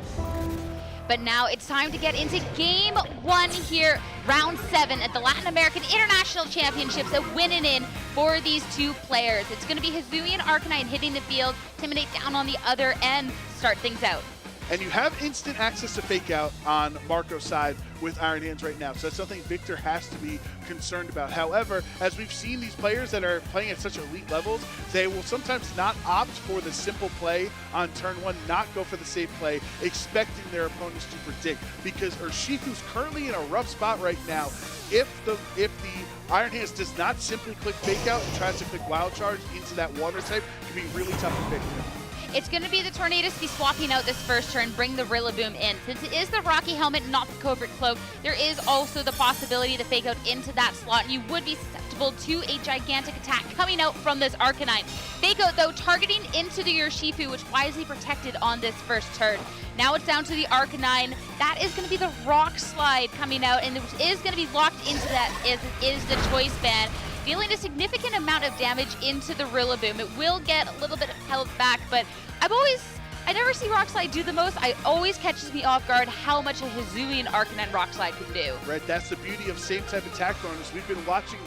But now it's time to get into Game 1 here, Round 7 at the Latin American International Championships, a winning in for these two players. It's going to be Hisuian Arcanine hitting the field, Intimidate down on the other end, start things out. And you have instant access to Fake Out on Marco's side with Iron Hands right now. So that's something Victor has to be concerned about. However, as we've seen these players that are playing at such elite levels, they will sometimes not opt for the simple play on turn 1, not go for the safe play, expecting their opponents to predict. Because Urshifu's currently in a rough spot right now. If the Iron Hands does not simply click Fake Out and tries to click Wild Charge into that water type, it can be really tough to pick. It's going to be the Tornadus be swapping out this first turn, bring the Rillaboom in. Since it is the Rocky Helmet, not the Covert Cloak, there is also the possibility to Fake Out into that slot, and you would be susceptible to a gigantic attack coming out from this Arcanine. Fake Out, though, targeting into the Urshifu, which wisely protected on this first turn. Now it's down to the Arcanine. That is going to be the Rock Slide coming out, and it is going to be locked into that is the Choice Band, dealing a significant amount of damage into the Rillaboom. It will get a little bit of health back, but I never see Rock Slide do the most. It always catches me off guard how much a Hisuian Arcanine Rock Slide can do. Right, that's the beauty of same type attack bonus. We've been watching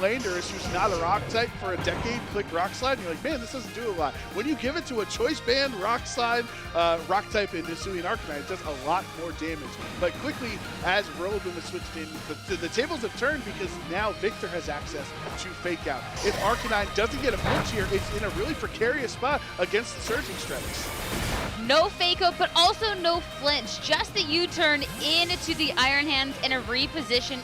Landers, who's not a rock type for a decade, click Rock Slide, and you're like, man, this doesn't do a lot. When you give it to a Choice Band Rock Slide, rock type in Hisuian Arcanine, it does a lot more damage. But quickly, as Rillaboom has switched in, the tables have turned because now Victor has access to Fake Out. If Arcanine doesn't get a flinch here, it's in a really precarious spot against the Surging Strikes. No Fake Out, but also no flinch. Just the U-turn into the Iron Hands and a reposition.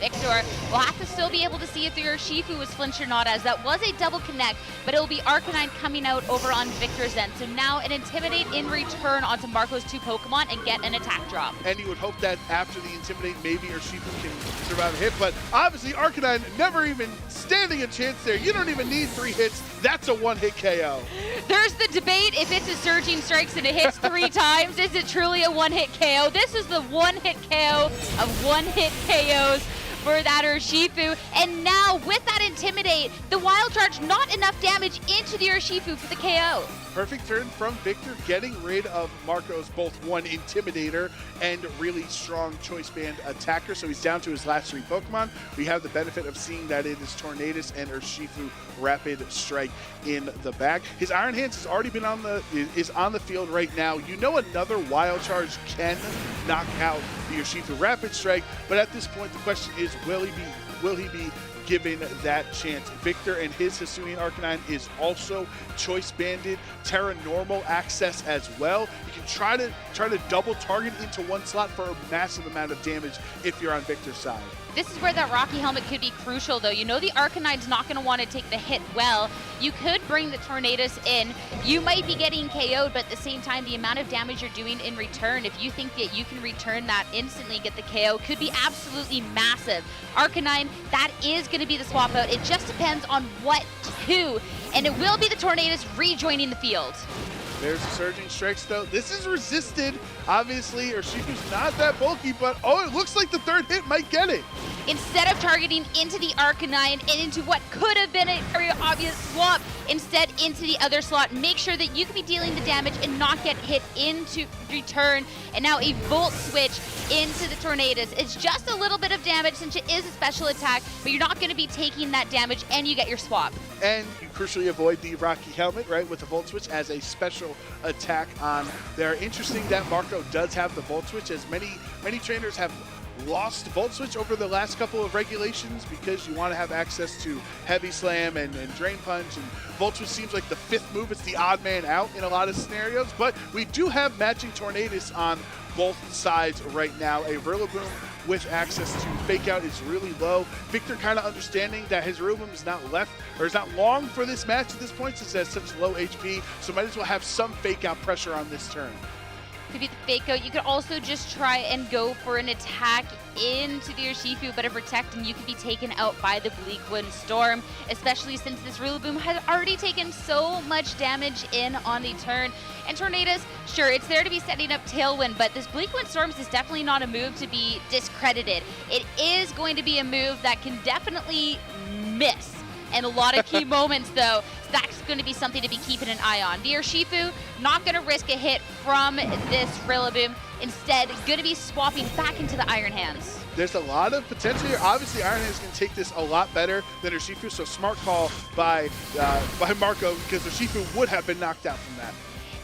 Victor will have to still be able to see if the Urshifu was flinched or not, as that was a double connect, but it will be Arcanine coming out over on Victor's end. So now an Intimidate in return onto Marco's 2 Pokemon and get an attack drop. And you would hope that after the Intimidate, maybe Urshifu can survive a hit, but obviously Arcanine never even standing a chance there. You don't even need 3 hits. That's a 1-hit KO. There's the debate if it's a Surging Strikes and it hits 3 times. Is it truly a 1-hit KO? This is the 1-hit KO of 1-hit KOs for that Urshifu. And now with that Intimidate, the Wild Charge, not enough damage into the Urshifu for the KO. Perfect turn from Victor, getting rid of Marco's both one Intimidator and really strong Choice Band attacker. So he's down to his last 3 Pokemon. We have the benefit of seeing that it is Tornadus and Urshifu Rapid Strike in the back. His Iron Hands has already been on the field right now. You know another Wild Charge can knock out the Urshifu Rapid Strike, but at this point the question is, will he be will he be given that chance? Victor and his Hisuian Arcanine is also choice banded. Terra normal access as well. You can try to double target into one slot for a massive amount of damage if you're on Victor's side. This is where that Rocky Helmet could be crucial, though. You know the Arcanine's not going to want to take the hit well. You could bring the Tornadus in. You might be getting KO'd, but at the same time, the amount of damage you're doing in return, if you think that you can return that instantly, get the KO, could be absolutely massive. Arcanine, that is going to be the swap out. It just depends on what to, and it will be the Tornadus rejoining the field. There's the Surging Strikes, though. This is resisted. Obviously, Urshifu's not that bulky, but oh, it looks like the third hit might get it. Instead of targeting into the Arcanine and into what could have been a very obvious swap, instead into the other slot, make sure that you can be dealing the damage and not get hit into return. And now a Volt Switch into the Tornadus. It's just a little bit of damage since it is a special attack, but you're not going to be taking that damage, and you get your swap. And you crucially avoid the Rocky Helmet, right, with the Volt Switch as a special attack on there. Interesting that Marco does have the Volt Switch, as many trainers have lost Volt Switch over the last couple of regulations because you want to have access to Heavy Slam and Drain Punch, and Volt Switch seems like the fifth move. It's the odd man out in a lot of scenarios, but we do have matching Tornadus on both sides right now. A Rillaboom with access to Fake Out is really low. Victor kind of understanding that his Rillaboom is not long for this match at this point since it has such low HP, so might as well have some Fake Out pressure on this turn. To beat the Fake Out, you could also just try and go for an attack into the Urshifu, but a Protect, and you could be taken out by the Bleakwind Storm, especially since this Rillaboom has already taken so much damage in on the turn. And Tornadus, sure, it's there to be setting up Tailwind, but this Bleakwind Storms is definitely not a move to be discredited. It is going to be a move that can definitely miss in a lot of key moments, though. So that's going to be something to be keeping an eye on. The Urshifu, not going to risk a hit from this Rillaboom. Instead, going to be swapping back into the Iron Hands. There's a lot of potential here. Obviously, Iron Hands can take this a lot better than Urshifu, so smart call by Marco, because Urshifu would have been knocked out from that.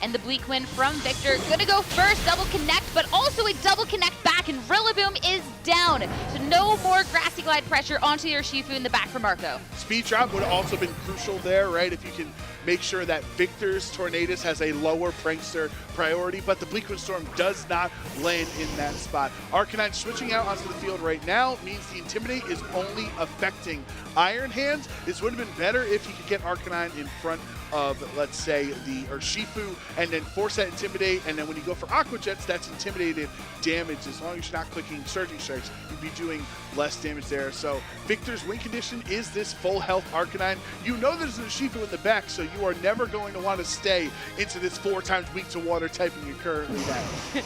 And the Bleakwind from Victor, gonna go first, double connect, but also a double connect back, and Rillaboom is down. So no more Grassy Glide pressure onto the Urshifu in the back for Marco. Speed drop would have also been crucial there, right? If you can make sure that Victor's Tornadus has a lower Prankster priority, but the Bleakwind Storm does not land in that spot. Arcanine switching out onto the field right now means the Intimidate is only affecting Iron Hands. This would have been better if you could get Arcanine in front of, let's say, the Urshifu, and then force that Intimidate, and then when you go for Aqua Jets, that's intimidated damage. As long as you're not clicking Surging Strikes, you'd be doing less damage there. So Victor's win condition is this full health Arcanine. You know there's an Urshifu in the back, so you are never going to want to stay into this 4 times weak to water typing you're currently at.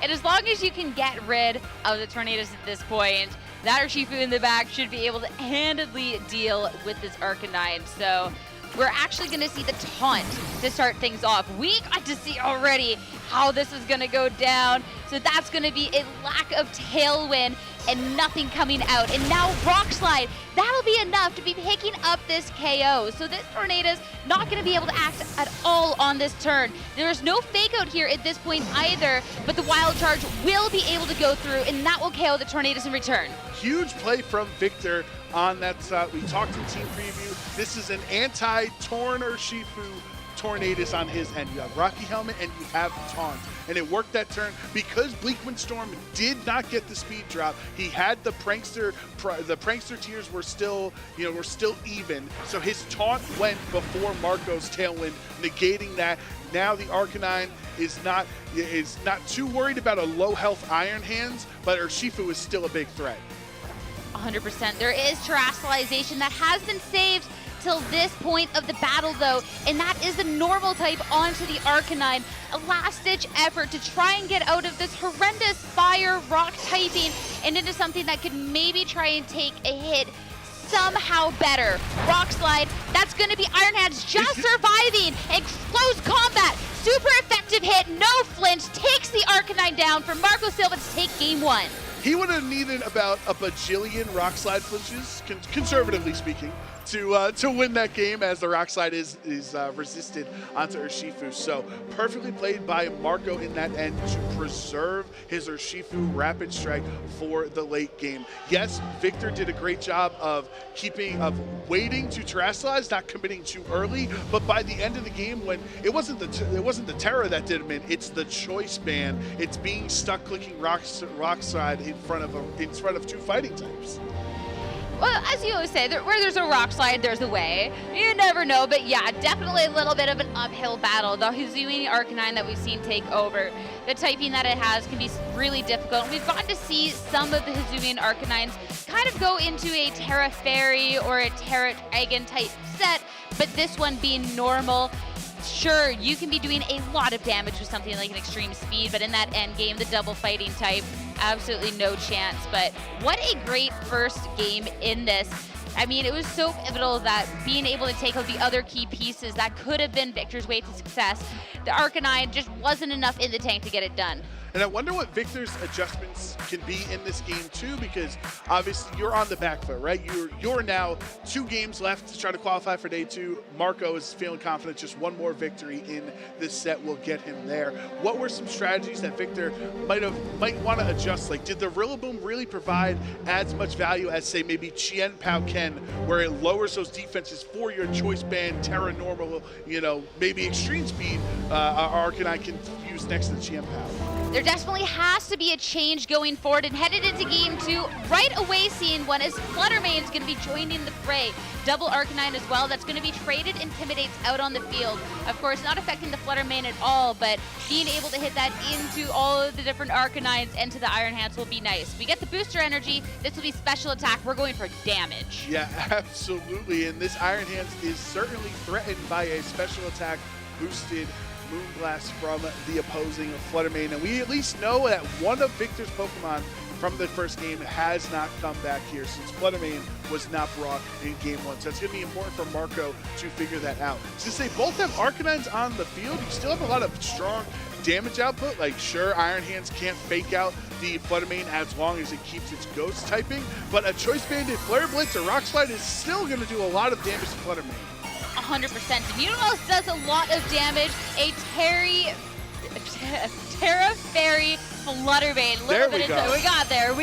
And as long as you can get rid of the Tornadus at this point, that Urshifu in the back should be able to handedly deal with this Arcanine. So we're actually going to see the taunt to start things off. We got to see already how this is going to go down. So that's going to be a lack of Tailwind and nothing coming out. And now Rock Slide, that'll be enough to be picking up this KO. So this Tornadus not going to be able to act at all on this turn. There's no Fake Out here at this point either, but the Wild Charge will be able to go through, and that will KO the Tornadus in return. Huge play from Victor on that side. We talked in team preview. This is an anti-Torn Urshifu Tornadus on his end. You have Rocky Helmet and you have Taunt. And it worked that turn because Bleakwind Storm did not get the speed drop. He had the Prankster tiers were still even. So his Taunt went before Marco's Tailwind, negating that. Now the Arcanine is not too worried about a low health Iron Hands, but Urshifu is still a big threat. 100%. There is Terrestrialization that has been saved till this point of the battle, though, and that is the normal type onto the Arcanine. A last-ditch effort to try and get out of this horrendous fire rock typing and into something that could maybe try and take a hit somehow better. Rock Slide, that's going to be Iron Hands just surviving, and close combat. Super effective hit, no flinch, takes the Arcanine down for Marco Silva to take game 1. He would have needed about a bajillion Rock Slide flinches, conservatively speaking, to win that game, as the rock slide is resisted onto Urshifu. So perfectly played by Marco in that end to preserve his Urshifu rapid strike for the late game. Yes, Victor did a great job of waiting to terrestrialize, not committing too early, but by the end of the game, when it wasn't the Terra that did him in, it's the choice ban. It's being stuck clicking rock slide in front of two fighting types. Well, as you always say, where there's a rock slide, there's a way. You never know, but yeah, definitely a little bit of an uphill battle. The Hizumi Arcanine that we've seen take over, the typing that it has can be really difficult. We've gotten to see some of the Hizumi Arcanines kind of go into a Terra Fairy or a Terra Dragon type set, but this one being normal. Sure, you can be doing a lot of damage with something like an extreme speed, but in that end game, the double fighting type, absolutely no chance. But what a great first game in this. I mean, it was so pivotal that being able to take out the other key pieces that could have been Victor's way to success, the Arcanine just wasn't enough in the tank to get it done. And I wonder what Victor's adjustments can be in this game too, because obviously you're on the back foot, right? You're now 2 games left to try to qualify for day 2. Marco is feeling confident just one more victory in this set will get him there. What were some strategies that Victor might want to adjust? Like, did the Rillaboom really provide as much value as, say, maybe Chien Pao Ken, where it lowers those defenses for your choice band, Terra Normal, maybe extreme speed Arcanine can use next to Chien Pao? There definitely has to be a change going forward, and headed into game 2, right away seeing one as Fluttermane is going to be joining the fray. Double Arcanine as well, that's going to be traded Intimidates out on the field. Of course, not affecting the Fluttermane at all, but being able to hit that into all of the different Arcanines and to the Iron Hands will be nice. We get the booster energy, this will be special attack, we're going for damage. Yeah, absolutely, and this Iron Hands is certainly threatened by a special attack boosted Moonblast from the opposing Fluttermane, and we at least know that one of Victor's Pokemon from the first game has not come back here since Fluttermane was not brought in game 1. So it's going to be important for Marco to figure that out. Since they both have Arcanines on the field, you still have a lot of strong damage output. Like, sure, Iron Hands can't fake out the Fluttermane as long as it keeps its Ghost typing, but a Choice Banded Flare Blitz or Rock Slide is still going to do a lot of damage to Fluttermane. 100%. And you know what else does a lot of damage? A Terra Fairy Fluttermane. There we go. We got there.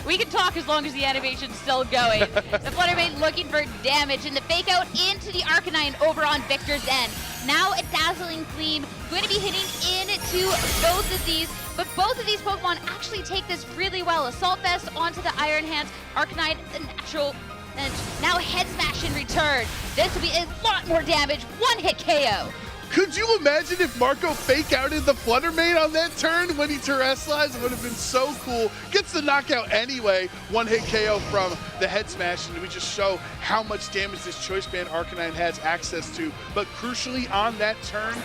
We can talk as long as the animation's still going. The Fluttermane looking for damage, and the fake out into the Arcanine over on Victor's end. Now a Dazzling Gleam going to be hitting into both of these, but both of these Pokemon actually take this really well. Assault Vest onto the Iron Hands, Arcanine, the natural. And now Head Smash in return. This will be a lot more damage. One-hit KO. Could you imagine if Marco fake outed the Fluttermane on that turn when he terrestrialized? It would have been so cool. Gets the knockout anyway. One-hit KO from the Head Smash, and we just show how much damage this Choice Band Arcanine has access to. But crucially on that turn,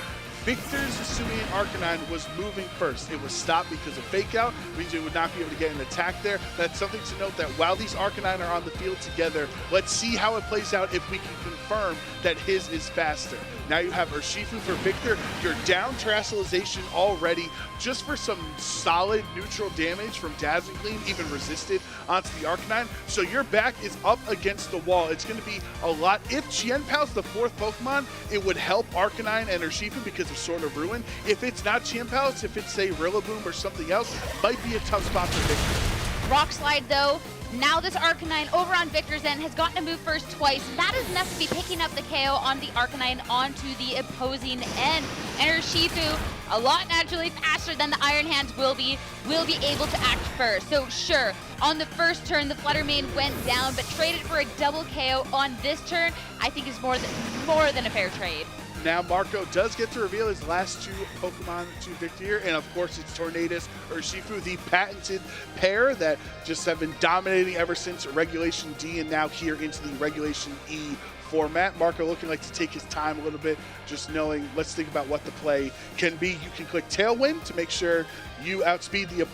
Victor's Hisuian Arcanine was moving first. It was stopped because of fake out, means it would not be able to get an attack there. That's something to note, that while these Arcanine are on the field together, let's see how it plays out if we can confirm that his is faster. Now you have Urshifu for Victor. You're down terrestrialization already, just for some solid neutral damage from Dazzling Gleam, even resisted onto the Arcanine. So your back is up against the wall. It's going to be a lot. If Chien Pao's the 4th Pokemon, it would help Arcanine and Urshifu because of Sword of Ruin. If it's not Chien Pao's, if it's, say, Rillaboom or something else, might be a tough spot for Victor. Rock Slide, though. Now this Arcanine over on Victor's end has gotten to move first twice. That is enough to be picking up the KO on the Arcanine onto the opposing end. And Urshifu, a lot naturally faster than the Iron Hands will be able to act first. So sure, on the first turn, the Fluttermane went down, but traded for a double KO on this turn, I think is more than a fair trade. Now Marco does get to reveal his last 2 Pokemon to Victor here, and of course it's Tornadus Urshifu, the patented pair that just have been dominating ever since Regulation D and now here into the Regulation E format. Marco looking like to take his time a little bit, just knowing, let's think about what the play can be. You can click Tailwind to make sure you outspeed the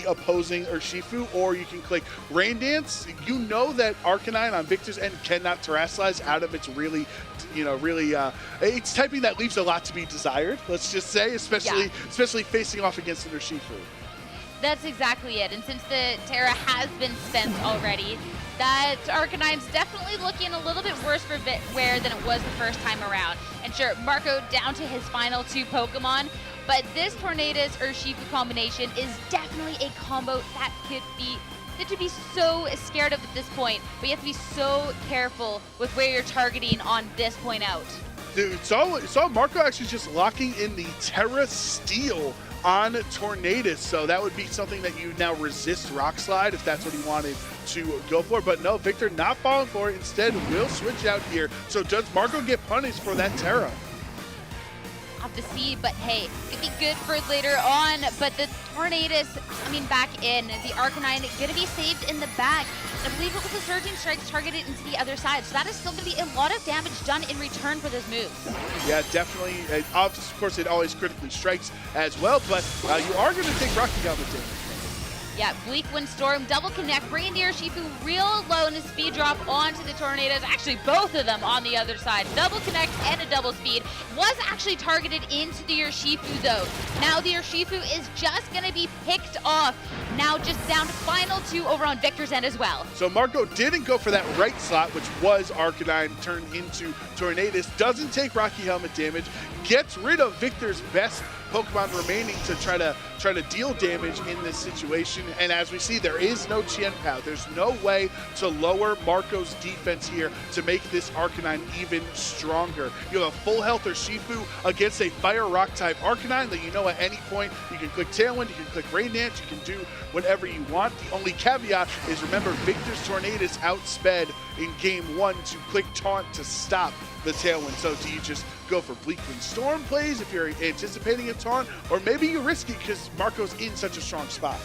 opposing Urshifu, or you can click Rain Dance. You know that Arcanine on Victor's end cannot terrestrialize out of its really it's typing that leaves a lot to be desired, let's just say, especially facing off against an Urshifu. That's exactly it. And since the Terra has been spent already, that Arcanine's definitely looking a little bit worse for wear than it was the first time around. And sure, Marco down to his final 2 Pokemon, but this Tornadus Urshifu combination is definitely a combo that could be to be so scared of at this point, but you have to be so careful with where you're targeting on this point out. Dude, saw Marco actually just locking in the Terra Steel on Tornadus, so that would be something that you now resist Rock Slide if that's what he wanted to go for. But no, Victor not falling for it. Instead, will switch out here. So does Marco get punished for that Terra? Have to see, but hey, could be good for later on. But the Tornadus coming back in, the Arcanine gonna be saved in the back. I believe it was the Surging Strikes targeted into the other side, so that is still gonna be a lot of damage done in return for those moves. Yeah, definitely. Of course, it always critically strikes as well, but you are gonna take Rocky Helmet damage. Yeah, Bleak Windstorm, double connect, bringing the Urshifu real low in his speed drop onto the Tornadus. Actually, both of them on the other side. Double connect and a double speed. Was actually targeted into the Urshifu though. Now the Urshifu is just gonna be picked off. Now just down to final 2 over on Victor's end as well. So Marco didn't go for that right slot, which was Arcanine turned into Tornadus. Doesn't take Rocky Helmet damage. Gets rid of Victor's best Pokemon remaining to try to deal damage in this situation. And as we see, there is no Chien-Pao. There's no way to lower Marco's defense here to make this Arcanine even stronger. You have a full health Urshifu against a Fire Rock type Arcanine that you know at any point you can click Tailwind, you can click Rain Dance, you can do whatever you want. The only caveat is remember Victor's Tornadus outsped in game 1 to click Taunt to stop the Tailwind. So do you just go for Bleak Windstorm plays if you're anticipating a taunt, or maybe you risk it because Marco's in such a strong spot?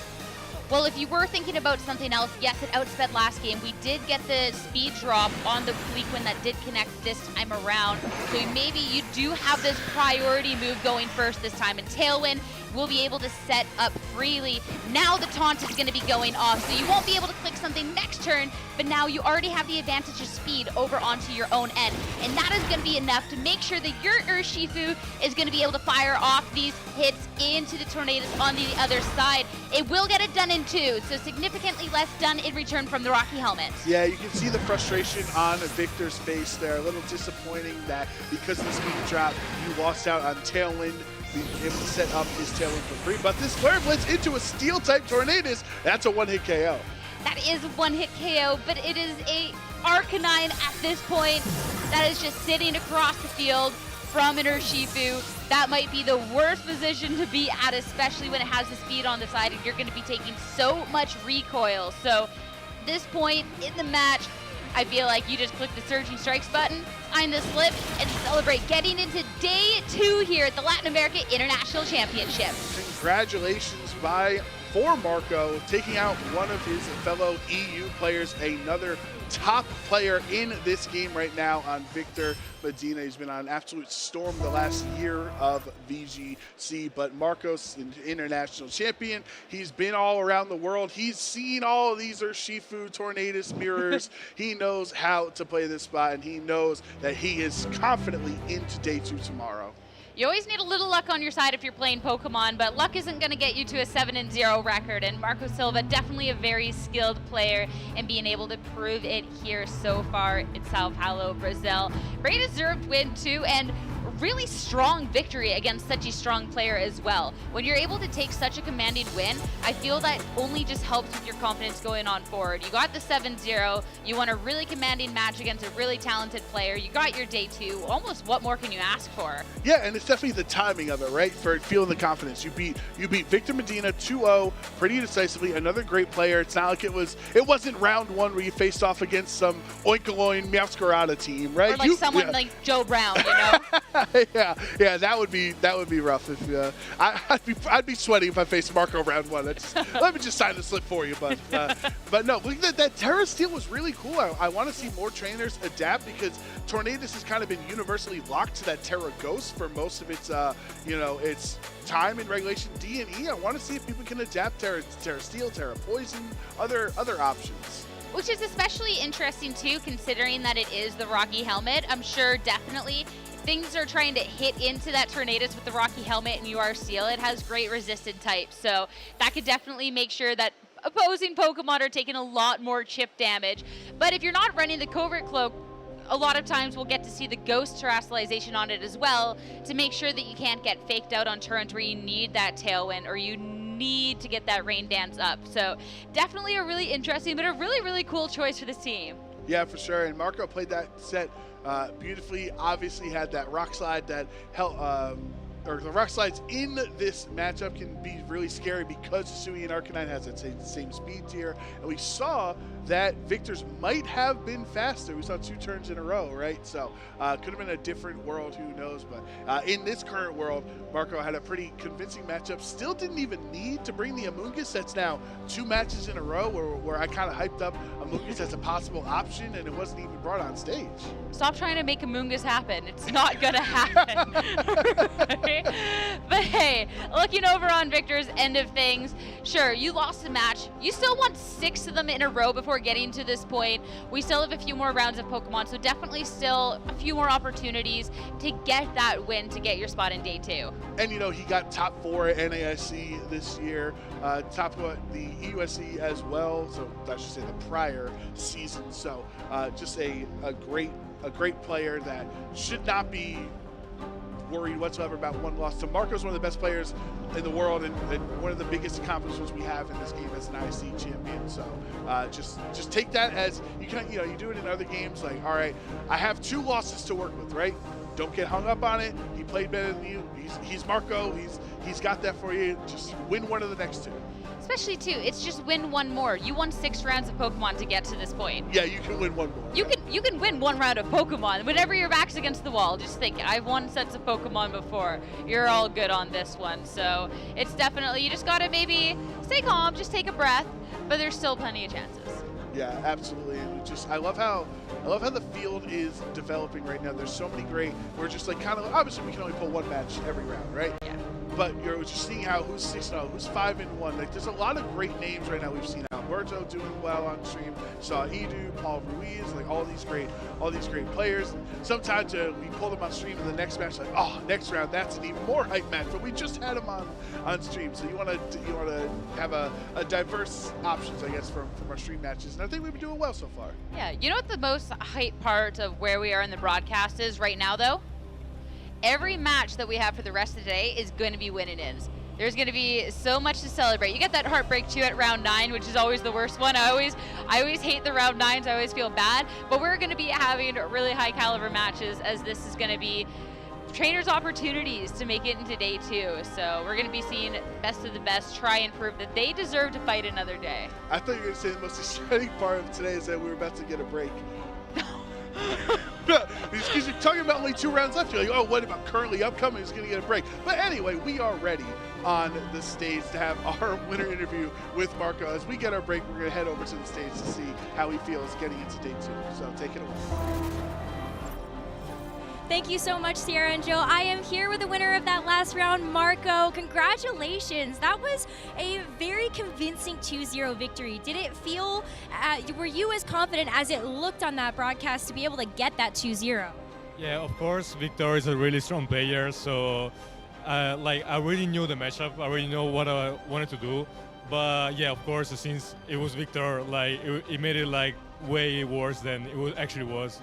Well, if you were thinking about something else, yes, it outsped last game. We did get the speed drop on the Bleakwind that did connect this time around. So maybe you do have this priority move going first this time. And Tailwind will be able to set up freely. Now the taunt is going to be going off, so you won't be able to click something next turn, but now you already have the advantage of speed over onto your own end. And that is going to be enough to make sure that your Urshifu is going to be able to fire off these hits into the Tornadus on the other side. It will get it done in 2, so significantly less done in return from the Rocky Helmet. Yeah, you can see the frustration on Victor's face there. A little disappointing that because of the speed drop, you lost out on Tailwind, being able to set up his Tailwind for free. But this Flare Blitz into a Steel-type Tornadus, that's a one-hit KO. That is a one-hit KO, but it is a Arcanine at this point that is just sitting across the field from an Urshifu. That might be the worst position to be at, especially when it has the speed on the side and you're going to be taking so much recoil. So this point in the match, I feel like you just click the Surging Strikes button, sign the slip, and celebrate getting into day 2 here at the Latin America International Championship. Congratulations for Marco, taking out one of his fellow EU players, another top player in this game right now on Victor Medina. He's been on an absolute storm the last year of VGC, but Marco's an international champion. He's been all around the world. He's seen all of these Urshifu Tornadus mirrors. He knows how to play this spot, and he knows that he is confidently into day 2 tomorrow. You always need a little luck on your side if you're playing Pokemon, but luck isn't going to get you to a 7-0 record, and Marco Silva, definitely a very skilled player, and being able to prove it here so far in Sao Paulo, Brazil. Very deserved win, too, and really strong victory against such a strong player as well. When you're able to take such a commanding win, I feel that only just helps with your confidence going on forward. You got the 7-0, you won a really commanding match against a really talented player, you got your day 2, almost what more can you ask for? Yeah, and it's definitely the timing of it, right? For feeling the confidence. You beat Victor Medina 2-0 pretty decisively, another great player. It's not like it wasn't round 1 where you faced off against some Oinkoloin Meowscarada team, right? Or like someone like Joe Brown, you know? yeah, that would be rough. If I'd be sweating if I faced Marco round 1. Let me just sign the slip for you, but no, that Terra Steel was really cool. I want to see more trainers adapt because Tornadus has kind of been universally locked to that Terra Ghost for most of its its time in Regulation D and E. I want to see if people can adapt Terra Steel, Terra Poison, other options. Which is especially interesting too, considering that it is the Rocky Helmet. I'm sure definitely things are trying to hit into that Tornadus with the Rocky Helmet and you are Steel, it has great resisted types. So that could definitely make sure that opposing Pokemon are taking a lot more chip damage. But if you're not running the Covert Cloak, a lot of times we'll get to see the Ghost Terrestrialization on it as well to make sure that you can't get faked out on turns where you need that Tailwind or you need to get that Rain Dance up. So definitely a really interesting, but a really, really cool choice for this team. Yeah, for sure. And Marco played that set beautifully. Obviously had that Rock Slide that helped, or the Rock Slides in this matchup can be really scary because Hisui and Arcanine has that same speed tier. And we saw that Victor's might have been faster. We saw 2 turns in a row, right? So could have been a different world, who knows? But in this current world, Marco had a pretty convincing matchup. Still didn't even need to bring the Amoonguss. That's now 2 matches in a row where I kind of hyped up Amoonguss as a possible option, and it wasn't even brought on stage. Stop trying to make Amoonguss happen. It's not gonna happen. But hey, looking over on Victor's end of things, sure, you lost a match. You still won 6 of them in a row before getting to this point. We still have a few more rounds of Pokemon, so definitely still a few more opportunities to get that win to get your spot in day 2. And you know, he got top 4 at NAIC this year, top the EUSC as well. So I should say the prior season. So just a great player that should not be worried whatsoever about one loss. So Marco's one of the best players in the world and one of the biggest accomplishments we have in this game as an IC champion. So just take that as you can. You know, you do it in other games. Like, all right, I have 2 losses to work with, right? Don't get hung up on it. He played better than you. He's Marco. He's got that for you. Just win one of the next 2. Especially too, it's just win 1 more. You won 6 rounds of Pokemon to get to this point. Yeah, you can win 1 more. You can win 1 round of Pokemon. Whenever your back's against the wall, just think, I've won sets of Pokemon before. You're all good on this one. So it's definitely, you just gotta maybe stay calm, just take a breath, but there's still plenty of chances. Yeah, absolutely. And I love how the field is developing right now. There's so many great. We're just like kind of obviously we can only pull 1 match every round, right? Yeah. But you're just seeing how who's 6-0, who's 5-1. Like there's a lot of great names right now. We've seen Alberto doing well on stream. Saw Edu, Paul Ruiz, like all these great players. Sometimes we pull them on stream in the next match, like next round that's an even more hype match. But we just had them on stream, so you want to have a diverse options, I guess, from our stream matches. And I think we've been doing well so far. Yeah. You know what the most hype part of where we are in the broadcast is right now, though? Every match that we have for the rest of the day is going to be win-and-ins. There's going to be so much to celebrate. You get that heartbreak too at round 9, which is always the worst one. I always hate the round 9s. I always feel bad. But we're going to be having really high caliber matches, as this is going to be trainers' opportunities to make it into day 2. So we're going to be seeing best of the best try and prove that they deserve to fight another day. I thought you were going to say the most exciting part of today is that we were about to get a break. Because you're talking about only 2 rounds left. You're like, oh, what about currently upcoming? He's going to get a break. But anyway, we are ready on the stage to have our winner interview with Marco. As we get our break, we're going to head over to the stage to see how he feels getting into day 2. So take it away. Thank you so much, Sierra and Joe. I am here with the winner of that last round, Marco. Congratulations. That was a very convincing 2-0 victory. Did it feel, were you as confident as it looked on that broadcast to be able to get that 2-0? Yeah, of course, Victor is a really strong player, so I already knew the matchup. I already know what I wanted to do. But yeah, of course, since it was Victor, it made it way worse than it actually was.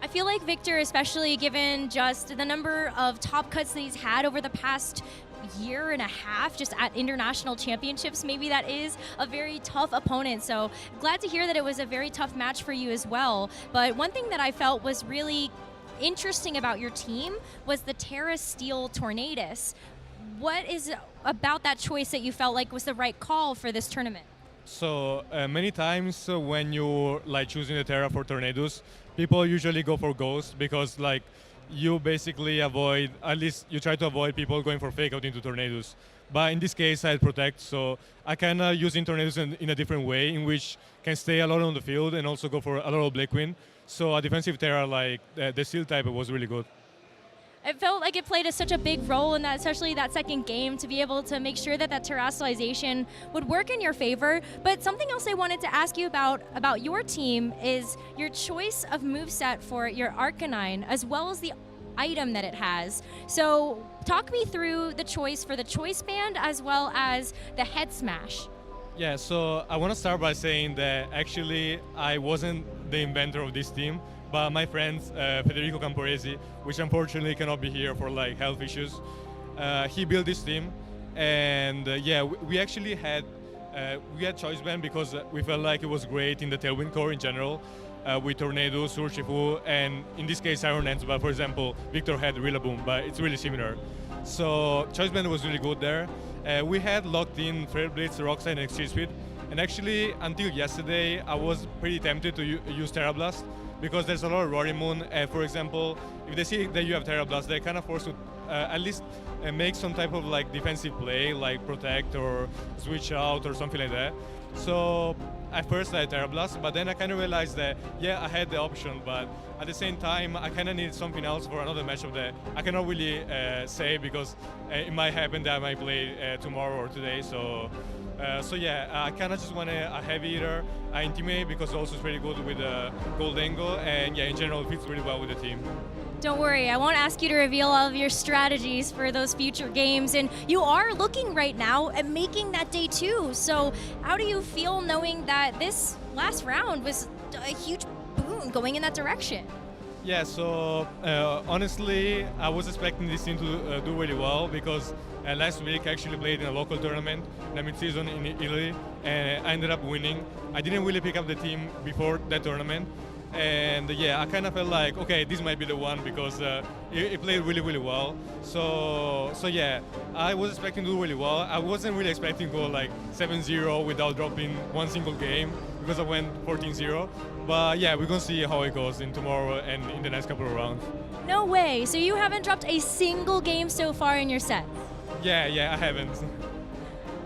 I feel like Victor, especially given just the number of top cuts that he's had over the past year and a half just at international championships, maybe that is a very tough opponent. So glad to hear that it was a very tough match for you as well. But one thing that I felt was really interesting about your team was the Terra Steel Tornadus. What is about that choice that you felt like was the right call for this tournament? So many times when you're choosing the Terra for Tornadus, people usually go for Ghost because you basically avoid, at least you try to avoid people going for Fake Out into Tornadus. But in this case, I had Protect, so I kind of using Tornadus in a different way, in which can stay a lot on the field and also go for a lot of Blackwind. So a defensive Terra the Steel type was really good. It felt like it played such a big role in that, especially that second game, to be able to make sure that terrestrialization would work in your favor. But something else I wanted to ask you about your team is your choice of moveset for your Arcanine, as well as the item that it has. So talk me through the choice for the choice band as well as the head smash. Yeah, so I want to start by saying that actually I wasn't the inventor of this team, but my friend Federico Camporesi, which unfortunately cannot be here for like health issues, he built this team, and yeah, we actually had choice band because we felt like it was great in the Tailwind core in general, with Tornado, Urshifu, and in this case Iron Hands, but for example Victor had Rillaboom, but it's really similar. So choice band was really good there. We had locked in Flare Blitz, Rockslide, and Extreme Speed, and actually until yesterday I was pretty tempted to use Terra Blast because there's a lot of Roaring Moon. For example, if they see that you have Terra Blast, they're kind of forced to at least make some type of like defensive play, like protect or switch out or something like that. So at first I had Terra Blast, but then I kind of realized that yeah, I had the option, but at the same time I kind of needed something else for another matchup that I cannot really say because it might happen that I might play tomorrow or today. So yeah, I kind of just want a heavy hitter, Intimidate, because also it's very good with Gold Angle, and yeah, in general it fits really well with the team. Don't worry, I won't ask you to reveal all of your strategies for those future games, and you are looking right now at making that day 2. So how do you feel knowing that this last round was a huge boon going in that direction? Yeah, so honestly, I was expecting this team to do really well because last week I actually played in a local tournament in the mid-season in Italy, and I ended up winning. I didn't really pick up the team before that tournament, and yeah, I kind of felt like, okay, this might be the one because it played really, really well. So yeah, I was expecting to do really well. I wasn't really expecting to go like 7-0 without dropping one single game because I went 14-0. But yeah, we're gonna see how it goes in tomorrow and in the next couple of rounds. No way, so you haven't dropped a single game so far in your set? Yeah, I haven't.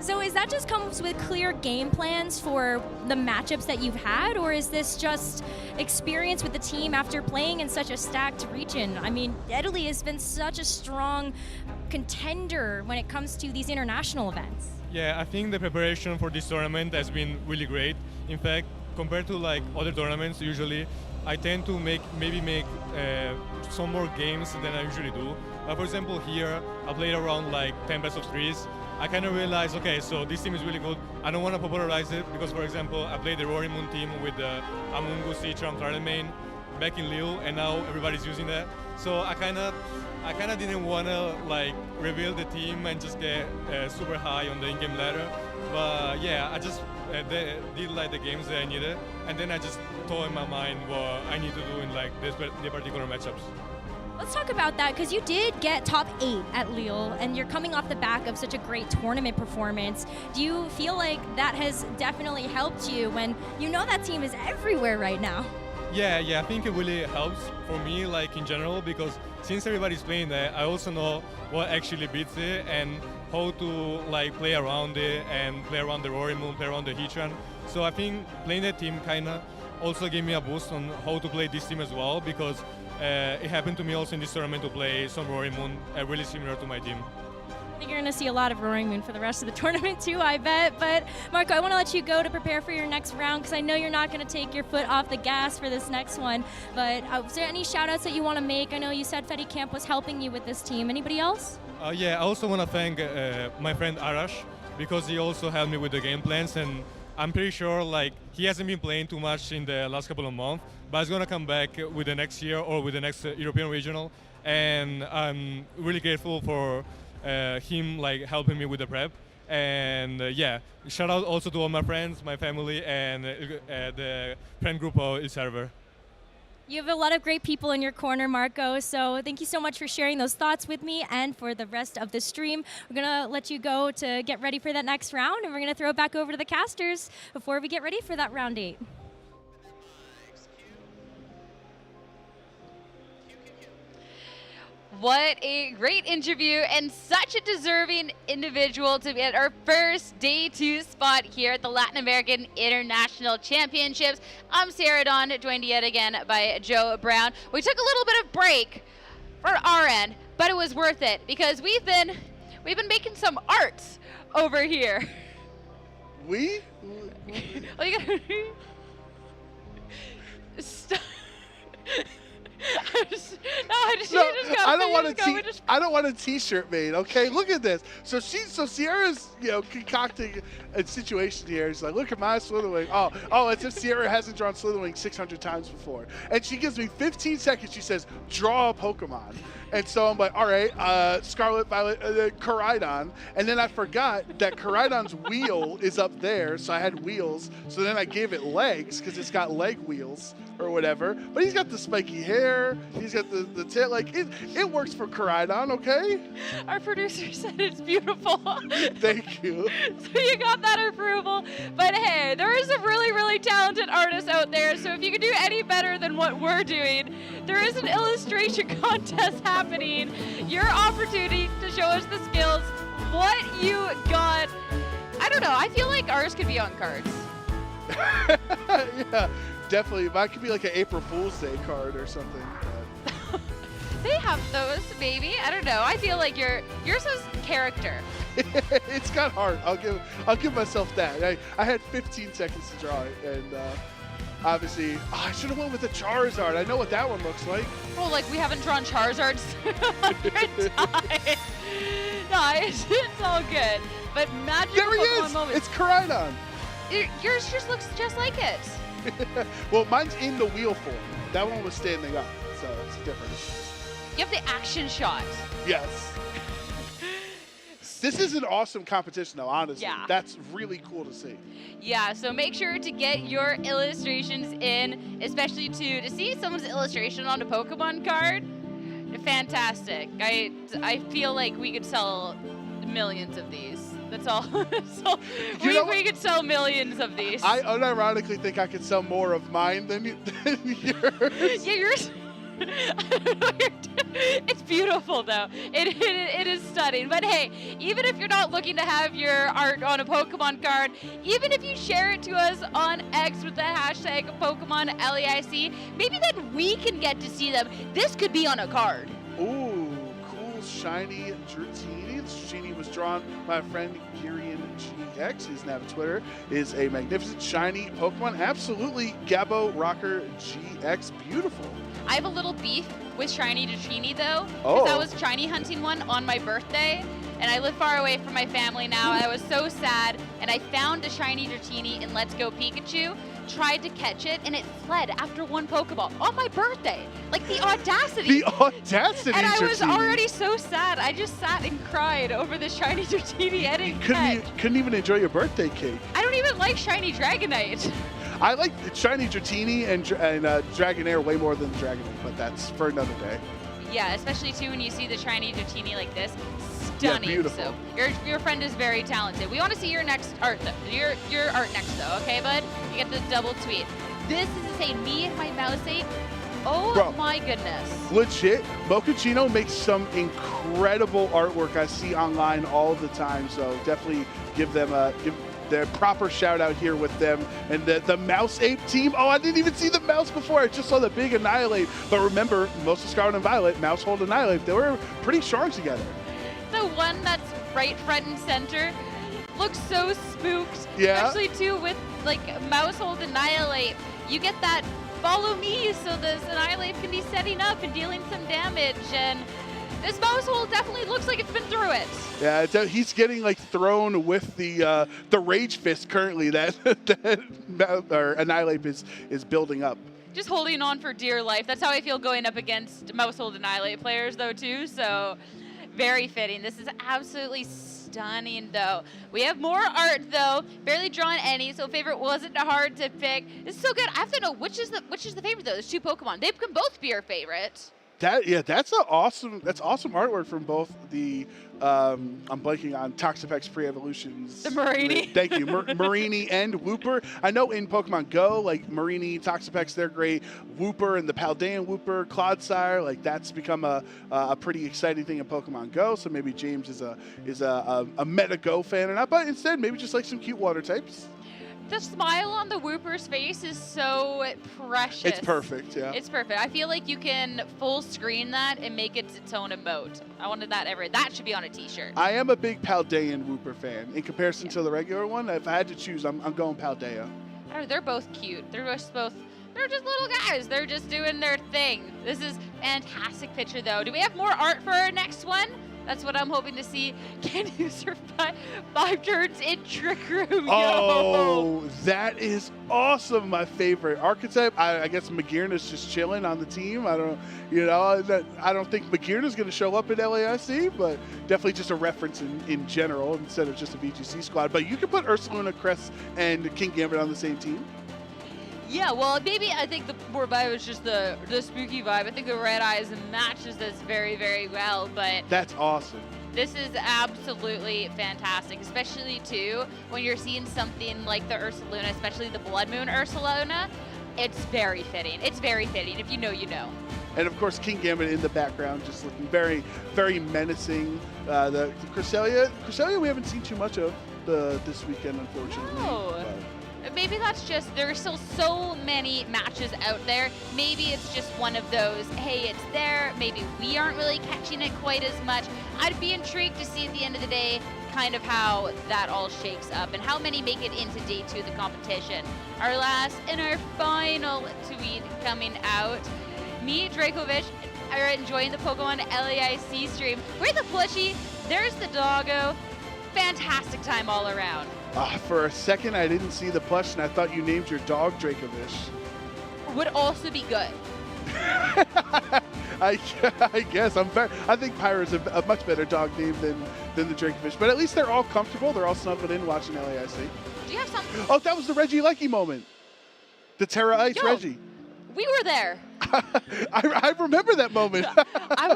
So is that just comes with clear game plans for the matchups that you've had, or is this just experience with the team after playing in such a stacked region? I mean, Italy has been such a strong contender when it comes to these international events. Yeah, I think the preparation for this tournament has been really great. In fact, compared to like other tournaments, usually I tend to maybe make some more games than I usually do. For example, here I played around like 10 best of 3s. I kind of realized, okay, so this team is really good. I don't want to popularize it because, for example, I played the Roaring Moon team with the Amungu, Citron, Turtle Main back in Lille, and now everybody's using that. So I kind of didn't want to like reveal the team and just get super high on the in-game ladder. But yeah, I just did like the games that I needed, and then I just thought in my mind what I need to do in like the particular matchups. Let's talk about that, because you did get top 8 at Lille, and you're coming off the back of such a great tournament performance. Do you feel like that has definitely helped you when you know that team is everywhere right now? Yeah, I think it really helps for me, like in general, because since everybody's playing that, I also know what actually beats it and how to like play around it and play around the Roaring Moon, play around the Heatran. So I think playing that team kind of also gave me a boost on how to play this team as well, because it happened to me also in this tournament to play some Roaring Moon, really similar to my team. I think you're going to see a lot of Roaring Moon for the rest of the tournament too, I bet. But Marco, I want to let you go to prepare for your next round, because I know you're not going to take your foot off the gas for this next one. But is there any shout outs that you want to make? I know you said Fedi Camp was helping you with this team. Anybody else? Yeah, I also want to thank my friend Arash, because he also helped me with the game plans, and I'm pretty sure like he hasn't been playing too much in the last couple of months, but he's gonna come back with the next year or with the next European regional, and I'm really grateful for him like helping me with the prep. And yeah, shout out also to all my friends, my family, and the friend group of Il Server. You have a lot of great people in your corner, Marco, so thank you so much for sharing those thoughts with me and for the rest of the stream. We're going to let you go to get ready for that next round, and we're going to throw it back over to the casters before we get ready for that round 8. What a great interview, and such a deserving individual to be at our first day 2 spot here at the Latin American International Championships. I'm Sarah Dawn, joined yet again by Joe Brown. We took a little bit of break for our end, but it was worth it because we've been making some art over here. We? Oh, you gotta I don't want a T-shirt made. Okay, look at this. So Sierra's concocting a situation here. She's like, look at my Slitherwing. Oh, as if Sierra hasn't drawn Slitherwing 600 times before. And she gives me 15 seconds. She says, draw a Pokemon. And so I'm like, all right, Scarlet, Violet, Koraidon. And then I forgot that Koraidon's wheel is up there, so I had wheels. So then I gave it legs because it's got leg wheels or whatever. But he's got the spiky hair. He's got the tail. Like, it works for Koraidon, okay? Our producer said it's beautiful. Thank you. So you got that approval. But hey, there is some really, really talented artists out there. So if you can do any better than what we're doing, there is an illustration contest happening. Your opportunity to show us the skills, what you got. I don't know. I feel like ours could be on cards. Yeah, definitely. Mine could be like an April Fool's Day card or something. They have those, maybe. I don't know. I feel like yours has character. It's got heart. I'll give myself that. I had 15 seconds to draw it, and obviously, I should have went with the Charizard. I know what that one looks like. Oh, like we haven't drawn Charizards 100 times. No, it's all good. But magical there he Pokemon is. moments. It's Koraidon. Yours just looks just like it. Well, mine's in the wheel form. That one was standing up, so it's different. You have the action shot. Yes. This is an awesome competition, though, honestly. Yeah. That's really cool to see. Yeah, so make sure to get your illustrations in, especially to see someone's illustration on a Pokemon card. Fantastic. I feel like we could sell millions of these. That's all. So we could sell millions of these. I unironically think I could sell more of mine than yours. Yeah, yours. It's beautiful though. It is stunning. But hey, even if you're not looking to have your art on a Pokemon card, even if you share it to us on X with the hashtag PokemonLEIC, maybe then we can get to see them. This could be on a card. Ooh, cool shiny Dratini. Dratini was drawn by a friend, Girian GX. His nav Twitter is a magnificent shiny Pokemon. Absolutely, Gabo Rocker GX. Beautiful. I have a little beef with shiny Dratini though, Oh. because I was shiny hunting one on my birthday, and I live far away from my family now. I was so sad, and I found a shiny Dratini in Let's Go Pikachu, tried to catch it, and it fled after one Pokeball on my birthday. Like the audacity. The audacity, And I was Dratini. already so sad. I just sat and cried over the shiny Dratini I didn't catch. Couldn't even enjoy your birthday cake. I don't even like shiny Dragonite. I like shiny Dratini and Dragonair way more than Dragonite, but that's for another day. Yeah, especially too when you see the shiny Dratini like this. Yeah, Stunning. beautiful. So your friend is very talented. We want to see your next art though. Your art next though, okay, bud? You get the double tweet. This is insane. Me and my mouse ape. Oh Bro. my goodness. Legit, Mochaccino makes some incredible artwork I see online all the time, so definitely give their proper shout out here with them. And the Mouse Ape team, oh, I didn't even see the mouse before. I just saw the big Annihilate. But remember, most of Scarlet and Violet, Mouse Hold Annihilate, they were pretty strong together. The one that's right front and center looks so spooked. Yeah. Especially too with like Mousehold Annihilate. You get that follow me so this Annihilate can be setting up and dealing some damage, and this Mousehold definitely looks like it's been through it. Yeah, he's getting like thrown with the Rage Fist currently that Annihilate is building up. Just holding on for dear life. That's how I feel going up against Mousehold Annihilate players though too, so very fitting. This is absolutely stunning though. We have more art though. Barely drawn any, so favorite wasn't hard to pick. This is so good. I have to know which is the favorite though. There's two Pokemon. They can both be your favorite. That's awesome artwork from both the I'm blanking on Toxapex pre-evolutions. The Marini. Thank you, Marini and Wooper. I know in Pokemon Go, like Marini, Toxapex, they're great. Wooper and the Paldean Wooper, Clodsire, like that's become a pretty exciting thing in Pokemon Go. So maybe James is a Meta Go fan or not, but instead maybe just like some cute water types. The smile on the Wooper's face is so precious. It's perfect, yeah. It's perfect. I feel like you can full screen that and make it its own emote. I wanted that ever. That should be on a t-shirt. I am a big Paldean Wooper fan. In comparison to the regular one, if I had to choose, I'm going Paldea. They're both cute. They're just little guys. They're just doing their thing. This is Fantastic picture, though. Do we have more art for our next one? That's what I'm hoping to see. Can you survive 5 turns in Trick Room? Oh, that is awesome. My favorite archetype. I guess Magirna's just chilling on the team. I don't think Magirna's going to show up at LAIC, but definitely just a reference in general instead of just a VGC squad. But you can put Ursaluna, Cress, and King Gambit on the same team. Yeah, well, maybe I think the poor vibe is just the spooky vibe. I think the Red Eyes matches this very, very well, but that's awesome. This is absolutely fantastic, especially too when you're seeing something like the Ursaluna, especially the Blood Moon Ursaluna. It's very fitting. It's very fitting. If you know, you know. And of course, King Gambit in the background, just looking very, very menacing. The Cresselia we haven't seen too much of this weekend, unfortunately. No. Maybe that's just, there's still so many matches out there. Maybe it's just one of those, hey, it's there. Maybe we aren't really catching it quite as much. I'd be intrigued to see at the end of the day kind of how that all shakes up and how many make it into day 2 of the competition. Our last and our final tweet coming out. Me, Dracovish, are enjoying the Pokemon LAIC stream. We're the plushie. There's the doggo. Fantastic time all around. For a second, I didn't see the plush, and I thought you named your dog Dracovish. Would also be good. I guess I think Pyro's a much better dog name than the Dracovish, but at least they're all comfortable. They're all snuggled in watching LAIC. Do you have something? Oh, that was the Reggie Lecky moment. The Terra Ice Reggie. We were there. I remember that moment. I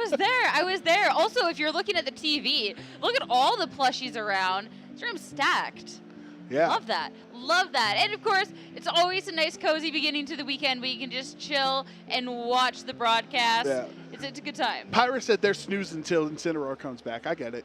was there. Also, if you're looking at the TV, look at all the plushies around. This room's stacked. Yeah. Love that. Love that. And of course, it's always a nice, cozy beginning to the weekend where you can just chill and watch the broadcast. Yeah. It's a good time. Pyra said they're snoozing until Incineroar comes back. I get it.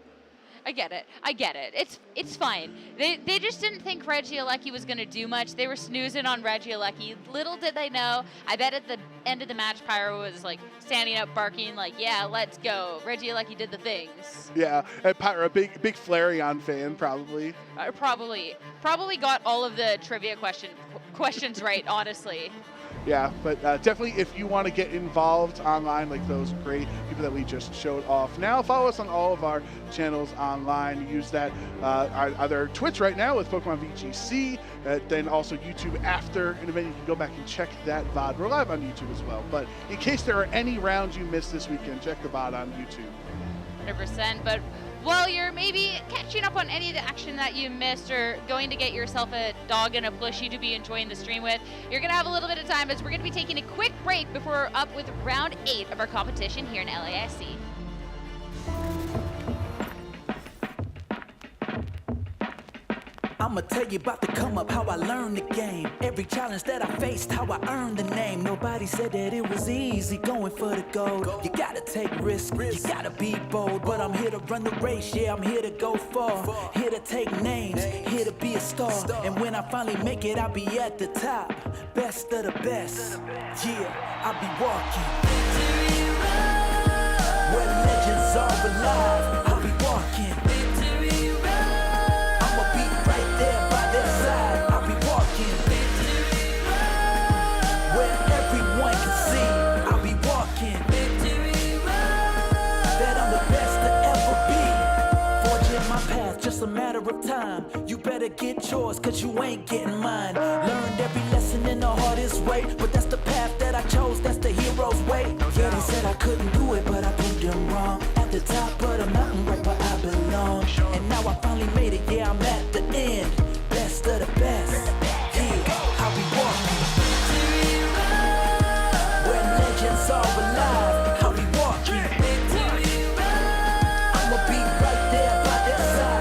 I get it. It's fine. They just didn't think Regieleki was going to do much. They were snoozing on Regieleki. Little did they know. I bet at the end of the match, Pyro was like standing up, barking like, "Yeah, let's go." Regieleki did the things. Yeah, and Pyra, big Flareon fan, probably. Probably got all of the trivia questions right. Honestly. Yeah, but definitely if you want to get involved online like those great people that we just showed off now, follow us on all of our channels online. Use that either Twitch right now with Pokemon VGC, then also YouTube after an event. You can go back and check that VOD. We're live on YouTube as well, but in case there are any rounds you missed this weekend, check the VOD on YouTube. 100%, but while you're maybe catching up on any of the action that you missed or going to get yourself a dog and a plushie to be enjoying the stream with, you're going to have a little bit of time as we're going to be taking a quick break before we're up with round 8 of our competition here in LAIC. I'ma tell you about the come up, how I learned the game. Every challenge that I faced, how I earned the name. Nobody said that it was easy going for the gold. You gotta take risks, you gotta be bold. But I'm here to run the race, yeah, I'm here to go far. Here to take names, here to be a star. And when I finally make it, I'll be at the top. Best of the best, yeah, I'll be walking where legends are alive. I'll be walking. Just a matter of time. You better get yours, cause you ain't getting mine. Learned every lesson in the hardest way, but that's the path that I chose, that's the hero's way. Yeah, they said I couldn't do it, but I proved them wrong. At the top of the mountain, right where I belong. And now I finally made it, yeah, I'm at the end. Best of the best, yeah, I'll be walking where legends are alive. I'll be walking. I'ma be right there by their side.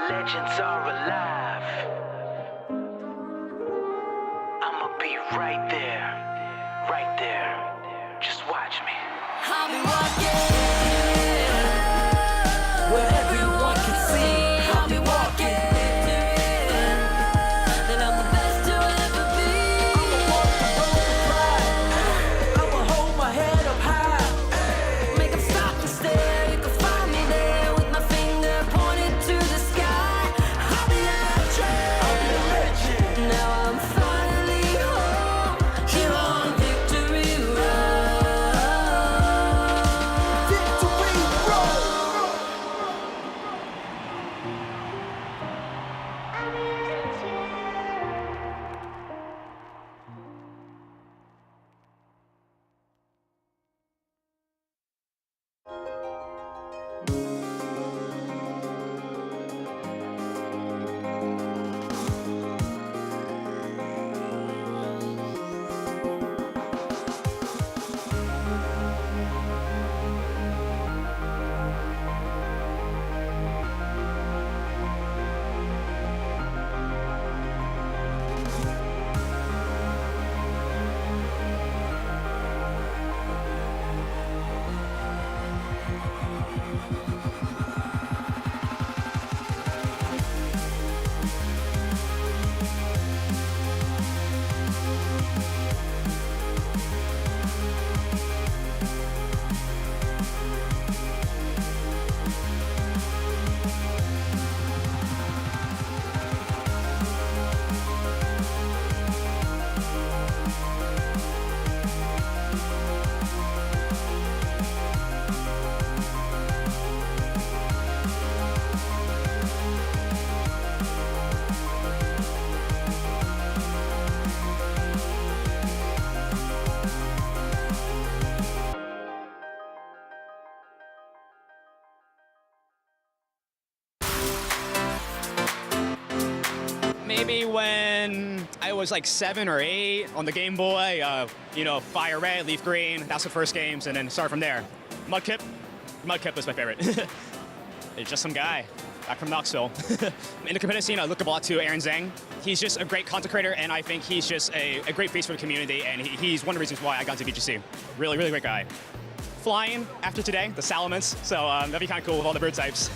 Legends are alive. I'ma Right there, right there. Just watch me. I'll be walking where everyone can see. I'll be walking, and I'm the best to ever be. I'ma walk the road with pride. I'ma hold my head up high. Make 'em stop and stare. You can find me there with my finger pointed to the sky. I'll be a legend. Now I'm finally home, here on Victory Road. Victory Road. Maybe when I was like 7 or 8 on the Game Boy, Fire Red, Leaf Green, that's the first games, and then start from there. Mudkip was my favorite. It's just some guy back from Knoxville. In the competitive scene, I look a lot to Aaron Zhang. He's just a great content creator, and I think he's just a great face for the community, and he's one of the reasons why I got into VGC. Really, really great guy. Flying after today, the Salamence, so that'd be kind of cool with all the bird types.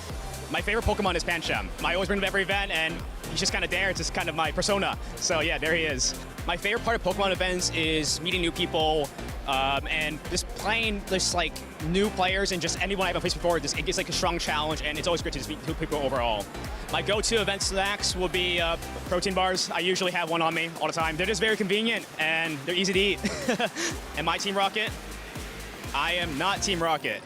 My favorite Pokemon is Pancham. I always bring him to every event, and he's just kind of there. It's just kind of my persona. So yeah, there he is. My favorite part of Pokemon events is meeting new people, and just playing just like new players and just anyone I haven't faced before. It gets like a strong challenge, and it's always great to just meet new people overall. My go-to event snacks will be protein bars. I usually have one on me all the time. They're just very convenient, and they're easy to eat. And my Team Rocket? I am not Team Rocket.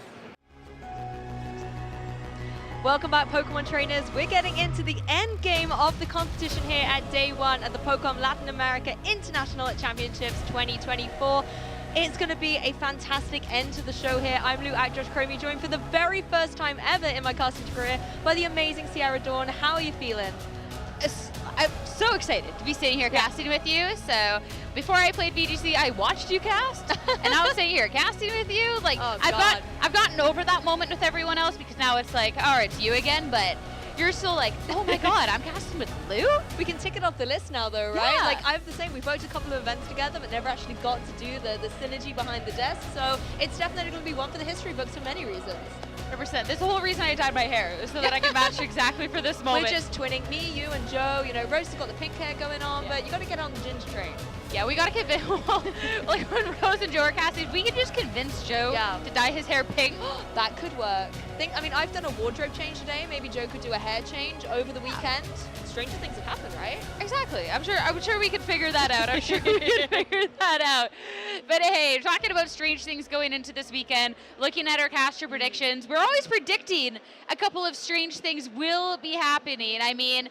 Welcome back, Pokemon trainers. We're getting into the end game of the competition here at day 1 at the Pokemon Latin America International Championships 2024. It's going to be a fantastic end to the show here. I'm Lou at Josh Cromie, joined for the very first time ever in my casting career by the amazing Sierra Dawn. How are you feeling? I'm so excited to be sitting here casting with you. So before I played VGC, I watched you cast, and now I'm sitting here casting with you. Like, I've gotten over that moment with everyone else because now it's like, all right, it's you again, but you're still like, oh my God, I'm casting with Lou? We can tick it off the list now though, right? Yeah. Like, I have the same. We've worked a couple of events together, but never actually got to do the synergy behind the desk. So it's definitely going to be one for the history books for many reasons. 100%. This is the whole reason I dyed my hair, so that I can match exactly for this moment. We're just twinning, me, you, and Joe. You know, Rose has got the pink hair going on, but you got to get on the ginger train. Yeah, we got to convince, like when Rose and Joe are casting, we can just convince Joe to dye his hair pink. That could work. I mean, I've done a wardrobe change today. Maybe Joe could do a hair change over the weekend. Stranger things have happened, right? Exactly. I'm sure we can figure that out. I'm sure we can figure that out. But hey, talking about strange things going into this weekend, looking at our caster predictions, we're always predicting a couple of strange things will be happening. I mean,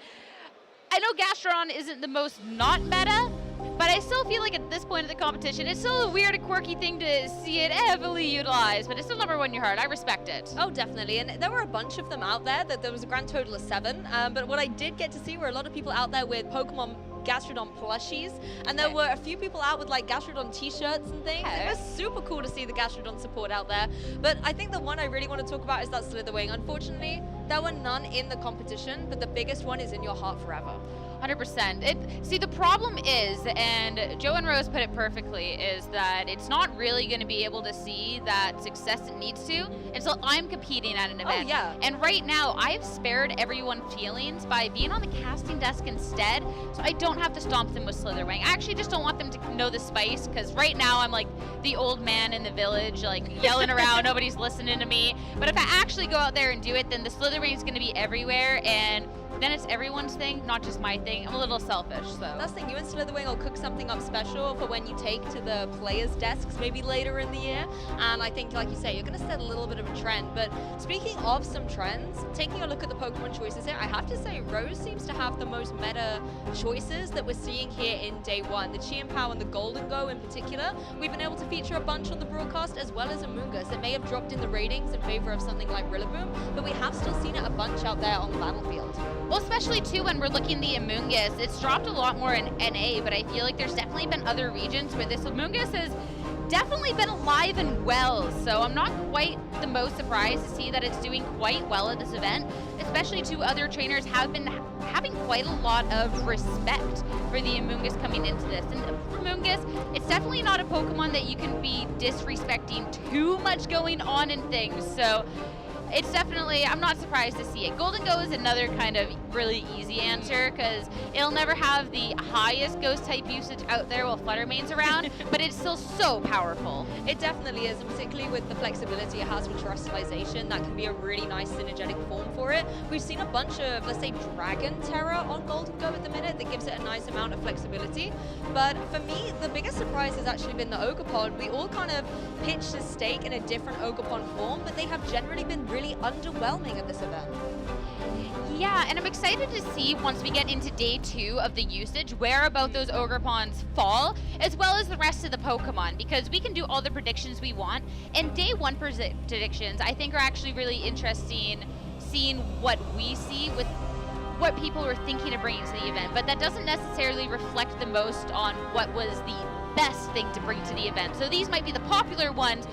I know Gastrodon isn't the most not meta, but I still feel like at this point of the competition, it's still a weird and quirky thing to see it heavily utilized, but it's still number 1 in your heart. I respect it. Oh, definitely. And there were a bunch of them out there. There was a grand total of 7. But what I did get to see were a lot of people out there with Pokemon Gastrodon plushies, and there were a few people out with like Gastrodon t-shirts and things. It was super cool to see the Gastrodon support out there. But I think the one I really want to talk about is that Slitherwing. Unfortunately, there were none in the competition, but the biggest one is in your heart forever. 100%. See, the problem is, and Joe and Rose put it perfectly, is that it's not really going to be able to see that success it needs to until I'm competing at an event. Oh, yeah. And right now, I've spared everyone feelings by being on the casting desk instead, so I don't have to stomp them with Slitherwing. I actually just don't want them to know the spice, because right now I'm like the old man in the village, like yelling around, nobody's listening to me. But if I actually go out there and do it, then the Slitherwing is going to be everywhere, and then it's everyone's thing, not just my thing. I'm a little selfish, so. That's the thing, you and Slitherwing will cook something up special for when you take to the players' desks maybe later in the year. And I think, like you say, you're going to set a little bit of a trend. But speaking of some trends, taking a look at the Pokemon choices here, I have to say Rose seems to have the most meta choices that we're seeing here in day one. The Chi-Pow and the Golden Go in particular, we've been able to feature a bunch on the broadcast, as well as Amoonguss. It may have dropped in the ratings in favor of something like Rillaboom, but we have still seen it a bunch out there on the battlefield. Well, especially too when we're looking at the Amoonguss, it's dropped a lot more in NA, but I feel like there's definitely been other regions where this Amoonguss has definitely been alive and well, so I'm not quite the most surprised to see that it's doing quite well at this event, especially two other trainers have been having quite a lot of respect for the Amoonguss coming into this. And for Amoonguss, it's definitely not a Pokemon that you can be disrespecting too much going on in things, so it's definitely, I'm not surprised to see it. Golden Go is another kind of really easy answer because it'll never have the highest ghost type usage out there while Fluttermane's around, but it's still so powerful. It definitely is, and particularly with the flexibility it has for terrestrialization, that can be a really nice synergetic form for it. We've seen a bunch of, let's say, Dragon Terra on Golden Go at the minute that gives it a nice amount of flexibility. But for me, the biggest surprise has actually been the Ogerpon. We all kind of pitched a stake in a different Ogerpon form, but they have generally been really underwhelming at this event. Yeah, and I'm excited to see once we get into day 2 of the usage where about those Ogerpons fall, as well as the rest of the Pokemon, because we can do all the predictions we want. And day 1 predictions, I think, are actually really interesting, seeing what we see with what people were thinking of bringing to the event, but that doesn't necessarily reflect the most on what was the best thing to bring to the event. So these might be the popular ones,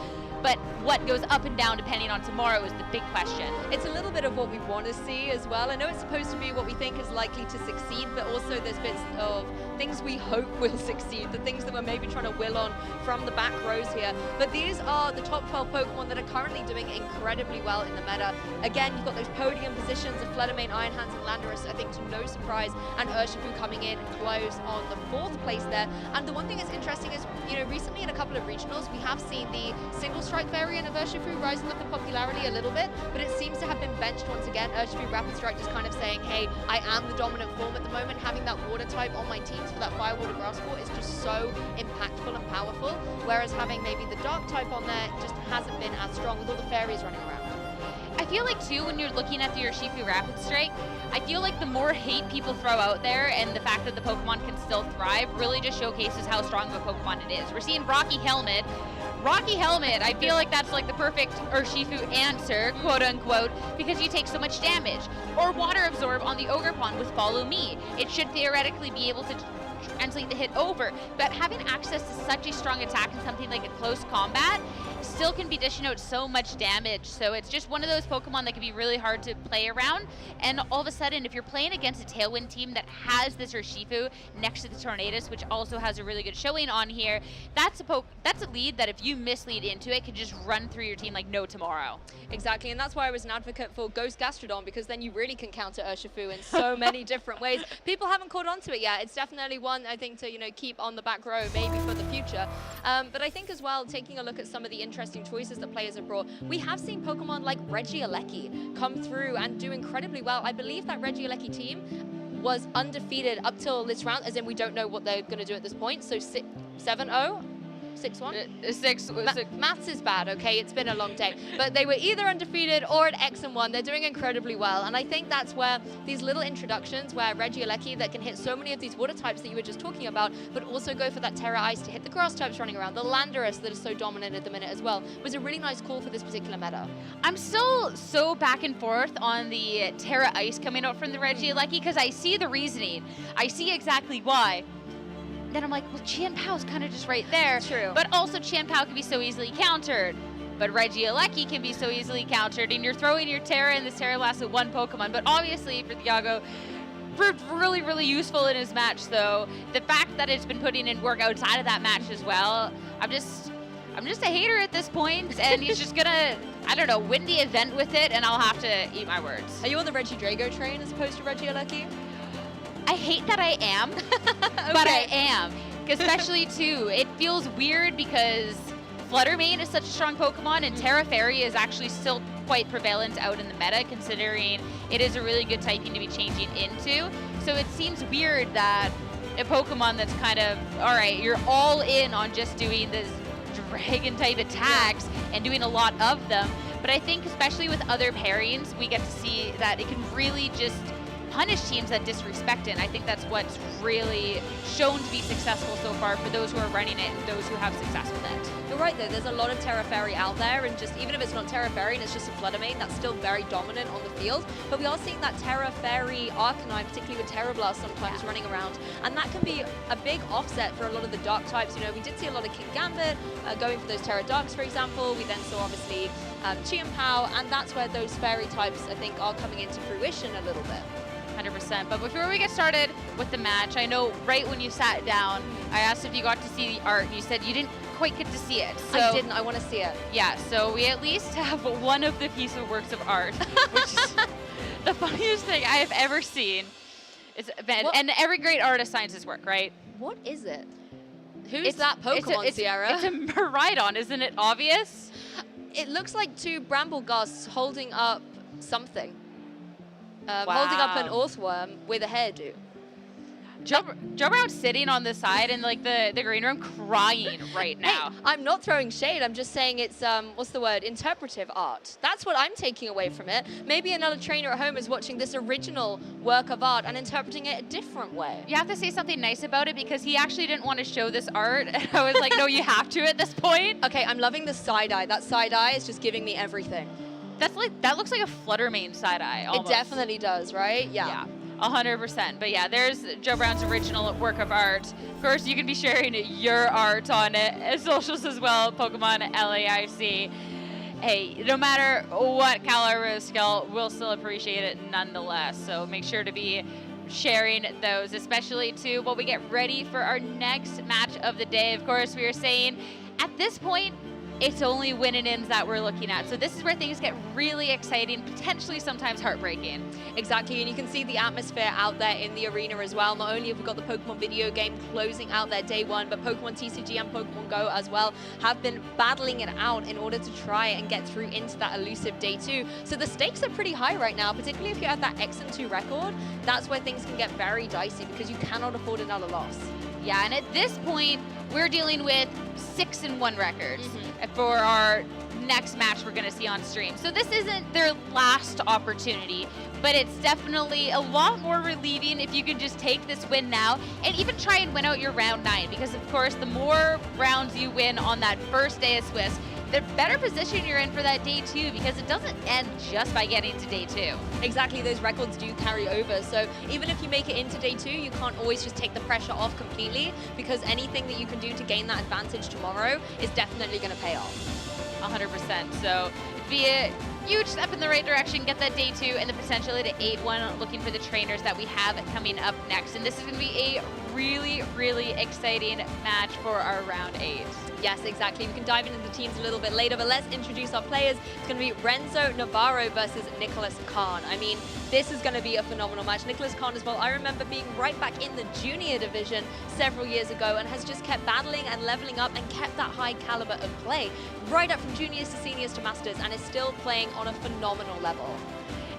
but what goes up and down depending on tomorrow is the big question. It's a little bit of what we want to see as well. I know it's supposed to be what we think is likely to succeed, but also there's bits of things we hope will succeed, the things that we're maybe trying to will on from the back rows here. But these are the top 12 Pokemon that are currently doing incredibly well in the meta. Again, you've got those podium positions of Fluttermane, Iron Hands, and Landorus, I think to no surprise, and Urshifu coming in close on the 4th place there. And the one thing that's interesting is, you know, recently in a couple of regionals, we have seen the single strike variant of Urshifu rising up in popularity a little bit, but it seems to have been benched once again. Urshifu Rapid Strike just kind of saying, hey, I am the dominant form at the moment. Having that water type on my teams for that Fire, Water, Grass Sport is just so impactful and powerful, whereas having maybe the dark type on there just hasn't been as strong with all the fairies running around. I feel like too, when you're looking at the Urshifu Rapid Strike, I feel like the more hate people throw out there and the fact that the Pokemon can still thrive really just showcases how strong of a Pokemon it is. We're seeing Rocky Helmet. Rocky Helmet, I feel like that's like the perfect Urshifu answer, quote unquote, because you take so much damage. Or Water Absorb on the Ogerpon with Follow Me. It should theoretically be able to translate the hit over, but having access to such a strong attack in something like a close combat still can be dishing out so much damage. So it's just one of those Pokemon that can be really hard to play around. And all of a sudden, if you're playing against a Tailwind team that has this Urshifu next to the Tornadus, which also has a really good showing on here, that's a lead that if you mislead into it, can just run through your team like no tomorrow. Exactly, and that's why I was an advocate for Ghost Gastrodon, because then you really can counter Urshifu in so many different ways. People haven't caught on to it yet. It's definitely one, I think, to keep on the back row maybe for the future. But I think as well, taking a look at some of the interesting choices that players have brought, we have seen Pokemon like Regieleki come through and do incredibly well. I believe that Regieleki team was undefeated up till this round, as in we don't know what they're going to do at this point. So 7-0? 6-1? Maths is bad, okay? It's been a long day. But they were either undefeated or at X and 1. They're doing incredibly well. And I think that's where these little introductions, where Regieleki that can hit so many of these water types that you were just talking about, but also go for that Terra Ice to hit the grass types running around, the Landorus that is so dominant at the minute as well, was a really nice call for this particular meta. I'm still so back and forth on the Terra Ice coming out from the Regieleki, because I see the reasoning. I see exactly why. Then I'm like, well, Chi-Pow's kind of just right there. True. But also Chi-Pow can be so easily countered. But Regieleki can be so easily countered, and you're throwing your Terra, and this Terra lasts with one Pokemon. But obviously, for Thiago, proved really, really useful in his match, though. The fact that it's been putting in work outside of that match as well, I'm just a hater at this point, and he's just gonna, I don't know, win the event with it, and I'll have to eat my words. Are you on the Reggie Drago train as opposed to Reggie Alecki? I hate that I am, but I am. Especially, too, it feels weird because Fluttermane is such a strong Pokemon, and Terra Fairy is actually still quite prevalent out in the meta, considering it is a really good typing to be changing into. So it seems weird that a Pokemon that's kind of, all right, you're all in on just doing this dragon-type attacks and doing a lot of them. But I think especially with other pairings, we get to see that it can really just punish teams that disrespect it. And I think that's what's really shown to be successful so far for those who are running it and those who have success with it. You're right though, there's a lot of Terra Fairy out there, and just even if it's not Terra Fairy and it's just a Fluttermane, that's still very dominant on the field. But we are seeing that Terra Fairy Arcanine, particularly with Terra Blast sometimes running around, and that can be a big offset for a lot of the dark types. You know, we did see a lot of King Gambit going for those Terra Darks, for example. We then saw obviously Chi and Pao, and that's where those fairy types I think are coming into fruition a little bit. 100%. But before we get started with the match, I know right when you sat down, I asked if you got to see the art, and you said you didn't quite get to see it. So, I didn't. I want to see it. Yeah, so we at least have one of the piece of works of art, which is the funniest thing I have ever seen. And every great artist signs his work, right? What is it? Who's that Pokemon, Sierra? It's a Miraidon, isn't it obvious? It looks like two Bramblegusts holding up something. Holding up an earthworm with a hairdo. Joe Brown's sitting on the side in like the green room crying right now. Hey, I'm not throwing shade. I'm just saying it's, what's the word? Interpretive art. That's what I'm taking away from it. Maybe another trainer at home is watching this original work of art and interpreting it a different way. You have to say something nice about it because he actually didn't want to show this art. And I was like, no, you have to at this point. Okay, I'm loving the side eye. That side eye is just giving me everything. That looks like a Fluttermane side eye. Almost. It definitely does, right? Yeah. 100%. But yeah, there's Joe Brown's original work of art. Of course, you can be sharing your art on socials as well, Pokemon LAIC. Hey, no matter what caliber of skill, we'll still appreciate it nonetheless. So make sure to be sharing those, especially too while we get ready for our next match of the day. Of course, we are saying at this point, it's only win and ins that we're looking at. So this is where things get really exciting, potentially sometimes heartbreaking. Exactly, and you can see the atmosphere out there in the arena as well. Not only have we got the Pokemon video game closing out their day one, but Pokemon TCG and Pokemon Go as well have been battling it out in order to try and get through into that elusive day two. So the stakes are pretty high right now, particularly if you have that X and 2 record. That's where things can get very dicey because you cannot afford another loss. Yeah, and at this point, we're dealing with 6-1 records for our next match we're going to see on stream. So this isn't their last opportunity, but it's definitely a lot more relieving if you can just take this win now and even try and win out your round 9, because of course the more rounds you win on that first day of Swiss, the better position you're in for that day 2, because it doesn't end just by getting to day 2. Exactly, those records do carry over. So even if you make it into day 2, you can't always just take the pressure off completely, because anything that you can do to gain that advantage tomorrow is definitely going to pay off. 100%. So it'd be a huge step in the right direction, get that day 2 and the potentially to 8-1, looking for the trainers that we have coming up next. And this is going to be a really, really exciting match for our round 8. Yes, exactly. We can dive into the teams a little bit later, but let's introduce our players. It's going to be Renzo Navarro versus Nicholas Khan. I mean, this is going to be a phenomenal match. Nicholas Khan as well, I remember being right back in the junior division several years ago and has just kept battling and leveling up and kept that high caliber of play right up from juniors to seniors to masters, and is still playing on a phenomenal level.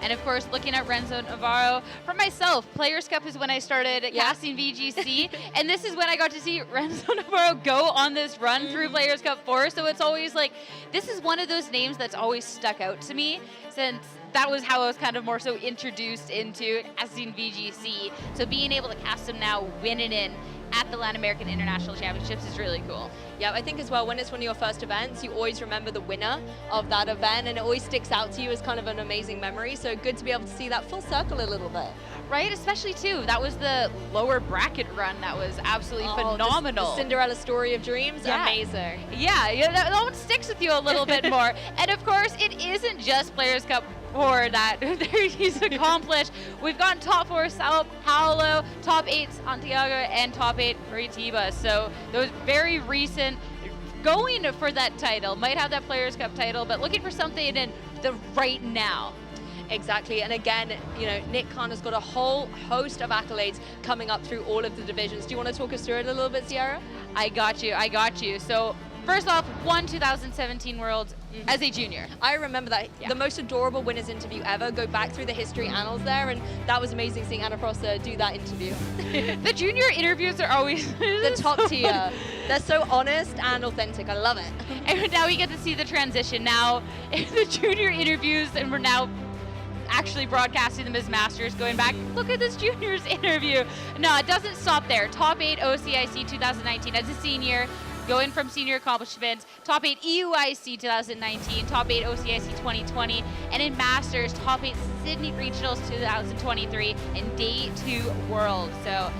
And of course, looking at Renzo Navarro, for myself, Players Cup is when I started casting VGC, and this is when I got to see Renzo Navarro go on this run through Players Cup 4, so it's always like, this is one of those names that's always stuck out to me, since that was how I was kind of more so introduced into casting VGC. So being able to cast him now, winning in at the Latin American International Championships is really cool. Yeah, I think as well, when it's one of your first events, you always remember the winner of that event, and it always sticks out to you as kind of an amazing memory. So good to be able to see that full circle a little bit. Right, especially too, that was the lower bracket run that was absolutely phenomenal. The Cinderella Story of Dreams, amazing. Yeah, that one sticks with you a little bit more. And of course, it isn't just Players Cup for that he's accomplished. We've gotten top 4 Sao Paulo, top 8 Santiago, and top 8 Curitiba. So those very recent, going for that title, might have that Players Cup title, but looking for something in the right now. Exactly, and again, you know, Nick Khan has got a whole host of accolades coming up through all of the divisions. Do you want to talk us through it a little bit, Sierra? I got you. So first off, won 2017 Worlds as a junior. I remember that. The most adorable winners interview ever. Go back through the history annals there, and that was amazing seeing Anna Prosser do that interview. The junior interviews are always the top tier. They're so honest and authentic. I love it. And now we get to see the transition now in the junior interviews, and we're now actually broadcasting them as masters, going back, look at this juniors interview. No, it doesn't stop there. Top 8 OCIC 2019 as a senior, going from senior accomplishments, top 8 EUIC 2019, top 8 OCIC 2020, and in masters, top 8 Sydney Regionals 2023, and day 2 World. So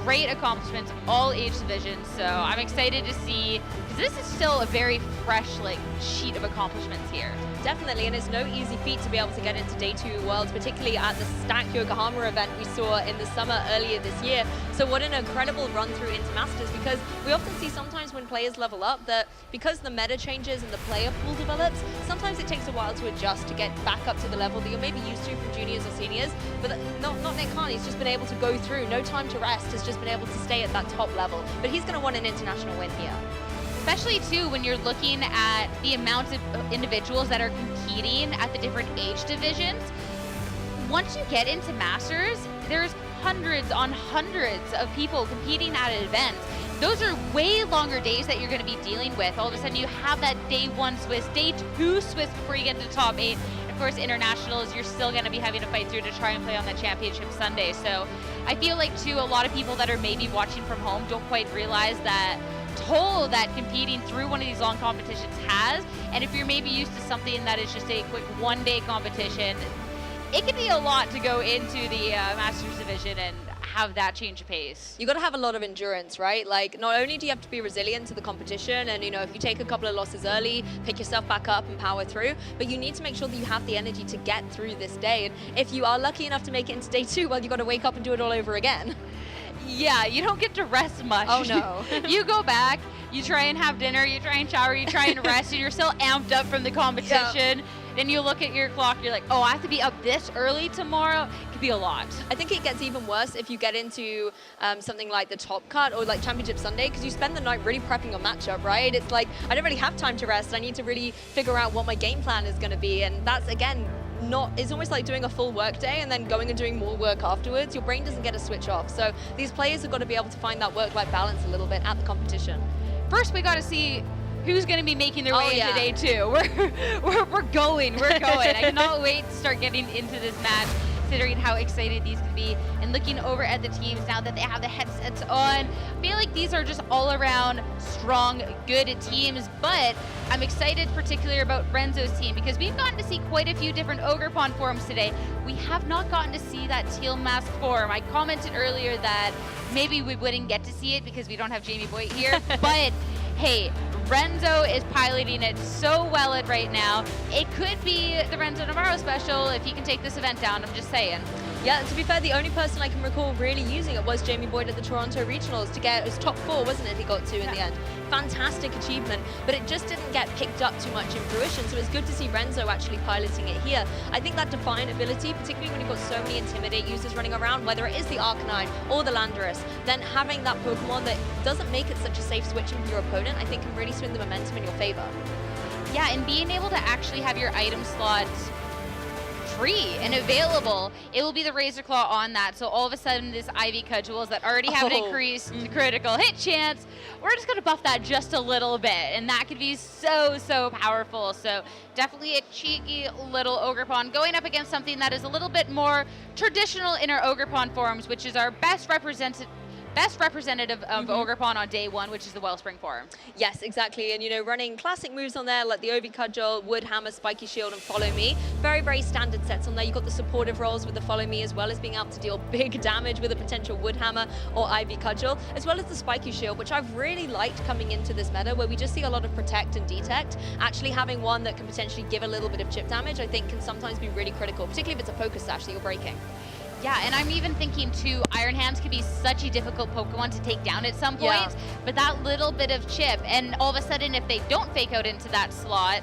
great accomplishments, all age divisions. So I'm excited to see, because this is still a very fresh sheet of accomplishments here. Definitely, and it's no easy feat to be able to get into day 2 Worlds, particularly at the Stack Yokohama event we saw in the summer earlier this year. So what an incredible run through into Masters, because we often see sometimes when players level up that because the meta changes and the player pool develops, sometimes it takes a while to adjust to get back up to the level that you're maybe used to from juniors or seniors. But not Nick Khan, he's just been able to go through, no time to rest, has just been able to stay at that top level. But he's going to want an international win here. Especially too when you're looking at the amount of individuals that are competing at the different age divisions. Once you get into Masters, there's hundreds on hundreds of people competing at an event. Those are way longer days that you're going to be dealing with. All of a sudden you have that day 1 Swiss, day 2 Swiss before you get to the top 8. Of course, internationals, you're still going to be having to fight through to try and play on that championship Sunday. So I feel like too, a lot of people that are maybe watching from home don't quite realize that toll that competing through one of these long competitions has. And if you're maybe used to something that is just a quick one-day competition, it can be a lot to go into the Masters division and have that change of pace. You got to have a lot of endurance, right? Like, not only do you have to be resilient to the competition, and you know, if you take a couple of losses early, pick yourself back up and power through, but you need to make sure that you have the energy to get through this day. And if you are lucky enough to make it into day 2, well, you got to wake up and do it all over again. Yeah, you don't get to rest much. Oh no. You go back, you try and have dinner, you try and shower, you try and rest, and you're still amped up from the competition. Yep. Then you look at your clock, you're like, oh, I have to be up this early tomorrow. It could be a lot. I think it gets even worse if you get into something like the Top Cut or like Championship Sunday, because you spend the night really prepping your matchup, right? It's like, I don't really have time to rest. I need to really figure out what my game plan is going to be. And that's, again, it's almost like doing a full work day and then going and doing more work afterwards. Your brain doesn't get a switch off. So these players have got to be able to find that work-life balance a little bit at the competition. First, we got to see who's going to be making their way into day 2. We're going. I cannot wait to start getting into this match, considering how excited these could be. And looking over at the teams now that they have the headsets on, I feel like these are just all around strong, good teams. But I'm excited particularly about Renzo's team, because we've gotten to see quite a few different Ogre Pond forms today. We have not gotten to see that teal mask form. I commented earlier that maybe we wouldn't get to see it because we don't have Jamie Boyd here, but hey, Renzo is piloting it so well right now. It could be the Renzo Navarro special if he can take this event down, I'm just saying. Yeah, to be fair, the only person I can recall really using it was Jamie Boyd at the Toronto Regionals to get, it was top 4, wasn't it, he got to in the end. Fantastic achievement, but it just didn't get picked up too much in fruition, so it's good to see Renzo actually piloting it here. I think that Defiant ability, particularly when you've got so many Intimidate users running around, whether it is the Arcanine or the Landorus, then having that Pokemon that doesn't make it such a safe switch with your opponent, I think can really swing the momentum in your favor. Yeah, and being able to actually have your item slot free and available, it will be the Razor Claw on that. So all of a sudden, this Ivy Cudgels that already have an increased critical hit chance, we're just going to buff that just a little bit, and that could be so powerful. So definitely a cheeky little Ogre Pond going up against something that is a little bit more traditional in our Ogre Pond forms, which is our best represented best representative of Ogerpon on day one, which is the Wellspring form. Yes, exactly. And, you know, running classic moves on there like the Obi Cudgel, Wood Hammer, Spiky Shield, and Follow Me. Very, very standard sets on there. You've got the supportive roles with the Follow Me, as well as being able to deal big damage with a potential Wood Hammer or Ivy Cudgel, as well as the Spiky Shield, which I've really liked coming into this meta, where we just see a lot of Protect and Detect. Actually having one that can potentially give a little bit of chip damage, I think can sometimes be really critical, particularly if it's a Poker Sash that you're breaking. Yeah, and I'm even thinking too, Iron Hands could be such a difficult Pokemon to take down at some point, but that little bit of chip, and all of a sudden if they don't fake out into that slot,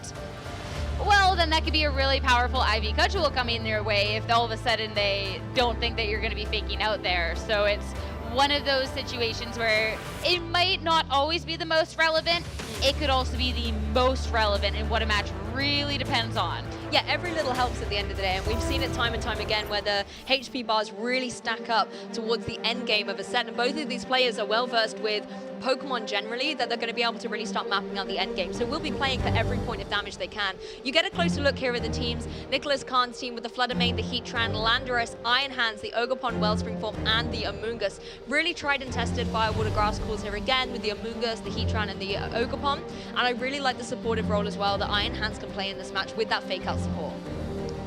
well, then that could be a really powerful Ivy Cudgel coming their way if all of a sudden they don't think that you're going to be faking out there. So it's one of those situations where it might not always be the most relevant. It could also be the most relevant in what a match really depends on. Yeah, every little helps at the end of the day, and we've seen it time and time again where the HP bars really stack up towards the end game of a set, and both of these players are well versed with Pokemon generally, that they're going to be able to really start mapping out the end game. So we'll be playing for every point of damage they can. You get a closer look here at the teams. Nicholas Khan's team with the Flutter Mane, the Heatran, Landorus, Iron Hands, the Ogerpon Wellspring form, and the Amoonguss. Really tried and tested Firewater Grass Calls here again with the Amoonguss, the Heatran, and the Ogerpon. And I really like the supportive role as well that Iron Hands can play in this match with that fake out support.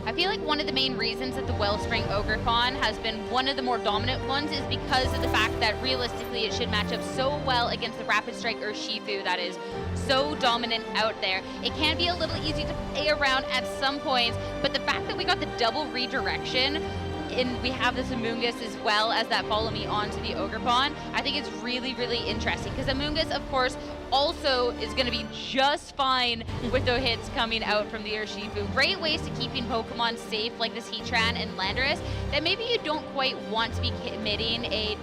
I feel like one of the main reasons that the Wellspring Ogerpon has been one of the more dominant ones is because of the fact that realistically it should match up so well against the Rapid Strike Urshifu that is so dominant out there. It can be a little easy to play around at some points, but the fact that we got the double redirection and we have this Amoonguss as well as that Follow Me onto the Ogerpon, I think it's really, really interesting because Amoonguss, of course, also is going to be just fine with the hits coming out from the Urshifu. Great ways to keeping Pokemon safe like this Heatran and Landorus that maybe you don't quite want to be committing a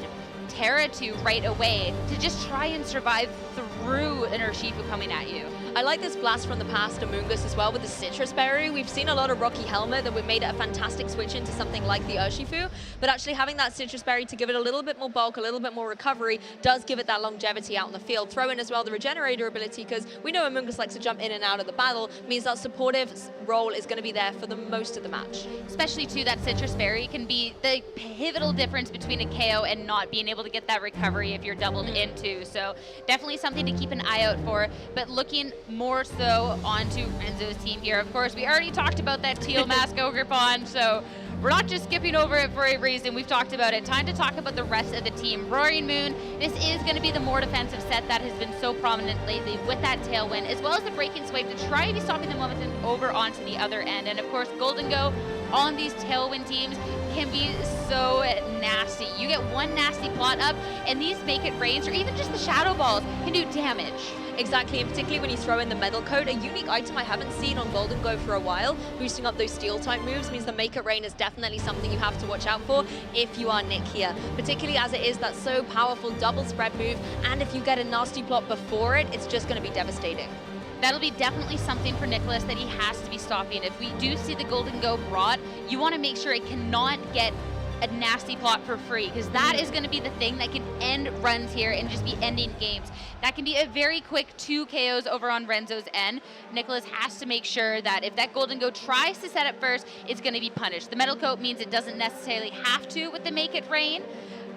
Terra to right away to just try and survive through an Urshifu coming at you. I like this Blast from the Past Amoonguss as well with the Citrus Berry. We've seen a lot of Rocky Helmet that would made it a fantastic switch into something like the Urshifu, but actually having that Citrus Berry to give it a little bit more bulk, a little bit more recovery, does give it that longevity out in the field. Throw in as well the Regenerator ability, because we know Amoonguss likes to jump in and out of the battle, means that supportive role is going to be there for the most of the match. Especially too, that Citrus Berry can be the pivotal difference between a KO and not being able to get that recovery if you're doubled into. So definitely something to keep an eye out for, but looking more so onto Renzo's team here. Of course, we already talked about that Teal Mask Ogerpon, so we're not just skipping over it for a reason. We've talked about it. Time to talk about the rest of the team. Roaring Moon, this is going to be the more defensive set that has been so prominent lately with that Tailwind, as well as the Breaking Swipe to try to be stopping the momentum over onto the other end. And of course, Golden Go on these Tailwind teams can be so nasty. You get one nasty plot up, and these Make It Rains, or even just the Shadow Balls, can do damage. Exactly, and particularly when you throw in the Metal Coat, a unique item I haven't seen on Golden Go for a while. Boosting up those Steel type moves means the Make It Rain is definitely something you have to watch out for if you are Nick here. Particularly as it is that so powerful double spread move, and if you get a nasty plot before it, it's just going to be devastating. That'll be definitely something for Nicholas that he has to be stopping. If we do see the Golden Go brought, you want to make sure it cannot get a nasty plot for free, because that is going to be the thing that can end runs here and just be ending games. That can be a very quick 2 KOs over on Renzo's end. Nicholas has to make sure that if that Golden Go tries to set it first, it's going to be punished. The Metal Coat means it doesn't necessarily have to with the Make It Rain,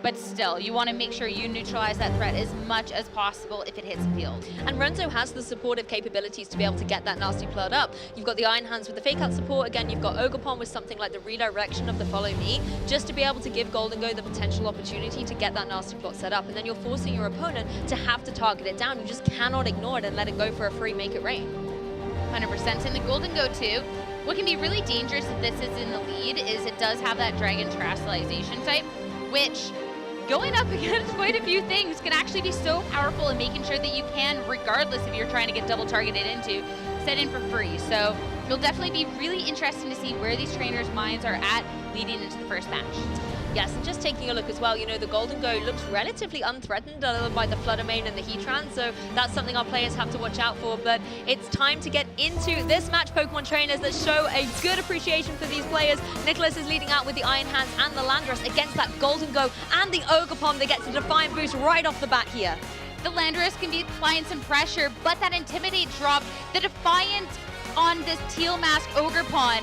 but still, you want to make sure you neutralize that threat as much as possible if it hits the field. And Renzo has the supportive capabilities to be able to get that nasty plot up. You've got the Iron Hands with the fake out support. Again, you've got Ogerpon with something like the redirection of the Follow Me, just to be able to give Golden Go the potential opportunity to get that nasty plot set up. And then you're forcing your opponent to have to target it down. You just cannot ignore it and let it go for a free Make It Rain. 100%. In the Golden Go too, what can be really dangerous if this is in the lead is it does have that Dragon Terastallization type, which going up against quite a few things can actually be so powerful in making sure that you can, regardless if you're trying to get double targeted into, set in for free. So it'll definitely be really interesting to see where these trainers' minds are at leading into the first match. Yes, and just taking a look as well, you know, the Golden Go looks relatively unthreatened by the Flutter Mane and the Heatran, so that's something our players have to watch out for. But it's time to get into this match, Pokemon trainers, that show a good appreciation for these players. Nicholas is leading out with the Iron Hands and the Landorus against that Golden Go and the Ogerpon that gets a Defiant boost right off the bat here. The Landorus can be applying some pressure, but that Intimidate drop, the Defiant on this Teal Mask Ogerpon,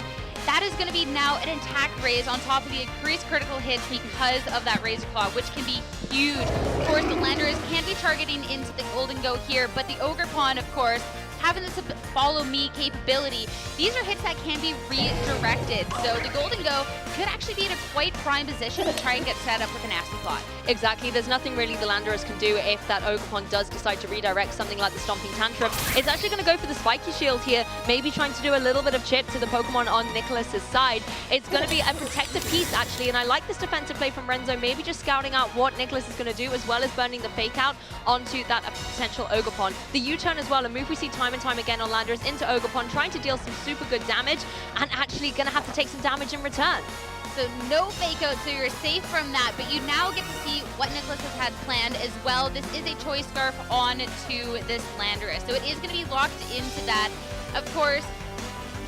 that is going to be now an attack raise on top of the increased critical hits because of that Razor Claw, which can be huge. Of course, the Landorus can be targeting into the Golden Go here, but the Ogre Pawn, of course, having this follow me capability, these are hits that can be redirected. So the Golden Go could actually be in a quite prime position to try and get set up with a nasty plot. Exactly, there's nothing really the Landorus can do if that Ogerpon does decide to redirect something like the Stomping Tantrum. It's actually going to go for the Spiky Shield here, maybe trying to do a little bit of chip to the Pokemon on Nicholas's side. It's going to be a protective piece actually, and I like this defensive play from Renzo, maybe just scouting out what Nicholas is going to do as well as burning the Fake Out onto that potential Ogerpon. The U-turn as well, a move we see time and time again on Landorus into Ogerpon, trying to deal some super good damage and actually going to have to take some damage in return. So no fake out, so you're safe from that, but you now get to see what Nicholas has had planned as well. This is a Choice Scarf on to this Landorus, so it is going to be locked into that. Of course,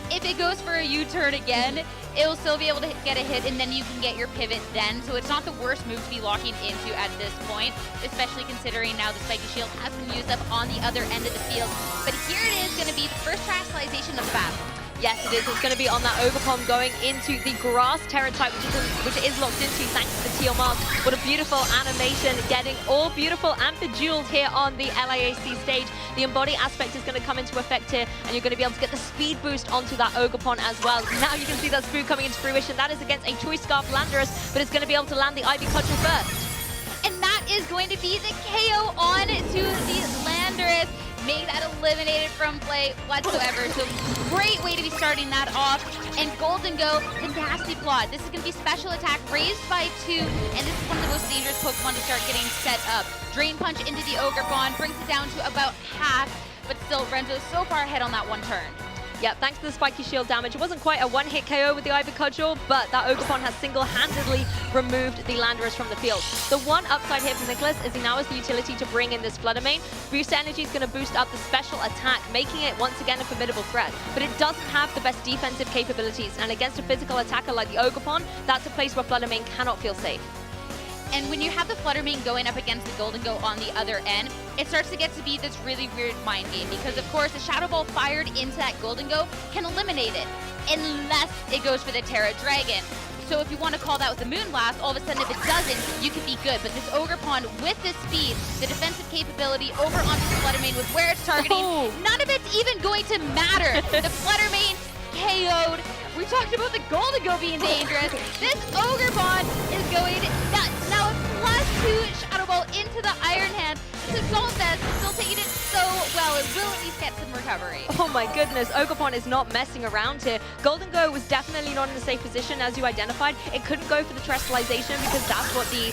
if it goes for a U-turn again, it'll still be able to get a hit, and then you can get your pivot then. So it's not the worst move to be locking into at this point, especially considering now the Spiky Shield has been used up on the other end of the field. But here it is going to be the first Terastallization of the battle. Yes, it is. It's going to be on that Ogerpon going into the Grass Terra type, which is locked into thanks to the Teal Mask. What a beautiful animation, getting all beautiful and bejeweled here on the LAAC stage. The Embody aspect is going to come into effect here, and you're going to be able to get the speed boost onto that Ogerpon as well. Now you can see that Spoo coming into fruition. That is against a Choice Scarf Landorus, but it's going to be able to land the Ivy Cudgel first. And that is going to be the KO on to the Landorus. Make that eliminated from play whatsoever. So great way to be starting that off. And Golden Go, the nasty plot. This is going to be special attack raised by 2, and this is one of the most dangerous Pokemon to start getting set up. Drain Punch into the Ogerpon brings it down to about half, but still Renzo is so far ahead on that one turn. Yeah, thanks to the Spiky Shield damage. It wasn't quite a one-hit KO with the Ivy Cudgel, but that Ogerpon has single-handedly removed the Landorus from the field. The one upside here for Nicholas is he now has the utility to bring in this Flutter Mane. Boost Energy is going to boost up the special attack, making it once again a formidable threat. But it doesn't have the best defensive capabilities, and against a physical attacker like the Ogerpon, that's a place where Flutter Mane cannot feel safe. And when you have the Flutter Mane going up against the Golden Go on the other end, it starts to get to be this really weird mind game because, of course, the Shadow Ball fired into that Golden Go can eliminate it unless it goes for the Terra Dragon. So if you want to call that with the Moonblast, all of a sudden if it doesn't, you can be good. But this Ogerpon with this speed, the defensive capability over onto the Flutter Mane with where it's targeting, none of it's even going to matter. The Flutter Mane KO'd. We talked about the Golden Go being dangerous. This Ogerpon is going nuts. Now a +2 Shadow Ball into the Iron Hand. This is Solstice still taking it so well. It will at least get some recovery. Oh my goodness, Ogerpon is not messing around here. Golden Go was definitely not in a safe position as you identified. It couldn't go for the Terastallization because that's what the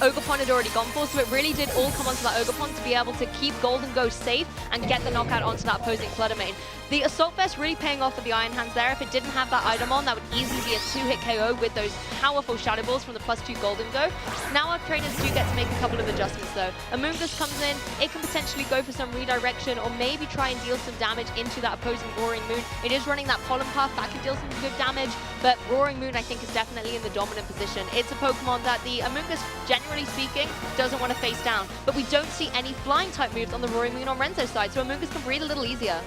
Ogerpon had already gone for. So it really did all come onto that Ogerpon to be able to keep Golden Go safe and get the knockout onto that opposing Flutter Mane. The Assault Vest really paying off for the Iron Hands there. If it didn't have that item on, that would easily be a 2-hit KO with those powerful Shadow Balls from the +2 Golden Go. Now our trainers do get to make a couple of adjustments though. Amoonguss comes in, it can potentially go for some redirection or maybe try and deal some damage into that opposing Roaring Moon. It is running that Pollen Puff, that can deal some good damage, but Roaring Moon I think is definitely in the dominant position. It's a Pokemon that the Amoonguss, generally speaking, doesn't want to face down, but we don't see any flying type moves on the Roaring Moon on Renzo's side, so Amoonguss can breathe a little easier.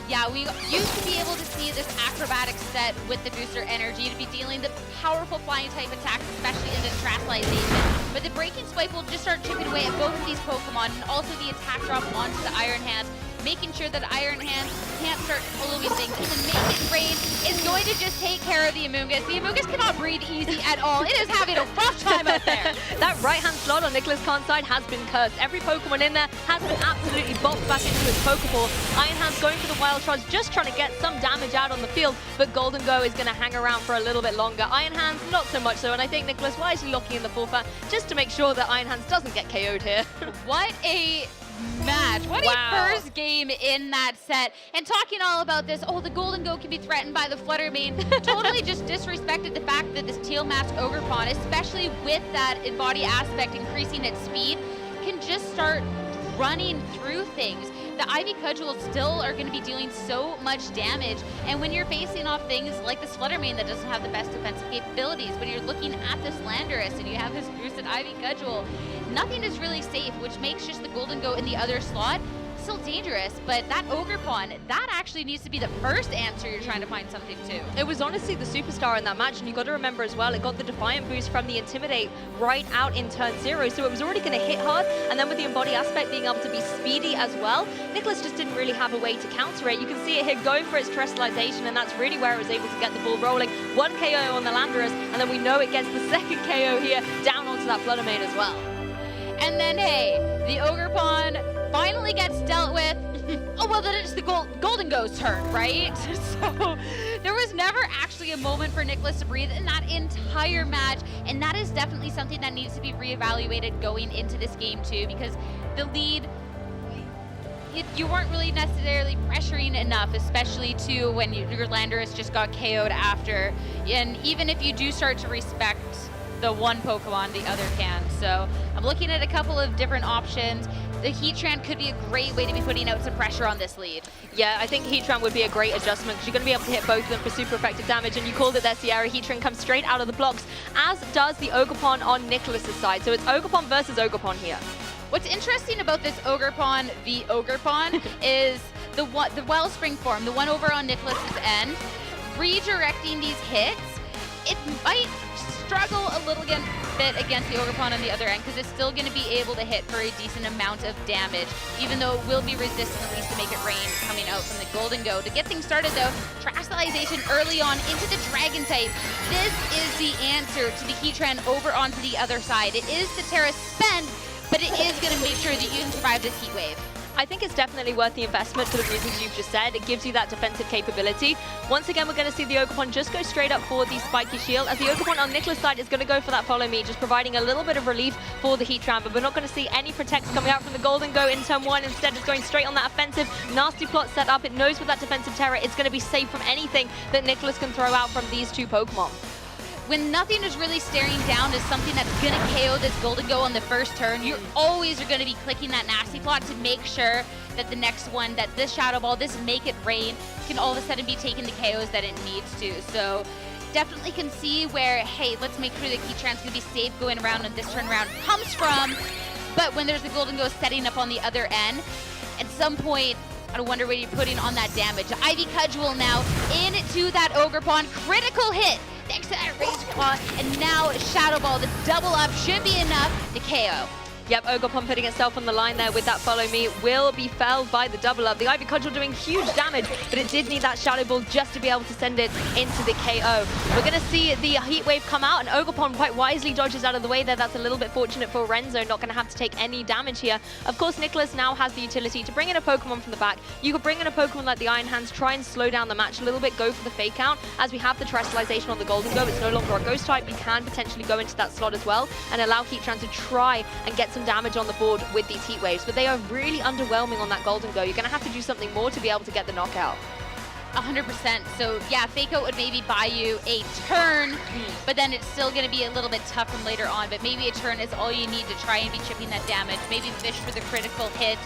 Yeah, we used to be able to see this acrobatic set with the booster energy to be dealing the powerful flying type attacks, especially in the Terastallization. But the Breaking Swipe will just start chipping away at both of these Pokemon, and also the attack drop onto the Iron Hands, making sure that Iron Hands can't start following things. And the Making Rain is going to just take care of the Amoonguss. The Amoonguss cannot breathe easy at all. It is having a rough time out there. That right-hand slot on Nicholas Khan's side has been cursed. Every Pokemon in there has been absolutely bopped back into its Pokeball. Iron Hands going for the Wild Charge, just trying to get some damage out on the field, but Golden Go is going to hang around for a little bit longer. Iron Hands, not so much so, and I think Nicholas wisely locking in the full fat just to make sure that Iron Hands doesn't get KO'd here. What a match. What a first game in that set. And talking all about this, the Golden Go can be threatened by the Flutter Mane. Totally just disrespected the fact that this Teal Mask Ogerpon, especially with that Embody aspect increasing its speed, can just start running through things. The Ivy Cudgel still are going to be dealing so much damage, and when you're facing off things like this Flutter Mane that doesn't have the best defensive capabilities, when you're looking at this Landorus and you have this boosted Ivy Cudgel, nothing is really safe, which makes just the Golden Go in the other slot still dangerous, but that Ogre Pawn, that actually needs to be the first answer you're trying to find something to. It was honestly the superstar in that match, and you got to remember as well, it got the Defiant boost from the Intimidate right out in turn 0, so it was already going to hit hard, and then with the Embody aspect being able to be speedy as well, Nicholas just didn't really have a way to counter it. You can see it here going for its Terrestrialization, and that's really where it was able to get the ball rolling. 1 KO on the Landorus, and then we know it gets the second KO here down onto that Flutter Mane as well. And then, hey, the Ogre Pawn finally gets dealt with. Oh, well, then it's the Golden Go's turn, right? So there was never actually a moment for Nicholas to breathe in that entire match, and that is definitely something that needs to be reevaluated going into this game too, because the lead, you weren't really necessarily pressuring enough, especially too when your Landorus just got KO'd after. And even if you do start to respect the one Pokemon, the other can. So I'm looking at a couple of different options. The Heatran could be a great way to be putting out some pressure on this lead. Yeah, I think Heatran would be a great adjustment because you're going to be able to hit both of them for super effective damage, and you called it there, Sierra. Heatran comes straight out of the blocks, as does the Ogerpon on Nicholas's side. So it's Ogerpon versus Ogerpon here. What's interesting about this Ogerpon v Ogerpon is the Wellspring form, the one over on Nicholas's end, redirecting these hits. It might struggle a little bit against the Ogerpon on the other end because it's still going to be able to hit for a decent amount of damage, even though it will be resistant at least to make it rain coming out from the Golden Go. To get things started though, Terrestrialization early on into the Dragon type. This is the answer to the Heatran over onto the other side. It is the Terra spend, but it is going to make sure that you can survive this Heat Wave. I think it's definitely worth the investment for the reasons you've just said. It gives you that defensive capability. Once again, we're going to see the Ogerpon just go straight up for the spiky shield, as the Ogerpon on Nicholas' side is going to go for that follow me, just providing a little bit of relief for the Heatran, but we're not going to see any protects coming out from the Golden Go in turn 1. Instead, it's going straight on that offensive. Nasty plot set up. It knows with that defensive Terra, it's going to be safe from anything that Nicholas can throw out from these two Pokemon. When nothing is really staring down as something that's going to KO this Golden Go on the first turn, you always are going to be clicking that Nasty Plot to make sure that the next one, that this Shadow Ball, this Make It Rain, can all of a sudden be taking the KOs that it needs to. So definitely can see where, hey, let's make sure that Heatran's going to be safe going around on this turnaround comes from. But when there's the Golden Go setting up on the other end, at some point, I wonder what you're putting on that damage. Ivy Cudgel now into that Ogerpon. Critical hit thanks to that Razor Claw. And now Shadow Ball, the double up should be enough to KO. Yep, Ogerpon putting itself on the line there with that follow me will be felled by the double up. The Ivy Cudgel doing huge damage, but it did need that Shadow Ball just to be able to send it into the KO. We're going to see the Heat Wave come out, and Ogerpon quite wisely dodges out of the way there. That's a little bit fortunate for Renzo, not going to have to take any damage here. Of course, Nicholas now has the utility to bring in a Pokemon from the back. You could bring in a Pokemon like the Iron Hands, try and slow down the match a little bit, go for the fake out. As we have the Terrestrialization on the Golden Go, it's no longer a Ghost type. You can potentially go into that slot as well and allow Heatran to try and get some damage on the board with these Heat Waves, but they are really underwhelming on that Golden Go. You're going to have to do something more to be able to get the knockout. 100%. So yeah, Fake Out would maybe buy you a turn, but then it's still going to be a little bit tough from later on. But maybe a turn is all you need to try and be chipping that damage. Maybe fish for the critical hit,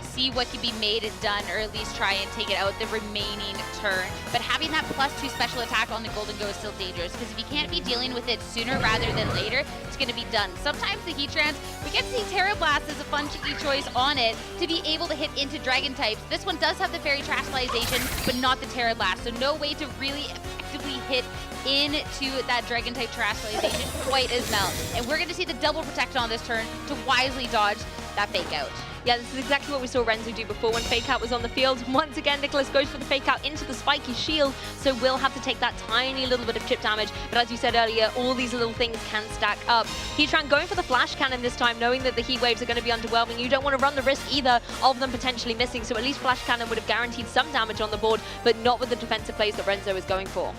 see what can be made and done, or at least try and take it out the remaining turn. But having that +2 special attack on the Golden Go is still dangerous, because if you can't be dealing with it sooner rather than later, it's going to be done. Sometimes the Heatrans, we get to see Terra Blast as a fun cheeky choice on it to be able to hit into Dragon types. This one does have the Fairy Terrestrialization, but not the Terra Blast, so no way to really effectively hit into that Dragon type Terrestrialization quite as well. And we're going to see the double protection on this turn to wisely dodge that Fake Out. Yeah, this is exactly what we saw Renzo do before when Fake Out was on the field. Once again, Nicholas goes for the Fake Out into the spiky shield, so we'll have to take that tiny little bit of chip damage. But as you said earlier, all these little things can stack up. Heatran going for the Flash Cannon this time, knowing that the Heat Waves are going to be underwhelming. You don't want to run the risk either of them potentially missing, so at least Flash Cannon would have guaranteed some damage on the board, but not with the defensive plays that Renzo is going for.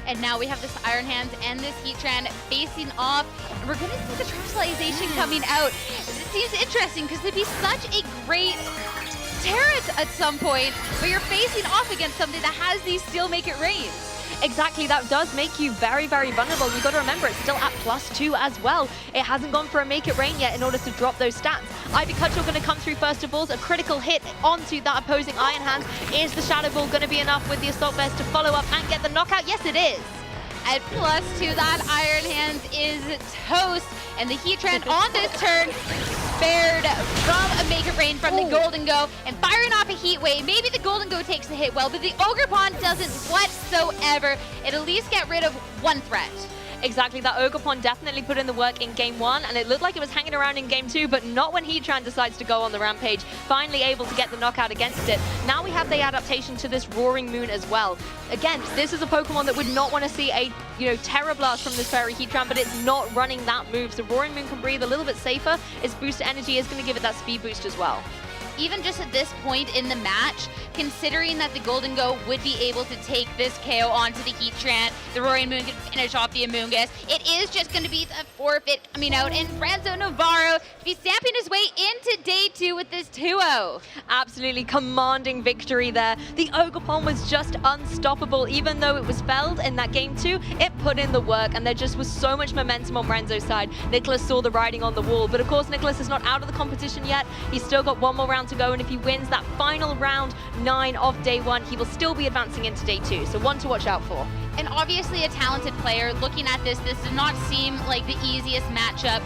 And now we have this Iron Hands and this Heatran facing off. And we're going to see the Terrestrialization coming out. It seems interesting because they'd be such a great Terra at some point, but you're facing off against something that has these Steel Make It Rain. Exactly, that does make you very, very vulnerable. You've got to remember, it's still at +2 as well. It hasn't gone for a Make It Rain yet in order to drop those stats. Ivy Cudgel going to come through first of all. A critical hit onto that opposing Iron Hands. Is the Shadow Ball going to be enough with the Assault Vest to follow up and get the knockout? Yes, it is. At +2, that Iron Hands is toast. And the Heatran on this turn spared from a Make It Rain from the Golden Go and firing off a Heat Wave. Maybe the Golden Go takes the hit well, but the Ogerpon doesn't whatsoever. It at least get rid of one threat. Exactly, that Ogerpon definitely put in the work in game 1, and it looked like it was hanging around in game 2, but not when Heatran decides to go on the rampage, finally able to get the knockout against it. Now we have the adaptation to this Roaring Moon as well. Again, this is a Pokemon that would not want to see a Terra Blast from this Fairy Heatran, but it's not running that move, so Roaring Moon can breathe a little bit safer. Its boost energy is going to give it that speed boost as well. Even just at this point in the match, considering that the Golden Go would be able to take this KO onto the Heatran, the Roaring Moon can finish off the Amoonguss. It is just going to be the forfeit coming out, and Renzo Navarro to be stamping his way into day 2 with this 2-0. Absolutely commanding victory there. The Ogerpon was just unstoppable. Even though it was felled in that game 2, it put in the work, and there just was so much momentum on Renzo's side. Nicholas saw the writing on the wall, but of course Nicholas is not out of the competition yet. He's still got one more round to go, and if he wins that final round 9 of day 1, he will still be advancing into day 2, so one to watch out for. And obviously a talented player. Looking at this does not seem like the easiest matchup.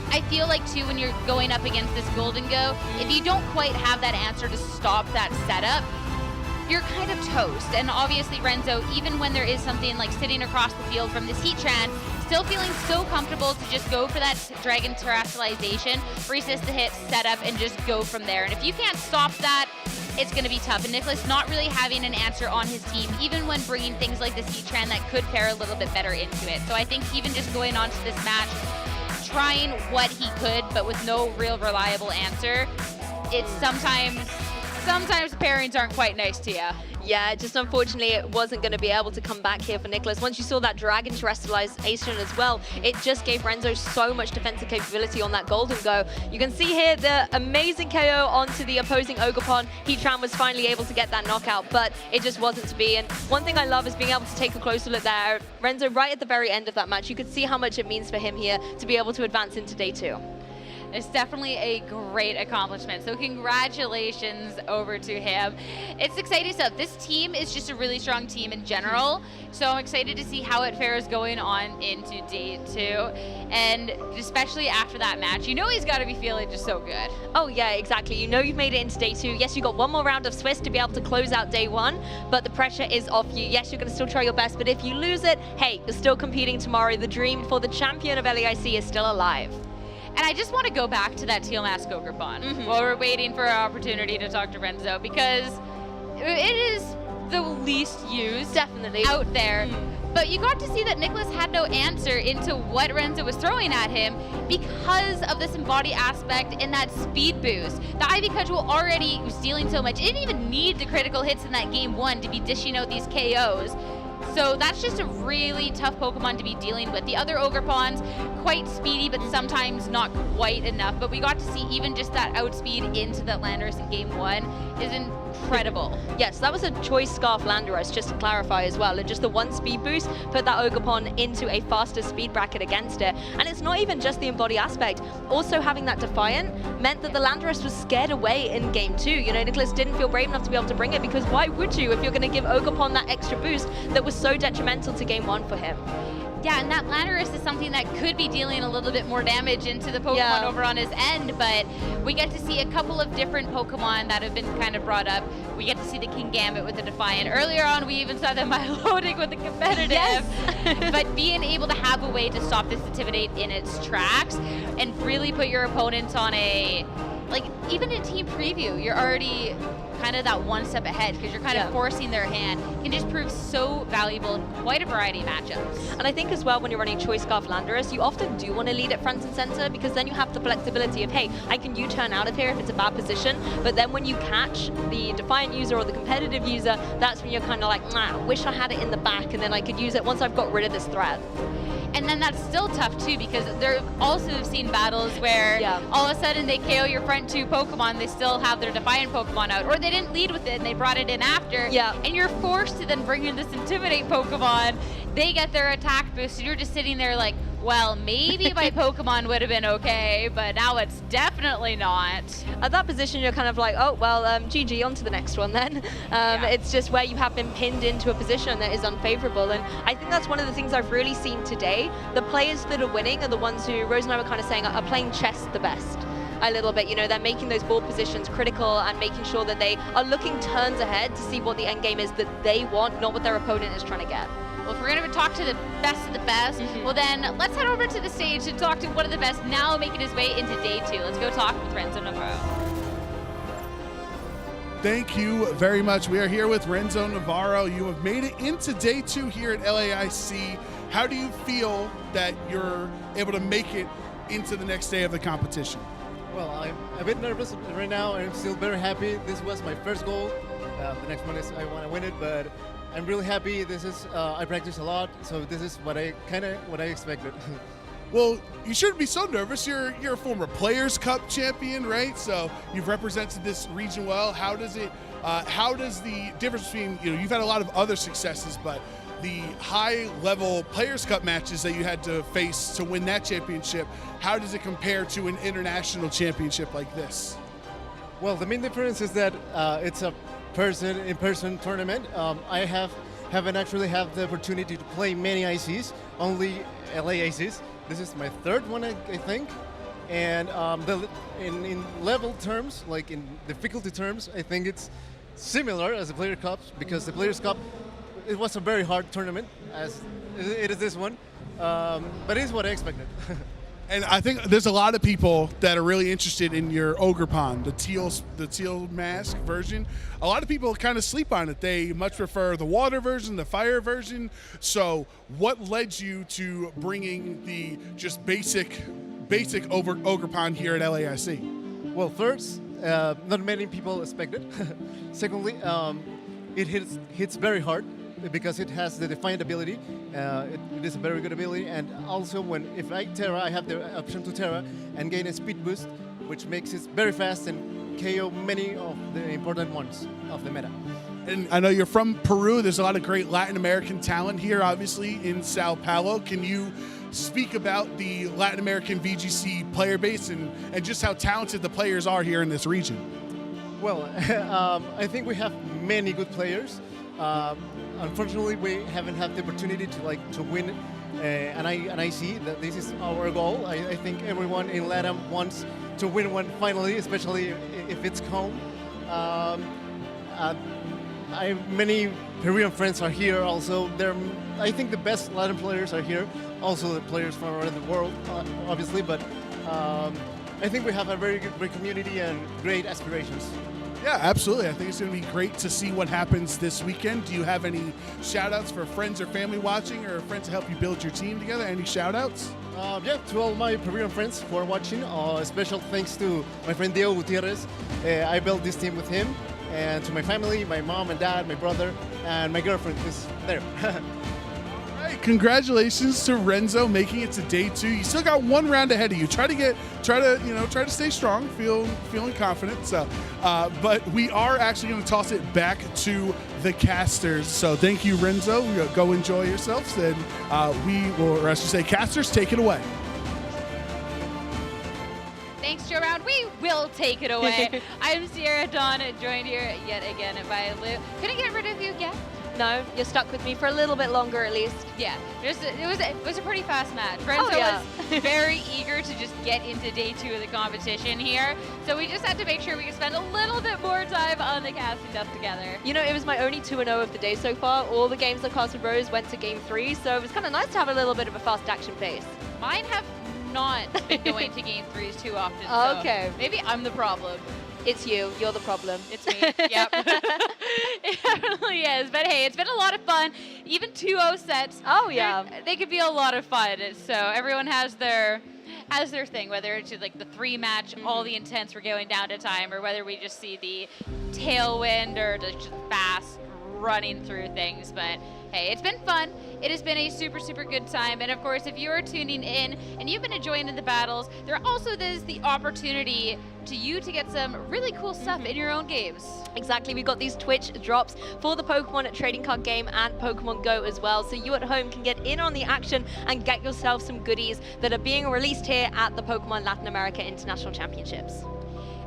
I feel like too, when you're going up against this Golden Go, if you don't quite have that answer to stop that setup, you're kind of toast. And obviously Renzo, even when there is something like sitting across the field from this Heatran, still feeling so comfortable to just go for that Dragon Terrestrialization, resist the hit, set up, and just go from there. And if you can't stop that, it's going to be tough. And Nicholas not really having an answer on his team, even when bringing things like this Heatran that could pair a little bit better into it. So I think even just going on to this match, trying what he could, but with no real reliable answer, it's sometimes pairings aren't quite nice to you. Yeah, just unfortunately it wasn't going to be able to come back here for Nicholas. Once you saw that Dragon Terrestrialization as well, it just gave Renzo so much defensive capability on that Golden Go. You can see here the amazing KO onto the opposing Ogerpon. Heatran was finally able to get that knockout, but it just wasn't to be. And one thing I love is being able to take a closer look there. Renzo, right at the very end of that match, you could see how much it means for him here to be able to advance into day 2. It's definitely a great accomplishment. So congratulations over to him. It's exciting stuff. This team is just a really strong team in general. So I'm excited to see how it fares going on into day 2. And especially after that match, you know he's got to be feeling just so good. Oh yeah, exactly. You know you've made it into day 2. Yes, you got one more round of Swiss to be able to close out day 1, but the pressure is off you. Yes, you're going to still try your best, but if you lose it, hey, you're still competing tomorrow. The dream for the champion of LAIC is still alive. And I just want to go back to that Teal Mask Ogerpon while we're waiting for our opportunity to talk to Renzo, because it is the least used out there. But you got to see that Nicholas had no answer into what Renzo was throwing at him because of this embody aspect and that speed boost. The Ivy Cudgel already was dealing so much. It didn't even need the critical hits in that game 1 to be dishing out these KOs. So that's just a really tough Pokemon to be dealing with. The other Ogerpons, quite speedy, but sometimes not quite enough. But we got to see even just that outspeed into the Landorus in game 1 is incredible. Yes, that was a Choice Scarf Landorus, just to clarify as well. And just the 1 speed boost put that Ogerpon into a faster speed bracket against it. And it's not even just the embody aspect. Also having that Defiant meant that the Landorus was scared away in game 2. You know, Nicholas didn't feel brave enough to be able to bring it, because why would you if you're going to give Ogerpon that extra boost that was so detrimental to game 1 for him? Yeah, and that Landorus is something that could be dealing a little bit more damage into the Pokemon over on his end, but we get to see a couple of different Pokemon that have been kind of brought up. We get to see the King Gambit with the Defiant. Earlier on, we even saw the Milotic with the competitive. Yes. But being able to have a way to stop this Intimidate in its tracks and really put your opponents on a, like, even in team preview, you're already kind of that one step ahead because you're kind of forcing their hand, can just prove so valuable in quite a variety of matchups. And I think as well, when you're running Choice Scarf Landorus, you often do want to lead it front and center, because then you have the flexibility of, hey, I can U-turn out of here if it's a bad position, but then when you catch the Defiant user or the competitive user, that's when you're kind of like, I wish I had it in the back and then I could use it once I've got rid of this threat. And then that's still tough too, because there also have seen battles where all of a sudden they KO your front 2 Pokemon, they still have their Defiant Pokemon out, or they didn't lead with it and they brought it in after, and you're forced to then bring in this Intimidate Pokemon. They get their attack boost, and you're just sitting there like, well, maybe my Pokemon would have been okay, but now it's definitely not. At that position, you're kind of like, oh, well, GG, on to the next one then. It's just where you have been pinned into a position that is unfavorable. And I think that's one of the things I've really seen today. The players that are winning are the ones who, Rose and I were kind of saying, are playing chess the best. A little bit, you know, they're making those board positions critical and making sure that they are looking turns ahead to see what the end game is that they want, not what their opponent is trying to get. Well, if we're going to talk to the best of the best, well then let's head over to the stage to talk to one of the best now making his way into day 2. Let's go talk with Renzo Navarro. Thank you very much. We are here with Renzo Navarro. You have made it into day 2 here at LAIC. How do you feel that you're able to make it into the next day of the competition? Well, I'm a bit nervous right now. I'm still very happy. This was my first goal. The next one is I want to win it, but I'm really happy. This is I practice a lot, so this is what I expected. Well, you shouldn't be so nervous. You're a former Players Cup champion, right? So you've represented this region well. How does the difference between, you know, you've had a lot of other successes, but the high-level Players Cup matches that you had to face to win that championship, how does it compare to an international championship like this? Well, the main difference is that it's a in-person tournament. I haven't actually had the opportunity to play many ICs, only LAICs. This is my third one, I think. And in level terms, like in difficulty terms, I think it's similar as the Players Cup, because the Players Cup, it was a very hard tournament, as it is this one, but it is what I expected. And I think there's a lot of people that are really interested in your Ogre Pond, the teal mask version. A lot of people kind of sleep on it. They much prefer the water version, the fire version. So what led you to bringing the just basic Ogre Pond here at LAIC? Well, first, not many people expect it. Secondly, it hits very hard, because it has the defiant ability. It is a very good ability, and also if I Terra, I have the option to Terra and gain a speed boost, which makes it very fast and KO many of the important ones of the meta. And I know you're from Peru. There's a lot of great Latin American talent here, obviously, in Sao Paulo. Can you speak about the Latin American VGC player base and just how talented the players are here in this region? Well, I think we have many good players. Unfortunately, we haven't had the opportunity to win, and I see that this is our goal. I think everyone in LATAM wants to win one finally, especially if it's home. Many Peruvian friends are here also. I think the best Latin players are here, also the players from around the world, obviously, but I think we have a very good community and great aspirations. Yeah, absolutely. I think it's going to be great to see what happens this weekend. Do you have any shout-outs for friends or family watching, or friends to help you build your team together? Any shout-outs? Yeah, to all my Peruvian friends who are watching, special thanks to my friend Diego Gutierrez. I built this team with him. And to my family, my mom and dad, my brother, and my girlfriend is there. All right, congratulations to Renzo making it to day 2. You still got one round ahead of you. Try to stay strong, feeling confident. So, but we are actually going to toss it back to the casters. So thank you, Renzo. Go enjoy yourselves, and or I should say, casters, take it away. Thanks, Joe Round. We will take it away. I'm Sierra Dawn, joined here yet again by Lou. Couldn't get rid of you yet? No, you're stuck with me for a little bit longer at least. Yeah, it was a pretty fast match. Renzo was very eager to just get into day 2 of the competition here. So we just had to make sure we could spend a little bit more time on the casting stuff together. You know, it was my only 2-0 of the day so far. All the games that cast with Rose went to game 3, so it was kind of nice to have a little bit of a fast action pace. Mine have not been going to game 3s too often. Okay. So maybe I'm the problem. It's you. You're the problem. It's me. Yep. It definitely is. But hey, it's been a lot of fun. Even 2-0 sets. Oh yeah. They could be a lot of fun. So everyone has their thing, whether it's like the 3-match, all the intents were going down to time, or whether we just see the tailwind or just fast running through things. But Hey, it's been fun. It has been a super, super good time. And of course, if you are tuning in and you've been enjoying the battles, there also is the opportunity to get some really cool stuff in your own games. Exactly, we've got these Twitch drops for the Pokemon trading card game and Pokemon Go as well, so you at home can get in on the action and get yourself some goodies that are being released here at the Pokemon Latin America International Championships.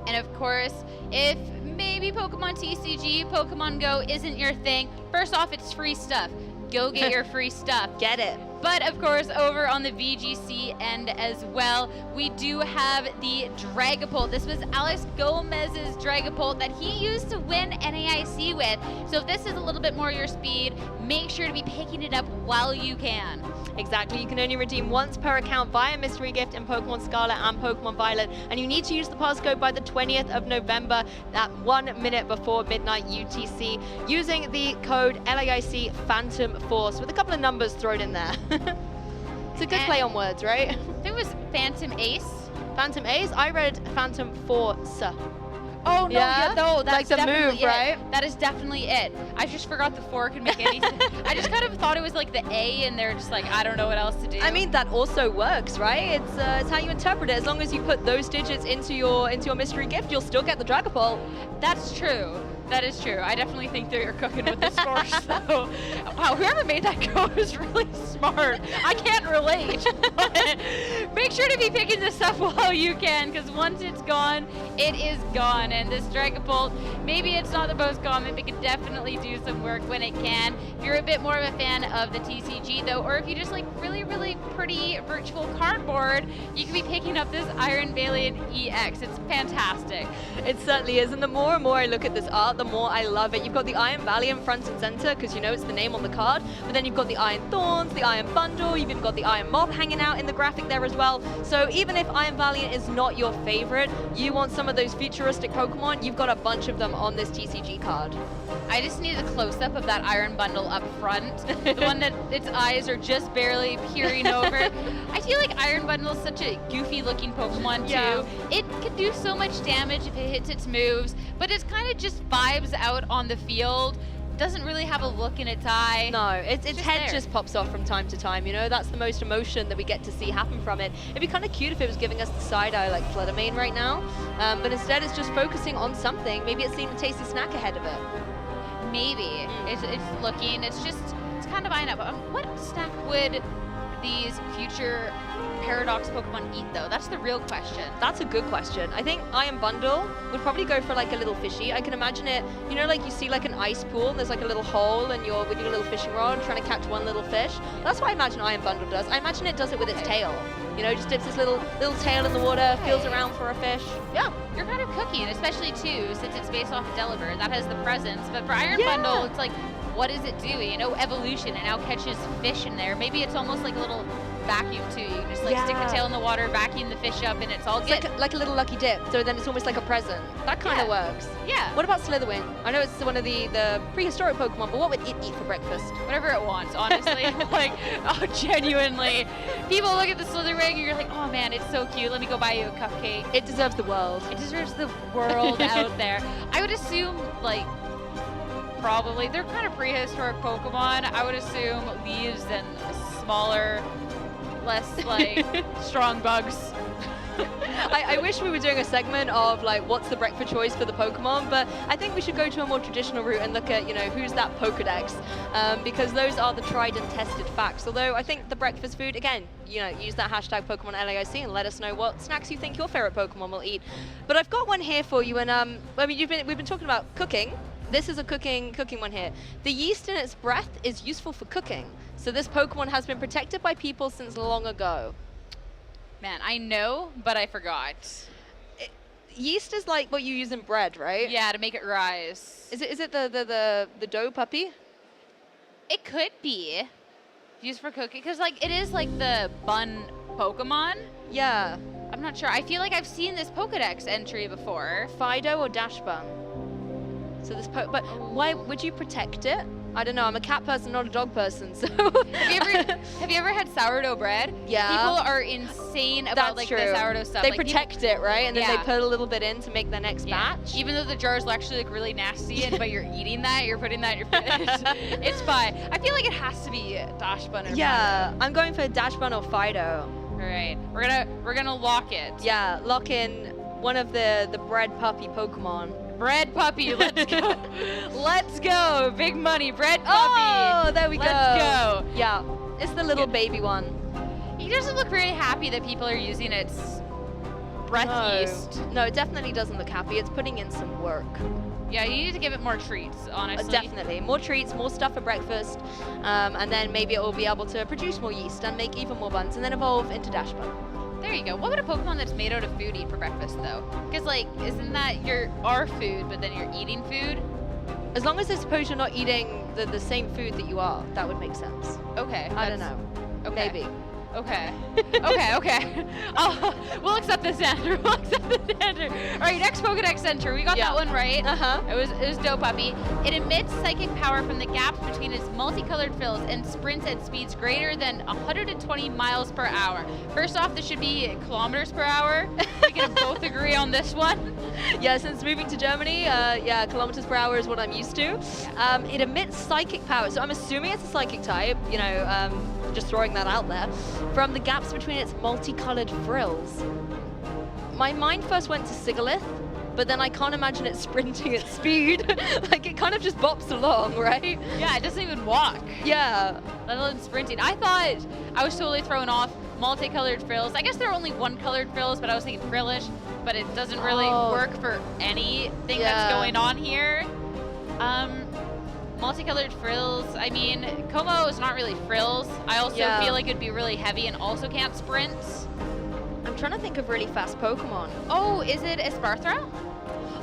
And of course, if maybe Pokemon TCG, Pokemon Go isn't your thing, first off, it's free stuff. Go get your free stuff. Get it. But of course, over on the VGC end as well, we do have the Dragapult. This was Alex Gomez's Dragapult that he used to win NAIC with. So if this is a little bit more your speed, make sure to be picking it up while you can. Exactly, you can only redeem once per account via Mystery Gift in Pokemon Scarlet and Pokemon Violet, and you need to use the passcode by the 20th of November at 1 minute before midnight UTC, using the code LAIC Phantom Force with a couple of numbers thrown in there. It's a good play on words, right? I think it was Phantom Ace. Phantom Ace? I read Phantom Force. Oh, no, no, that's like the definitely move, it. right? That is definitely it. I just forgot the 4 could make any sense. I just kind of thought it was like the A, and they're just like, I don't know what else to do. I mean, that also works, right? It's how you interpret it. As long as you put those digits into your Mystery Gift, you'll still get the Dragapult. That's true. That is true. I definitely think that you're cooking with the scores, though. Wow, whoever made that code is really smart. I can't relate. But make sure to be picking this up while you can, because once it's gone, it is gone. And this Dragapult, maybe it's not the most common, but can definitely do some work when it can. If you're a bit more of a fan of the TCG, though, or if you just like really, really pretty virtual cardboard, you can be picking up this Iron Valiant EX. It's fantastic. It certainly is. And the more and more I look at this art, the more I love it. You've got the Iron Valiant front and center because you know it's the name on the card, but then you've got the Iron Thorns, the Iron Bundle, you've even got the Iron Moth hanging out in the graphic there as well. So even if Iron Valiant is not your favorite, you want some of those futuristic Pokemon, you've got a bunch of them on this TCG card. I just need a close-up of that Iron Bundle up front, the one that its eyes are just barely peering over. I feel like Iron Bundle is such a goofy-looking Pokemon, too. Yeah. It can do so much damage if it hits its moves, but it's kind of just vibes out on the field. Doesn't really have a look in its eye. No, its head there. just pops off from time to time, you know? That's the most emotion that we get to see happen from it. It'd be kind of cute if it was giving us the side eye like Fluttermane right now, but instead it's just focusing on something. Maybe it's seen a tasty snack ahead of it. Maybe. It's looking, it's kind of eyeing up. What snack would these future Paradox Pokemon eat, though? That's the real question. That's a good question. I think Iron Bundle would probably go for like a little fishy. I can imagine it, you know, like you see like an ice pool and there's like a little hole and you're with your little fishing rod trying to catch one little fish. That's what I imagine Iron Bundle does. I imagine it does it with its tail. You know, just dips its little tail in the water, feels around for a fish. Yeah, you're kind of cooking, especially too, since it's based off of Delaware. That has the presence. But for Iron Bundle, it's like, what does it do? You know, evolution. It now catches fish in there. Maybe it's almost like a little vacuum too. You can just like stick the tail in the water, vacuum the fish up, and it's all good. Like a little lucky dip. So then it's almost like a present. That kind of works. Yeah. What about Slitherwing? I know it's one of the prehistoric Pokemon, but what would it eat for breakfast? Whatever it wants, honestly. Like, oh, genuinely. People look at the Slitherwing and you're like, oh man, it's so cute. Let me go buy you a cupcake. It deserves the world. It deserves the world out there. I would assume, like, probably, they're kind of prehistoric Pokemon. I would assume leaves and smaller, less, like, strong bugs. I wish we were doing a segment of like what's the breakfast choice for the Pokemon, but I think we should go to a more traditional route and look at, you know, who's that Pokedex, because those are the tried and tested facts. Although I think the breakfast food, again, you know, use that hashtag Pokemon LAIC and let us know what snacks you think your favorite Pokemon will eat. But I've got one here for you, and I mean, we've been talking about cooking. This is a cooking one here. The yeast in its breath is useful for cooking. So this Pokemon has been protected by people since long ago. Man, I know, but I forgot. Yeast is like what you use in bread, right? Yeah, to make it rise. Is it the dough puppy? It could be used for cooking, because like it is like the bun Pokemon. Yeah. I'm not sure. I feel like I've seen this Pokedex entry before. Fido or Dash Bun? So this but why would you protect it? I don't know. I'm a cat person, not a dog person. So Have you ever had sourdough bread? Yeah. People are insane about That's like true. the sourdough stuff. They Like, protect it, right? And then Yeah. they put a little bit in to make their next batch. Even though the jars will actually look really nasty, but you're eating that, you're putting that in your fridge. It's fine. I feel like it has to be dash bun or Yeah, I'm going for dash bun or Fido. All right, we're gonna lock it. Yeah, lock in one of the bread puppy Pokemon. Bread puppy, let's go. Let's go. Big money, bread puppy. Oh, there we go. Let's go. Yeah, it's the little baby one. He doesn't look very happy that people are using its breath yeast. No, it definitely doesn't look happy. It's putting in some work. Yeah, you need to give it more treats, honestly. Definitely. More treats, more stuff for breakfast, and then maybe it will be able to produce more yeast and make even more buns and then evolve into dash bun. There you go. What would a Pokemon that's made out of food eat for breakfast, though? Because, like, isn't that our food, but then you're eating food? As long as I suppose you're not eating the same food that you are, that would make sense. Okay. I don't know. Okay. Maybe. Okay. Okay. We'll accept this answer. We'll accept this answer. All right, next Pokedex entry. We got that one right. It was dope, puppy. It emits psychic power from the gaps between its multicolored frills and sprints at speeds greater than 120 miles per hour. First off, this should be kilometers per hour. We can both agree on this one. Yeah, since moving to Germany, kilometers per hour is what I'm used to. It emits psychic power, so I'm assuming it's a psychic type, just throwing that out there, from the gaps between its multicolored frills. My mind first went to Sigalith, but then I can't imagine it sprinting at speed. Like, it kind of just bops along, right? Yeah, it doesn't even walk. Yeah. Let alone sprinting. I thought I was totally thrown off. Multicolored frills. I guess there are only one colored frills, but I was thinking frillish, but it doesn't really work for anything that's going on here. Multicolored frills. I mean, Como is not really frills. I also feel like it'd be really heavy and also can't sprint. I'm trying to think of really fast Pokemon. Oh, is it Esparthra?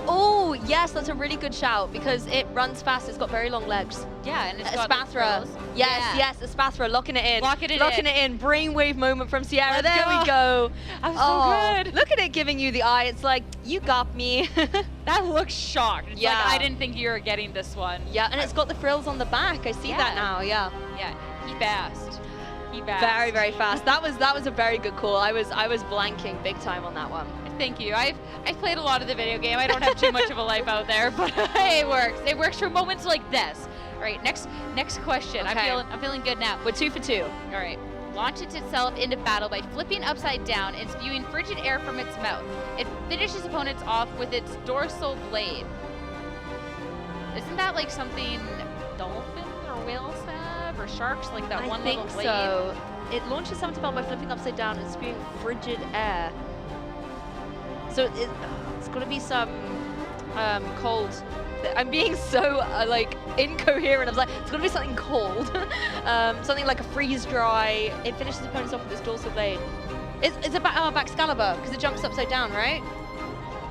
Oh, yes, that's a really good shout because it runs fast. It's got very long legs. Yeah, and it's got Espathra. frills. Yes, Espathra, locking it in. Locking it in. Brainwave moment from Sierra. Let's there go. we go. I'm so good. Look at it giving you the eye. It's like, you got me. That looks shocked. It's Yeah. like, I didn't think you were getting this one. Yeah, and it's got the frills on the back. I see that now, yeah. Yeah, he fast. He fast. Very, very fast. That was a very good call. I was blanking big time on that one. Thank you. I've played a lot of the video game. I don't have too much of a life out there, but it works. It works for moments like this. All right, next question. Okay. I'm feeling good now. We're 2 for 2. All right. Launches itself into battle by flipping upside down and spewing frigid air from its mouth. It finishes opponents off with its dorsal blade. Isn't that like something dolphins or whales have, or sharks, like that one little blade? I think so. It launches someone's battle by flipping upside down and spewing frigid air. So it's got to be some cold. I'm being so incoherent. I was like, it's got to be something cold, something like a freeze dry. It finishes opponents off with its dorsal blade. It's about Baxcalibur because it jumps upside down, right?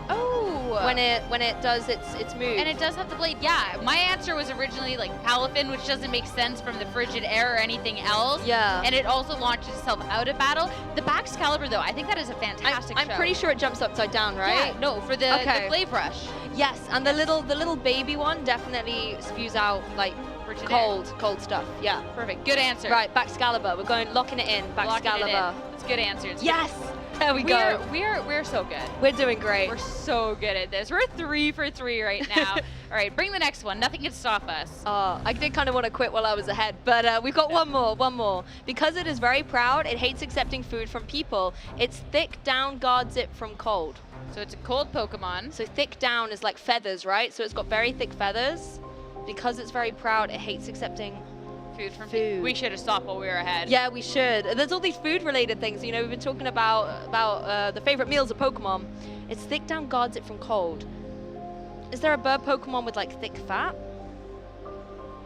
Oh. When it does its move. And it does have the blade. Yeah, my answer was originally like Palafin, which doesn't make sense from the frigid air or anything else. Yeah. And it also launches itself out of battle. The Baxcalibur, though, I think that is a fantastic I'm pretty sure it jumps upside down, right? Yeah, no, for the Blade Brush. Yes, and the little baby one definitely spews out like frigid cold stuff. Yeah. Perfect. Good answer. Right, Baxcalibur. We're going locking it in. Baxcalibur. It's good answer. It's yes. Good. There we go. We're so good. We're doing great. We're so good at this. We're 3 for 3 right now. All right, bring the next one. Nothing can stop us. I did kind of want to quit while I was ahead, but we've got one more. Because it is very proud, it hates accepting food from people. Its thick down guards it from cold. So it's a cold Pokemon. So thick down is like feathers, right? So it's got very thick feathers. Because it's very proud, it hates accepting food from people. We should have stopped while we were ahead. Yeah, we should. There's all these food-related things. You know, we've been talking about the favorite meals of Pokemon. Its thick down guards it from cold. Is there a bird Pokemon with like thick fat?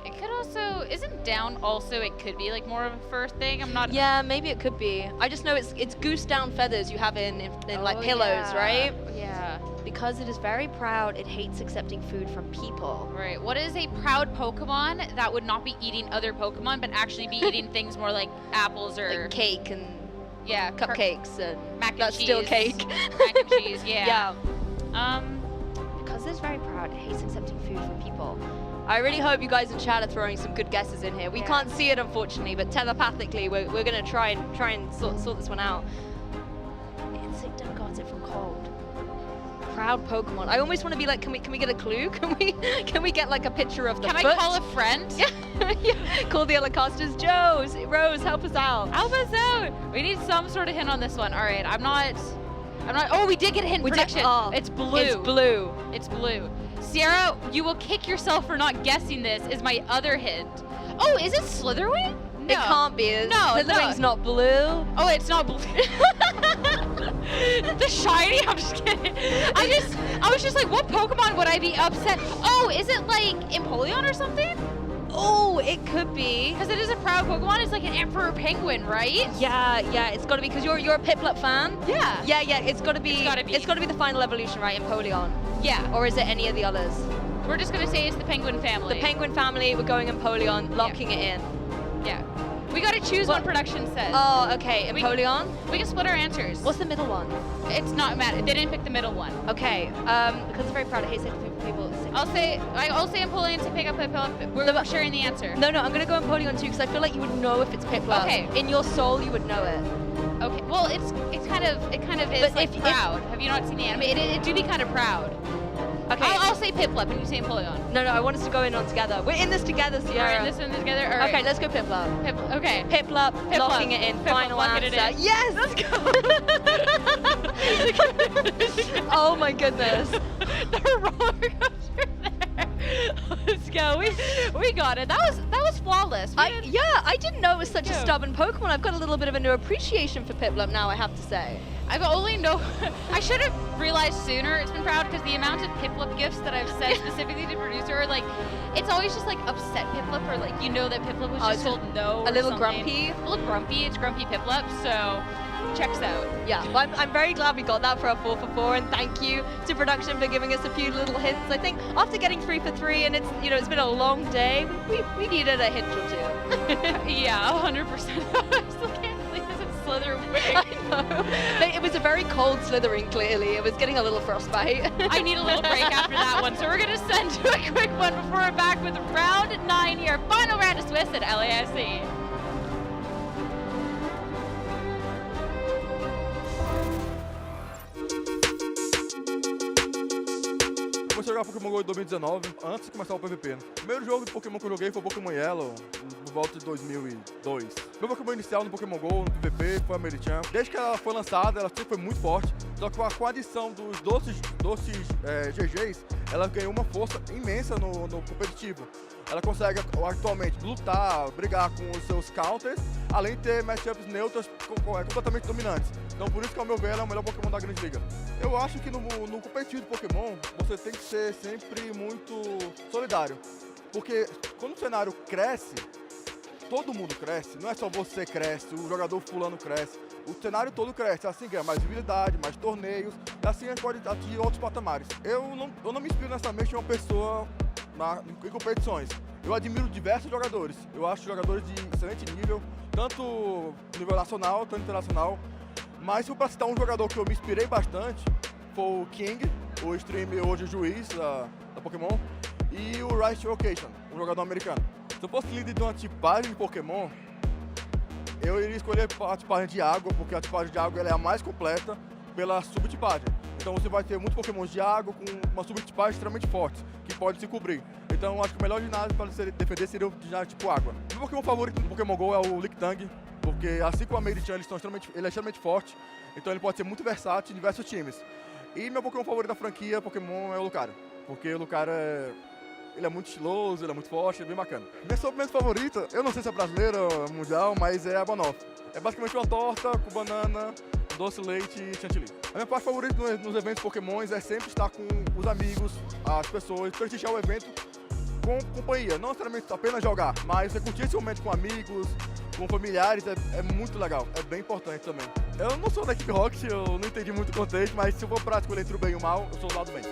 It could also, isn't down also, it could be like more of a fur thing? I'm not. Yeah, maybe it could be. I just know it's goose down feathers you have in like pillows, right? Yeah. Because it is very proud, it hates accepting food from people. Right. What is a proud Pokemon that would not be eating other Pokemon, but actually be eating things more like apples or like cake and cupcakes and mac and that's cheese. still cake. Mac and cheese. Yeah. Yeah. Because it's very proud, it hates accepting food from people. I really hope you guys in chat are throwing some good guesses in here. We can't see it, unfortunately, but telepathically, we're going to try and sort this one out. Insect got it from cold. Proud Pokemon. I almost want to be like, can we get a clue? Can we get like a picture of the Can foot? I call a friend? Yeah. Call the other casters. Rose, help us out. Help us out. We need some sort of hint on this one. All right, I'm not. Oh, we did get a hint. Prediction. It's blue. It's blue. It's blue. Sierra, you will kick yourself for not guessing this. Is my other hint. Oh, is it Slitherwing? No. It can't be. No, Slitherwing's not blue. Oh, it's not blue. The shiny? I'm just kidding. I was just like, what Pokemon would I be upset? Oh, is it like Empoleon or something? Oh, it could be. Because it is a proud Pokemon. It's like an Emperor Penguin, right? Yeah. It's got to be because you're a Piplup fan. Yeah. Yeah. It's got to be. It's got to be the final evolution, right? Empoleon. Yeah. Or is it any of the others? We're just gonna say it's the Penguin family. The Penguin family. We're going Empoleon, locking it in. Yeah. We gotta choose one production says. Oh, okay. Empoleon? We can split our answers. What's the middle one? It's not matter. They didn't pick the middle one. Okay. Because I'm very proud of Hayes people. I'll say Empoleon to pick up Piplup. We're sharing the answer. No, I'm gonna go Empoleon too because I feel like you would know if it's Piplup. Okay. In your soul, you would know it. Okay. Well, it kind of is But like proud. Have you not seen the anime? It do be kind of proud. Okay. I'll say Piplup and you say Empoleon. No, I want us to go in on together. We're in this together, Sierra. We're in this one together. All right. Okay, let's go Piplup. Okay. Piplup, locking it in. Piplup, Final locking answer. it in. Yes, let's go. Oh my goodness. The roller coaster there. Let's go. We got it. That was flawless. I didn't know it was such a stubborn Pokemon. I've got a little bit of a new appreciation for Piplup now, I have to say. I should have realized sooner it's been proud because the amount of Piplup gifts that I've sent specifically to producer are like, it's always just like upset Piplup or like, you know that Piplup was just told no. A little something. grumpy. A little grumpy. It's grumpy Piplup, so checks out. Yeah, well, I'm very glad we got that for our 4 for 4, and thank you to production for giving us a few little hints. I think after getting 3 for 3, and it's been a long day, we needed a hint or two. Yeah, 100%. I still can't believe this is Slitherwing. I know. It was a very cold Slithering, clearly. It was getting a little frostbite. I need a little break after that one, so we're going to send to a quick one before we're back with round 9 here. Final round of Swiss at LASC. Comecei a jogar Pokémon GO em 2019, antes de começar o PVP. O primeiro jogo de Pokémon que eu joguei foi o Pokémon Yellow, por volta de 2002. Meu Pokémon inicial no Pokémon GO, no PVP, foi a Marichan. Desde que ela foi lançada, ela sempre foi muito forte, só que com a adição dos doces GGs, ela ganhou uma força imensa no competitivo. Ela consegue atualmente lutar, brigar com os seus counters, além de ter matchups neutras completamente dominantes. Então por isso que, ao meu ver, ela é o melhor Pokémon da Grande Liga. Eu acho que no competitivo de Pokémon, você tem que ser sempre muito solidário. Porque quando o cenário cresce, todo mundo cresce, não é só você cresce, o jogador fulano cresce. O cenário todo cresce, assim ganha mais visibilidade, mais torneios, e assim a gente pode atingir outros patamares. Eu não me inspiro necessariamente em uma pessoa em competições. Eu admiro diversos jogadores. Eu acho jogadores de excelente nível, tanto nível nacional, tanto internacional. Mas se eu para citar um jogador que eu me inspirei bastante, foi o King, o streamer hoje juiz da Pokémon, e o Rice Occasion, um jogador americano. Se eu fosse líder de uma tipagem de Pokémon, eu iria escolher a tipagem de água, porque a tipagem de água ela é a mais completa pela subtipagem. Então você vai ter muitos Pokémons de água com uma subtipagem extremamente forte, que pode se cobrir. Então acho que o melhor ginásio para defender seria o ginásio tipo água. Meu Pokémon favorito no Pokémon GO é o Lickitung, porque assim como a Marichan, ele é extremamente forte, então ele pode ser muito versátil em diversos times. E meu Pokémon favorito da franquia Pokémon é o Lucario, porque o Lucario ele é muito estiloso, ele é muito forte, é bem bacana. Minha sobremesa favorita, eu não sei se é brasileira ou mundial, mas é a banoffee. É basicamente uma torta com banana, doce de leite e chantilly. A minha parte favorita nos eventos Pokémons é sempre estar com os amigos, as pessoas, prestigiar o evento com companhia. Não necessariamente apenas jogar, mas você curtir esse momento com amigos, com familiares, é muito legal, é bem importante também. Eu não sou da equipe Rocket, eu não entendi muito o contexto, mas se eu for pra escolher entre o bem e o mal, eu sou do lado bem.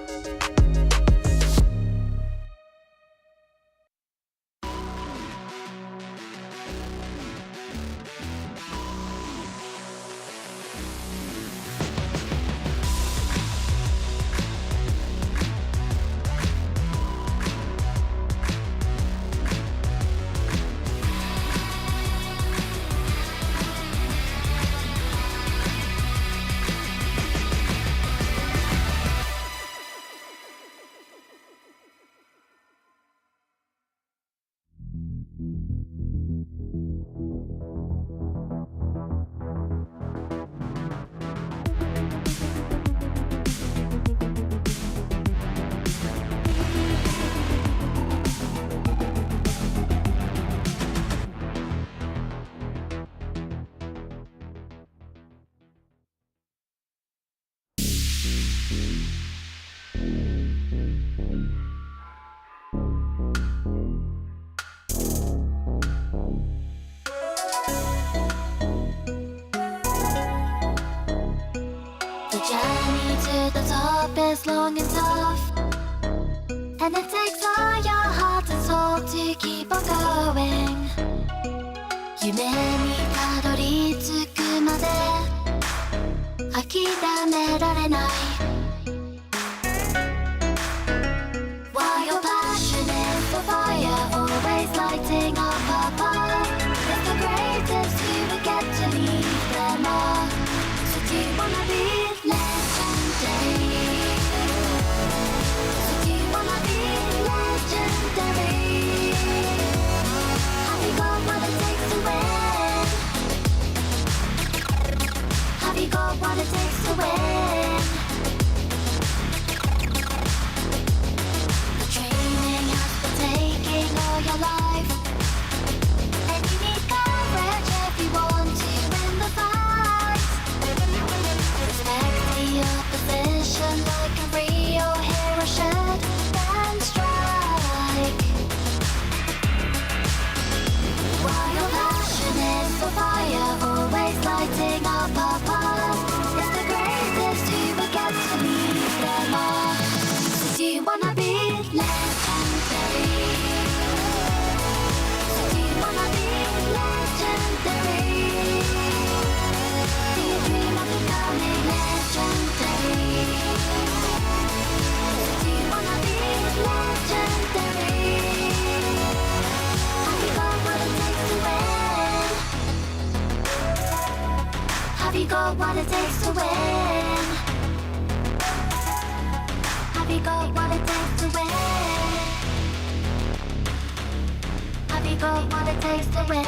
top is long and tough, and it takes all your heart and soul to keep on going. 夢にたどり着くまで諦められない。 While your passion is the fire, always lighting up a path, it's the greatest you will get to leave them all. So do you wanna be legendary? So do you wanna be legendary? Have you got what it takes to win? Have you got what it takes to win? The training has been taking all your life, and you need courage if you want to win the fight. Respect the opposition like a real hero should, then strike. While your passion is a fire, always lighting up a path, it's the greatest you will get to leave them all. So do you wanna be legendary? So do you wanna be legendary? Do you dream of becoming legendary? So do you wanna be legendary? Have you got what it takes to win? Have you got what it takes to win? Have you got what it takes to win? Have you got what it takes to win?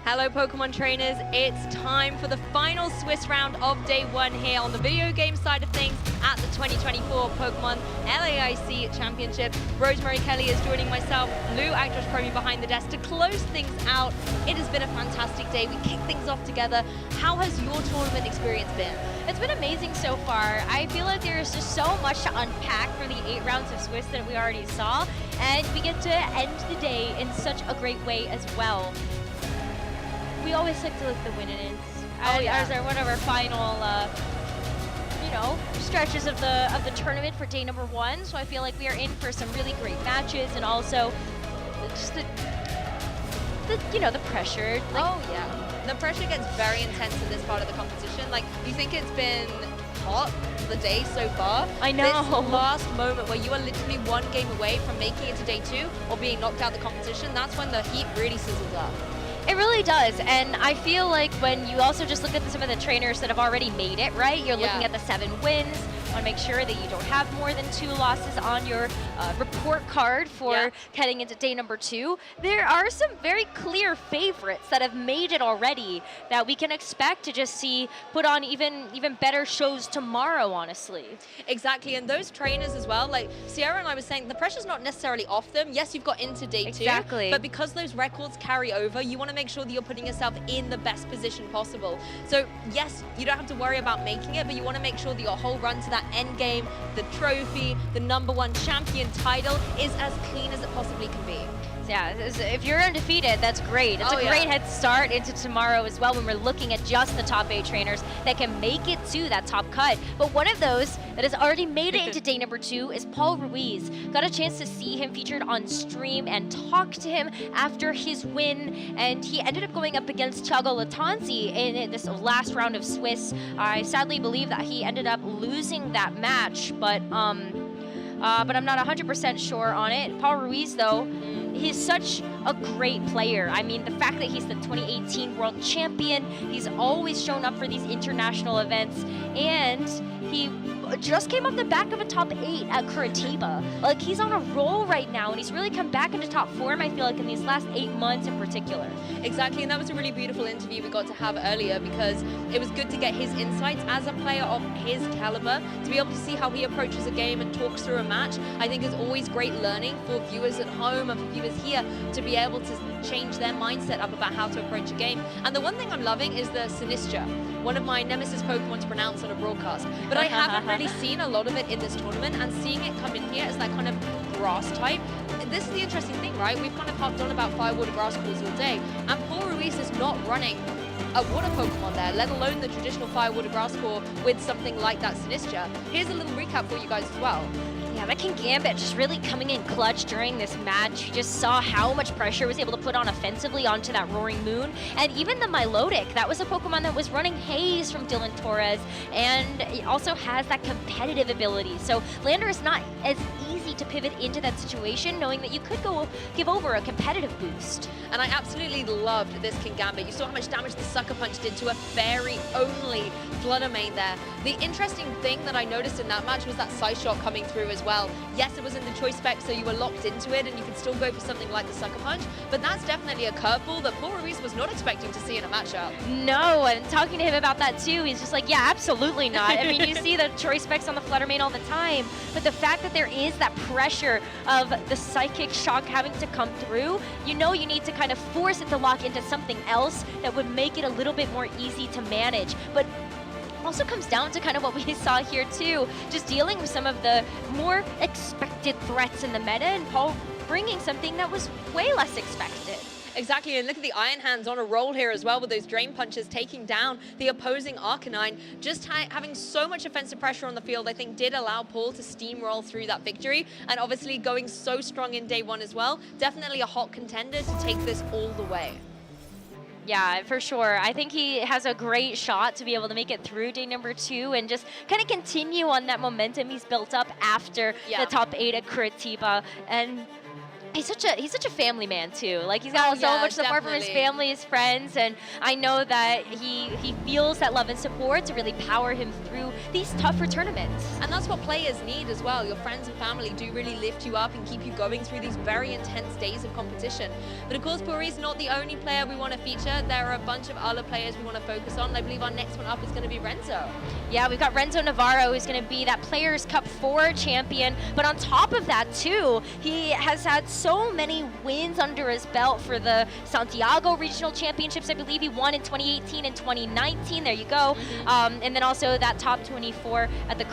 Hello Pokemon trainers, it's time for the final Swiss round of day 1 here on the video game side of things at the 2024 Pokemon LAIC Championship. Rosemary Kelly is joining myself, Lou, actress Promi behind the desk to close things out. It has been a fantastic day. We kicked things off together. How has your tournament experience been? It's been amazing so far. I feel like there's just so much to unpack from the 8 rounds of Swiss that we already saw, and we get to end the day in such a great way as well. We always like to look the win-ins. As one of our final, stretches of the tournament for day number 1. So I feel like we are in for some really great matches, and also just the pressure. The pressure gets very intense in this part of the competition. Like, you think it's been hot the day so far? I know. This last moment where you are literally 1 game away from making it to day 2 or being knocked out of the competition, that's when the heat really sizzles up. It really does, and I feel like when you also just look at some of the trainers that have already made it, right? You're looking at the 7 wins. Want to make sure that you don't have more than 2 losses on your report card for heading into day number 2. There are some very clear favorites that have made it already that we can expect to just see put on even better shows tomorrow, honestly. Exactly, and those trainers as well, like Sierra and I was saying, the pressure's not necessarily off them. Yes, you've got into day 2, but because those records carry over, you want to make sure that you're putting yourself in the best position possible. So yes, you don't have to worry about making it, but you want to make sure that your whole run to that end game, the trophy, the #1 champion title is as clean as it possibly can be. Yeah, if you're undefeated, that's great. It's a great head start into tomorrow as well when we're looking at just the top 8 trainers that can make it to that top cut. But one of those that has already made it into day number 2 is Paul Ruiz. Got a chance to see him featured on stream and talk to him after his win, and he ended up going up against Thiago Latanzi in this last round of Swiss. I sadly believe that he ended up losing that match, but I'm not 100% sure on it. Paul Ruiz, though, he's such a great player. I mean, the fact that he's the 2018 world champion, he's always shown up for these international events, and he just came off the back of a top 8 at Curitiba. Like, he's on a roll right now, and he's really come back into top form, I feel like, in these last 8 months in particular. Exactly, and that was a really beautiful interview we got to have earlier, because it was good to get his insights as a player of his caliber, to be able to see how he approaches a game and talks through a match. I think is always great learning for viewers at home and for viewers here to be able to change their mindset up about how to approach a game. And the one thing I'm loving is the Sinistra, one of my nemesis Pokemon to pronounce on a broadcast. But I haven't really seen a lot of it in this tournament, and seeing it come in here as that kind of grass type, this is the interesting thing, right? We've kind of harped on about Firewater Grass Calls all day, and Paul Ruiz is not running a water Pokemon there, let alone the traditional Firewater Grass Core with something like that Sinistra. Here's a little recap for you guys as well. Yeah, that Kingambit just really coming in clutch during this match. You just saw how much pressure it was able to put on offensively onto that Roaring Moon. And even the Milotic, that was a Pokemon that was running Haze from Dylan Torres, and it also has that competitive ability. So Lander is not as easy to pivot into that situation, knowing that you could go give over a competitive boost. And I absolutely loved this Kingambit. You saw how much damage the Sucker Punch did to a fairy-only Flutter Mane there. The interesting thing that I noticed in that match was that Side Shot coming through as well. Yes, it was in the choice spec, so you were locked into it, and you could still go for something like the Sucker Punch, but that's definitely a curveball that Paul Ruiz was not expecting to see in a matchup. No, and talking to him about that too, he's just like, yeah, absolutely not. I mean, you see the choice specs on the Flutter Mane all the time, but the fact that there is that pressure of the Psychic Shock having to come through, you know you need to kind of force it to lock into something else that would make it a little bit more easy to manage. But also comes down to kind of what we saw here too, just dealing with some of the more expected threats in the meta, and Paul bringing something that was way less expected. Exactly, and look at the Iron Hands on a roll here as well with those Drain Punches taking down the opposing Arcanine. Just having so much offensive pressure on the field, I think did allow Paul to steamroll through that victory, and obviously going so strong in day one as well. Definitely a hot contender to take this all the way. Yeah, for sure. I think he has a great shot to be able to make it through day number 2 and just kind of continue on that momentum he's built up after the top 8 at Curitiba. And he's such a family man too. Like, he's got so much support from his family, his friends, and I know that he feels that love and support to really power him through these tougher tournaments. And that's what players need as well. Your friends and family do really lift you up and keep you going through these very intense days of competition. But of course, Paul Ruiz is not the only player we want to feature. There are a bunch of other players we want to focus on. I believe our next one up is going to be Renzo. Yeah, we've got Renzo Navarro, who's going to be that Players Cup 4 champion. But on top of that too, he has had so many wins under his belt for the Santiago Regional Championships. I believe he won in 2018 and 2019. There you go. And then also that top 24 at the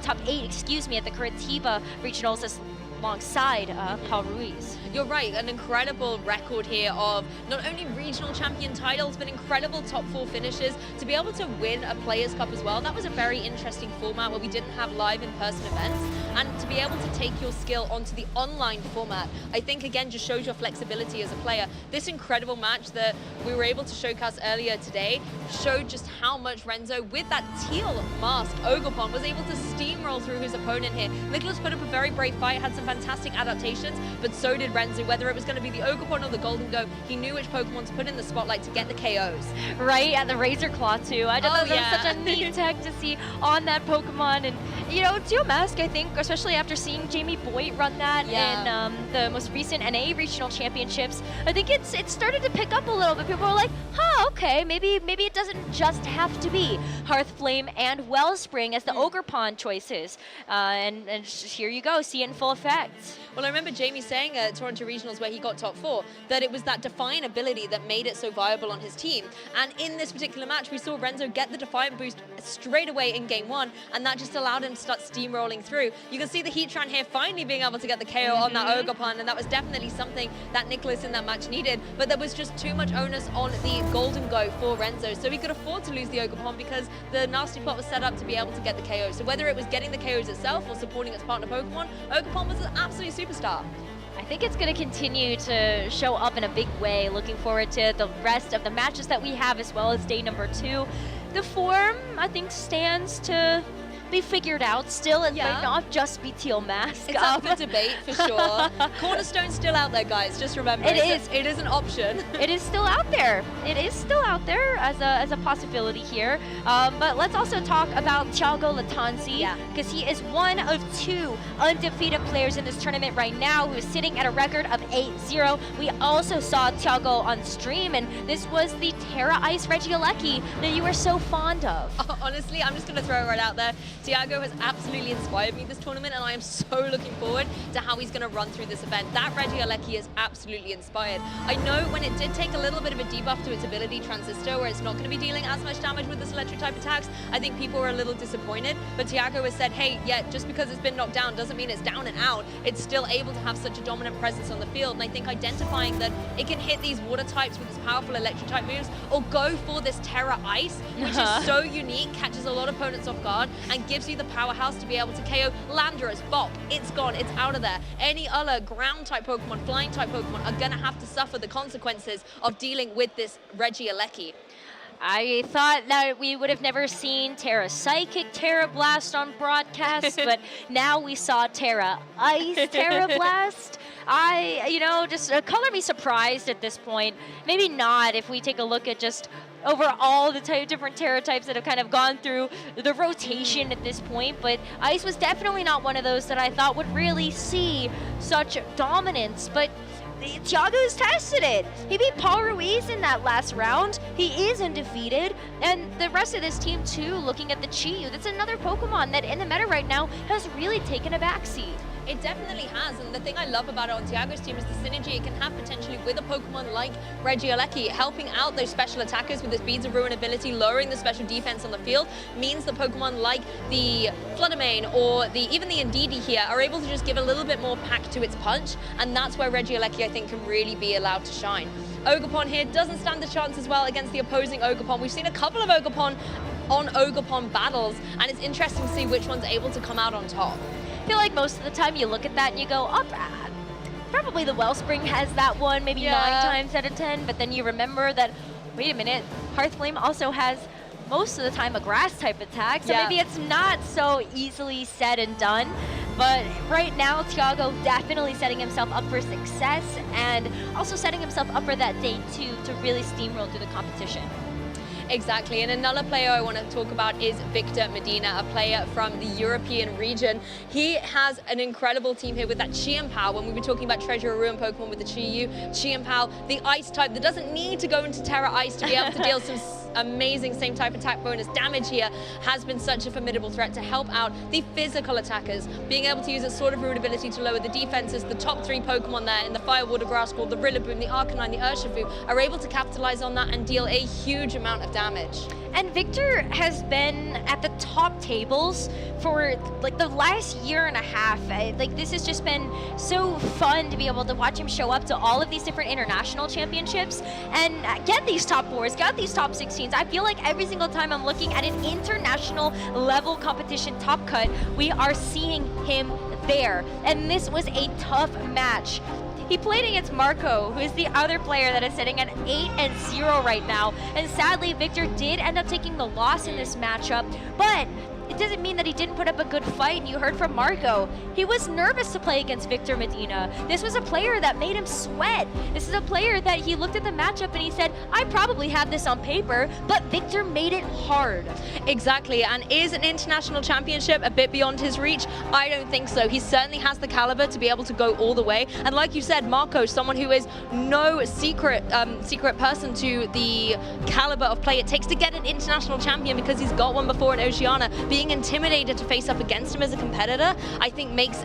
top 8, excuse me, at the Curitiba Regionals alongside Paul Ruiz. You're right, an incredible record here of not only regional champion titles, but incredible top 4 finishes. To be able to win a Players' Cup as well, that was a very interesting format where we didn't have live in-person events. And to be able to take your skill onto the online format, I think again just shows your flexibility as a player. This incredible match that we were able to showcase earlier today showed just how much Renzo, with that teal mask, Ogerpon, was able to steamroll through his opponent here. Nicholas put up a very brave fight, had some fantastic adaptations, but so did Renzo. Whether it was going to be the Ogerpon or the Golden Go, he knew which Pokemon to put in the spotlight to get the KOs. Right, and the Razor Claw too. I thought that was such a neat tech to see on that Pokemon. And you know, Teal Mask, I think, especially after seeing Jamie Boyd run that in the most recent NA Regional Championships, I think it started to pick up a little bit. People were like, huh, okay, maybe it doesn't just have to be Hearth Flame and Wellspring as the Ogerpon choices. And here you go, see it in full effect. Well, I remember Jamie saying at Toronto Regionals, where he got top 4, that it was that Defiant ability that made it so viable on his team. And in this particular match, we saw Renzo get the Defiant boost straight away in game 1, and that just allowed him to start steamrolling through. You can see the Heatran here finally being able to get the KO on that Ogerpon, and that was definitely something that Nicholas in that match needed. But there was just too much onus on the Golden Go for Renzo, so he could afford to lose the Ogerpon because the Nasty Plot was set up to be able to get the KO. So whether it was getting the KOs itself or supporting its partner Pokemon, Ogerpon was an absolute superstar. I think it's going to continue to show up in a big way. Looking forward to the rest of the matches that we have, as well as day number 2. The form, I think, stands to be figured out still. It might not just be Teal Mask. It's up for debate for sure. Cornerstone's still out there, guys. Just remember, it is an option. It is still out there. It is still out there as a possibility here. But let's also talk about Thiago Latanzi, because he is one of 2 undefeated players in this tournament right now, who is sitting at a record of 8-0. We also saw Thiago on stream, and this was the Terra Ice Regieleki that you were so fond of. Honestly, I'm just going to throw it right out there. Tiago has absolutely inspired me this tournament, and I am so looking forward to how he's going to run through this event. That Reggie Alecki is absolutely inspired. I know when it did take a little bit of a debuff to its ability Transistor, where it's not going to be dealing as much damage with this electric type attacks, I think people were a little disappointed, but Tiago has said, hey, yeah, just because it's been knocked down doesn't mean it's down and out. It's still able to have such a dominant presence on the field, and I think identifying that it can hit these water types with its powerful electric type moves, or go for this Terra Ice, which is so unique, catches a lot of opponents off guard, and gives you the powerhouse to be able to KO Landorus, Bop. It's gone, it's out of there. Any other ground type Pokemon, flying type Pokemon are gonna have to suffer the consequences of dealing with this Reggie Alecki. I thought that we would have never seen Terra Psychic, Terra Blast on broadcast, but now we saw Terra Ice, Terra Blast. Just color me surprised at this point. Maybe not if we take a look at just over all the different Terra types that have kind of gone through the rotation at this point, but Ice was definitely not one of those that I thought would really see such dominance, but Tiago's tested it. He beat Paul Ruiz in that last round. He is undefeated, and the rest of this team too, looking at the Chi-Yu, that's another Pokemon that in the meta right now has really taken a backseat. It definitely has, and the thing I love about it on Tiago's team is the synergy it can have potentially with a Pokemon like Reggie Alecki. Helping out those special attackers with this Beads of Ruin ability, lowering the special defense on the field, means that Pokemon like the Fluttermane or even the Indeedee here are able to just give a little bit more pack to its punch, and that's where Reggie Alecki, I think, can really be allowed to shine. Ogerpon here doesn't stand a chance as well against the opposing Ogerpon. We've seen a couple of Ogerpon on Ogerpon battles, and it's interesting to see which one's able to come out on top. I feel like most of the time you look at that and you go, oh, probably the Wellspring has that one, maybe 9 times out of 10, but then you remember that, wait a minute, Hearthflame also has most of the time a grass type attack, so maybe it's not so easily said and done. But right now, Tiago definitely setting himself up for success, and also setting himself up for that day 2 to really steamroll through the competition. Exactly, and another player I want to talk about is Victor Medina, a player from the European region. He has an incredible team here with that Chi-Pao. When we were talking about Treasure of Ruin Pokemon with the Chi-Yu, Chi-Pao, the Ice type that doesn't need to go into Terra Ice to be able to deal some amazing same type attack bonus damage here, has been such a formidable threat to help out the physical attackers. Being able to use its Sword of Ruin ability to lower the defenses, the top 3 Pokemon there in the Fire, Water, Grass School, the Rillaboom, the Arcanine, the Urshifu are able to capitalize on that and deal a huge amount of damage. And Victor has been at the top tables for like the last year and a half. This has just been so fun to be able to watch him show up to all of these different international championships and get these top 4s, get these top 16s. I feel like every single time I'm looking at an international level competition top cut, we are seeing him there. And this was a tough match. He played against Marco, who is the other player that is sitting at 8-0 right now. And sadly, Victor did end up taking the loss in this matchup, but it doesn't mean that he didn't put up a good fight, and you heard from Marco. He was nervous to play against Victor Medina. This was a player that made him sweat. This is a player that he looked at the matchup and he said, I probably have this on paper, but Victor made it hard. Exactly, and is an international championship a bit beyond his reach? I don't think so. He certainly has the caliber to be able to go all the way. And like you said, Marco, someone who is no secret person to the caliber of play it takes to get an international champion, because he's got one before in Oceania. Being intimidated to face up against him as a competitor, I think makes,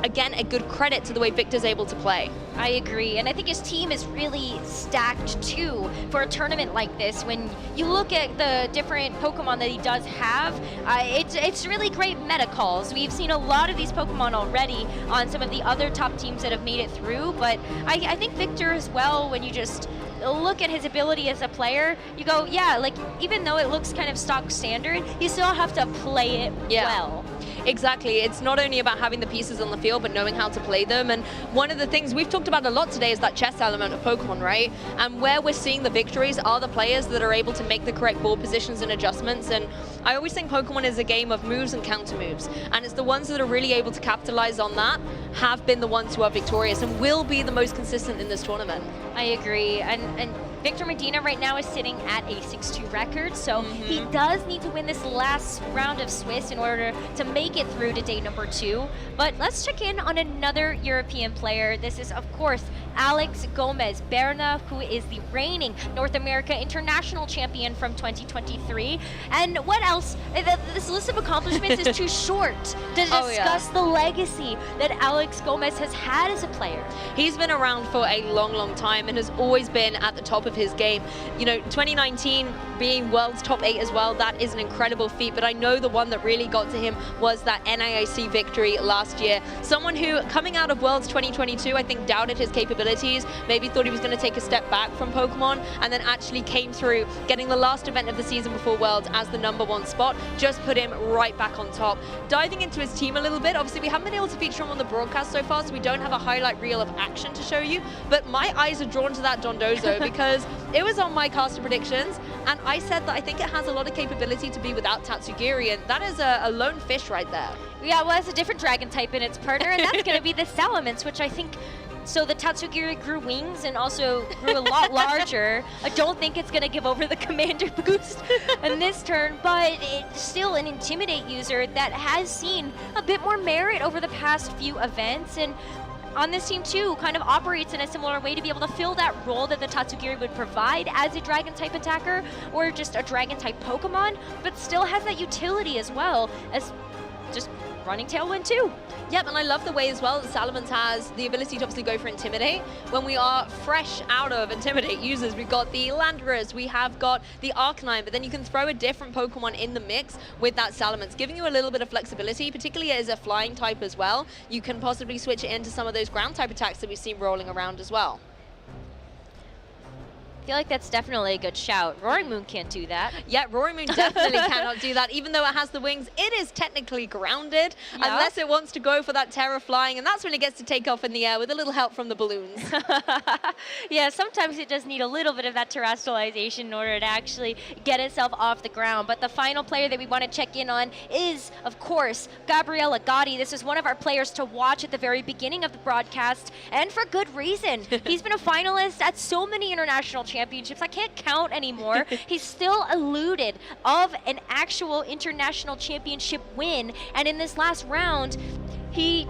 again, a good credit to the way Victor's able to play. I agree, and I think his team is really stacked too for a tournament like this. When you look at the different Pokemon that he does have, it's really great meta calls. We've seen a lot of these Pokemon already on some of the other top teams that have made it through, but I think Victor as well, when you just look at his ability as a player, you go, yeah, like even though it looks kind of stock standard, you still have to play it well. Exactly. It's not only about having the pieces on the field, but knowing how to play them. And one of the things we've talked about a lot today is that chess element of Pokemon, right? And where we're seeing the victories are the players that are able to make the correct board positions and adjustments. And I always think Pokemon is a game of moves and counter moves. And it's the ones that are really able to capitalize on that have been the ones who are victorious and will be the most consistent in this tournament. I agree. And Victor Medina right now is sitting at a 6-2 record, so he does need to win this last round of Swiss in order to make it through to day number 2. But let's check in on another European player. This is, of course, Alex Gomez Berna, who is the reigning North America International Champion from 2023. And what else? This list of accomplishments is too short to discuss the legacy that Alex Gomez has had as a player. He's been around for a long, long time and has always been at the top of his game. You know, 2019 being world's top 8 as well, that is an incredible feat. But I know the one that really got to him was that NIAC victory last year. Someone who, coming out of Worlds 2022, I think doubted his capabilities, maybe thought he was going to take a step back from Pokemon, and then actually came through, getting the last event of the season before Worlds as the #1 spot, just put him right back on top. Diving into his team a little bit, obviously we haven't been able to feature him on the broadcast so far, so we don't have a highlight reel of action to show you, but my eyes are drawn to that Dondozo because it was on my caster predictions, and I said that I think it has a lot of capability to be without Tatsugiri, and that is a lone fish right there. Yeah, well, it's a different dragon type in its partner, and that's going to be the Salamence, which I think... So the Tatsugiri grew wings and also grew a lot larger. I don't think it's going to give over the commander boost in this turn, but it's still an Intimidate user that has seen a bit more merit over the past few events, and on this team too, kind of operates in a similar way to be able to fill that role that the Tatsugiri would provide as a dragon type attacker or just a dragon type Pokemon, but still has that utility as well as just running Tailwind too. Yep, and I love the way as well that Salamence has the ability to obviously go for Intimidate. When we are fresh out of Intimidate users, we've got the Landorus, we have got the Arcanine, but then you can throw a different Pokemon in the mix with that Salamence, giving you a little bit of flexibility, particularly as a flying type as well. You can possibly switch it into some of those ground type attacks that we've seen rolling around as well. I feel like that's definitely a good shout. Roaring Moon can't do that. Yeah, Roaring Moon definitely cannot do that. Even though it has the wings, it is technically grounded, unless it wants to go for that Terra flying, and that's when it gets to take off in the air with a little help from the balloons. Yeah, sometimes it does need a little bit of that terrestrialization in order to actually get itself off the ground. But the final player that we want to check in on is, of course, Gabriella Gotti. This is one of our players to watch at the very beginning of the broadcast, and for good reason. He's been a finalist at so many international championships, I can't count anymore. He's still eluded of an actual international championship win, and in this last round, he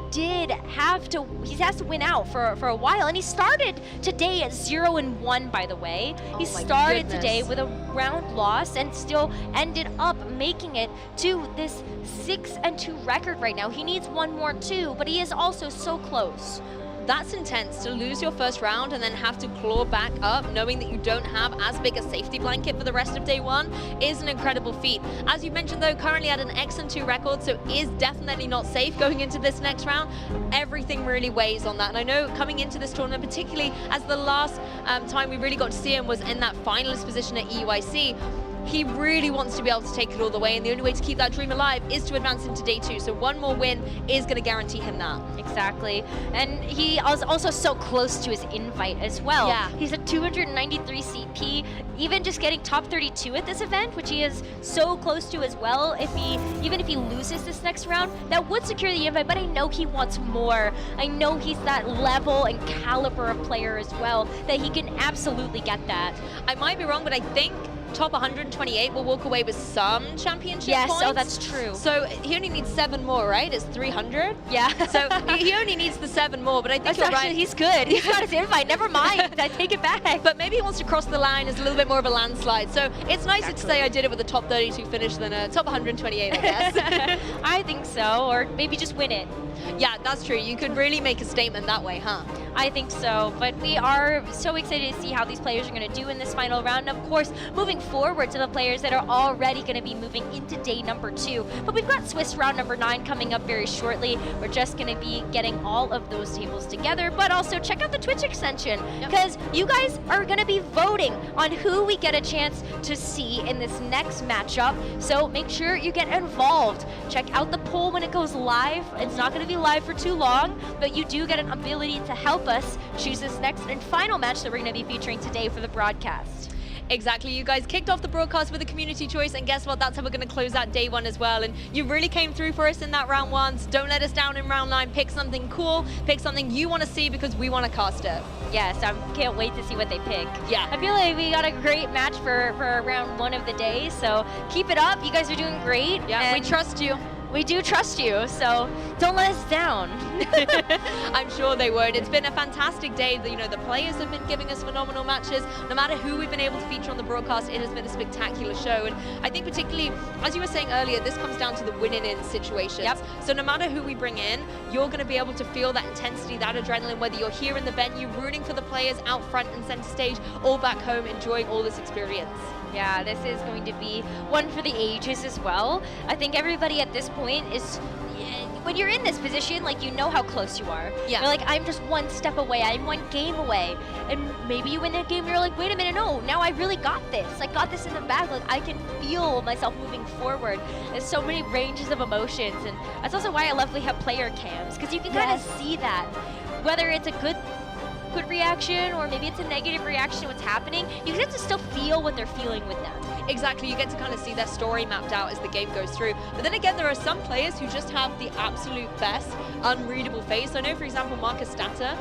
has to win out for a while, and he started today at 0-1, by the way. He started today with a round loss and still ended up making it to this 6-2 record right now. He needs one more too, but he is also so close. That's intense, to lose your first round and then have to claw back up, knowing that you don't have as big a safety blanket for the rest of day 1 is an incredible feat. As you mentioned though, currently at an X2 record, so is definitely not safe going into this next round. Everything really weighs on that, and I know coming into this tournament, particularly as the last time we really got to see him was in that finalist position at EUIC, he really wants to be able to take it all the way, and the only way to keep that dream alive is to advance into day 2. So one more win is going to guarantee him that. Exactly. And he was also so close to his invite as well. Yeah. He's at 293 CP, even just getting top 32 at this event, which he is so close to as well. Even if he loses this next round, that would secure the invite, but I know he wants more. I know he's that level and caliber of player as well, that he can absolutely get that. I might be wrong, but I think top 128 will walk away with some championship yes, points. Oh, that's true. So he only needs 7 more, right? It's 300? Yeah. So he only needs the 7 more, but I think you're right. He's good. He's got his invite. Never mind. I take it back. But maybe he wants to cross the line as a little bit more of a landslide. So it's nicer to say I did it with a top 32 finish than a top 128, I guess. I think so, or maybe just win it. Yeah, that's true. You could really make a statement that way, huh? I think so, but we are so excited to see how these players are going to do in this final round. Of course, moving forward to the players that are already going to be moving into day number 2. But we've got Swiss round number 9 coming up very shortly. We're just going to be getting all of those tables together, but also check out the Twitch extension, because you guys are going to be voting on who we get a chance to see in this next matchup. So make sure you get involved. Check out the poll when it goes live. It's not going to be live for too long, but you do get an ability to help us choose this next and final match that we're going to be featuring today for the broadcast. Exactly. You guys kicked off the broadcast with a community choice, and guess what? That's how we're going to close out day 1 as well. And you really came through for us in that round 1. So don't let us down in round 9. Pick something cool. Pick something you want to see because we want to cast it. Yes, I can't wait to see what they pick. Yeah. I feel like we got a great match for round 1 of the day, so keep it up. You guys are doing great. Yeah, we trust you. We do trust you, so don't let us down. I'm sure they won't. It's been a fantastic day. The players have been giving us phenomenal matches. No matter who we've been able to feature on the broadcast, it has been a spectacular show. And I think particularly, as you were saying earlier, this comes down to the winning in situations. Yep. So no matter who we bring in, you're going to be able to feel that intensity, that adrenaline, whether you're here in the venue, rooting for the players out front and center stage, or back home, enjoying all this experience. Yeah, this is going to be one for the ages as well. I think everybody at this point is, when you're in this position, like, you know how close you are. Yeah. You're like, I'm just one step away, I'm one game away. And maybe you win that game, you're like, wait a minute, no, now I really got this. I got this in the bag, like, I can feel myself moving forward. There's so many ranges of emotions, and that's also why I love we have player cams, because you can kind of see that. Whether it's a good reaction or maybe it's a negative reaction to what's happening, you get to still feel what they're feeling with them. Exactly, you get to kind of see their story mapped out as the game goes through. But then again, there are some players who just have the absolute best unreadable face. I know, for example, Marcus Stata,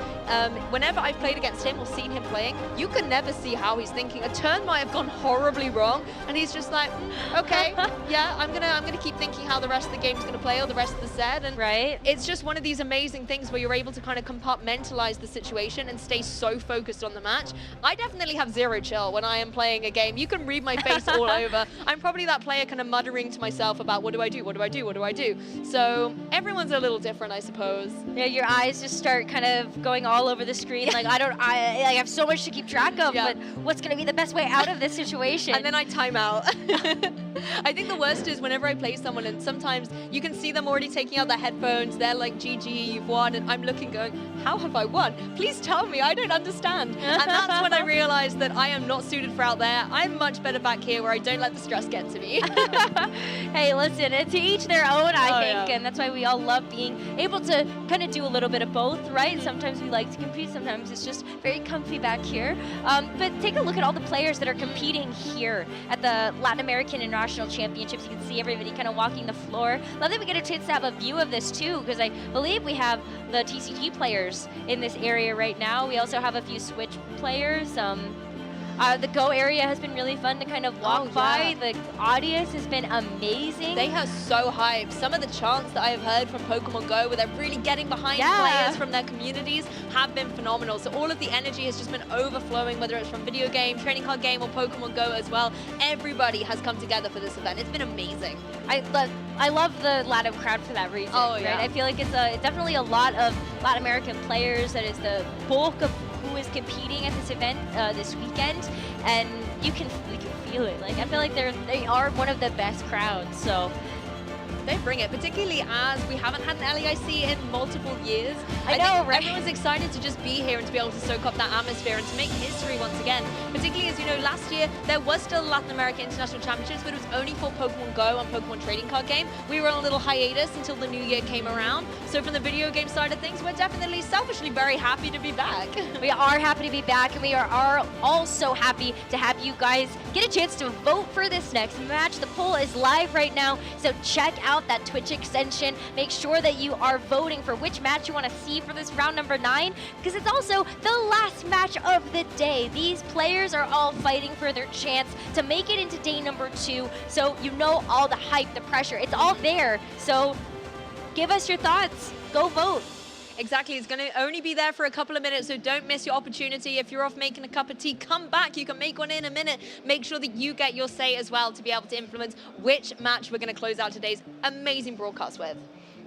whenever I've played against him or seen him playing, you can never see how he's thinking. A turn might have gone horribly wrong, and he's just like, okay, yeah, I'm gonna keep thinking how the rest of the game's gonna play or the rest of the set. And it's just one of these amazing things where you're able to kind of compartmentalize the situation and stay so focused on the match. I definitely have zero chill when I am playing a game. You can read my face all over. I'm probably that player kind of muttering to myself about what do I do, what do I do, what do I do. So everyone's a little different, I suppose. Yeah, your eyes just start kind of going all over the screen. Like, I have so much to keep track of, but what's going to be the best way out of this situation? And then I time out. I think the worst is whenever I play someone and sometimes you can see them already taking out their headphones. They're like, GG, you've won. And I'm looking going, how have I won? Please tell me, I don't understand. And that's when I realized that I am not suited for out there. I'm much better back here where I don't let the stress get to me. Hey, listen, to each their own, I think, and that's why we all love being able to kind of do a little bit of both, right? Sometimes we like to compete, sometimes it's just very comfy back here. But take a look at all the players that are competing here at the Latin American International Championships. You can see everybody kind of walking the floor. Love that we get a chance to have a view of this too, because I believe we have the TCG players in this area right now. We also have a few Switch players. The Go area has been really fun to kind of walk by. The audience has been amazing. They are so hyped. Some of the chants that I have heard from Pokemon Go where they're really getting behind players from their communities have been phenomenal. So all of the energy has just been overflowing, whether it's from video game, trading card game, or Pokemon Go as well. Everybody has come together for this event. It's been amazing. I love the Latin crowd for that reason. Right? I feel like it's definitely a lot of Latin American players. That is the bulk of who is competing at this event this weekend, and you can feel it. Like, I feel like they are one of the best crowds. So they bring it, particularly as we haven't had an LEIC in multiple years. I know, think right? Everyone's excited to just be here and to be able to soak up that atmosphere and to make history once again. Particularly as you know, last year there was still Latin American International Championships, but it was only for Pokemon Go and Pokemon Trading Card Game. We were on a little hiatus until the new year came around. So from the video game side of things, we're definitely selfishly very happy to be back. We are happy to be back, and we are also happy to have you guys get a chance to vote for this next match. The poll is live right now, so check out that Twitch extension. Make sure that you are voting for which match you want to see for this round number 9, because it's also the last match of the day. These players are all fighting for their chance to make it into day number 2, so you know all the hype, the pressure, it's all there. So give us your thoughts. Go vote. Exactly, it's going to only be there for a couple of minutes, so don't miss your opportunity. If you're off making a cup of tea, come back. You can make one in a minute. Make sure that you get your say as well to be able to influence which match we're going to close out today's amazing broadcast with.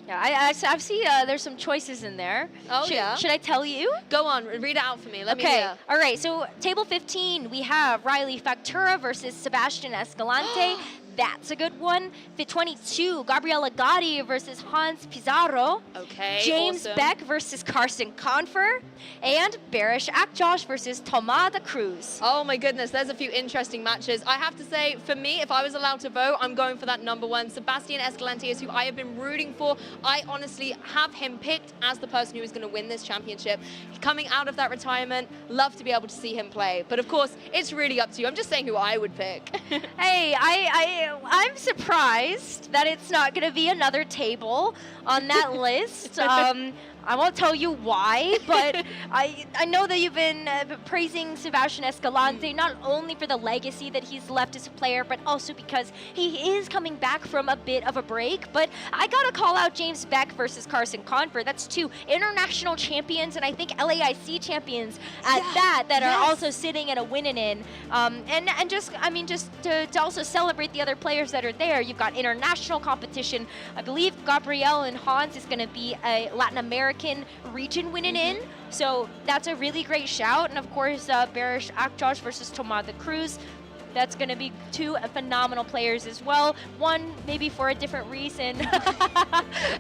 Yeah, I see there's some choices in there. Oh, Should I tell you? Go on, read it out for me. Let me hear. All right, so table 15, we have Riley Factura versus Sebastian Escalante. that's a good one. Fit 22, Gabriela Gotti versus Hans Pizarro. Okay, James awesome. Beck versus Carson Confer. And Barish Akjosh versus Tomás de Cruz. Oh my goodness, there's a few interesting matches. I have to say, for me, if I was allowed to vote, I'm going for that number one. Sebastian Escalante is who I have been rooting for. I honestly have him picked as the person who is going to win this championship. Coming out of that retirement, love to be able to see him play. But of course, it's really up to you. I'm just saying who I would pick. Hey, I'm surprised that it's not going to be another table on that list. I won't tell you why, but I know that you've been praising Sebastian Escalante not only for the legacy that he's left as a player, but also because he is coming back from a bit of a break. But I gotta call out James Beck versus Carson Confer. That's two international champions, and I think LAIC champions at that are also sitting at a winning in. And just to also celebrate the other players that are there, you've got international competition. I believe Gabrielle and Hans is gonna be a Latin American region winning in, so that's a really great shout. And of course, Barish Akjosh versus Tomás de Cruz. That's going to be two phenomenal players as well. One maybe for a different reason.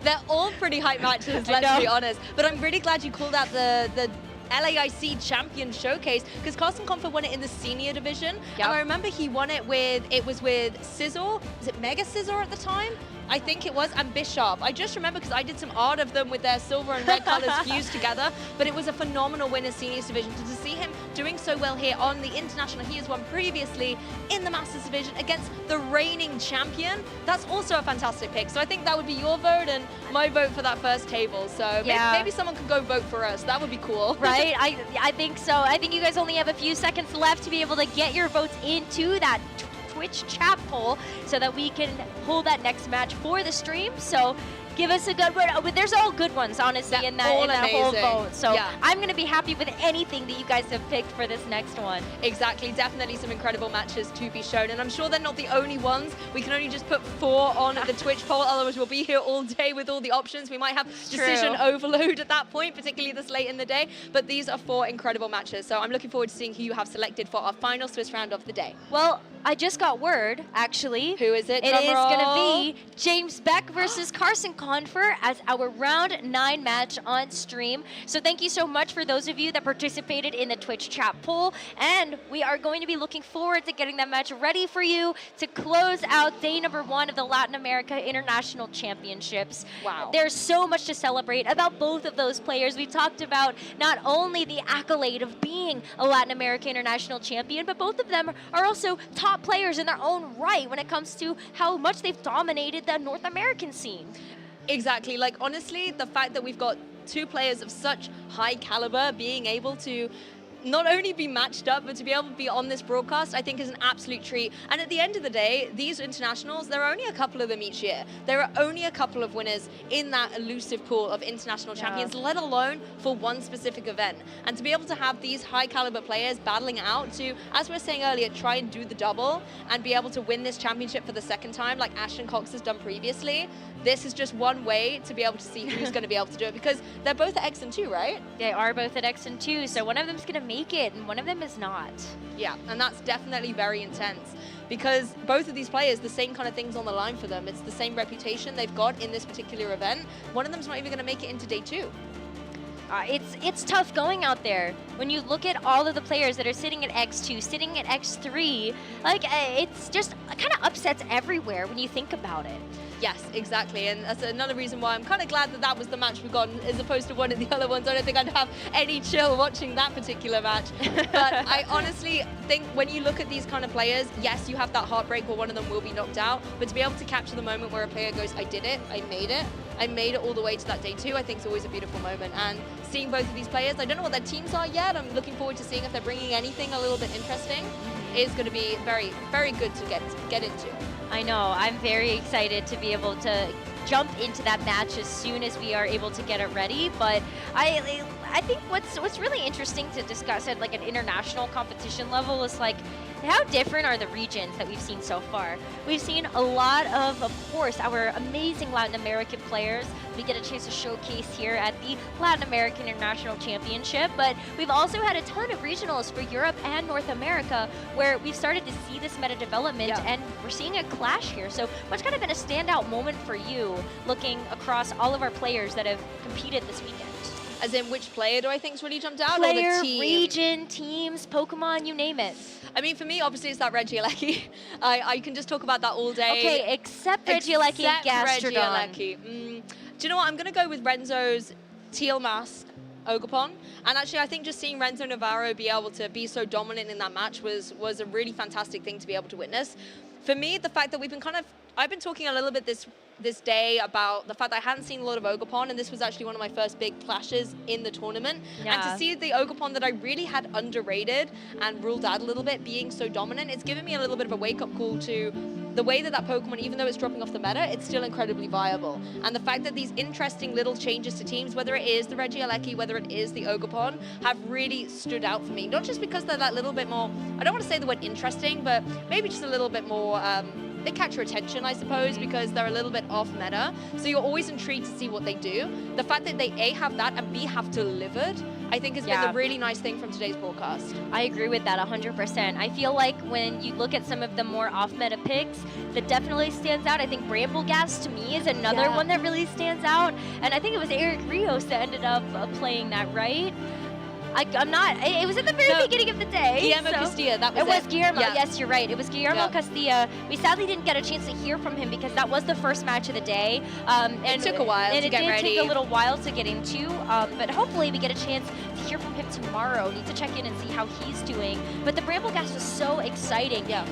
They're all pretty hype matches, let's be honest. But I'm really glad you called out the LAIC Champion Showcase, because Carson Confer won it in the senior division. And I remember he won it with Scissor. Was it Mega Scissor at the time? I think it was, and Bishop. I just remember because I did some art of them with their silver and red colors fused together, but it was a phenomenal win in seniors division. To see him doing so well here on the international, he has won previously in the masters division against the reigning champion. That's also a fantastic pick. So I think that would be your vote and my vote for that first table. So maybe someone could go vote for us. That would be cool. Right, I think so. I think you guys only have a few seconds left to be able to get your votes into that Twitch chat poll so that we can pull that next match for the stream. So give us a good one. There's all good ones, honestly, in that whole vote. So I'm going to be happy with anything that you guys have picked for this next one. Exactly. Definitely some incredible matches to be shown. And I'm sure they're not the only ones. We can only just put 4 on the Twitch poll. Otherwise, we'll be here all day with all the options. We might have decision overload at that point, particularly this late in the day. But these are 4 incredible matches. So I'm looking forward to seeing who you have selected for our final Swiss round of the day. Well, I just got word, actually. Who is it? It is going to be James Beck versus Carson Confer as our round 9 match on stream. So thank you so much for those of you that participated in the Twitch chat poll. And we are going to be looking forward to getting that match ready for you to close out day number 1 of the Latin America International Championships. Wow. There's so much to celebrate about both of those players. We talked about not only the accolade of being a Latin America International Champion, but both of them are also top players in their own right when it comes to how much they've dominated the North American scene. Exactly. Like, honestly, the fact that we've got 2 players of such high caliber being able to not only be matched up, but to be able to be on this broadcast, I think is an absolute treat. And at the end of the day, these internationals, there are only a couple of them each year. There are only a couple of winners in that elusive pool of international champions, let alone for one specific event. And to be able to have these high caliber players battling out to, as we were saying earlier, try and do the double and be able to win this championship for the second time, like Ashton Cox has done previously, this is just one way to be able to see who's going to be able to do it, because they're both at X and 2, right? They are both at X and 2, so one of them's going to make it and one of them is not. Yeah, and that's definitely very intense, because both of these players, the same kind of things on the line for them. It's the same reputation they've got in this particular event. One of them's not even going to make it into day 2. It's tough going out there. When you look at all of the players that are sitting at X2, sitting at X3, like it's just kind of upsets everywhere when you think about it. Yes, exactly, and that's another reason why I'm kind of glad that that was the match we got as opposed to one of the other ones. I don't think I'd have any chill watching that particular match. But I honestly think when you look at these kind of players, yes, you have that heartbreak where one of them will be knocked out, but to be able to capture the moment where a player goes, I did it, I made it all the way to that day 2, I think is always a beautiful moment. And seeing both of these players, I don't know what their teams are yet. I'm looking forward to seeing if they're bringing anything a little bit interesting. It's going to be very, very good to get into. I know. I'm very excited to be able to jump into that match as soon as we are able to get it ready. But I think what's really interesting to discuss at like an international competition level is like how different are the regions that we've seen so far. We've seen a lot of course, our amazing Latin American players we get a chance to showcase here at the Latin American International Championship, but we've also had a ton of regionals for Europe and North America where we've started to see this meta development, and we're seeing a clash here. So what's kind of been a standout moment for you looking across all of our players that have competed this weekend? As in, which player do I think's really jumped out? Player, or the team? region, teams, Pokemon, you name it. I mean, for me, obviously, it's that Regieleki. I can just talk about that all day. Okay, except Regieleki and Gastrodon. Do you know what? I'm going to go with Renzo's Teal Mask Ogerpon. And actually, I think just seeing Renzo Navarro be able to be so dominant in that match was a really fantastic thing to be able to witness. For me, the fact that I've been talking a little bit this day about the fact that I hadn't seen a lot of Ogerpon, and this was actually one of my first big clashes in the tournament. And to see the Ogerpon that I really had underrated and ruled out a little bit being so dominant, it's given me a little bit of a wake-up call to the way that Pokemon, even though it's dropping off the meta, it's still incredibly viable. And the fact that these interesting little changes to teams, whether it is the Regieleki, whether it is the Ogerpon, have really stood out for me. Not just because they're that little bit more, I don't want to say the word interesting, but maybe just a little bit more, they catch your attention, I suppose, because they're a little bit off meta. So you're always intrigued to see what they do. The fact that they A, have that, and B, have delivered, I think has been the really nice thing from today's broadcast. I agree with that 100%. I feel like when you look at some of the more off-meta picks, that definitely stands out. I think Brambleghast to me is another one that really stands out. And I think it was Eric Rios that ended up playing that, right? I'm not, it was at the very beginning of the day. Guillermo Castilla, that was it. It was Guillermo, yes, you're right. It was Guillermo Castilla. We sadly didn't get a chance to hear from him because that was the first match of the day. And it took a while to get ready. And it did take a little while to get into, but hopefully we get a chance to hear from him tomorrow. Need to check in and see how he's doing. But the Brambleghast was so exciting. Yeah.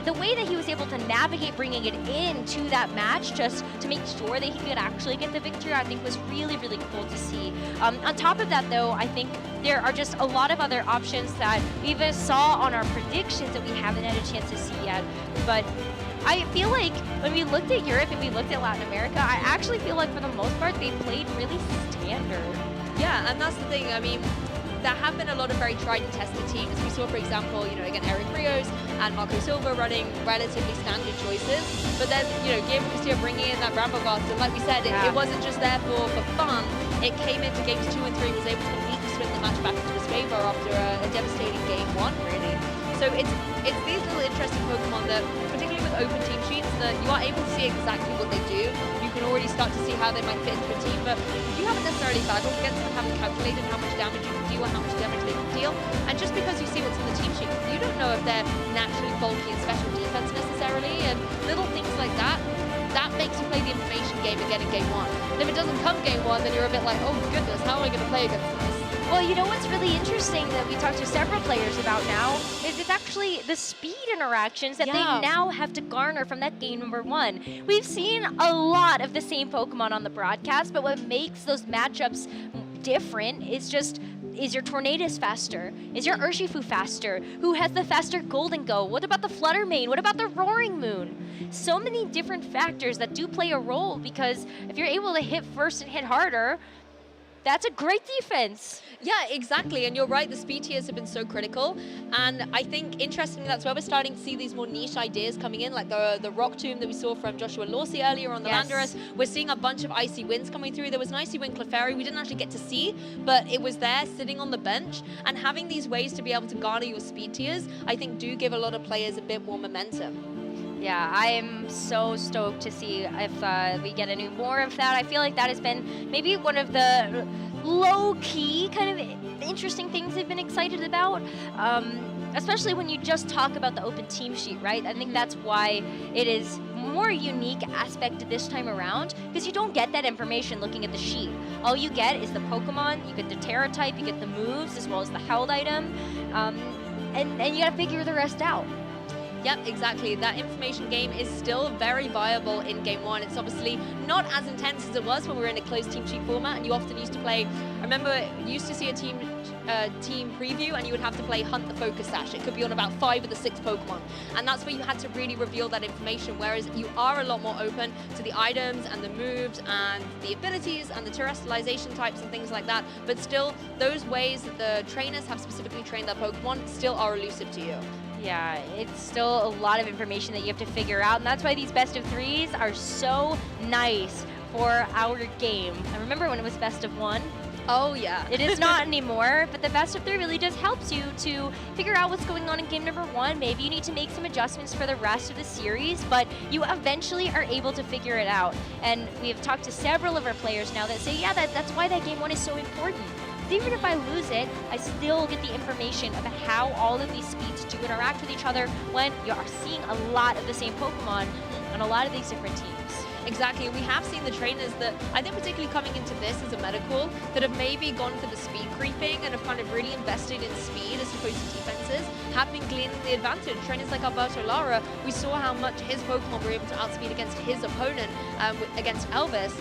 The way that he was able to navigate bringing it into that match just to make sure that he could actually get the victory, I think was really, really cool to see. On top of that, though, I think there are just a lot of other options that we even saw on our predictions that we haven't had a chance to see yet. But I feel like when we looked at Europe and we looked at Latin America, I actually feel like for the most part they played really standard. Yeah, and that's the thing. I mean, there have been a lot of very tried and tested teams. We saw, for example, again, Eric Rios and Marco Silva running relatively standard choices. But then, Guillermo Castillo bringing in that Brambleghast, and like we said, it wasn't just there for fun. It came into games 2 and 3, was able to completely swing the match back into his favor after a devastating game 1, really. So it's these little interesting Pokemon that, particularly with open team sheets, that you are able to see exactly what they do. You can already start to see how they might fit into a team, but you haven't necessarily battled against them, haven't calculated how much damage you can do or how much damage they can deal. And just because you see what's on the team sheet, you don't know if they're naturally bulky and special defense necessarily, and little things like that. That makes you play the information game again in game 1. And if it doesn't come game 1, then you're a bit like, oh goodness, how am I going to play against this? Well, you know what's really interesting that we talked to several players about now is it's actually the speed interactions that they now have to garner from that game number 1. We've seen a lot of the same Pokemon on the broadcast, but what makes those matchups different is your Tornadus faster? Is your Urshifu faster? Who has the faster Golden Go? What about the Fluttermane? What about the Roaring Moon? So many different factors that do play a role, because if you're able to hit first and hit harder, that's a great defense. Yeah, exactly. And you're right, the speed tiers have been so critical. And I think, interestingly, that's where we're starting to see these more niche ideas coming in, like the Rock Tomb that we saw from Joshua Lawsey earlier on the Landorus. We're seeing a bunch of Icy Winds coming through. There was an Icy Wind Clefairy we didn't actually get to see, but it was there sitting on the bench. And having these ways to be able to garner your speed tiers, I think do give a lot of players a bit more momentum. Yeah, I am so stoked to see if we get any more of that. I feel like that has been maybe one of the low-key kind of interesting things they've been excited about, especially when you just talk about the open team sheet, right? I think that's why it is more unique aspect this time around, because you don't get that information looking at the sheet. All you get is the Pokemon, you get the Terra type, you get the moves, as well as the held item, and you gotta figure the rest out. Yep, exactly. That information game is still very viable in Game 1. It's obviously not as intense as it was when we were in a closed team sheet format, and you often used to play, I remember you used to see a team preview and you would have to play Hunt the Focus Sash. It could be on about 5 of the 6 Pokemon, and that's where you had to really reveal that information, whereas you are a lot more open to the items and the moves and the abilities and the terrestrialization types and things like that, but still those ways that the trainers have specifically trained their Pokemon still are elusive to you. Yeah, it's still a lot of information that you have to figure out, and that's why these best of 3s are so nice for our game. I remember when it was best of 1. Oh, yeah. It is not anymore, but the best of 3 really just helps you to figure out what's going on in game number 1. Maybe you need to make some adjustments for the rest of the series, but you eventually are able to figure it out. And we have talked to several of our players now that say, yeah, that's why that game 1 is so important. Even if I lose it, I still get the information of how all of these speeds do interact with each other when you are seeing a lot of the same Pokemon on a lot of these different teams. Exactly, we have seen the trainers that, I think particularly coming into this as a medical, that have maybe gone for the speed creeping and have kind of really invested in speed as opposed to defenses, have been gleaning the advantage. Trainers like Alberto Lara, we saw how much his Pokemon were able to outspeed against his opponent, against Elvis.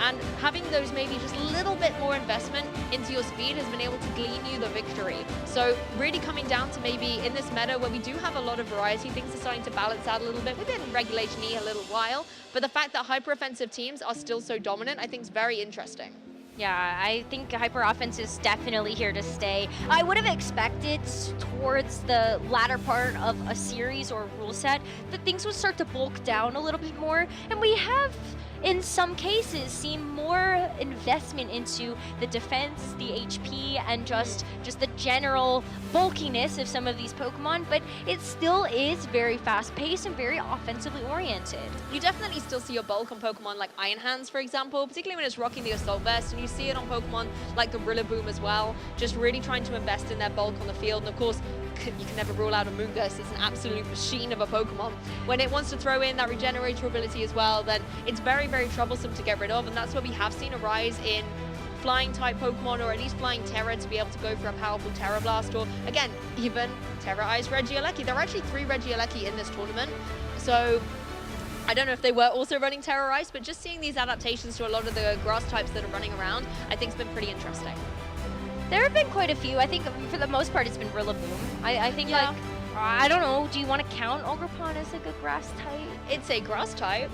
And having those maybe just a little bit more investment into your speed has been able to glean you the victory. So really coming down to maybe in this meta where we do have a lot of variety, things are starting to balance out a little bit. We've been in Regulation E a little while, but the fact that hyper-offensive teams are still so dominant, I think is very interesting. Yeah, I think hyper offense is definitely here to stay. I would have expected towards the latter part of a series or a rule set that things would start to bulk down a little bit more, and we have in some cases seen more investment into the defense, the HP, and just the general bulkiness of some of these Pokemon, but it still is very fast-paced and very offensively oriented. You definitely still see your bulk on Pokemon like Iron Hands, for example, particularly when it's rocking the Assault Vest, and you see it on Pokemon like the Rillaboom as well, just really trying to invest in their bulk on the field. And of course, you can never rule out a Moongus. It's an absolute machine of a Pokemon. When it wants to throw in that Regenerator ability as well, then it's very, very troublesome to get rid of, and that's where we have seen a rise in flying type Pokemon, or at least flying Terra, to be able to go for a powerful Terra Blast, or again, even Terra-Ized Regieleki. There are actually 3 Regieleki in this tournament, so I don't know if they were also running Terra Ice, but just seeing these adaptations to a lot of the grass types that are running around, I think has been pretty interesting. There have been quite a few. I think for the most part it's been Rillaboom. I think like, I don't know, do you want to count Ogerpon as like a grass type? It's a grass type.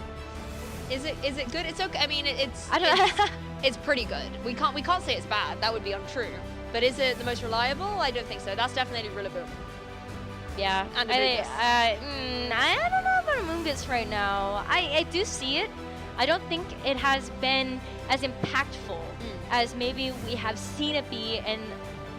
Is it good? It's okay. I mean, it's pretty good. We can't say it's bad. That would be untrue. But is it the most reliable? I don't think so. That's definitely Rillaboom. Yeah. And I don't know about a Moongus right now. I do see it. I don't think it has been as impactful as maybe we have seen it be in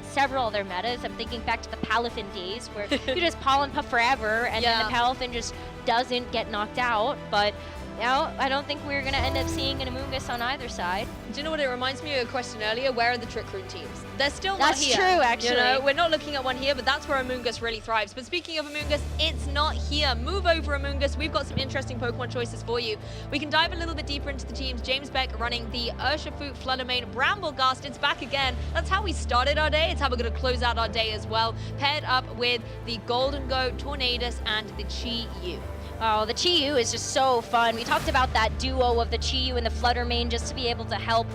several other metas. I'm thinking back to the Palafin days where you just Pollen Puff forever and then the Palafin just doesn't get knocked out. But now I don't think we're going to end up seeing an Amoonguss on either side. Do you know what it reminds me of a question earlier? Where are the Trick Room teams? They're still not here. That's true, actually. You know, we're not looking at one here, but that's where Amoonguss really thrives. But speaking of Amoonguss, it's not here. Move over, Amoonguss. We've got some interesting Pokemon choices for you. We can dive a little bit deeper into the teams. James Beck running the Urshifu, Fluttermane, Brambleghast. It's back again. That's how we started our day. It's how we're going to close out our day as well. Paired up with the Golden Goat, Tornadus, and the Chi-Yu. Oh, the Chi-Yu is just so fun. We talked about that duo of the Chi-Yu and the Fluttermane just to be able to help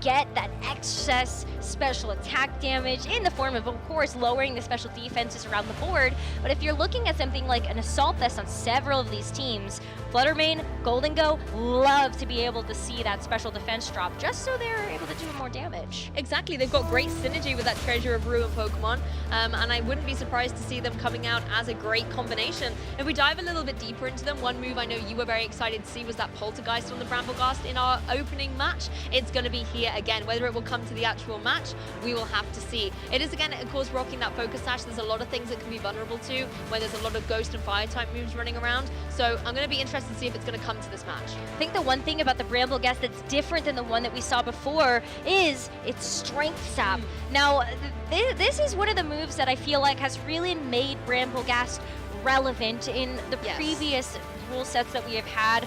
get that excess special attack damage in the form of course, lowering the special defenses around the board. But if you're looking at something like an Assault Vest on several of these teams, Fluttermane, Golden Go love to be able to see that special defense drop just so they're able to do more damage. Exactly, they've got great synergy with that Treasure of Ruin Pokemon, and I wouldn't be surprised to see them coming out as a great combination. If we dive a little bit deeper into them, one move I know you were very excited to see was that Poltergeist on the Brambleghast in our opening match. It's going to be here again. Whether it will come to the actual match, we will have to see. It is again, of course, rocking that Focus Sash. There's a lot of things that can be vulnerable to when there's a lot of Ghost and Fire type moves running around, so I'm going to be interested to see if it's going to come to this match. I think the one thing about the Brambleghast that's different than the one that we saw before is its Strength Sap. Now, this is one of the moves that I feel like has really made Brambleghast relevant in the previous rule sets that we have had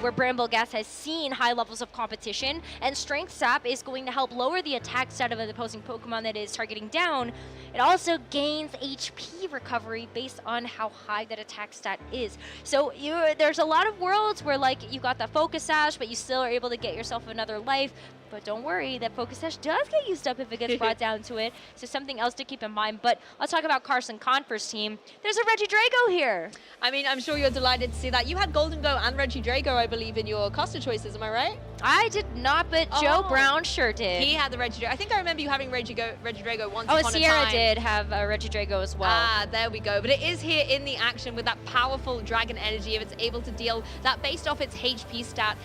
where Brambleghast has seen high levels of competition, and Strength Sap is going to help lower the attack stat of an opposing Pokemon that is targeting down. It also gains HP recovery based on how high that attack stat is. So there's a lot of worlds where like you got the Focus Sash, but you still are able to get yourself another life. But don't worry, that Focus Sash does get used up if it gets brought down to it. So something else to keep in mind. But let's talk about Carson Confer's team. There's a Regidrago here. I mean, I'm sure you're delighted to see that. You had Golden Go and Regidrago, I believe, in your caster choices. Am I right? I did not, but Joe Brown sure did. He had the Regidrago. I think I remember you having Regidrago once Oh, upon a Sierra time. did have a Regidrago as well. Ah, there we go. But it is here in the action with that powerful Dragon Energy. If it's able to deal that based off its HP stat,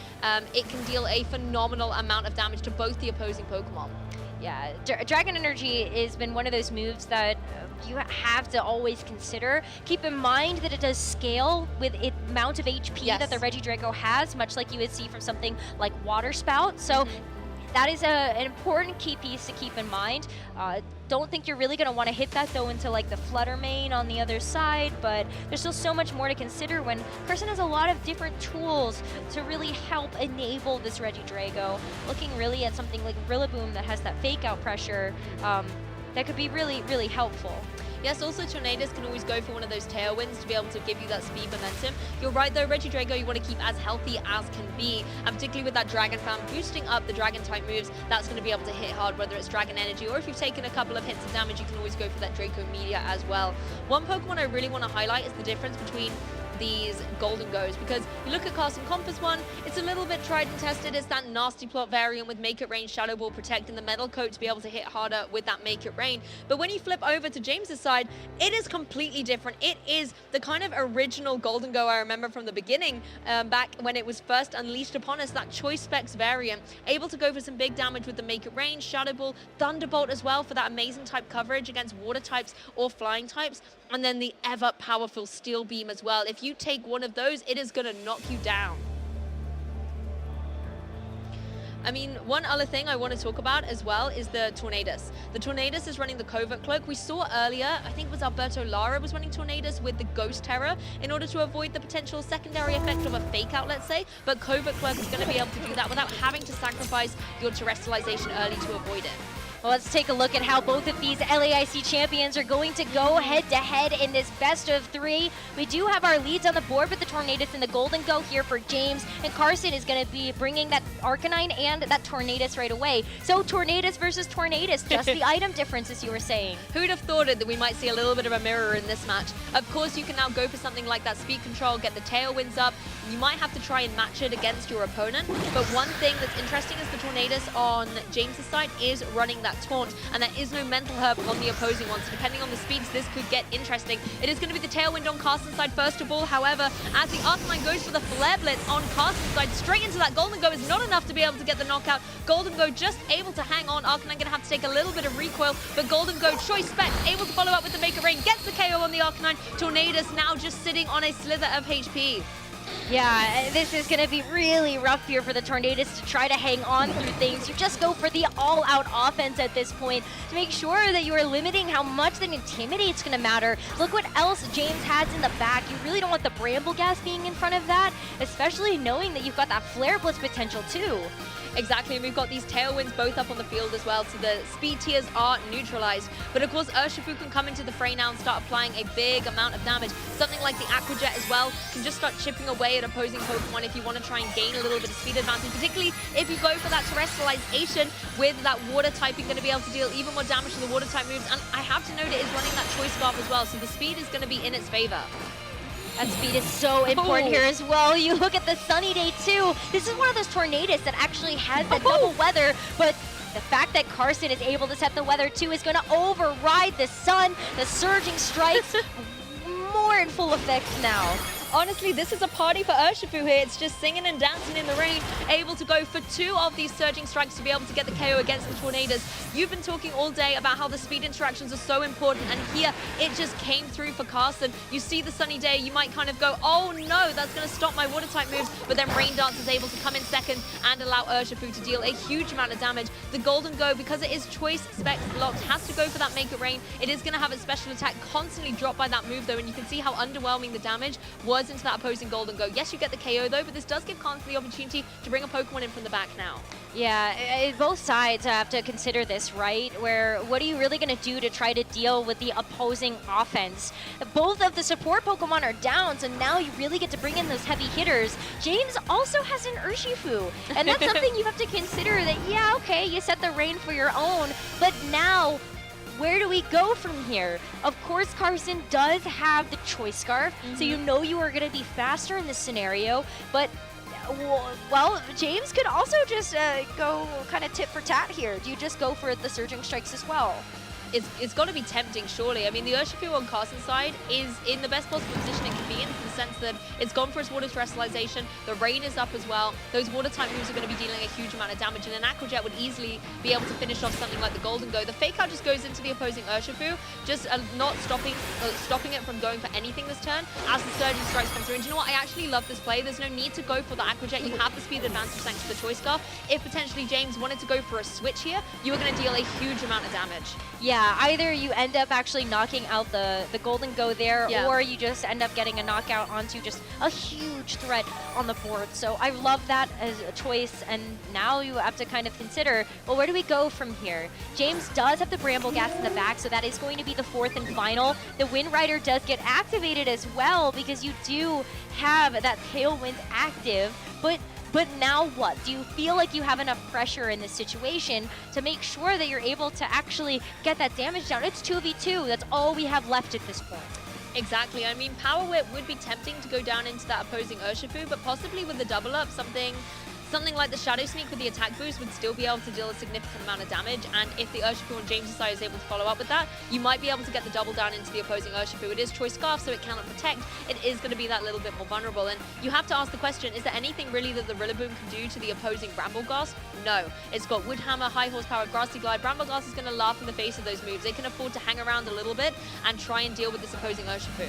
it can deal a phenomenal amount of damage to both the opposing Pokemon. Yeah, Dragon Energy has been one of those moves that you have to always consider. Keep in mind that it does scale with the amount of HP that the Regidrago has, much like you would see from something like Water Spout. So that is an important key piece to keep in mind. Don't think you're really going to want to hit that though into like the Flutter Mane on the other side, but there's still so much more to consider when Carson has a lot of different tools to really help enable this Regidrago. Looking really at something like Rillaboom that has that fake out pressure, that could be really, really helpful. Yes, also Tornadus can always go for one of those tailwinds to be able to give you that speed momentum. You're right though, Regidrago you want to keep as healthy as can be, and particularly with that Dragon Fan boosting up the Dragon type moves, that's going to be able to hit hard, whether it's Dragon Energy or if you've taken a couple of hits of damage, you can always go for that Draco Meteor as well. One Pokemon I really want to highlight is the difference between these Golden Goes, because you look at Carson Compass one, it's a little bit tried and tested. It's that nasty plot variant with Make It Rain, Shadow Ball protecting the Metal Coat to be able to hit harder with that Make It Rain. But when you flip over to James's side, it is completely different. It is the kind of original Golden Go I remember from the beginning, back when it was first unleashed upon us, that Choice Specs variant, able to go for some big damage with the Make It Rain, Shadow Ball, Thunderbolt as well for that amazing type coverage against water types or flying types, and then the ever powerful Steel Beam as well. If you take one of those, it is going to knock you down. I mean, one other thing I want to talk about as well is the Tornadus. The Tornadus is running the Covert Cloak. We saw earlier, I think it was Alberto Lara was running Tornadus with the Ghost Terror in order to avoid the potential secondary effect of a fake out, let's say. But Covert Cloak is going to be able to do that without having to sacrifice your terrestrialization early to avoid it. Well, let's take a look at how both of these LAIC champions are going to go head-to-head in this best of three. We do have our leads on the board with the Tornadus and the Golden Go here for James, and Carson is going to be bringing that Arcanine and that Tornadus right away. So Tornadus versus Tornadus, just the item difference, as you were saying. Who'd have thought it that we might see a little bit of a mirror in this match? Of course, you can now go for something like that speed control, get the tailwinds up. You might have to try and match it against your opponent, but one thing that's interesting is the Tornadus on James's side is running that Taunt, and there is no Mental Herb on the opposing one, so depending on the speeds, this could get interesting. It is going to be the Tailwind on Carson's side first of all. However, as the Arcanine goes for the Flare Blitz on Carson's side, straight into that Golden Go is not enough to be able to get the knockout. Golden Go just able to hang on. Arcanine going to have to take a little bit of recoil, but Golden Go, Choice Spec, able to follow up with the Make It Rain, gets the KO on the Arcanine. Tornadus now just sitting on a slither of HP. Yeah, this is going to be really rough here for the Tornadus to try to hang on through things. You just go for the all-out offense at this point to make sure that you are limiting how much that Intimidate's going to matter. Look what else James has in the back. You really don't want the Bramble Gas being in front of that, especially knowing that you've got that Flare Blitz potential too. Exactly, and we've got these tailwinds both up on the field as well, so the speed tiers are neutralized. But of course, Urshifu can come into the fray now and start applying a big amount of damage. Something like the Aqua Jet as well can just start chipping away at opposing Pokemon if you want to try and gain a little bit of speed advantage, particularly if you go for that terrestrialization with that water typing, going to be able to deal even more damage to the water type moves. And I have to note it is running that Choice Scarf as well, so the speed is going to be in its favor. That speed is so important here as well. You look at the Sunny Day too. This is one of those Tornadus that actually has that double weather, but the fact that Carson is able to set the weather too is going to override the sun. The Surging Strikes more in full effect now. Honestly, this is a party for Urshifu here. It's just singing and dancing in the rain, able to go for 2 of these Surging Strikes to be able to get the KO against the Tornadus. You've been talking all day about how the speed interactions are so important, and here it just came through for Carson. You see the Sunny Day, you might kind of go, oh no, that's going to stop my water type moves, but then Rain Dance is able to come in second and allow Urshifu to deal a huge amount of damage. The Golden Go, because it is Choice Specs blocked, has to go for that Make It Rain. It is going to have its special attack constantly dropped by that move though, and you can see how underwhelming the damage was floods into that opposing Golden Go. Yes, you get the KO though, but this does give Khan the opportunity to bring a Pokemon in from the back now. Yeah, both sides have to consider this, right? Where what are you really going to do to try to deal with the opposing offense? Both of the support Pokemon are down, so now you really get to bring in those heavy hitters. James also has an Urshifu, and that's something you have to consider that, yeah, okay, you set the rain for your own, but now where do we go from here? Of course, Carson does have the Choice Scarf, so you know you are going to be faster in this scenario, but well, James could also just go kind of tit for tat here. Do you just go for the Surging Strikes as well? It's got to be tempting, surely. I mean, the Urshifu on Carson's side is in the best possible position it can be in the sense that it's gone for its water terrestrialization. The rain is up as well. Those water type moves are going to be dealing a huge amount of damage, and an Aqua Jet would easily be able to finish off something like the Golden Go. The Fake Out just goes into the opposing Urshifu, just not stopping it from going for anything this turn as the Surging Strikes come through. And you know what? I actually love this play. There's no need to go for the Aqua Jet. You have the speed advantage thanks to the Choice Scarf. If potentially James wanted to go for a switch here, you are going to deal a huge amount of damage. Yeah, either you end up actually knocking out the Golden Go there, or you just end up getting a knockout onto just a huge threat on the board. So I love that as a choice, and now you have to kind of consider, well, where do we go from here? James does have the Bramble Gas in the back, so that is going to be the fourth and final. The Wind Rider does get activated as well, because you do have that Tailwind active, but now what? Do you feel like you have enough pressure in this situation to make sure that you're able to actually get that damage down? It's 2v2. That's all we have left at this point. Exactly. I mean, Power Whip would be tempting to go down into that opposing Urshifu, but possibly with the double up, something like the Shadow Sneak with the attack boost would still be able to deal a significant amount of damage, and if the Urshifu on James' side is able to follow up with that, you might be able to get the double down into the opposing Urshifu. It is Choice Scarf, so it cannot protect. It is going to be that little bit more vulnerable, and you have to ask the question, is there anything really that the Rillaboom can do to the opposing Brambleghast? No. It's got Wood Hammer, High Horsepower, Grassy Glide. Brambleghast is going to laugh in the face of those moves. They can afford to hang around a little bit and try and deal with this opposing Urshifu.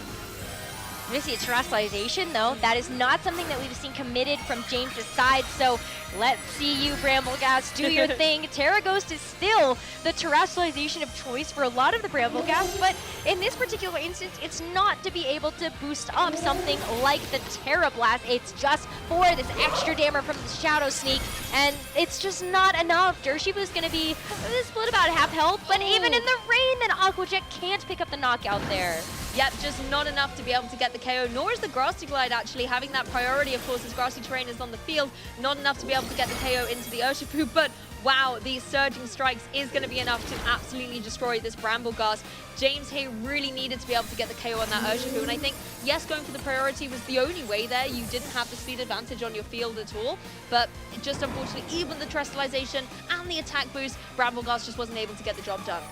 We see a terrestrialization, though. That is not something that we've seen committed from James' side, so let's see you, Brambleghast, do your thing. Terra Ghost is still the terrestrialization of choice for a lot of the Brambleghast, but in this particular instance, it's not to be able to boost up something like the Terra Blast. It's just for this extra damage from the Shadow Sneak, and it's just not enough. Urshifu is going to be split about half health, but even in the rain, then Aqua Jet can't pick up the knockout there. Yep, just not enough to be able to get the KO, nor is the Grassy Glide actually having that priority, of course, as grassy terrain is on the field. Not enough to be able to get the KO into the Urshifu, but wow, these Surging Strikes is going to be enough to absolutely destroy this Brambleghast. James here really needed to be able to get the KO on that Urshifu, and I think, yes, going for the priority was the only way there. You didn't have the speed advantage on your field at all, but just unfortunately, even the terrestrialization and the attack boost, Brambleghast just wasn't able to get the job done.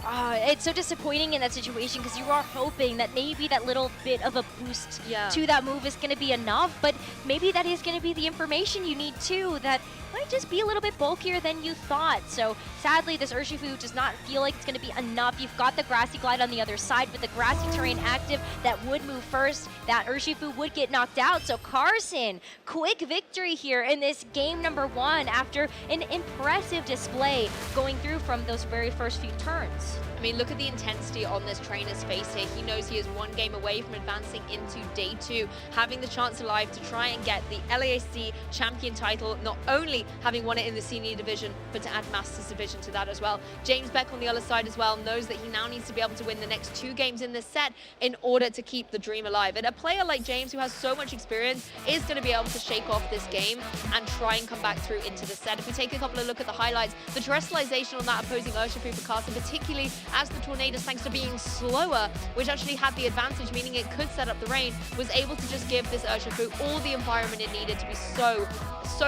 It's so disappointing in that situation because you are hoping that maybe that little bit of a boost to that move is going to be enough, but maybe that is going to be the information you need too, that might just be a little bit bulkier than you thought. So sadly, this Urshifu does not feel like it's going to be enough. You've got the Grassy Glide on the other side, but the grassy terrain active that would move first. That Urshifu would get knocked out. So Carson, quick victory here in this game number 1 after an impressive display going through from those very first few turns. I mean, look at the intensity on this trainer's face here. He knows he is one game away from advancing into day 2, having the chance alive to try and get the LAC champion title, not only having won it in the senior division, but to add Masters division to that as well. James Beck on the other side as well knows that he now needs to be able to win the next 2 games in this set in order to keep the dream alive. And a player like James, who has so much experience, is going to be able to shake off this game and try and come back through into the set. If we take a couple of look at the highlights, the terrestrialization on that opposing Urshifu for Carson, particularly as the Tornadus, thanks to being slower, which actually had the advantage, meaning it could set up the rain, was able to just give this Urshifu all the environment it needed to be so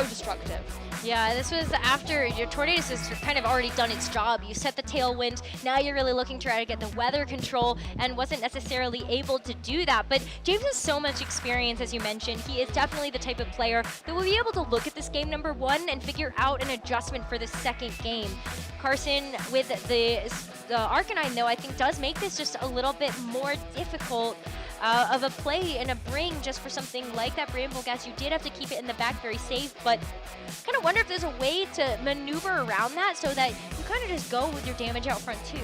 destructive. Yeah, this was after your Tornadus has kind of already done its job. You set the tailwind, now you're really looking to try to get the weather control and wasn't necessarily able to do that. But James has so much experience, as you mentioned. He is definitely the type of player that will be able to look at this game number 1 and figure out an adjustment for the second game. Carson, with the Arcanine, though, I think does make this just a little bit more difficult of a play and a bring just for something like that Brambleghast. You did have to keep it in the back very safe, but kind of wonder if there's a way to maneuver around that so that you kind of just go with your damage out front too.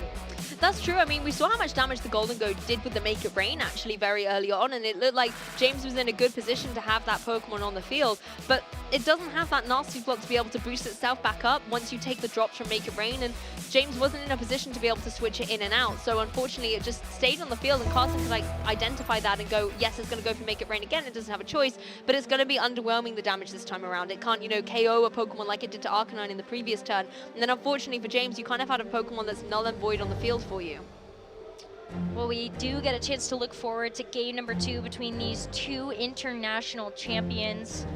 That's true. I mean, we saw how much damage the Golden Goat did with the Make It Rain actually very early on, and it looked like James was in a good position to have that Pokemon on the field, but it doesn't have that nasty block to be able to boost itself back up once you take the drops from Make It Rain, and James wasn't in a position to be able to switch it in and out, so unfortunately it just stayed on the field, and Carson could like identify that and go, yes, it's going to go for Make It Rain again, it doesn't have a choice, but it's going to be underwhelming the damage this time around. It can't, you know, KO a Pokemon like it did to Arcanine in the previous turn, and then unfortunately for James, you kind of had a Pokemon that's null and void on the field for you. Well, we do get a chance to look forward to game number 2 between these two international champions.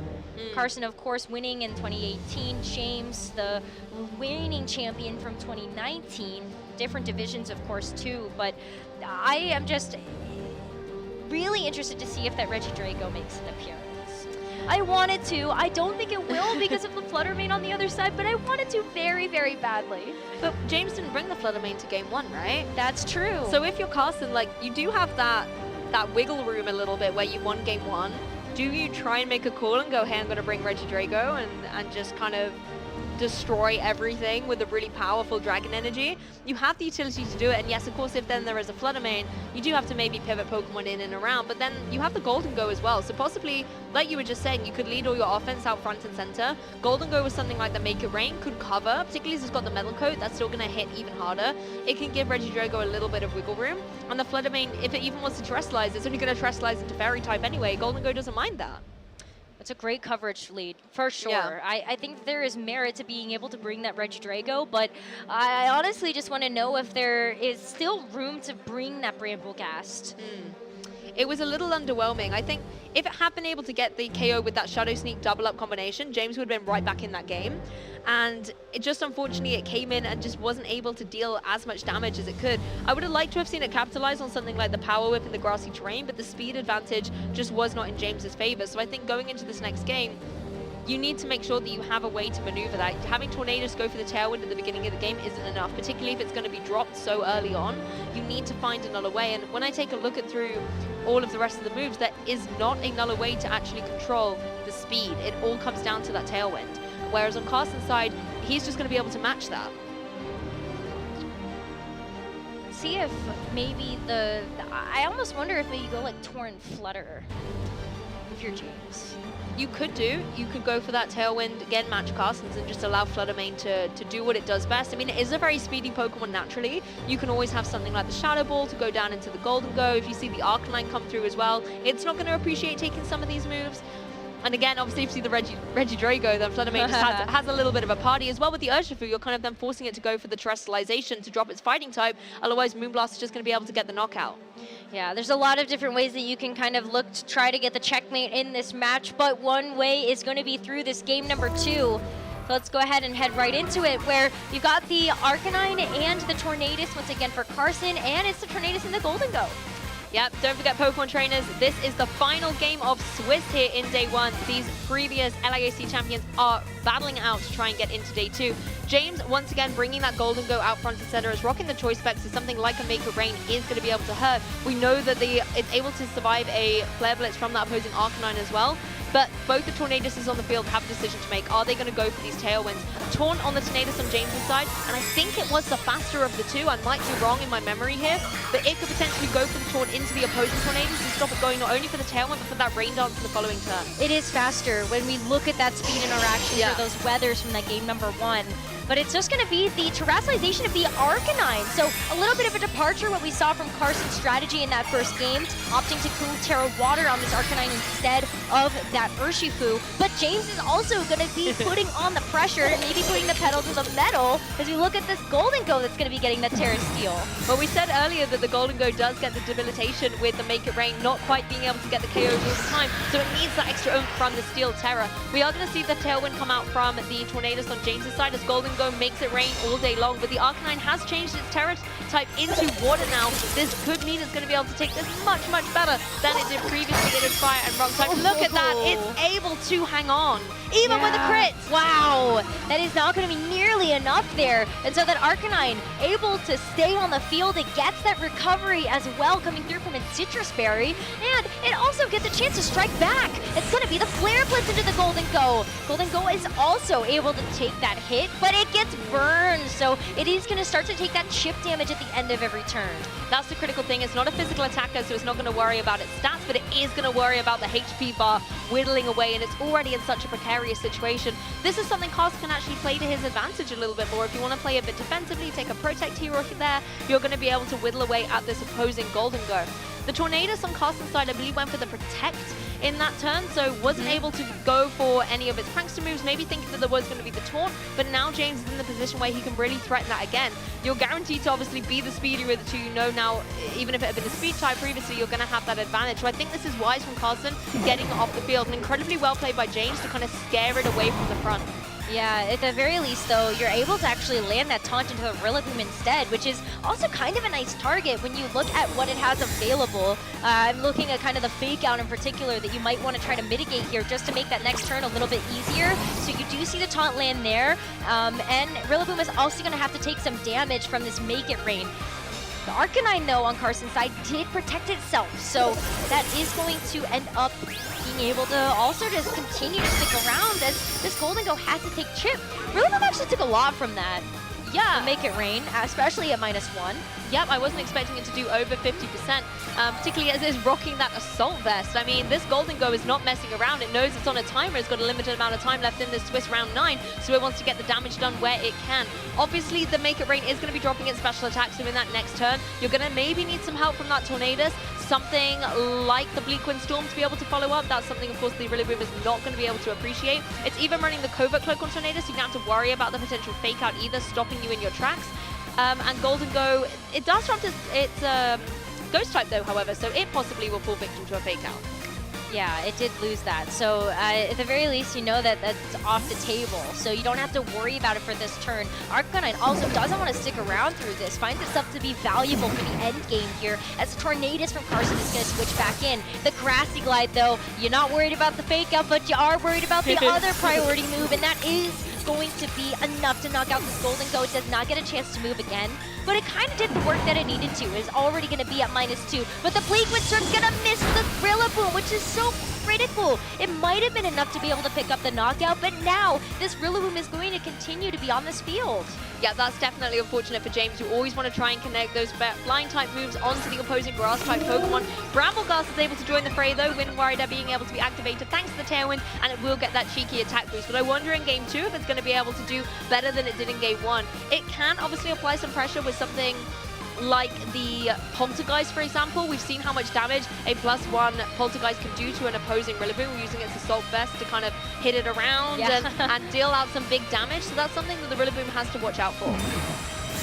Carson, of course, winning in 2018. James, the reigning champion from 2019. Different divisions, of course, too. But I am just really interested to see if that Regidrago makes an appearance. I wanted to. I don't think it will because of the Flutter Mane on the other side, but I wanted to very, very badly. But James didn't bring the Flutter Mane to game 1, right? That's true. So if you're Carson, like, you do have that wiggle room a little bit where you won game 1. Do you try and make a call and go, hey, I'm going to bring Regidrago and just kind of destroy everything with a really powerful Dragon Energy? You have the utility to do it, and yes, of course, if then there is a Flutter Mane, you do have to maybe pivot Pokemon in and around, but then you have the Golden Go as well, so possibly, like you were just saying, you could lead all your offense out front and center. Golden Go with something like the Make It Rain could cover, particularly as it's got the Metal Coat, that's still going to hit even harder. It can give Regidrago a little bit of wiggle room, and the Flutter Mane, if it even wants to Terrestrialize, it's only going to Terrestrialize into Fairy type anyway. Golden Go doesn't mind that. It's a great coverage lead, for sure. Yeah. I think there is merit to being able to bring that Regidrago, but I honestly just want to know if there is still room to bring that Bramblegast. It was a little underwhelming. I think if it had been able to get the KO with that Shadow Sneak double up combination, James would have been right back in that game. And it just, unfortunately, it came in and just wasn't able to deal as much damage as it could. I would have liked to have seen it capitalize on something like the Power Whip in the grassy terrain, but the speed advantage just was not in James's favor. So I think going into this next game, you need to make sure that you have a way to maneuver that. Having Tornadus go for the Tailwind at the beginning of the game isn't enough, particularly if it's going to be dropped so early on. You need to find another way, and when I take a look at through all of the rest of the moves, there is not another way to actually control the speed. It all comes down to that Tailwind. Whereas on Carson's side, he's just going to be able to match that. See if maybe I almost wonder if maybe you go like Torn Flutter if you're James. You could do. You could go for that Tailwind, again, match Carson's, and just allow Flutter Mane to do what it does best. I mean, it is a very speedy Pokemon naturally. You can always have something like the Shadow Ball to go down into the Golden Go. If you see the Arcanine come through as well, it's not going to appreciate taking some of these moves. And again, obviously, if you see the Regidrago, then Flutter Mane just has a little bit of a party. As well with the Urshifu, you're kind of then forcing it to go for the Terrestrialization to drop its fighting type. Otherwise, Moonblast is just going to be able to get the knockout. Yeah, there's a lot of different ways that you can kind of look to try to get the checkmate in this match, but one way is going to be through this game number 2. So let's go ahead and head right into it, where you've got the Arcanine and the Tornadus once again for Carson, and it's the Tornadus and the Golden Go. Yep, don't forget Pokemon trainers, this is the final game of Swiss here in day 1. These previous LIAC champions are battling out to try and get into day 2. James, once again, bringing that Golden Go out front and center, as rocking the choice specs, so something like a Make It Rain is going to be able to hurt. We know that it's able to survive a Flare Blitz from that opposing Arcanine as well. But both the Tornaduses on the field have a decision to make. Are they going to go for these Tailwinds? Taunt on the Tornadus on James's side, and I think it was the faster of the two. I might be wrong in my memory here, but it could potentially go for the Taunt into the opposing Tornadus and stop it going not only for the Tailwind, but for that Rain Dance in the following turn. It is faster when we look at that speed interaction for those weathers from that game number 1. But it's just going to be the Terrestrialization of the Arcanine. So a little bit of a departure what we saw from Carson's strategy in that first game, opting to cool Terra Water on this Arcanine instead of that Urshifu. But James is also going to be putting on the pressure, maybe putting the pedal to the metal as we look at this Golden Go that's going to be getting the Terra Steel. Well, we said earlier that the Golden Go does get the debilitation with the Make It Rain, not quite being able to get the KO all the time, so it needs that extra oomph from the Steel Terra. We are going to see the Tailwind come out from the Tornadus on James's side as Golden Go makes it rain all day long, but the Arcanine has changed its Terra type into water now. This could mean it's going to be able to take this much, much better than it did previously. It is Fire and Rock type. Look at that, it's able to hang on, even with a crit. Wow, that is not going to be nearly enough there. And so that Arcanine able to stay on the field, it gets that recovery as well coming through from its Citrus Berry, and it also gets a chance to strike back. It's going to be the Flare Blitz into the Golden Go. Golden Go is also able to take that hit, but it gets burned. So it is going to start to take that chip damage at the end of every turn. That's the critical thing. It's not a physical attacker, so it's not going to worry about its stats, but it is going to worry about the HP bar whittling away, and it's already in such a precarious situation. This is something Carson can actually play to his advantage a little bit more. If you want to play a bit defensively, take a protect hero there, you're going to be able to whittle away at this opposing Golden Go. The Tornadus on Carson's side, I believe, went for the protect in that turn, so wasn't able to go for any of its prankster moves, maybe thinking that there was going to be the taunt, but now James is in the position where he can really threaten that again. You're guaranteed to obviously be the speedier of the two. You know now, even if it had been a speed type previously, you're going to have that advantage. So I think this is wise from Carson, getting it off the field, and incredibly well played by James to kind of scare it away from the front. Yeah, at the very least, though, you're able to actually land that taunt into the Rillaboom instead, which is also kind of a nice target when you look at what it has available. I'm looking at kind of the fake out in particular that you might want to try to mitigate here just to make that next turn a little bit easier. So you do see the taunt land there, and Rillaboom is also going to have to take some damage from this Make It Rain. The Arcanine, though, on Carson's side did protect itself, so that is going to end up being able to also just continue to stick around as this Golden Go has to take chip. Rillaboom actually took a lot from that. Yeah. To Make It Rain, especially at -1. Yep, I wasn't expecting it to do over 50%, particularly as it's rocking that Assault Vest. I mean, this Golden Go is not messing around. It knows it's on a timer. It's got a limited amount of time left in this Swiss round 9, so it wants to get the damage done where it can. Obviously, the Make It Rain is going to be dropping its special attack, so in that next turn, you're going to maybe need some help from that Tornadus, something like the Bleak Wind Storm to be able to follow up. That's something, of course, the Rillaboom is not going to be able to appreciate. It's even running the Covert Cloak on Tornadus, so you don't have to worry about the potential fake out either, stopping you in your tracks. And Golden Go, it does drop its Ghost type though, however, so it possibly will fall victim to a fake out. Yeah, it did lose that. So at the very least, you know that that's off the table. So you don't have to worry about it for this turn. Arcanine also doesn't want to stick around through this. Finds itself to be valuable for the end game here as Tornadus from Carson is going to switch back in. The Grassy Glide, though, you're not worried about the fake out, but you are worried about the other priority move, and that is going to be enough to knock out this Golden Go. It does not get a chance to move again, but it kind of did the work that it needed to. It's already going to be at -2, but the Bleak Wind Storm's going to miss the Rillaboom, which is so critical. It might have been enough to be able to pick up the knockout, but now this Rillaboom is going to continue to be on this field. Yeah, that's definitely unfortunate for James. You always want to try and connect those flying type moves onto the opposing grass type Pokemon. Brambleghast is able to join the fray though, Wind Rider being able to be activated thanks to the Tailwind, and it will get that cheeky attack boost. But I wonder in game 2 if it's going to be able to do better than it did in game 1. It can obviously apply some pressure with something like the Poltergeist, for example. We've seen how much damage a +1 Poltergeist can do to an opposing Rillaboom, using its Assault Vest to kind of hit it around and deal out some big damage. So that's something that the Rillaboom has to watch out for.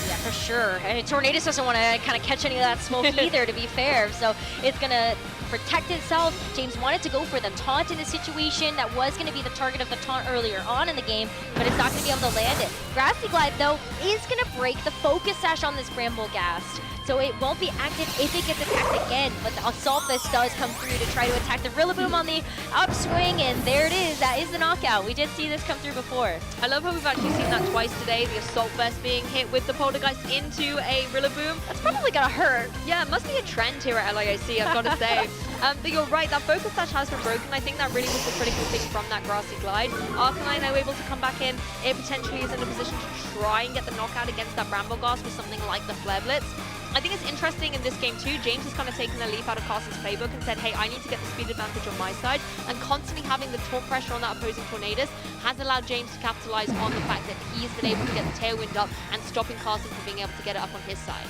Yeah, for sure. And Tornadus doesn't want to kind of catch any of that smoke either, to be fair. So it's going to protect itself. James wanted to go for the taunt in the situation. That was going to be the target of the taunt earlier on in the game, but it's not going to be able to land it. Grassy Glide, though, is going to break the Focus Sash on this Brambleghast. So it won't be active if it gets attacked again, but the Assault Vest does come through to try to attack the Rillaboom on the upswing, and there it is. That is the knockout. We did see this come through before. I love how we've actually seen that twice today, the Assault Vest being hit with the Poltergeist into a Rillaboom. That's probably gonna hurt. Yeah, it must be a trend here at LIOC, I've got to say. But you're right, that Focus Sash has been broken. I think that really was the critical thing from that Grassy Glide. Arcanine now able to come back in. It potentially is in a position to try and get the knockout against that Brambleghast with something like the Flare Blitz. I think it's interesting in this game too, James has kind of taken a leaf out of Carson's playbook and said, hey, I need to get the speed advantage on my side, and constantly having the taunt pressure on that opposing Tornadus has allowed James to capitalize on the fact that he's been able to get the Tailwind up and stopping Carson from being able to get it up on his side.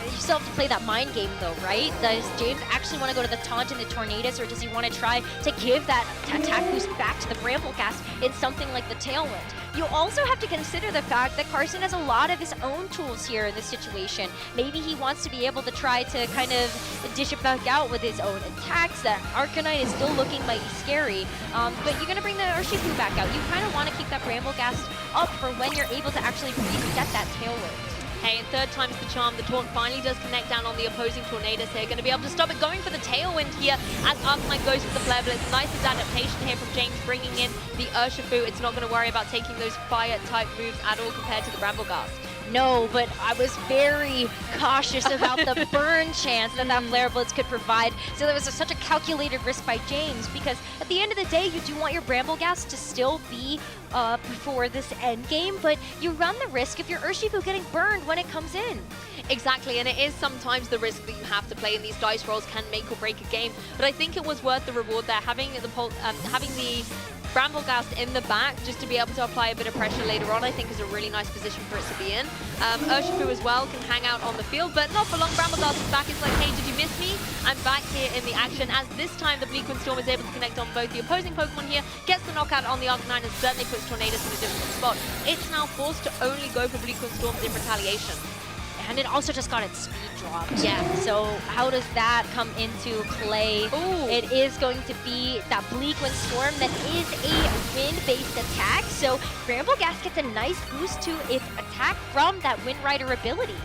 You still have to play that mind game though, right? Does James actually want to go to the taunt in the Tornadus, or does he want to try to give that attack boost back to the Brambleghast in something like the Tailwind? You also have to consider the fact that Carson has a lot of his own tools here in this situation. Maybe he wants to be able to try to kind of dish it back out with his own attacks. That Arcanine is still looking mighty scary, but you're going to bring the Urshifu back out. You kind of want to keep that Brambleghast up for when you're able to actually reset that Tailwind. Hey, and third time's the charm. The taunt finally does connect down on the opposing Tornadus here. Going to be able to stop it, going for the Tailwind here as Arcanine goes for the Flare Blitz. Nice adaptation here from James, bringing in the Urshifu. It's not going to worry about taking those fire-type moves at all compared to the Brambleghast. No, but I was very cautious about the burn chance that that Flare Blitz could provide. So there was such a calculated risk by James, because at the end of the day, you do want your Bramble Gas to still be before this end game, but you run the risk of your Urshifu getting burned when it comes in. Exactly, and it is sometimes the risk that you have to play, and these dice rolls can make or break a game. But I think it was worth the reward there, having the Bramble Ghast in the back just to be able to apply a bit of pressure later on. I think is a really nice position for it to be in. Urshifu as well can hang out on the field, but not for long. Bramble Ghast is back. It's like, hey, did you miss me? I'm back here in the action, as this time the Bleak Wind Storm is able to connect on both the opposing Pokemon here, gets the knockout on the Arcanine, and certainly puts Tornadus in a difficult spot. It's now forced to only go for Bleak Wind Storms in retaliation. And it also just got its speed dropped. Yeah. So how does that come into play? Ooh. It is going to be that Bleak Wind Storm that is a wind-based attack. So Bramble Gas gets a nice boost to its attack from that Wind Rider ability.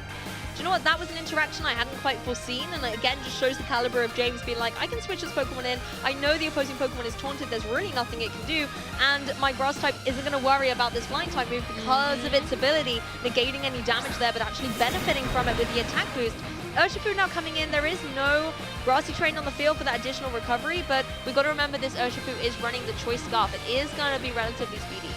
Do you know what? That was an interaction I hadn't quite foreseen, and again just shows the caliber of James being like, I can switch this Pokemon in. I know the opposing Pokemon is taunted. There's really nothing it can do, and my Grass type isn't going to worry about this Flying type move because of its ability, negating any damage there, but actually benefiting from it with the attack boost. Urshifu now coming in. There is no Grassy Train on the field for that additional recovery, but we've got to remember this Urshifu is running the Choice Scarf. It is going to be relatively speedy.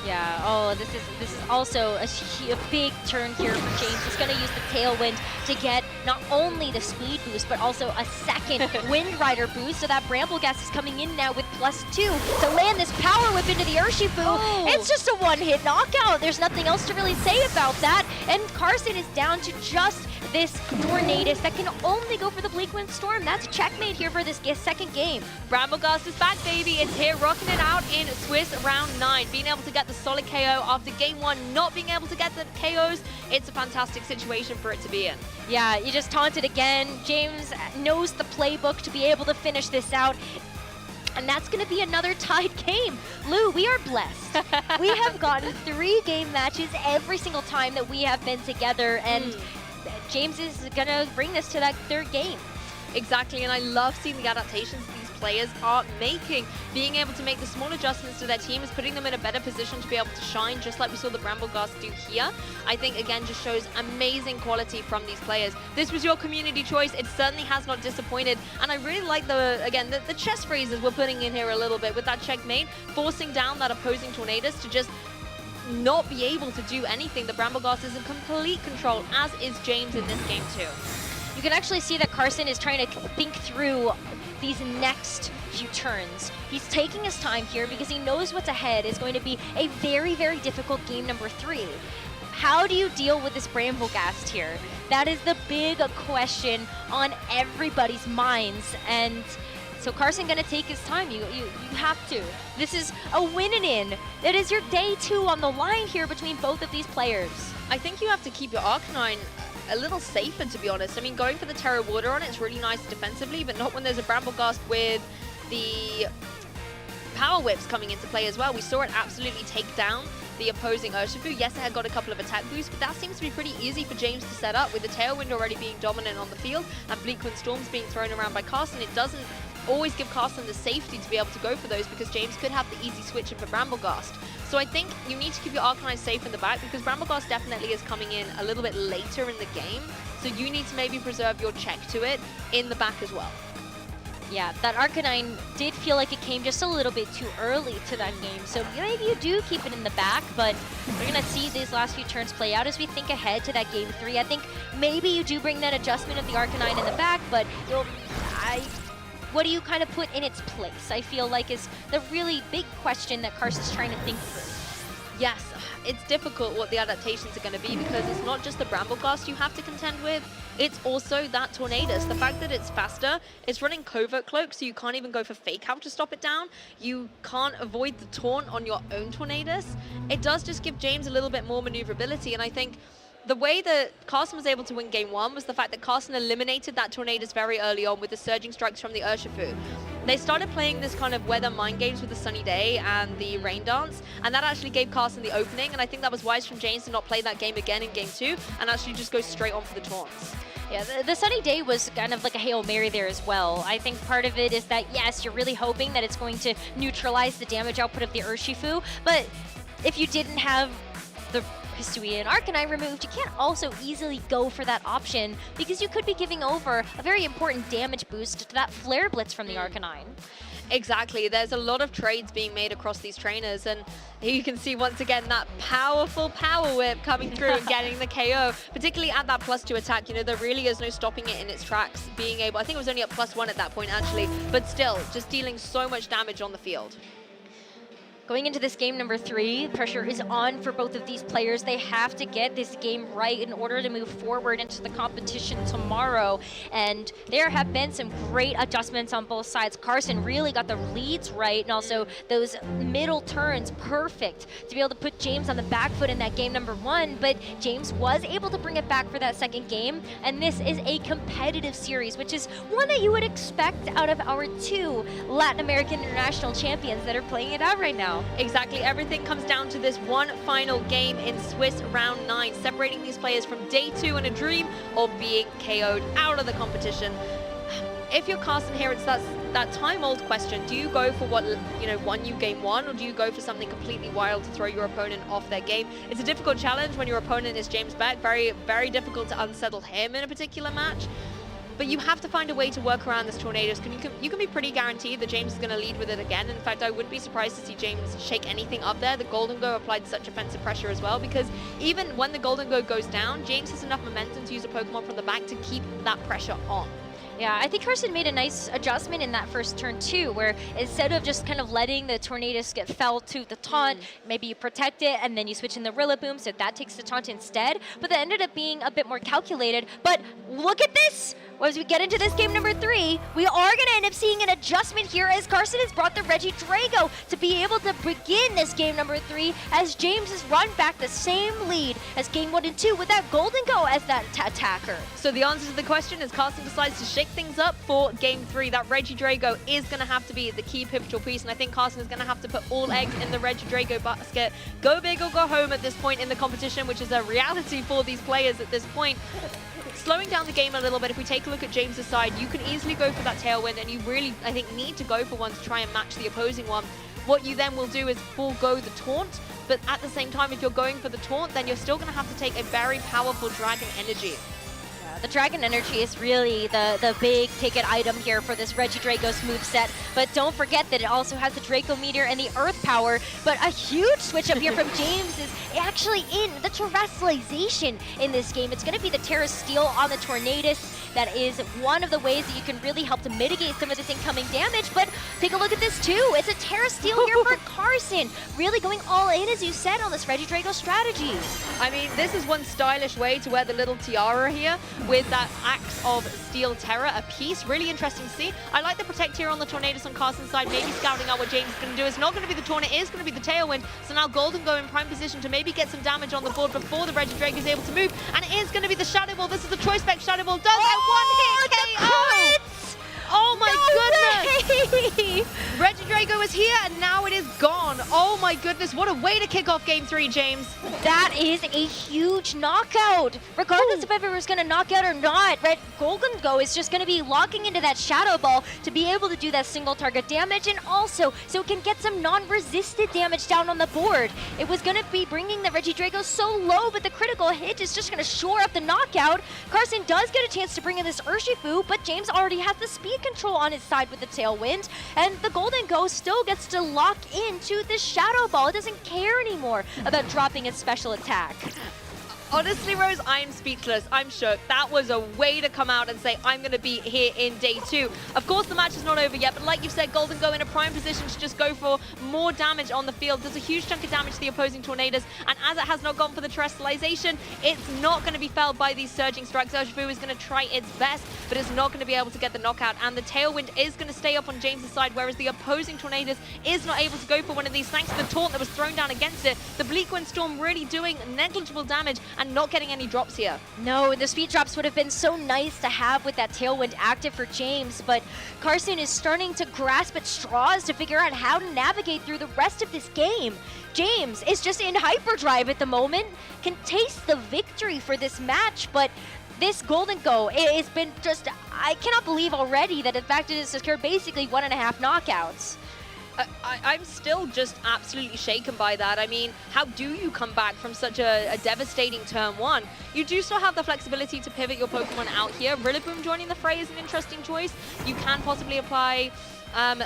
Yeah, oh, this is also a big turn here for James. He's going to use the Tailwind to get not only the speed boost, but also a second Wind Rider boost. So that Bramble Gas is coming in now with +2 to land this Power Whip into the Urshifu. Oh. It's just a one-hit knockout. There's nothing else to really say about that. And Carson is down to just this Tornadus that can only go for the Bleak Wind Storm. That's checkmate here for this second game. Bramble Ghast is back, baby. It's here, rocking it out in Swiss round 9. Being able to get the solid KO after game 1, not being able to get the KOs, it's a fantastic situation for it to be in. Yeah, you just taunted again. James knows the playbook to be able to finish this out. And that's going to be another tied game. Lou, we are blessed. We have gotten 3 game matches every single time that we have been together, and James is going to bring this to that 3rd game. Exactly, and I love seeing the adaptations these players are making. Being able to make the small adjustments to their team is putting them in a better position to be able to shine, just like we saw the Bramble Ghast do here. I think, again, just shows amazing quality from these players. This was your community choice. It certainly has not disappointed, and I really like the chess phrases we're putting in here a little bit with that checkmate, forcing down that opposing Tornadus to just not be able to do anything. The Bramble Ghast is in complete control, as is James in this game too. You can actually see that Carson is trying to think through these next few turns. He's taking his time here because he knows what's ahead is going to be a very, very difficult game number 3. How do you deal with this Bramble Ghast here? That is the big question on everybody's minds, and so Carson gonna take his time. You have to. This is a win and in. It is your day 2 on the line here between both of these players. I think you have to keep your Arcanine a little safer, to be honest. I mean, going for the Terra Water on it's really nice defensively, but not when there's a Bramble Ghast with the Power Whips coming into play as well. We saw it absolutely take down the opposing Urshifu. Yes, it had got a couple of attack boosts, but that seems to be pretty easy for James to set up with the Tailwind already being dominant on the field and Bleak Wind Storms being thrown around by Carson. It doesn't always give Carson the safety to be able to go for those because James could have the easy switch in for Bramble Ghast. So I think you need to keep your Arcanine safe in the back because Bramble Ghast definitely is coming in a little bit later in the game. So you need to maybe preserve your check to it in the back as well. Yeah, that Arcanine did feel like it came just a little bit too early to that game. So maybe you do keep it in the back, but we're going to see these last few turns play out as we think ahead to that game 3. I think maybe you do bring that adjustment of the Arcanine in the back, but what do you kind of put in its place? I feel like is the really big question that Carson's trying to think through. Yes, it's difficult what the adaptations are going to be because it's not just the Bramble Ghast you have to contend with, it's also that Tornadus. The fact that it's faster, it's running Covert Cloak, so you can't even go for Fake Out to stop it down. You can't avoid the taunt on your own Tornadus. It does just give James a little bit more maneuverability, and I think the way that Carson was able to win game 1 was the fact that Carson eliminated that Tornadus very early on with the Surging Strikes from the Urshifu. They started playing this kind of weather mind games with the Sunny Day and the Rain Dance, and that actually gave Carson the opening, and I think that was wise from James to not play that game again in game 2 and actually just go straight on for the taunts. Yeah, the Sunny Day was kind of like a Hail Mary there as well. I think part of it is that, yes, you're really hoping that it's going to neutralize the damage output of the Urshifu, but if you didn't have the Hisuian Arcanine removed, you can't also easily go for that option because you could be giving over a very important damage boost to that Flare Blitz from the Arcanine. Exactly. There's a lot of trades being made across these trainers, and you can see once again that powerful power whip coming through and getting the KO, particularly at that +2 attack. You know, there really is no stopping it in its tracks, being able, I think it was only at +1 at that point actually, but still just dealing so much damage on the field. Going into this game number 3, pressure is on for both of these players. They have to get this game right in order to move forward into the competition tomorrow. And there have been some great adjustments on both sides. Carson really got the leads right, and also those middle turns perfect to be able to put James on the back foot in that game number 1. But James was able to bring it back for that second game. And this is a competitive series, which is one that you would expect out of our 2 Latin American international champions that are playing it out right now. Exactly. Everything comes down to this one final game in Swiss round 9, separating these players from day 2 in a dream or being KO'd out of the competition. If you're Carson here, it's that time-old question. Do you go for what, you know, won you game 1, or do you go for something completely wild to throw your opponent off their game? It's a difficult challenge when your opponent is James Beck. Very, very difficult to unsettle him in a particular match. But you have to find a way to work around this Tornadoes. You can be pretty guaranteed that James is going to lead with it again. In fact, I wouldn't be surprised to see James shake anything up there. The Golden Go applied such offensive pressure as well, because even when the Golden Go goes down, James has enough momentum to use a Pokemon from the back to keep that pressure on. Yeah, I think Carson made a nice adjustment in that first turn too, where instead of just kind of letting the Tornadoes get fell to the taunt, maybe you protect it and then you switch in the Rillaboom, so that takes the taunt instead. But that ended up being a bit more calculated. But look at this! As we get into this game number 3, we are going to end up seeing an adjustment here as Carson has brought the Regidrago to be able to begin this game number 3 as James has run back the same lead as game 1 and 2 with that Golden Go as that attacker. So the answer to the question is Carson decides to shake things up for game 3. That Regidrago is going to have to be the key pivotal piece, and I think Carson is going to have to put all eggs in the Regidrago basket. Go big or go home at this point in the competition, which is a reality for these players at this point. Slowing down the game a little bit, if we take a look at James's side, you can easily go for that Tailwind, and you really, I think, need to go for one to try and match the opposing one. What you then will do is forego the taunt, but at the same time, if you're going for the taunt, then you're still going to have to take a very powerful Dragon Energy. The Dragon Energy is really the big ticket item here for this Regidrago's moveset. But don't forget that it also has the Draco Meteor and the Earth Power. But a huge switch up here from James is actually in the Terrestrialization in this game. It's going to be the Terra Steel on the Tornadus. That is one of the ways that you can really help to mitigate some of this incoming damage. But take a look at this too. It's a Terra Steel here for Carson. Really going all in, as you said, on this Regidrago strategy. I mean, this is one stylish way to wear the little tiara here with that Axe of Steel Terra, a piece. Really interesting to see. I like the Protect here on the Tornadus on Carson's side, maybe scouting out what James is going to do. It's not going to be the Taunt, it is going to be the Tailwind. So now Golden Go in prime position to maybe get some damage on the board before the Regidrago is able to move. And it is going to be the Shadow Ball. This is the Choice Spec Shadow Ball. Does one hit KO! Oh my goodness! Regidrago is here and now it is gone. Oh my goodness, what a way to kick off game 3, James. That is a huge knockout. Regardless of if it was going to knock out or not, Golden Go is just going to be locking into that Shadow Ball to be able to do that single target damage, and also so it can get some non-resisted damage down on the board. It was going to be bringing the Regidrago so low, but the critical hit is just going to shore up the knockout. Carson does get a chance to bring in this Urshifu, but James already has the speed control on his side with the Tailwind, and the Golden Go still gets to lock into the Shadow Ball. It doesn't care anymore about dropping its special attack. Honestly, Rose, I am speechless. I'm shook. That was a way to come out and say, I'm going to be here in day 2. Of course, the match is not over yet, but like you've said, Golden Go in a prime position to just go for more damage on the field. Does a huge chunk of damage to the opposing Tornadus, and as it has not gone for the Terrestrialization, it's not going to be felled by these Surging Strikes. Urshifu is going to try its best, but it's not going to be able to get the knockout, and the Tailwind is going to stay up on James's side, whereas the opposing Tornadus is not able to go for one of these thanks to the taunt that was thrown down against it. The Bleak Wind Storm really doing negligible damage and not getting any drops here. No, the speed drops would have been so nice to have with that Tailwind active for James, but Carson is starting to grasp at straws to figure out how to navigate through the rest of this game. James is just in hyperdrive at the moment, can taste the victory for this match, but this Golden Go, it's been just, I cannot believe already that in fact it has secured basically 1.5 knockouts. I'm still just absolutely shaken by that. I mean, how do you come back from such a devastating turn one? You do still have the flexibility to pivot your Pokemon out here. Rillaboom joining the fray is an interesting choice. You can possibly apply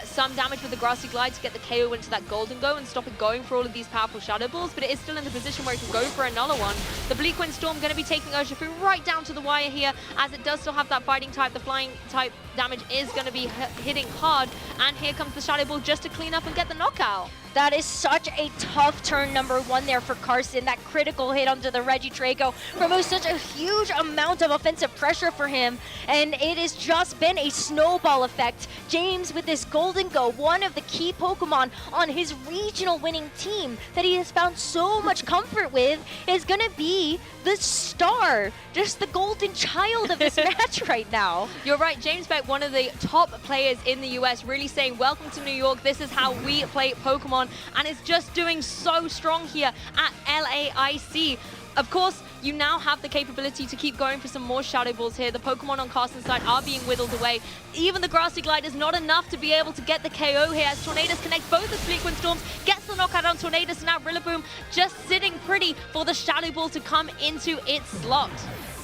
some damage with the Grassy Glide to get the KO into that Golden Go and stop it going for all of these powerful Shadow Balls, but it is still in the position where it can go for another one. The Bleak Wind Storm going to be taking Urshifu right down to the wire here, as it does still have that fighting type. The flying type damage is going to be hitting hard, and here comes the Shadow Ball just to clean up and get the knockout. That is such a tough turn number one there for Carson. That critical hit onto the Regidrago removes such a huge amount of offensive pressure for him, and it has just been a snowball effect. James, with this Golden Go, one of the key Pokemon on his regional winning team that he has found so much comfort with, is going to be the star, just the golden child of this match right now. You're right, James Beck, one of the top players in the US, really saying, welcome to New York, this is how we play Pokemon, and is just doing so strong here at LAIC. Of course, you now have the capability to keep going for some more Shadow Balls here. The Pokemon on Carson's side are being whittled away. Even the Grassy Glide is not enough to be able to get the KO here, as Tornadus connects both the Bleak Wind Storms, gets the knockout on Tornadus, and now Rillaboom just sitting pretty for the Shadow Ball to come into its slot.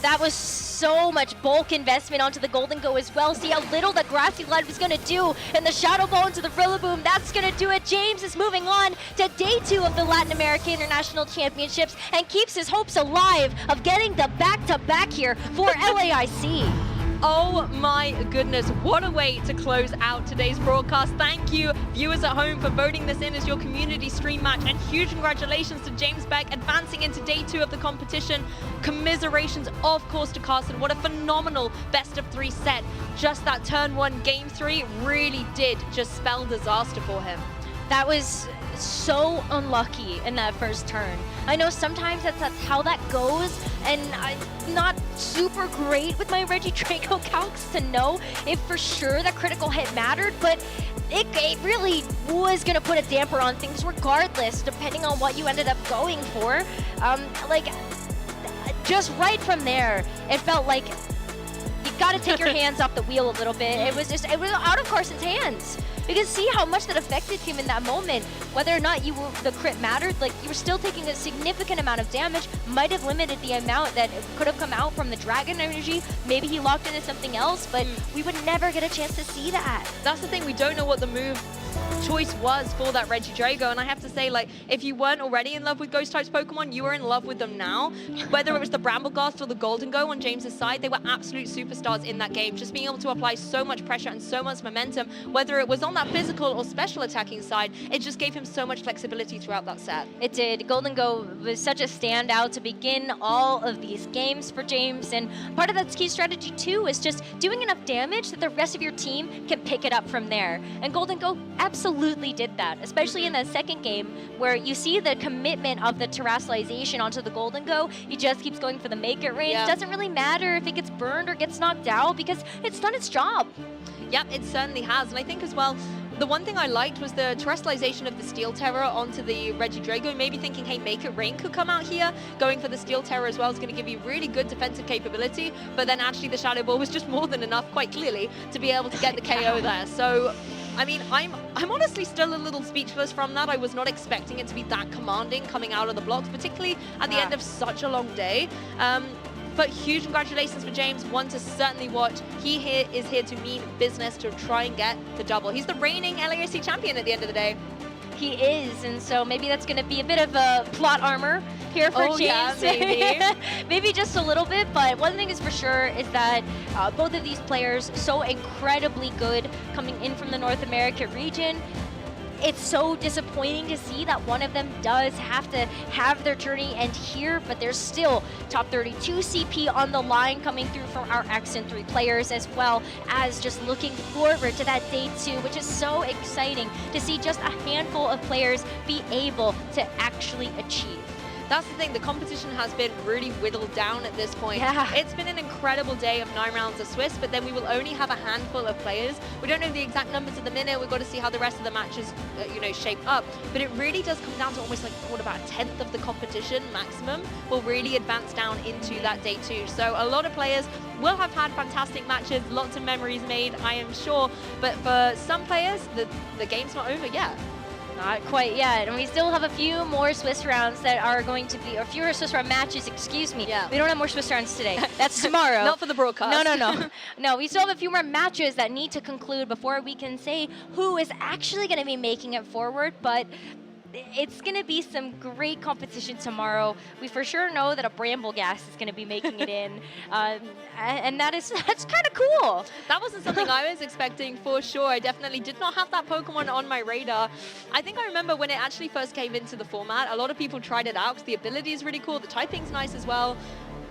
That was so much bulk investment onto the Golden Go as well. See how little the Grassy Glide was going to do, and the Shadow Ball into the Rillaboom, that's going to do it. James is moving on to day 2 of the Latin American International Championships and keeps his hopes alive of getting the back-to-back here for LAIC. Oh my goodness, what a way to close out today's broadcast. Thank you, viewers at home, for voting this in as your community stream match, and huge congratulations to James Beck advancing into day 2 of the competition. Commiserations, of course, to Carson. What a phenomenal best-of-3 set. Just that turn 1, game 3 really did just spell disaster for him. That was so unlucky in that first turn. I know sometimes that's how that goes, and I'm not super great with my Regidrago calcs to know if for sure that critical hit mattered, but it really was going to put a damper on things regardless, depending on what you ended up going for. Just right from there, it felt like you got to take your hands off the wheel a little bit. It was out of Carson's hands. Because see how much that affected him in that moment. Whether or not the crit mattered, like you were still taking a significant amount of damage, might have limited the amount that could have come out from the Dragon Energy. Maybe he locked into something else, but we would never get a chance to see that. That's the thing, we don't know what the move choice was for that Regidrago, and I have to say, like, if you weren't already in love with Ghost types Pokemon, you are in love with them now. Whether it was the Brambleghast or the Golden Go on James's side, they were absolute superstars in that game, just being able to apply so much pressure and so much momentum, whether it was on that physical or special attacking side, it just gave him so much flexibility throughout that set. It did. Golden Go was such a standout to begin all of these games for James, and part of that's key strategy too is just doing enough damage that the rest of your team can pick it up from there. And Golden Go absolutely did that, especially in the second game where you see the commitment of the terrestrialization onto the Golden Go. He just keeps going for the make it range. Doesn't really matter if it gets burned or gets knocked out because it's done its job. Yep, it certainly has. And I think as well, the one thing I liked was the terrestrialization of the Steel Terror onto the Regidrago, maybe thinking, hey, Make It Rain could come out here. Going for the Steel Terror as well is going to give you really good defensive capability, but then actually the Shadow Ball was just more than enough, quite clearly, to be able to get the KO there. So, I mean, I'm honestly still a little speechless from that. I was not expecting it to be that commanding coming out of the blocks, particularly at the end of such a long day. But huge congratulations for James, one to certainly watch. He is here to mean business to try and get the double. He's the reigning LAIC champion at the end of the day. He is, and so maybe that's going to be a bit of a plot armor here for James. Yeah, maybe. Maybe just a little bit, but one thing is for sure is that both of these players so incredibly good coming in from the North America region. It's so disappointing to see that one of them does have to have their journey end here, but there's still top 32 CP on the line coming through from our Accent 3 players, as well as just looking forward to that day 2, which is so exciting to see just a handful of players be able to actually achieve. That's the thing, the competition has been really whittled down at this point. Yeah. It's been an incredible day of 9 rounds of Swiss, but then we will only have a handful of players. We don't know the exact numbers at the minute. We've got to see how the rest of the matches, shape up. But it really does come down to almost like, what, about a 10th of the competition maximum will really advance down into that day 2. So a lot of players will have had fantastic matches, lots of memories made, I am sure. But for some players, the game's not over yet. Not quite yet, and we still have a few more Swiss rounds that are going to be, or fewer Swiss round matches, excuse me. Yeah. We don't have more Swiss rounds today. That's tomorrow. Not for the broadcast. No. No, we still have a few more matches that need to conclude before we can say who is actually going to be making it forward, but it's going to be some great competition tomorrow. We for sure know that a Bramble Gas is going to be making it in, and that's kind of cool. That wasn't something I was expecting for sure. I definitely did not have that Pokemon on my radar. I think I remember when it actually first came into the format, a lot of people tried it out because the ability is really cool, the typing's nice as well,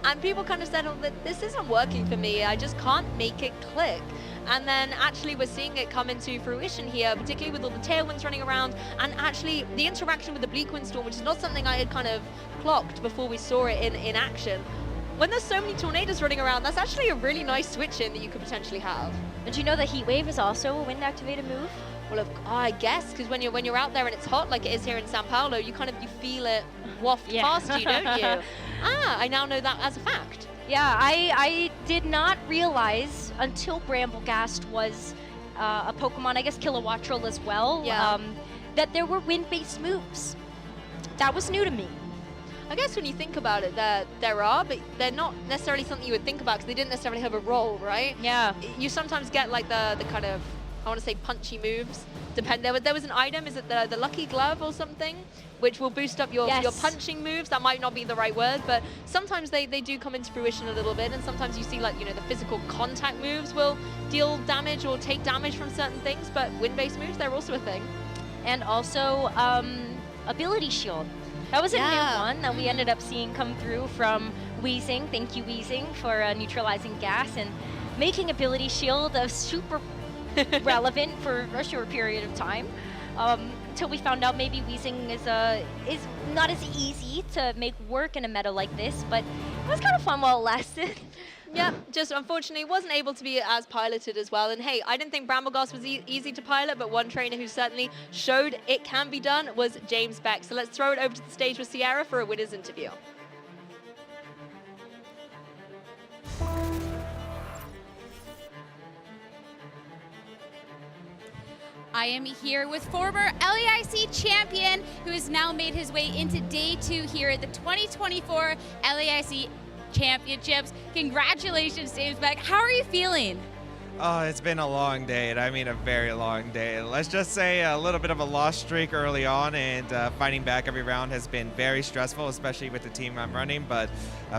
and people kind of said, oh, this isn't working for me, I just can't make it click. And then actually we're seeing it come into fruition here, particularly with all the Tailwinds running around, and actually the interaction with the Bleak Windstorm, which is not something I had kind of clocked before we saw it in action. When there's so many Tornadoes running around, that's actually a really nice switch in that you could potentially have. Did you know that Heat Wave is also a wind-activated move? Well, I guess, because when you're out there and it's hot, like it is here in Sao Paulo, you feel it waft past you, don't you? I now know that as a fact. Yeah, I did not realize until Bramblegast was a Pokemon, I guess Kilowattrel as well, that there were wind-based moves. That was new to me. I guess when you think about it, there are, but they're not necessarily something you would think about because they didn't necessarily have a role, right? Yeah. You sometimes get like the kind of, I want to say punchy moves. There was an item, is it the Lucky Glove or something, which will boost up your punching moves. That might not be the right word, but sometimes they do come into fruition a little bit, and sometimes you see like, the physical contact moves will deal damage or take damage from certain things, but wind-based moves, they're also a thing. And also, Ability Shield. That was a new one that we ended up seeing come through from Weezing. Thank you, Weezing, for neutralizing gas and making Ability Shield a super relevant for a short period of time. Until we found out maybe Weezing is not as easy to make work in a meta like this, but it was kind of fun while it lasted. Yeah, just unfortunately wasn't able to be as piloted as well. And hey, I didn't think Brambleghast was easy to pilot, but one trainer who certainly showed it can be done was James Beck. So let's throw it over to the stage with Sierra for a winner's interview. I am here with former LAIC champion who has now made his way into day 2 here at the 2024 LAIC Championships. Congratulations, James Beck. How are you feeling? Oh, it's been a long day, and I mean a very long day. Let's just say a little bit of a lost streak early on, and fighting back every round has been very stressful, especially with the team I'm running, but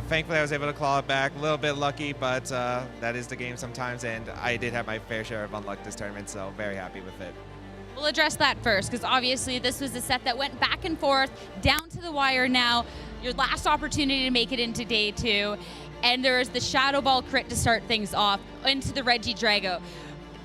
thankfully I was able to claw it back. A little bit lucky, but that is the game sometimes, and I did have my fair share of unluck this tournament, so very happy with it. We'll address that first, because obviously this was a set that went back and forth, down to the wire now. Your last opportunity to make it into day 2. And there is the Shadow Ball crit to start things off into the Regidrago.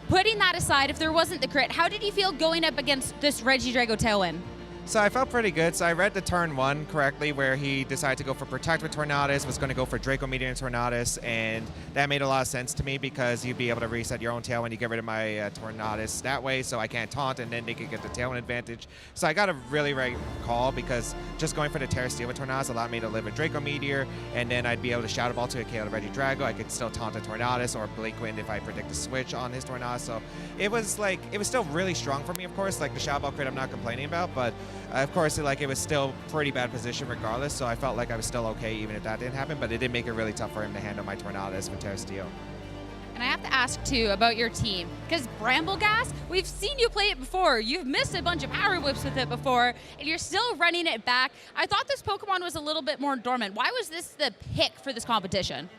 Putting that aside, if there wasn't the crit, how did you feel going up against this Regidrago Tailwind? So I felt pretty good. So I read the turn 1 correctly where he decided to go for Protect with Tornadus, was going to go for Draco Meteor and Tornadus, and that made a lot of sense to me because you'd be able to reset your own tail when you get rid of my Tornadus that way, so I can't taunt, and then they could get the Tailwind advantage. So I got a really right call because just going for the Terra Steel with Tornadus allowed me to live a Draco Meteor, and then I'd be able to Shadow Ball to a KO to Regidrago. I could still taunt a Tornadus or Blake Wind if I predict a switch on his Tornadus. So it was still really strong for me, of course. Like the Shadow Ball crit I'm not complaining about, but of course, it was still pretty bad position regardless, so I felt like I was still okay even if that didn't happen, but it did make it really tough for him to handle my Tornadus with Terra Steel. And I have to ask, too, about your team, because Brambleghast, we've seen you play it before. You've missed a bunch of power whips with it before, and you're still running it back. I thought this Pokemon was a little bit more dormant. Why was this the pick for this competition?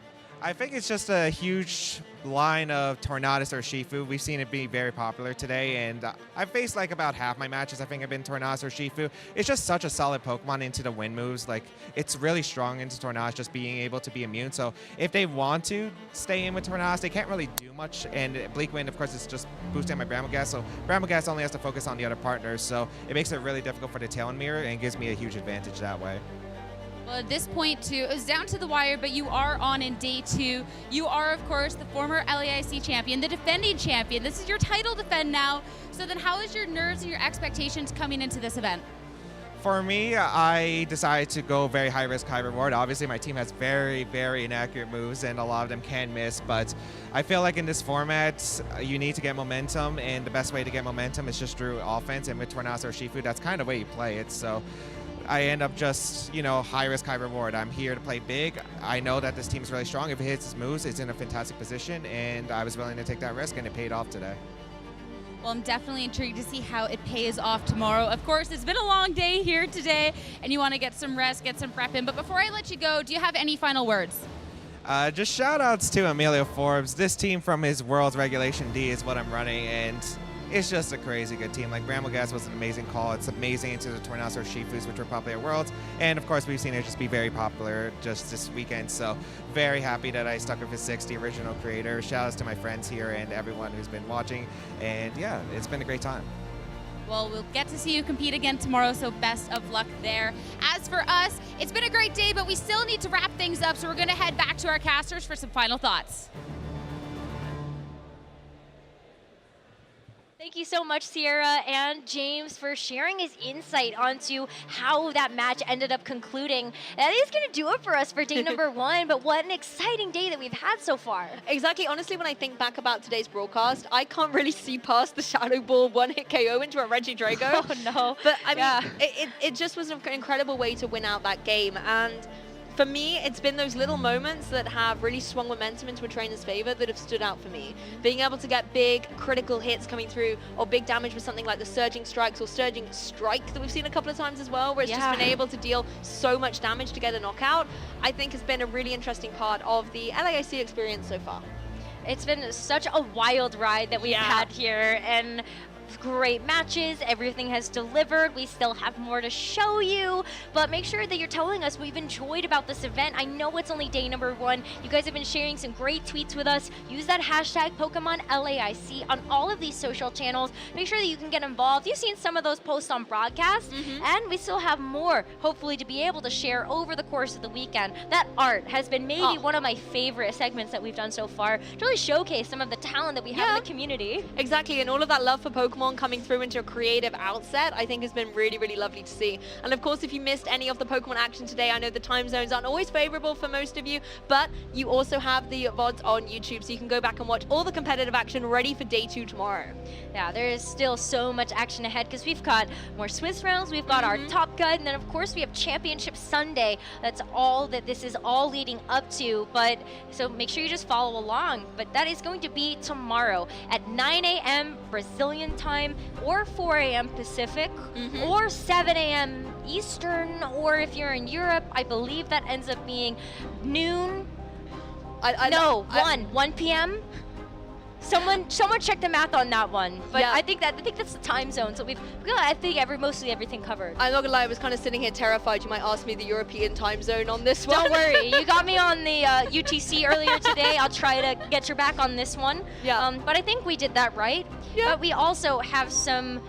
I think it's just a huge line of Tornadus or Shifu. We've seen it be very popular today, and I've faced like about half my matches I think have been Tornadus or Shifu. It's just such a solid Pokemon into the wind moves. Like, it's really strong into Tornadus, just being able to be immune. So if they want to stay in with Tornadus, they can't really do much. And Bleak Wind, of course, is just boosting my Brambleghast. So Brambleghast only has to focus on the other partners. So it makes it really difficult for the Tailwind Mirror and gives me a huge advantage that way. Well, at this point, too, it was down to the wire, but you are on in day 2. You are, of course, the former LAIC champion, the defending champion. This is your title defend now. So then how is your nerves and your expectations coming into this event? For me, I decided to go very high risk, high reward. Obviously, my team has very, very inaccurate moves, and a lot of them can miss. But I feel like in this format, you need to get momentum, and the best way to get momentum is just through offense. And with Tornados or Shifu, that's kind of the way you play it. So I end up just, high risk, high reward. I'm here to play big. I know that this team is really strong. If it hits its moves, it's in a fantastic position, and I was willing to take that risk, and it paid off today. Well, I'm definitely intrigued to see how it pays off tomorrow. Of course, it's been a long day here today, and you want to get some rest, get some prep in. But before I let you go, do you have any final words? Just shout outs to Emilio Forbes. This team from his Worlds Regulation D is what I'm running, and it's just a crazy good team. Like, Bramble was an amazing call. It's amazing into the Tornados or Shifus, which were popular at Worlds. And of course, we've seen it just be very popular just this weekend. So very happy that I stuck with his 6, the original creator. Shout outs to my friends here and everyone who's been watching. And yeah, it's been a great time. Well, we'll get to see you compete again tomorrow, so best of luck there. As for us, it's been a great day, but we still need to wrap things up, so we're going to head back to our casters for some final thoughts. Thank you so much, Sierra and James, for sharing his insight onto how that match ended up concluding. That is going to do it for us for day number 1, but what an exciting day that we've had so far. Exactly. Honestly, when I think back about today's broadcast, I can't really see past the Shadow Ball one-hit KO into a Reggie Drago. Oh, no. But, I mean, it just was an incredible way to win out that game. And for me, it's been those little moments that have really swung momentum into a trainer's favor that have stood out for me. Being able to get big, critical hits coming through, or big damage with something like the Surging Strikes or Surging Strike that we've seen a couple of times as well, where it's just been able to deal so much damage to get a knockout, I think has been a really interesting part of the LAIC experience so far. It's been such a wild ride that we've had here, and great matches, everything has delivered. We still have more to show you, but make sure that you're telling us what you've enjoyed about this event. I know it's only day number 1. You guys have been sharing some great tweets with us. Use that hashtag PokemonLAIC on all of these social channels. Make sure that you can get involved. You've seen some of those posts on broadcast, and we still have more, hopefully, to be able to share over the course of the weekend. That art has been maybe one of my favorite segments that we've done so far, to really showcase some of the talent that we have in the community. Exactly, and all of that love for Pokemon coming through into a creative outset, I think has been really, really lovely to see. And of course, if you missed any of the Pokemon action today, I know the time zones aren't always favorable for most of you, but you also have the VODs on YouTube, so you can go back and watch all the competitive action ready for day 2 tomorrow. Yeah, there is still so much action ahead because we've got more Swiss rounds, we've got our Top Gun, and then of course we have Championship Sunday. That's all that this is all leading up to, but so make sure you just follow along. But that is going to be tomorrow at 9 a.m. Brazilian time, or 4 a.m. Pacific, or 7 a.m. Eastern, or if you're in Europe, I believe that ends up being noon. 1 p.m. Someone check the math on that one. But I think that's the time zone. So we've got, I think, mostly everything covered. I'm not gonna lie, I was kind of sitting here terrified you might ask me the European time zone on this one. Don't worry, you got me on the UTC earlier today. I'll try to get your back on this one. But I think we did that right. But we also have some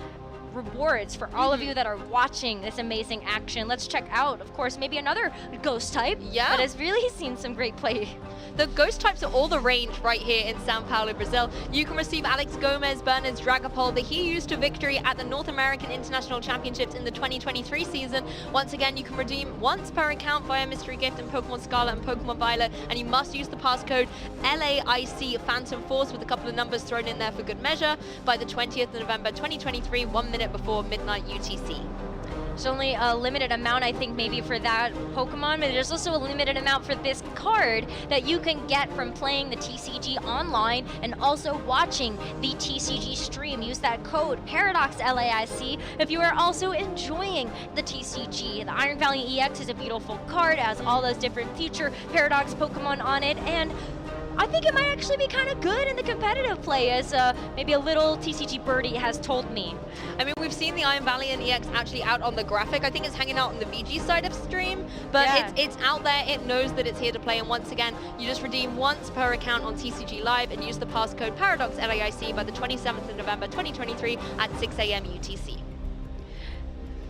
rewards for all of you that are watching this amazing action. Let's check out, of course, maybe another ghost type that has really seen some great play. The ghost types are all the range right here in Sao Paulo, Brazil. You can receive Alex Gomez Bernard's Dragapult that he used to victory at the North American International Championships in the 2023 season. Once again, you can redeem once per account via Mystery Gift in Pokemon Scarlet and Pokemon Violet, and you must use the passcode LAIC Phantom Force with a couple of numbers thrown in there for good measure by the 20th of November 2023, 1 minute before midnight UTC. There's only a limited amount, I think, maybe for that Pokemon, but there's also a limited amount for this card that you can get from playing the TCG online and also watching the TCG stream. Use that code ParadoxLAIC if you are also enjoying the TCG. The Iron Valley EX is a beautiful card, has all those different future Paradox Pokemon on it, and I think it might actually be kind of good in the competitive play, as maybe a little TCG birdie has told me. I mean, we've seen the Iron Valley and EX actually out on the graphic. I think it's hanging out on the VG side of stream, but it's out there. It knows that it's here to play, and once again, you just redeem once per account on TCG Live and use the passcode ParadoxLAIC by the 27th of November 2023 at 6 a.m. UTC.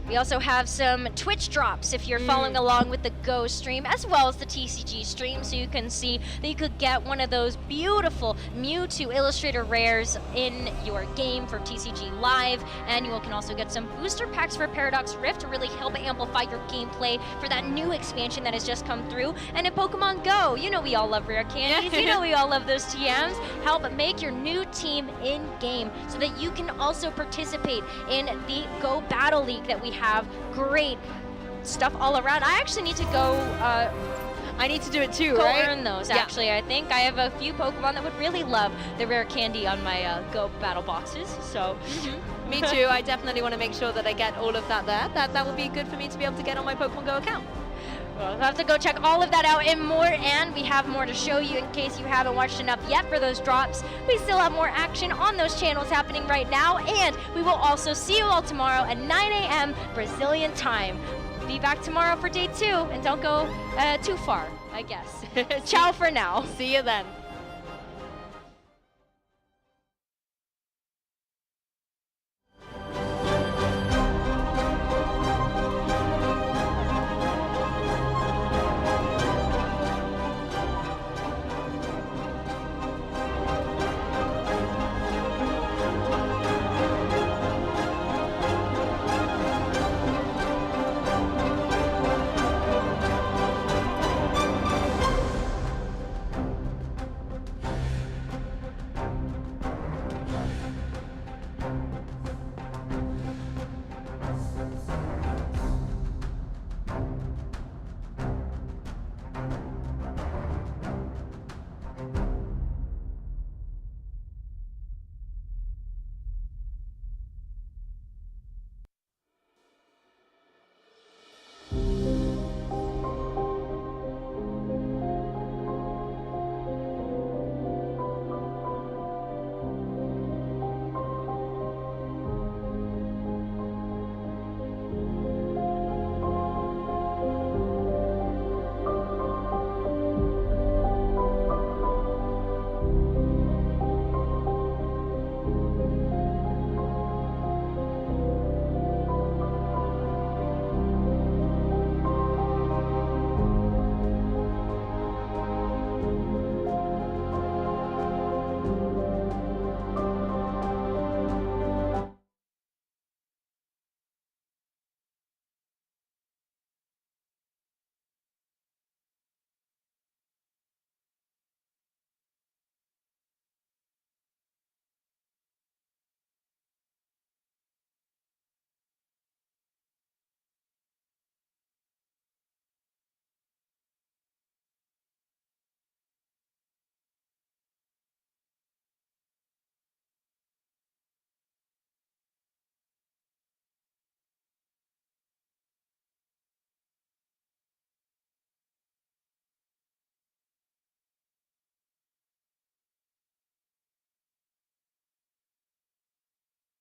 We also have some Twitch drops if you're following along with the Go stream as well as the TCG stream, so you can see that you could get one of those beautiful Mewtwo Illustrator rares in your game for TCG Live, and you can also get some booster packs for Paradox Rift to really help amplify your gameplay for that new expansion that has just come through. And in Pokemon Go, you know we all love rare candies, you know we all love those TMs. Help make your new team in-game so that you can also participate in the Go Battle League that we have. Great stuff all around. I actually need to go I need to do it too, go right? earn those, Yeah. actually. I think I have a few Pokemon that would really love the rare candy on my Go Battle boxes, so. Me too. I definitely want to make sure that I get all of that there. That would be good for me to be able to get on my Pokemon Go account. Well, we'll have to go check all of that out and more, and we have more to show you in case you haven't watched enough yet for those drops. We still have more action on those channels happening right now, and we will also see you all tomorrow at 9 a.m. Brazilian time. Be back tomorrow for day 2, and don't go too far, I guess. Ciao for now. See you then.